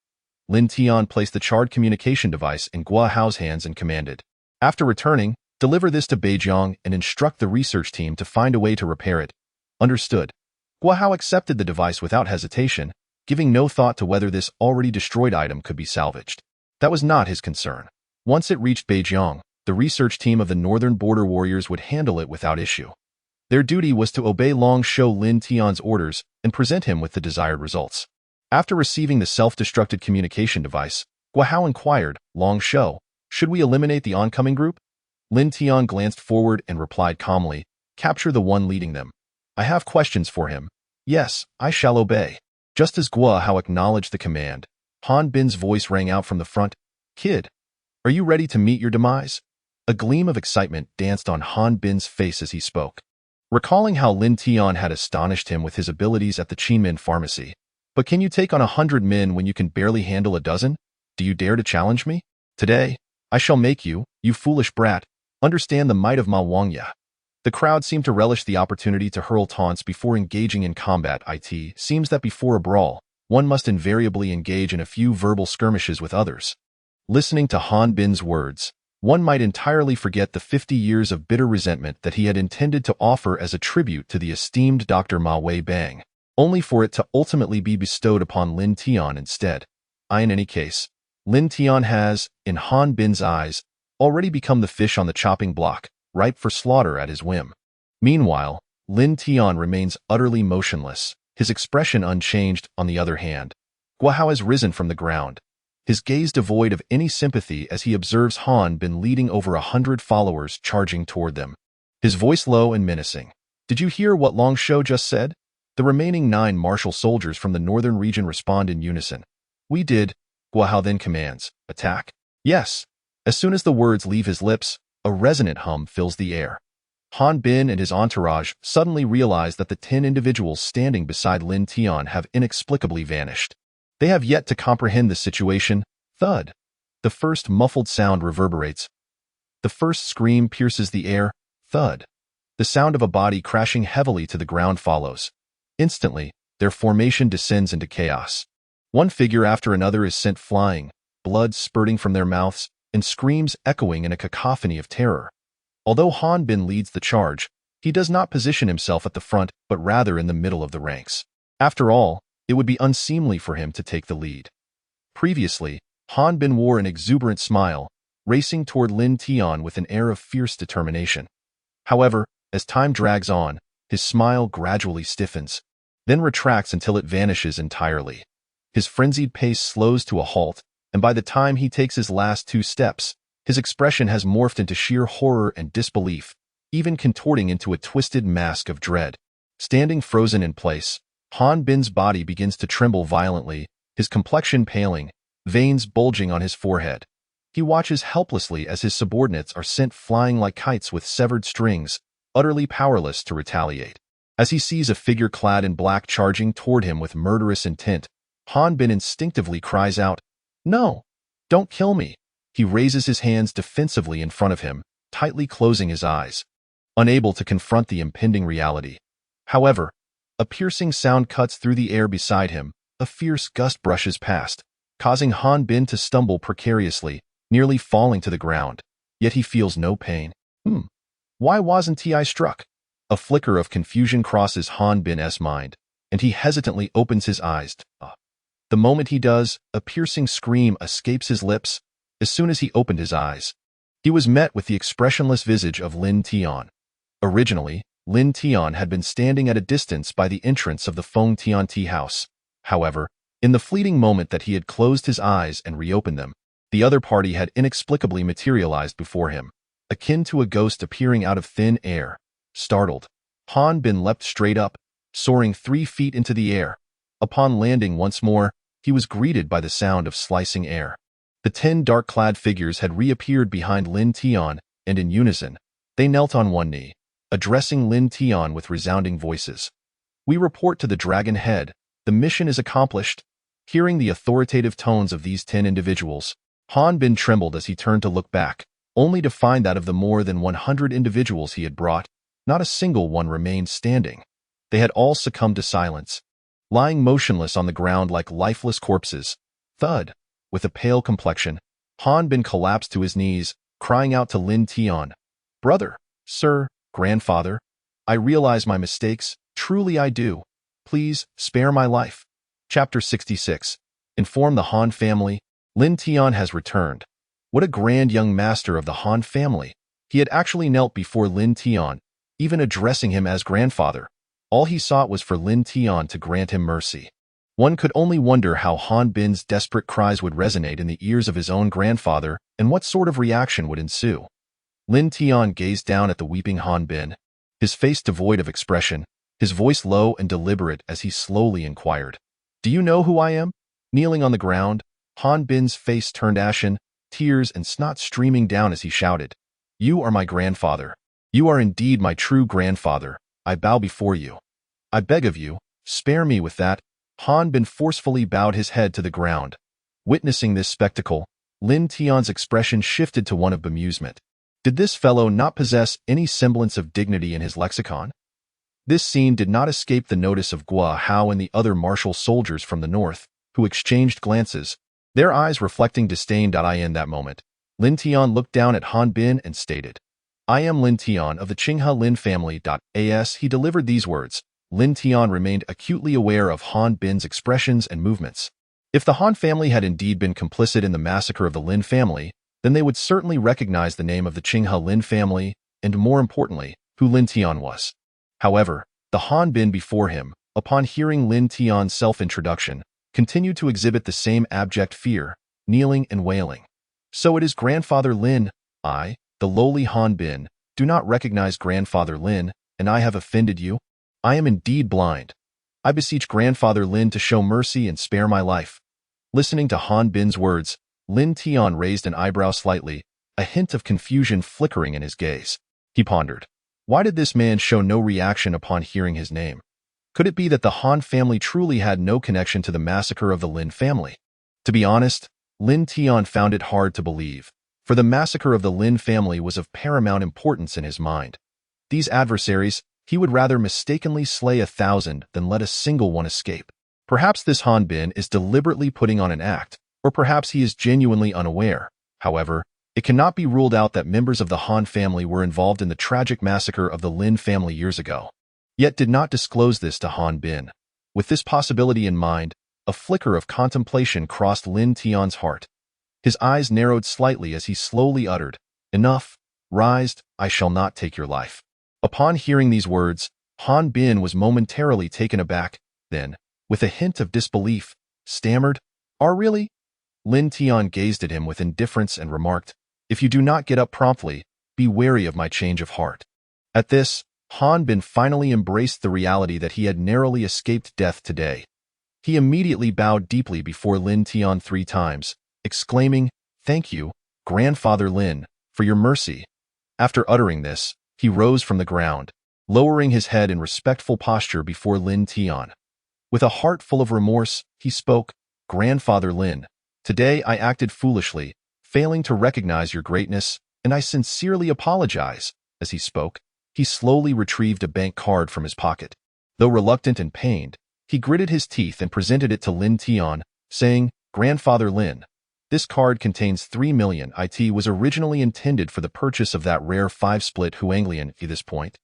Lin Tian placed the charred communication device in Guahao's hands and commanded. After returning, Deliver this to Beijiang and instruct the research team to find a way to repair it. Understood. Guo accepted the device without hesitation, giving no thought to whether this already destroyed item could be salvaged. That was not his concern. Once it reached Beijiang, the research team of the Northern Border Warriors would handle it without issue. Their duty was to obey Long Shou Lin Tian's orders and present him with the desired results. After receiving the self-destructed communication device, Guo inquired, Long Shou, should we eliminate the oncoming group? Lin Tian glanced forward and replied calmly, capture the one leading them. I have questions for him. Yes, I shall obey. Just as Guo acknowledged the command, Han Bin's voice rang out from the front, Kid, are you ready to meet your demise? A gleam of excitement danced on Han Bin's face as he spoke. Recalling how Lin Tian had astonished him with his abilities at the Qinmin pharmacy. But can you take on 100 men when you can barely handle a dozen? Do you dare to challenge me? Today, I shall make you, you foolish brat, understand the might of Ma Wangya. The crowd seemed to relish the opportunity to hurl taunts before engaging in combat. It seems that before a brawl, one must invariably engage in a few verbal skirmishes with others. Listening to Han Bin's words, one might entirely forget the 50 years of bitter resentment that he had intended to offer as a tribute to the esteemed Dr. Ma Wei Bang, only for it to ultimately be bestowed upon Lin Tian instead. In any case, Lin Tian has, in Han Bin's eyes, already become the fish on the chopping block, ripe for slaughter at his whim. Meanwhile, Lin Tian remains utterly motionless, his expression unchanged. On the other hand, Guo has risen from the ground, his gaze devoid of any sympathy as he observes Han Bin leading over 100 followers charging toward them. His voice low and menacing. Did you hear what Long Shou just said? The remaining 9 martial soldiers from the northern region respond in unison. We did. Guo then commands, attack. Yes. As soon as the words leave his lips, a resonant hum fills the air. Han Bin and his entourage suddenly realize that the 10 individuals standing beside Lin Tian have inexplicably vanished. They have yet to comprehend the situation. Thud. The first muffled sound reverberates. The first scream pierces the air. Thud. The sound of a body crashing heavily to the ground follows. Instantly, their formation descends into chaos. One figure after another is sent flying, blood spurting from their mouths, and screams echoing in a cacophony of terror. Although Han Bin leads the charge, he does not position himself at the front but rather in the middle of the ranks. After all, it would be unseemly for him to take the lead. Previously, Han Bin wore an exuberant smile, racing toward Lin Tian with an air of fierce determination. However, as time drags on, his smile gradually stiffens, then retracts until it vanishes entirely. His frenzied pace slows to a halt, and by the time he takes his last 2 steps, his expression has morphed into sheer horror and disbelief, even contorting into a twisted mask of dread. Standing frozen in place, Han Bin's body begins to tremble violently, his complexion paling, veins bulging on his forehead. He watches helplessly as his subordinates are sent flying like kites with severed strings, utterly powerless to retaliate. As he sees a figure clad in black charging toward him with murderous intent, Han Bin instinctively cries out, No! Don't kill me! He raises his hands defensively in front of him, tightly closing his eyes, unable to confront the impending reality. However, a piercing sound cuts through the air beside him, a fierce gust brushes past, causing Han Bin to stumble precariously, nearly falling to the ground. Yet he feels no pain. Why wasn't I struck? A flicker of confusion crosses Han Bin's mind, and he hesitantly opens his eyes. The moment he does, a piercing scream escapes his lips. As soon as he opened his eyes, he was met with the expressionless visage of Lin Tian. Originally, Lin Tian had been standing at a distance by the entrance of the Feng Tian tea house. However, in the fleeting moment that he had closed his eyes and reopened them, the other party had inexplicably materialized before him, akin to a ghost appearing out of thin air. Startled, Han Bin leapt straight up, soaring 3 feet into the air. Upon landing once more, he was greeted by the sound of slicing air. The 10 dark-clad figures had reappeared behind Lin Tian, and in unison, they knelt on one knee, addressing Lin Tian with resounding voices. We report to the Dragon Head. The mission is accomplished. Hearing the authoritative tones of these 10 individuals, Han Bin trembled as he turned to look back, only to find that of the more than 100 individuals he had brought, not a single one remained standing. They had all succumbed to silence, lying motionless on the ground like lifeless corpses. Thud. With a pale complexion, Han Bin collapsed to his knees, crying out to Lin Tian, Brother, sir, grandfather, I realize my mistakes, truly I do. Please, spare my life. Chapter 66. Inform the Han family. Lin Tian has returned. What a grand young master of the Han family. He had actually knelt before Lin Tian, even addressing him as grandfather. All he sought was for Lin Tian to grant him mercy. One could only wonder how Han Bin's desperate cries would resonate in the ears of his own grandfather and what sort of reaction would ensue. Lin Tian gazed down at the weeping Han Bin, his face devoid of expression, his voice low and deliberate as he slowly inquired, "Do you know who I am?" Kneeling on the ground, Han Bin's face turned ashen, tears and snot streaming down as he shouted, "You are my grandfather. You are indeed my true grandfather. I bow before you. I beg of you, spare me with that." Han Bin forcefully bowed his head to the ground. Witnessing this spectacle, Lin Tian's expression shifted to one of bemusement. Did this fellow not possess any semblance of dignity in his lexicon? This scene did not escape the notice of Gua Hao and the other martial soldiers from the north, who exchanged glances, their eyes reflecting disdain. In that moment, Lin Tian looked down at Han Bin and stated, "I am Lin Tian of the Qinghe Lin family." As he delivered these words, Lin Tian remained acutely aware of Han Bin's expressions and movements. If the Han family had indeed been complicit in the massacre of the Lin family, then they would certainly recognize the name of the Qinghe Lin family and, more importantly, who Lin Tian was. However, the Han Bin before him, upon hearing Lin Tian's self-introduction, continued to exhibit the same abject fear, kneeling and wailing. "So it is Grandfather Lin. I, the lowly Han Bin, do not recognize Grandfather Lin, and I have offended you? I am indeed blind. I beseech Grandfather Lin to show mercy and spare my life." Listening to Han Bin's words, Lin Tian raised an eyebrow slightly, a hint of confusion flickering in his gaze. He pondered. Why did this man show no reaction upon hearing his name? Could it be that the Han family truly had no connection to the massacre of the Lin family? To be honest, Lin Tian found it hard to believe, for the massacre of the Lin family was of paramount importance in his mind. These adversaries, he would rather mistakenly slay 1,000 than let a single one escape. Perhaps this Han Bin is deliberately putting on an act, or perhaps he is genuinely unaware. However, it cannot be ruled out that members of the Han family were involved in the tragic massacre of the Lin family years ago, yet did not disclose this to Han Bin. With this possibility in mind, a flicker of contemplation crossed Lin Tian's heart. His eyes narrowed slightly as he slowly uttered, "Enough, rise, I shall not take your life." Upon hearing these words, Han Bin was momentarily taken aback, then, with a hint of disbelief, stammered, "Are really?" Lin Tian gazed at him with indifference and remarked, "If you do not get up promptly, be wary of my change of heart." At this, Han Bin finally embraced the reality that he had narrowly escaped death today. He immediately bowed deeply before Lin Tian 3 times, exclaiming, "Thank you, Grandfather Lin, for your mercy." After uttering this, he rose from the ground, lowering his head in respectful posture before Lin Tian. With a heart full of remorse, he spoke, "Grandfather Lin, today I acted foolishly, failing to recognize your greatness, and I sincerely apologize." As he spoke, he slowly retrieved a bank card from his pocket. Though reluctant and pained, he gritted his teeth and presented it to Lin Tian, saying, "Grandfather Lin, this card contains 3 million. It was originally intended for the purchase of that rare 5-split Huanglian." At this point,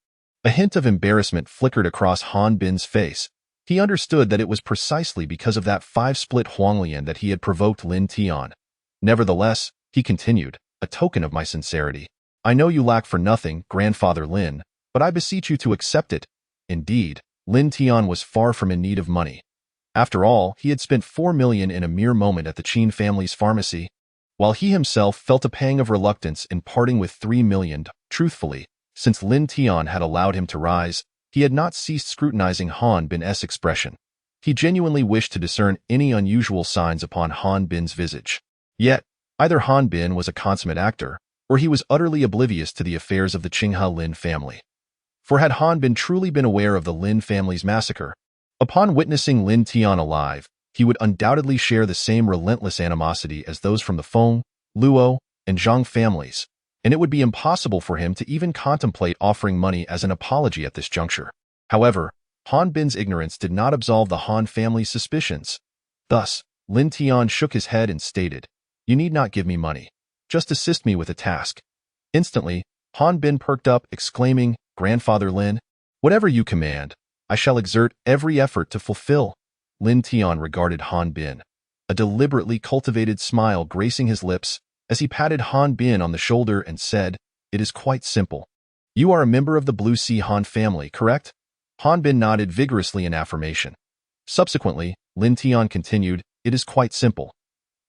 a hint of embarrassment flickered across Han Bin's face. He understood that it was precisely because of that 5-split Huanglian that he had provoked Lin Tian. Nevertheless, he continued, "A token of my sincerity. I know you lack for nothing, Grandfather Lin, but I beseech you to accept it." Indeed, Lin Tian was far from in need of money. After all, he had spent 4 million in a mere moment at the Qin family's pharmacy, while he himself felt a pang of reluctance in parting with 3 million. Truthfully, since Lin Tian had allowed him to rise, he had not ceased scrutinizing Han Bin's expression. He genuinely wished to discern any unusual signs upon Han Bin's visage. Yet, either Han Bin was a consummate actor, or he was utterly oblivious to the affairs of the Qinghe Lin family. For had Han Bin truly been aware of the Lin family's massacre, upon witnessing Lin Tian alive, he would undoubtedly share the same relentless animosity as those from the Feng, Luo, and Zhang families, and it would be impossible for him to even contemplate offering money as an apology at this juncture. However, Han Bin's ignorance did not absolve the Han family's suspicions. Thus, Lin Tian shook his head and stated, "You need not give me money. Just assist me with a task." Instantly, Han Bin perked up, exclaiming, "Grandfather Lin, whatever you command, I shall exert every effort to fulfill." Lin Tian regarded Han Bin, a deliberately cultivated smile gracing his lips as he patted Han Bin on the shoulder and said, "It is quite simple. You are a member of the Blue Sea Han family, correct?" Han Bin nodded vigorously in affirmation. Subsequently, Lin Tian continued, "It is quite simple.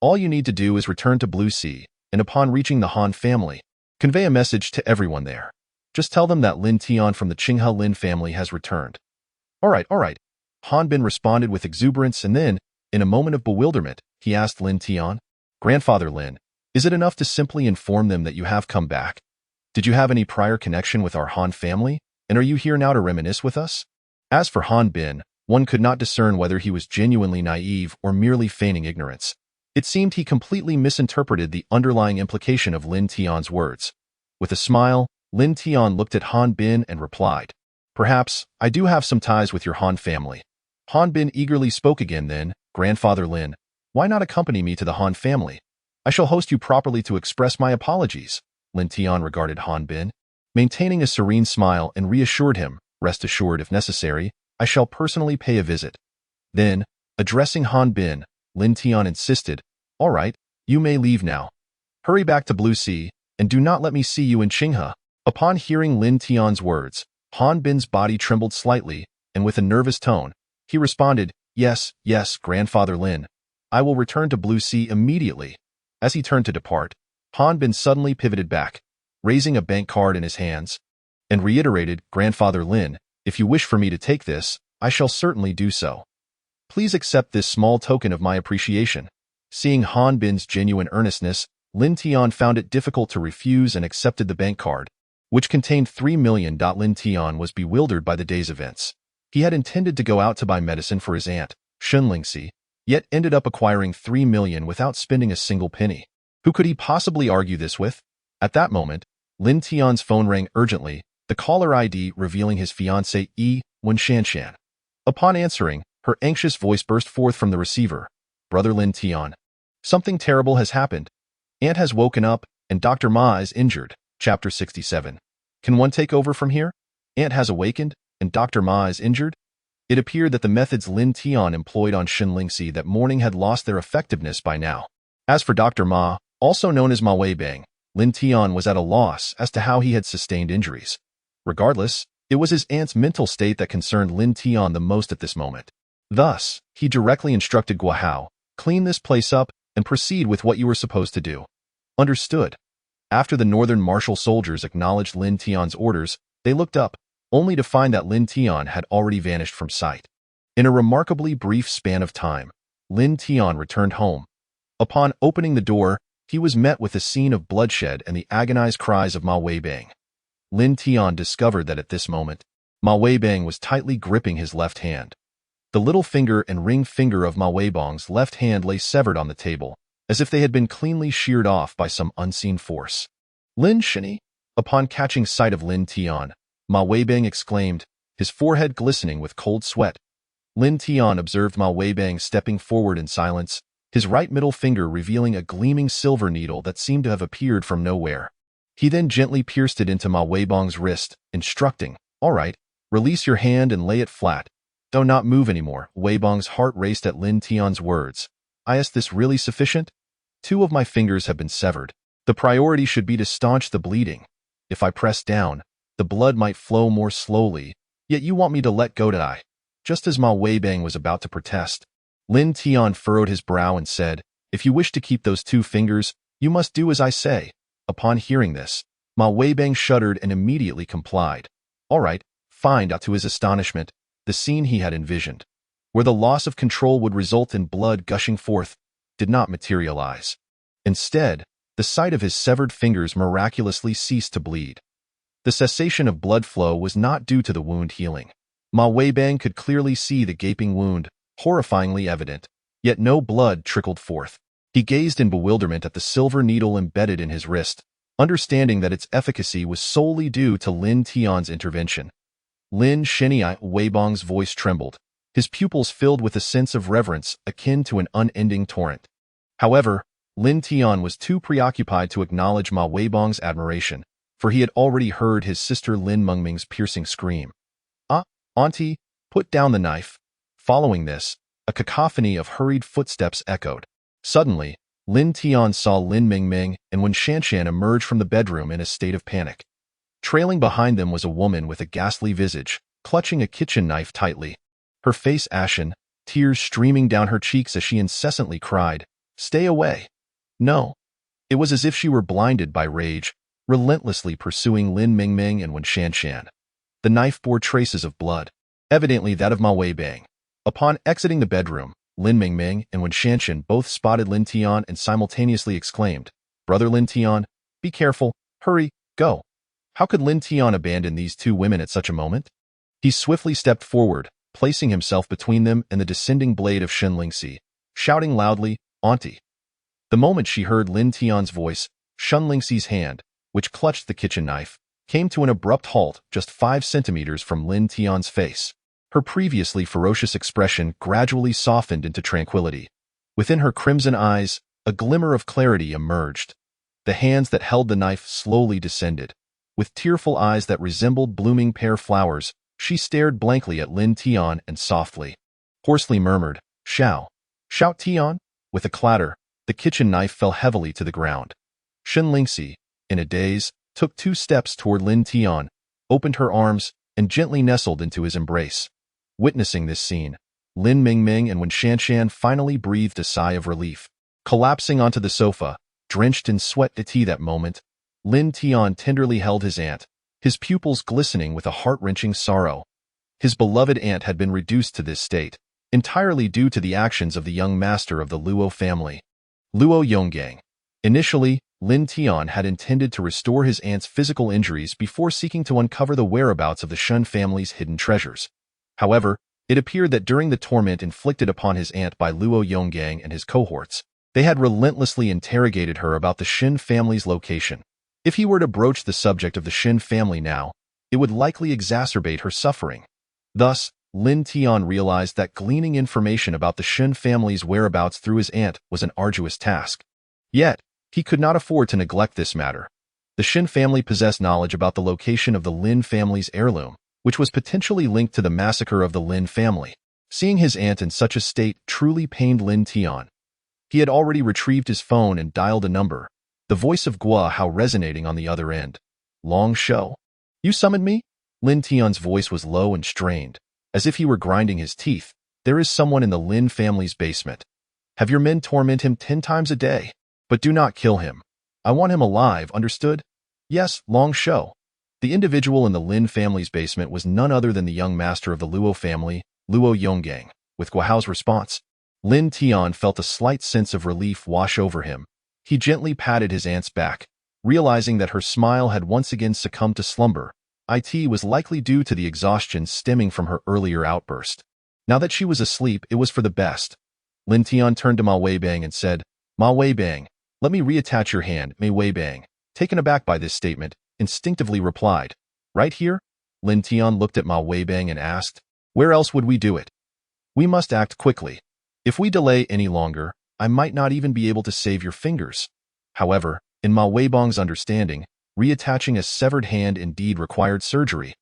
All you need to do is return to Blue Sea, and upon reaching the Han family, convey a message to everyone there. Just tell them that Lin Tian from the Qinghe Lin family has returned." All right. Han Bin responded with exuberance, and then, in a moment of bewilderment, he asked Lin Tian, "Grandfather Lin, is it enough to simply inform them that you have come back? Did you have any prior connection with our Han family, and are you here now to reminisce with us?" As for Han Bin, one could not discern whether he was genuinely naive or merely feigning ignorance. It seemed he completely misinterpreted the underlying implication of Lin Tian's words. With a smile, Lin Tian looked at Han Bin and replied, "Perhaps I do have some ties with your Han family." Han Bin eagerly spoke again then, "Grandfather Lin, why not accompany me to the Han family? I shall host you properly to express my apologies." Lin Tian regarded Han Bin, maintaining a serene smile, and reassured him, "Rest assured, if necessary, I shall personally pay a visit." Then, addressing Han Bin, Lin Tian insisted, "All right, you may leave now. Hurry back to Blue Sea, and do not let me see you in Qinghe." Upon hearing Lin Tian's words, Han Bin's body trembled slightly, and with a nervous tone, he responded, Yes, Grandfather Lin. I will return to Blue Sea immediately." As he turned to depart, Han Bin suddenly pivoted back, raising a bank card in his hands, and reiterated, "Grandfather Lin, if you wish for me to take this, I shall certainly do so. Please accept this small token of my appreciation." Seeing Han Bin's genuine earnestness, Lin Tian found it difficult to refuse and accepted the bank card, which contained 3 million. Lin Tian was bewildered by the day's events. He had intended to go out to buy medicine for his aunt, Shunlingxi, yet ended up acquiring 3 million without spending a single penny. Who could he possibly argue this with? At that moment, Lin Tian's phone rang urgently, the caller ID revealing his fiancée Yi Wenshanshan. Upon answering, her anxious voice burst forth from the receiver. "Brother Lin Tian, something terrible has happened. Aunt has woken up, and Dr. Ma is injured." Chapter 67. Can one take over from here? Aunt has awakened, and Dr. Ma is injured? It appeared that the methods Lin Tian employed on Shunlingxi that morning had lost their effectiveness by now. As for Dr. Ma, also known as Ma Weibang, Lin Tian was at a loss as to how he had sustained injuries. Regardless, it was his aunt's mental state that concerned Lin Tian the most at this moment. Thus, he directly instructed Guahao, "Clean this place up and proceed with what you were supposed to do." Understood. After the northern martial soldiers acknowledged Lin Tian's orders, they looked up, only to find that Lin Tian had already vanished from sight. In a remarkably brief span of time, Lin Tian returned home. Upon opening the door, he was met with a scene of bloodshed and the agonized cries of Ma Weibang. Lin Tian discovered that at this moment, Ma Weibang was tightly gripping his left hand. The little finger and ring finger of Ma Weibang's left hand lay severed on the table, as if they had been cleanly sheared off by some unseen force. "Lin Shini?" Upon catching sight of Lin Tian, Ma Weibang exclaimed, his forehead glistening with cold sweat. Lin Tian observed Ma Weibang stepping forward in silence, his right middle finger revealing a gleaming silver needle that seemed to have appeared from nowhere. He then gently pierced it into Ma Weibang's wrist, instructing, "All right, release your hand and lay it flat. Do not move anymore." Weibang's heart raced at Lin Tian's words. "Is this really sufficient? 2 of my fingers have been severed. The priority should be to staunch the bleeding. If I press down, the blood might flow more slowly, yet you want me to let go, die?" Just as Ma Weibang was about to protest, Lin Tian furrowed his brow and said, "If you wish to keep those 2 fingers, you must do as I say." Upon hearing this, Ma Weibang shuddered and immediately complied. All right, fine. To his astonishment, the scene he had envisioned, where the loss of control would result in blood gushing forth, did not materialize. Instead, the sight of his severed fingers miraculously ceased to bleed. The cessation of blood flow was not due to the wound healing. Ma Weibang could clearly see the gaping wound, horrifyingly evident, yet no blood trickled forth. He gazed in bewilderment at the silver needle embedded in his wrist, understanding that its efficacy was solely due to Lin Tian's intervention. "Lin Shini," Weibang's voice trembled, his pupils filled with a sense of reverence akin to an unending torrent. However, Lin Tian was too preoccupied to acknowledge Ma Weibang's admiration. for he had already heard his sister Lin Mengming's piercing scream. "Ah, auntie, put down the knife." Following this, a cacophony of hurried footsteps echoed. Suddenly, Lin Tian saw Lin Mingming and Wen Shanshan emerge from the bedroom in a state of panic. Trailing behind them was a woman with a ghastly visage, clutching a kitchen knife tightly. Her face ashen, tears streaming down her cheeks as she incessantly cried, "Stay away." No. It was as if she were blinded by rage, relentlessly pursuing Lin Mingming and Wen Shanshan. The knife bore traces of blood, evidently that of Ma Weibang. Upon exiting the bedroom, Lin Mingming and Wen Shanshan both spotted Lin Tian and simultaneously exclaimed, "Brother Lin Tian, be careful, hurry, go." How could Lin Tian abandon these two women at such a moment? He swiftly stepped forward, placing himself between them and the descending blade of Shen Lingxi, shouting loudly, "Auntie." The moment she heard Lin Tian's voice, Shen Lingxi's hand, which clutched the kitchen knife, came to an abrupt halt just 5 centimeters from Lin Tian's face. Her previously ferocious expression gradually softened into tranquility. Within her crimson eyes, a glimmer of clarity emerged. The hands that held the knife slowly descended. With tearful eyes that resembled blooming pear flowers, she stared blankly at Lin Tian and softly, hoarsely murmured, "Shao. Shout Tian." With a clatter, the kitchen knife fell heavily to the ground. Shen Lingxi, in a daze, took 2 steps toward Lin Tian, opened her arms, and gently nestled into his embrace. Witnessing this scene, Lin Mingming and Wen Shanshan finally breathed a sigh of relief. Collapsing onto the sofa, drenched in sweat that moment, Lin Tian tenderly held his aunt, his pupils glistening with a heart-wrenching sorrow. His beloved aunt had been reduced to this state, entirely due to the actions of the young master of the Luo family, Luo Yonggang. Initially, Lin Tian had intended to restore his aunt's physical injuries before seeking to uncover the whereabouts of the Shen family's hidden treasures. However, it appeared that during the torment inflicted upon his aunt by Luo Yonggang and his cohorts, they had relentlessly interrogated her about the Shen family's location. If he were to broach the subject of the Shen family now, it would likely exacerbate her suffering. Thus, Lin Tian realized that gleaning information about the Shen family's whereabouts through his aunt was an arduous task. Yet, he could not afford to neglect this matter. The Shen family possessed knowledge about the location of the Lin family's heirloom, which was potentially linked to the massacre of the Lin family. Seeing his aunt in such a state truly pained Lin Tian. He had already retrieved his phone and dialed a number, the voice of Guo Hao resonating on the other end. "Long Shou? You summoned me?" Lin Tian's voice was low and strained, as if he were grinding his teeth. "There is someone in the Lin family's basement. Have your men torment him 10 times a day. But do not kill him. I want him alive, understood?" "Yes, Long Shou." The individual in the Lin family's basement was none other than the young master of the Luo family, Luo Yonggang. With Guo Hao's response, Lin Tian felt a slight sense of relief wash over him. He gently patted his aunt's back, realizing that her smile had once again succumbed to slumber. It was likely due to the exhaustion stemming from her earlier outburst. Now that she was asleep, it was for the best. Lin Tian turned to Ma Weibang and said, "Ma Weibang, let me reattach your hand." Ma Weibang, taken aback by this statement, instinctively replied, "Right here?" Lin Tian looked at Ma Weibang and asked, "Where else would we do it? We must act quickly. If we delay any longer, I might not even be able to save your fingers." However, in Ma Weibang's understanding, reattaching a severed hand indeed required surgery,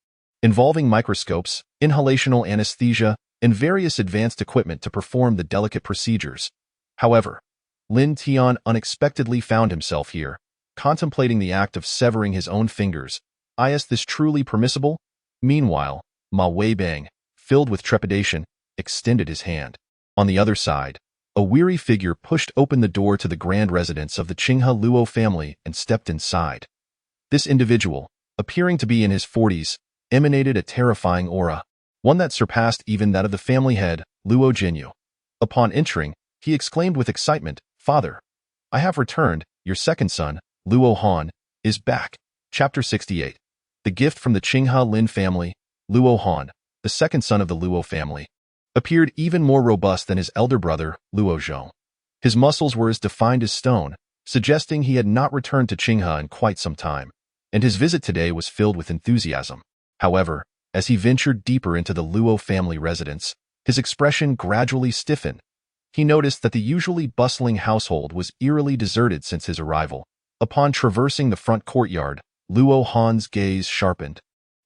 involving microscopes, inhalational anesthesia, and various advanced equipment to perform the delicate procedures. However, Lin Tian unexpectedly found himself here, contemplating the act of severing his own fingers. Is this truly permissible? Meanwhile, Ma Weibang, filled with trepidation, extended his hand. On the other side, a weary figure pushed open the door to the grand residence of the Qinghe Luo family and stepped inside. This individual, appearing to be in his 40s, emanated a terrifying aura, one that surpassed even that of the family head, Luo Jinyu. Upon entering, he exclaimed with excitement, "Father, I have returned. Your second son, Luo Han, is back." Chapter 68. The gift from the Qinghe Lin family. Luo Han, the second son of the Luo family, appeared even more robust than his elder brother, Luo Zhong. His muscles were as defined as stone, suggesting he had not returned to Qinghe in quite some time, and his visit today was filled with enthusiasm. However, as he ventured deeper into the Luo family residence, his expression gradually stiffened. He noticed that the usually bustling household was eerily deserted since his arrival. Upon traversing the front courtyard, Luo Han's gaze sharpened.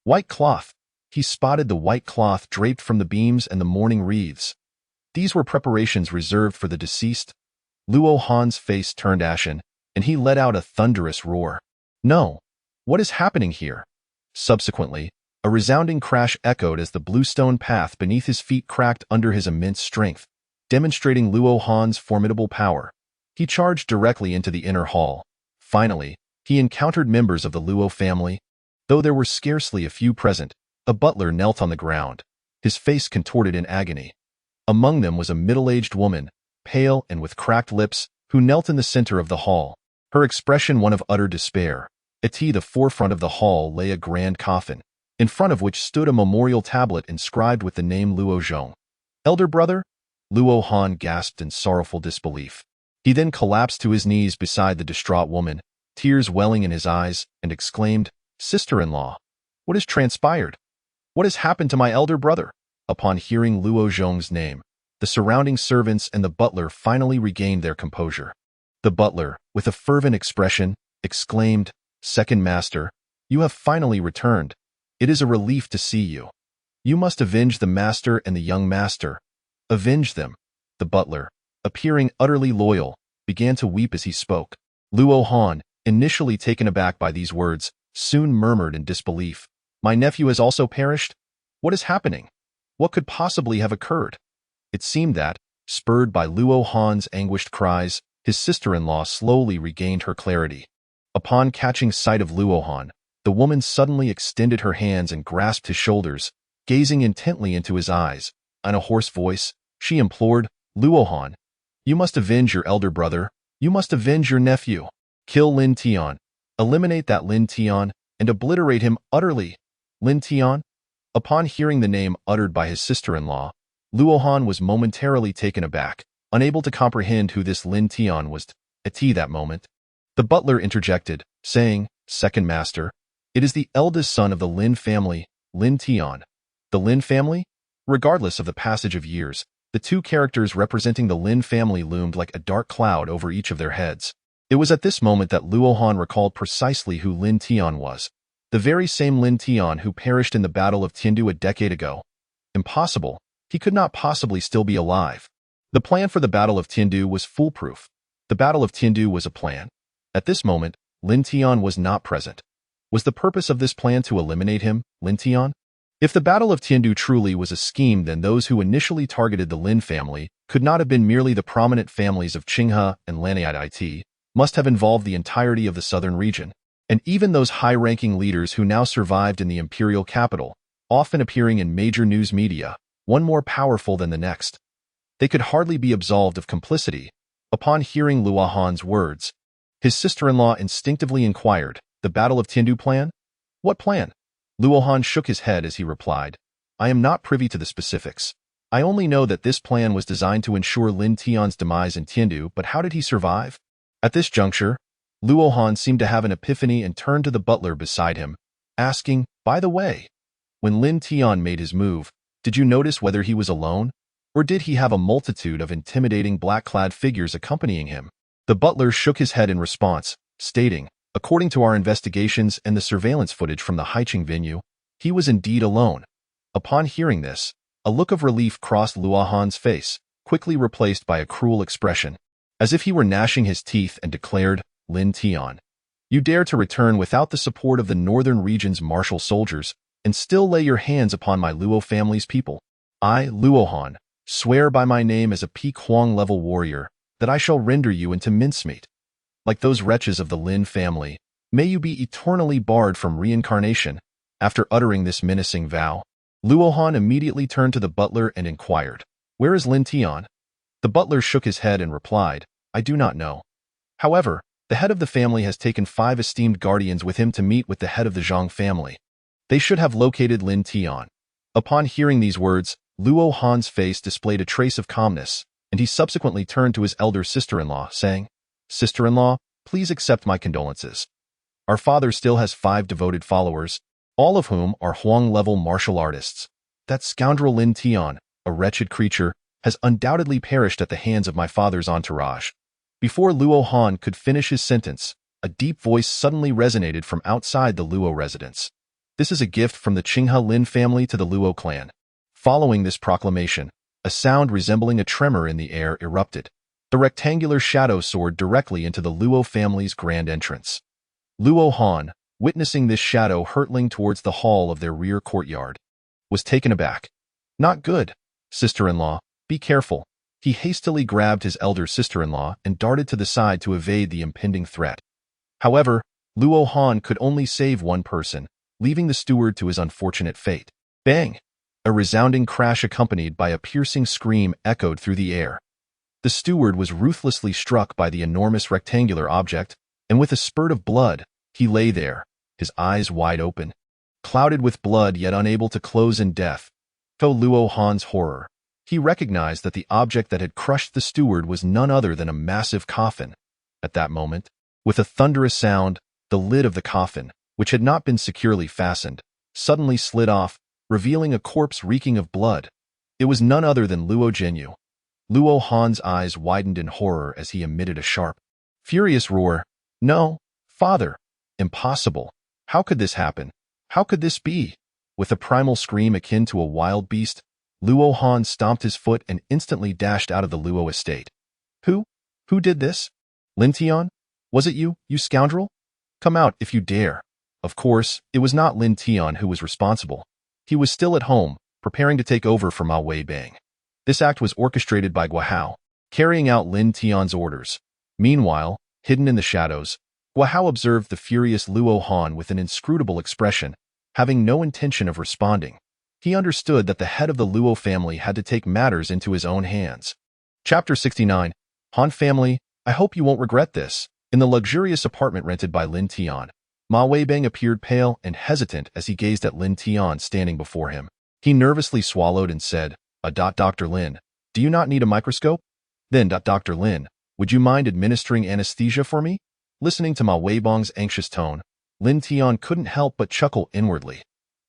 White cloth. He spotted the white cloth draped from the beams and the mourning wreaths. These were preparations reserved for the deceased. Luo Han's face turned ashen, and he let out a thunderous roar. No! What is happening here? Subsequently, a resounding crash echoed as the bluestone path beneath his feet cracked under his immense strength, demonstrating Luo Han's formidable power. He charged directly into the inner hall. Finally, he encountered members of the Luo family. Though there were scarcely a few present, a butler knelt on the ground, his face contorted in agony. Among them was a middle-aged woman, pale and with cracked lips, who knelt in the center of the hall, her expression one of utter despair. At the forefront of the hall lay a grand coffin, in front of which stood a memorial tablet inscribed with the name Luo Zhong. Elder brother? Luo Han gasped in sorrowful disbelief. He then collapsed to his knees beside the distraught woman, tears welling in his eyes, and exclaimed, Sister-in-law, what has transpired? What has happened to my elder brother? Upon hearing Luo Zhong's name, the surrounding servants and the butler finally regained their composure. The butler, with a fervent expression, exclaimed, Second master, you have finally returned. It is a relief to see you. You must avenge the master and the young master. Avenge them. The butler, appearing utterly loyal, began to weep as he spoke. Luo Han, initially taken aback by these words, soon murmured in disbelief. My nephew has also perished? What is happening? What could possibly have occurred? It seemed that, spurred by Luo Han's anguished cries, his sister-in-law slowly regained her clarity. Upon catching sight of Luo Han, the woman suddenly extended her hands and grasped his shoulders, gazing intently into his eyes. In a hoarse voice, she implored, Luo Han, you must avenge your elder brother. You must avenge your nephew. Kill Lin Tian. Eliminate that Lin Tian and obliterate him utterly. Lin Tian? Upon hearing the name uttered by his sister-in-law, Luo Han was momentarily taken aback, unable to comprehend who this Lin Tian was. At that moment, the butler interjected, saying, Second master, it is the eldest son of the Lin family, Lin Tian. The Lin family? Regardless of the passage of years, the two characters representing the Lin family loomed like a dark cloud over each of their heads. It was at this moment that Luo Han recalled precisely who Lin Tian was. The very same Lin Tian who perished in the Battle of Tiandu a decade ago. Impossible. He could not possibly still be alive. The plan for the Battle of Tiandu was foolproof. The Battle of Tiandu was a plan. At this moment, Lin Tian was not present. Was the purpose of this plan to eliminate him, Lin Tian? If the Battle of Tiandu truly was a scheme, then those who initially targeted the Lin family could not have been merely the prominent families of Qinghe and Laniite, must have involved the entirety of the southern region, and even those high-ranking leaders who now survived in the imperial capital, often appearing in major news media, one more powerful than the next. They could hardly be absolved of complicity. Upon hearing Luo Han's words, his sister-in-law instinctively inquired, the Battle of Tiandu plan? What plan? Luo Han shook his head as he replied, I am not privy to the specifics. I only know that this plan was designed to ensure Lin Tian's demise in Tiandu, but how did he survive? At this juncture, Luo Han seemed to have an epiphany and turned to the butler beside him, asking, By the way, when Lin Tian made his move, did you notice whether he was alone, or did he have a multitude of intimidating black-clad figures accompanying him? The butler shook his head in response, stating, According to our investigations and the surveillance footage from the Haiqing venue, he was indeed alone. Upon hearing this, a look of relief crossed Luo Han's face, quickly replaced by a cruel expression, as if he were gnashing his teeth, and declared, Lin Tian, you dare to return without the support of the northern region's martial soldiers, and still lay your hands upon my Luo family's people. I, Luo Han, swear by my name as a peak Huang-level warrior, that I shall render you into mincemeat. Like those wretches of the Lin family, may you be eternally barred from reincarnation. After uttering this menacing vow, Luo Han immediately turned to the butler and inquired, Where is Lin Tian? The butler shook his head and replied, I do not know. However, the head of the family has taken 5 esteemed guardians with him to meet with the head of the Zhang family. They should have located Lin Tian. Upon hearing these words, Luo Han's face displayed a trace of calmness, and he subsequently turned to his elder sister-in-law, saying, Sister-in-law, please accept my condolences. Our father still has 5 devoted followers, all of whom are Huang-level martial artists. That scoundrel Lin Tian, a wretched creature, has undoubtedly perished at the hands of my father's entourage. Before Luo Han could finish his sentence, a deep voice suddenly resonated from outside the Luo residence. This is a gift from the Qinghe Lin family to the Luo clan. Following this proclamation, a sound resembling a tremor in the air erupted. The rectangular shadow soared directly into the Luo family's grand entrance. Luo Han, witnessing this shadow hurtling towards the hall of their rear courtyard, was taken aback. Not good, sister-in-law, be careful. He hastily grabbed his elder sister-in-law and darted to the side to evade the impending threat. However, Luo Han could only save one person, leaving the steward to his unfortunate fate. Bang! A resounding crash accompanied by a piercing scream echoed through the air. The steward was ruthlessly struck by the enormous rectangular object, and with a spurt of blood, he lay there, his eyes wide open, clouded with blood yet unable to close in death. To Luo Han's horror, he recognized that the object that had crushed the steward was none other than a massive coffin. At that moment, with a thunderous sound, the lid of the coffin, which had not been securely fastened, suddenly slid off, revealing a corpse reeking of blood. It was none other than Luo Jinyu. Luo Han's eyes widened in horror as he emitted a sharp, furious roar. No, father! Impossible! How could this happen? How could this be? With a primal scream akin to a wild beast, Luo Han stomped his foot and instantly dashed out of the Luo estate. Who? Who did this? Lin Tian? Was it you, you scoundrel? Come out if you dare. Of course, it was not Lin Tian who was responsible. He was still at home, preparing to take over for Ma Weibang. This act was orchestrated by Guahao, carrying out Lin Tian's orders. Meanwhile, hidden in the shadows, Guahao observed the furious Luo Han with an inscrutable expression, having no intention of responding. He understood that the head of the Luo family had to take matters into his own hands. Chapter 69. Han family, I hope you won't regret this. In the luxurious apartment rented by Lin Tian, Ma Weibang appeared pale and hesitant as he gazed at Lin Tian standing before him. He nervously swallowed and said, Dr. Lin, do you not need a microscope? Then, Dr. Lin, would you mind administering anesthesia for me? Listening to Ma Weibang's anxious tone, Lin Tian couldn't help but chuckle inwardly.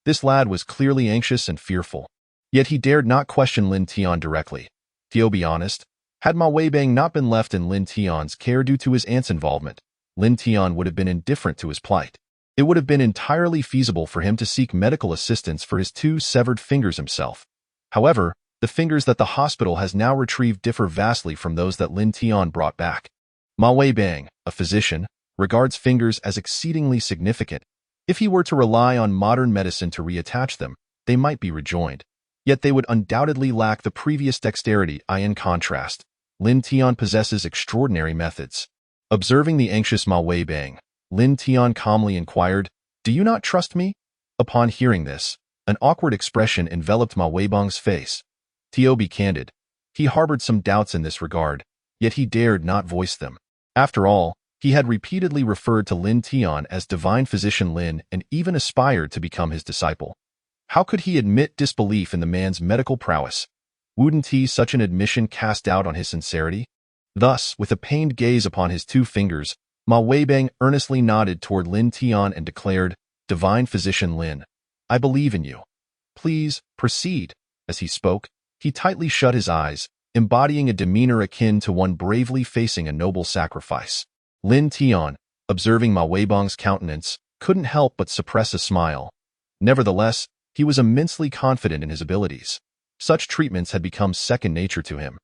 This lad was clearly anxious and fearful. Yet he dared not question Lin Tian directly. To be honest, had Ma Weibang not been left in Lin Tian's care due to his aunt's involvement, Lin Tian would have been indifferent to his plight. It would have been entirely feasible for him to seek medical assistance for his 2 severed fingers himself. However, the fingers that the hospital has now retrieved differ vastly from those that Lin Tian brought back. Ma Weibang, a physician, regards fingers as exceedingly significant. If he were to rely on modern medicine to reattach them, they might be rejoined. Yet they would undoubtedly lack the previous dexterity. In contrast, Lin Tian possesses extraordinary methods. Observing the anxious Ma Weibang, Lin Tian calmly inquired, Do you not trust me? Upon hearing this, an awkward expression enveloped Ma Weibang's face. To be candid, he harbored some doubts in this regard, yet he dared not voice them. After all, he had repeatedly referred to Lin Tian as Divine Physician Lin and even aspired to become his disciple. How could he admit disbelief in the man's medical prowess? Wouldn't he such an admission cast doubt on his sincerity? Thus, with a pained gaze upon his 2 fingers, Ma Weibang earnestly nodded toward Lin Tian and declared, Divine Physician Lin, I believe in you. Please, proceed. As he spoke, he tightly shut his eyes, embodying a demeanor akin to one bravely facing a noble sacrifice. Lin Tian, observing Ma Weibang's countenance, couldn't help but suppress a smile. Nevertheless, he was immensely confident in his abilities. Such treatments had become second nature to him.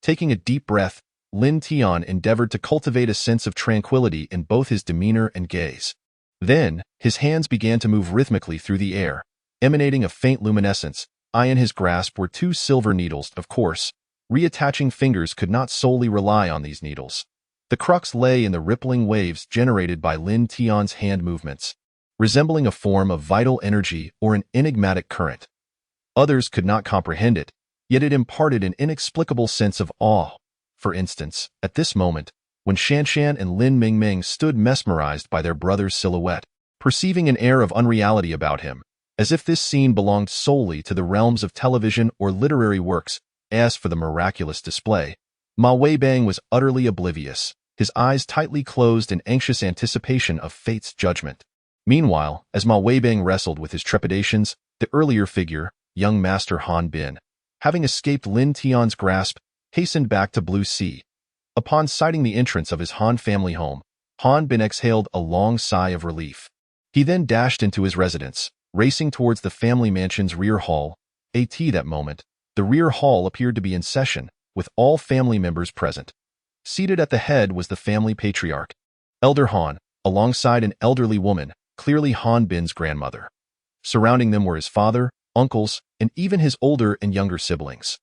Taking a deep breath, Lin Tian endeavored to cultivate a sense of tranquility in both his demeanor and gaze. Then, his hands began to move rhythmically through the air, emanating a faint luminescence. In his grasp were 2 silver needles, of course. Reattaching fingers could not solely rely on these needles. The crux lay in the rippling waves generated by Lin Tian's hand movements, resembling a form of vital energy or an enigmatic current. Others could not comprehend it, yet it imparted an inexplicable sense of awe. For instance, at this moment, when Shanshan and Lin Mingming stood mesmerized by their brother's silhouette, perceiving an air of unreality about him, as if this scene belonged solely to the realms of television or literary works. As for the miraculous display, Ma Weibang was utterly oblivious, his eyes tightly closed in anxious anticipation of fate's judgment. Meanwhile, as Ma Weibang wrestled with his trepidations, the earlier figure, young Master Han Bin, having escaped Lin Tian's grasp, hastened back to Blue Sea. Upon sighting the entrance of his Han family home, Han Bin exhaled a long sigh of relief. He then dashed into his residence, racing towards the family mansion's rear hall. That moment, the rear hall appeared to be in session, with all family members present. Seated at the head was the family patriarch, Elder Han, alongside an elderly woman, clearly Han Bin's grandmother. Surrounding them were his father, uncles, and even his older and younger siblings.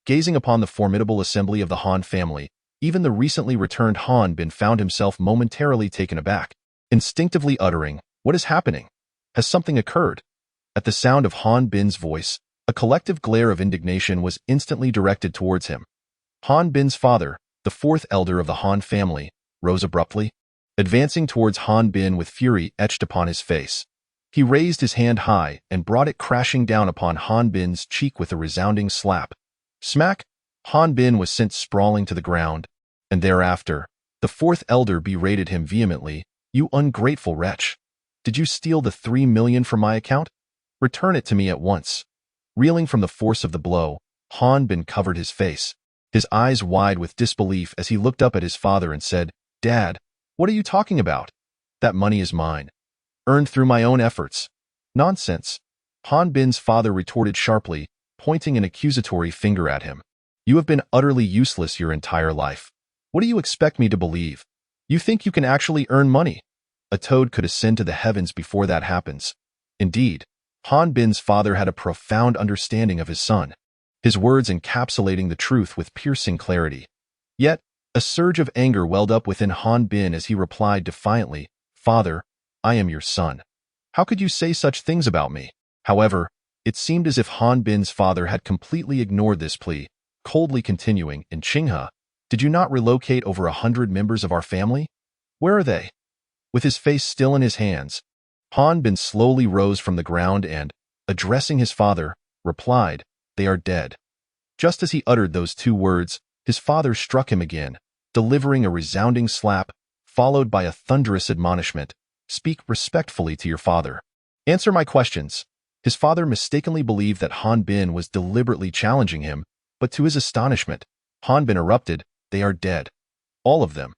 Gazing upon the formidable assembly of the Han family, even the recently returned Han Bin found himself momentarily taken aback, instinctively uttering, "What is happening? Has something occurred?" At the sound of Han Bin's voice, a collective glare of indignation was instantly directed towards him. Han Bin's father, the fourth elder of the Han family, rose abruptly, advancing towards Han Bin with fury etched upon his face. He raised his hand high and brought it crashing down upon Han Bin's cheek with a resounding slap. Smack! Han Bin was sent sprawling to the ground, and thereafter, the fourth elder berated him vehemently, "You ungrateful wretch! Did you steal the 3 million from my account? Return it to me at once." Reeling from the force of the blow, Han Bin covered his face, his eyes wide with disbelief as he looked up at his father and said, "Dad, what are you talking about? That money is mine. Earned through my own efforts." "Nonsense," Han Bin's father retorted sharply, pointing an accusatory finger at him. "You have been utterly useless your entire life. What do you expect me to believe? You think you can actually earn money? A toad could ascend to the heavens before that happens." Indeed, Han Bin's father had a profound understanding of his son, his words encapsulating the truth with piercing clarity. Yet, a surge of anger welled up within Han Bin as he replied defiantly, "Father, I am your son. How could you say such things about me?" However, it seemed as if Han Bin's father had completely ignored this plea, coldly continuing, "In Qinghe, did you not relocate over 100 members of our family? Where are they?" With his face still in his hands, Han Bin slowly rose from the ground and, addressing his father, replied, "They are dead." Just as he uttered those two words, his father struck him again, delivering a resounding slap, followed by a thunderous admonishment, "Speak respectfully to your father. Answer my questions." His father mistakenly believed that Han Bin was deliberately challenging him, but to his astonishment, Han Bin erupted, "They are dead. All of them.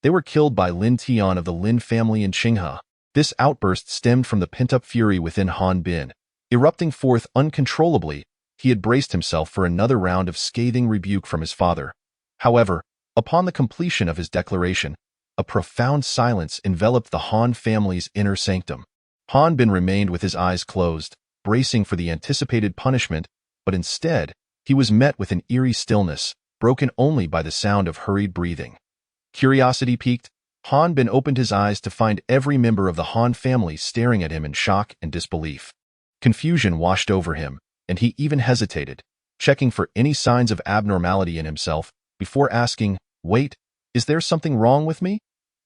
They were killed by Lin Tian of the Lin family in Qinghe." This outburst stemmed from the pent-up fury within Han Bin. Erupting forth uncontrollably, he had braced himself for another round of scathing rebuke from his father. However, upon the completion of his declaration, a profound silence enveloped the Han family's inner sanctum. Han Bin remained with his eyes closed, bracing for the anticipated punishment, but instead, he was met with an eerie stillness, broken only by the sound of hurried breathing. Curiosity piqued, Han Bin opened his eyes to find every member of the Han family staring at him in shock and disbelief. Confusion washed over him, and he even hesitated, checking for any signs of abnormality in himself before asking, "Wait, is there something wrong with me?"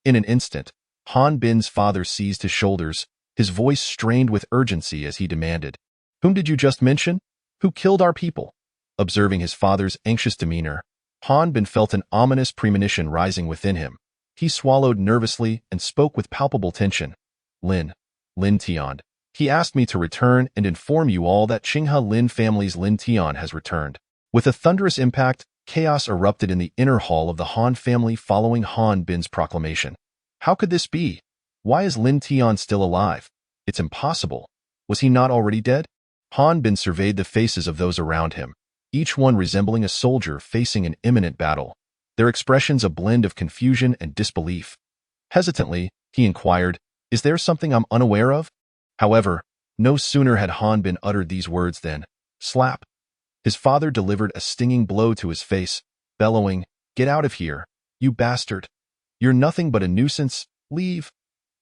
In an instant, Han Bin's father seized his shoulders, his voice strained with urgency as he demanded, "Whom did you just mention? Who killed our people?" Observing his father's anxious demeanor, Han Bin felt an ominous premonition rising within him. He swallowed nervously and spoke with palpable tension. Lin Tian. He asked me to return and inform you all that Qinghe Lin family's Lin Tian has returned." With a thunderous impact, chaos erupted in the inner hall of the Han family following Han Bin's proclamation. How could this be? Why is Lin Tian still alive? It's impossible. Was he not already dead? Han Bin surveyed the faces of those around him, each one resembling a soldier facing an imminent battle, their expressions a blend of confusion and disbelief. Hesitantly, he inquired, "Is there something I'm unaware of?" However, no sooner had Han Bin uttered these words than, slap! His father delivered a stinging blow to his face, bellowing, "Get out of here, you bastard! You're nothing but a nuisance. Leave!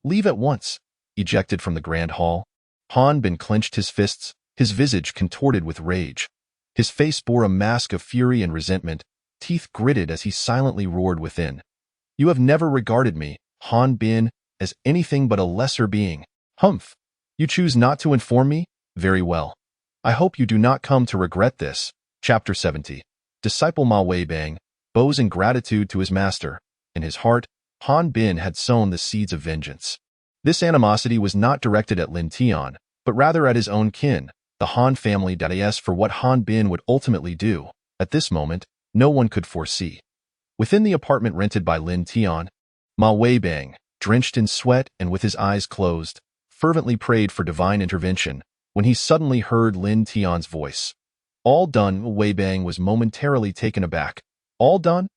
Leave at once!" Ejected from the grand hall, Han Bin clenched his fists, his visage contorted with rage. His face bore a mask of fury and resentment, teeth gritted as he silently roared within. "You have never regarded me, Han Bin, as anything but a lesser being. Humph! You choose not to inform me? Very well. I hope you do not come to regret this." Chapter 70. Disciple Ma Weibang bows in gratitude to his master. In his heart, Han Bin had sown the seeds of vengeance. This animosity was not directed at Lin Tian, but rather at his own kin, the Han family. As for what Han Bin would ultimately do, at this moment, no one could foresee. Within the apartment rented by Lin Tian, Ma Weibang, drenched in sweat and with his eyes closed, fervently prayed for divine intervention when he suddenly heard Lin Tian's voice. All done. Wei Bang was momentarily taken aback. All done?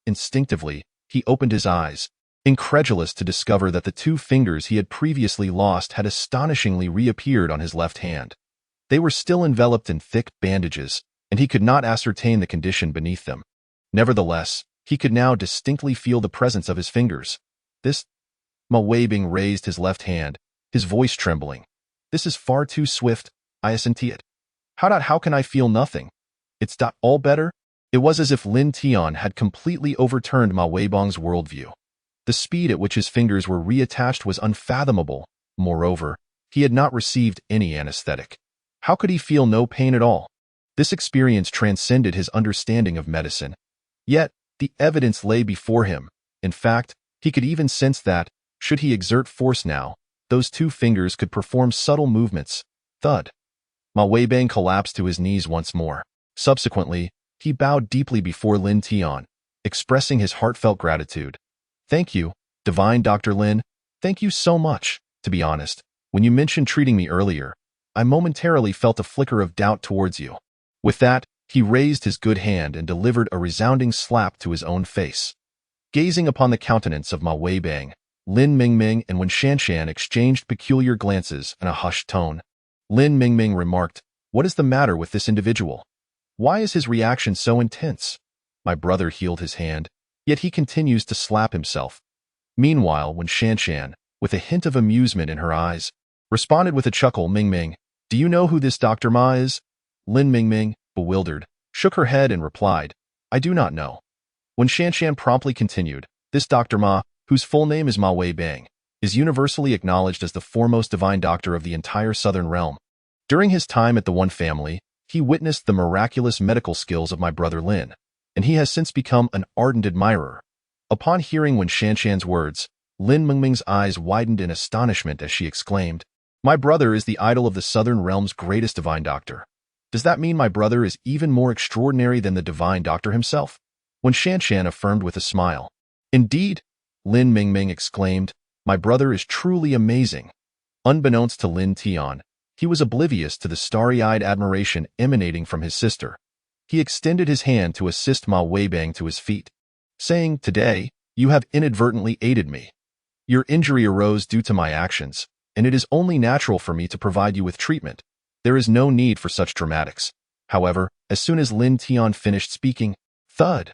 Instinctively, he opened his eyes, incredulous to discover that the two fingers he had previously lost had astonishingly reappeared on his left hand. They were still enveloped in thick bandages, and he could not ascertain the condition beneath them. Nevertheless, he could now distinctly feel the presence of his fingers. This, Ma Weibing raised his left hand, his voice trembling. This is far too swift, I assent it. How can I feel nothing? It's all better? It was as if Lin Tian had completely overturned Ma Weibang's worldview. The speed at which his fingers were reattached was unfathomable. Moreover, he had not received any anesthetic. How could he feel no pain at all? This experience transcended his understanding of medicine. Yet, the evidence lay before him. In fact, he could even sense that, should he exert force now, those two fingers could perform subtle movements. Thud. Ma Weibang collapsed to his knees once more. Subsequently, he bowed deeply before Lin Tian, expressing his heartfelt gratitude. Thank you, divine Dr. Lin. Thank you so much. To be honest, when you mentioned treating me earlier, I momentarily felt a flicker of doubt towards you. With that, he raised his good hand and delivered a resounding slap to his own face. Gazing upon the countenance of Ma Weibang, Lin Mingming and Wen Shanshan exchanged peculiar glances in a hushed tone. Lin Mingming remarked, "What is the matter with this individual? Why is his reaction so intense?" My brother healed his hand, yet he continues to slap himself. Meanwhile, Wen Shanshan, with a hint of amusement in her eyes, responded with a chuckle, "Mingming, do you know who this Dr. Ma is?" Lin Mingming, bewildered, shook her head and replied, "I do not know." Wen Shanshan promptly continued, "This Dr. Ma, whose full name is Ma Weibang, is universally acknowledged as the foremost divine doctor of the entire southern realm. During his time at the One family, he witnessed the miraculous medical skills of my brother Lin, and he has since become an ardent admirer." Upon hearing Wen Shanshan's words, Lin Mingming's eyes widened in astonishment as she exclaimed, "My brother is the idol of the southern realm's greatest divine doctor. Does that mean my brother is even more extraordinary than the divine doctor himself?" Wen Shanshan affirmed with a smile. "Indeed," Lin Mingming exclaimed, "my brother is truly amazing." Unbeknownst to Lin Tian, he was oblivious to the starry-eyed admiration emanating from his sister. He extended his hand to assist Ma Weibang to his feet, saying, "Today, you have inadvertently aided me. Your injury arose due to my actions, and it is only natural for me to provide you with treatment. There is no need for such dramatics." However, as soon as Lin Tian finished speaking, thud,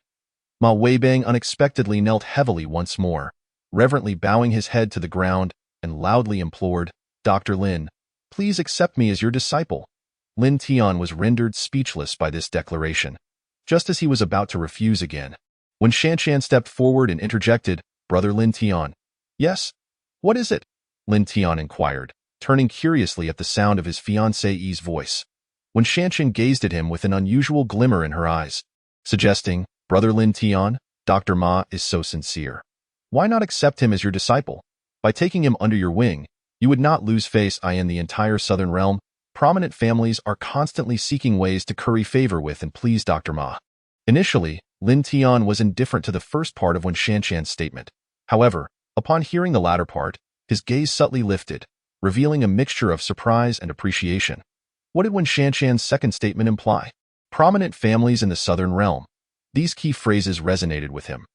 Ma Weibang unexpectedly knelt heavily once more, reverently bowing his head to the ground, and loudly implored, "Dr. Lin, please accept me as your disciple." Lin Tian was rendered speechless by this declaration. Just as he was about to refuse again, Wen Shanshan stepped forward and interjected, "Brother Lin Tian." "Yes? What is it?" Lin Tian inquired, turning curiously at the sound of his fiancée's voice. Wen Shanshan gazed at him with an unusual glimmer in her eyes, suggesting, "Brother Lin Tian, Dr. Ma is so sincere. Why not accept him as your disciple? By taking him under your wing, you would not lose face in the entire southern realm. Prominent families are constantly seeking ways to curry favor with and please Dr. Ma." Initially, Lin Tian was indifferent to the first part of Wen Shanshan's statement. However, upon hearing the latter part, his gaze subtly lifted, revealing a mixture of surprise and appreciation. What did Wen Shanshan's second statement imply? Prominent families in the southern realm. These key phrases resonated with him.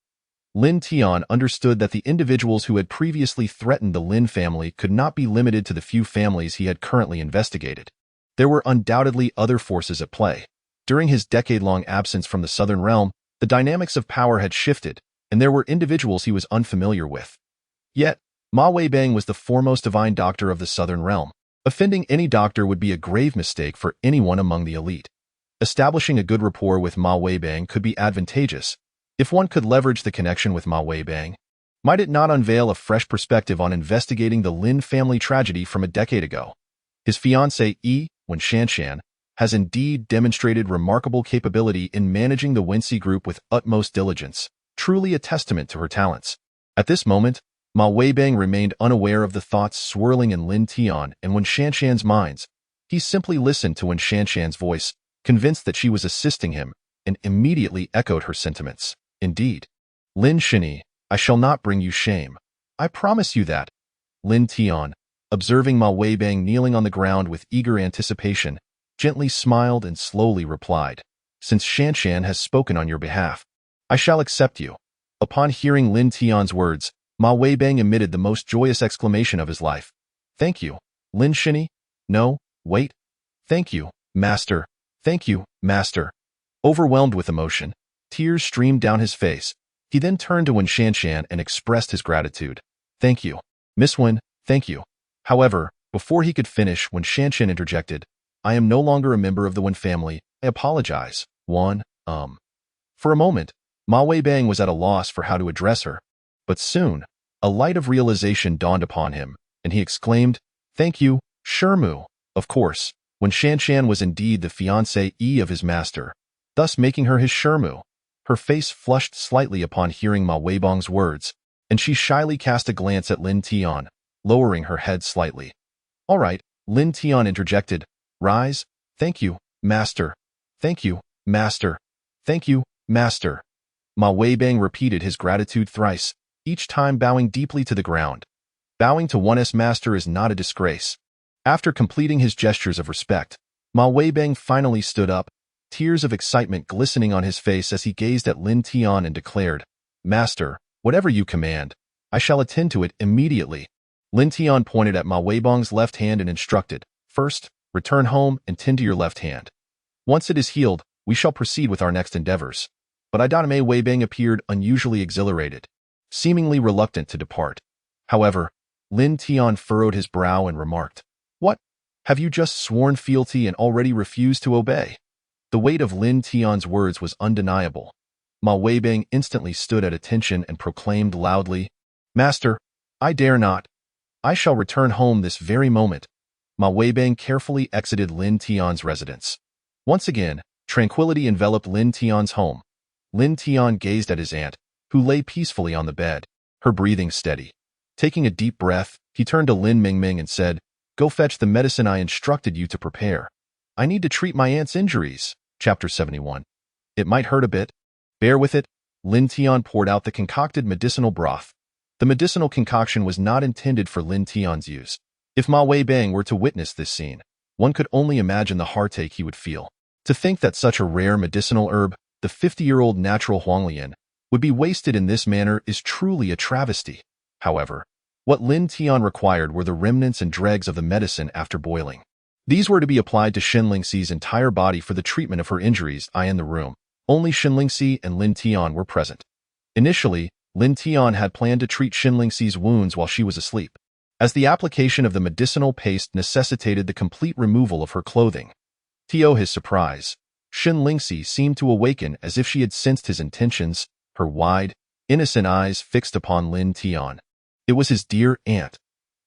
Lin Tian understood that the individuals who had previously threatened the Lin family could not be limited to the few families he had currently investigated. There were undoubtedly other forces at play. During his decade-long absence from the southern realm, the dynamics of power had shifted, and there were individuals he was unfamiliar with. Yet, Ma Weibang was the foremost divine doctor of the southern realm. Offending any doctor would be a grave mistake for anyone among the elite. Establishing a good rapport with Ma Weibang could be advantageous. If one could leverage the connection with Ma Weibang, might it not unveil a fresh perspective on investigating the Lin family tragedy from a decade ago? His fiancée, Wen Shanshan, has indeed demonstrated remarkable capability in managing the Wensi group with utmost diligence, truly a testament to her talents. At this moment, Ma Weibang remained unaware of the thoughts swirling in Lin Tian and Wen Shanshan's minds. He simply listened to Wen Shanshan's voice, convinced that she was assisting him, and immediately echoed her sentiments. "Indeed. Lin Shini, I shall not bring you shame. I promise you that. Lin Tian, observing Ma Weibang kneeling on the ground with eager anticipation, gently smiled and slowly replied, Since Shanshan has spoken on your behalf, I shall accept you. Upon hearing Lin Tian's words, Ma Weibang emitted the most joyous exclamation of his life. Thank you, Lin Shini? No, wait. Thank you, Master. Thank you, Master. Overwhelmed with emotion, tears streamed down his face. He then turned to Wen Shanshan and expressed his gratitude. Thank you, Miss Wen, thank you. However, before he could finish, Wen Shanshan interjected, I am no longer a member of the Wen family. I apologize. For a moment, Ma Weibang was at a loss for how to address her. But soon, a light of realization dawned upon him, and he exclaimed, Thank you, Shermu. Of course, Wen Shanshan was indeed the fiancée of his master, thus making her his Shermu. Her face flushed slightly upon hearing Ma Weibang's words, and she shyly cast a glance at Lin Tian, lowering her head slightly. All right, Lin Tian interjected. Rise. Thank you, Master. Thank you, Master. Thank you, Master. Ma Weibang repeated his gratitude thrice, each time bowing deeply to the ground. Bowing to one's master is not a disgrace. After completing his gestures of respect, Ma Weibang finally stood up, tears of excitement glistening on his face as he gazed at Lin Tian and declared, Master, whatever you command, I shall attend to it immediately. Lin Tian pointed at Ma Weibang's left hand and instructed, First, return home and tend to your left hand. Once it is healed, we shall proceed with our next endeavors. But Ma Weibang appeared unusually exhilarated, seemingly reluctant to depart. However, Lin Tian furrowed his brow and remarked, What? Have you just sworn fealty and already refused to obey? The weight of Lin Tian's words was undeniable. Ma Weibang instantly stood at attention and proclaimed loudly, Master, I dare not. I shall return home this very moment. Ma Weibang carefully exited Lin Tian's residence. Once again, tranquility enveloped Lin Tian's home. Lin Tian gazed at his aunt, who lay peacefully on the bed, her breathing steady. Taking a deep breath, he turned to Lin Mingming and said, Go fetch the medicine I instructed you to prepare. I need to treat my aunt's injuries. Chapter 71. It might hurt a bit. Bear with it. Lin Tian poured out the concocted medicinal broth. The medicinal concoction was not intended for Lin Tian's use. If Ma Weibang were to witness this scene, one could only imagine the heartache he would feel. To think that such a rare medicinal herb, the 50-year-old natural Huanglian, would be wasted in this manner is truly a travesty. However, what Lin Tian required were the remnants and dregs of the medicine after boiling. These were to be applied to Shenlingxi's entire body for the treatment of her injuries. In the room, only Shenlingxi and Lin Tian were present. Initially, Lin Tian had planned to treat Shenlingxi's wounds while she was asleep, as the application of the medicinal paste necessitated the complete removal of her clothing. To his surprise, Shenlingxi seemed to awaken as if she had sensed his intentions, her wide, innocent eyes fixed upon Lin Tian. It was his dear aunt.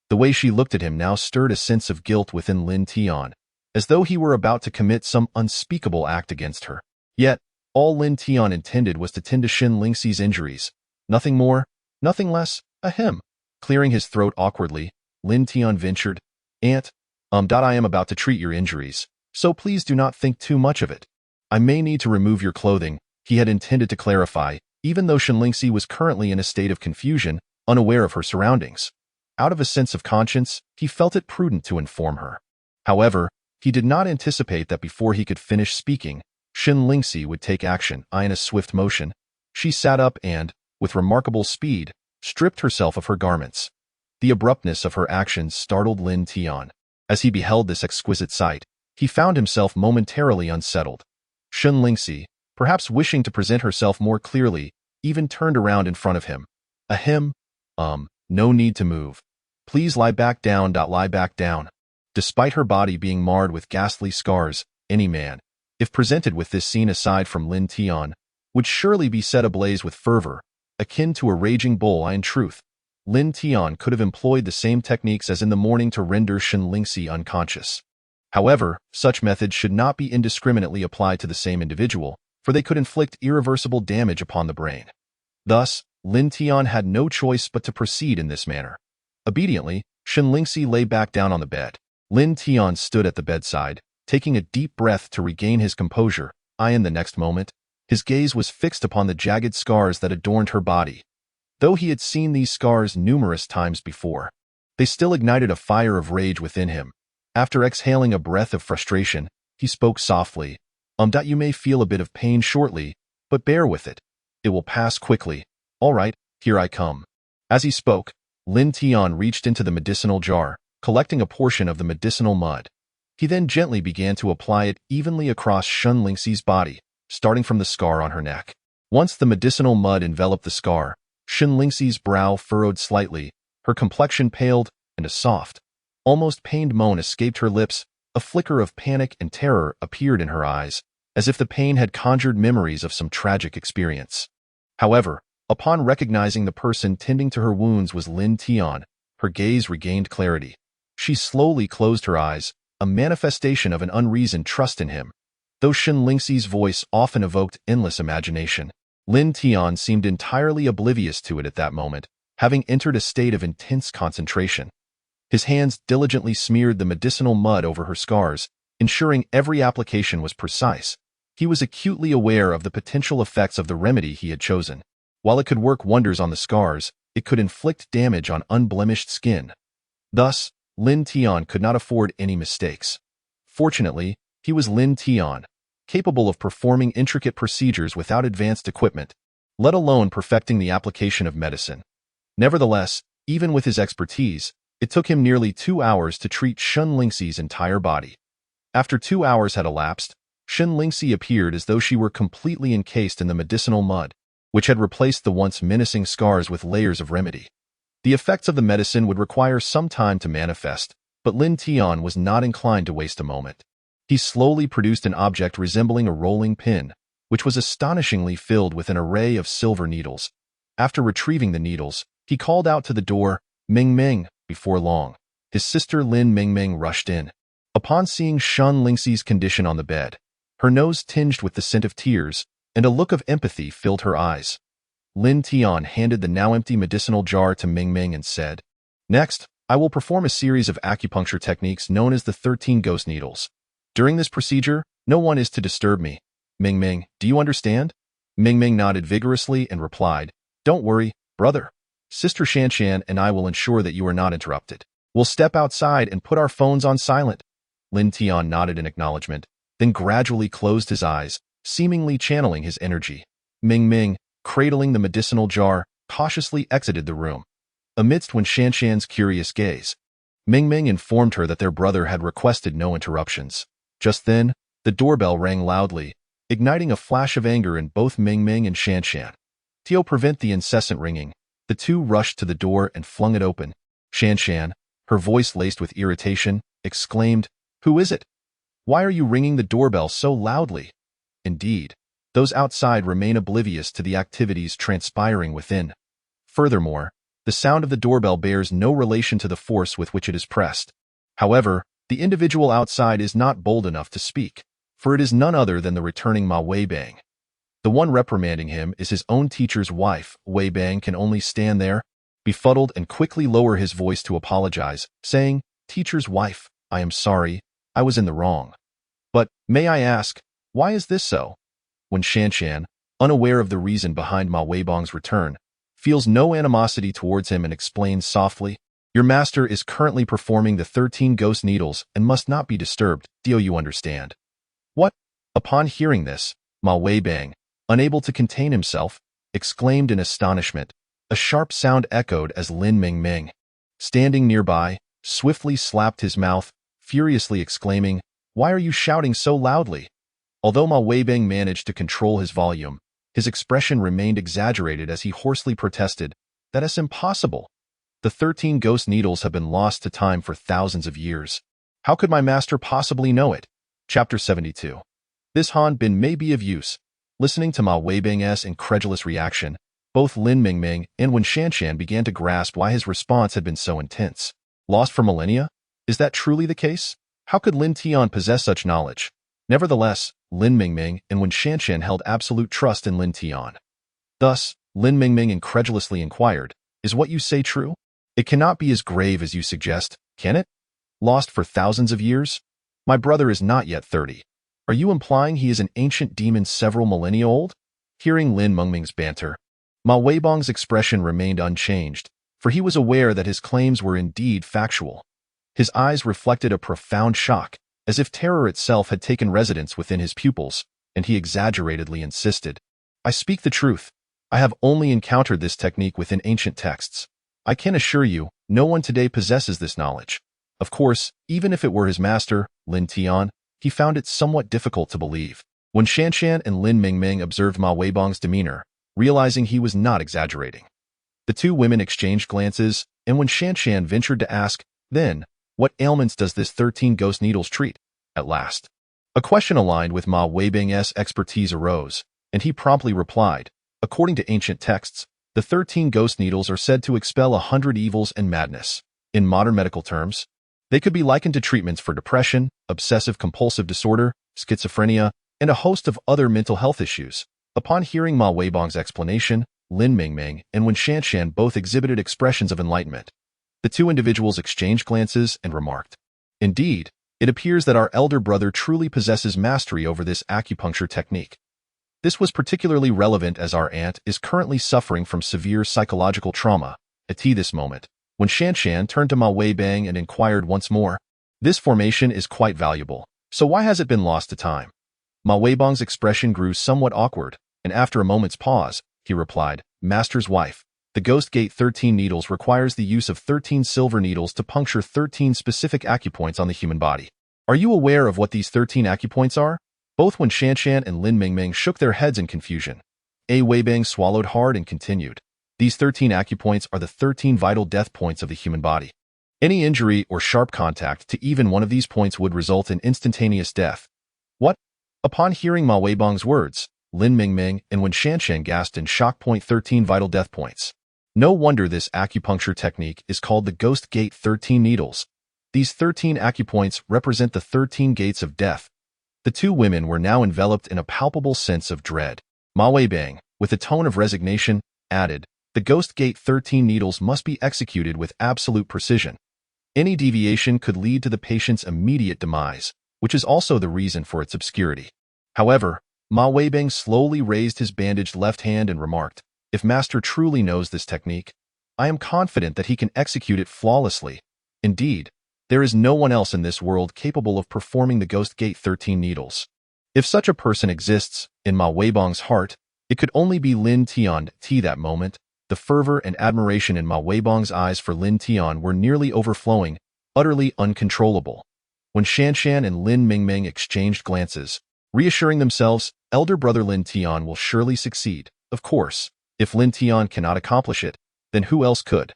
The way she looked at him now stirred a sense of guilt within Lin Tian, as though he were about to commit some unspeakable act against her. Yet, all Lin Tian intended was to tend to Shenlingxi's injuries. Nothing more, nothing less, ahem. Clearing his throat awkwardly, Lin Tian ventured, Aunt, I am about to treat your injuries, so please do not think too much of it. I may need to remove your clothing, he had intended to clarify, even though Shenlingxi was currently in a state of confusion, unaware of her surroundings. Out of a sense of conscience, he felt it prudent to inform her. However, he did not anticipate that before he could finish speaking, Shenlingxi would take action. In a swift motion, she sat up and, with remarkable speed, stripped herself of her garments. The abruptness of her actions startled Lin Tian. As he beheld this exquisite sight, he found himself momentarily unsettled. Shenlingxi, perhaps wishing to present herself more clearly, even turned around in front of him. Ahem. No need to move. Please lie back down. Lie back down. Despite her body being marred with ghastly scars, any man, if presented with this scene aside from Lin Tian, would surely be set ablaze with fervor, akin to a raging bull. In truth, Lin Tian could have employed the same techniques as in the morning to render Shenlingxi unconscious. However, such methods should not be indiscriminately applied to the same individual, for they could inflict irreversible damage upon the brain. Thus, Lin Tian had no choice but to proceed in this manner. Obediently, Shenlingxi lay back down on the bed. Lin Tian stood at the bedside, taking a deep breath to regain his composure. In the next moment, his gaze was fixed upon the jagged scars that adorned her body. though he had seen these scars numerous times before. They still ignited a fire of rage within him. After exhaling a breath of frustration, he spoke softly. You may feel a bit of pain shortly, but bear with it. It will pass quickly. All right, here I come." As he spoke, Lin Tian reached into the medicinal jar, collecting a portion of the medicinal mud. He then gently began to apply it evenly across Shun Lingxi's body, starting from the scar on her neck. Once the medicinal mud enveloped the scar, Shun Lingxi's brow furrowed slightly, her complexion paled, and a soft, almost pained moan escaped her lips. A flicker of panic and terror appeared in her eyes, as if the pain had conjured memories of some tragic experience. However, upon recognizing the person tending to her wounds was Lin Tian, her gaze regained clarity. She slowly closed her eyes, a manifestation of an unreasoned trust in him. Though Shun Lingxi's voice often evoked endless imagination, Lin Tian seemed entirely oblivious to it at that moment, having entered a state of intense concentration. His hands diligently smeared the medicinal mud over her scars, ensuring every application was precise. He was acutely aware of the potential effects of the remedy he had chosen. While it could work wonders on the scars, it could inflict damage on unblemished skin. Thus, Lin Tian could not afford any mistakes. Fortunately, he was Lin Tian, capable of performing intricate procedures without advanced equipment, let alone perfecting the application of medicine. Nevertheless, even with his expertise, it took him nearly 2 hours to treat Shun Lingxi's entire body. After 2 hours had elapsed, Shun Lingxi appeared as though she were completely encased in the medicinal mud, which had replaced the once menacing scars with layers of remedy. The effects of the medicine would require some time to manifest, but Lin Tian was not inclined to waste a moment. He slowly produced an object resembling a rolling pin, which was astonishingly filled with an array of silver needles. After retrieving the needles, he called out to the door, "Ming Ming." Before long, his sister Lin Mingming rushed in. Upon seeing Shun Lingxi's condition on the bed, her nose tinged with the scent of tears, and a look of empathy filled her eyes. Lin Tian handed the now empty medicinal jar to Mingming and said, "Next, I will perform a series of acupuncture techniques known as the 13 ghost needles. During this procedure, no one is to disturb me. Mingming, do you understand?" Mingming nodded vigorously and replied, "Don't worry, brother. Sister Shanshan and I will ensure that you are not interrupted. We'll step outside and put our phones on silent." Lin Tian nodded in acknowledgement, then gradually closed his eyes, seemingly channeling his energy. Ming, cradling the medicinal jar, cautiously exited the room. Amidst Wen Shanshan's curious gaze, Ming informed her that their brother had requested no interruptions. Just then, the doorbell rang loudly, igniting a flash of anger in both Ming and Shanshan. To prevent the incessant ringing, the two rushed to the door and flung it open. Shanshan, her voice laced with irritation, exclaimed, "Who is it? Why are you ringing the doorbell so loudly?" Indeed, those outside remain oblivious to the activities transpiring within. Furthermore, the sound of the doorbell bears no relation to the force with which it is pressed. However, the individual outside is not bold enough to speak, for it is none other than the returning Ma Weibang. The one reprimanding him is his own teacher's wife. Weibang can only stand there, befuddled, and quickly lower his voice to apologize, saying, "Teacher's wife, I am sorry, I was in the wrong. But, may I ask, why is this so?" When Shanshan, unaware of the reason behind Ma Weibang's return, feels no animosity towards him and explains softly, "Your master is currently performing the 13 ghost needles and must not be disturbed, do you understand?" "What?" Upon hearing this, Ma Weibang, unable to contain himself, exclaimed in astonishment. A sharp sound echoed as Lin Ming, standing nearby, swiftly slapped his mouth, furiously exclaiming, "Why are you shouting so loudly?" Although Ma Weibang managed to control his volume, his expression remained exaggerated as he hoarsely protested, "That is impossible. The 13 ghost needles have been lost to time for thousands of years. How could my master possibly know it?" Chapter 72. This Han Bin may be of use. Listening to Ma Weibang's incredulous reaction, both Lin Ming and Wen Shanshan began to grasp why his response had been so intense. Lost for millennia? Is that truly the case? How could Lin Tian possess such knowledge? Nevertheless, Lin Ming and Wen Shanshan held absolute trust in Lin Tian. Thus, Lin Ming incredulously inquired, "Is what you say true? It cannot be as grave as you suggest, can it? Lost for thousands of years? My brother is not yet 30. Are you implying he is an ancient demon several millennia old?" Hearing Lin Ming's banter, Ma Weibang's expression remained unchanged, for he was aware that his claims were indeed factual. His eyes reflected a profound shock, as if terror itself had taken residence within his pupils, and he exaggeratedly insisted, "I speak the truth. I have only encountered this technique within ancient texts. I can assure you, no one today possesses this knowledge." Of course, even if it were his master, Lin Tian, he found it somewhat difficult to believe. When Shanshan and Lin Mingming observed Ma Weibang's demeanor, realizing he was not exaggerating, the two women exchanged glances, and when Shanshan ventured to ask, "Then, what ailments does this 13 ghost needles treat?" At last, a question aligned with Ma Weibang's expertise arose, and he promptly replied, "According to ancient texts, the 13 ghost needles are said to expel 100 evils and madness. In modern medical terms, they could be likened to treatments for depression, obsessive-compulsive disorder, schizophrenia, and a host of other mental health issues." Upon hearing Ma Weibang's explanation, Lin Mingming and Wen Shanshan both exhibited expressions of enlightenment. The two individuals exchanged glances and remarked, "Indeed, it appears that our elder brother truly possesses mastery over this acupuncture technique." This was particularly relevant as our aunt is currently suffering from severe psychological trauma. At this moment, when Shanshan turned to Ma Weibang and inquired once more, "This formation is quite valuable, so why has it been lost to time?" Ma Weibang's expression grew somewhat awkward, and after a moment's pause, he replied, "Master's wife, the Ghost Gate 13 needles requires the use of 13 silver needles to puncture 13 specific acupoints on the human body. Are you aware of what these 13 acupoints are?" Both Wen Shanshan and Lin Mingming shook their heads in confusion. A Weibang swallowed hard and continued, "These 13 acupoints are the 13 vital death points of the human body. Any injury or sharp contact to even one of these points would result in instantaneous death." "What?" Upon hearing Ma Weibang's words, Lin Mingming and Wen Shanshan gasped in shock. 13 vital death points. No wonder this acupuncture technique is called the Ghost Gate 13 needles. These 13 acupoints represent the 13 gates of death. The two women were now enveloped in a palpable sense of dread. Ma Weibang, with a tone of resignation, added, "The Ghost Gate 13 needles must be executed with absolute precision. Any deviation could lead to the patient's immediate demise, which is also the reason for its obscurity." However, Ma Weibang slowly raised his bandaged left hand and remarked, "If Master truly knows this technique, I am confident that he can execute it flawlessly. Indeed, there is no one else in this world capable of performing the Ghost Gate 13 needles." If such a person exists, in Ma Weibang's heart, it could only be Lin Tian. That moment, the fervor and admiration in Ma Weibang's eyes for Lin Tian were nearly overflowing, utterly uncontrollable. When Shanshan and Lin Mingming exchanged glances, reassuring themselves, elder brother Lin Tian will surely succeed. Of course, if Lin Tian cannot accomplish it, then who else could?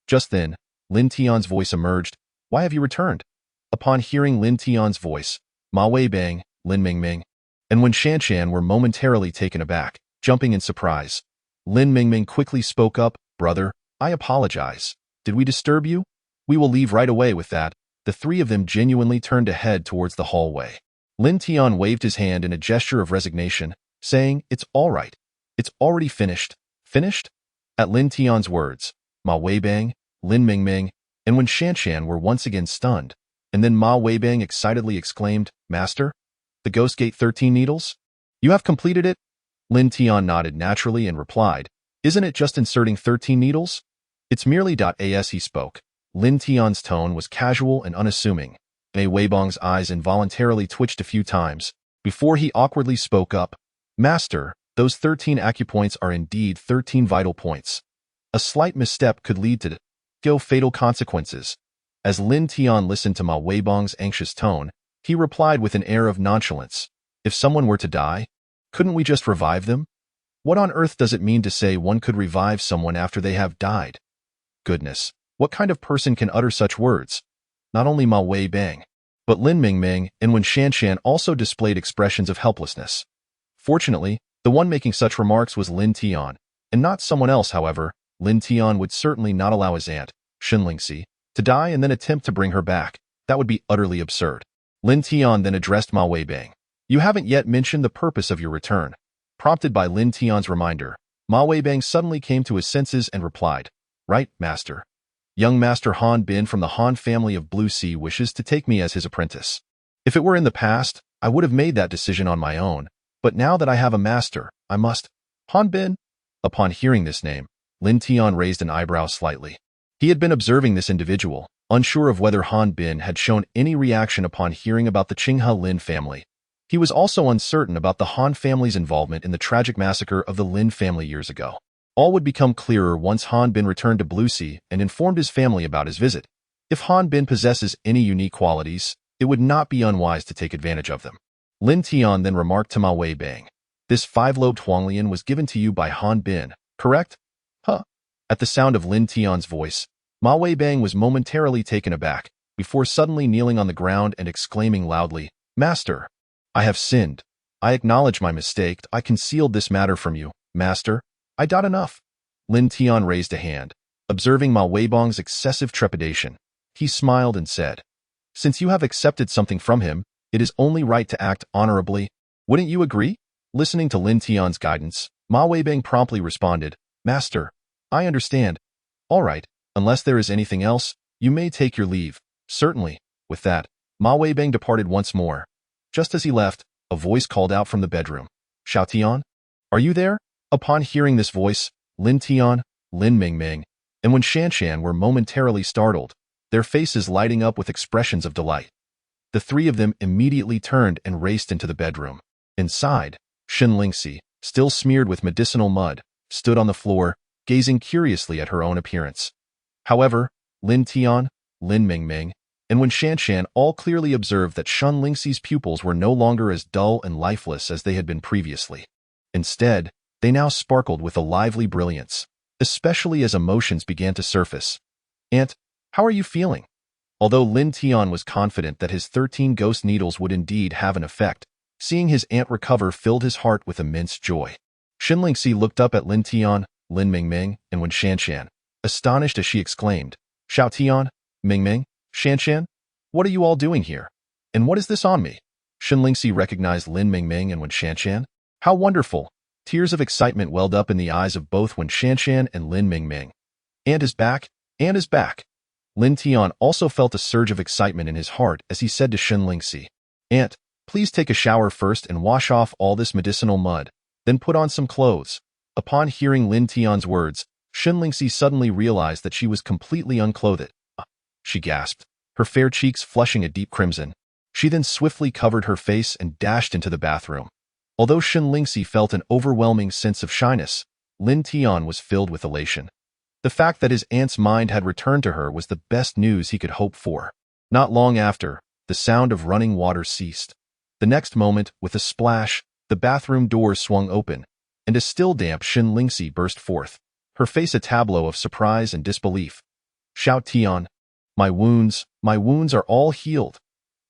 Just then, Lin Tian's voice emerged, "Why have you returned?" Upon hearing Lin Tian's voice, Ma Weibang, Lin Mingming, and Wen Shanshan were momentarily taken aback, jumping in surprise. Lin Mingming quickly spoke up, "Brother, I apologize. Did we disturb you? We will leave right away." With that, the three of them genuinely turned to head towards the hallway. Lin Tian waved his hand in a gesture of resignation, saying, "It's all right. It's already finished." "Finished?" At Lin Tian's words, Ma Weibang, Lin Mingming, and Wen Shanshan were once again stunned, and then Ma Weibang excitedly exclaimed, "Master? The Ghost Gate 13 needles? You have completed it?" Lin Tian nodded naturally and replied, "Isn't it just inserting 13 needles?" "It's merely as he spoke." Lin Tian's tone was casual and unassuming. Ma Weibang's eyes involuntarily twitched a few times, before he awkwardly spoke up, "Master, those 13 acupoints are indeed 13 vital points. A slight misstep could lead to fatal consequences." As Lin Tian listened to Ma Weibang's anxious tone, he replied with an air of nonchalance, "If someone were to die, couldn't we just revive them? What on earth does it mean to say one could revive someone after they have died? Goodness, what kind of person can utter such words?" Not only Ma Weibang, but Lin Mingming and Wen Shanshan also displayed expressions of helplessness. Fortunately, the one making such remarks was Lin Tian, and not someone else. However, Lin Tian would certainly not allow his aunt, Shinlingxi, to die and then attempt to bring her back. That would be utterly absurd. Lin Tian then addressed Ma Weibang. "You haven't yet mentioned the purpose of your return." Prompted by Lin Tian's reminder, Ma Weibang suddenly came to his senses and replied, "Right, Master. Young Master Han Bin from the Han family of Blue Sea wishes to take me as his apprentice. If it were in the past, I would have made that decision on my own, but now that I have a master, I must." "Han Bin?" Upon hearing this name, Lin Tian raised an eyebrow slightly. He had been observing this individual, unsure of whether Han Bin had shown any reaction upon hearing about the Qinghe Lin family. He was also uncertain about the Han family's involvement in the tragic massacre of the Lin family years ago. All would become clearer once Han Bin returned to Blue Sea and informed his family about his visit. If Han Bin possesses any unique qualities, it would not be unwise to take advantage of them. Lin Tian then remarked to Ma Weibang, "This five-lobed Huanglian was given to you by Han Bin, correct?" Huh? At the sound of Lin Tian's voice, Ma Weibang was momentarily taken aback, before suddenly kneeling on the ground and exclaiming loudly, "Master! I have sinned. I acknowledge my mistake. I concealed this matter from you, Master. I doubt enough." Lin Tian raised a hand. Observing Ma Weibang's excessive trepidation, he smiled and said, "Since you have accepted something from him, it is only right to act honorably. Wouldn't you agree?" Listening to Lin Tian's guidance, Ma Weibang promptly responded, "Master, I understand. All right, unless there is anything else, you may take your leave." "Certainly." With that, Ma Weibang departed once more. Just as he left, a voice called out from the bedroom, "Xiao Tian, are you there?" Upon hearing this voice, Lin Tian, Lin Mingming, and Wen Shanshan were momentarily startled, their faces lighting up with expressions of delight. The three of them immediately turned and raced into the bedroom. Inside, Shen Lingxi, still smeared with medicinal mud, stood on the floor, gazing curiously at her own appearance. However, Lin Tian, Lin Mingming, and Wen Shanshan all clearly observed that Shen Lingxi's pupils were no longer as dull and lifeless as they had been previously. Instead, they now sparkled with a lively brilliance, especially as emotions began to surface. "Aunt, how are you feeling?" Although Lin Tian was confident that his 13 ghost needles would indeed have an effect, seeing his aunt recover filled his heart with immense joy. Shen Lingxi looked up at Lin Tian, Lin Mingming, and Wen Shanshan, astonished as she exclaimed, "Xiao Tian, Mingming, Shanshan, what are you all doing here? And what is this on me?" Shen Lingxi recognized Lin Mingming and Wen Shanshan. How wonderful! Tears of excitement welled up in the eyes of both Wen Shanshan and Lin Mingming. "Aunt is back! Aunt is back!" Lin Tian also felt a surge of excitement in his heart as he said to Shen Lingxi, "Aunt, please take a shower first and wash off all this medicinal mud, then put on some clothes." Upon hearing Lin Tian's words, Shen Lingxi suddenly realized that she was completely unclothed. She gasped, her fair cheeks flushing a deep crimson. She then swiftly covered her face and dashed into the bathroom. Although Shen Lingxi felt an overwhelming sense of shyness, Lin Tian was filled with elation. The fact that his aunt's mind had returned to her was the best news he could hope for. Not long after, the sound of running water ceased. The next moment, with a splash, the bathroom doors swung open, and a still damp Shen Lingxi burst forth, her face a tableau of surprise and disbelief. "Xiao Tian, my wounds are all healed."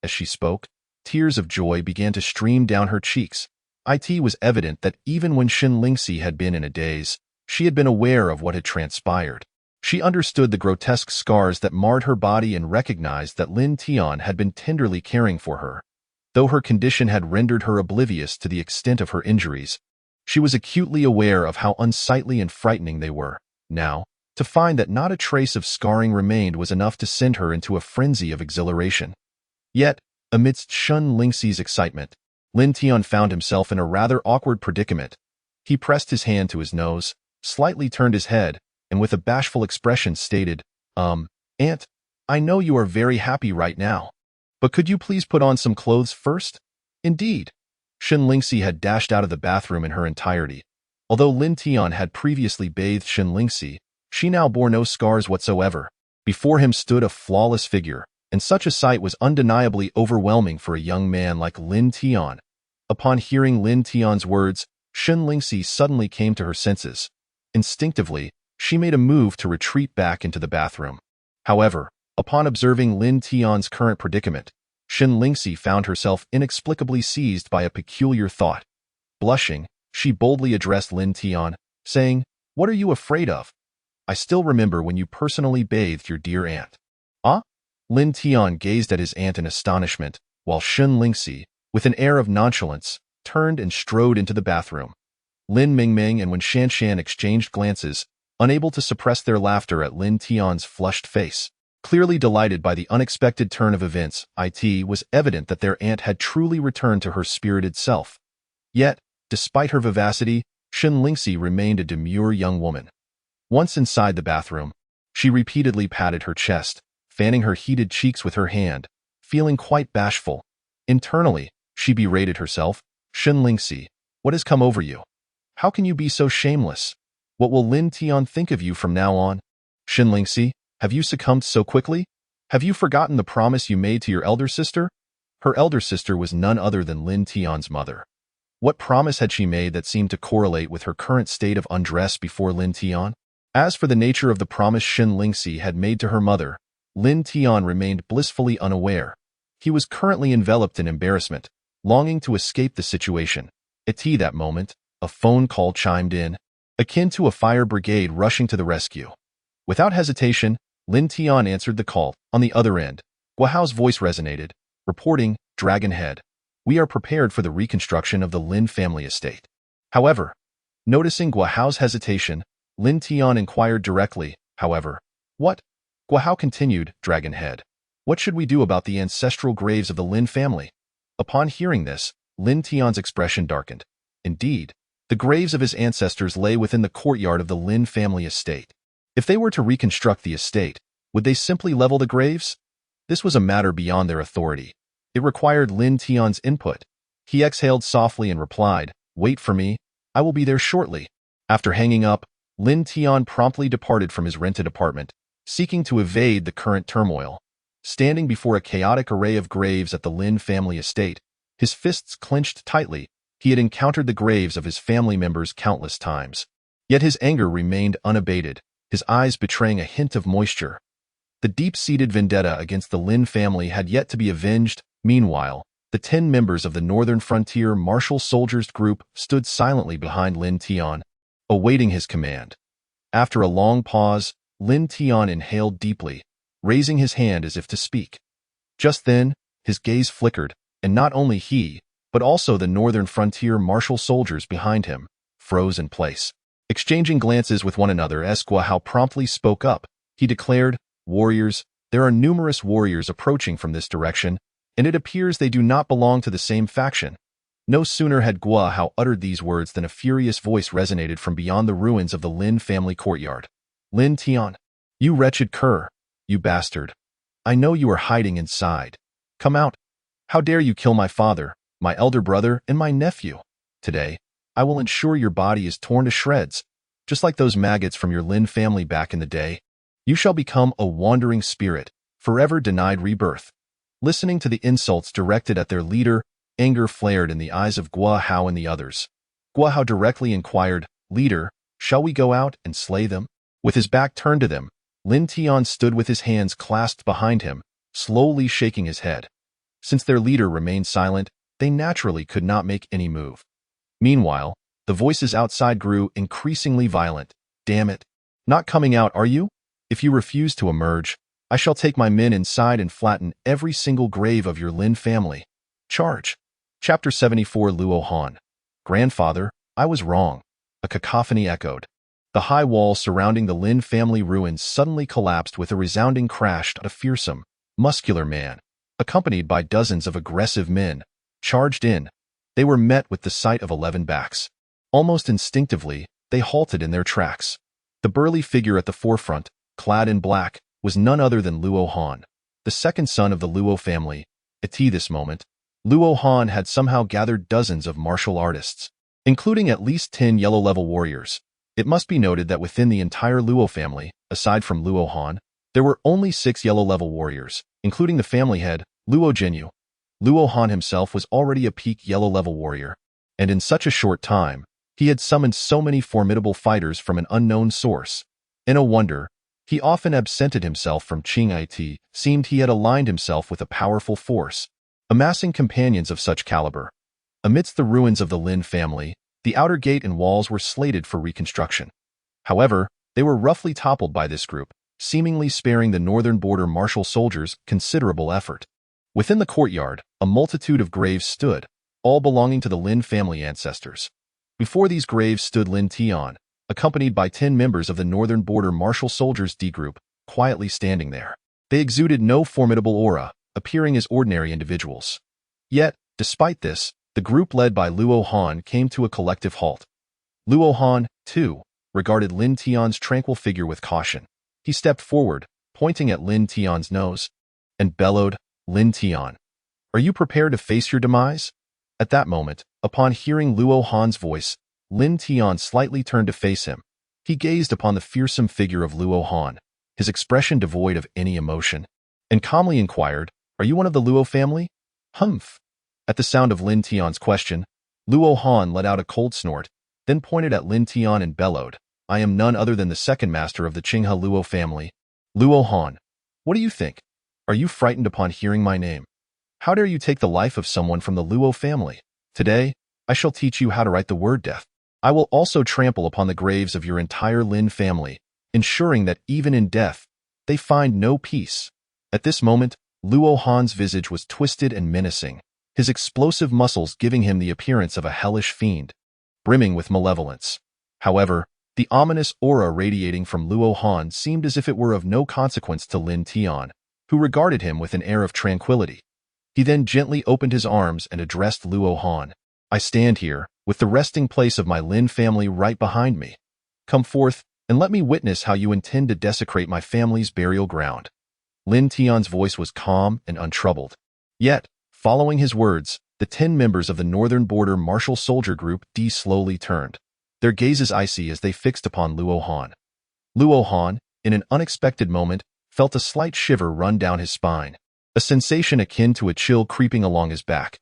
As she spoke, tears of joy began to stream down her cheeks. It was evident that even when Shen Lingxi had been in a daze, she had been aware of what had transpired. She understood the grotesque scars that marred her body and recognized that Lin Tian had been tenderly caring for her. Though her condition had rendered her oblivious to the extent of her injuries, she was acutely aware of how unsightly and frightening they were. Now, to find that not a trace of scarring remained was enough to send her into a frenzy of exhilaration. Yet, amidst Shen Lingxi's excitement, Lin Tian found himself in a rather awkward predicament. He pressed his hand to his nose, slightly turned his head, and with a bashful expression stated, "Aunt, I know you are very happy right now, but could you please put on some clothes first?" Indeed, Shen Lingxi had dashed out of the bathroom in her entirety. Although Lin Tian had previously bathed Shen Lingxi, she now bore no scars whatsoever. Before him stood a flawless figure, and such a sight was undeniably overwhelming for a young man like Lin Tian. Upon hearing Lin Tian's words, Shen Lingxi suddenly came to her senses. Instinctively, she made a move to retreat back into the bathroom. However, upon observing Lin Tian's current predicament, Shen Lingxi found herself inexplicably seized by a peculiar thought. Blushing, she boldly addressed Lin Tian, saying, "What are you afraid of? I still remember when you personally bathed your dear aunt." "Ah?" Lin Tian gazed at his aunt in astonishment, while Shen Lingxi, with an air of nonchalance, turned and strode into the bathroom. Lin Mingming and Wen Shanshan exchanged glances, unable to suppress their laughter at Lin Tian's flushed face. Clearly delighted by the unexpected turn of events, it was evident that their aunt had truly returned to her spirited self. Yet, despite her vivacity, Shin Lingxi remained a demure young woman. Once inside the bathroom, she repeatedly patted her chest, fanning her heated cheeks with her hand, feeling quite bashful. Internally, she berated herself. Shin Lingxi, what has come over you? How can you be so shameless? What will Lin Tian think of you from now on? Shin Lingxi, have you succumbed so quickly? Have you forgotten the promise you made to your elder sister? Her elder sister was none other than Lin Tian's mother. What promise had she made that seemed to correlate with her current state of undress before Lin Tian? As for the nature of the promise Shin Lingxi had made to her mother, Lin Tian remained blissfully unaware. He was currently enveloped in embarrassment, longing to escape the situation. At that moment, a phone call chimed in, akin to a fire brigade rushing to the rescue. Without hesitation, Lin Tian answered the call. On the other end, Guahao's voice resonated, reporting, Dragon Head. We are prepared for the reconstruction of the Lin family estate. However, noticing Guahao's hesitation, Lin Tian inquired directly, however, what? Guahao continued, Dragon Head. What should we do about the ancestral graves of the Lin family? Upon hearing this, Lin Tian's expression darkened. Indeed, the graves of his ancestors lay within the courtyard of the Lin family estate. If they were to reconstruct the estate, would they simply level the graves? This was a matter beyond their authority. It required Lin Tian's input. He exhaled softly and replied, Wait for me, I will be there shortly. After hanging up, Lin Tian promptly departed from his rented apartment, seeking to evade the current turmoil. Standing before a chaotic array of graves at the Lin family estate, his fists clenched tightly. He had encountered the graves of his family members countless times. Yet his anger remained unabated, his eyes betraying a hint of moisture. The deep-seated vendetta against the Lin family had yet to be avenged. Meanwhile, the 10 members of the Northern Frontier Martial Soldiers group stood silently behind Lin Tian, awaiting his command. After a long pause, Lin Tian inhaled deeply, raising his hand as if to speak. Just then, his gaze flickered, and not only he, but also the Northern Frontier Martial Soldiers behind him, froze in place. Exchanging glances with one another, Guahao promptly spoke up. He declared, Warriors, there are numerous warriors approaching from this direction, and it appears they do not belong to the same faction. No sooner had Guahao uttered these words than a furious voice resonated from beyond the ruins of the Lin family courtyard. Lin Tian, you wretched cur, you bastard. I know you are hiding inside. Come out. How dare you kill my father, my elder brother, and my nephew? Today, I will ensure your body is torn to shreds, just like those maggots from your Lin family back in the day. You shall become a wandering spirit, forever denied rebirth. Listening to the insults directed at their leader, anger flared in the eyes of Guahao and the others. Guahao directly inquired, Leader, shall we go out and slay them? With his back turned to them, Lin Tian stood with his hands clasped behind him, slowly shaking his head. Since their leader remained silent, they naturally could not make any move. Meanwhile, the voices outside grew increasingly violent. Damn it. Not coming out, are you? If you refuse to emerge, I shall take my men inside and flatten every single grave of your Lin family. Charge. Chapter 74 Luo Han. Grandfather, I was wrong. A cacophony echoed. The high wall surrounding the Lin family ruins suddenly collapsed with a resounding crash. A fearsome, muscular man, accompanied by dozens of aggressive men, charged in. They were met with the sight of 11 backs. Almost instinctively, they halted in their tracks. The burly figure at the forefront, clad in black, was none other than Luo Han, the second son of the Luo family. At this moment, Luo Han had somehow gathered dozens of martial artists, including at least 10 yellow-level warriors. It must be noted that within the entire Luo family, aside from Luo Han, there were only 6 yellow-level warriors, including the family head, Luo Jinyu. Luo Han himself was already a peak yellow-level warrior, and in such a short time, he had summoned so many formidable fighters from an unknown source. In a wonder, he often absented himself from Qing. Seemed he had aligned himself with a powerful force, amassing companions of such caliber. Amidst the ruins of the Lin family, the outer gate and walls were slated for reconstruction. However, they were roughly toppled by this group, seemingly sparing the northern border martial soldiers considerable effort. Within the courtyard, a multitude of graves stood, all belonging to the Lin family ancestors. Before these graves stood Lin Tian, accompanied by 10 members of the Northern Border Martial Soldiers D Group, quietly standing there. They exuded no formidable aura, appearing as ordinary individuals. Yet, despite this, the group led by Luo Han came to a collective halt. Luo Han, too, regarded Lin Tian's tranquil figure with caution. He stepped forward, pointing at Lin Tian's nose, and bellowed, "Lin Tian, are you prepared to face your demise?" At that moment, upon hearing Luo Han's voice, Lin Tian slightly turned to face him. He gazed upon the fearsome figure of Luo Han, his expression devoid of any emotion, and calmly inquired, "Are you one of the Luo family?" "Humph." At the sound of Lin Tian's question, Luo Han let out a cold snort, then pointed at Lin Tian and bellowed, "I am none other than the second master of the Qinghe Luo family. Luo Han, what do you think? Are you frightened upon hearing my name? How dare you take the life of someone from the Luo family? Today, I shall teach you how to write the word death. I will also trample upon the graves of your entire Lin family, ensuring that even in death, they find no peace." At this moment, Luo Han's visage was twisted and menacing, his explosive muscles giving him the appearance of a hellish fiend, brimming with malevolence. However, the ominous aura radiating from Luo Han seemed as if it were of no consequence to Lin Tian, who regarded him with an air of tranquility. He then gently opened his arms and addressed Luo Han. "I stand here, with the resting place of my Lin family right behind me. Come forth, and let me witness how you intend to desecrate my family's burial ground." Lin Tian's voice was calm and untroubled. Yet, following his words, the 10 members of the Northern Border Martial Soldier Group D slowly turned, their gazes icy as they fixed upon Luo Han. Luo Han, in an unexpected moment, felt a slight shiver run down his spine, a sensation akin to a chill creeping along his back.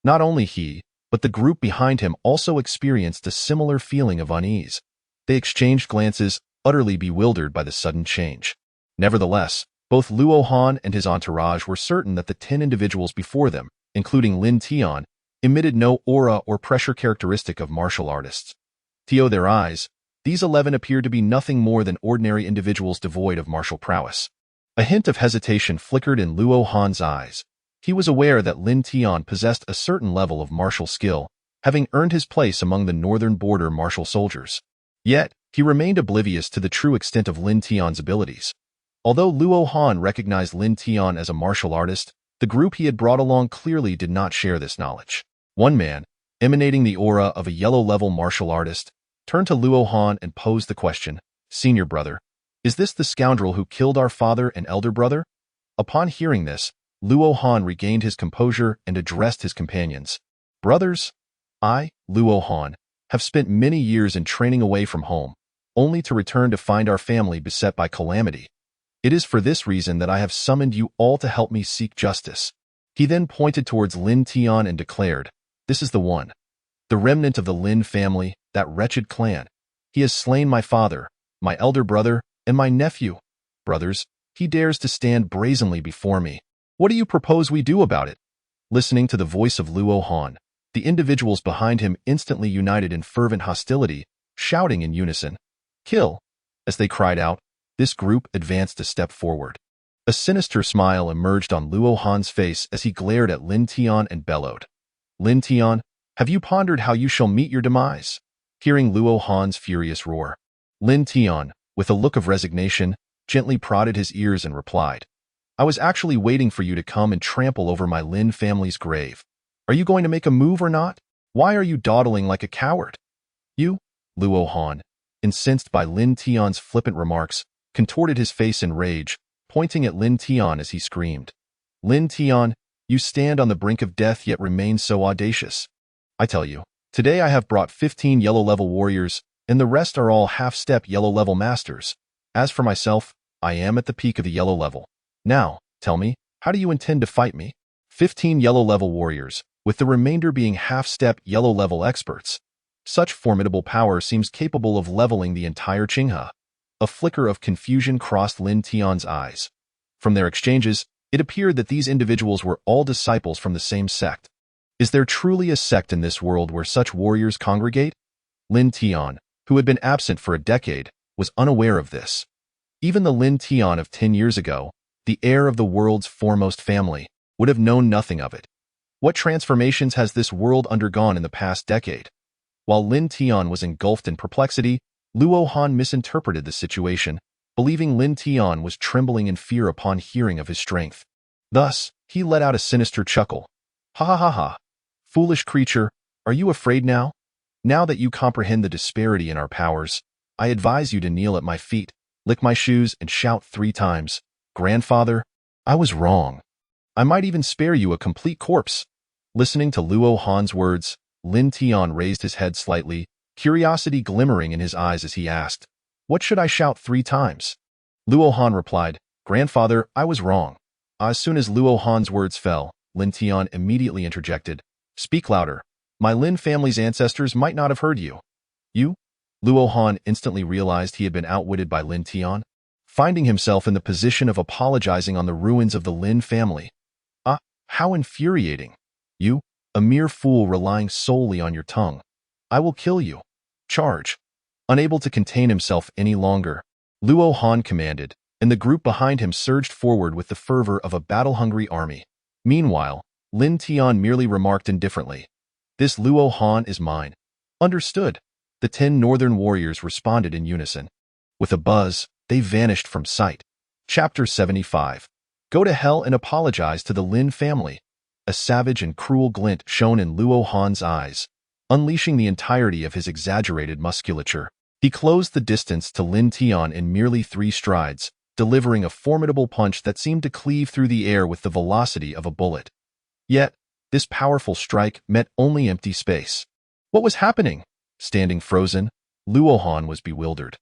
Not only he, but the group behind him also experienced a similar feeling of unease. They exchanged glances, utterly bewildered by the sudden change. Nevertheless, both Luo Han and his entourage were certain that the 10 individuals before them, including Lin Tian, emitted no aura or pressure characteristic of martial artists. To their eyes, these 11 appeared to be nothing more than ordinary individuals devoid of martial prowess. A hint of hesitation flickered in Luo Han's eyes. He was aware that Lin Tian possessed a certain level of martial skill, having earned his place among the Northern Border martial soldiers. Yet, he remained oblivious to the true extent of Lin Tian's abilities. Although Luo Han recognized Lin Tian as a martial artist, the group he had brought along clearly did not share this knowledge. One man, emanating the aura of a yellow-level martial artist, turned to Luo Han and posed the question, "Senior brother, is this the scoundrel who killed our father and elder brother?" Upon hearing this, Luo Han regained his composure and addressed his companions. "Brothers, I, Luo Han, have spent many years in training away from home, only to return to find our family beset by calamity. It is for this reason that I have summoned you all to help me seek justice." He then pointed towards Lin Tian and declared, "This is the one. The remnant of the Lin family, that wretched clan. He has slain my father, my elder brother, and my nephew. Brothers, he dares to stand brazenly before me. What do you propose we do about it?" Listening to the voice of Luo Han, the individuals behind him instantly united in fervent hostility, shouting in unison, "Kill!" As they cried out, this group advanced a step forward. A sinister smile emerged on Luo Han's face as he glared at Lin Tian and bellowed, "Lin Tian, have you pondered how you shall meet your demise?" Hearing Luo Han's furious roar, Lin Tian, with a look of resignation, gently prodded his ears and replied, "I was actually waiting for you to come and trample over my Lin family's grave. Are you going to make a move or not? Why are you dawdling like a coward?" "You?" Luo Han, incensed by Lin Tian's flippant remarks, contorted his face in rage, pointing at Lin Tian as he screamed, "Lin Tian, you stand on the brink of death yet remain so audacious. I tell you, today I have brought 15 yellow-level warriors, and the rest are all half-step yellow-level masters. As for myself, I am at the peak of the yellow level. Now, tell me, how do you intend to fight me?" 15 yellow-level warriors, with the remainder being half-step yellow-level experts. Such formidable power seems capable of leveling the entire Qinghe. A flicker of confusion crossed Lin Tian's eyes. From their exchanges, it appeared that these individuals were all disciples from the same sect. Is there truly a sect in this world where such warriors congregate? Lin Tian, who had been absent for a decade, was unaware of this. Even the Lin Tian of 10 years ago, the heir of the world's foremost family, would have known nothing of it. What transformations has this world undergone in the past decade? While Lin Tian was engulfed in perplexity, Luo Han misinterpreted the situation, believing Lin Tian was trembling in fear upon hearing of his strength. Thus, he let out a sinister chuckle. "Ha ha ha ha! Foolish creature, are you afraid now? Now that you comprehend the disparity in our powers, I advise you to kneel at my feet, lick my shoes, and shout 3 times, 'Grandfather, I was wrong.' I might even spare you a complete corpse." Listening to Luo Han's words, Lin Tian raised his head slightly, curiosity glimmering in his eyes as he asked, "What should I shout 3 times?" Luo Han replied, "Grandfather, I was wrong." As soon as Luo Han's words fell, Lin Tian immediately interjected, "Speak louder. My Lin family's ancestors might not have heard you." "You?" Luo Han instantly realized he had been outwitted by Lin Tian, finding himself in the position of apologizing on the ruins of the Lin family. Ah, how infuriating. "You, a mere fool relying solely on your tongue. I will kill you. Charge." Unable to contain himself any longer, Luo Han commanded, and the group behind him surged forward with the fervor of a battle-hungry army. Meanwhile, Lin Tian merely remarked indifferently, "This Luo Han is mine." "Understood." The 10 northern warriors responded in unison. With a buzz, they vanished from sight. Chapter 75. Go to hell and apologize to the Lin family. A savage and cruel glint shone in Luo Han's eyes, unleashing the entirety of his exaggerated musculature. He closed the distance to Lin Tian in merely 3 strides, delivering a formidable punch that seemed to cleave through the air with the velocity of a bullet. Yet, this powerful strike met only empty space. What was happening? Standing frozen, Luo Han was bewildered.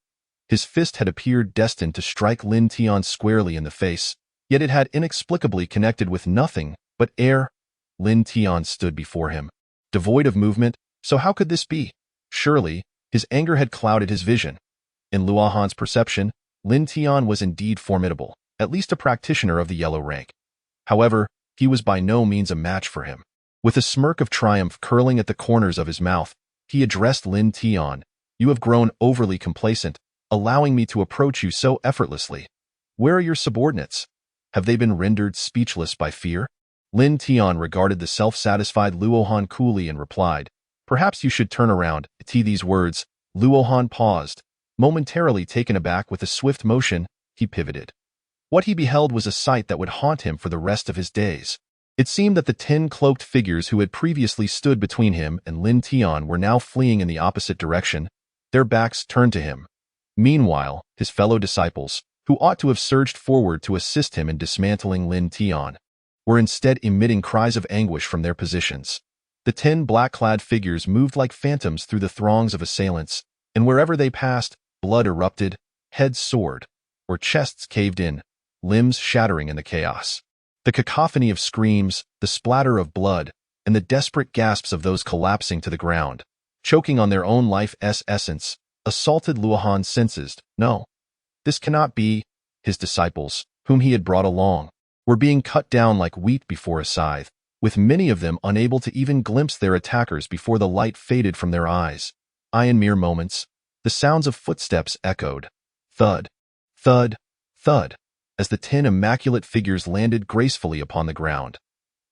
His fist had appeared destined to strike Lin Tian squarely in the face, yet it had inexplicably connected with nothing but air. Lin Tian stood before him, devoid of movement. So how could this be? Surely, his anger had clouded his vision. In Luo Han's perception, Lin Tian was indeed formidable, at least a practitioner of the yellow rank. However, he was by no means a match for him. With a smirk of triumph curling at the corners of his mouth, he addressed Lin Tian, "You have grown overly complacent, allowing me to approach you so effortlessly. Where are your subordinates? Have they been rendered speechless by fear?" Lin Tian regarded the self-satisfied Luo Han coolly and replied, "Perhaps you should turn around." To these words, Luo Han paused. Momentarily taken aback with a swift motion, he pivoted. What he beheld was a sight that would haunt him for the rest of his days. It seemed that the 10 cloaked figures who had previously stood between him and Lin Tian were now fleeing in the opposite direction, their backs turned to him. Meanwhile, his fellow disciples, who ought to have surged forward to assist him in dismantling Lin Tian, were instead emitting cries of anguish from their positions. The 10 black-clad figures moved like phantoms through the throngs of assailants, and wherever they passed, blood erupted, heads soared, or chests caved in, limbs shattering in the chaos. The cacophony of screams, the splatter of blood, and the desperate gasps of those collapsing to the ground, choking on their own life's essence, assaulted Luo Han's senses. No, this cannot be. His disciples, whom he had brought along, were being cut down like wheat before a scythe, with many of them unable to even glimpse their attackers before the light faded from their eyes. In mere moments, the sounds of footsteps echoed. Thud, thud, thud, as the 10 immaculate figures landed gracefully upon the ground.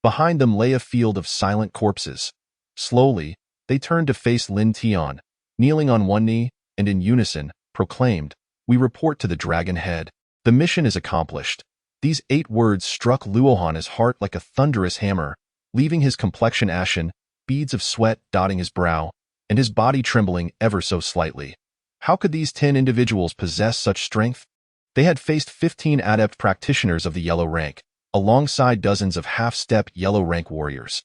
Behind them lay a field of silent corpses. Slowly, they turned to face Lin Tian, kneeling on one knee, and in unison, proclaimed, "We report to the dragon head. The mission is accomplished." These 8 words struck Luo Han's heart like a thunderous hammer, leaving his complexion ashen, beads of sweat dotting his brow, and his body trembling ever so slightly. How could these 10 individuals possess such strength? They had faced 15 adept practitioners of the yellow rank, alongside dozens of half-step yellow rank warriors.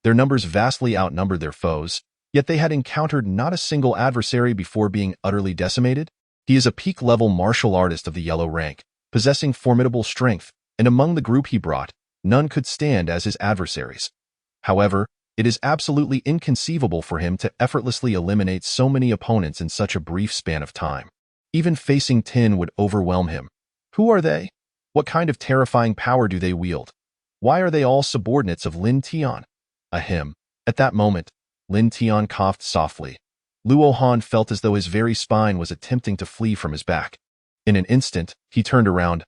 Their numbers vastly outnumbered their foes, yet they had encountered not a single adversary before being utterly decimated. He is a peak-level martial artist of the yellow rank, possessing formidable strength, and among the group he brought, none could stand as his adversaries. However, it is absolutely inconceivable for him to effortlessly eliminate so many opponents in such a brief span of time. Even facing 10 would overwhelm him. Who are they? What kind of terrifying power do they wield? Why are they all subordinates of Lin Tian? Ahem. At that moment, Lin Tian coughed softly. Luo Han felt as though his very spine was attempting to flee from his back. In an instant, he turned around.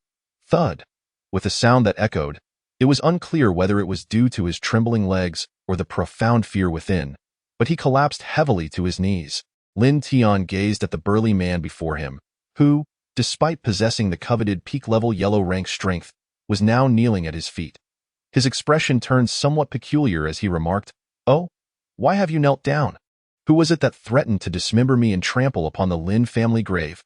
Thud! With a sound that echoed. It was unclear whether it was due to his trembling legs or the profound fear within, but he collapsed heavily to his knees. Lin Tian gazed at the burly man before him, who, despite possessing the coveted peak-level yellow rank strength, was now kneeling at his feet. His expression turned somewhat peculiar as he remarked, "Oh, why have you knelt down?" Who was it that threatened to dismember me and trample upon the Lin family grave?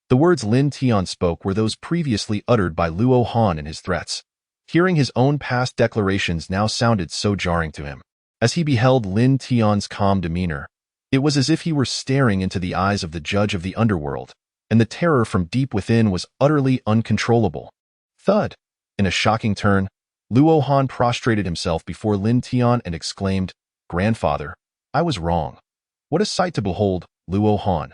The words Lin Tian spoke were those previously uttered by Luo Han in his threats. Hearing his own past declarations now sounded so jarring to him. As he beheld Lin Tian's calm demeanor, it was as if he were staring into the eyes of the judge of the underworld, and the terror from deep within was utterly uncontrollable. Thud! In a shocking turn, Luo Han prostrated himself before Lin Tian and exclaimed, "Grandfather, I was wrong." What a sight to behold, Luo Han.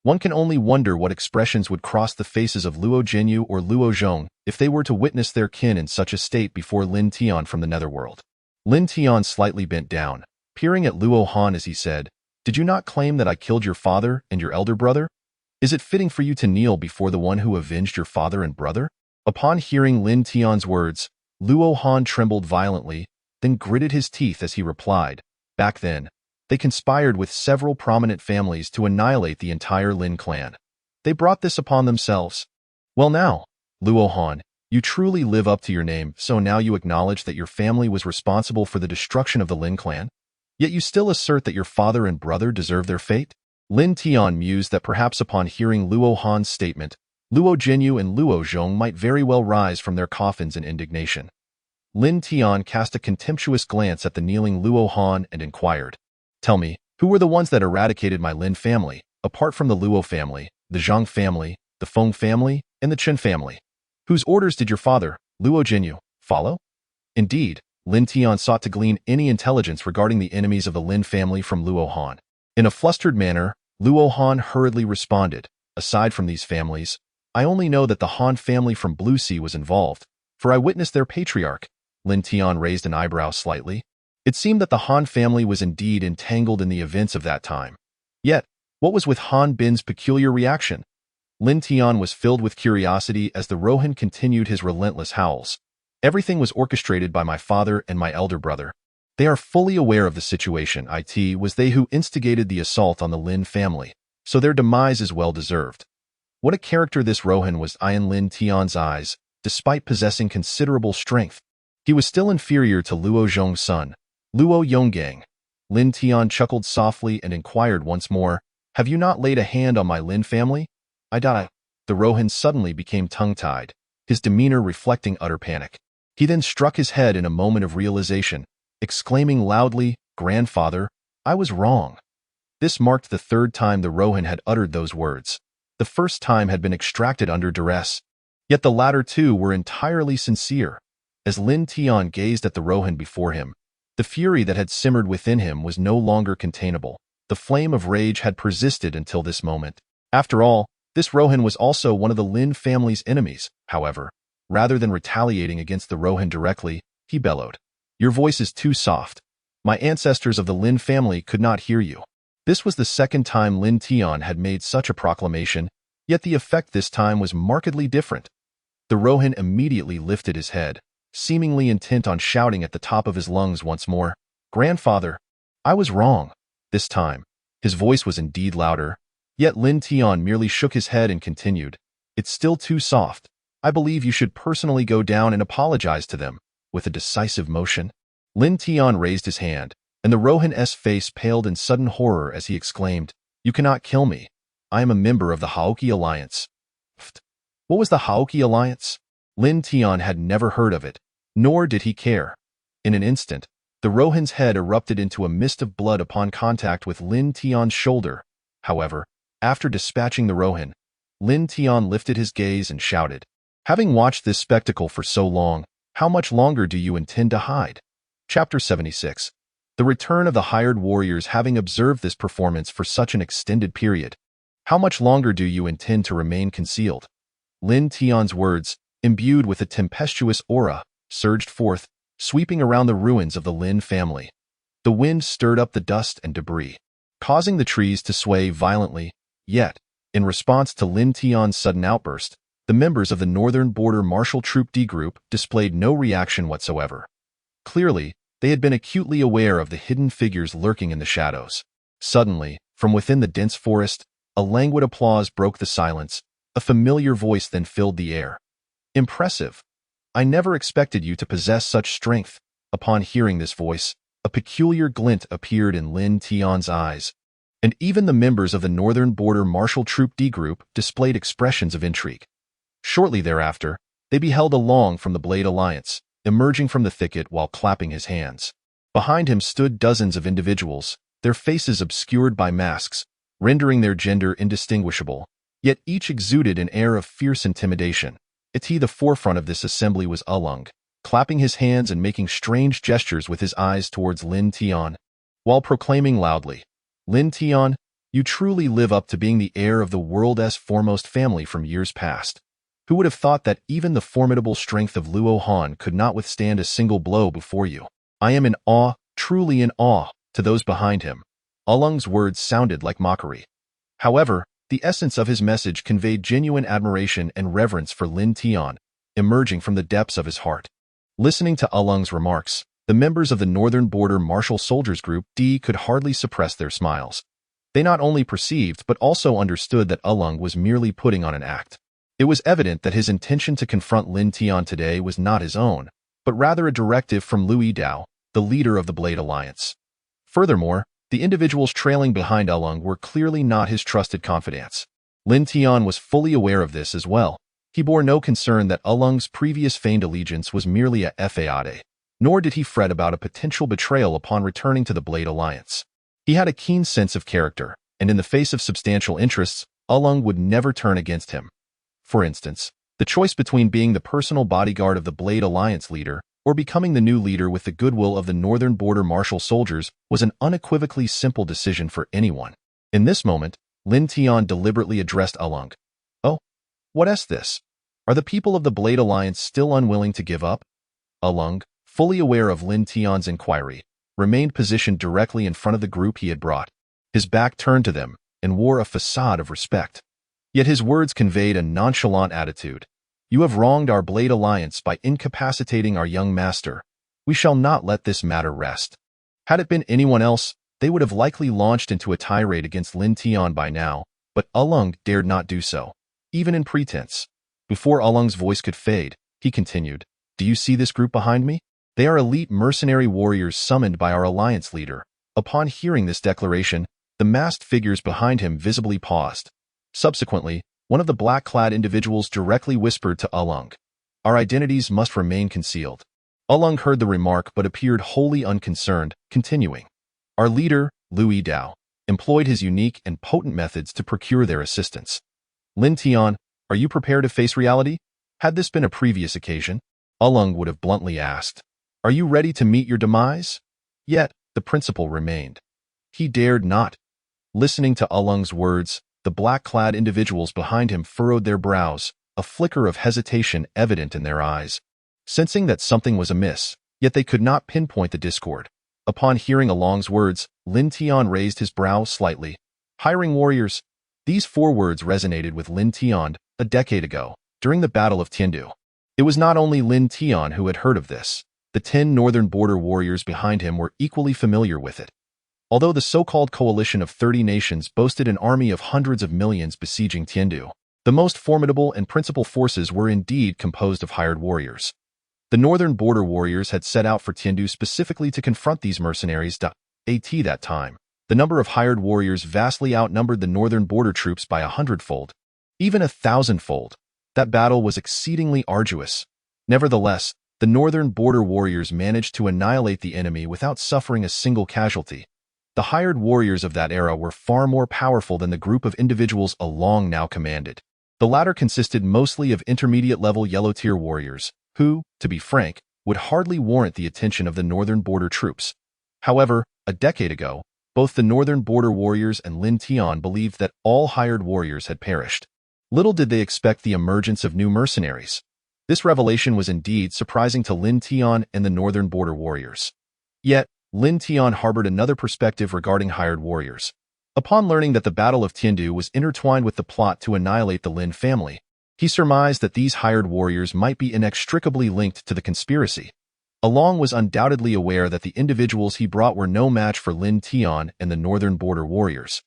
One can only wonder what expressions would cross the faces of Luo Jinyu or Luo Zhong if they were to witness their kin in such a state before Lin Tian from the netherworld. Lin Tian slightly bent down, peering at Luo Han as he said, "Did you not claim that I killed your father and your elder brother? Is it fitting for you to kneel before the one who avenged your father and brother?" Upon hearing Lin Tian's words, Luo Han trembled violently, then gritted his teeth as he replied, "Back then, they conspired with several prominent families to annihilate the entire Lin clan. They brought this upon themselves. Well now, Luo Han, you truly live up to your name, so now you acknowledge that your family was responsible for the destruction of the Lin clan? Yet you still assert that your father and brother deserve their fate?" Lin Tian mused that perhaps upon hearing Luo Han's statement, Luo Jinyu and Luo Zhong might very well rise from their coffins in indignation. Lin Tian cast a contemptuous glance at the kneeling Luo Han and inquired, "Tell me, who were the ones that eradicated my Lin family, apart from the Luo family, the Zhang family, the Feng family, and the Chen family? Whose orders did your father, Luo Jinyu, follow?" Indeed, Lin Tian sought to glean any intelligence regarding the enemies of the Lin family from Luo Han. In a flustered manner, Luo Han hurriedly responded, "Aside from these families, I only know that the Han family from Blue Sea was involved, for I witnessed their patriarch." Lin Tian raised an eyebrow slightly. It seemed that the Han family was indeed entangled in the events of that time. Yet, what was with Han Bin's peculiar reaction? Lin Tian was filled with curiosity as the Rohan continued his relentless howls. "Everything was orchestrated by my father and my elder brother. They are fully aware of the situation. It was they who instigated the assault on the Lin family, so their demise is well deserved." What a character this Rohan was in Lin Tian's eyes, despite possessing considerable strength. He was still inferior to Luo Zhong's son, Luo Yonggang. Lin Tian chuckled softly and inquired once more, "Have you not laid a hand on my Lin family?" "I die." The Rohan suddenly became tongue-tied, his demeanor reflecting utter panic. He then struck his head in a moment of realization, exclaiming loudly, "Grandfather, I was wrong." This marked the third time the Rohan had uttered those words. The first time had been extracted under duress, yet the latter two were entirely sincere. As Lin Tian gazed at the Rohan before him, the fury that had simmered within him was no longer containable. The flame of rage had persisted until this moment. After all, this Rohan was also one of the Lin family's enemies. However, rather than retaliating against the Rohan directly, he bellowed, "Your voice is too soft. My ancestors of the Lin family could not hear you." This was the second time Lin Tian had made such a proclamation, yet the effect this time was markedly different. The Rohan immediately lifted his head, seemingly intent on shouting at the top of his lungs once more, "Grandfather, I was wrong." This time, his voice was indeed louder, yet Lin Tian merely shook his head and continued, "It's still too soft. I believe you should personally go down and apologize to them." With a decisive motion, Lin Tian raised his hand, and the Rohan's face paled in sudden horror as he exclaimed, "You cannot kill me. I am a member of the Haoki Alliance." What was the Haoki Alliance? Lin Tian had never heard of it, nor did he care. In an instant, the Rohan's head erupted into a mist of blood upon contact with Lin Tian's shoulder. However, after dispatching the Rohan, Lin Tian lifted his gaze and shouted, "Having watched this spectacle for so long, how much longer do you intend to hide?" Chapter 76. The return of the hired warriors. Having observed this performance for such an extended period, how much longer do you intend to remain concealed? Lin Tian's words, imbued with a tempestuous aura, surged forth, sweeping around the ruins of the Lin family. The wind stirred up the dust and debris, causing the trees to sway violently. Yet, in response to Lin Tian's sudden outburst, the members of the Northern Border Martial Troop D Group displayed no reaction whatsoever. Clearly, they had been acutely aware of the hidden figures lurking in the shadows. Suddenly, from within the dense forest, a languid applause broke the silence. A familiar voice then filled the air. "Impressive. I never expected you to possess such strength." Upon hearing this voice, a peculiar glint appeared in Lin Tian's eyes. and even the members of the Northern Border Martial Troop D Group displayed expressions of intrigue. Shortly thereafter, they beheld Along from the Blade Alliance, emerging from the thicket while clapping his hands. Behind him stood dozens of individuals, their faces obscured by masks, rendering their gender indistinguishable, yet each exuded an air of fierce intimidation. At the forefront of this assembly was Along, clapping his hands and making strange gestures with his eyes towards Lin Tian, while proclaiming loudly, "Lin Tian, you truly live up to being the heir of the world's foremost family from years past. Who would have thought that even the formidable strength of Luo Han could not withstand a single blow before you? I am in awe, truly in awe." To those behind him, Along's words sounded like mockery. However, the essence of his message conveyed genuine admiration and reverence for Lin Tian, emerging from the depths of his heart. Listening to Along's remarks, the members of the Northern Border Martial Soldiers Group D could hardly suppress their smiles. They not only perceived but also understood that Along was merely putting on an act. It was evident that his intention to confront Lin Tian today was not his own, but rather a directive from Lu Yidao, the leader of the Blade Alliance. Furthermore, the individuals trailing behind Along were clearly not his trusted confidants. Lin Tian was fully aware of this as well. He bore no concern that Along's previous feigned allegiance was merely a facade, nor did he fret about a potential betrayal upon returning to the Blade Alliance. He had a keen sense of character, and in the face of substantial interests, Along would never turn against him. For instance, the choice between being the personal bodyguard of the Blade Alliance leader or becoming the new leader with the goodwill of the Northern Border Martial Soldiers was an unequivocally simple decision for anyone. In this moment, Lin Tian deliberately addressed Along. "Oh, what's this? Are the people of the Blade Alliance still unwilling to give up?" Along, fully aware of Lin Tian's inquiry, remained positioned directly in front of the group he had brought, his back turned to them, and wore a facade of respect. Yet his words conveyed a nonchalant attitude. "You have wronged our Blade Alliance by incapacitating our young master. We shall not let this matter rest." Had it been anyone else, they would have likely launched into a tirade against Lin Tian by now, but Along dared not do so, even in pretense. Before Along's voice could fade, he continued, "Do you see this group behind me? They are elite mercenary warriors summoned by our alliance leader." Upon hearing this declaration, the masked figures behind him visibly paused. Subsequently, one of the black-clad individuals directly whispered to Along, "Our identities must remain concealed." Along heard the remark but appeared wholly unconcerned, continuing, "Our leader, Lu Yidao, employed his unique and potent methods to procure their assistance. Lin Tian, are you prepared to face reality? Had this been a previous occasion, Along would have bluntly asked, "Are you ready to meet your demise?" Yet, the principle remained. He dared not. Listening to Along's words, the black-clad individuals behind him furrowed their brows, a flicker of hesitation evident in their eyes. Sensing that something was amiss, yet they could not pinpoint the discord. Upon hearing Along's words, Lin Tian raised his brow slightly. "Hiring warriors." These 4 words resonated with Lin Tian a decade ago, during the Battle of Tiandu. It was not only Lin Tian who had heard of this. The 10 Northern Border warriors behind him were equally familiar with it. Although the so-called coalition of 30 nations boasted an army of hundreds of millions besieging Tiandu, the most formidable and principal forces were indeed composed of hired warriors. The Northern Border warriors had set out for Tiandu specifically to confront these mercenaries. At that time, the number of hired warriors vastly outnumbered the Northern Border troops by 100-fold, even 1,000-fold. That battle was exceedingly arduous. Nevertheless, the Northern Border warriors managed to annihilate the enemy without suffering a single casualty. The hired warriors of that era were far more powerful than the group of individuals Along now commanded. The latter consisted mostly of intermediate-level yellow-tier warriors, who, to be frank, would hardly warrant the attention of the Northern Border troops. However, a decade ago, both the Northern Border warriors and Lin Tian believed that all hired warriors had perished. Little did they expect the emergence of new mercenaries. This revelation was indeed surprising to Lin Tian and the Northern Border warriors. Yet, Lin Tian harbored another perspective regarding hired warriors. Upon learning that the Battle of Tiandu was intertwined with the plot to annihilate the Lin family, he surmised that these hired warriors might be inextricably linked to the conspiracy. Along was undoubtedly aware that the individuals he brought were no match for Lin Tian and the Northern Border warriors.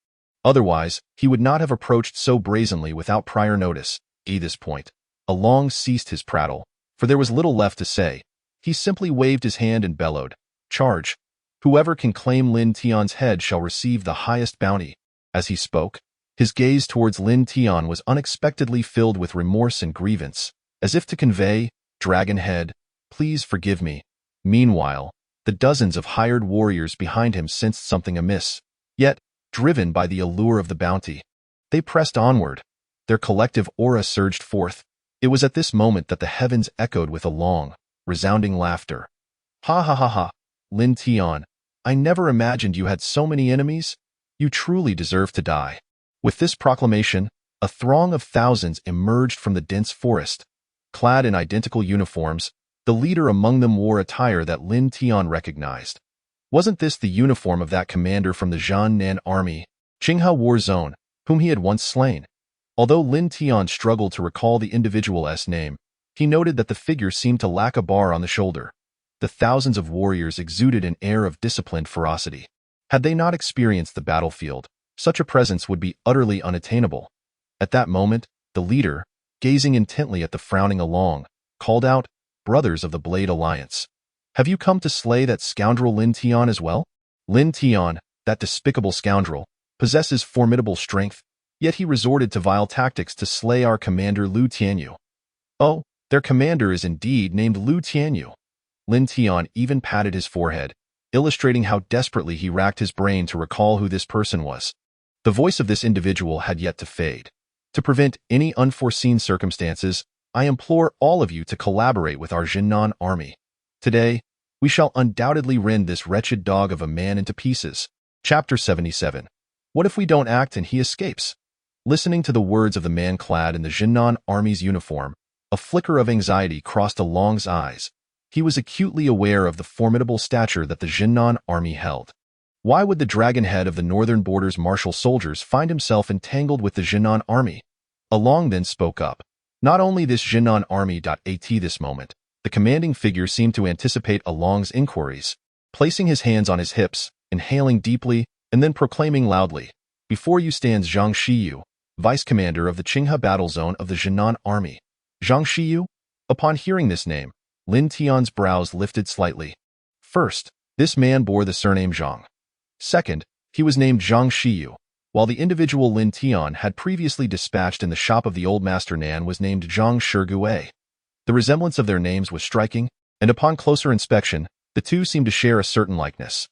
Otherwise, he would not have approached so brazenly without prior notice. At this point, Along ceased his prattle, for there was little left to say. He simply waved his hand and bellowed, "Charge! Whoever can claim Lin Tian's head shall receive the highest bounty." As he spoke, his gaze towards Lin Tian was unexpectedly filled with remorse and grievance, as if to convey, "Dragon Head, please forgive me." Meanwhile, the dozens of hired warriors behind him sensed something amiss, yet, driven by the allure of the bounty, they pressed onward. Their collective aura surged forth. It was at this moment that the heavens echoed with a long, resounding laughter. "Ha ha ha ha, Lin Tian, I never imagined you had so many enemies. You truly deserve to die." With this proclamation, a throng of thousands emerged from the dense forest. Clad in identical uniforms, the leader among them wore attire that Lin Tian recognized. Wasn't this the uniform of that commander from the Jiannan army, Qinghe War Zone, whom he had once slain? Although Lin Tian struggled to recall the individual's name, he noted that the figure seemed to lack a bar on the shoulder. The thousands of warriors exuded an air of disciplined ferocity. Had they not experienced the battlefield, such a presence would be utterly unattainable. At that moment, the leader, gazing intently at the frowning along, called out, "Brothers of the Blade Alliance, have you come to slay that scoundrel Lin Tian as well?" Lin Tian, that despicable scoundrel, possesses formidable strength, yet he resorted to vile tactics to slay our commander Lu Tianyu. "Oh, their commander is indeed named Lu Tianyu." Lin Tian even patted his forehead, illustrating how desperately he racked his brain to recall who this person was. The voice of this individual had yet to fade. "To prevent any unforeseen circumstances, I implore all of you to collaborate with our Jiannan army. Today, we shall undoubtedly rend this wretched dog of a man into pieces." Chapter 77. What if we don't act and he escapes? Listening to the words of the man clad in the Jiannan army's uniform, a flicker of anxiety crossed Along's eyes. He was acutely aware of the formidable stature that the Jiannan army held. Why would the dragon head of the northern border's martial soldiers find himself entangled with the Jiannan army? Along then spoke up. Not only this Jiannan army.at this moment, the commanding figure seemed to anticipate Along's inquiries, placing his hands on his hips, inhaling deeply, and then proclaiming loudly, "Before you stands Zhang Shiyu, vice commander of the Qinghe battle zone of the Jiannan army." Zhang Shiyu? Upon hearing this name, Lin Tian's brows lifted slightly. First, this man bore the surname Zhang. Second, he was named Zhang Shiyu, while the individual Lin Tian had previously dispatched in the shop of the old master Nan was named Zhang Shiguei. The resemblance of their names was striking, and upon closer inspection, the two seemed to share a certain likeness.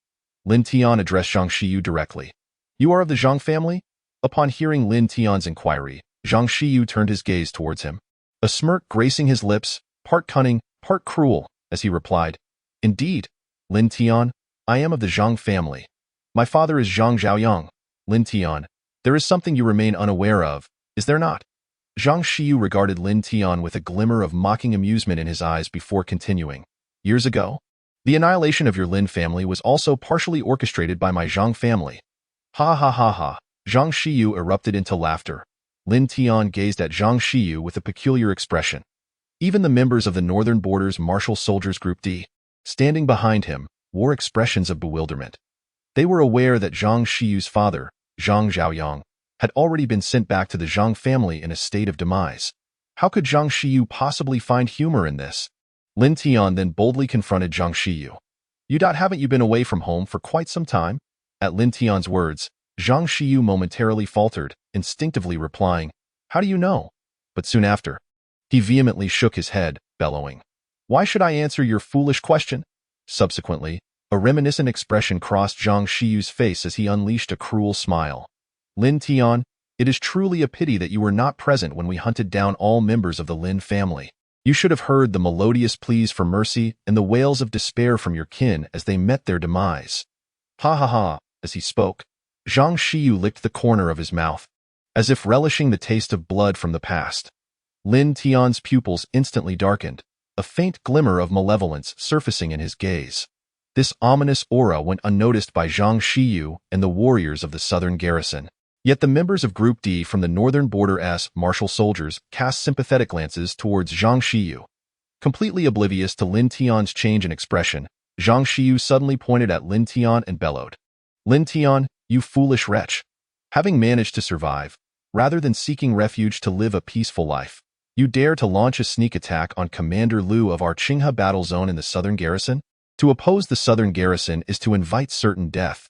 Lin Tian addressed Zhang Shiyu directly. "You are of the Zhang family?" Upon hearing Lin Tian's inquiry, Zhang Shiyu turned his gaze towards him, a smirk gracing his lips, part cunning, part cruel, as he replied, "Indeed, Lin Tian, I am of the Zhang family. My father is Zhang Zhaoyang." Lin Tian, there is something you remain unaware of, is there not? Zhang Shiyu regarded Lin Tian with a glimmer of mocking amusement in his eyes before continuing. "Years ago, the annihilation of your Lin family was also partially orchestrated by my Zhang family." "Ha ha ha ha." Zhang Shiyu erupted into laughter. Lin Tian gazed at Zhang Shiyu with a peculiar expression. Even the members of the Northern Border's Martial Soldiers Group D, standing behind him, wore expressions of bewilderment. They were aware that Zhang Shiyu's father, Zhang Zhaoyang, had already been sent back to the Zhang family in a state of demise. How could Zhang Shiyu possibly find humor in this? Lin Tian then boldly confronted Zhang Shiyu. Haven't you been away from home for quite some time?" At Lin Tian's words, Zhang Shiyu momentarily faltered, instinctively replying, "How do you know?" But soon after, he vehemently shook his head, bellowing, "Why should I answer your foolish question?" Subsequently, a reminiscent expression crossed Zhang Shiyu's face as he unleashed a cruel smile. "Lin Tian, it is truly a pity that you were not present when we hunted down all members of the Lin family. You should have heard the melodious pleas for mercy and the wails of despair from your kin as they met their demise." "Ha ha ha." As he spoke, Zhang Shiyu licked the corner of his mouth, as if relishing the taste of blood from the past. Lin Tian's pupils instantly darkened, a faint glimmer of malevolence surfacing in his gaze. This ominous aura went unnoticed by Zhang Shiyu and the warriors of the southern garrison. Yet the members of Group D from the northern border's martial soldiers cast sympathetic glances towards Zhang Shiyu. Completely oblivious to Lin Tian's change in expression, Zhang Shiyu suddenly pointed at Lin Tian and bellowed, "Lin Tian, you foolish wretch. Having managed to survive, rather than seeking refuge to live a peaceful life, you dare to launch a sneak attack on Commander Lu of our Qinghe battle zone in the southern garrison? To oppose the southern garrison is to invite certain death.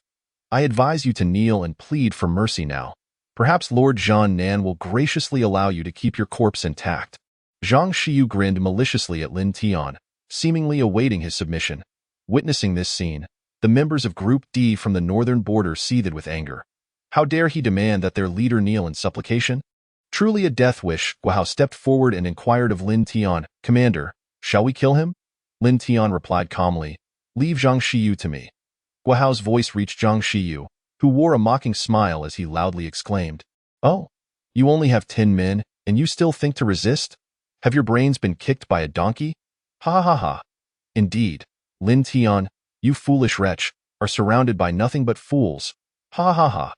I advise you to kneel and plead for mercy now. Perhaps Lord Zhang Nan will graciously allow you to keep your corpse intact." Zhang Xiyu grinned maliciously at Lin Tian, seemingly awaiting his submission. Witnessing this scene, the members of Group D from the northern border seethed with anger. How dare he demand that their leader kneel in supplication? Truly a death wish. Guo stepped forward and inquired of Lin Tian, "Commander, shall we kill him?" Lin Tian replied calmly, "Leave Zhang Xiyu to me." Guo's voice reached Zhang Xiyu, who wore a mocking smile as he loudly exclaimed, "Oh, you only have 10 men, and you still think to resist? Have your brains been kicked by a donkey? Ha ha ha. Indeed, Lin Tian, you foolish wretch, are surrounded by nothing but fools. Ha ha ha."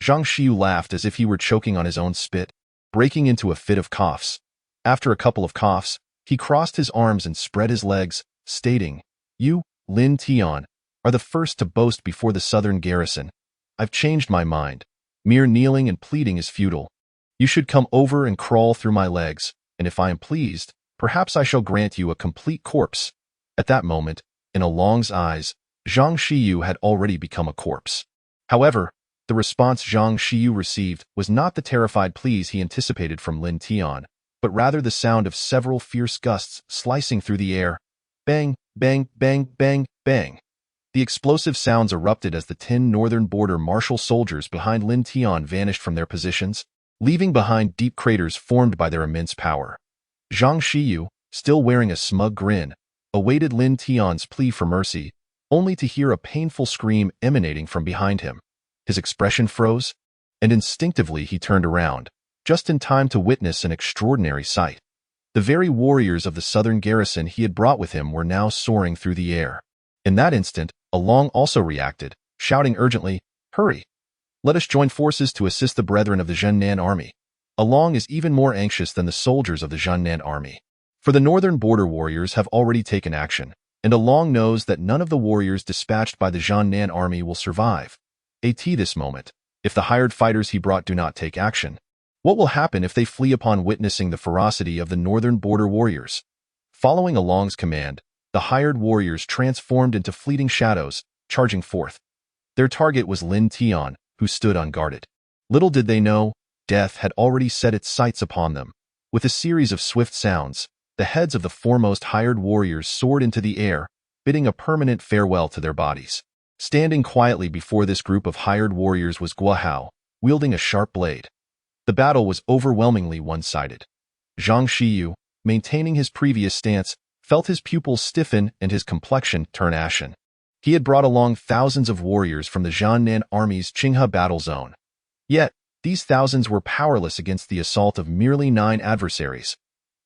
Zhang Xiyu laughed as if he were choking on his own spit, breaking into a fit of coughs. After a couple of coughs, he crossed his arms and spread his legs, stating, "You, Lin Tian, are the first to boast before the southern garrison. I've changed my mind. Mere kneeling and pleading is futile. You should come over and crawl through my legs, and if I am pleased, perhaps I shall grant you a complete corpse." At that moment, in Along's eyes, Zhang Xiyu had already become a corpse. However, the response Zhang Xiyu received was not the terrified pleas he anticipated from Lin Tian, but rather the sound of several fierce gusts slicing through the air. Bang, bang, bang, bang, bang. The explosive sounds erupted as the 10 northern border martial soldiers behind Lin Tian vanished from their positions, leaving behind deep craters formed by their immense power. Zhang Xiyu, still wearing a smug grin, awaited Lin Tian's plea for mercy, only to hear a painful scream emanating from behind him. His expression froze, and instinctively he turned around, just in time to witness an extraordinary sight. The very warriors of the southern garrison he had brought with him were now soaring through the air. In that instant, Along also reacted, shouting urgently, "Hurry! Let us join forces to assist the brethren of the Zhennan army." Along is even more anxious than the soldiers of the Zhennan army. For the northern border warriors have already taken action, and Along knows that none of the warriors dispatched by the Zhennan army will survive. At this moment, if the hired fighters he brought do not take action, what will happen if they flee upon witnessing the ferocity of the northern border warriors? Following Along's command, the hired warriors transformed into fleeting shadows, charging forth. Their target was Lin Tian, who stood unguarded. Little did they know, death had already set its sights upon them. With a series of swift sounds, the heads of the foremost hired warriors soared into the air, bidding a permanent farewell to their bodies. Standing quietly before this group of hired warriors was Guo Hao, wielding a sharp blade. The battle was overwhelmingly one-sided. Zhang Xiyu, maintaining his previous stance, felt his pupils stiffen and his complexion turn ashen. He had brought along thousands of warriors from the Zhennan army's Qinghe battle zone. Yet, these thousands were powerless against the assault of merely 9 adversaries.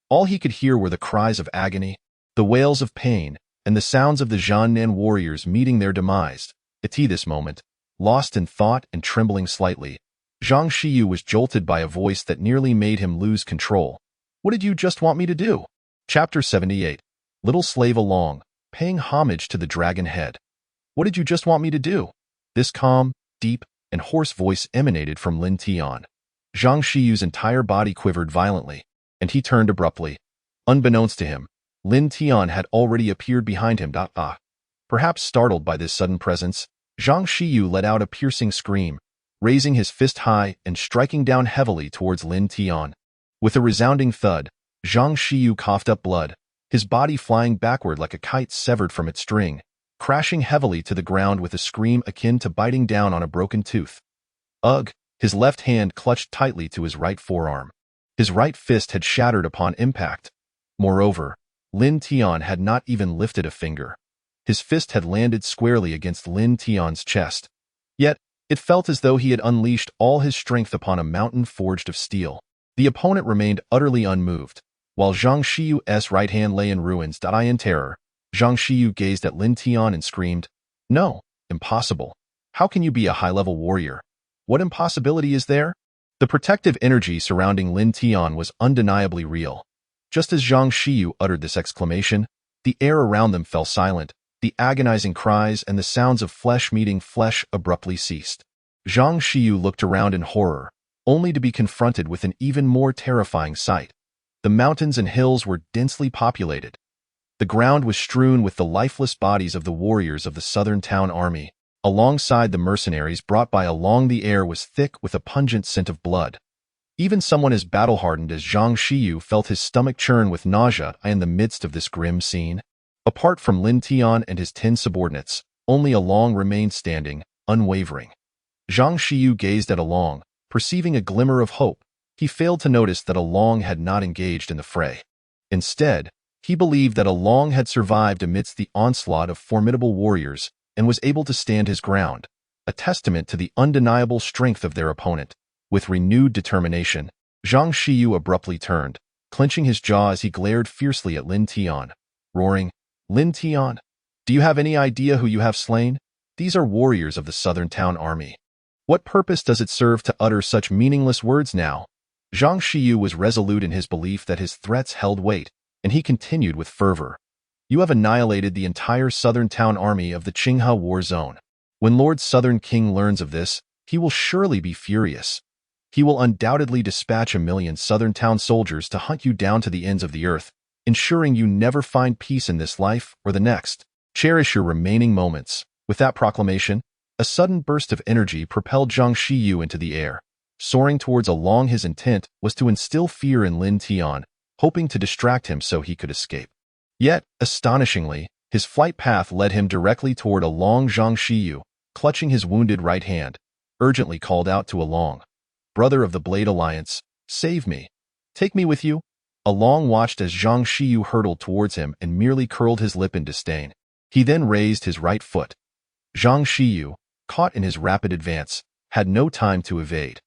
All he could hear were the cries of agony, the wails of pain, and the sounds of the Zhennan warriors meeting their demise. At this moment, lost in thought and trembling slightly, Zhang Xiyu was jolted by a voice that nearly made him lose control. "What did you just want me to do?" Chapter 78. Little Slave Along, paying homage to the dragon head. "What did you just want me to do?" This calm, deep, and hoarse voice emanated from Lin Tian. Zhang Xiyu's entire body quivered violently, and he turned abruptly. Unbeknownst to him, Lin Tian had already appeared behind him. Perhaps startled by this sudden presence, Zhang Xiyu let out a piercing scream, raising his fist high and striking down heavily towards Lin Tian. With a resounding thud, Zhang Xiyu coughed up blood, his body flying backward like a kite severed from its string, crashing heavily to the ground with a scream akin to biting down on a broken tooth. Ugh! His left hand clutched tightly to his right forearm. His right fist had shattered upon impact. Moreover, Lin Tian had not even lifted a finger. His fist had landed squarely against Lin Tian's chest. Yet, it felt as though he had unleashed all his strength upon a mountain forged of steel. The opponent remained utterly unmoved. While Zhang Xiyu's right hand lay in ruins. In terror, Zhang Xiyu gazed at Lin Tian and screamed, "No, impossible. How can you be a high-level warrior? What impossibility is there?" The protective energy surrounding Lin Tian was undeniably real. Just as Zhang Xiyu uttered this exclamation, the air around them fell silent. The agonizing cries and the sounds of flesh meeting flesh abruptly ceased. Zhang Xiyu looked around in horror, only to be confronted with an even more terrifying sight. The mountains and hills were densely populated. The ground was strewn with the lifeless bodies of the warriors of the Southern Town Army. Alongside the mercenaries brought by along the air was thick with a pungent scent of blood. Even someone as battle-hardened as Zhang Xiyu felt his stomach churn with nausea in the midst of this grim scene. Apart from Lin Tian and his 10 subordinates, only Along remained standing, unwavering. Zhang Xiyu gazed at Along, perceiving a glimmer of hope. He failed to notice that Along had not engaged in the fray. Instead, he believed that Along had survived amidst the onslaught of formidable warriors and was able to stand his ground, a testament to the undeniable strength of their opponent. With renewed determination, Zhang Xiyu abruptly turned, clenching his jaw as he glared fiercely at Lin Tian, roaring, "Lin Tian, do you have any idea who you have slain? These are warriors of the Southern Town Army. What purpose does it serve to utter such meaningless words now?" Zhang Xiyu was resolute in his belief that his threats held weight, and he continued with fervor. "You have annihilated the entire Southern Town Army of the Qinghe War Zone. When Lord Southern King learns of this, he will surely be furious. He will undoubtedly dispatch 1,000,000 Southern Town soldiers to hunt you down to the ends of the earth, ensuring you never find peace in this life or the next. Cherish your remaining moments." With that proclamation, a sudden burst of energy propelled Zhang Xiyu into the air. Soaring towards Along, his intent was to instill fear in Lin Tian, hoping to distract him so he could escape. Yet, astonishingly, his flight path led him directly toward Along. Zhang Xiyu, clutching his wounded right hand, urgently called out to Along, "Brother of the Blade Alliance, save me. Take me with you." Along watched as Zhang Xiyu hurtled towards him and merely curled his lip in disdain. He then raised his right foot. Zhang Xiyu, caught in his rapid advance, had no time to evade.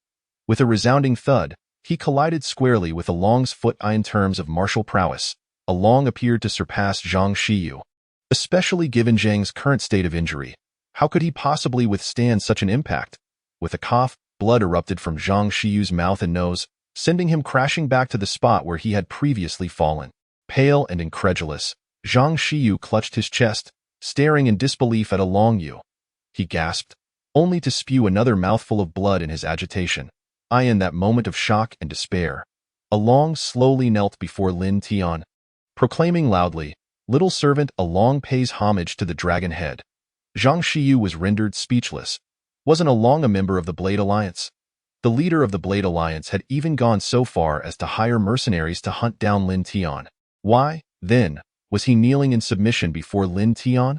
With a resounding thud, he collided squarely with Along's foot. In terms of martial prowess, Along appeared to surpass Zhang Xiyu. Especially given Zhang's current state of injury, how could he possibly withstand such an impact? With a cough, blood erupted from Zhang Xiyu's mouth and nose, sending him crashing back to the spot where he had previously fallen. Pale and incredulous, Zhang Xiyu clutched his chest, staring in disbelief at Along. "You," he gasped, only to spew another mouthful of blood in his agitation. In that moment of shock and despair, Along slowly knelt before Lin Tian, proclaiming loudly, "Little servant." Along pays homage to the dragon head. Zhang Xiyu was rendered speechless. Wasn't Along a member of the Blade Alliance? The leader of the Blade Alliance had even gone so far as to hire mercenaries to hunt down Lin Tian. Why, then, was he kneeling in submission before Lin Tian?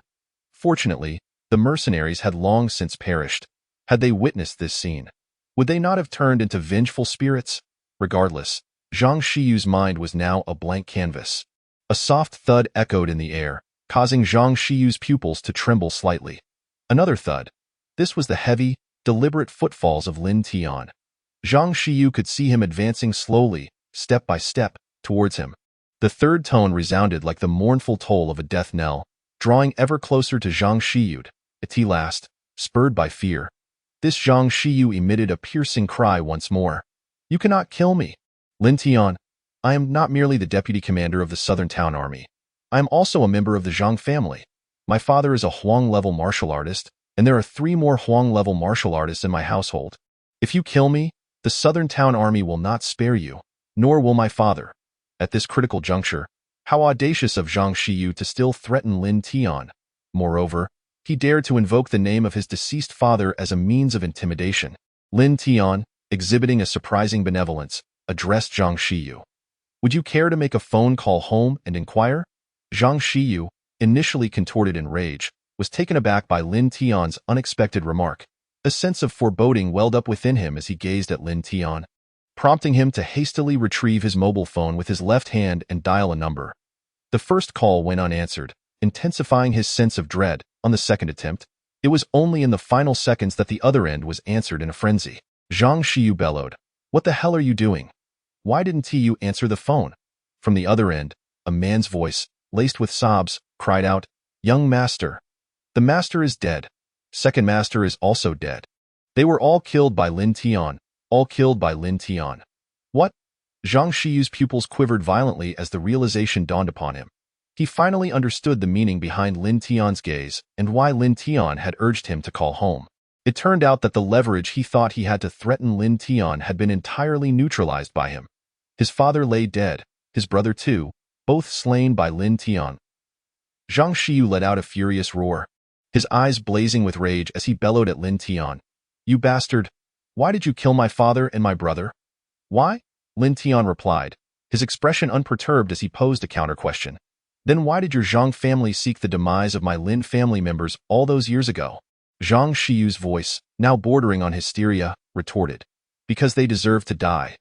Fortunately, the mercenaries had long since perished. Had they witnessed this scene, would they not have turned into vengeful spirits? Regardless, Zhang Xiyu's mind was now a blank canvas. A soft thud echoed in the air, causing Zhang Xiyu's pupils to tremble slightly. Another thud. This was the heavy, deliberate footfalls of Lin Tian. Zhang Xiyu could see him advancing slowly, step by step, towards him. The third tone resounded like the mournful toll of a death knell, drawing ever closer to Zhang Xiyu. At last, spurred by fear, this Zhang Xiyu emitted a piercing cry once more. "You cannot kill me, Lin Tian. I am not merely the deputy commander of the Southern Town Army. I am also a member of the Zhang family. My father is a Huang-level martial artist, and there are 3 more Huang-level martial artists in my household. If you kill me, the Southern Town Army will not spare you, nor will my father." At this critical juncture, how audacious of Zhang Xiyu to still threaten Lin Tian. Moreover, he dared to invoke the name of his deceased father as a means of intimidation. Lin Tian, exhibiting a surprising benevolence, addressed Zhang Xiyu. "Would you care to make a phone call home and inquire?" Zhang Xiyu, initially contorted in rage, was taken aback by Lin Tian's unexpected remark. A sense of foreboding welled up within him as he gazed at Lin Tian, prompting him to hastily retrieve his mobile phone with his left hand and dial a number. The first call went unanswered, intensifying his sense of dread. On the second attempt, it was only in the final seconds that the other end was answered in a frenzy. Zhang Xiyu bellowed, "What the hell are you doing? Why didn't you answer the phone?" From the other end, a man's voice, laced with sobs, cried out, "Young master, the master is dead. Second master is also dead. They were all killed by Lin Tian, all killed by Lin Tian." What? Zhang Xiyu's pupils quivered violently as the realization dawned upon him. He finally understood the meaning behind Lin Tian's gaze and why Lin Tian had urged him to call home. It turned out that the leverage he thought he had to threaten Lin Tian had been entirely neutralized by him. His father lay dead, his brother too, both slain by Lin Tian. Zhang Xiyu let out a furious roar. his eyes blazing with rage as he bellowed at Lin Tian. "You bastard! Why did you kill my father and my brother?" "Why?" Lin Tian replied, his expression unperturbed as he posed a counter-question. "Then why did your Zhang family seek the demise of my Lin family members all those years ago?" Zhang Shiyu's voice, now bordering on hysteria, retorted. "Because they deserve to die.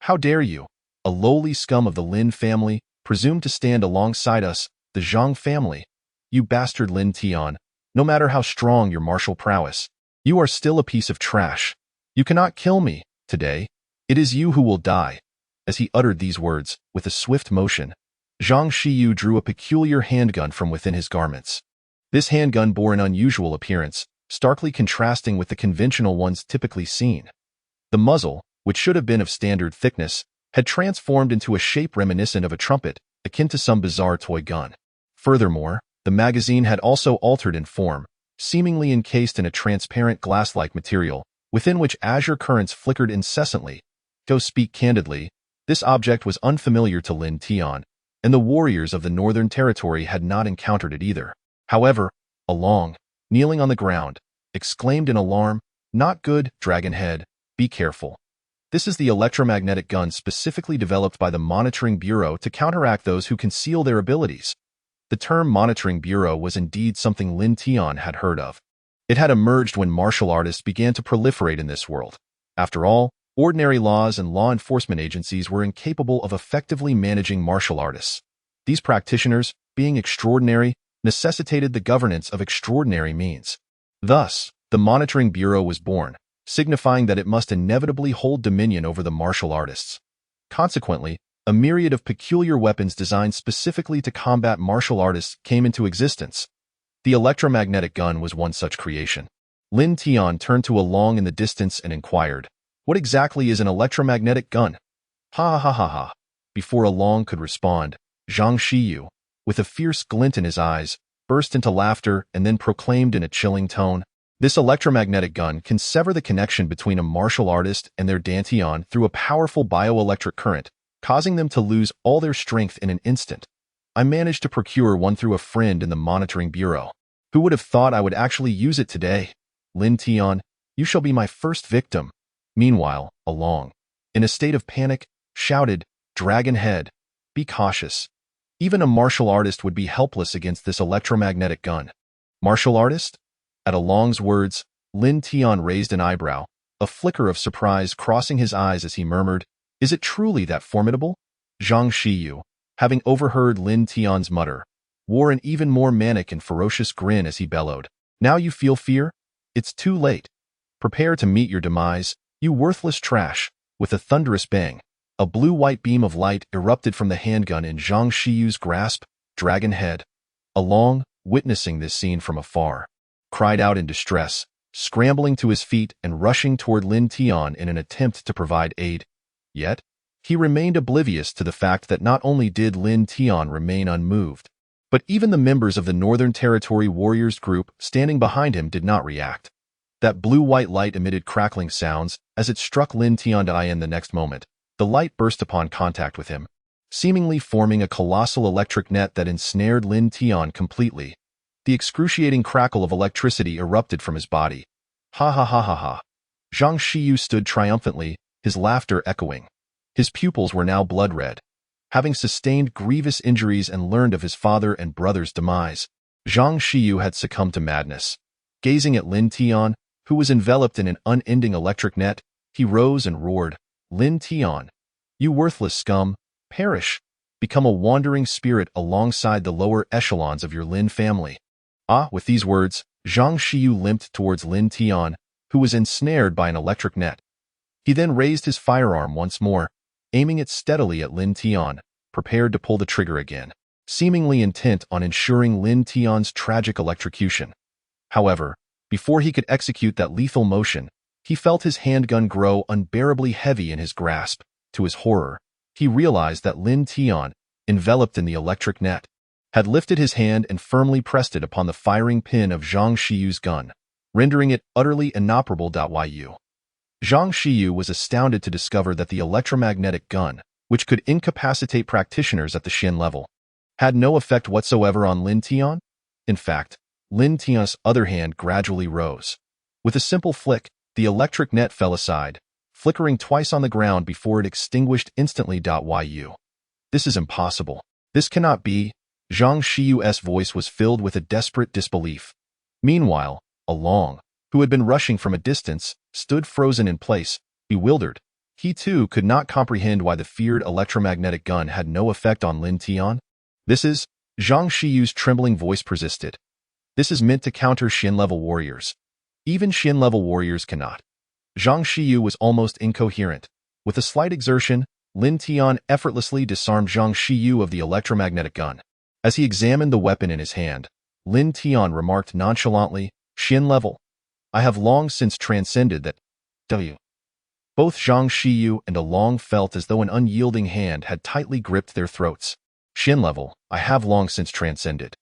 How dare you, a lowly scum of the Lin family, presume to stand alongside us, the Zhang family? You bastard Lin Tian, no matter how strong your martial prowess, you are still a piece of trash. You cannot kill me today. It is you who will die." As he uttered these words, with a swift motion, Zhang Shiyu drew a peculiar handgun from within his garments. This handgun bore an unusual appearance, starkly contrasting with the conventional ones typically seen. The muzzle, which should have been of standard thickness, had transformed into a shape reminiscent of a trumpet, akin to some bizarre toy gun. Furthermore, the magazine had also altered in form, seemingly encased in a transparent glass-like material, within which azure currents flickered incessantly. To speak candidly, this object was unfamiliar to Lin Tian, and the warriors of the Northern Territory had not encountered it either. However, Along, kneeling on the ground, exclaimed in alarm, "Not good, Dragonhead, be careful. This is the electromagnetic gun specifically developed by the Monitoring Bureau to counteract those who conceal their abilities." The term Monitoring Bureau was indeed something Lin Tian had heard of. It had emerged when martial artists began to proliferate in this world. After all, ordinary laws and law enforcement agencies were incapable of effectively managing martial artists. These practitioners, being extraordinary, necessitated the governance of extraordinary means. Thus, the Monitoring Bureau was born, signifying that it must inevitably hold dominion over the martial artists. Consequently, a myriad of peculiar weapons designed specifically to combat martial artists came into existence. The electromagnetic gun was one such creation. Lin Tian turned to Along in the distance and inquired, "What exactly is an electromagnetic gun?" "Ha ha ha ha." Before Along could respond, Zhang Shiyu, with a fierce glint in his eyes, burst into laughter and then proclaimed in a chilling tone, "This electromagnetic gun can sever the connection between a martial artist and their dantian through a powerful bioelectric current, causing them to lose all their strength in an instant. I managed to procure one through a friend in the Monitoring Bureau. Who would have thought I would actually use it today? Lin Tian, you shall be my first victim." Meanwhile, Along, in a state of panic, shouted, "Dragonhead, be cautious. Even a martial artist would be helpless against this electromagnetic gun." "Martial artist?" At Along's words, Lin Tian raised an eyebrow, a flicker of surprise crossing his eyes as he murmured, "Is it truly that formidable?" Zhang Shiyu, having overheard Lin Tian's mutter, wore an even more manic and ferocious grin as he bellowed, "Now you feel fear? It's too late. Prepare to meet your demise, you worthless trash." With a thunderous bang, a blue-white beam of light erupted from the handgun in Zhang Shiyu's grasp. Dragonhead, Along, witnessing this scene from afar, cried out in distress, scrambling to his feet and rushing toward Lin Tian in an attempt to provide aid. Yet, he remained oblivious to the fact that not only did Lin Tian remain unmoved, but even the members of the Northern Territory Warriors group standing behind him did not react. That blue-white light emitted crackling sounds as it struck Lin Tian's eye, and the next moment, the light burst upon contact with him, seemingly forming a colossal electric net that ensnared Lin Tian completely. The excruciating crackle of electricity erupted from his body. "Ha ha ha ha ha." Zhang Shiyu stood triumphantly, his laughter echoing. His pupils were now blood-red. Having sustained grievous injuries and learned of his father and brother's demise, Zhang Shiyu had succumbed to madness. Gazing at Lin Tian, who was enveloped in an unending electric net, he rose and roared, "Lin Tian, you worthless scum, perish! Become a wandering spirit alongside the lower echelons of your Lin family." With these words, Zhang Shiyu limped towards Lin Tian, who was ensnared by an electric net. He then raised his firearm once more, aiming it steadily at Lin Tian, prepared to pull the trigger again, seemingly intent on ensuring Lin Tian's tragic electrocution. However, before he could execute that lethal motion, he felt his handgun grow unbearably heavy in his grasp. To his horror, he realized that Lin Tian, enveloped in the electric net, had lifted his hand and firmly pressed it upon the firing pin of Zhang Shiyu's gun, rendering it utterly inoperable. Zhang Shiyu was astounded to discover that the electromagnetic gun, which could incapacitate practitioners at the Shin level, had no effect whatsoever on Lin Tian. In fact, Lin Tian's other hand gradually rose. With a simple flick, the electric net fell aside, flickering twice on the ground before it extinguished instantly. Yu. This is impossible. This cannot be. Zhang Shiyu's voice was filled with a desperate disbelief. Meanwhile, Along, who had been rushing from a distance, stood frozen in place, bewildered. He too could not comprehend why the feared electromagnetic gun had no effect on Lin Tian. This is, Zhang Shiyu's trembling voice persisted. This is meant to counter Xin-level warriors. Even Xin-level warriors cannot. Zhang Shiyu was almost incoherent. With a slight exertion, Lin Tian effortlessly disarmed Zhang Shiyu of the electromagnetic gun. As he examined the weapon in his hand, Lin Tian remarked nonchalantly, Xin-level. I have long since transcended that. Both Zhang Shiyu and Along felt as though an unyielding hand had tightly gripped their throats. Xin-level, I have long since transcended.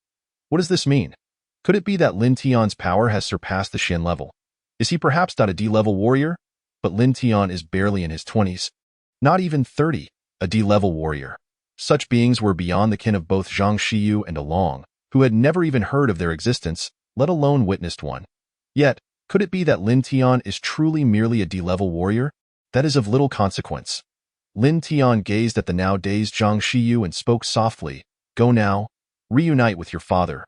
What does this mean? Could it be that Lin Tian's power has surpassed the Xin level? Is he perhaps not a D-level warrior? But Lin Tian is barely in his 20s. Not even 30, a D-level warrior. Such beings were beyond the ken of both Zhang Shiyu and Along, who had never even heard of their existence, let alone witnessed one. Yet, could it be that Lin Tian is truly merely a D-level warrior? That is of little consequence. Lin Tian gazed at the now dazed Zhang Shiyu and spoke softly, Go now, reunite with your father.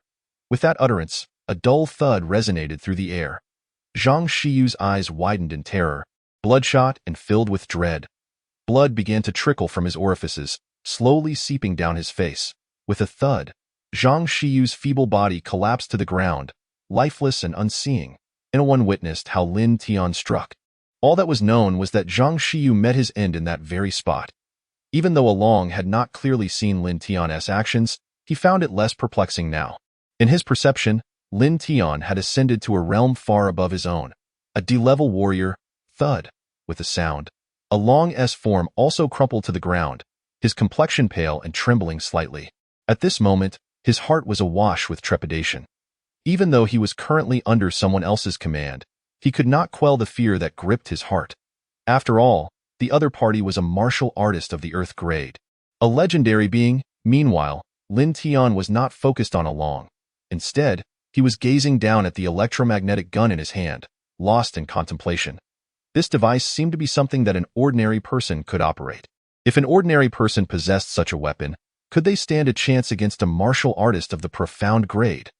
With that utterance, a dull thud resonated through the air. Zhang Shiyu's eyes widened in terror, bloodshot and filled with dread. Blood began to trickle from his orifices, slowly seeping down his face. With a thud, Zhang Shiyu's feeble body collapsed to the ground, lifeless and unseeing. No one witnessed how Lin Tian struck. All that was known was that Zhang Shiyu met his end in that very spot. Even though Along had not clearly seen Lin Tian's actions, he found it less perplexing now. In his perception, Lin Tian had ascended to a realm far above his own. A D-level warrior, thud, with a sound. Along's form also crumpled to the ground, his complexion pale and trembling slightly. At this moment, his heart was awash with trepidation. Even though he was currently under someone else's command, he could not quell the fear that gripped his heart. After all, the other party was a martial artist of the Earth grade. A legendary being. Meanwhile, Lin Tian was not focused on Along. Instead, he was gazing down at the electromagnetic gun in his hand, lost in contemplation. This device seemed to be something that an ordinary person could operate. If an ordinary person possessed such a weapon, could they stand a chance against a martial artist of the profound grade?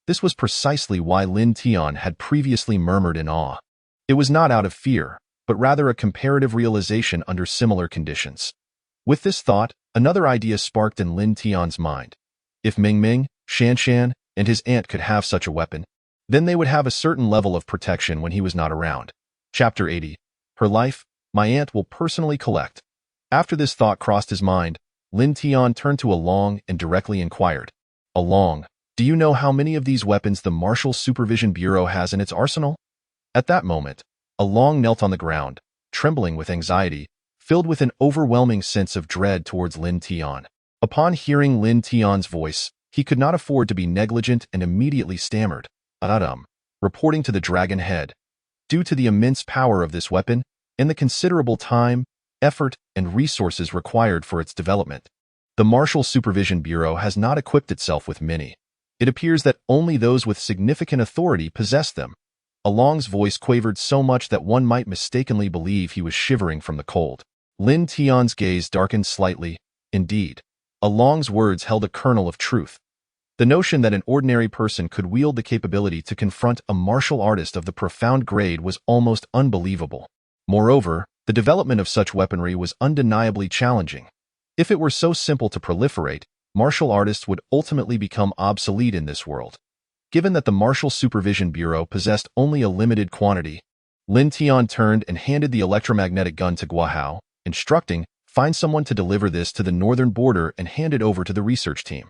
This was precisely why Lin Tian had previously murmured in awe. It was not out of fear, but rather a comparative realization under similar conditions. With this thought, another idea sparked in Lin Tian's mind. If Ming Ming, Shan Shan, and his aunt could have such a weapon, then they would have a certain level of protection when he was not around. Chapter 80. Her life, my aunt will personally collect. After this thought crossed his mind, Lin Tian turned to Along and directly inquired, Along, do you know how many of these weapons the Martial Supervision Bureau has in its arsenal? At that moment, Along knelt on the ground, trembling with anxiety, filled with an overwhelming sense of dread towards Lin Tian. Upon hearing Lin Tian's voice, he could not afford to be negligent and immediately stammered, reporting to the Dragon Head. Due to the immense power of this weapon, and the considerable time, effort, and resources required for its development, the Martial Supervision Bureau has not equipped itself with many. It appears that only those with significant authority possess them. Along's voice quavered so much that one might mistakenly believe he was shivering from the cold. Lin Tian's gaze darkened slightly. Indeed, Along's words held a kernel of truth. The notion that an ordinary person could wield the capability to confront a martial artist of the profound grade was almost unbelievable. Moreover, the development of such weaponry was undeniably challenging. If it were so simple to proliferate, martial artists would ultimately become obsolete in this world. Given that the Martial Supervision Bureau possessed only a limited quantity, Lin Tian turned and handed the electromagnetic gun to Guahao, instructing, find someone to deliver this to the northern border and hand it over to the research team.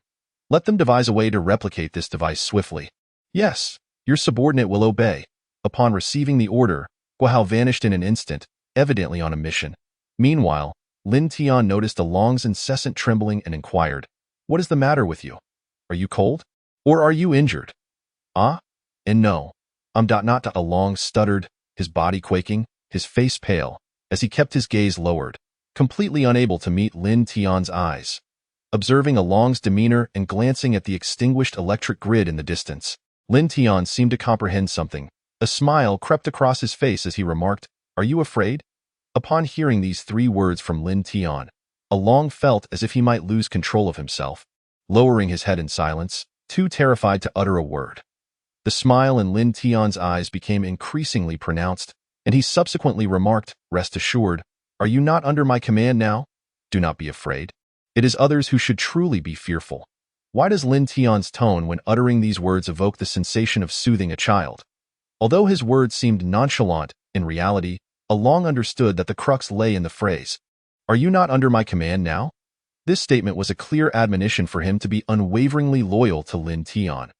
Let them devise a way to replicate this device swiftly. Yes, your subordinate will obey. Upon receiving the order, Guahao vanished in an instant, evidently on a mission. Meanwhile, Lin Tian noticed Along's incessant trembling and inquired, What is the matter with you? Are you cold? Or are you injured? Ah? And no. Not. Along stuttered, his body quaking, his face pale, as he kept his gaze lowered, completely unable to meet Lin Tian's eyes. Observing Along's demeanor and glancing at the extinguished electric grid in the distance, Lin Tian seemed to comprehend something. A smile crept across his face as he remarked, "Are you afraid?" Upon hearing these 3 words from Lin Tian, Along felt as if he might lose control of himself, lowering his head in silence, too terrified to utter a word. The smile in Lin Tian's eyes became increasingly pronounced, and he subsequently remarked, "Rest assured, are you not under my command now? Do not be afraid. It is others who should truly be fearful." Why does Lin Tian's tone when uttering these words evoke the sensation of soothing a child? Although his words seemed nonchalant, in reality, Along understood that the crux lay in the phrase, "Are you not under my command now?" This statement was a clear admonition for him to be unwaveringly loyal to Lin Tian.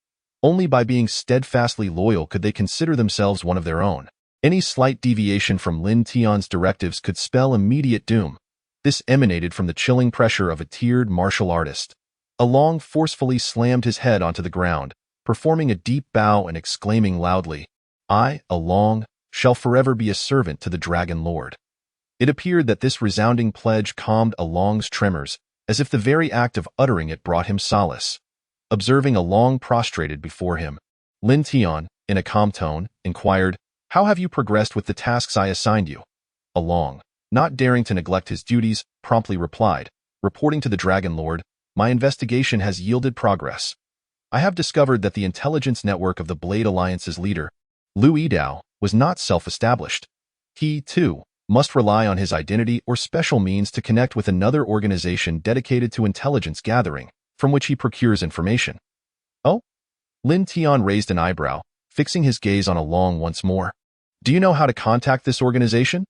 Only by being steadfastly loyal could they consider themselves one of their own. Any slight deviation from Lin Tian's directives could spell immediate doom. This emanated from the chilling pressure of a tiered martial artist. Along forcefully slammed his head onto the ground, performing a deep bow and exclaiming loudly, "I, Along, shall forever be a servant to the Dragon Lord." It appeared that this resounding pledge calmed Along's tremors, as if the very act of uttering it brought him solace. Observing Along prostrated before him, Lin Tian, in a calm tone, inquired, "How have you progressed with the tasks I assigned you?" Along, not daring to neglect his duties, promptly replied, "Reporting to the Dragon Lord, my investigation has yielded progress. I have discovered that the intelligence network of the Blade Alliance's leader, Lu Yidao, was not self-established. He, too, must rely on his identity or special means to connect with another organization dedicated to intelligence gathering, from which he procures information." "Oh?" Lin Tian raised an eyebrow, fixing his gaze on Along once more. "Do you know how to contact this organization?"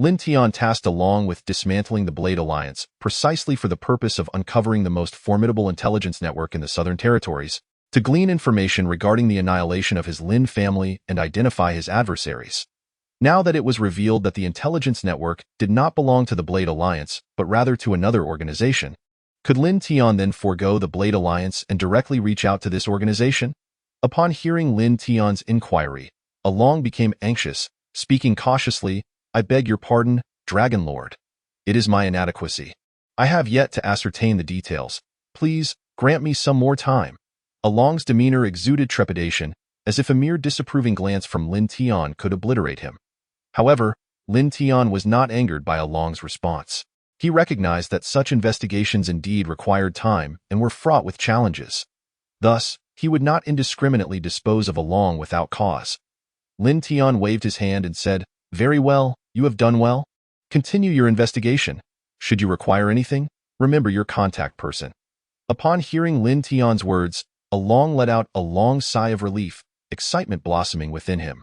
Lin Tian tasked Along with dismantling the Blade Alliance, precisely for the purpose of uncovering the most formidable intelligence network in the Southern Territories, to glean information regarding the annihilation of his Lin family and identify his adversaries. Now that it was revealed that the intelligence network did not belong to the Blade Alliance, but rather to another organization, could Lin Tian then forego the Blade Alliance and directly reach out to this organization? Upon hearing Lin Tian's inquiry, Along became anxious, speaking cautiously, "I beg your pardon, Dragon Lord. It is my inadequacy. I have yet to ascertain the details. Please, grant me some more time." Along's demeanor exuded trepidation, as if a mere disapproving glance from Lin Tian could obliterate him. However, Lin Tian was not angered by Along's response. He recognized that such investigations indeed required time and were fraught with challenges. Thus, he would not indiscriminately dispose of Along without cause. Lin Tian waved his hand and said, "Very well, you have done well. Continue your investigation. Should you require anything, remember your contact person." Upon hearing Lin Tian's words, Along let out a long sigh of relief, excitement blossoming within him.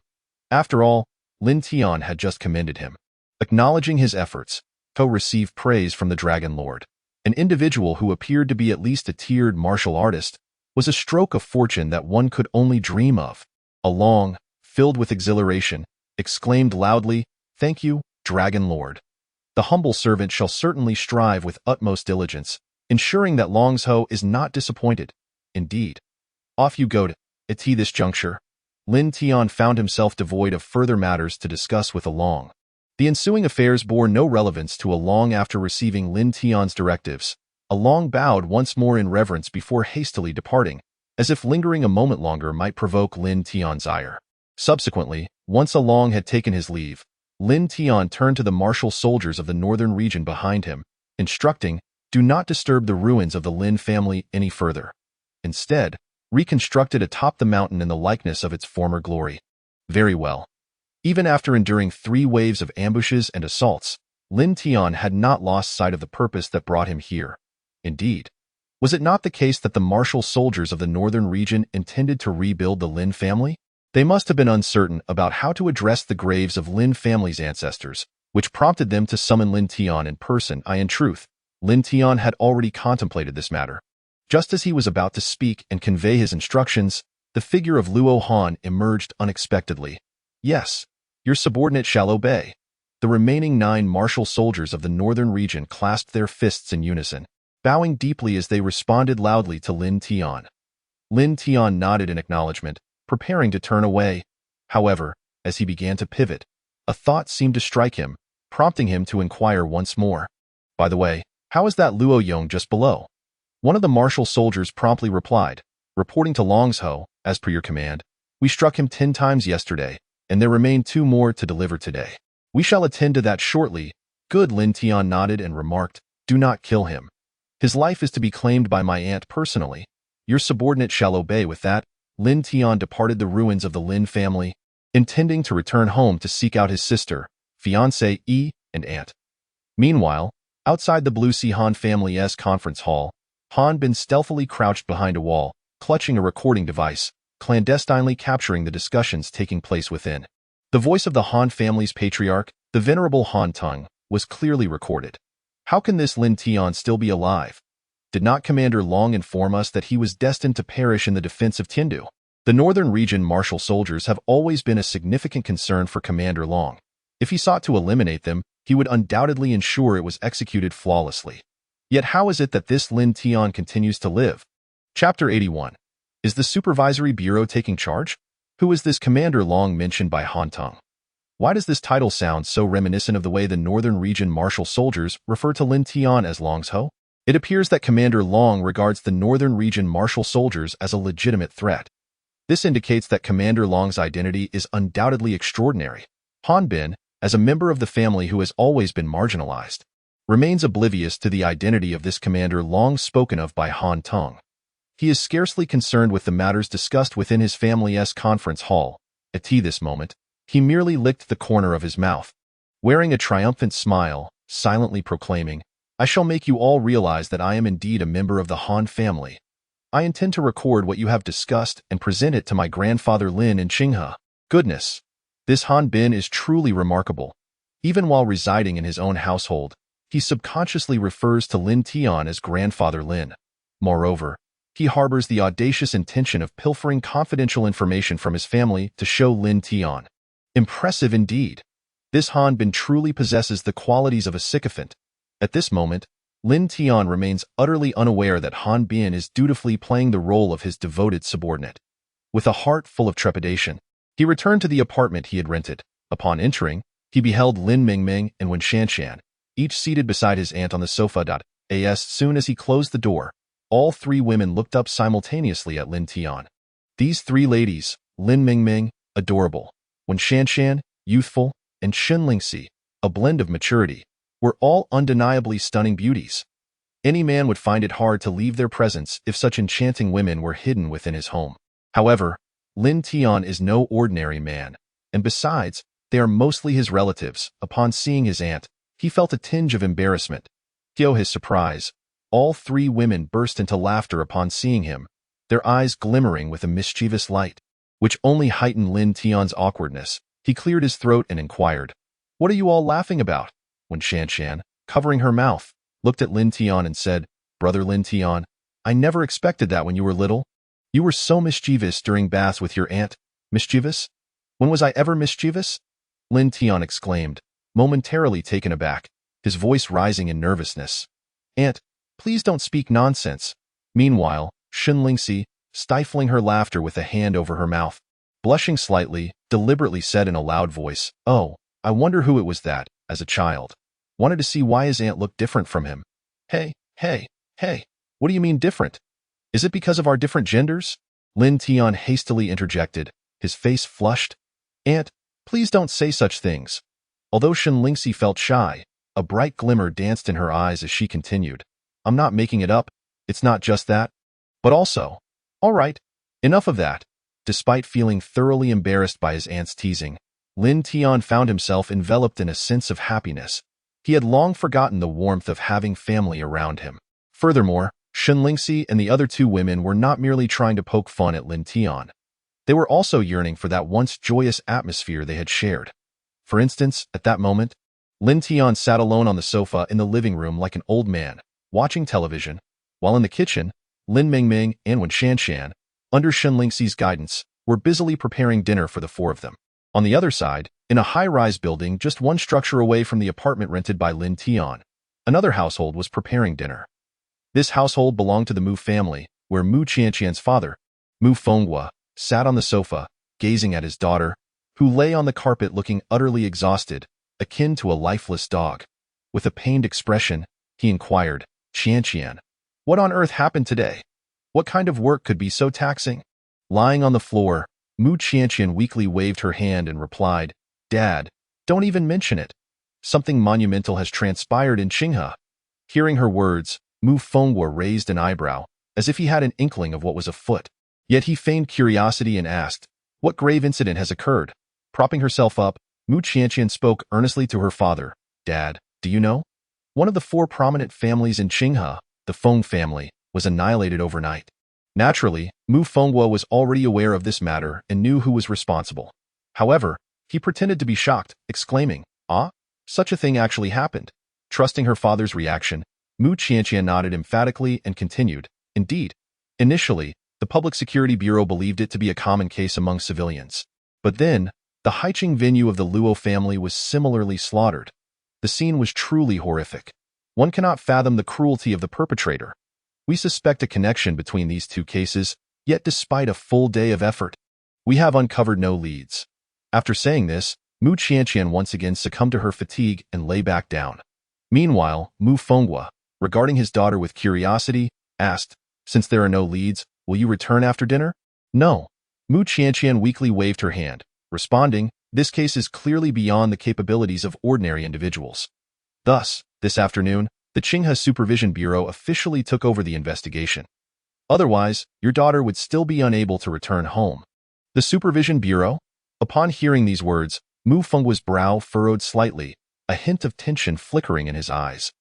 After all, Lin Tian had just commended him. Acknowledging his efforts, He received praise from the Dragon Lord. An individual who appeared to be at least a tiered martial artist was a stroke of fortune that one could only dream of. Along, filled with exhilaration, exclaimed loudly, "Thank you, Dragon Lord. The humble servant shall certainly strive with utmost diligence, ensuring that Longsho is not disappointed." Indeed. Off you go to at this juncture. Lin Tian found himself devoid of further matters to discuss with Along. The ensuing affairs bore no relevance to Along after receiving Lin Tian's directives. Along bowed once more in reverence before hastily departing, as if lingering a moment longer might provoke Lin Tian's ire. Subsequently, once Along had taken his leave, Lin Tian turned to the martial soldiers of the northern region behind him, instructing, "Do not disturb the ruins of the Lin family any further. Instead, reconstruct it atop the mountain in the likeness of its former glory." Very well. Even after enduring 3 waves of ambushes and assaults, Lin Tian had not lost sight of the purpose that brought him here. Indeed, was it not the case that the martial soldiers of the northern region intended to rebuild the Lin family? They must have been uncertain about how to address the graves of Lin family's ancestors, which prompted them to summon Lin Tian in person. In truth, Lin Tian had already contemplated this matter. Just as he was about to speak and convey his instructions, the figure of Luo Han emerged unexpectedly. "Yes, your subordinate shall obey." The remaining 9 martial soldiers of the northern region clasped their fists in unison, bowing deeply as they responded loudly to Lin Tian. Lin Tian nodded in acknowledgement, preparing to turn away. However, as he began to pivot, a thought seemed to strike him, prompting him to inquire once more. "By the way, how is that Luo Yong just below?" One of the martial soldiers promptly replied, "Reporting to Longsho, as per your command. We struck him 10 times yesterday, and there remain 2 more to deliver today. We shall attend to that shortly. Good. Lin Tian nodded and remarked, do not kill him. His life is to be claimed by my aunt personally. Your subordinate shall obey. With that, Lin Tian departed the ruins of the Lin family, intending to return home to seek out his sister, fiancée, and aunt. Meanwhile, outside the Blue Sea Han family's conference hall, Han Bin stealthily crouched behind a wall, clutching a recording device, clandestinely capturing the discussions taking place within. The voice of the Han family's patriarch, the venerable Han Tung, was clearly recorded. How can this Lin Tian still be alive? Did not Commander Long inform us that he was destined to perish in the defense of Tiandu? The northern region martial soldiers have always been a significant concern for Commander Long. If he sought to eliminate them, he would undoubtedly ensure it was executed flawlessly. Yet how is it that this Lin Tian continues to live? Chapter 81. Is the Supervisory Bureau taking charge? Who is this Commander Long mentioned by Han Tung? Why does this title sound so reminiscent of the way the northern region martial soldiers refer to Lin Tian as Long's Ho? It appears that Commander Long regards the northern region martial soldiers as a legitimate threat. This indicates that Commander Long's identity is undoubtedly extraordinary. Han Bin, as a member of the family who has always been marginalized, remains oblivious to the identity of this Commander Long spoken of by Han Tung. He is scarcely concerned with the matters discussed within his family's conference hall. At this moment, he merely licked the corner of his mouth, wearing a triumphant smile, silently proclaiming, I shall make you all realize that I am indeed a member of the Han family. I intend to record what you have discussed and present it to my grandfather Lin in Qinghe. Goodness! This Han Bin is truly remarkable. Even while residing in his own household, he subconsciously refers to Lin Tian as Grandfather Lin. Moreover, he harbors the audacious intention of pilfering confidential information from his family to show Lin Tian. Impressive indeed. This Han Bin truly possesses the qualities of a sycophant. At this moment, Lin Tian remains utterly unaware that Han Bin is dutifully playing the role of his devoted subordinate. With a heart full of trepidation, he returned to the apartment he had rented. Upon entering, he beheld Lin Mingming and Wen Shanshan, each seated beside his aunt on the sofa. As soon as he closed the door, all 3 women looked up simultaneously at Lin Tian. These 3 ladies, Lin Mingming, adorable, Wen Shanshan, youthful, and Shen Lingxi, a blend of maturity, were all undeniably stunning beauties. Any man would find it hard to leave their presence if such enchanting women were hidden within his home. However, Lin Tian is no ordinary man, and besides, they are mostly his relatives. Upon seeing his aunt, he felt a tinge of embarrassment. To his surprise, all 3 women burst into laughter upon seeing him, their eyes glimmering with a mischievous light, which only heightened Lin Tian's awkwardness. He cleared his throat and inquired, What are you all laughing about? When Shanshan, covering her mouth, looked at Lin Tian and said, Brother Lin Tian, I never expected that when you were little. You were so mischievous during baths with your aunt. Mischievous? When was I ever mischievous? Lin Tian exclaimed, momentarily taken aback, his voice rising in nervousness. Aunt, please don't speak nonsense. Meanwhile, Shen Lingxi, stifling her laughter with a hand over her mouth, blushing slightly, deliberately said in a loud voice, Oh, I wonder who it was that, as a child, wanted to see why his aunt looked different from him. Hey, what do you mean different? Is it because of our different genders? Lin Tian hastily interjected, his face flushed. Aunt, please don't say such things. Although Shen Lingxi felt shy, a bright glimmer danced in her eyes as she continued. I'm not making it up. It's not just that. But also, all right, enough of that. Despite feeling thoroughly embarrassed by his aunt's teasing, Lin Tian found himself enveloped in a sense of happiness. He had long forgotten the warmth of having family around him. Furthermore, Shen Lingxi and the other 2 women were not merely trying to poke fun at Lin Tian. They were also yearning for that once joyous atmosphere they had shared. For instance, at that moment, Lin Tian sat alone on the sofa in the living room like an old man, watching television, while in the kitchen, Lin Mingming and Wen Shanshan, under Shen Lingxi's guidance, were busily preparing dinner for the 4 of them. On the other side, in a high-rise building just 1 structure away from the apartment rented by Lin Tian, another household was preparing dinner. This household belonged to the Mu family, where Mu Qianqian's father, Mu Fenghua, sat on the sofa, gazing at his daughter, who lay on the carpet looking utterly exhausted, akin to a lifeless dog. With a pained expression, he inquired, Qianqian, what on earth happened today? What kind of work could be so taxing? Lying on the floor, Mu Qianqian weakly waved her hand and replied, "Dad, don't even mention it. Something monumental has transpired in Qinghe." Hearing her words, Mu Fengwo raised an eyebrow, as if he had an inkling of what was afoot. Yet he feigned curiosity and asked, "What grave incident has occurred?" Propping herself up, Mu Qianqian spoke earnestly to her father. "Dad, do you know? One of the four prominent families in Qinghe, the Feng family, was annihilated overnight." Naturally, Mu Fengwo was already aware of this matter and knew who was responsible. However, he pretended to be shocked, exclaiming, "Ah, such a thing actually happened." Trusting her father's reaction, Mu Qianqian nodded emphatically and continued, "Indeed. Initially, the Public Security Bureau believed it to be a common case among civilians. But then, the Haiqing venue of the Luo family was similarly slaughtered. The scene was truly horrific. One cannot fathom the cruelty of the perpetrator. We suspect a connection between these two cases, yet despite a full day of effort, we have uncovered no leads." After saying this, Mu Qianqian once again succumbed to her fatigue and lay back down. Meanwhile, Mu Fengwo, regarding his daughter with curiosity, asked, "Since there are no leads, will you return after dinner?" "No." Mu Qianqian weakly waved her hand, responding, "This case is clearly beyond the capabilities of ordinary individuals." Thus, this afternoon, the Qinghe Supervision Bureau officially took over the investigation. Otherwise, your daughter would still be unable to return home. The Supervision Bureau? Upon hearing these words, Mu Fengwo's brow furrowed slightly, a hint of tension flickering in his eyes.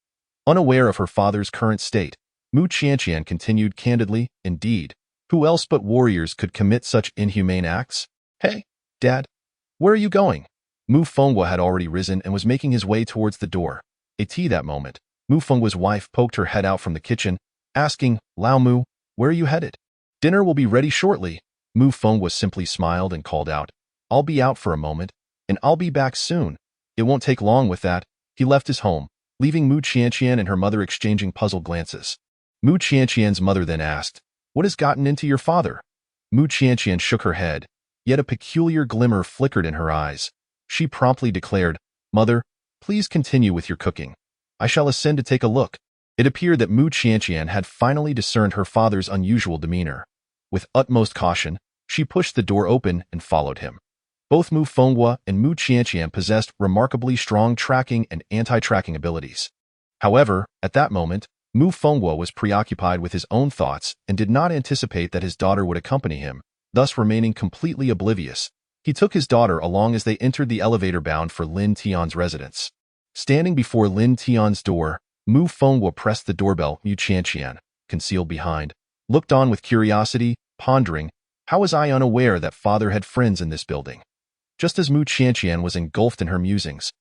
Unaware of her father's current state, Mu Qianqian continued candidly, "Indeed, who else but warriors could commit such inhumane acts?" "Hey, Dad, where are you going?" Mu Fengwo had already risen and was making his way towards the door. At that moment, Mu Fengwo's wife poked her head out from the kitchen, asking, "Lao Mu, where are you headed?" "Dinner will be ready shortly." Mu Fengwo simply smiled and called out, "I'll be out for a moment, and I'll be back soon." It won't take long with that. He left his home, leaving Mu Qianqian and her mother exchanging puzzled glances. Mu Qianqian's mother then asked, "What has gotten into your father?" Mu Qianqian shook her head, yet a peculiar glimmer flickered in her eyes. She promptly declared, "Mother, please continue with your cooking. I shall ascend to take a look." It appeared that Mu Qianqian had finally discerned her father's unusual demeanor. With utmost caution, she pushed the door open and followed him. Both Mu Fengwo and Mu Qianqian possessed remarkably strong tracking and anti-tracking abilities. However, at that moment, Mu Fengwo was preoccupied with his own thoughts and did not anticipate that his daughter would accompany him, thus remaining completely oblivious. He took his daughter along as they entered the elevator bound for Lin Tian's residence. Standing before Lin Tian's door, Mu Fengwo pressed the doorbell. Mu Qianqian, concealed behind, looked on with curiosity, pondering, "How was I unaware that father had friends in this building?" Just as Mu Qianqian was engulfed in her musings,